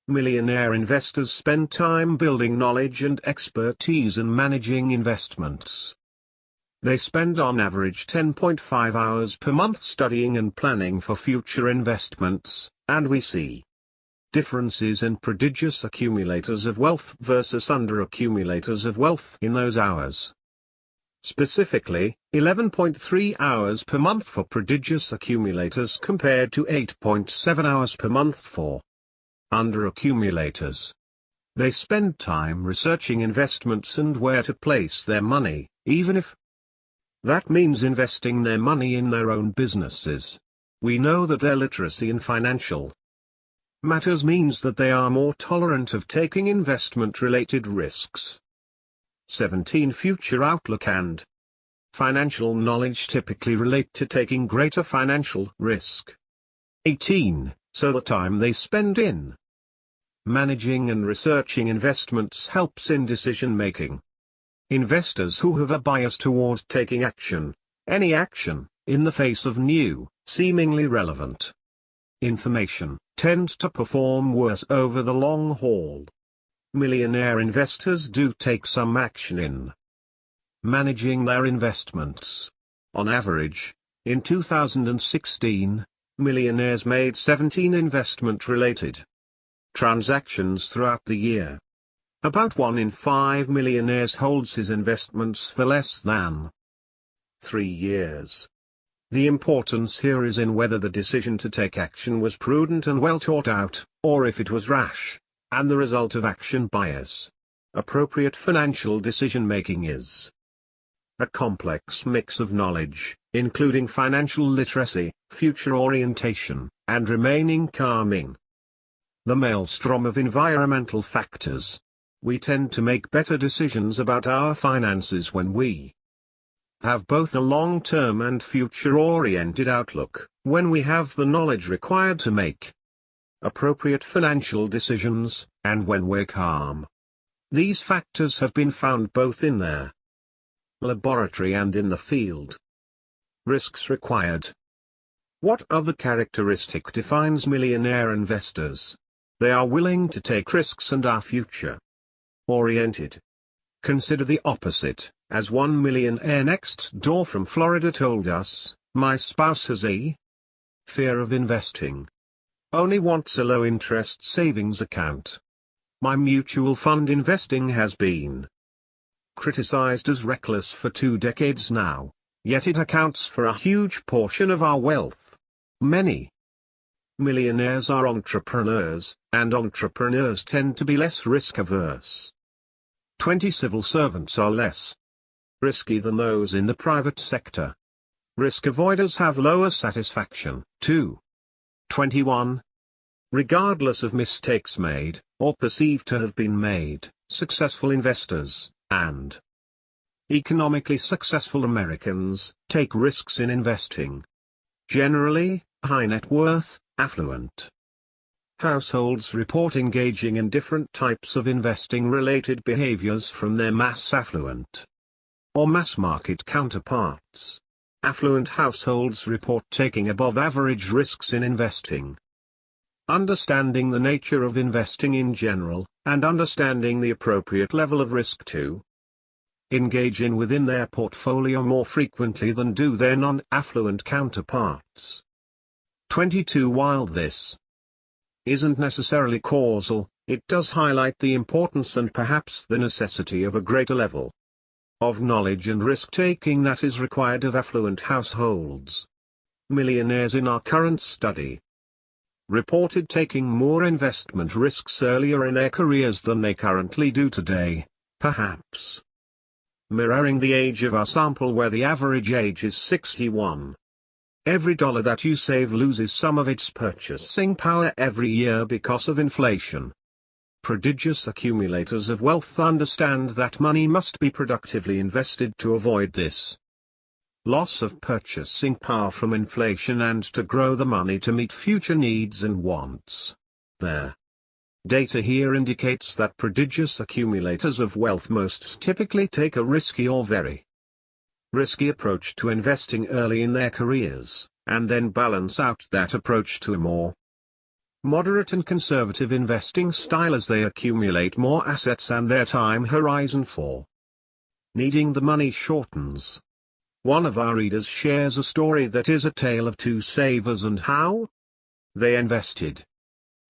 Millionaire investors spend time building knowledge and expertise in managing investments. They spend on average 10.5 hours per month studying and planning for future investments, and we see differences in prodigious accumulators of wealth versus under-accumulators of wealth in those hours. Specifically, 11.3 hours per month for prodigious accumulators compared to 8.7 hours per month for under-accumulators. They spend time researching investments and where to place their money, even if that means investing their money in their own businesses. We know that their literacy in financial matters means that they are more tolerant of taking investment-related risks. 17. Future outlook and financial knowledge typically relate to taking greater financial risk. 18. So the time they spend in managing and researching investments helps in decision-making. Investors who have a bias toward taking action, any action, in the face of new, seemingly relevant information, tend to perform worse over the long haul. Millionaire investors do take some action in managing their investments. On average, in 2016, millionaires made 17 investment-related transactions throughout the year. About 1 in 5 millionaires holds his investments for less than 3 years. The importance here is in whether the decision to take action was prudent and well thought out, or if it was rash, and the result of action bias. Appropriate financial decision-making is a complex mix of knowledge, including financial literacy, future orientation, and remaining calming the maelstrom of environmental factors. We tend to make better decisions about our finances when we have both a long-term and future-oriented outlook, when we have the knowledge required to make appropriate financial decisions, and when we're calm. These factors have been found both in their laboratory and in the field. Risks required. What other characteristic defines millionaire investors? They are willing to take risks and are future-oriented. Consider the opposite, as one millionaire next door from Florida told us, "My spouse has a fear of investing. Only wants a low-interest savings account. My mutual fund investing has been criticized as reckless for 2 decades now, yet it accounts for a huge portion of our wealth." Many millionaires are entrepreneurs, and entrepreneurs tend to be less risk-averse. 20. Civil servants are less risky than those in the private sector. Risk avoiders have lower satisfaction, too. 21. Regardless of mistakes made, or perceived to have been made, successful investors, and economically successful Americans, take risks in investing. Generally, high net worth, affluent households report engaging in different types of investing-related behaviors from their mass affluent or mass-market counterparts. Affluent households report taking above-average risks in investing. Understanding the nature of investing in general, and understanding the appropriate level of risk to engage in within their portfolio more frequently than do their non-affluent counterparts. 22. While this isn't necessarily causal, it does highlight the importance and perhaps the necessity of a greater level of knowledge and risk-taking that is required of affluent households. Millionaires in our current study reported taking more investment risks earlier in their careers than they currently do today, perhaps mirroring the age of our sample where the average age is 61. Every dollar that you save loses some of its purchasing power every year because of inflation. Prodigious accumulators of wealth understand that money must be productively invested to avoid this loss of purchasing power from inflation and to grow the money to meet future needs and wants. Their data here indicates that prodigious accumulators of wealth most typically take a risky or very risky approach to investing early in their careers, and then balance out that approach to a more moderate and conservative investing style as they accumulate more assets and their time horizon for needing the money shortens. One of our readers shares a story that is a tale of two savers and how they invested.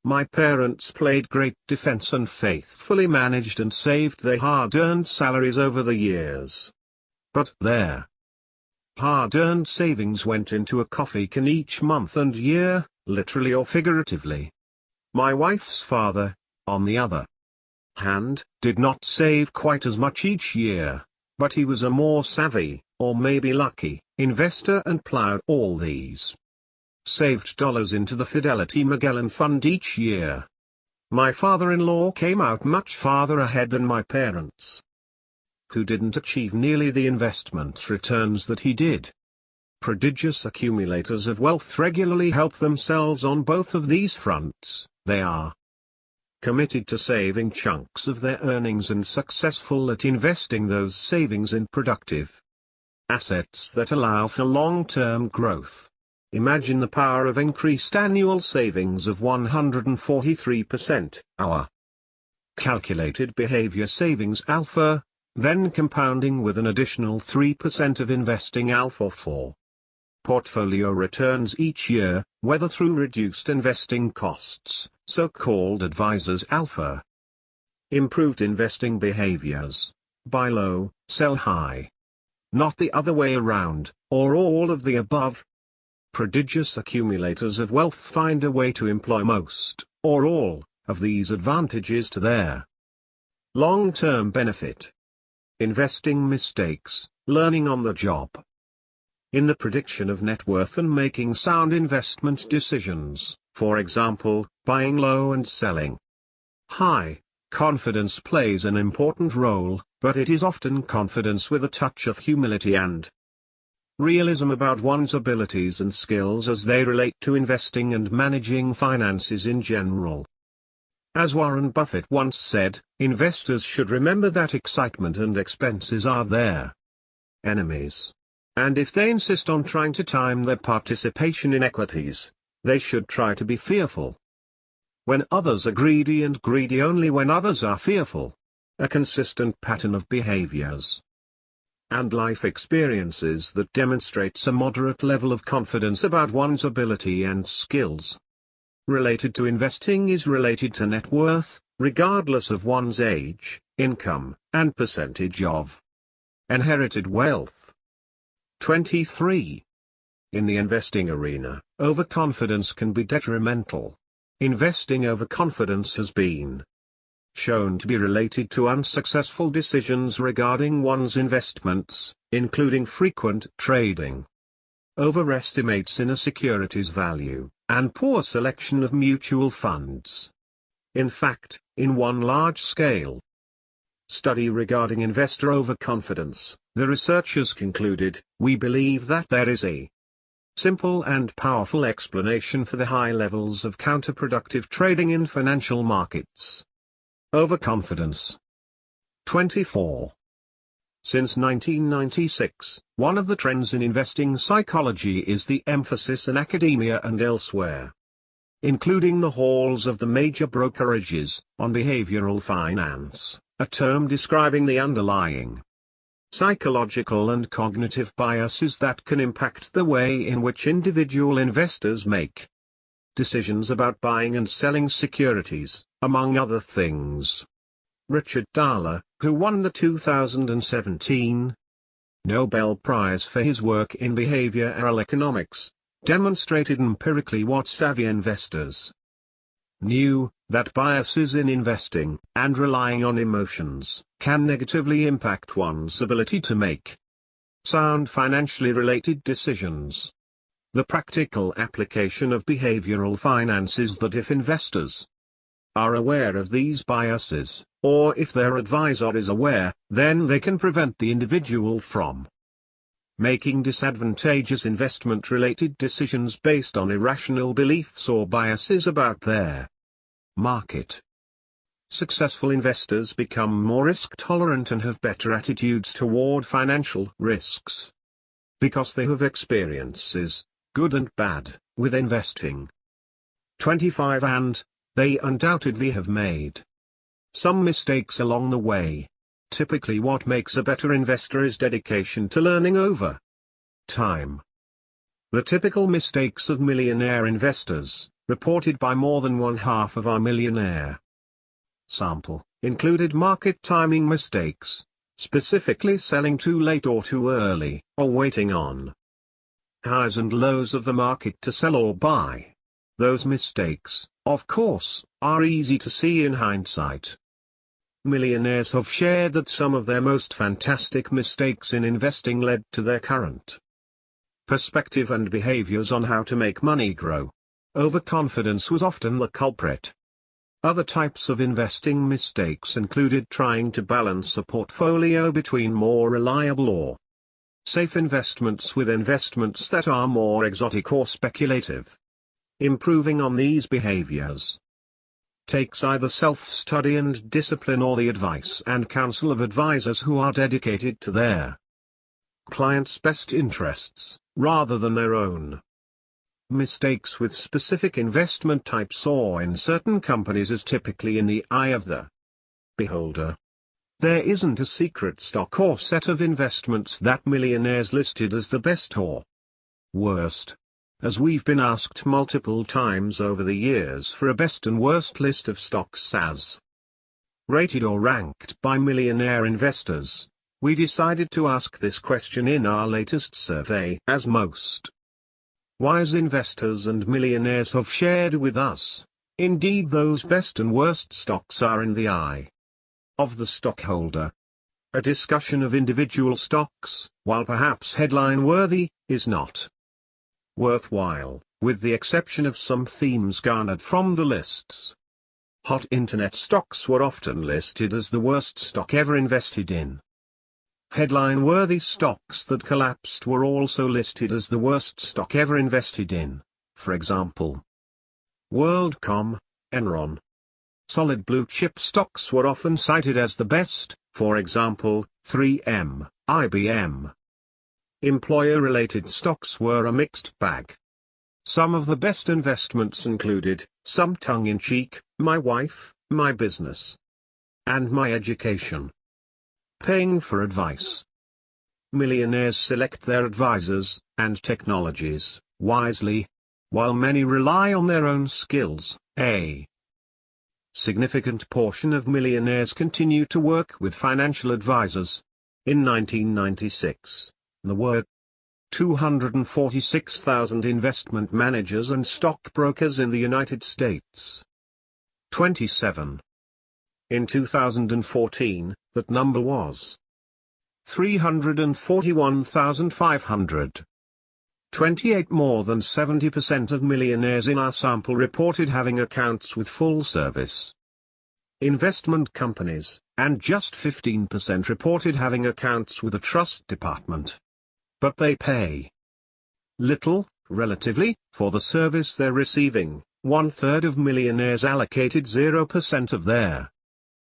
"My parents played great defense and faithfully managed and saved their hard-earned salaries over the years. But their hard-earned savings went into a coffee can each month and year, literally or figuratively. My wife's father, on the other hand, did not save quite as much each year. But he was a more savvy, or maybe lucky, investor and plowed all these saved dollars into the Fidelity Magellan Fund each year. My father-in-law came out much farther ahead than my parents, who didn't achieve nearly the investment returns that he did. Prodigious accumulators of wealth regularly help themselves on both of these fronts. They are committed to saving chunks of their earnings and successful at investing those savings in productive assets that allow for long-term growth. Imagine the power of increased annual savings of 143%, our calculated behavior savings alpha, then compounding with an additional 3% of investing alpha for portfolio returns each year, whether through reduced investing costs, so-called advisors alpha. Improved investing behaviors: buy low, sell high. Not the other way around, or all of the above. Prodigious accumulators of wealth find a way to employ most, or all, of these advantages to their long-term benefit. Investing mistakes: learning on the job. In the prediction of net worth and making sound investment decisions, for example, buying low and selling high, confidence plays an important role, but it is often confidence with a touch of humility and realism about one's abilities and skills as they relate to investing and managing finances in general. As Warren Buffett once said, investors should remember that excitement and expenses are their enemies. And if they insist on trying to time their participation in equities, they should try to be fearful when others are greedy and greedy only when others are fearful. A consistent pattern of behaviors and life experiences that demonstrates a moderate level of confidence about one's ability and skills related to investing is related to net worth, regardless of one's age, income, and percentage of inherited wealth. 23. In the investing arena, overconfidence can be detrimental. Investing overconfidence has been shown to be related to unsuccessful decisions regarding one's investments, including frequent trading, overestimates in a security's value, and poor selection of mutual funds. In fact, in one large-scale study regarding investor overconfidence, the researchers concluded, "We believe that there is a simple and powerful explanation for the high levels of counterproductive trading in financial markets. Overconfidence." 24. Since 1996, one of the trends in investing psychology is the emphasis in academia and elsewhere, including the halls of the major brokerages, on behavioral finance, a term describing the underlying psychological and cognitive biases that can impact the way in which individual investors make decisions about buying and selling securities, among other things. Richard Thaler, who won the 2017 Nobel Prize for his work in behavioral economics, demonstrated empirically what savvy investors knew, that biases in investing, and relying on emotions, can negatively impact one's ability to make sound financially related decisions. The practical application of behavioral finance is that if investors are aware of these biases, or if their advisor is aware, then they can prevent the individual from making disadvantageous investment-related decisions based on irrational beliefs or biases about their market. Successful investors become more risk-tolerant and have better attitudes toward financial risks, because they have experiences, good and bad, with investing. 25. And they undoubtedly have made some mistakes along the way. Typically what makes a better investor is dedication to learning over time. The typical mistakes of millionaire investors, reported by more than one-half of our millionaire sample, included market timing mistakes, specifically selling too late or too early, or waiting on highs and lows of the market to sell or buy. Those mistakes, of course, are easy to see in hindsight. millionaires have shared that some of their most fantastic mistakes in investing led to their current perspective and behaviors on how to make money grow. Overconfidence was often the culprit. Other types of investing mistakes included trying to balance a portfolio between more reliable or safe investments with investments that are more exotic or speculative. Improving on these behaviors takes either self-study and discipline or the advice and counsel of advisors who are dedicated to their clients' best interests, rather than their own. Mistakes with specific investment types or in certain companies is typically in the eye of the beholder. There isn't a secret stock or set of investments that millionaires listed as the best or worst. As we've been asked multiple times over the years for a best and worst list of stocks as rated or ranked by millionaire investors, we decided to ask this question in our latest survey, as most wise investors and millionaires have shared with us. Indeed, those best and worst stocks are in the eye of the stockholder. A discussion of individual stocks, while perhaps headline-worthy, is not worthwhile, with the exception of some themes garnered from the lists. Hot internet stocks were often listed as the worst stock ever invested in. Headline-worthy stocks that collapsed were also listed as the worst stock ever invested in, for example, WorldCom, Enron. Solid blue-chip stocks were often cited as the best, for example, 3M, IBM. Employer-related stocks were a mixed bag. Some of the best investments included, some tongue-in-cheek, my wife, my business, and my education. Paying for advice. Millionaires select their advisors and technologies wisely. While many rely on their own skills, a significant portion of millionaires continue to work with financial advisors. In 1996, there were 246,000 investment managers and stockbrokers in the United States. 27. In 2014, that number was 341,500. 28. More than 70% of millionaires in our sample reported having accounts with full-service investment companies, and just 15% reported having accounts with a trust department. But they pay little, relatively, for the service they're receiving. 1/3 of millionaires allocated 0% of their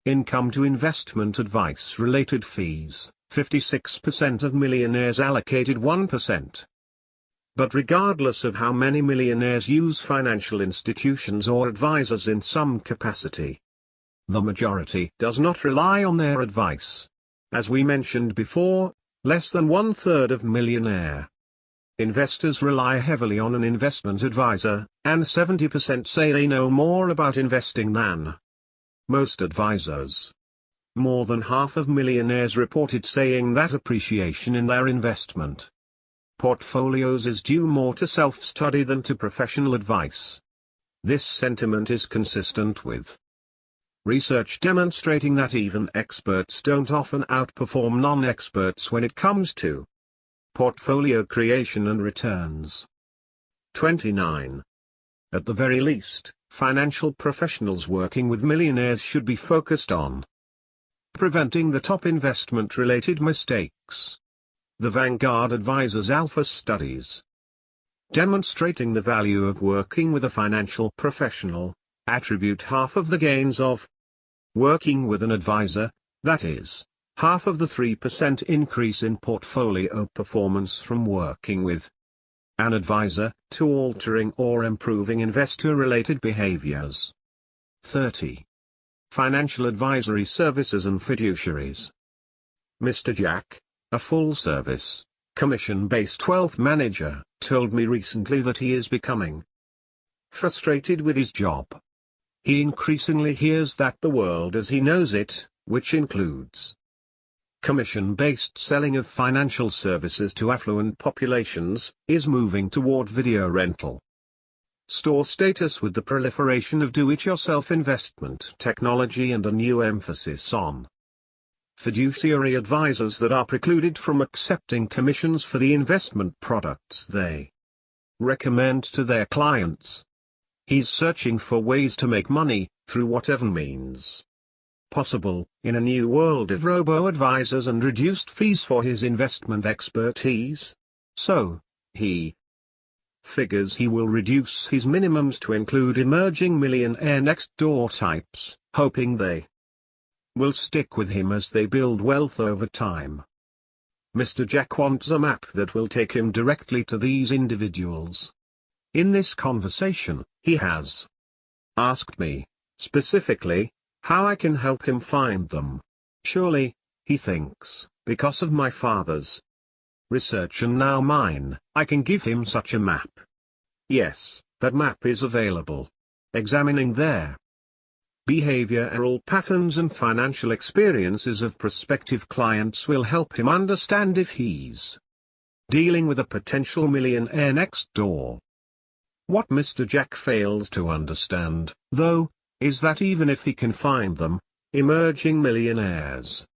income to investment advice-related fees. 56% of millionaires allocated 1%. But regardless of how many millionaires use financial institutions or advisors in some capacity, the majority does not rely on their advice. As we mentioned before, less than 1/3 of millionaire investors rely heavily on an investment advisor, and 70% say they know more about investing than most advisors. More than half of millionaires reported saying that appreciation in their investment portfolios is due more to self-study than to professional advice. This sentiment is consistent with research demonstrating that even experts don't often outperform non-experts when it comes to portfolio creation and returns. 29. At the very least, financial professionals working with millionaires should be focused on preventing the top investment-related mistakes. The Vanguard Advisors Alpha Studies demonstrating the value of working with a financial professional attribute half of the gains of working with an advisor, that is, half of the 3% increase in portfolio performance from working with an advisor, to altering or improving investor-related behaviors. 30. Financial advisory services and fiduciaries. Mr. Jack, a full-service, commission-based wealth manager, told me recently that he is becoming frustrated with his job. He increasingly hears that the world as he knows it, which includes commission-based selling of financial services to affluent populations, is moving toward video rental next door status with the proliferation of do-it-yourself investment technology and a new emphasis on fiduciary advisors that are precluded from accepting commissions for the investment products they recommend to their clients. He's searching for ways to make money, through whatever means possible, in a new world of robo-advisors and reduced fees for his investment expertise. So, he figures he will reduce his minimums to include emerging millionaire next-door types, hoping they will stick with him as they build wealth over time. Mr. Jack wants a map that will take him directly to these individuals. In this conversation, he has asked me, specifically, how I can help him find them. Surely, he thinks, because of my father's research and now mine, I can give him such a map. Yes, that map is available. Examining their behavioral patterns and financial experiences of prospective clients will help him understand if he's dealing with a potential millionaire next door. What Mr. Jack fails to understand, though, is that even if he can find them, emerging millionaires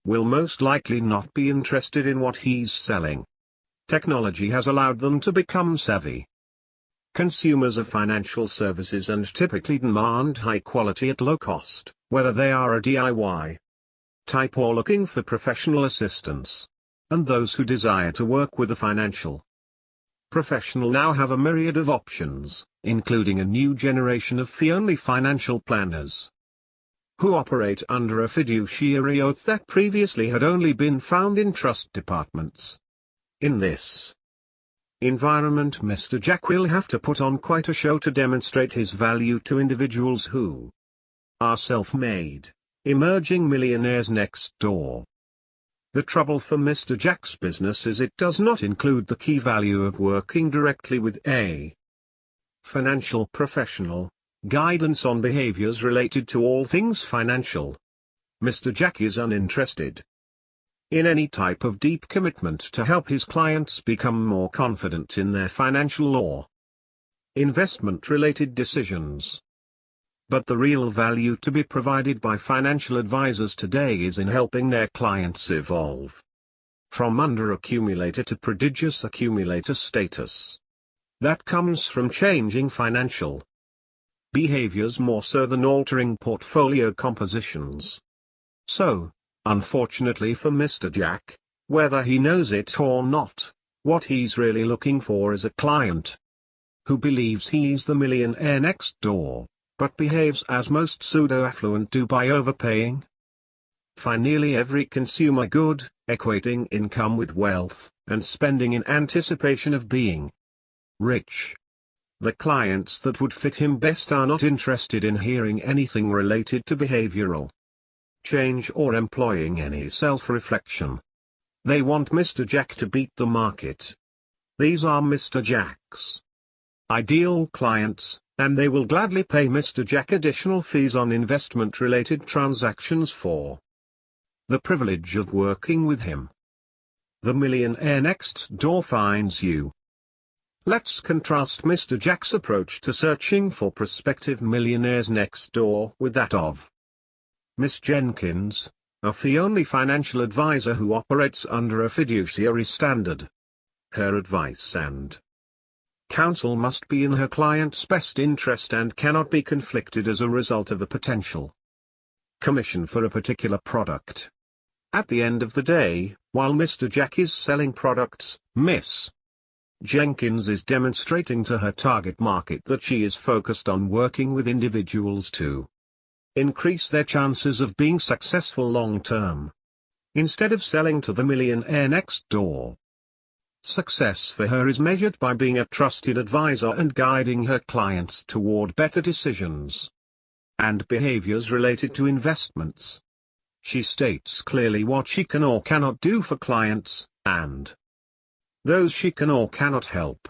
will most likely not be interested in what he's selling. Technology has allowed them to become savvy consumers of financial services and typically demand high quality at low cost, whether they are a DIY type or looking for professional assistance. And those who desire to work with a financial professional now have a myriad of options, including a new generation of fee-only financial planners who operate under a fiduciary oath that previously had only been found in trust departments. In this environment, Mr. Jack will have to put on quite a show to demonstrate his value to individuals who are self-made, emerging millionaires next door. The trouble for Mr. Jack's business is it does not include the key value of working directly with a financial professional, guidance on behaviors related to all things financial. Mr. Jack is uninterested in any type of deep commitment to help his clients become more confident in their financial or investment-related decisions. But the real value to be provided by financial advisors today is in helping their clients evolve from under-accumulator to prodigious accumulator status. That comes from changing financial behaviors more so than altering portfolio compositions. So, unfortunately for Mr. Jack, whether he knows it or not, what he's really looking for is a client who believes he's the millionaire next door, but behaves as most pseudo-affluent do by overpaying for nearly every consumer good, equating income with wealth, and spending in anticipation of being rich. The clients that would fit him best are not interested in hearing anything related to behavioral change or employing any self-reflection. They want Mr. Jack to beat the market. These are Mr. Jack's ideal clients, and they will gladly pay Mr. Jack additional fees on investment-related transactions for the privilege of working with him. The millionaire next door finds you. Let's contrast Mr. Jack's approach to searching for prospective millionaires next door with that of Miss Jenkins, a fee-only financial advisor who operates under a fiduciary standard. Her advice and counsel must be in her client's best interest and cannot be conflicted as a result of a potential commission for a particular product. At the end of the day, while Mr. Jack is selling products, Miss Jenkins is demonstrating to her target market that she is focused on working with individuals to increase their chances of being successful long-term, instead of selling to the millionaire next door. Success for her is measured by being a trusted advisor and guiding her clients toward better decisions and behaviors related to investments. She states clearly what she can or cannot do for clients, and those she can or cannot help.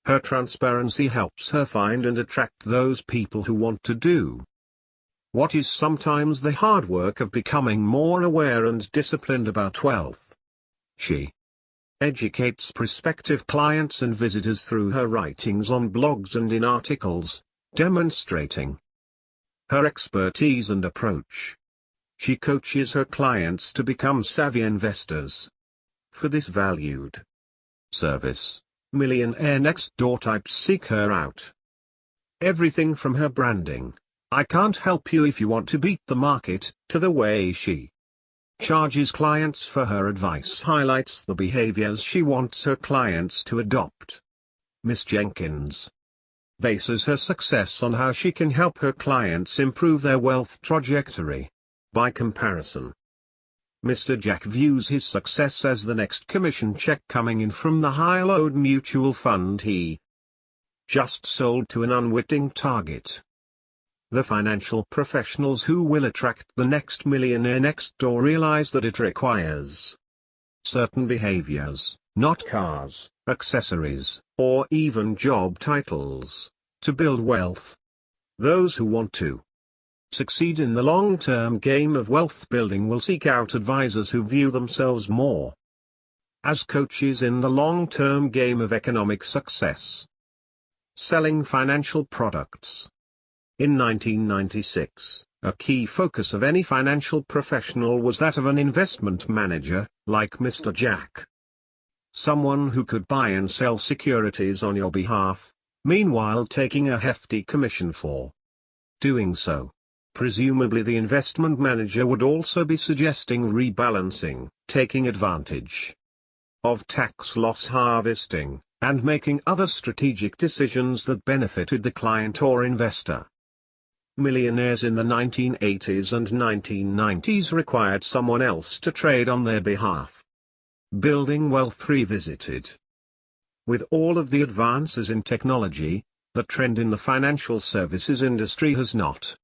Her transparency helps her find and attract those people who want to do what is sometimes the hard work of becoming more aware and disciplined about wealth. She educates prospective clients and visitors through her writings on blogs and in articles, demonstrating her expertise and approach. She coaches her clients to become savvy investors. For this valued service, Millionaire Next Door types seek her out. Everything from her branding, "I can't help you if you want to beat the market," to the way she charges clients for her advice highlights the behaviors she wants her clients to adopt. Miss Jenkins bases her success on how she can help her clients improve their wealth trajectory. By comparison, Mr. Jack views his success as the next commission check coming in from the high-load mutual fund he just sold to an unwitting target. The financial professionals who will attract the next millionaire next door realize that it requires certain behaviors, not cars, accessories, or even job titles, to build wealth. Those who want to succeed in the long-term game of wealth building will seek out advisors who view themselves more as coaches in the long-term game of economic success. Selling financial products. In 1996, a key focus of any financial professional was that of an investment manager, like Mr. Jack. Someone who could buy and sell securities on your behalf, meanwhile taking a hefty commission for doing so. Presumably the investment manager would also be suggesting rebalancing, taking advantage of tax loss harvesting, and making other strategic decisions that benefited the client or investor. Millionaires in the 1980s and 1990s required someone else to trade on their behalf. Building Wealth Revisited. With all of the advances in technology, the trend in the financial services industry has not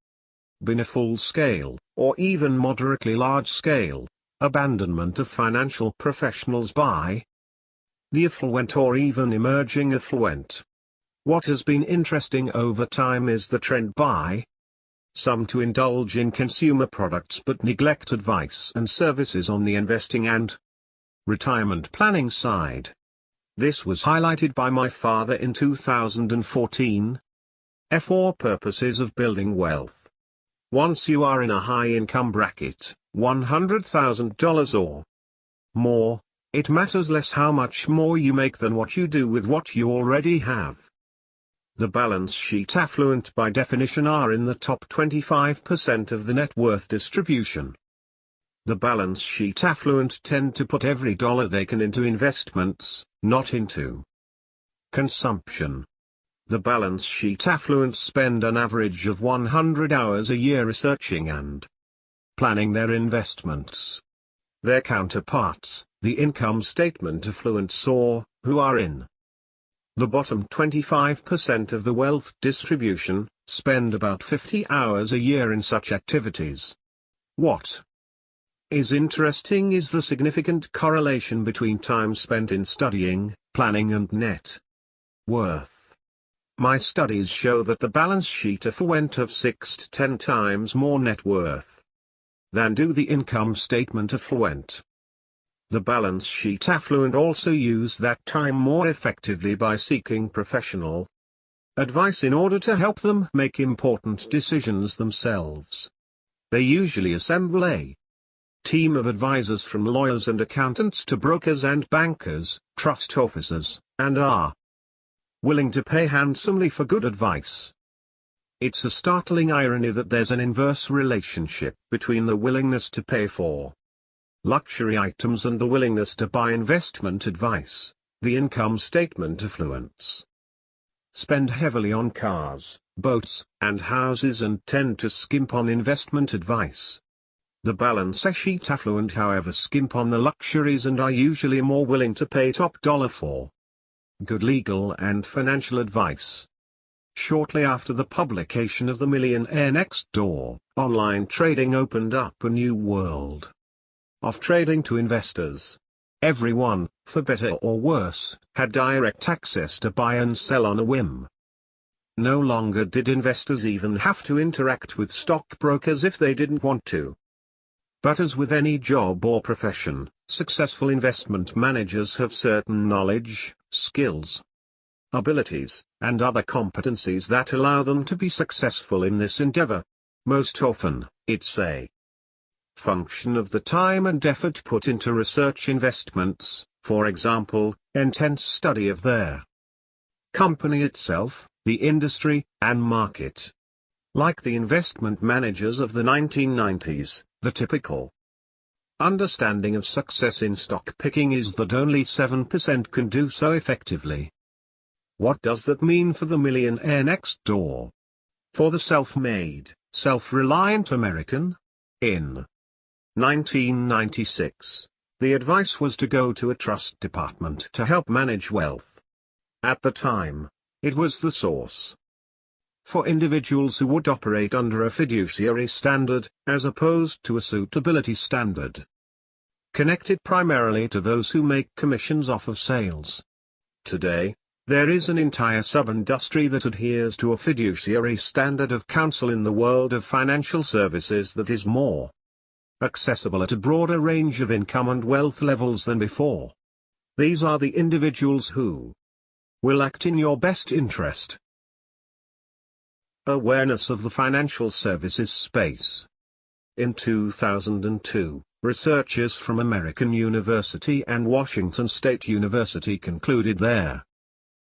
been a full-scale, or even moderately large-scale, abandonment of financial professionals by the affluent or even emerging affluent. What has been interesting over time is the trend by some to indulge in consumer products but neglect advice and services on the investing and retirement planning side. This was highlighted by my father in 2014. For purposes of building wealth. Once you are in a high-income bracket, $100,000 or more, it matters less how much more you make than what you do with what you already have. The balance sheet affluent by definition are in the top 25% of the net worth distribution. The balance sheet affluent tend to put every dollar they can into investments, not into consumption. The balance sheet affluents spend an average of 100 hours a year researching and planning their investments. Their counterparts, the income statement affluents or, who are in the bottom 25% of the wealth distribution, spend about 50 hours a year in such activities. What is interesting is the significant correlation between time spent in studying, planning and net worth. My studies show that the balance sheet affluent have 6 to 10 times more net worth than do the income statement affluent. The balance sheet affluent also use that time more effectively by seeking professional advice in order to help them make important decisions themselves. They usually assemble a team of advisors from lawyers and accountants to brokers and bankers, trust officers, and are willing to pay handsomely for good advice. It's a startling irony that there's an inverse relationship between the willingness to pay for luxury items and the willingness to buy investment advice. The income statement affluents spend heavily on cars, boats, and houses and tend to skimp on investment advice. The balance sheet affluent however skimp on the luxuries and are usually more willing to pay top dollar for good legal and financial advice. Shortly after the publication of The Millionaire Next Door, online trading opened up a new world of trading to investors. Everyone, for better or worse, had direct access to buy and sell on a whim. No longer did investors even have to interact with stockbrokers if they didn't want to. But as with any job or profession, successful investment managers have certain knowledge, skills, abilities, and other competencies that allow them to be successful in this endeavor. Most often, it's a function of the time and effort put into research investments, for example, intense study of their company itself, the industry, and market. Like the investment managers of the 1990s, the typical understanding of success in stock picking is that only 7% can do so effectively. What does that mean for the millionaire next door? For the self-made, self-reliant American? In 1996, the advice was to go to a trust department to help manage wealth. At the time, it was the source for individuals who would operate under a fiduciary standard, as opposed to a suitability standard, connected primarily to those who make commissions off of sales. Today, there is an entire sub-industry that adheres to a fiduciary standard of counsel in the world of financial services that is more accessible at a broader range of income and wealth levels than before. These are the individuals who will act in your best interest. Awareness of the financial services space. In 2002, researchers from American University and Washington State University concluded their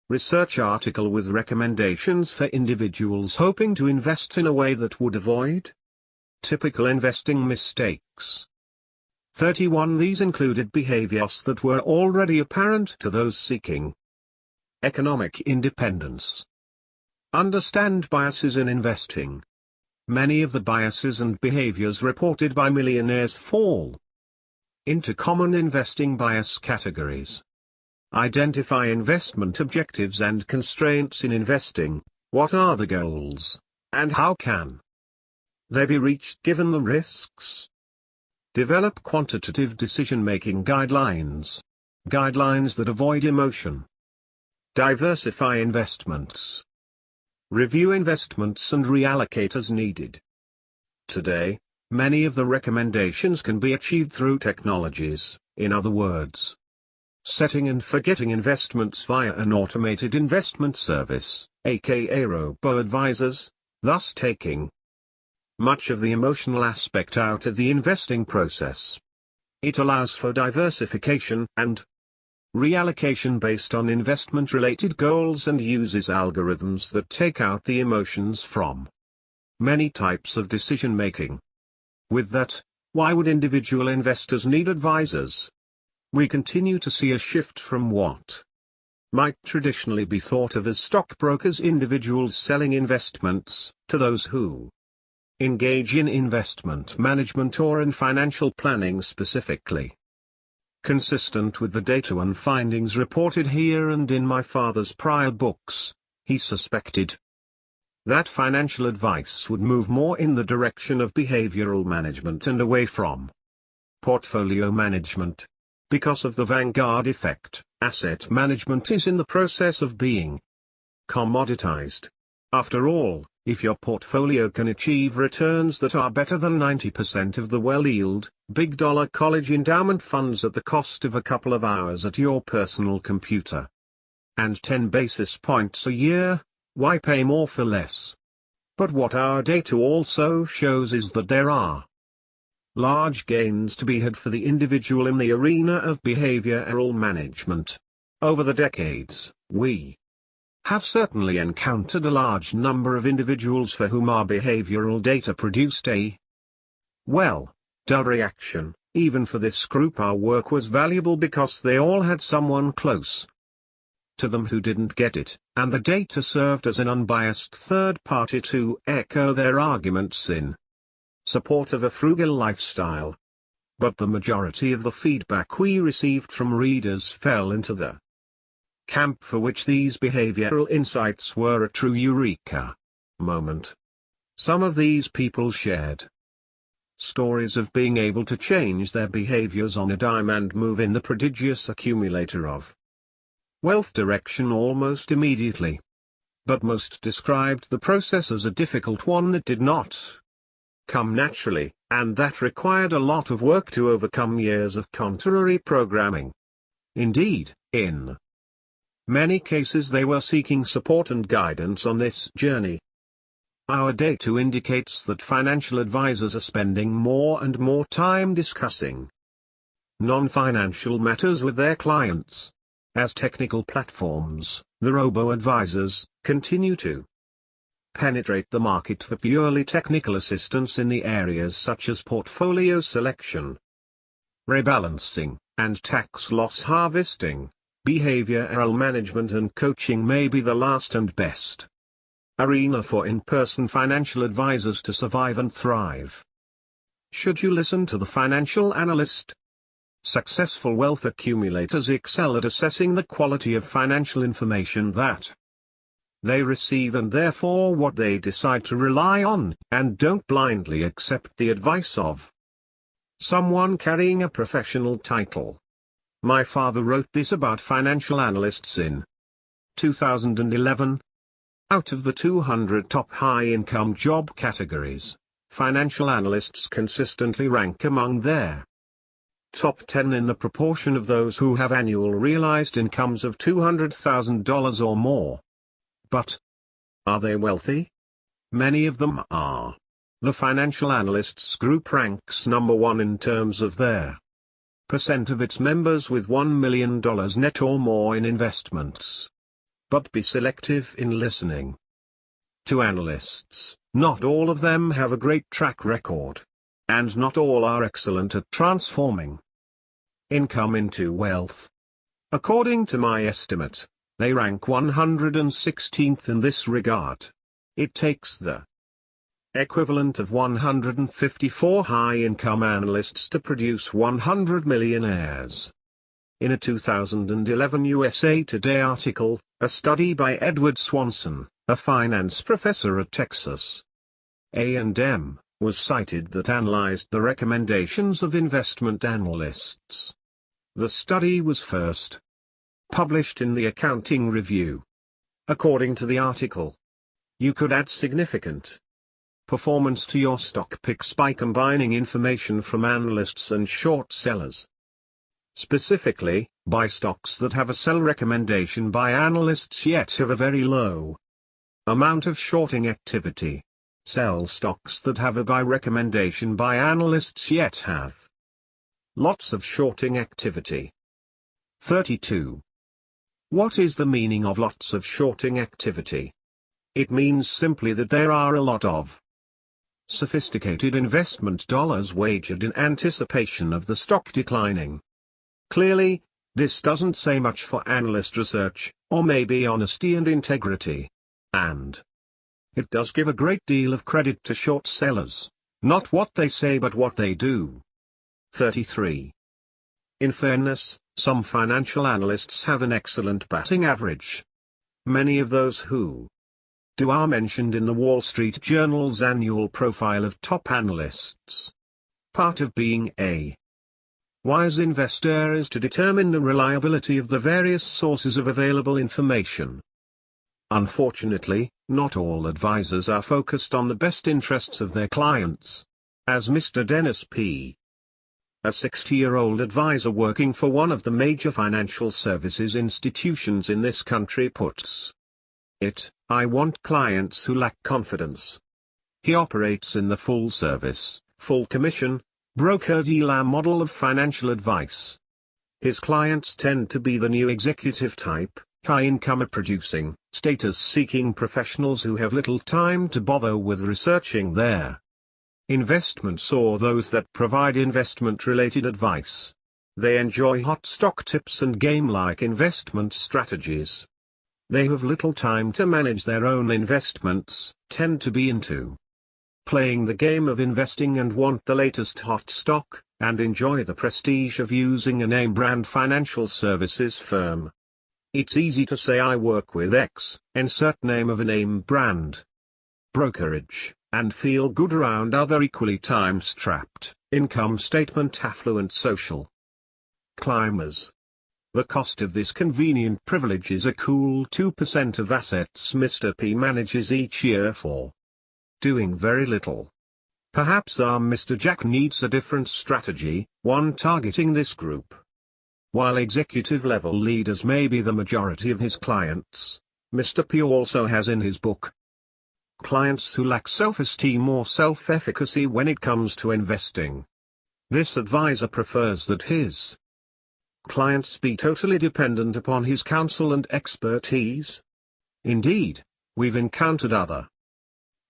research article with recommendations for individuals hoping to invest in a way that would avoid typical investing mistakes. 31 these included behaviors that were already apparent to those seeking economic independence. Understand biases in investing. Many of the biases and behaviors reported by millionaires fall into common investing bias categories. Identify investment objectives and constraints in investing. What are the goals, and how can they be reached given the risks? Develop quantitative decision-making guidelines. Guidelines that avoid emotion. Diversify investments. Review investments and reallocate as needed. Today, many of the recommendations can be achieved through technologies, in other words, setting and forgetting investments via an automated investment service, aka robo-advisors, thus taking much of the emotional aspect out of the investing process. It allows for diversification and reallocation based on investment-related goals and uses algorithms that take out the emotions from many types of decision-making. With that, why would individual investors need advisors? We continue to see a shift from what might traditionally be thought of as stockbrokers, individuals selling investments, to those who engage in investment management or in financial planning specifically. Consistent with the data and findings reported here and in my father's prior books, he suspected that financial advice would move more in the direction of behavioral management and away from portfolio management. Because of the Vanguard effect, asset management is in the process of being commoditized. After all, if your portfolio can achieve returns that are better than 90% of the well-yield, big-dollar college endowment funds at the cost of a couple of hours at your personal computer and 10 basis points a year, why pay more for less? But what our data also shows is that there are large gains to be had for the individual in the arena of behavioral management. Over the decades, we have certainly encountered a large number of individuals for whom our behavioral data produced a dull reaction. Even for this group our work was valuable because they all had someone close to them who didn't get it, and the data served as an unbiased third party to echo their arguments in support of a frugal lifestyle. But the majority of the feedback we received from readers fell into the camp for which these behavioral insights were a true eureka moment. Some of these people shared stories of being able to change their behaviors on a dime and move in the prodigious accumulator of wealth direction almost immediately. But most described the process as a difficult one that did not come naturally, and that required a lot of work to overcome years of contrary programming. Indeed, in many cases they were seeking support and guidance on this journey. Our data indicates that financial advisors are spending more and more time discussing non-financial matters with their clients. As technical platforms, the robo-advisors, continue to penetrate the market for purely technical assistance in the areas such as portfolio selection, rebalancing, and tax loss harvesting. Behavioral management and coaching may be the last and best arena for in-person financial advisors to survive and thrive. Should you listen to the financial analyst? Successful wealth accumulators excel at assessing the quality of financial information that they receive and therefore what they decide to rely on, and don't blindly accept the advice of someone carrying a professional title. My father wrote this about financial analysts in 2011. Out of the 200 top high-income job categories, financial analysts consistently rank among their top 10 in the proportion of those who have annual realized incomes of $200,000 or more. But are they wealthy? Many of them are. The financial analysts group ranks number 1 in terms of their percent of its members with $1 million net or more in investments. But be selective in listening to analysts. Not all of them have a great track record. And not all are excellent at transforming income into wealth. According to my estimate, they rank 116th in this regard. It takes the equivalent of 154 high-income analysts to produce 100 millionaires. In a 2011 USA Today article, a study by Edward Swanson, a finance professor at Texas A&M, was cited that analyzed the recommendations of investment analysts. The study was first published in the Accounting Review. According to the article, you could add significant performance to your stock picks by combining information from analysts and short sellers. Specifically, buy stocks that have a sell recommendation by analysts yet have a very low amount of shorting activity. Sell stocks that have a buy recommendation by analysts yet have lots of shorting activity. 32. What is the meaning of lots of shorting activity? It means simply that there are a lot of sophisticated investment dollars wagered in anticipation of the stock declining. Clearly, this doesn't say much for analyst research, or maybe honesty and integrity. And it does give a great deal of credit to short sellers, not what they say but what they do. 33. In fairness, some financial analysts have an excellent batting average. Many of those who do are mentioned in the Wall Street Journal's annual profile of top analysts. Part of being a wise investor is to determine the reliability of the various sources of available information. Unfortunately, not all advisors are focused on the best interests of their clients. As Mr. Dennis P., a 60-year-old advisor working for one of the major financial services institutions in this country puts it, I want clients who lack confidence. He operates in the full service, full commission, broker-dealer model of financial advice. His clients tend to be the new executive type, high-income producing, status-seeking professionals who have little time to bother with researching their investments or those that provide investment-related advice. They enjoy hot stock tips and game-like investment strategies. They have little time to manage their own investments, tend to be into playing the game of investing and want the latest hot stock, and enjoy the prestige of using a name-brand financial services firm. It's easy to say I work with X, insert name of a name brand brokerage, and feel good around other equally time-strapped, income statement affluent social climbers. The cost of this convenient privilege is a cool 2% of assets Mr. P manages each year for doing very little. Perhaps our Mr. Jack needs a different strategy, one targeting this group. While executive-level leaders may be the majority of his clients, Mr. P also has in his book clients who lack self-esteem or self-efficacy when it comes to investing. This advisor prefers that his clients be totally dependent upon his counsel and expertise. Indeed, we've encountered other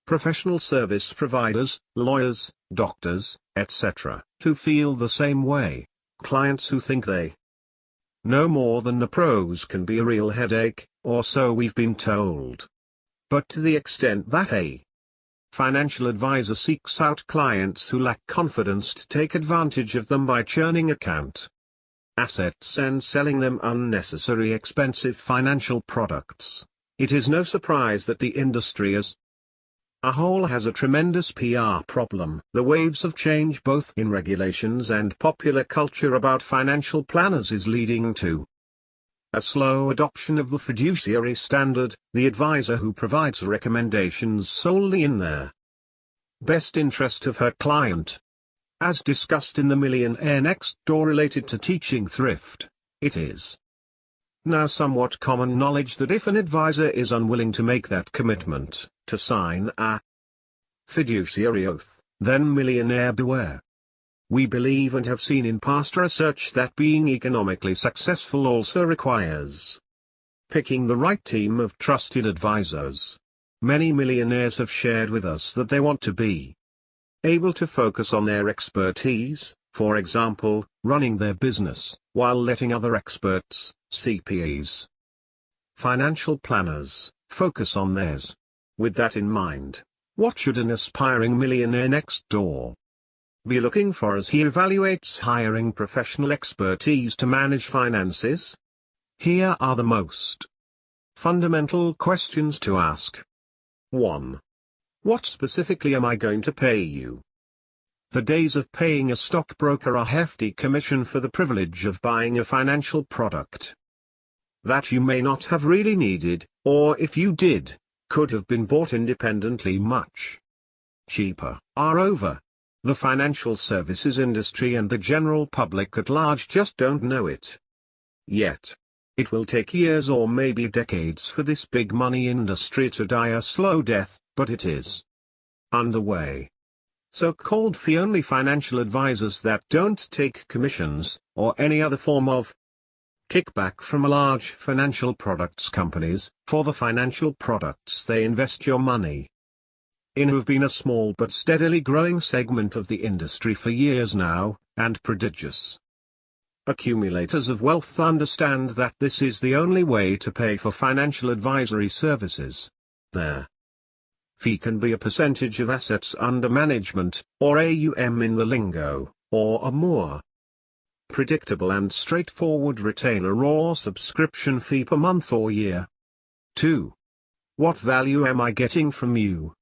professional service providers, lawyers, doctors, etc., who feel the same way. Clients who think they know more than the pros can be a real headache, or so we've been told. But to the extent that a financial advisor seeks out clients who lack confidence to take advantage of them by churning account assets and selling them unnecessary expensive financial products, it is no surprise that the industry as a whole has a tremendous PR problem. The waves of change both in regulations and popular culture about financial planners is leading to a slow adoption of the fiduciary standard, the advisor who provides recommendations solely in their best interest of her client. As discussed in the Millionaire Next Door related to teaching thrift, it is now somewhat common knowledge that if an advisor is unwilling to make that commitment, to sign a fiduciary oath, then millionaire beware. We believe and have seen in past research that being economically successful also requires picking the right team of trusted advisors. Many millionaires have shared with us that they want to be able to focus on their expertise, for example, running their business, while letting other experts, CPAs, financial planners, focus on theirs. With that in mind, what should an aspiring millionaire next door be looking for as he evaluates hiring professional expertise to manage finances? Here are the most fundamental questions to ask. 1. What specifically am I going to pay you? The days of paying a stockbroker a hefty commission for the privilege of buying a financial product that you may not have really needed, or if you did, could have been bought independently much cheaper, are over. The financial services industry and the general public at large just don't know it yet. It will take years or maybe decades for this big money industry to die a slow death, but it is underway. So-called fee-only financial advisors that don't take commissions, or any other form of kickback from large financial products companies, for the financial products they invest your money in, who've been a small but steadily growing segment of the industry for years now, and prodigious accumulators of wealth understand that this is the only way to pay for financial advisory services. Their fee can be a percentage of assets under management, or AUM in the lingo, or a more predictable and straightforward retainer or subscription fee per month or year. 2. What value am I getting from you?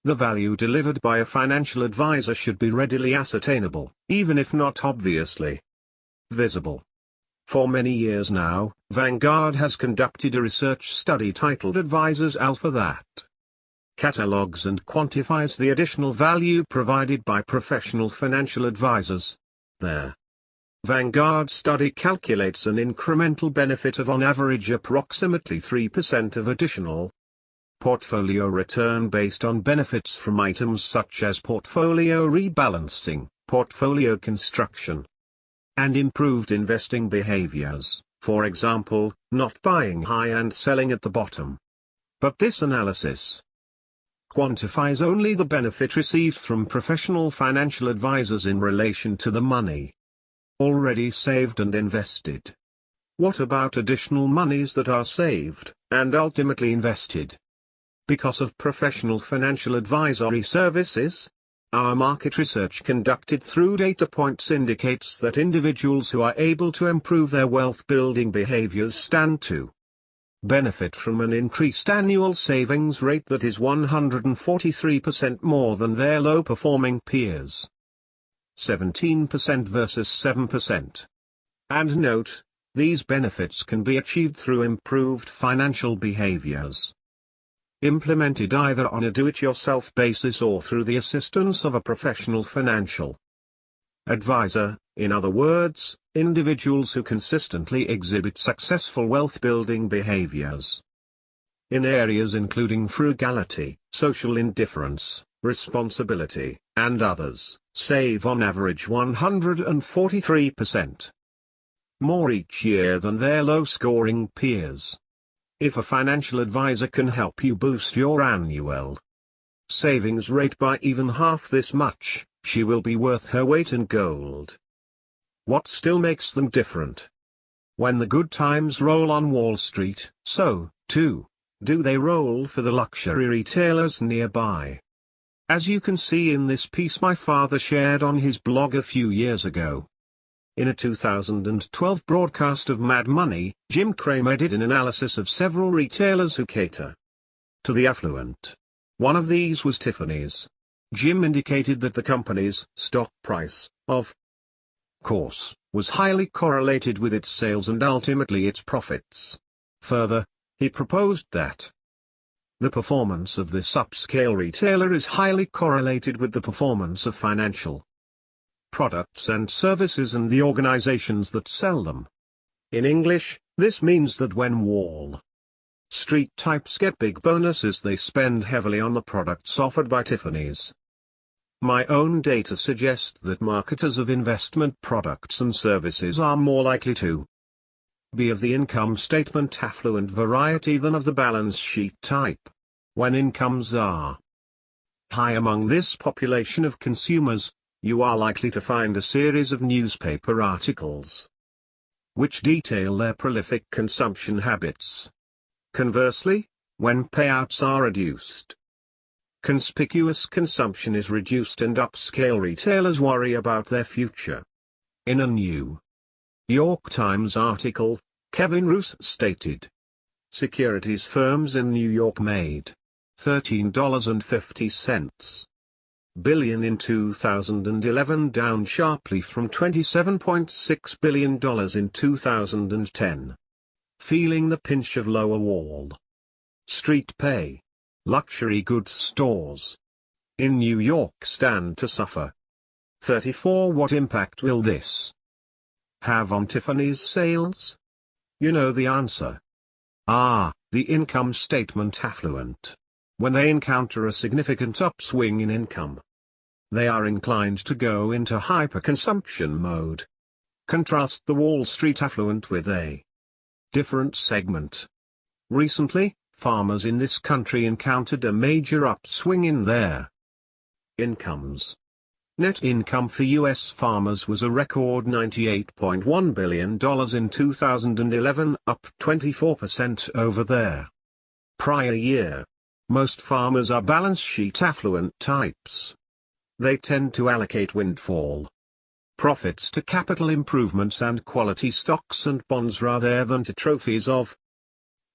The value delivered by a financial advisor should be readily ascertainable, even if not obviously visible. For many years now, Vanguard has conducted a research study titled Advisors Alpha that catalogs and quantifies the additional value provided by professional financial advisors. Their Vanguard study calculates an incremental benefit of on average approximately 3% of additional portfolio return based on benefits from items such as portfolio rebalancing, portfolio construction, and improved investing behaviors, for example, not buying high and selling at the bottom. But this analysis quantifies only the benefit received from professional financial advisors in relation to the money already saved and invested. What about additional monies that are saved, and ultimately invested because of professional financial advisory services? Our market research conducted through data points indicates that individuals who are able to improve their wealth-building behaviors stand to benefit from an increased annual savings rate that is 143% more than their low-performing peers. 17% versus 7%. And note, these benefits can be achieved through improved financial behaviors. implemented either on a do-it-yourself basis or through the assistance of a professional financial advisor, in other words, individuals who consistently exhibit successful wealth-building behaviors in areas including frugality, social indifference, responsibility, and others, save on average 143% more each year than their low-scoring peers. If a financial advisor can help you boost your annual savings rate by even half this much, she will be worth her weight in gold. What still makes them different? When the good times roll on Wall Street, so, too, do they roll for the luxury retailers nearby. As you can see in this piece my father shared on his blog a few years ago. In a 2012 broadcast of Mad Money, Jim Cramer did an analysis of several retailers who cater to the affluent. One of these was Tiffany's. Jim indicated that the company's stock price, of course, was highly correlated with its sales and ultimately its profits. Further, he proposed that the performance of this upscale retailer is highly correlated with the performance of financial products and services and the organizations that sell them. In English, this means that when Wall Street types get big bonuses, they spend heavily on the products offered by Tiffany's. My own data suggest that marketers of investment products and services are more likely to be of the income statement affluent variety than of the balance sheet type. When incomes are high among this population of consumers, you are likely to find a series of newspaper articles which detail their prolific consumption habits. Conversely, when payouts are reduced, conspicuous consumption is reduced and upscale retailers worry about their future. In a New York Times article, Kevin Roose stated, securities firms in New York made $13.50 billion in 2011, down sharply from $27.6 billion in 2010. Feeling the pinch of lower Wall Street pay, luxury goods stores in New York stand to suffer. 34. What impact will this have on Tiffany's sales? You know the answer. The income statement affluent. When they encounter a significant upswing in income, they are inclined to go into hyperconsumption mode. Contrast the Wall Street affluent with a different segment. Recently, farmers in this country encountered a major upswing in their incomes. Net income for U.S. farmers was a record $98.1 billion in 2011, up 24% over their prior year. Most farmers are balance sheet affluent types. They tend to allocate windfall profits to capital improvements and quality stocks and bonds rather than to trophies of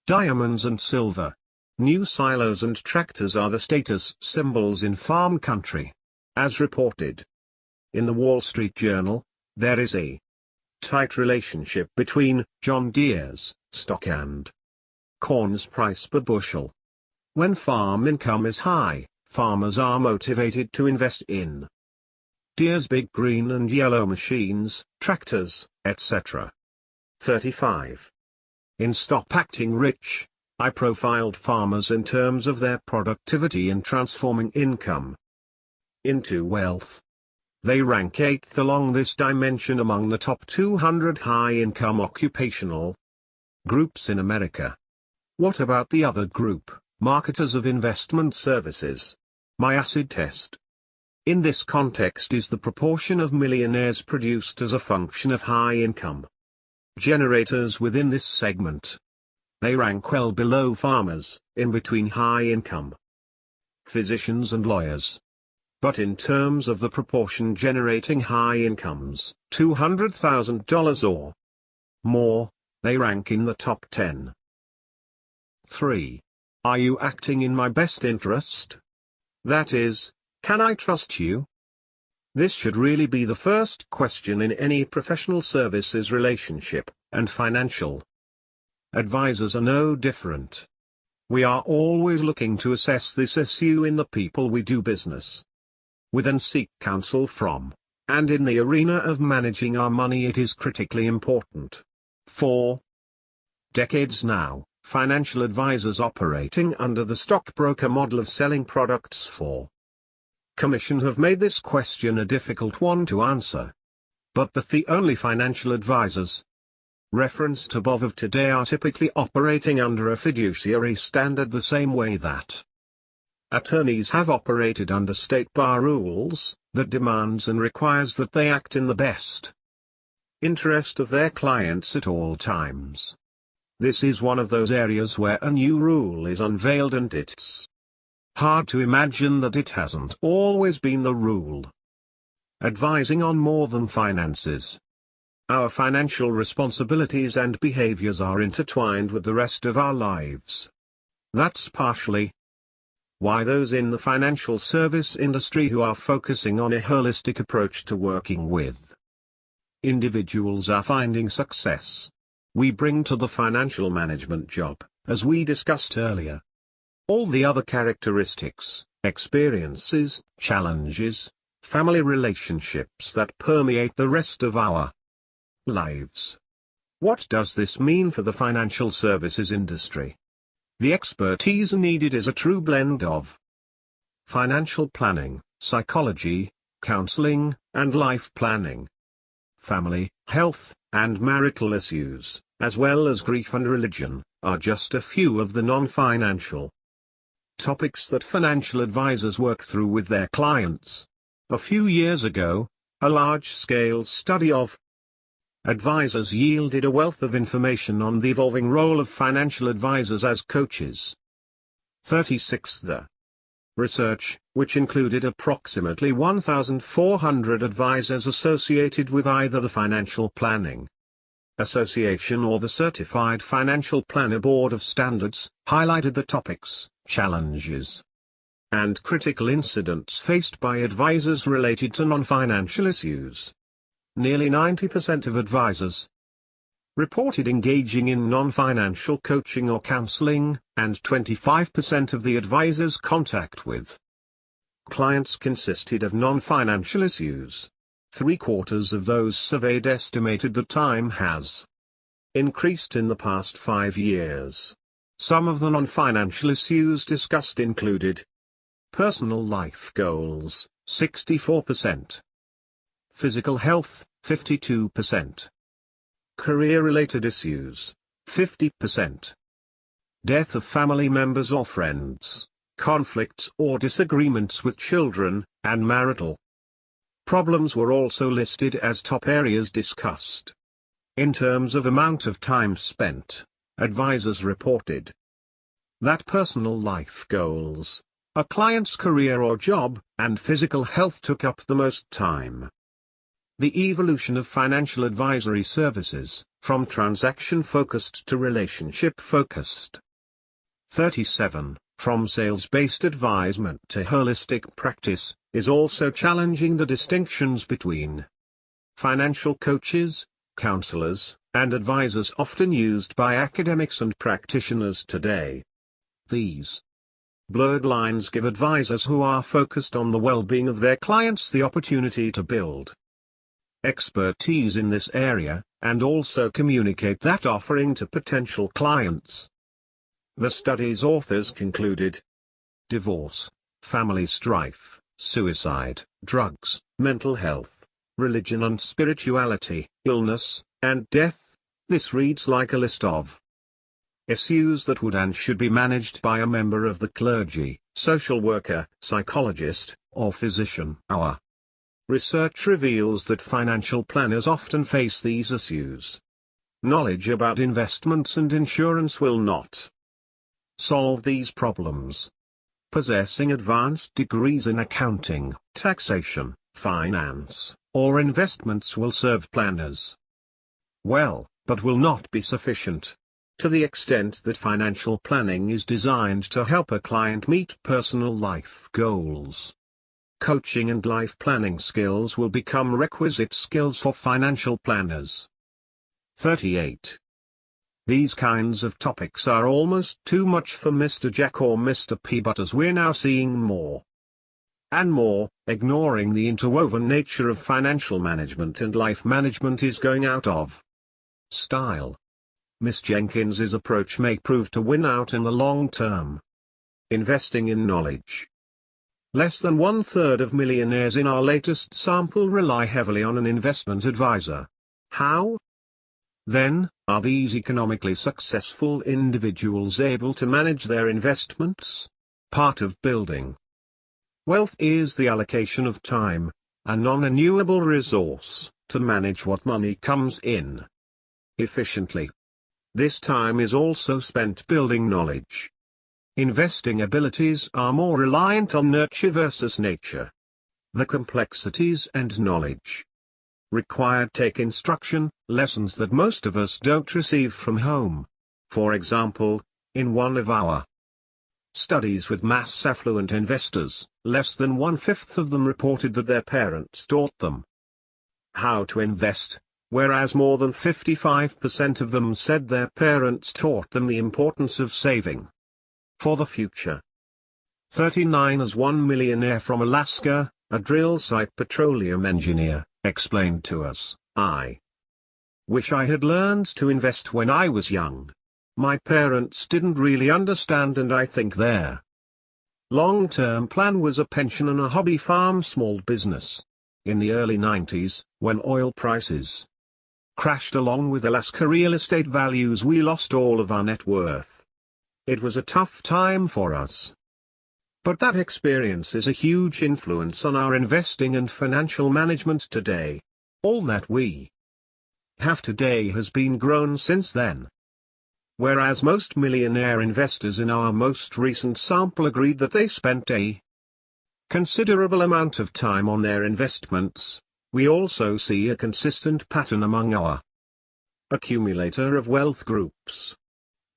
diamonds and silver. New silos and tractors are the status symbols in farm country. As reported in the Wall Street Journal, there is a tight relationship between John Deere's stock and corn's price per bushel. When farm income is high, farmers are motivated to invest in Deere's big green and yellow machines, tractors, etc. 35. In Stop Acting Rich, I profiled farmers in terms of their productivity in transforming income into wealth. They rank 8th along this dimension among the top 200 high-income occupational groups in America. What about the other group, marketers of investment services? My acid test in this context is the proportion of millionaires produced as a function of high income generators within this segment. They rank well below farmers, in between high income physicians and lawyers. But in terms of the proportion generating high incomes, $200,000 or more, they rank in the top 10. 3. Are you acting in my best interest? That is, can I trust you? This should really be the first question in any professional services relationship, and financial advisors are no different. We are always looking to assess this issue in the people we do business with and seek counsel from, and in the arena of managing our money it is critically important. For decades now, financial advisors operating under the stockbroker model of selling products for commission have made this question a difficult one to answer. But the fee-only financial advisors referenced above of today are typically operating under a fiduciary standard the same way that attorneys have operated under state bar rules, that demands and requires that they act in the best interest of their clients at all times. This is one of those areas where a new rule is unveiled and it's hard to imagine that it hasn't always been the rule. Advising on more than finances. Our financial responsibilities and behaviors are intertwined with the rest of our lives. That's partially why those in the financial service industry who are focusing on a holistic approach to working with individuals are finding success. We bring to the financial management job, as we discussed earlier, all the other characteristics, experiences, challenges, family relationships that permeate the rest of our lives. What does this mean for the financial services industry? The expertise needed is a true blend of financial planning, psychology, counseling, and life planning. Family, health, and marital issues, as well as grief and religion, are just a few of the non-financial topics that financial advisors work through with their clients. A few years ago, a large-scale study of advisors yielded a wealth of information on the evolving role of financial advisors as coaches. 36. The research, which included approximately 1,400 advisors associated with either the Financial Planning Association or the Certified Financial Planner Board of Standards, highlighted the topics, challenges, and critical incidents faced by advisors related to non-financial issues. Nearly 90% of advisors reported engaging in non-financial coaching or counseling, and 25% of the advisors' contact with clients consisted of non-financial issues. 3/4 of those surveyed estimated that time has increased in the past 5 years. Some of the non-financial issues discussed included personal life goals, 64%. Physical health, 52%. Career-related issues, 50%. Death of family members or friends, conflicts or disagreements with children, and marital problems were also listed as top areas discussed. In terms of amount of time spent, advisors reported that personal life goals, a client's career or job, and physical health took up the most time. The evolution of financial advisory services, from transaction-focused to relationship-focused. 37. From sales-based advisement to holistic practice, is also challenging the distinctions between financial coaches, counselors, and advisors often used by academics and practitioners today. These blurred lines give advisors who are focused on the well-being of their clients the opportunity to build expertise in this area, and also communicate that offering to potential clients. The study's authors concluded divorce, family strife, suicide, drugs, mental health, religion and spirituality, illness, and death. This reads like a list of issues that would and should be managed by a member of the clergy, social worker, psychologist, or physician. Our research reveals that financial planners often face these issues. Knowledge about investments and insurance will not solve these problems. Possessing advanced degrees in accounting, taxation, finance, or investments will serve planners well, but will not be sufficient. To the extent that financial planning is designed to help a client meet personal life goals, coaching and life planning skills will become requisite skills for financial planners. 38. These kinds of topics are almost too much for Mr. Jack or Mr. P, but as we're now seeing more and more, ignoring the interwoven nature of financial management and life management is going out of style. Miss Jenkins's approach may prove to win out in the long term. Investing in knowledge. Less than 1/3 of millionaires in our latest sample rely heavily on an investment advisor. How? Then, are these economically successful individuals able to manage their investments? Part of building wealth is the allocation of time, a non-renewable resource, to manage what money comes in efficiently. This time is also spent building knowledge. Investing abilities are more reliant on nurture versus nature. The complexities and knowledge required take instruction, lessons that most of us don't receive from home. For example, in one of our studies with mass affluent investors, less than 1/5 of them reported that their parents taught them how to invest, whereas more than 55% of them said their parents taught them the importance of saving for the future. 39 as one millionaire from Alaska, a drill site petroleum engineer, explained to us, "I wish I had learned to invest when I was young. My parents didn't really understand, and I think their long-term plan was a pension and a hobby farm small business." In the early 90s, when oil prices crashed along with Alaska real estate values, we lost all of our net worth. It was a tough time for us. But that experience is a huge influence on our investing and financial management today. All that we have today has been grown since then. Whereas most millionaire investors in our most recent sample agreed that they spent a considerable amount of time on their investments, we also see a consistent pattern among our accumulator of wealth groups.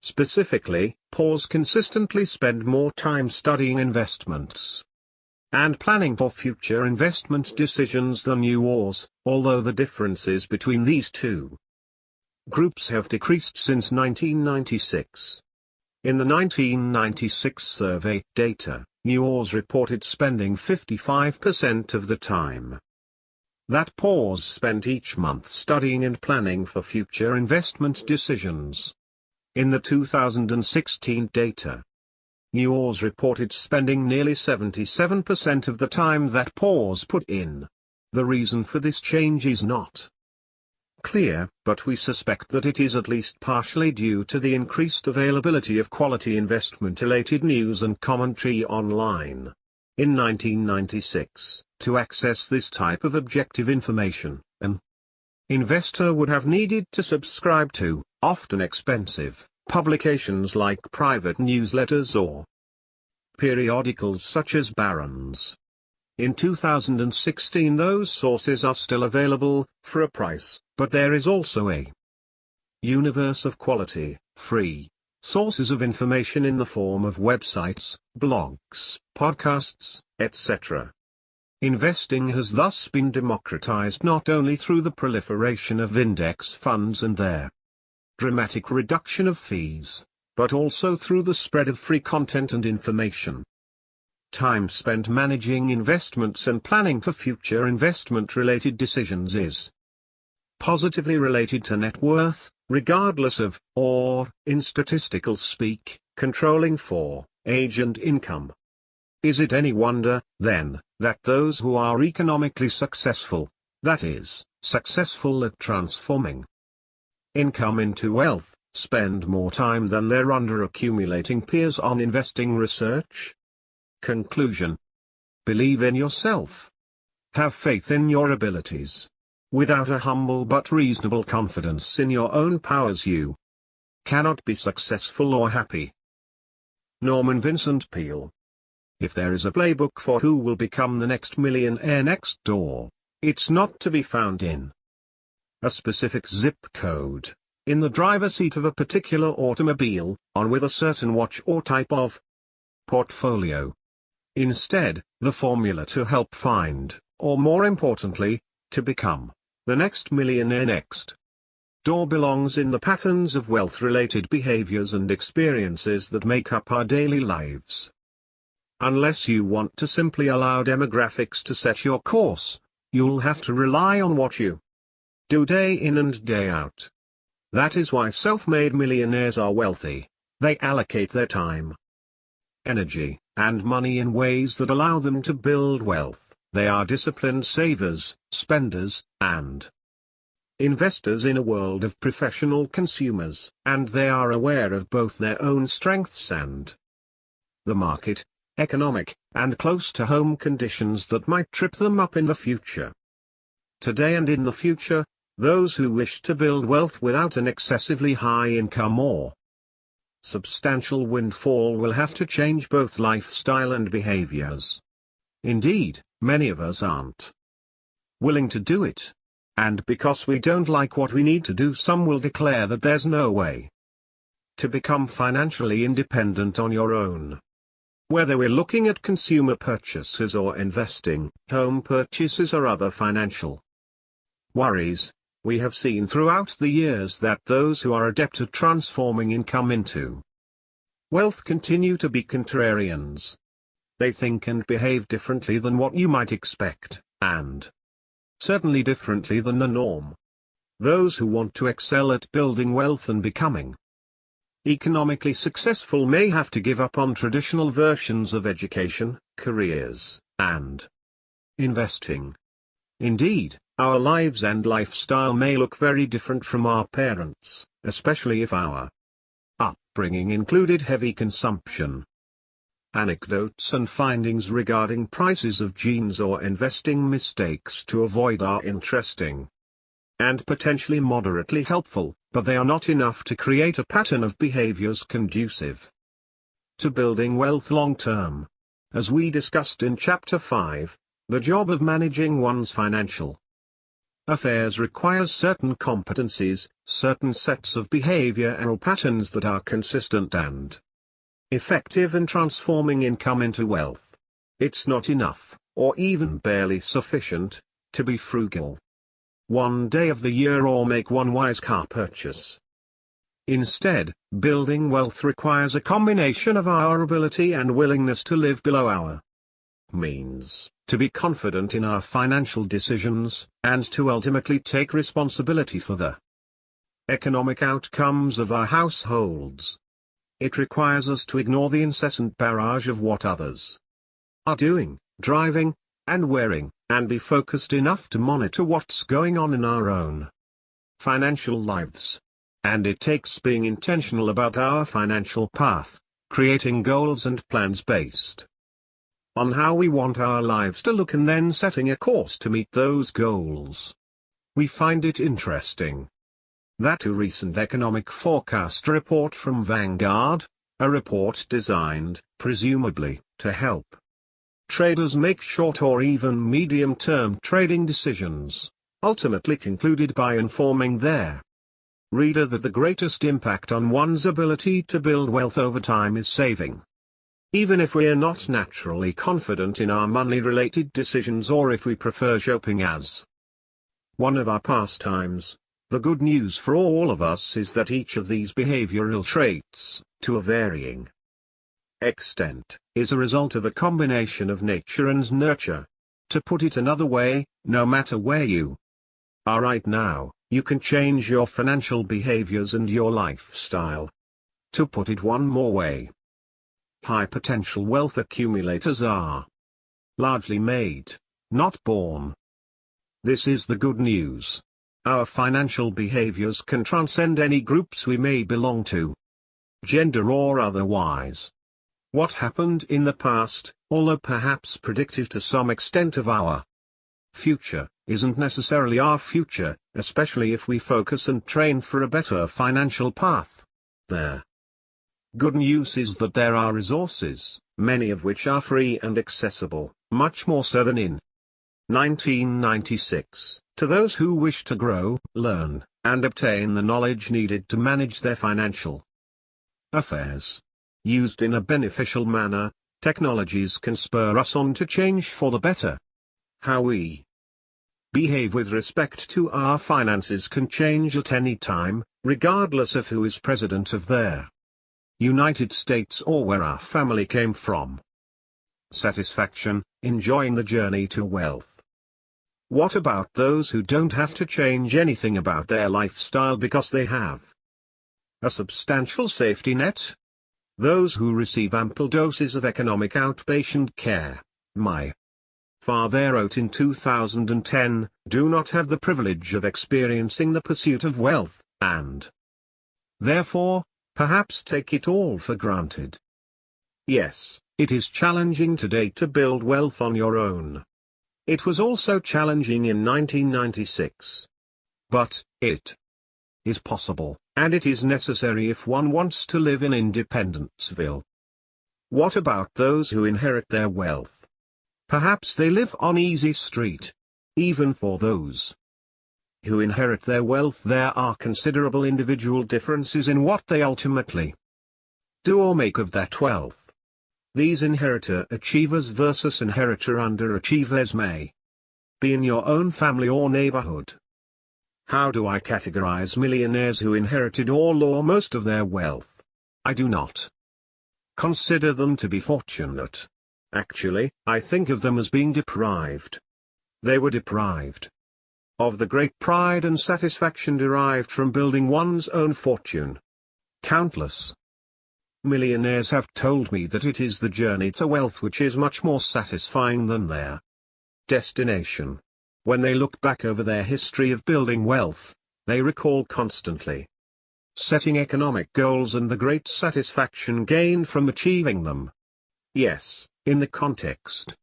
Specifically, PAWs consistently spend more time studying investments and planning for future investment decisions than UOs, although the differences between these two groups have decreased since 1996. In the 1996 survey data, UOs reported spending 55% of the time that PAWs spent each month studying and planning for future investment decisions. In the 2016 data, UOs reported spending nearly 77% of the time that PAWs put in. The reason for this change is not clear, but we suspect that it is at least partially due to the increased availability of quality investment-related news and commentary online. In 1996, to access this type of objective information, an investor would have needed to subscribe to, often expensive, publications like private newsletters or periodicals such as Barron's. In 2016 those sources are still available, for a price, but there is also a universe of quality, free sources of information in the form of websites, blogs, podcasts, etc. Investing has thus been democratized not only through the proliferation of index funds and their dramatic reduction of fees, but also through the spread of free content and information. Time spent managing investments and planning for future investment-related decisions is positively related to net worth, regardless of, or, in statistical speak, controlling for, age and income. Is it any wonder, then, that those who are economically successful, that is, successful at transforming income into wealth, spend more time than their under-accumulating peers on investing research? Conclusion. Believe in yourself. Have faith in your abilities. Without a humble but reasonable confidence in your own powers you cannot be successful or happy. Norman Vincent Peale. If there is a playbook for who will become the next millionaire next door, it's not to be found in a specific zip code, in the driver's seat of a particular automobile, on with a certain watch or type of portfolio. Instead, the formula to help find, or more importantly, to become, the next millionaire next door belongs in the patterns of wealth-related behaviors and experiences that make up our daily lives. Unless you want to simply allow demographics to set your course, you'll have to rely on what you do day in and day out. That is why self-made millionaires are wealthy. They allocate their time, energy, and money in ways that allow them to build wealth. They are disciplined savers, spenders, and investors in a world of professional consumers, and they are aware of both their own strengths and the market, economic, and close-to-home conditions that might trip them up in the future. Today and in the future, those who wish to build wealth without an excessively high income or substantial windfall will have to change both lifestyle and behaviors. Indeed, many of us aren't willing to do it. And because we don't like what we need to do, some will declare that there's no way to become financially independent on your own. Whether we're looking at consumer purchases or investing, home purchases or other financial worries, we have seen throughout the years that those who are adept at transforming income into wealth continue to be contrarians. They think and behave differently than what you might expect, and certainly differently than the norm. Those who want to excel at building wealth and becoming economically successful may have to give up on traditional versions of education, careers, and investing. Indeed, our lives and lifestyle may look very different from our parents', especially if our upbringing included heavy consumption. Anecdotes and findings regarding prices of jeans or investing mistakes to avoid are interesting and potentially moderately helpful, but they are not enough to create a pattern of behaviors conducive to building wealth long term. As we discussed in Chapter 5, the job of managing one's financial affairs requires certain competencies, certain sets of behavioral patterns that are consistent and effective in transforming income into wealth. It's not enough, or even barely sufficient, to be frugal one day of the year or make one wise car purchase. Instead, building wealth requires a combination of our ability and willingness to live below our means, to be confident in our financial decisions, and to ultimately take responsibility for the economic outcomes of our households. It requires us to ignore the incessant barrage of what others are doing, driving, and wearing, and be focused enough to monitor what's going on in our own financial lives. And it takes being intentional about our financial path, creating goals and plans based on how we want our lives to look and then setting a course to meet those goals. We find it interesting that a recent economic forecast report from Vanguard, a report designed, presumably, to help traders make short or even medium-term trading decisions, ultimately concluded by informing their reader that the greatest impact on one's ability to build wealth over time is saving. Even if we are not naturally confident in our money-related decisions, or if we prefer shopping as one of our pastimes, the good news for all of us is that each of these behavioral traits, to a varying extent, is a result of a combination of nature and nurture. To put it another way, no matter where you are right now, you can change your financial behaviors and your lifestyle. To put it one more way, high potential wealth accumulators are largely made, not born. This is the good news. Our financial behaviors can transcend any groups we may belong to, gender or otherwise. What happened in the past, although perhaps predictive to some extent of our future, isn't necessarily our future, especially if we focus and train for a better financial path. The good news is that there are resources, many of which are free and accessible, much more so than in 1996, to those who wish to grow, learn, and obtain the knowledge needed to manage their financial affairs. Used in a beneficial manner, technologies can spur us on to change for the better. How we behave with respect to our finances can change at any time, regardless of who is president of their United States or where our family came from. Satisfaction, enjoying the journey to wealth. What about those who don't have to change anything about their lifestyle because they have a substantial safety net? Those who receive ample doses of economic outpatient care, my father wrote in 2010, do not have the privilege of experiencing the pursuit of wealth, and therefore, perhaps take it all for granted. Yes, it is challenging today to build wealth on your own. It was also challenging in 1996. But, it is possible, and it is necessary if one wants to live in Independenceville. What about those who inherit their wealth? Perhaps they live on Easy Street. Even for those who inherit their wealth, there are considerable individual differences in what they ultimately do or make of that wealth. These inheritor achievers versus inheritor underachievers may be in your own family or neighborhood. How do I categorize millionaires who inherited all or most of their wealth? I do not consider them to be fortunate. Actually, I think of them as being deprived. They were deprived of the great pride and satisfaction derived from building one's own fortune. Countless millionaires have told me that it is the journey to wealth which is much more satisfying than their destination. When they look back over their history of building wealth, they recall constantly setting economic goals and the great satisfaction gained from achieving them. Yes, in the context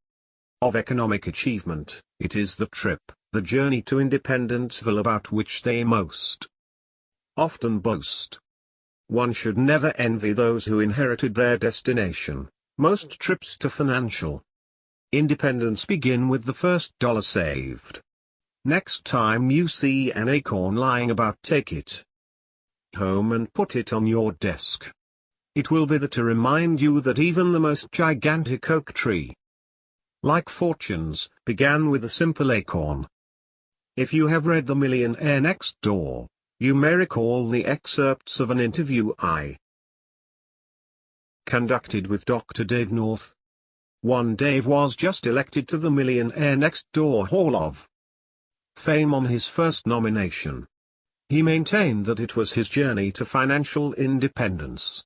of economic achievement, it is the trip, the journey to Independenceville about which they most often boast. One should never envy those who inherited their destination. Most trips to financial independence begin with the first dollar saved. Next time you see an acorn lying about, take it home and put it on your desk. It will be there to remind you that even the most gigantic oak tree, like fortunes, began with a simple acorn. If you have read The Millionaire Next Door, you may recall the excerpts of an interview I conducted with Dr. Dave North. One Dave was just elected to the Millionaire Next Door Hall of Fame on his first nomination. He maintained that it was his journey to financial independence.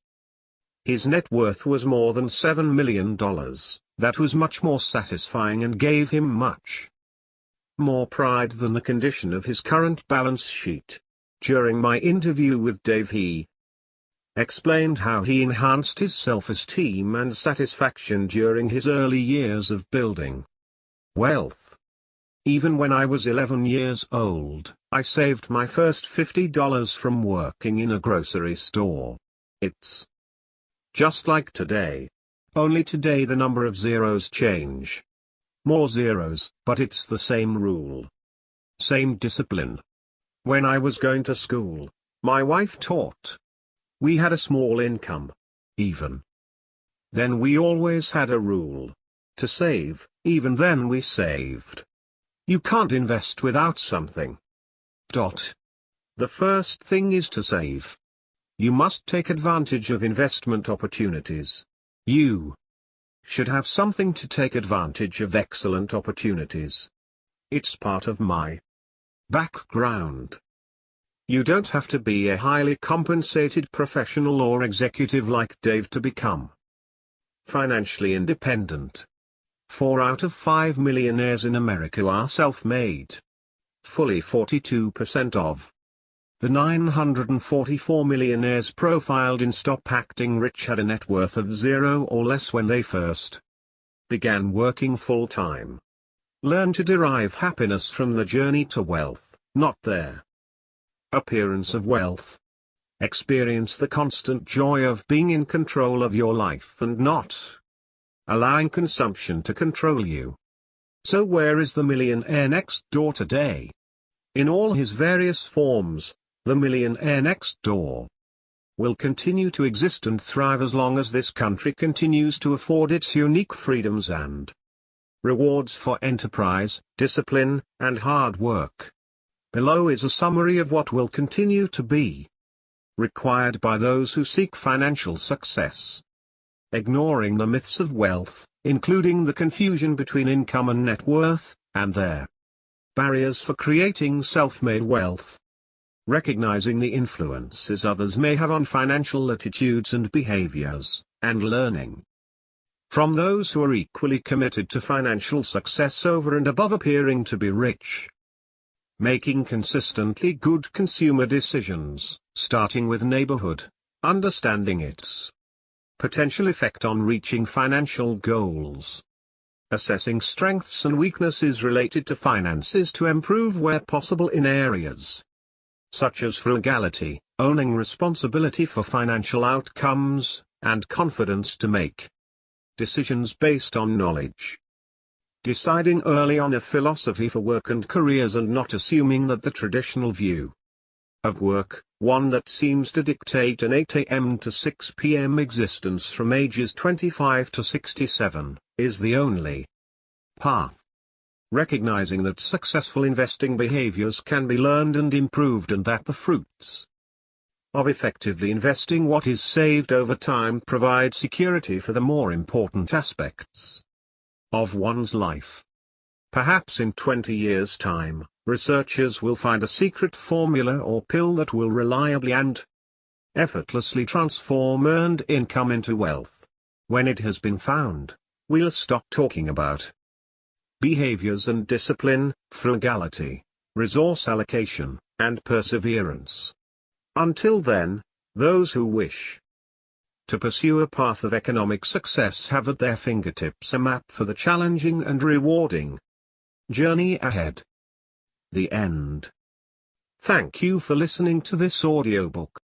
His net worth was more than $7 million. That was much more satisfying and gave him much more pride than the condition of his current balance sheet. During my interview with Dave, he explained how he enhanced his self-esteem and satisfaction during his early years of building wealth. Even when I was 11 years old, I saved my first $50 from working in a grocery store. It's just like today. Only today the number of zeros change. More zeros, but it's the same rule. Same discipline. When I was going to school, my wife taught. We had a small income. Even then we always had a rule. To save, even then we saved. You can't invest without something. The first thing is to save. You must take advantage of investment opportunities. You should have something to take advantage of excellent opportunities. It's part of my background. You don't have to be a highly compensated professional or executive like Dave to become financially independent. 4 out of 5 millionaires in America are self-made. Fully 42% of the 944 millionaires profiled in Stop Acting Rich had a net worth of 0 or less when they first began working full-time. Learn to derive happiness from the journey to wealth, not their appearance of wealth. Experience the constant joy of being in control of your life and not allowing consumption to control you. So where is the millionaire next door today? In all his various forms, the millionaire next door will continue to exist and thrive as long as this country continues to afford its unique freedoms and rewards for enterprise, discipline, and hard work. Below is a summary of what will continue to be required by those who seek financial success. Ignoring the myths of wealth, including the confusion between income and net worth, and their barriers for creating self-made wealth. Recognizing the influences others may have on financial attitudes and behaviors, and learning from those who are equally committed to financial success over and above appearing to be rich. Making consistently good consumer decisions, starting with neighborhood, understanding its potential effect on reaching financial goals. Assessing strengths and weaknesses related to finances to improve where possible in areas such as frugality, owning responsibility for financial outcomes, and confidence to make decisions based on knowledge. Deciding early on a philosophy for work and careers and not assuming that the traditional view of work, one that seems to dictate an 8 a.m. to 6 p.m. existence from ages 25 to 67, is the only path. Recognizing that successful investing behaviors can be learned and improved and that the fruits of effectively investing what is saved over time provide security for the more important aspects of one's life. Perhaps in 20 years' time, researchers will find a secret formula or pill that will reliably and effortlessly transform earned income into wealth. When it has been found, we'll stop talking about behaviors and discipline, frugality, resource allocation, and perseverance. Until then, those who wish to pursue a path of economic success have at their fingertips a map for the challenging and rewarding journey ahead. The end. Thank you for listening to this audiobook.